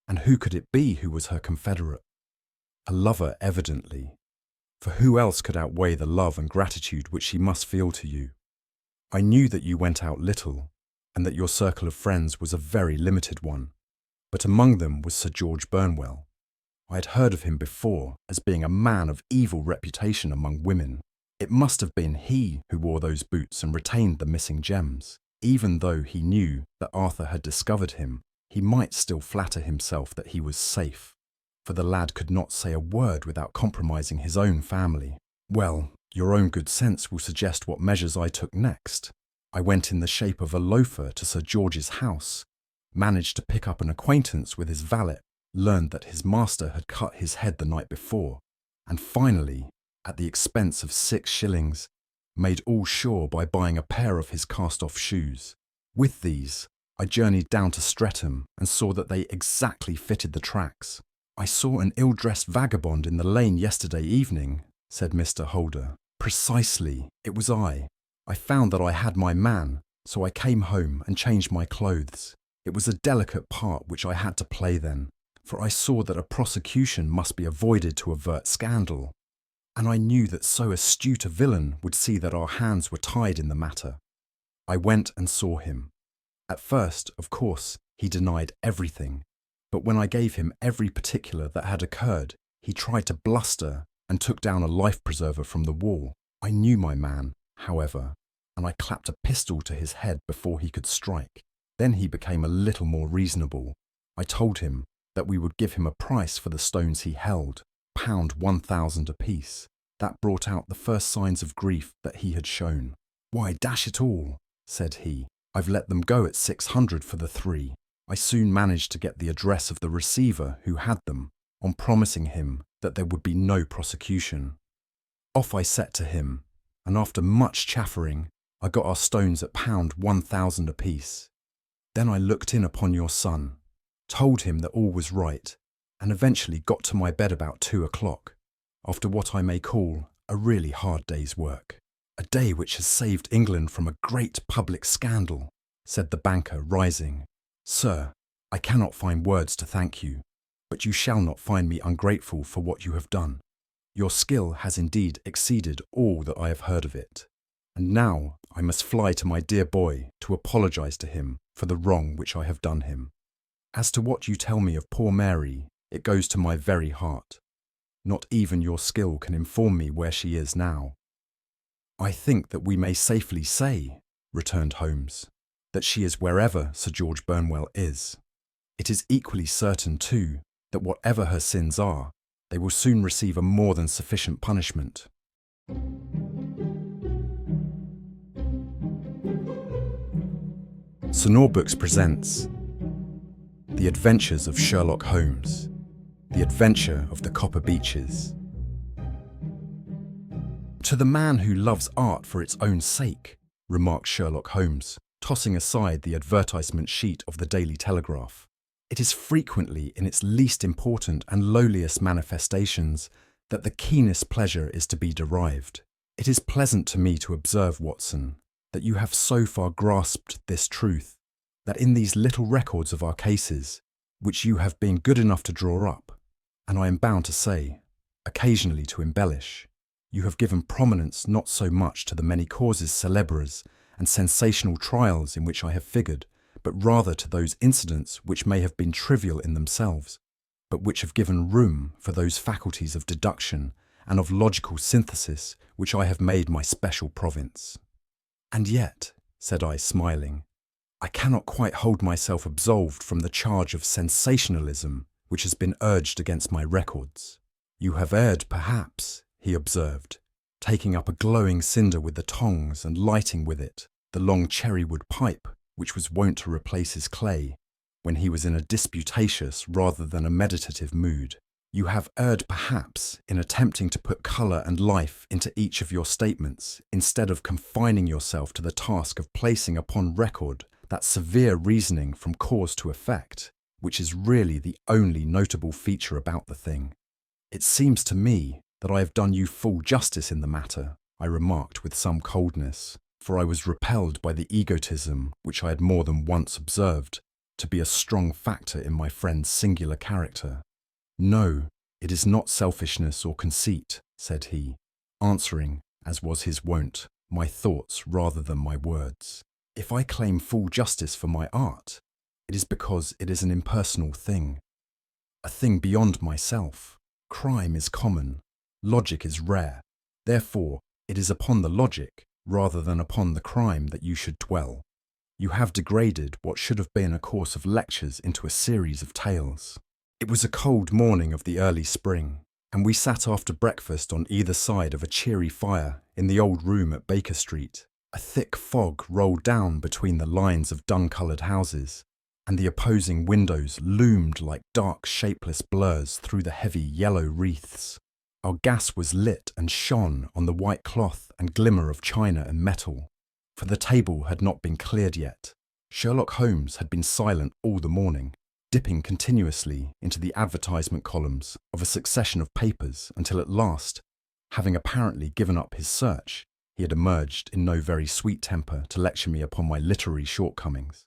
And who could it be who was her confederate? A lover, evidently, for who else could outweigh the love and gratitude which she must feel to you? I knew that you went out little, and that your circle of friends was a very limited one, but among them was Sir George Burnwell. I had heard of him before as being a man of evil reputation among women. It must have been he who wore those boots and retained the missing gems. Even though he knew that Arthur had discovered him, he might still flatter himself that he was safe, for the lad could not say a word without compromising his own family. Well, your own good sense will suggest what measures I took next. I went in the shape of a loafer to Sir George's house, managed to pick up an acquaintance with his valet, learned that his master had cut his head the night before, and finally, at the expense of 6 shillings, made all sure by buying a pair of his cast-off shoes. With these, I journeyed down to Streatham and saw that they exactly fitted the tracks. "I saw an ill-dressed vagabond in the lane yesterday evening," said Mr. Holder. "Precisely, it was I. I found that I had my man, so I came home and changed my clothes. It was a delicate part which I had to play then, for I saw that a prosecution must be avoided to avert scandal, and I knew that so astute a villain would see that our hands were tied in the matter. I went and saw him. At first, of course, he denied everything, but when I gave him every particular that had occurred, he tried to bluster and took down a life-preserver from the wall. I knew my man, however, and I clapped a pistol to his head before he could strike. Then he became a little more reasonable. I told him that we would give him a price for the stones he held, £1,000 apiece. That brought out the first signs of grief that he had shown. "Why, dash it all," said he, "I've let them go at 600 for the 3. I soon managed to get the address of the receiver who had them, on promising him that there would be no prosecution. Off I set to him, and after much chaffering, I got our stones at £1,000 apiece. Then I looked in upon your son, told him that all was right, and eventually got to my bed about 2 o'clock, after what I may call a really hard day's work. A day which has saved England from a great public scandal," said the banker, rising. "Sir, I cannot find words to thank you, but you shall not find me ungrateful for what you have done. Your skill has indeed exceeded all that I have heard of it, and now I must fly to my dear boy to apologise to him for the wrong which I have done him. As to what you tell me of poor Mary, it goes to my very heart. Not even your skill can inform me where she is now." "I think that we may safely say," returned Holmes, "that she is wherever Sir George Burnwell is. It is equally certain, too, that whatever her sins are, they will soon receive a more than sufficient punishment." Audiobooks presents The Adventures of Sherlock Holmes, The Adventure of the Copper Beeches. "To the man who loves art for its own sake," remarked Sherlock Holmes, tossing aside the advertisement sheet of the Daily Telegraph, "it is frequently in its least important and lowliest manifestations that the keenest pleasure is to be derived. It is pleasant to me to observe, Watson, that you have so far grasped this truth, that in these little records of our cases, which you have been good enough to draw up, And I am bound to say, occasionally to embellish, you have given prominence not so much to the many causes célèbres and sensational trials in which I have figured, but rather to those incidents which may have been trivial in themselves, but which have given room for those faculties of deduction and of logical synthesis which I have made my special province. And yet, said I, smiling, I cannot quite hold myself absolved from the charge of sensationalism which has been urged against my records. You have erred, perhaps, he observed, taking up a glowing cinder with the tongs and lighting with it the long cherry-wood pipe which was wont to replace his clay when he was in a disputatious rather than a meditative mood. You have erred, perhaps, in attempting to put colour and life into each of your statements, instead of confining yourself to the task of placing upon record that severe reasoning from cause to effect, which is really the only notable feature about the thing. It seems to me that I have done you full justice in the matter, I remarked with some coldness, for I was repelled by the egotism which I had more than once observed to be a strong factor in my friend's singular character. No, it is not selfishness or conceit, said he, answering, as was his wont, my thoughts rather than my words. If I claim full justice for my art, it is because it is an impersonal thing, a thing beyond myself. Crime is common, logic is rare. Therefore, it is upon the logic, rather than upon the crime, that you should dwell. You have degraded what should have been a course of lectures into a series of tales. It was a cold morning of the early spring, and we sat after breakfast on either side of a cheery fire in the old room at Baker Street. A thick fog rolled down between the lines of dun-coloured houses, and the opposing windows loomed like dark, shapeless blurs through the heavy yellow wreaths. Our gas was lit and shone on the white cloth and glimmer of china and metal, for the table had not been cleared yet. Sherlock Holmes had been silent all the morning, dipping continuously into the advertisement columns of a succession of papers until at last, having apparently given up his search, he had emerged in no very sweet temper to lecture me upon my literary shortcomings.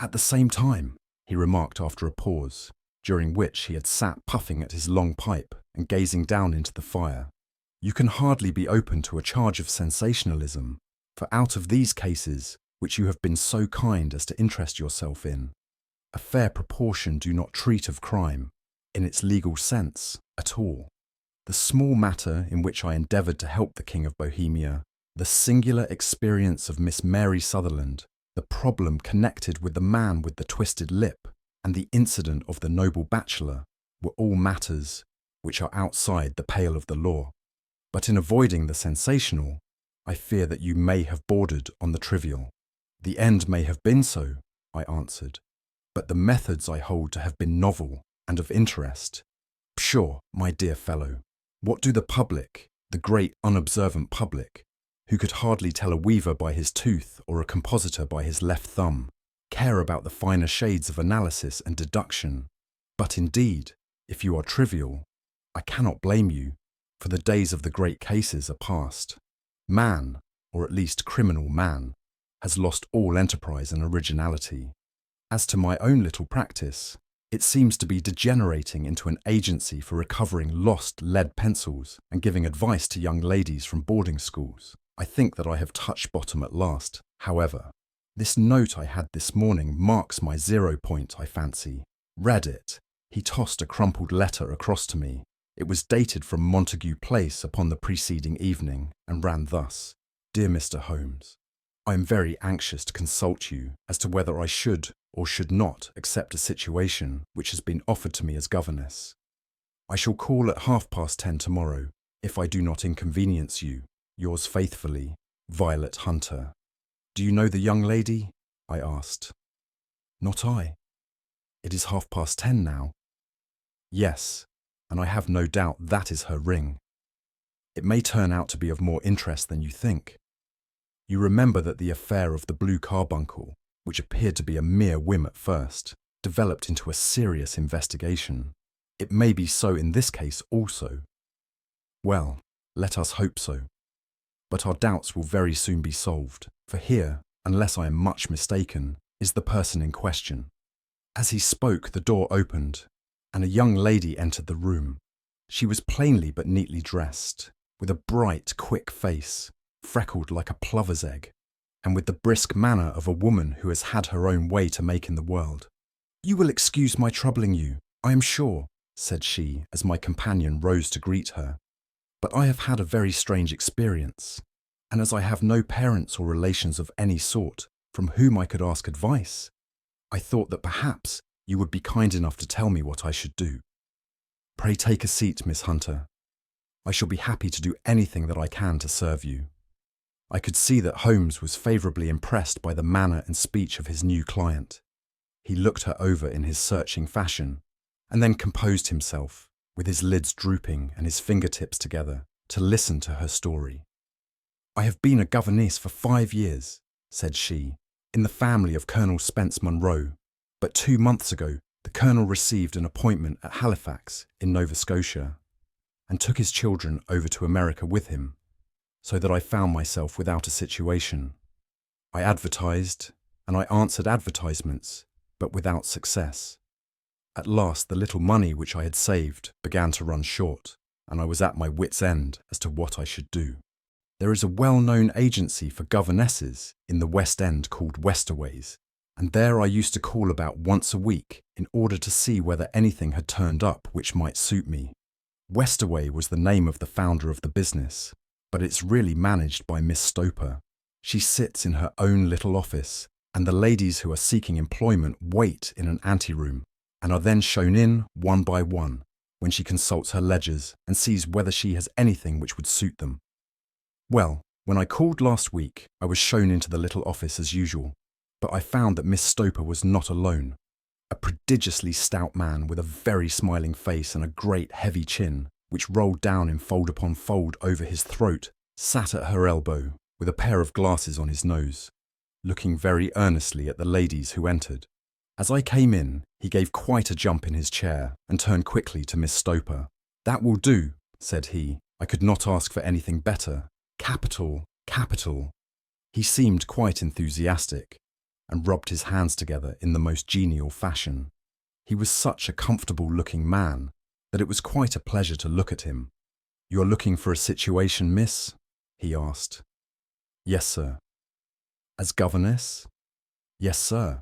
At the same time, he remarked after a pause, during which he had sat puffing at his long pipe and gazing down into the fire, you can hardly be open to a charge of sensationalism, for out of these cases, which you have been so kind as to interest yourself in, a fair proportion do not treat of crime, in its legal sense, at all. The small matter in which I endeavoured to help the King of Bohemia, the singular experience of Miss Mary Sutherland, the problem connected with the man with the twisted lip, and the incident of the noble bachelor, were all matters which are outside the pale of the law. But in avoiding the sensational, I fear that you may have bordered on the trivial. The end may have been so, I answered, but the methods I hold to have been novel and of interest. Pshaw, my dear fellow, what do the public, the great unobservant public, who could hardly tell a weaver by his tooth or a compositor by his left thumb, care about the finer shades of analysis and deduction? But indeed, if you are trivial, I cannot blame you, for the days of the great cases are past. Man, or at least criminal man, has lost all enterprise and originality. As to my own little practice, it seems to be degenerating into an agency for recovering lost lead pencils and giving advice to young ladies from boarding schools. I think that I have touched bottom at last, however. This note I had this morning marks my 0 point, I fancy. Read it. He tossed a crumpled letter across to me. It was dated from Montague Place upon the preceding evening, and ran thus: Dear Mr. Holmes, I am very anxious to consult you as to whether I should or should not accept a situation which has been offered to me as governess. I shall call at 10:30 tomorrow, if I do not inconvenience you. Yours faithfully, Violet Hunter. Do you know the young lady? I asked. Not I. It is 10:30 now. Yes, and I have no doubt that is her ring. It may turn out to be of more interest than you think. You remember that the affair of the blue carbuncle, which appeared to be a mere whim at first, developed into a serious investigation. It may be so in this case also. Well, let us hope so. But our doubts will very soon be solved, for here, unless I am much mistaken, is the person in question. As he spoke, the door opened, and a young lady entered the room. She was plainly but neatly dressed, with a bright, quick face, freckled like a plover's egg, and with the brisk manner of a woman who has had her own way to make in the world. "You will excuse my troubling you, I am sure," said she as my companion rose to greet her. "But I have had a very strange experience, and as I have no parents or relations of any sort from whom I could ask advice, I thought that perhaps you would be kind enough to tell me what I should do. Pray take a seat, Miss Hunter. I shall be happy to do anything that I can to serve you." I could see that Holmes was favourably impressed by the manner and speech of his new client. He looked her over in his searching fashion, and then composed himself, with his lids drooping and his fingertips together, to listen to her story. "I have been a governess for 5 years," said she, "in the family of Colonel Spence Munro, but 2 months ago the Colonel received an appointment at Halifax in Nova Scotia, and took his children over to America with him, so that I found myself without a situation. I advertised, and I answered advertisements, but without success. At last the little money which I had saved began to run short, and I was at my wit's end as to what I should do. There is a well-known agency for governesses in the West End called Westerways, and there I used to call about once a week in order to see whether anything had turned up which might suit me. Westerway was the name of the founder of the business, but it's really managed by Miss Stoper. She sits in her own little office, and the ladies who are seeking employment wait in an anteroom, and are then shown in one by one, when she consults her ledgers and sees whether she has anything which would suit them. Well, when I called last week, I was shown into the little office as usual, but I found that Miss Stoper was not alone. A prodigiously stout man with a very smiling face and a great heavy chin, which rolled down in fold upon fold over his throat, sat at her elbow, with a pair of glasses on his nose, looking very earnestly at the ladies who entered. As I came in, he gave quite a jump in his chair and turned quickly to Miss Stoper. "That will do," said he. "I could not ask for anything better. Capital, capital." He seemed quite enthusiastic, and rubbed his hands together in the most genial fashion. He was such a comfortable-looking man that it was quite a pleasure to look at him. "You're looking for a situation, miss?" he asked. "Yes, sir." "As governess?" "Yes, sir."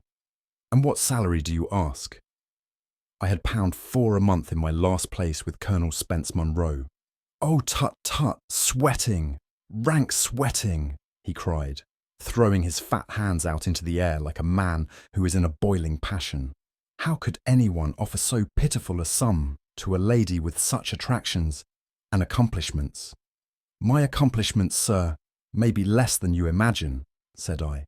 "And what salary do you ask?" I had £4 a month in my last place with Colonel Spence Munro. "Oh, tut, tut, sweating, rank sweating," he cried, throwing his fat hands out into the air like a man who is in a boiling passion. How could anyone offer so pitiful a sum to a lady with such attractions and accomplishments? "My accomplishments, sir, may be less than you imagine," said I.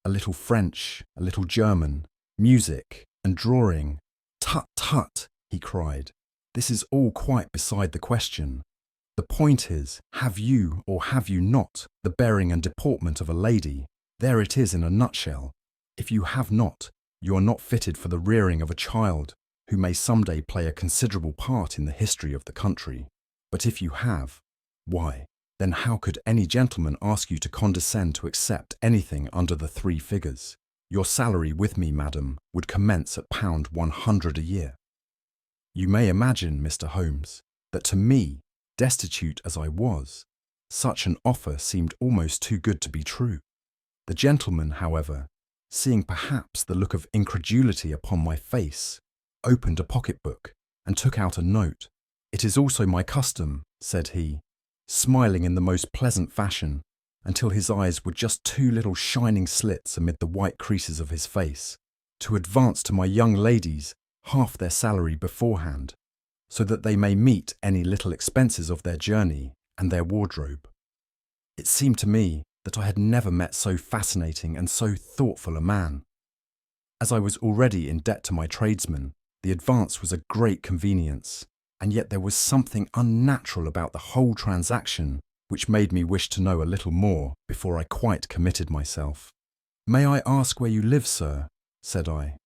"A little French, a little German, music and drawing." "Tut, tut," he cried. "This is all quite beside the question. The point is, have you or have you not the bearing and deportment of a lady? There it is in a nutshell. If you have not, you are not fitted for the rearing of a child who may some day play a considerable part in the history of the country. But if you have, why, then how could any gentleman ask you to condescend to accept anything under the 3 figures? Your salary with me, madam, would commence at £100 a year. You may imagine, Mr. Holmes, that to me, destitute as I was, such an offer seemed almost too good to be true. The gentleman, however, seeing perhaps the look of incredulity upon my face, opened a pocket-book and took out a note. "It is also my custom," said he, smiling in the most pleasant fashion, until his eyes were just 2 little shining slits amid the white creases of his face, "to advance to my young ladies half their salary beforehand, so that they may meet any little expenses of their journey and their wardrobe." It seemed to me that I had never met so fascinating and so thoughtful a man. As I was already in debt to my tradesmen, the advance was a great convenience, and yet there was something unnatural about the whole transaction which made me wish to know a little more before I quite committed myself. "May I ask where you live, sir?" said I.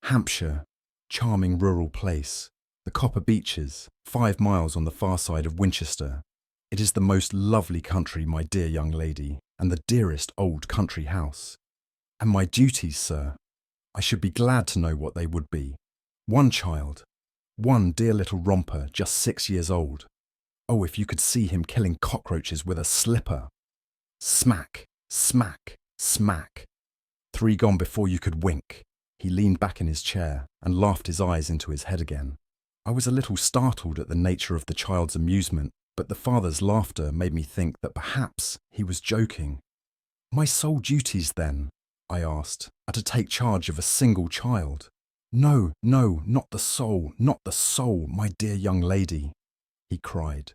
"Hampshire, charming rural place. The Copper Beeches, 5 miles on the far side of Winchester. It is the most lovely country, my dear young lady, and the dearest old country house. And my duties, sir? I should be glad to know what they would be. 1 child. One dear little romper, just 6 years old. Oh, if you could see him killing cockroaches with a slipper. Smack, smack, smack. 3 gone before you could wink. He leaned back in his chair and laughed his eyes into his head again. I was a little startled at the nature of the child's amusement, but the father's laughter made me think that perhaps he was joking. My sole duties, then, I asked, are to take charge of a single child. No, no, not the soul, my dear young lady, he cried.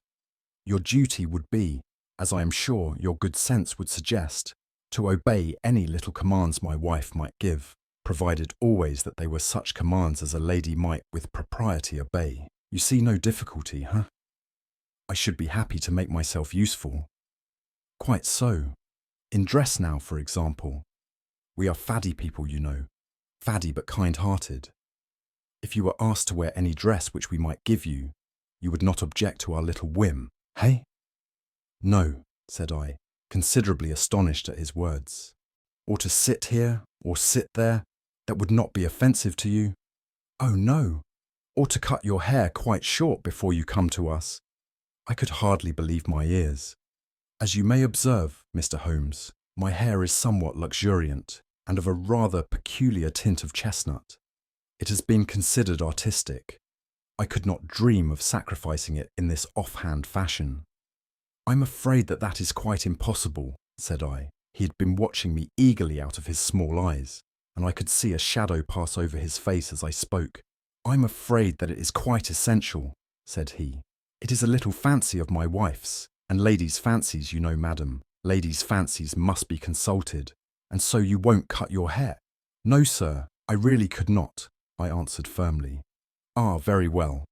Your duty would be, as I am sure your good sense would suggest, to obey any little commands my wife might give, provided always that they were such commands as a lady might with propriety obey. You see no difficulty, huh? I should be happy to make myself useful. Quite so. In dress now, for example. We are faddy people, you know. Faddy but kind-hearted. If you were asked to wear any dress which we might give you, you would not object to our little whim, hey? No, said I, considerably astonished at his words. Or to sit here, or sit there, that would not be offensive to you? Oh no. Or to cut your hair quite short before you come to us? I could hardly believe my ears. As you may observe, Mr. Holmes, my hair is somewhat luxuriant and of a rather peculiar tint of chestnut. It has been considered artistic. I could not dream of sacrificing it in this offhand fashion. I'm afraid that is quite impossible, said I. He had been watching me eagerly out of his small eyes, and I could see a shadow pass over his face as I spoke. I'm afraid that it is quite essential, said he. It is a little fancy of my wife's, and ladies' fancies, you know, madam. Ladies' fancies must be consulted, and so you won't cut your hair? No, sir, I really could not, I answered firmly. Ah, very well.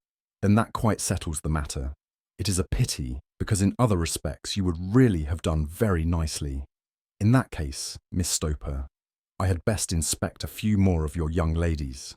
Then that quite settles the matter. It is a pity, because in other respects you would really have done very nicely. In that case, Miss Stoper, I had best inspect a few more of your young ladies.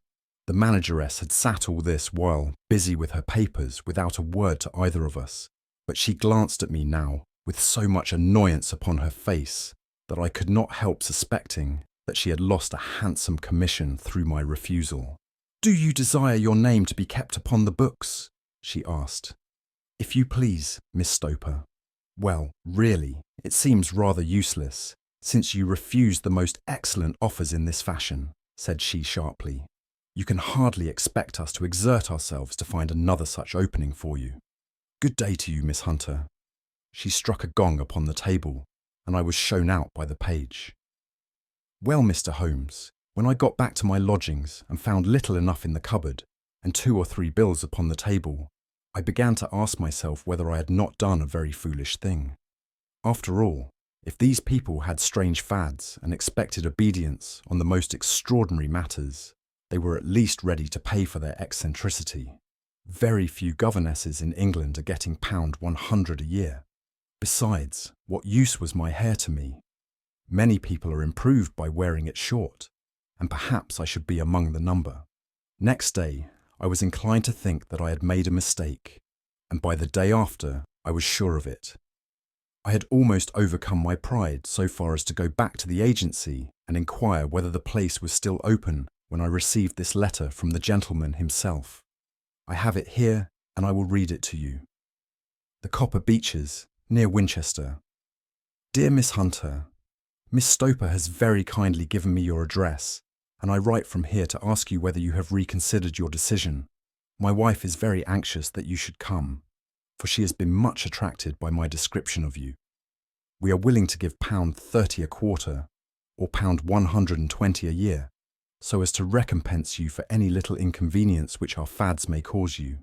The manageress had sat all this while busy with her papers without a word to either of us, but she glanced at me now with so much annoyance upon her face that I could not help suspecting that she had lost a handsome commission through my refusal. Do you desire your name to be kept upon the books? She asked. If you please, Miss Stoper. Well, really, it seems rather useless, since you refuse the most excellent offers in this fashion, said she sharply. You can hardly expect us to exert ourselves to find another such opening for you. Good day to you, Miss Hunter. She struck a gong upon the table, and I was shown out by the page. Well, Mr. Holmes, when I got back to my lodgings and found little enough in the cupboard, and 2 or 3 bills upon the table, I began to ask myself whether I had not done a very foolish thing. After all, if these people had strange fads and expected obedience on the most extraordinary matters, they were at least ready to pay for their eccentricity. Very few governesses in England are getting £100 a year. Besides, what use was my hair to me? Many people are improved by wearing it short, and perhaps I should be among the number. Next day, I was inclined to think that I had made a mistake, and by the day after, I was sure of it. I had almost overcome my pride so far as to go back to the agency and inquire whether the place was still open when I received this letter from the gentleman himself. I have it here, and I will read it to you. The Copper Beeches, near Winchester. Dear Miss Hunter, Miss Stoper has very kindly given me your address, and I write from here to ask you whether you have reconsidered your decision. My wife is very anxious that you should come, for she has been much attracted by my description of you. We are willing to give £30 a quarter, or £120 a year, so as to recompense you for any little inconvenience which our fads may cause you.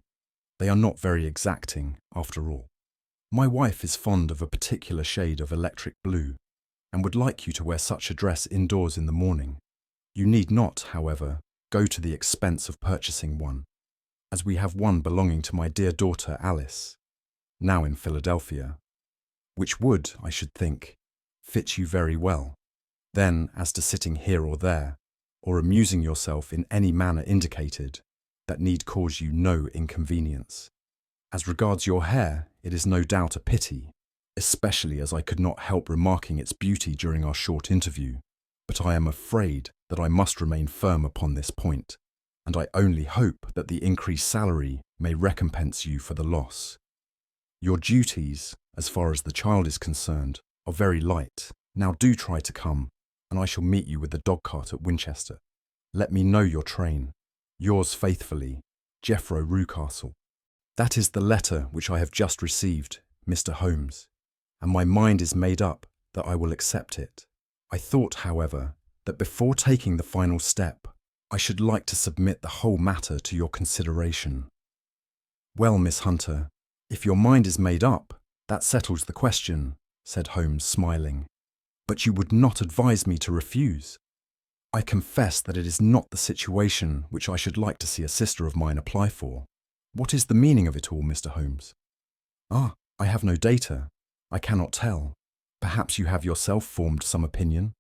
They are not very exacting, after all. My wife is fond of a particular shade of electric blue, and would like you to wear such a dress indoors in the morning. You need not, however, go to the expense of purchasing one, as we have one belonging to my dear daughter Alice, now in Philadelphia, which would, I should think, fit you very well. Then, as to sitting here or there, or amusing yourself in any manner indicated, that need cause you no inconvenience. As regards your hair, it is no doubt a pity, especially as I could not help remarking its beauty during our short interview, but I am afraid that I must remain firm upon this point. and I only hope that the increased salary may recompense you for the loss. Your duties, as far as the child is concerned, are very light. Now do try to come, and I shall meet you with the dogcart at Winchester. Let me know your train. Yours faithfully, Jeffro Rucastle. That is the letter which I have just received, Mr. Holmes, and my mind is made up that I will accept it. I thought, however, that before taking the final step, I should like to submit the whole matter to your consideration. Well, Miss Hunter, if your mind is made up, that settles the question, said Holmes, smiling. But you would not advise me to refuse. I confess that it is not the situation which I should like to see a sister of mine apply for. What is the meaning of it all, Mr. Holmes? Ah, I have no data. I cannot tell. Perhaps you have yourself formed some opinion?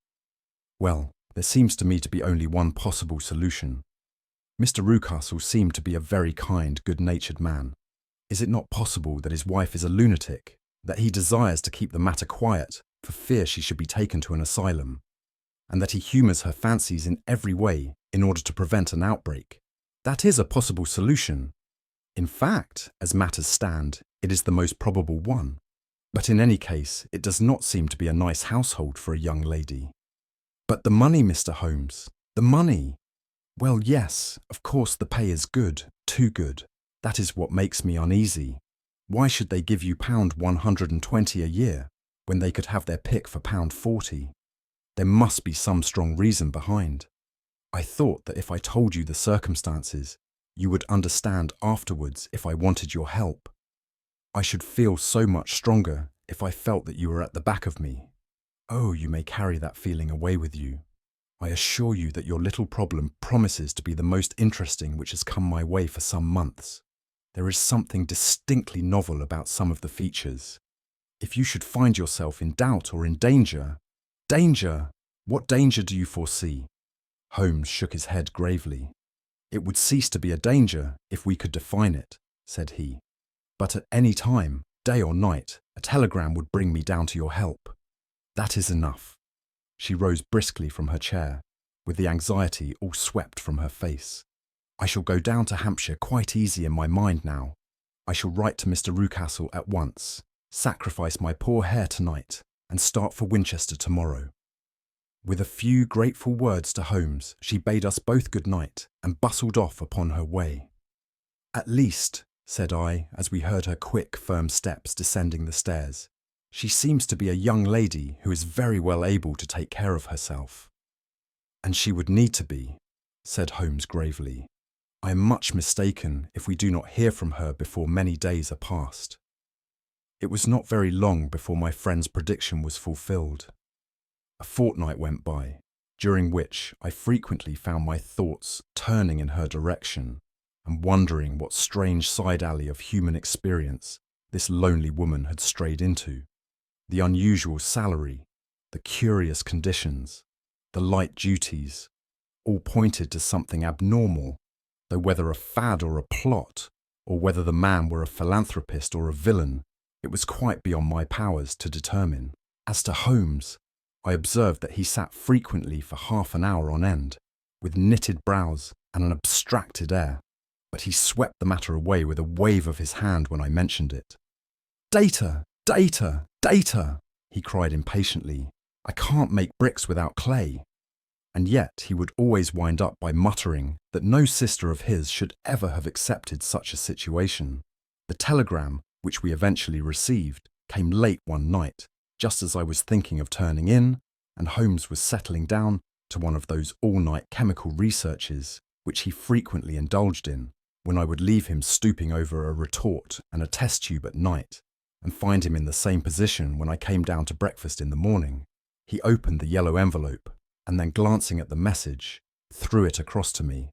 Well, there seems to me to be only one possible solution. Mr. Rucastle seemed to be a very kind, good-natured man. Is it not possible that his wife is a lunatic, that he desires to keep the matter quiet for fear she should be taken to an asylum, and that he humours her fancies in every way in order to prevent an outbreak? That is a possible solution. In fact, as matters stand, it is the most probable one. But in any case, it does not seem to be a nice household for a young lady. But the money, Mr. Holmes, the money! Well, yes, of course the pay is good, too good. That is what makes me uneasy. Why should they give you £120 a year when they could have their pick for £40? There must be some strong reason behind. I thought that if I told you the circumstances, you would understand afterwards if I wanted your help. I should feel so much stronger if I felt that you were at the back of me. Oh, you may carry that feeling away with you. I assure you that your little problem promises to be the most interesting which has come my way for some months. There is something distinctly novel about some of the features. If you should find yourself in doubt or in danger— Danger! What danger do you foresee? Holmes shook his head gravely. It would cease to be a danger if we could define it, said he. But at any time, day or night, a telegram would bring me down to your help. That is enough. She rose briskly from her chair, with the anxiety all swept from her face. I shall go down to Hampshire quite easy in my mind now. I shall write to Mr. Rucastle at once, sacrifice my poor hair tonight, and start for Winchester tomorrow. With a few grateful words to Holmes, she bade us both good night and bustled off upon her way. At least, said I, as we heard her quick, firm steps descending the stairs, she seems to be a young lady who is very well able to take care of herself. And she would need to be, said Holmes gravely. I am much mistaken if we do not hear from her before many days are past. It was not very long before my friend's prediction was fulfilled. A fortnight went by, during which I frequently found my thoughts turning in her direction and wondering what strange side alley of human experience this lonely woman had strayed into. The unusual salary, the curious conditions, the light duties, all pointed to something abnormal, though whether a fad or a plot, or whether the man were a philanthropist or a villain, it was quite beyond my powers to determine. As to Holmes, I observed that he sat frequently for half an hour on end, with knitted brows and an abstracted air, but he swept the matter away with a wave of his hand when I mentioned it. Data! Data! Data! He cried impatiently. I can't make bricks without clay. And yet he would always wind up by muttering that no sister of his should ever have accepted such a situation. The telegram, which we eventually received, came late one night, just as I was thinking of turning in, and Holmes was settling down to one of those all-night chemical researches which he frequently indulged in, when I would leave him stooping over a retort and a test tube at night, and find him in the same position when I came down to breakfast in the morning. He opened the yellow envelope, and then glancing at the message, threw it across to me.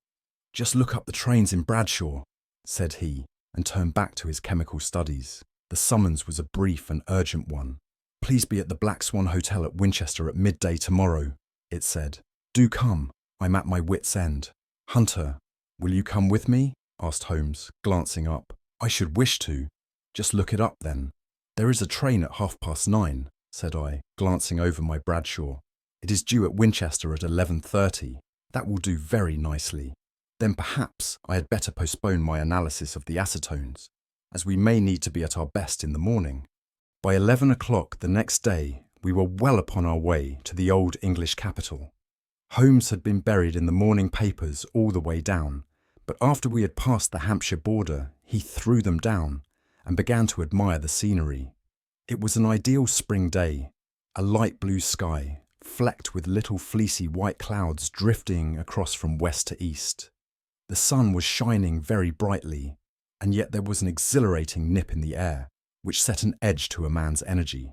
Just look up the trains in Bradshaw, said he, and turned back to his chemical studies. The summons was a brief and urgent one. Please be at the Black Swan Hotel at Winchester at midday tomorrow, it said. Do come. I'm at my wit's end. Hunter, will you come with me? Asked Holmes, glancing up. I should wish to. Just look it up then. There is a train at 9:30, said I, glancing over my Bradshaw. It is due at Winchester at 11:30. That will do very nicely. Then perhaps I had better postpone my analysis of the acetones, as we may need to be at our best in the morning. By 11 o'clock the next day, we were well upon our way to the old English capital. Holmes had been buried in the morning papers all the way down, but after we had passed the Hampshire border, he threw them down and began to admire the scenery. It was an ideal spring day, a light blue sky, flecked with little fleecy white clouds drifting across from west to east. The sun was shining very brightly, and yet there was an exhilarating nip in the air, which set an edge to a man's energy.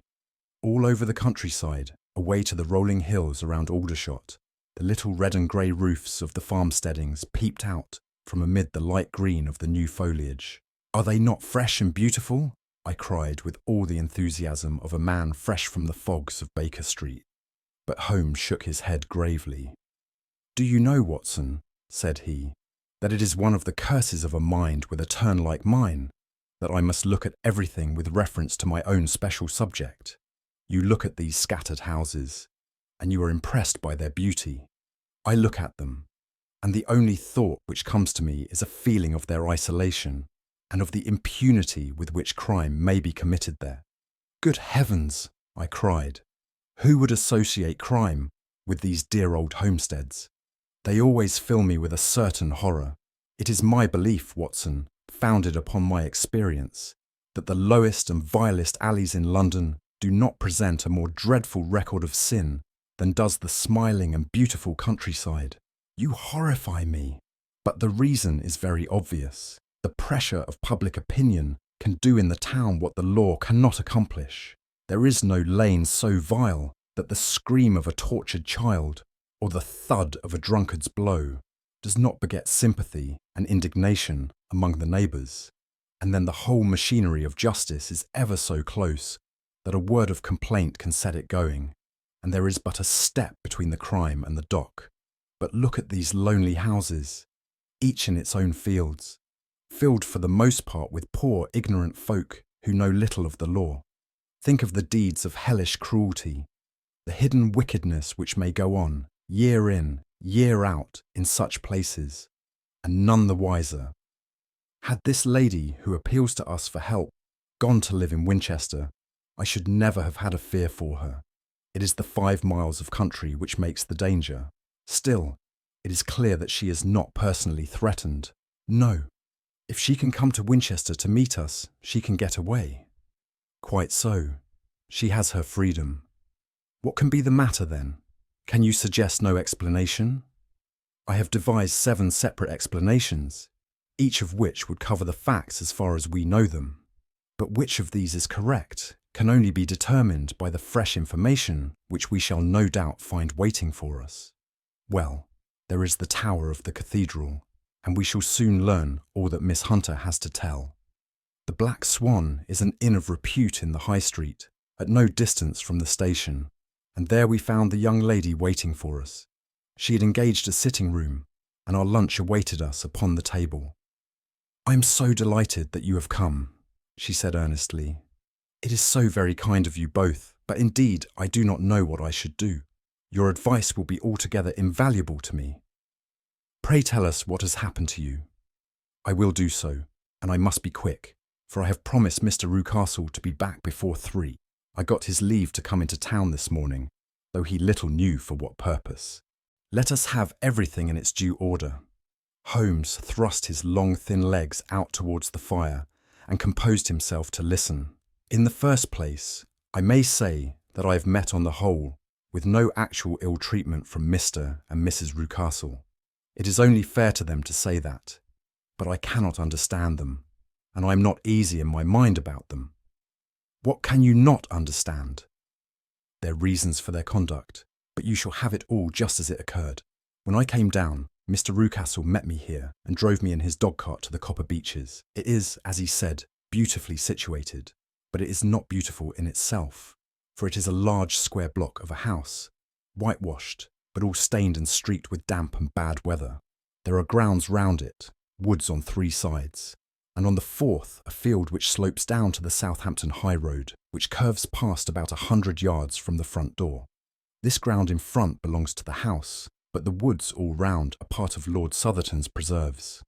All over the countryside, away to the rolling hills around Aldershot, the little red and grey roofs of the farmsteadings peeped out from amid the light green of the new foliage. "Are they not fresh and beautiful?" I cried with all the enthusiasm of a man fresh from the fogs of Baker Street. But Holmes shook his head gravely. "Do you know, Watson," said he, "that it is one of the curses of a mind with a turn like mine, that I must look at everything with reference to my own special subject. You look at these scattered houses, and you are impressed by their beauty. I look at them, and the only thought which comes to me is a feeling of their isolation, and of the impunity with which crime may be committed there." "Good heavens!" I cried. "Who would associate crime with these dear old homesteads? They always fill me with a certain horror. It is my belief, Watson, founded upon my experience, that the lowest and vilest alleys in London do not present a more dreadful record of sin than does the smiling and beautiful countryside. You horrify me. But the reason is very obvious. The pressure of public opinion can do in the town what the law cannot accomplish. There is no lane so vile that the scream of a tortured child or the thud of a drunkard's blow does not beget sympathy and indignation among the neighbours. And then the whole machinery of justice is ever so close that a word of complaint can set it going, and there is but a step between the crime and the dock. But look at these lonely houses, each in its own fields, filled for the most part with poor ignorant folk who know little of the law. Think of the deeds of hellish cruelty, the hidden wickedness which may go on, year in, year out, in such places, and none the wiser. Had this lady, who appeals to us for help, gone to live in Winchester, I should never have had a fear for her. It is the 5 miles of country which makes the danger. Still, it is clear that she is not personally threatened. No, if she can come to Winchester to meet us, she can get away." "Quite so. She has her freedom. What can be the matter then? Can you suggest no explanation?" "I have devised 7 separate explanations, each of which would cover the facts as far as we know them. But which of these is correct can only be determined by the fresh information which we shall no doubt find waiting for us. Well, there is the tower of the cathedral, and we shall soon learn all that Miss Hunter has to tell. The Black Swan is an inn of repute in the High Street, at no distance from the station, and there we found the young lady waiting for us. She had engaged a sitting room, and our lunch awaited us upon the table. "I am so delighted that you have come," she said earnestly. "It is so very kind of you both, but indeed I do not know what I should do. Your advice will be altogether invaluable to me. Pray tell us what has happened to you." "I will do so, and I must be quick, for I have promised Mr. Rucastle to be back before 3. I got his leave to come into town this morning, though he little knew for what purpose. Let us have everything in its due order." Holmes thrust his long thin legs out towards the fire and composed himself to listen. "In the first place, I may say that I have met on the whole with no actual ill treatment from Mr. and Mrs. Rucastle. It is only fair to them to say that, but I cannot understand them, and I am not easy in my mind about them." "What can you not understand?" "Their reasons for their conduct, but you shall have it all just as it occurred. When I came down, Mr. Rucastle met me here and drove me in his dog-cart to the Copper Beeches. It is, as he said, beautifully situated, but it is not beautiful in itself, for it is a large square block of a house, whitewashed, but all stained and streaked with damp and bad weather. There are grounds round it, woods on 3 sides, and on the 4th a field which slopes down to the Southampton High Road, which curves past about 100 yards from the front door. This ground in front belongs to the house, but the woods all round are part of Lord Southerton's preserves.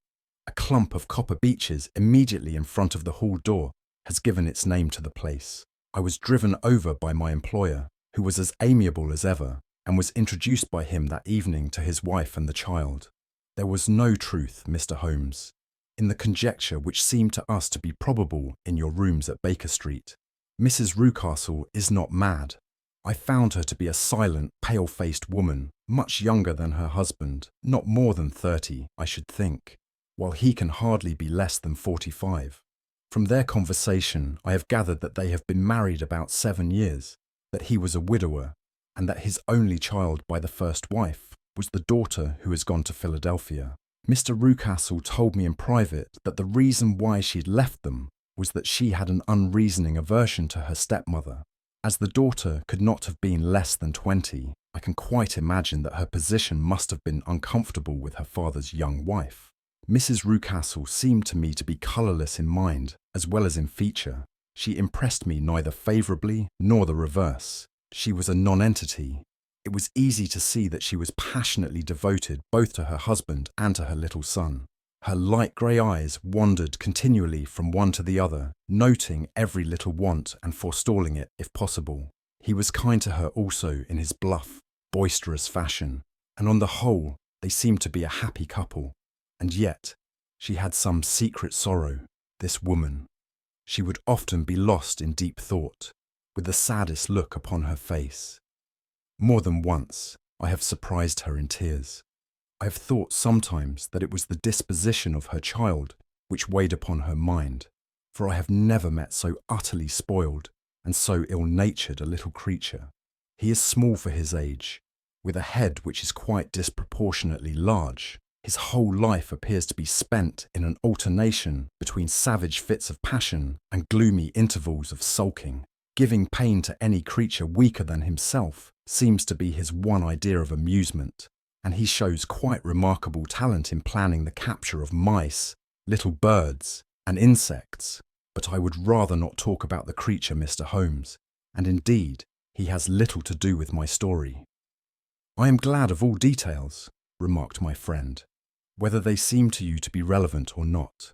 A clump of copper beeches immediately in front of the hall door has given its name to the place. I was driven over by my employer, who was as amiable as ever, and was introduced by him that evening to his wife and the child. There was no truth, Mr. Holmes, in the conjecture which seemed to us to be probable in your rooms at Baker Street. Mrs. Rucastle is not mad. I found her to be a silent, pale-faced woman, much younger than her husband, not more than 30, I should think, while he can hardly be less than 45. From their conversation, I have gathered that they have been married about 7 years, that he was a widower, and that his only child by the first wife was the daughter who has gone to Philadelphia. Mr. Rucastle told me in private that the reason why she'd left them was that she had an unreasoning aversion to her stepmother. As the daughter could not have been less than 20, I can quite imagine that her position must have been uncomfortable with her father's young wife. Mrs. Rucastle seemed to me to be colourless in mind as well as in feature. She impressed me neither favourably nor the reverse. She was a nonentity. It was easy to see that she was passionately devoted both to her husband and to her little son. Her light grey eyes wandered continually from one to the other, noting every little want and forestalling it if possible. He was kind to her also in his bluff, boisterous fashion, and on the whole they seemed to be a happy couple. And yet she had some secret sorrow, this woman. She would often be lost in deep thought, with the saddest look upon her face. More than once I have surprised her in tears. I have thought sometimes that it was the disposition of her child which weighed upon her mind, for I have never met so utterly spoiled and so ill-natured a little creature. He is small for his age, with a head which is quite disproportionately large. His whole life appears to be spent in an alternation between savage fits of passion and gloomy intervals of sulking. Giving pain to any creature weaker than himself seems to be his one idea of amusement, and he shows quite remarkable talent in planning the capture of mice, little birds, and insects. But I would rather not talk about the creature, Mr. Holmes, and indeed he has little to do with my story. I am glad of all details, remarked my friend, whether they seem to you to be relevant or not.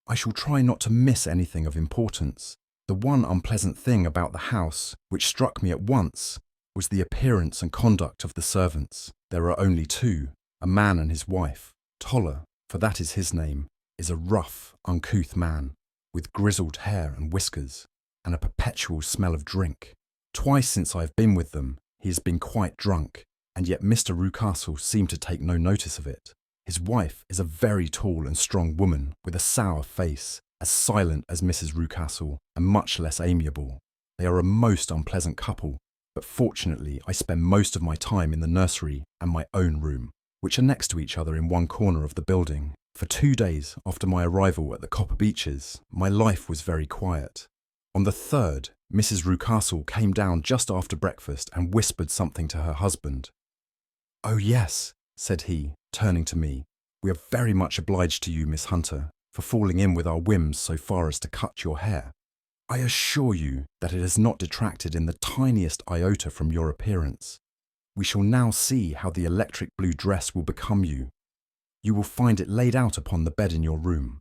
I shall try not to miss anything of importance. The one unpleasant thing about the house, which struck me at once, was the appearance and conduct of the servants. There are only two, a man and his wife. Toller, for that is his name, is a rough, uncouth man, with grizzled hair and whiskers, and a perpetual smell of drink. Twice since I have been with them, he has been quite drunk, and yet Mr. Rucastle seemed to take no notice of it. His wife is a very tall and strong woman, with a sour face, as silent as Mrs. Rucastle, and much less amiable. They are a most unpleasant couple, but fortunately I spend most of my time in the nursery and my own room, which are next to each other in one corner of the building. For 2 days after my arrival at the Copper Beeches, my life was very quiet. On the third, Mrs. Rucastle came down just after breakfast and whispered something to her husband. "Oh yes," said he, turning to me, "we are very much obliged to you, Miss Hunter, for falling in with our whims so far as to cut your hair. I assure you that it has not detracted in the tiniest iota from your appearance. We shall now see how the electric blue dress will become you. You will find it laid out upon the bed in your room,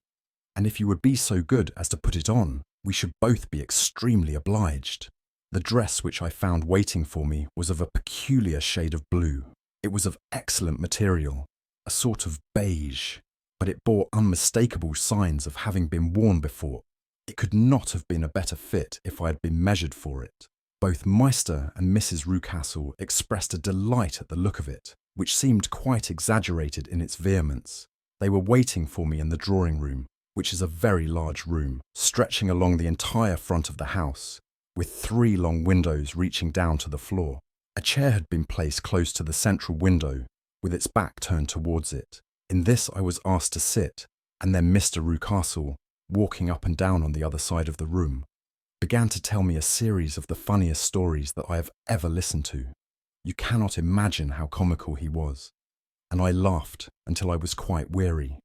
and if you would be so good as to put it on, we should both be extremely obliged." The dress which I found waiting for me was of a peculiar shade of blue. It was of excellent material, a sort of beige, but it bore unmistakable signs of having been worn before. It could not have been a better fit if I had been measured for it. Both Meister and Mrs. Rucastle expressed a delight at the look of it, which seemed quite exaggerated in its vehemence. They were waiting for me in the drawing-room, which is a very large room, stretching along the entire front of the house, with 3 long windows reaching down to the floor. A chair had been placed close to the central window, with its back turned towards it. In this I was asked to sit, and then Mr. Rucastle, walking up and down on the other side of the room, began to tell me a series of the funniest stories that I have ever listened to. You cannot imagine how comical he was, and I laughed until I was quite weary.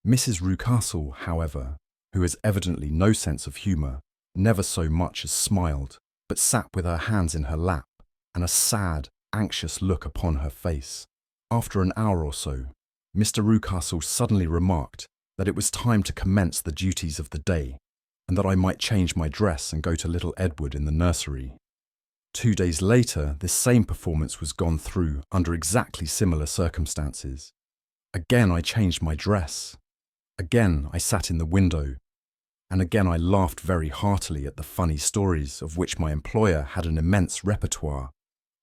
Mrs. Rucastle, however, who has evidently no sense of humour, never so much as smiled, but sat with her hands in her lap and a sad, anxious look upon her face. After an hour or so, Mr. Rucastle suddenly remarked that it was time to commence the duties of the day, and that I might change my dress and go to little Edward in the nursery. 2 days later, this same performance was gone through under exactly similar circumstances. Again I changed my dress. Again I sat in the window, and again I laughed very heartily at the funny stories of which my employer had an immense repertoire,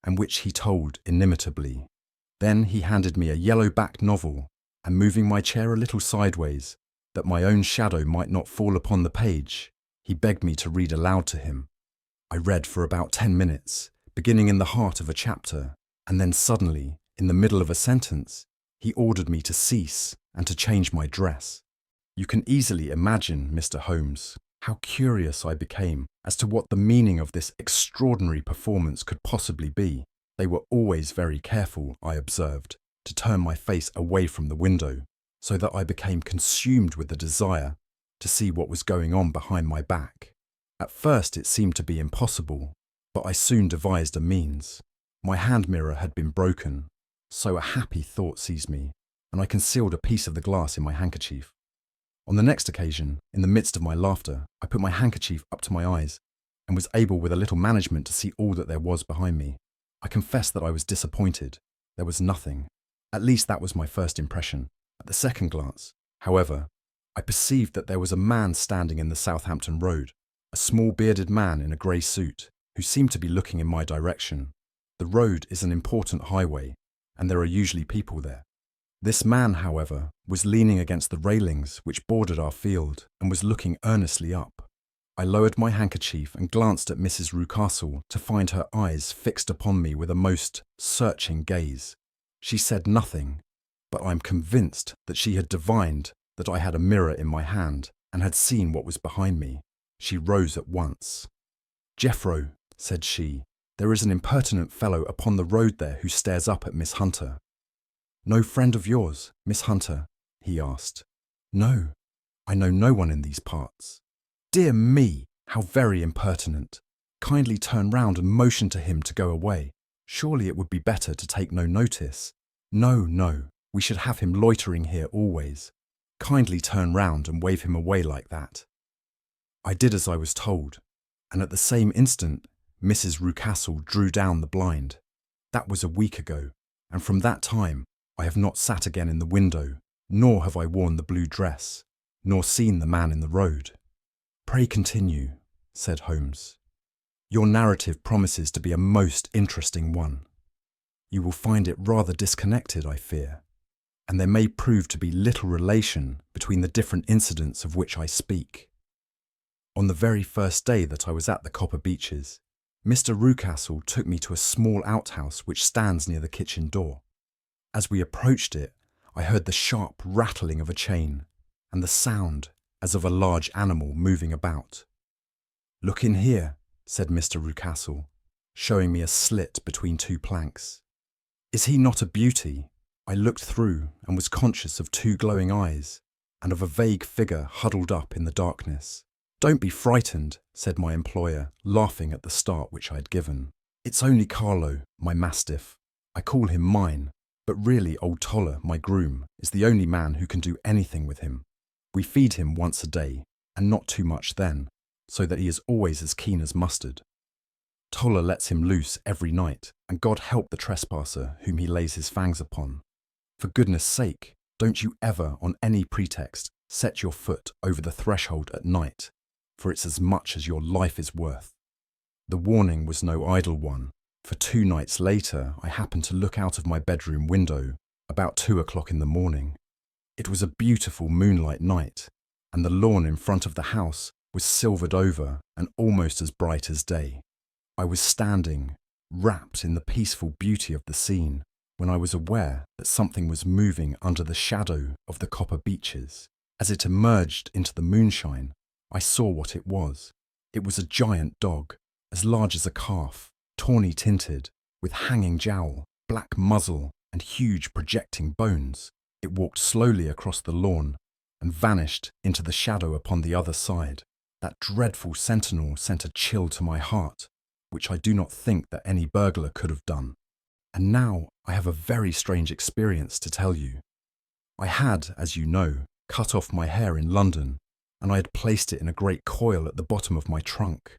and which he told inimitably. Then he handed me a yellow-backed novel, and moving my chair a little sideways, that my own shadow might not fall upon the page, he begged me to read aloud to him. I read for about 10 minutes, beginning in the heart of a chapter, and then suddenly, in the middle of a sentence, he ordered me to cease and to change my dress. You can easily imagine, Mr. Holmes, how curious I became as to what the meaning of this extraordinary performance could possibly be. They were always very careful, I observed, to turn my face away from the window, so that I became consumed with the desire to see what was going on behind my back. At first it seemed to be impossible, but I soon devised a means. My hand mirror had been broken, so a happy thought seized me, and I concealed a piece of the glass in my handkerchief. On the next occasion, in the midst of my laughter, I put my handkerchief up to my eyes, and was able with a little management to see all that there was behind me. I confess that I was disappointed. There was nothing. At least that was my first impression. At the second glance, however, I perceived that there was a man standing in the Southampton Road, a small bearded man in a grey suit, who seemed to be looking in my direction. The road is an important highway, and there are usually people there. This man, however, was leaning against the railings which bordered our field, and was looking earnestly up. I lowered my handkerchief and glanced at Mrs. Rucastle to find her eyes fixed upon me with a most searching gaze. She said nothing, but I am convinced that she had divined that I had a mirror in my hand and had seen what was behind me. She rose at once. "Jeffro," said she, "there is an impertinent fellow upon the road there who stares up at Miss Hunter." "No friend of yours, Miss Hunter?" he asked. "No, I know no one in these parts." "Dear me, how very impertinent! Kindly turn round and motion to him to go away. Surely it would be better to take no notice. No, no, we should have him loitering here always. Kindly turn round and wave him away like that." I did as I was told, and at the same instant Mrs. Rucastle drew down the blind. That was a week ago, and from that time I have not sat again in the window, nor have I worn the blue dress, nor seen the man in the road. "Pray continue," said Holmes. "Your narrative promises to be a most interesting one. You will find it rather disconnected, I fear, and there may prove to be little relation between the different incidents of which I speak. On the very first day that I was at the Copper Beeches, Mr. Rucastle took me to a small outhouse which stands near the kitchen door. As we approached it, I heard the sharp rattling of a chain, and the sound as of a large animal moving about. "Look in here," said Mr. Rucastle, showing me a slit between two planks. "Is he not a beauty?" I looked through and was conscious of two glowing eyes, and of a vague figure huddled up in the darkness. "Don't be frightened," said my employer, laughing at the start which I had given. "It's only Carlo, my mastiff. I call him mine, but really old Toller, my groom, is the only man who can do anything with him. We feed him once a day, and not too much then, so that he is always as keen as mustard. Toller lets him loose every night, and God help the trespasser whom he lays his fangs upon. For goodness sake, don't you ever, on any pretext, set your foot over the threshold at night, for it's as much as your life is worth." The warning was no idle one, for 2 nights later I happened to look out of my bedroom window about 2 o'clock in the morning. It was a beautiful moonlight night, and the lawn in front of the house was silvered over and almost as bright as day. I was standing, wrapped in the peaceful beauty of the scene, when I was aware that something was moving under the shadow of the Copper Beeches. As it emerged into the moonshine, I saw what it was. It was a giant dog, as large as a calf, tawny tinted, with hanging jowl, black muzzle, and huge projecting bones. It walked slowly across the lawn and vanished into the shadow upon the other side. That dreadful sentinel sent a chill to my heart, which I do not think that any burglar could have done. And now I have a very strange experience to tell you. I had, as you know, cut off my hair in London, and I had placed it in a great coil at the bottom of my trunk.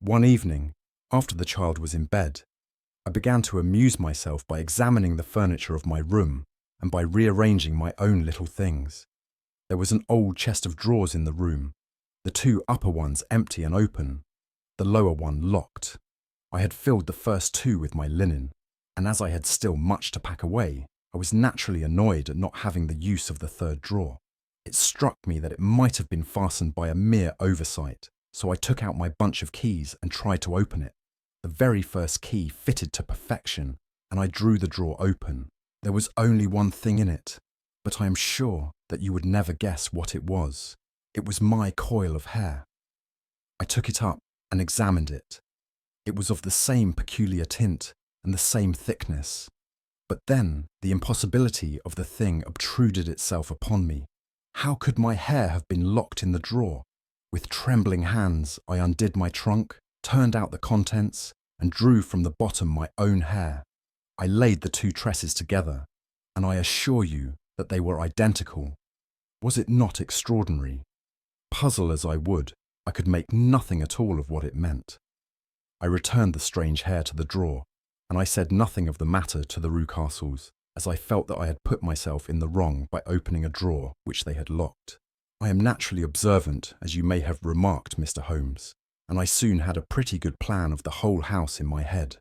One evening, after the child was in bed, I began to amuse myself by examining the furniture of my room and by rearranging my own little things. There was an old chest of drawers in the room, the two upper ones empty and open, the lower one locked. I had filled the first two with my linen, and as I had still much to pack away, I was naturally annoyed at not having the use of the third drawer. It struck me that it might have been fastened by a mere oversight, so I took out my bunch of keys and tried to open it. The very first key fitted to perfection, and I drew the drawer open. There was only one thing in it, but I am sure that you would never guess what it was. It was my coil of hair. I took it up and examined it. It was of the same peculiar tint and the same thickness. But then the impossibility of the thing obtruded itself upon me. How could my hair have been locked in the drawer? With trembling hands, I undid my trunk, turned out the contents, and drew from the bottom my own hair. I laid the two tresses together, and I assure you that they were identical. Was it not extraordinary? Puzzle as I would, I could make nothing at all of what it meant. I returned the strange hair to the drawer, and I said nothing of the matter to the Rucastles, as I felt that I had put myself in the wrong by opening a drawer which they had locked. I am naturally observant, as you may have remarked, Mr. Holmes, and I soon had a pretty good plan of the whole house in my head.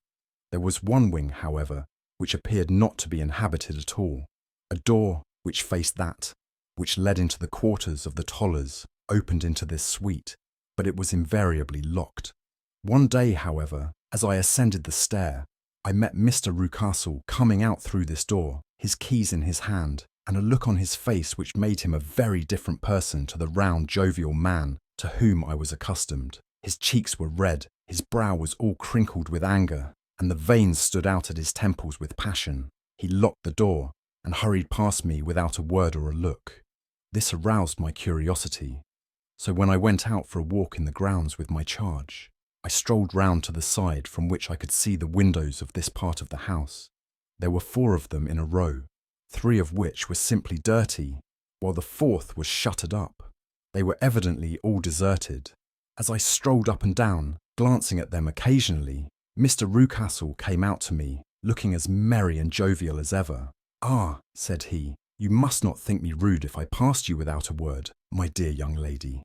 There was one wing, however, which appeared not to be inhabited at all. A door which faced that, which led into the quarters of the Tollers, opened into this suite, but it was invariably locked. One day, however, as I ascended the stair, I met Mr. Rucastle coming out through this door, his keys in his hand, and a look on his face which made him a very different person to the round, jovial man to whom I was accustomed. His cheeks were red, his brow was all crinkled with anger, and the veins stood out at his temples with passion. He locked the door and hurried past me without a word or a look. This aroused my curiosity, so when I went out for a walk in the grounds with my charge, I strolled round to the side from which I could see the windows of this part of the house. There were 4 of them in a row, 3 of which were simply dirty, while the 4th was shuttered up. They were evidently all deserted. As I strolled up and down, glancing at them occasionally, Mr. Rucastle came out to me, looking as merry and jovial as ever. "Ah," said he, "you must not think me rude if I passed you without a word, my dear young lady."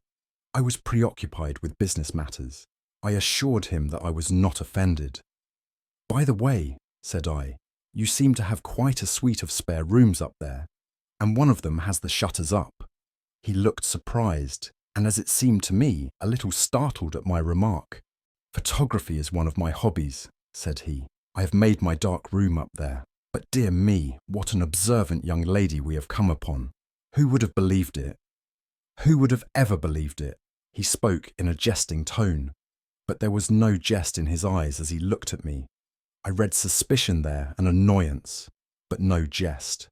I was preoccupied with business matters. I assured him that I was not offended. "By the way," said I, "you seem to have quite a suite of spare rooms up there, and one of them has the shutters up." He looked surprised, and as it seemed to me, a little startled at my remark. "Photography is one of my hobbies," said he. "I have made my dark room up there. But dear me, what an observant young lady we have come upon. Who would have believed it? Who would have ever believed it?" He spoke in a jesting tone, but there was no jest in his eyes as he looked at me. I read suspicion there and annoyance, but no jest.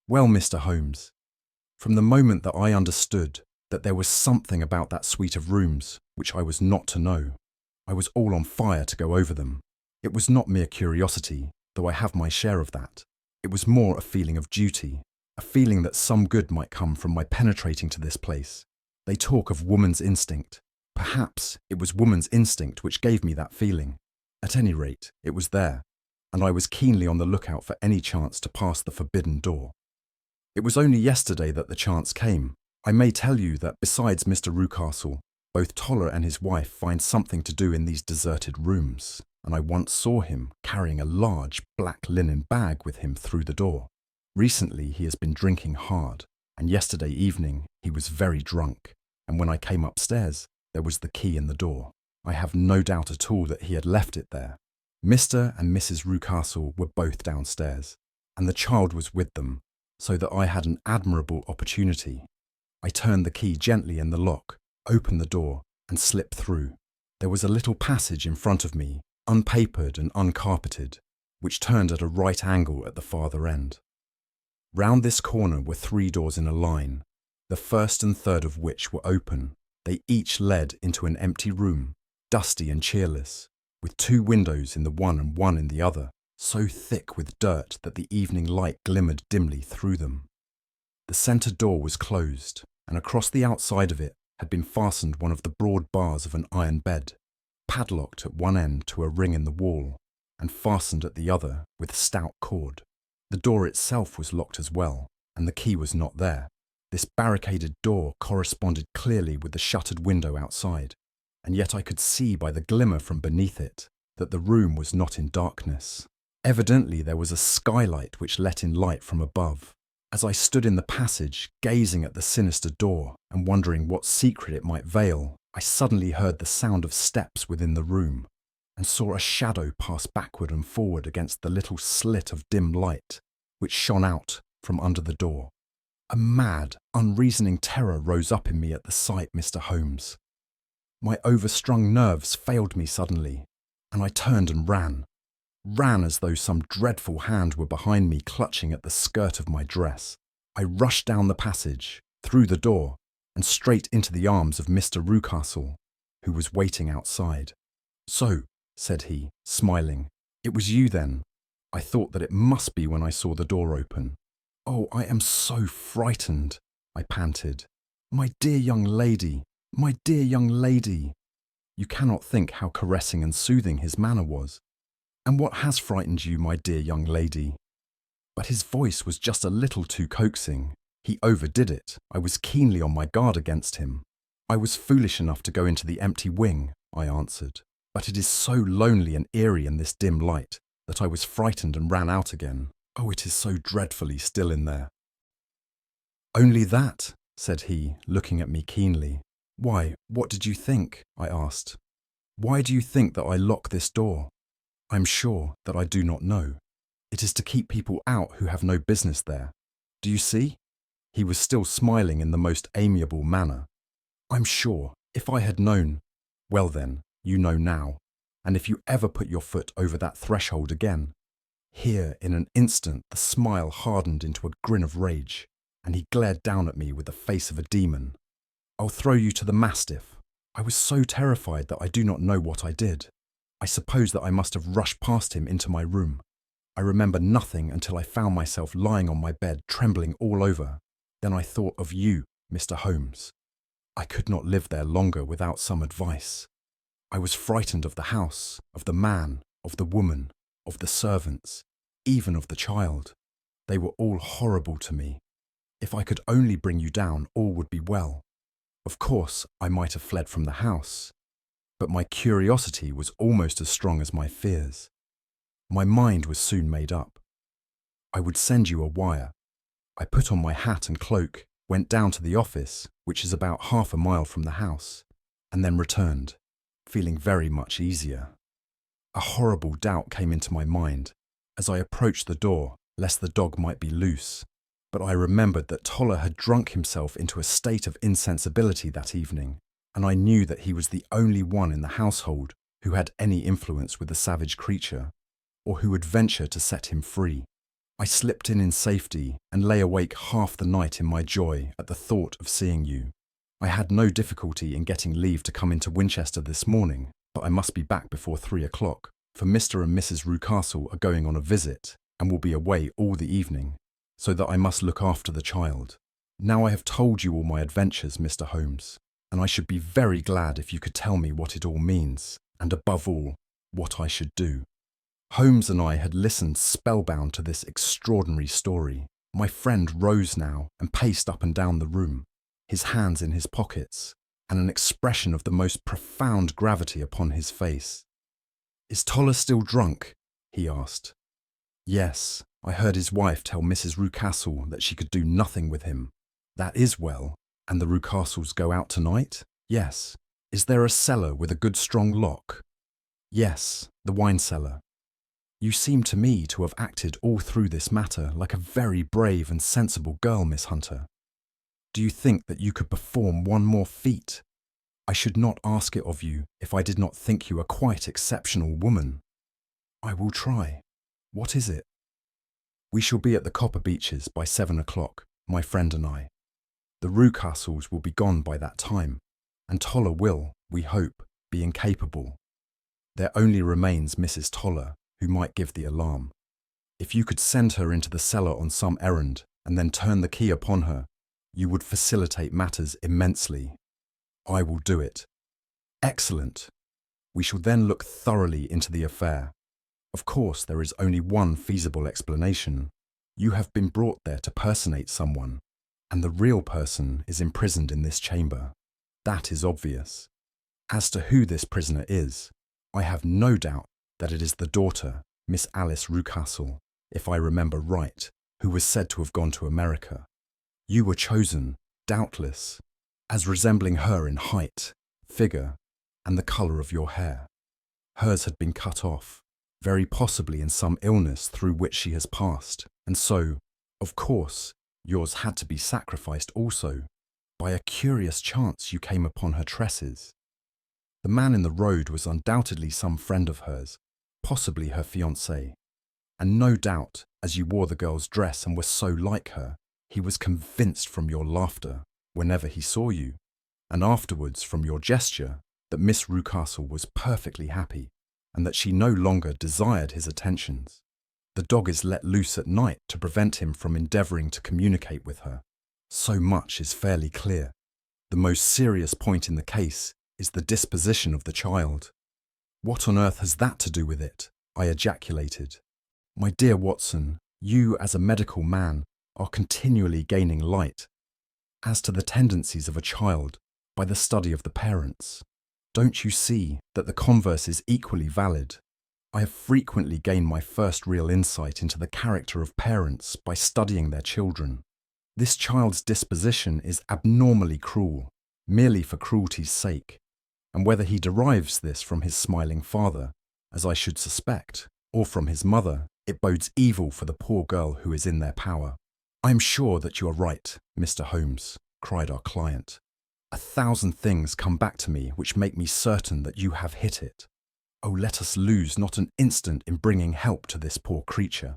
"Well, Mr. Holmes, from the moment that I understood that there was something about that suite of rooms which I was not to know, I was all on fire to go over them. It was not mere curiosity, though I have my share of that. It was more a feeling of duty, a feeling that some good might come from my penetrating to this place. They talk of woman's instinct. Perhaps it was woman's instinct which gave me that feeling. At any rate, it was there, and I was keenly on the lookout for any chance to pass the forbidden door. It was only yesterday that the chance came. I may tell you that besides Mr. Rucastle, both Toller and his wife find something to do in these deserted rooms, and I once saw him carrying a large black linen bag with him through the door. Recently he has been drinking hard, and yesterday evening he was very drunk, and when I came upstairs, there was the key in the door. I have no doubt at all that he had left it there. Mr. and Mrs. Rucastle were both downstairs, and the child was with them, so that I had an admirable opportunity. I turned the key gently in the lock, opened the door, and slipped through. There was a little passage in front of me, unpapered and uncarpeted, which turned at a right angle at the farther end. Round this corner were 3 doors in a line, the first and third of which were open. They each led into an empty room, dusty and cheerless, with 2 windows in the one and one in the other. so thick with dirt that the evening light glimmered dimly through them. The centre door was closed, and across the outside of it had been fastened one of the broad bars of an iron bed, padlocked at one end to a ring in the wall, and fastened at the other with stout cord. The door itself was locked as well, and the key was not there. This barricaded door corresponded clearly with the shuttered window outside, and yet I could see by the glimmer from beneath it that the room was not in darkness. Evidently there was a skylight which let in light from above. As I stood in the passage, gazing at the sinister door and wondering what secret it might veil, I suddenly heard the sound of steps within the room, and saw a shadow pass backward and forward against the little slit of dim light which shone out from under the door. A mad, unreasoning terror rose up in me at the sight, Mr. Holmes. My overstrung nerves failed me suddenly, and I turned and ran as though some dreadful hand were behind me clutching at the skirt of my dress. I rushed down the passage, through the door, and straight into the arms of Mr. Rucastle, who was waiting outside. "So," said he, smiling, "it was you then? I thought that it must be when I saw the door open." "Oh, I am so frightened," I panted. "My dear young lady, my dear young lady." You cannot think how caressing and soothing his manner was. "And what has frightened you, my dear young lady?" But his voice was just a little too coaxing. He overdid it. I was keenly on my guard against him. "I was foolish enough to go into the empty wing," I answered. "But it is so lonely and eerie in this dim light that I was frightened and ran out again. Oh, it is so dreadfully still in there." "Only that?" said he, looking at me keenly. "Why, what did you think?" I asked. "Why do you think that I lock this door?" "I'm sure that I do not know. It is to keep people out who have no business there. Do you see?" He was still smiling in the most amiable manner. "I'm sure, if I had known—" "Well then, you know now, and if you ever put your foot over that threshold again—" Here, in an instant, the smile hardened into a grin of rage, and he glared down at me with the face of a demon. "I'll throw you to the mastiff." I was so terrified that I do not know what I did. I suppose that I must have rushed past him into my room. I remember nothing until I found myself lying on my bed, trembling all over. Then I thought of you, Mr. Holmes. I could not live there longer without some advice. I was frightened of the house, of the man, of the woman, of the servants, even of the child. They were all horrible to me. If I could only bring you down, all would be well. Of course, I might have fled from the house, but my curiosity was almost as strong as my fears. My mind was soon made up. I would send you a wire. I put on my hat and cloak, went down to the office, which is about 1/2 a mile from the house, and then returned, feeling very much easier. A horrible doubt came into my mind as I approached the door, lest the dog might be loose, but I remembered that Toller had drunk himself into a state of insensibility that evening, and I knew that he was the only one in the household who had any influence with the savage creature, or who would venture to set him free. I slipped in safety and lay awake half the night in my joy at the thought of seeing you. I had no difficulty in getting leave to come into Winchester this morning, but I must be back before 3 o'clock, for Mr. and Mrs. Rucastle are going on a visit and will be away all the evening, so that I must look after the child. Now I have told you all my adventures, Mr. Holmes, and I should be very glad if you could tell me what it all means, and above all, what I should do." Holmes and I had listened spellbound to this extraordinary story. My friend rose now and paced up and down the room, his hands in his pockets, and an expression of the most profound gravity upon his face. "Is Toller still drunk?" he asked. "Yes, I heard his wife tell Mrs. Rucastle that she could do nothing with him." "That is well. And the Rucastles go out tonight?" "Yes." "Is there a cellar with a good strong lock?" "Yes, the wine cellar." "You seem to me to have acted all through this matter like a very brave and sensible girl, Miss Hunter. Do you think that you could perform one more feat? I should not ask it of you if I did not think you a quite exceptional woman." "I will try. What is it?" "We shall be at the Copper Beeches by 7 o'clock, my friend and I. The Rucastles will be gone by that time, and Toller will, we hope, be incapable. There only remains Mrs. Toller, who might give the alarm. If you could send her into the cellar on some errand and then turn the key upon her, you would facilitate matters immensely. I will do it. Excellent. We shall then look thoroughly into the affair. Of course, there is only one feasible explanation. You have been brought there to personate someone, and the real person is imprisoned in this chamber. That is obvious. As to who this prisoner is, I have no doubt that it is the daughter, Miss Alice Rucastle, if I remember right, who was said to have gone to America. You were chosen, doubtless, as resembling her in height, figure, and the colour of your hair. Hers had been cut off, very possibly in some illness through which she has passed, and so, of course, yours had to be sacrificed also. By a curious chance you came upon her tresses. The man in the road was undoubtedly some friend of hers, possibly her fiancé, and no doubt, as you wore the girl's dress and were so like her, he was convinced from your laughter whenever he saw you, and afterwards from your gesture, that Miss Rucastle was perfectly happy, and that she no longer desired his attentions. The dog is let loose at night to prevent him from endeavouring to communicate with her. So much is fairly clear. The most serious point in the case is the disposition of the child. What on earth has that to do with it? I ejaculated. My dear Watson, you as a medical man are continually gaining light as to the tendencies of a child by the study of the parents. Don't you see that the converse is equally valid? I have frequently gained my first real insight into the character of parents by studying their children. This child's disposition is abnormally cruel, merely for cruelty's sake, and whether he derives this from his smiling father, as I should suspect, or from his mother, it bodes evil for the poor girl who is in their power. I am sure that you are right, Mr. Holmes, cried our client. 1,000 things come back to me which make me certain that you have hit it. Oh, let us lose not an instant in bringing help to this poor creature.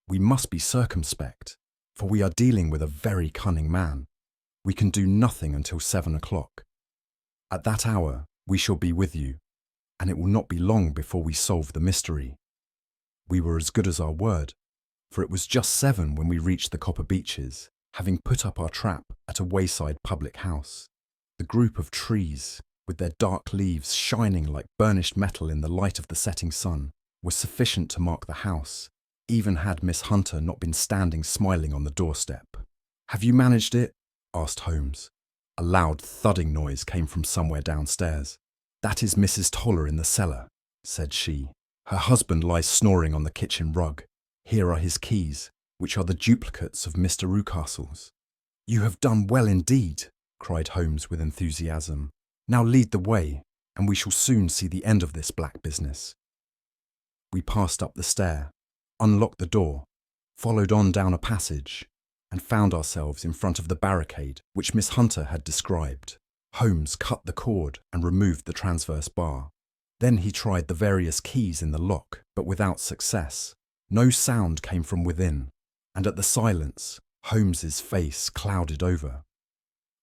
We must be circumspect, for we are dealing with a very cunning man. We can do nothing until 7 o'clock. At that hour, we shall be with you, and it will not be long before we solve the mystery. We were as good as our word, for it was just 7 when we reached the Copper Beeches, having put up our trap at a wayside public house. The group of trees, with their dark leaves shining like burnished metal in the light of the setting sun, was sufficient to mark the house, even had Miss Hunter not been standing smiling on the doorstep. "Have you managed it?" asked Holmes. A loud thudding noise came from somewhere downstairs. "That is Mrs. Toller in the cellar," said she. "Her husband lies snoring on the kitchen rug. Here are his keys, which are the duplicates of Mr. Rucastle's." "You have done well indeed," cried Holmes with enthusiasm. "Now lead the way, and we shall soon see the end of this black business." We passed up the stair, unlocked the door, followed on down a passage, and found ourselves in front of the barricade which Miss Hunter had described. Holmes cut the cord and removed the transverse bar. Then he tried the various keys in the lock, but without success. No sound came from within, and at the silence, Holmes's face clouded over.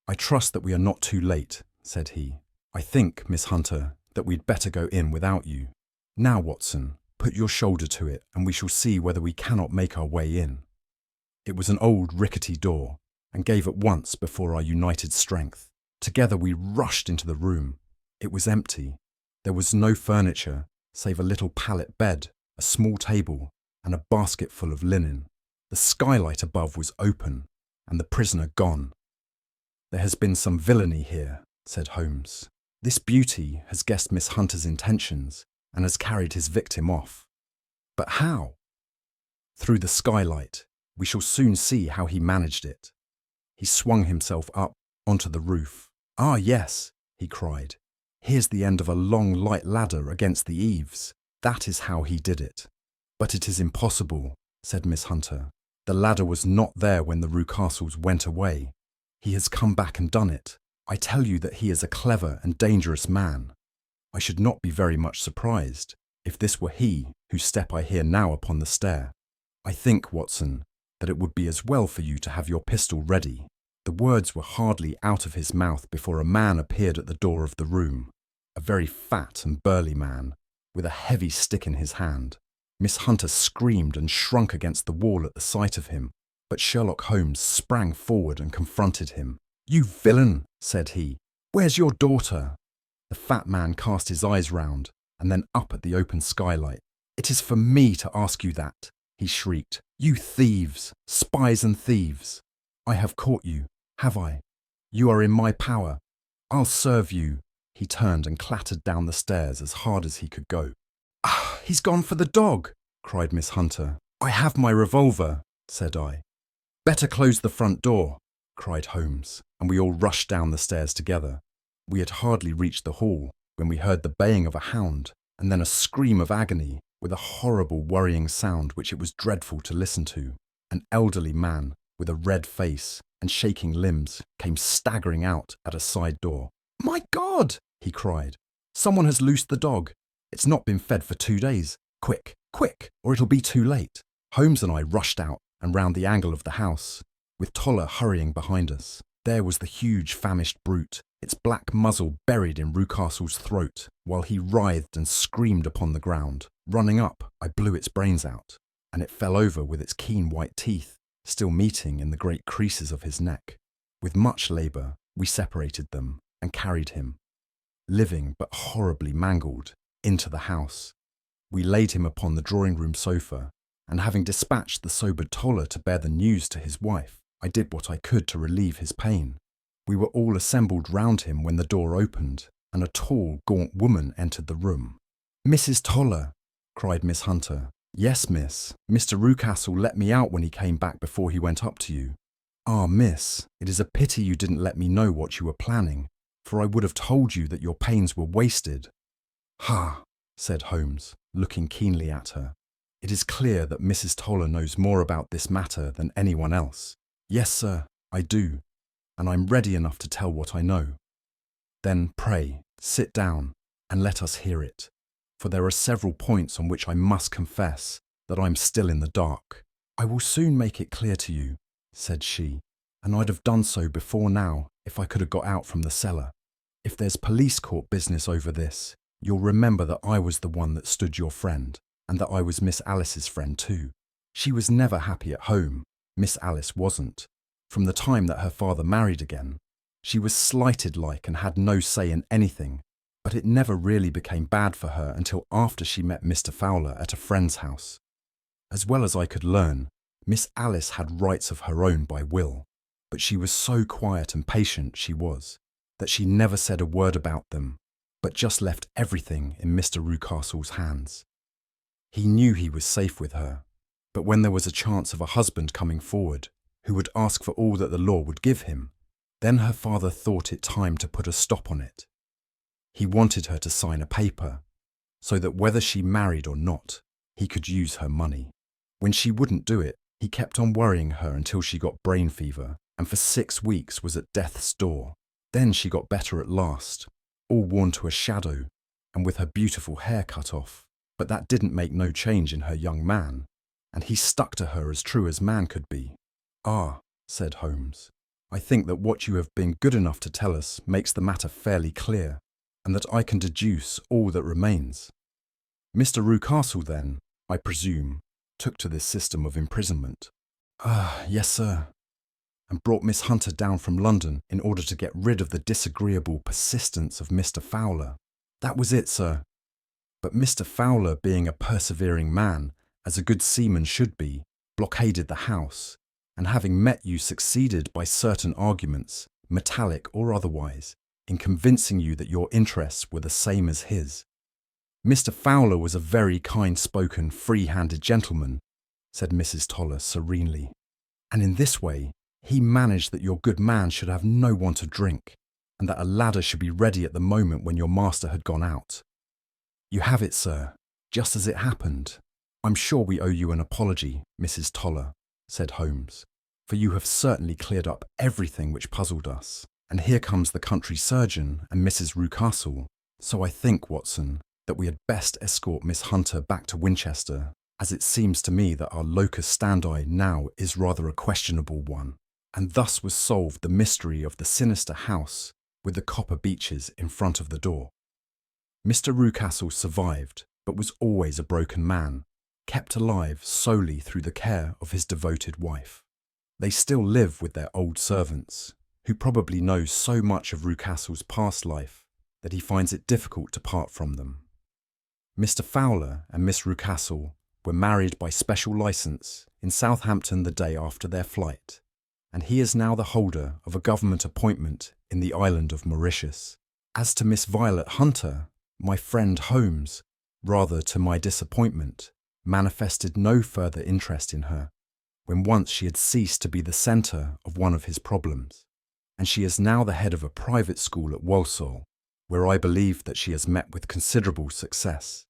"I trust that we are not too late," said he. "I think, Miss Hunter, that we'd better go in without you. Now, Watson, put your shoulder to it, and we shall see whether we cannot make our way in." It was an old rickety door, and gave at once before our united strength. Together we rushed into the room. It was empty. There was no furniture, save a little pallet bed, a small table, and a basket full of linen. The skylight above was open, and the prisoner gone. "There has been some villainy here," said Holmes. "This beauty has guessed Miss Hunter's intentions, and has carried his victim off." "But how?" "Through the skylight. We shall soon see how he managed it." He swung himself up onto the roof. "Ah, yes," he cried. "Here's the end of a long light ladder against the eaves. That is how he did it." "But it is impossible," said Miss Hunter. "The ladder was not there when the Rucastles went away. He has come back and done it. I tell you that he is a clever and dangerous man. I should not be very much surprised if this were he whose step I hear now upon the stair. I think, Watson, that it would be as well for you to have your pistol ready." The words were hardly out of his mouth before a man appeared at the door of the room, a very fat and burly man, with a heavy stick in his hand. Miss Hunter screamed and shrunk against the wall at the sight of him, but Sherlock Holmes sprang forward and confronted him. "You villain," said he. "Where's your daughter?" The fat man cast his eyes round and then up at the open skylight. "It is for me to ask you that," he shrieked. "You thieves, spies and thieves! I have caught you, have I? You are in my power. I'll serve you." He turned and clattered down the stairs as hard as he could go. "Ah, he's gone for the dog," cried Miss Hunter. "I have my revolver," said I. "Better close the front door," cried Holmes, and we all rushed down the stairs together. We had hardly reached the hall when we heard the baying of a hound, and then a scream of agony, with a horrible worrying sound which it was dreadful to listen to. An elderly man, with a red face and shaking limbs, came staggering out at a side door. "My God!" he cried. "Someone has loosed the dog. It's not been fed for 2 days. Quick, quick, or it'll be too late." Holmes and I rushed out and round the angle of the house, with Toller hurrying behind us. There was the huge famished brute, its black muzzle buried in Rucastle's throat, while he writhed and screamed upon the ground. Running up, I blew its brains out, and it fell over with its keen white teeth, still meeting in the great creases of his neck. With much labour, we separated them and carried him, living but horribly mangled, into the house. We laid him upon the drawing-room sofa, and having dispatched the sobered Toller to bear the news to his wife, I did what I could to relieve his pain. We were all assembled round him when the door opened, and a tall, gaunt woman entered the room. "Mrs. Toller," cried Miss Hunter. "Yes, miss. Mr. Rucastle let me out when he came back before he went up to you." "Ah, miss, it is a pity you didn't let me know what you were planning, for I would have told you that your pains were wasted." "Ha!" said Holmes, looking keenly at her. "It is clear that Mrs. Toller knows more about this matter than anyone else." "Yes, sir, I do, and I'm ready enough to tell what I know." "Then pray, sit down, and let us hear it, for there are several points on which I must confess that I'm still in the dark." "I will soon make it clear to you," said she, "and I'd have done so before now if I could have got out from the cellar. If there's police court business over this, you'll remember that I was the one that stood your friend, and that I was Miss Alice's friend too. She was never happy at home, Miss Alice wasn't. From the time that her father married again, she was slighted like and had no say in anything, but it never really became bad for her until after she met Mr. Fowler at a friend's house. As well as I could learn, Miss Alice had rights of her own by will, but she was so quiet and patient, she was, that she never said a word about them, but just left everything in Mr. Rucastle's hands. He knew he was safe with her, but when there was a chance of a husband coming forward, who would ask for all that the law would give him, then her father thought it time to put a stop on it. He wanted her to sign a paper, so that whether she married or not, he could use her money. When she wouldn't do it, he kept on worrying her until she got brain fever, and for 6 weeks was at death's door. Then she got better at last, all worn to a shadow, and with her beautiful hair cut off. But that didn't make no change in her young man, and he stuck to her as true as man could be. "Ah," said Holmes, "I think that what you have been good enough to tell us makes the matter fairly clear, and that I can deduce all that remains. Mr. Rucastle, then, I presume, took to this system of imprisonment." "Ah, yes, sir." "And brought Miss Hunter down from London in order to get rid of the disagreeable persistence of Mr. Fowler." "That was it, sir. But Mr. Fowler, being a persevering man, as a good seaman should be, blockaded the house, and having met you succeeded by certain arguments, metallic or otherwise, in convincing you that your interests were the same as his. Mr. Fowler was a very kind-spoken, free-handed gentleman," said Mrs. Toller serenely, "and in this way he managed that your good man should have no want of drink, and that a ladder should be ready at the moment when your master had gone out. You have it, sir, just as it happened." "I'm sure we owe you an apology, Mrs. Toller," said Holmes, "for you have certainly cleared up everything which puzzled us, and here comes the country surgeon and Mrs. Rucastle, so I think, Watson, that we had best escort Miss Hunter back to Winchester, as it seems to me that our locus standi now is rather a questionable one." And thus was solved the mystery of the sinister house with the copper beeches in front of the door. Mr. Rucastle survived, but was always a broken man, kept alive solely through the care of his devoted wife. They still live with their old servants, who probably know so much of Rucastle's past life that he finds it difficult to part from them. Mr. Fowler and Miss Rucastle were married by special licence in Southampton the day after their flight, and he is now the holder of a government appointment in the island of Mauritius. As to Miss Violet Hunter, my friend Holmes, rather to my disappointment, manifested no further interest in her, when once she had ceased to be the centre of one of his problems, and she is now the head of a private school at Walsall, where I believe that she has met with considerable success.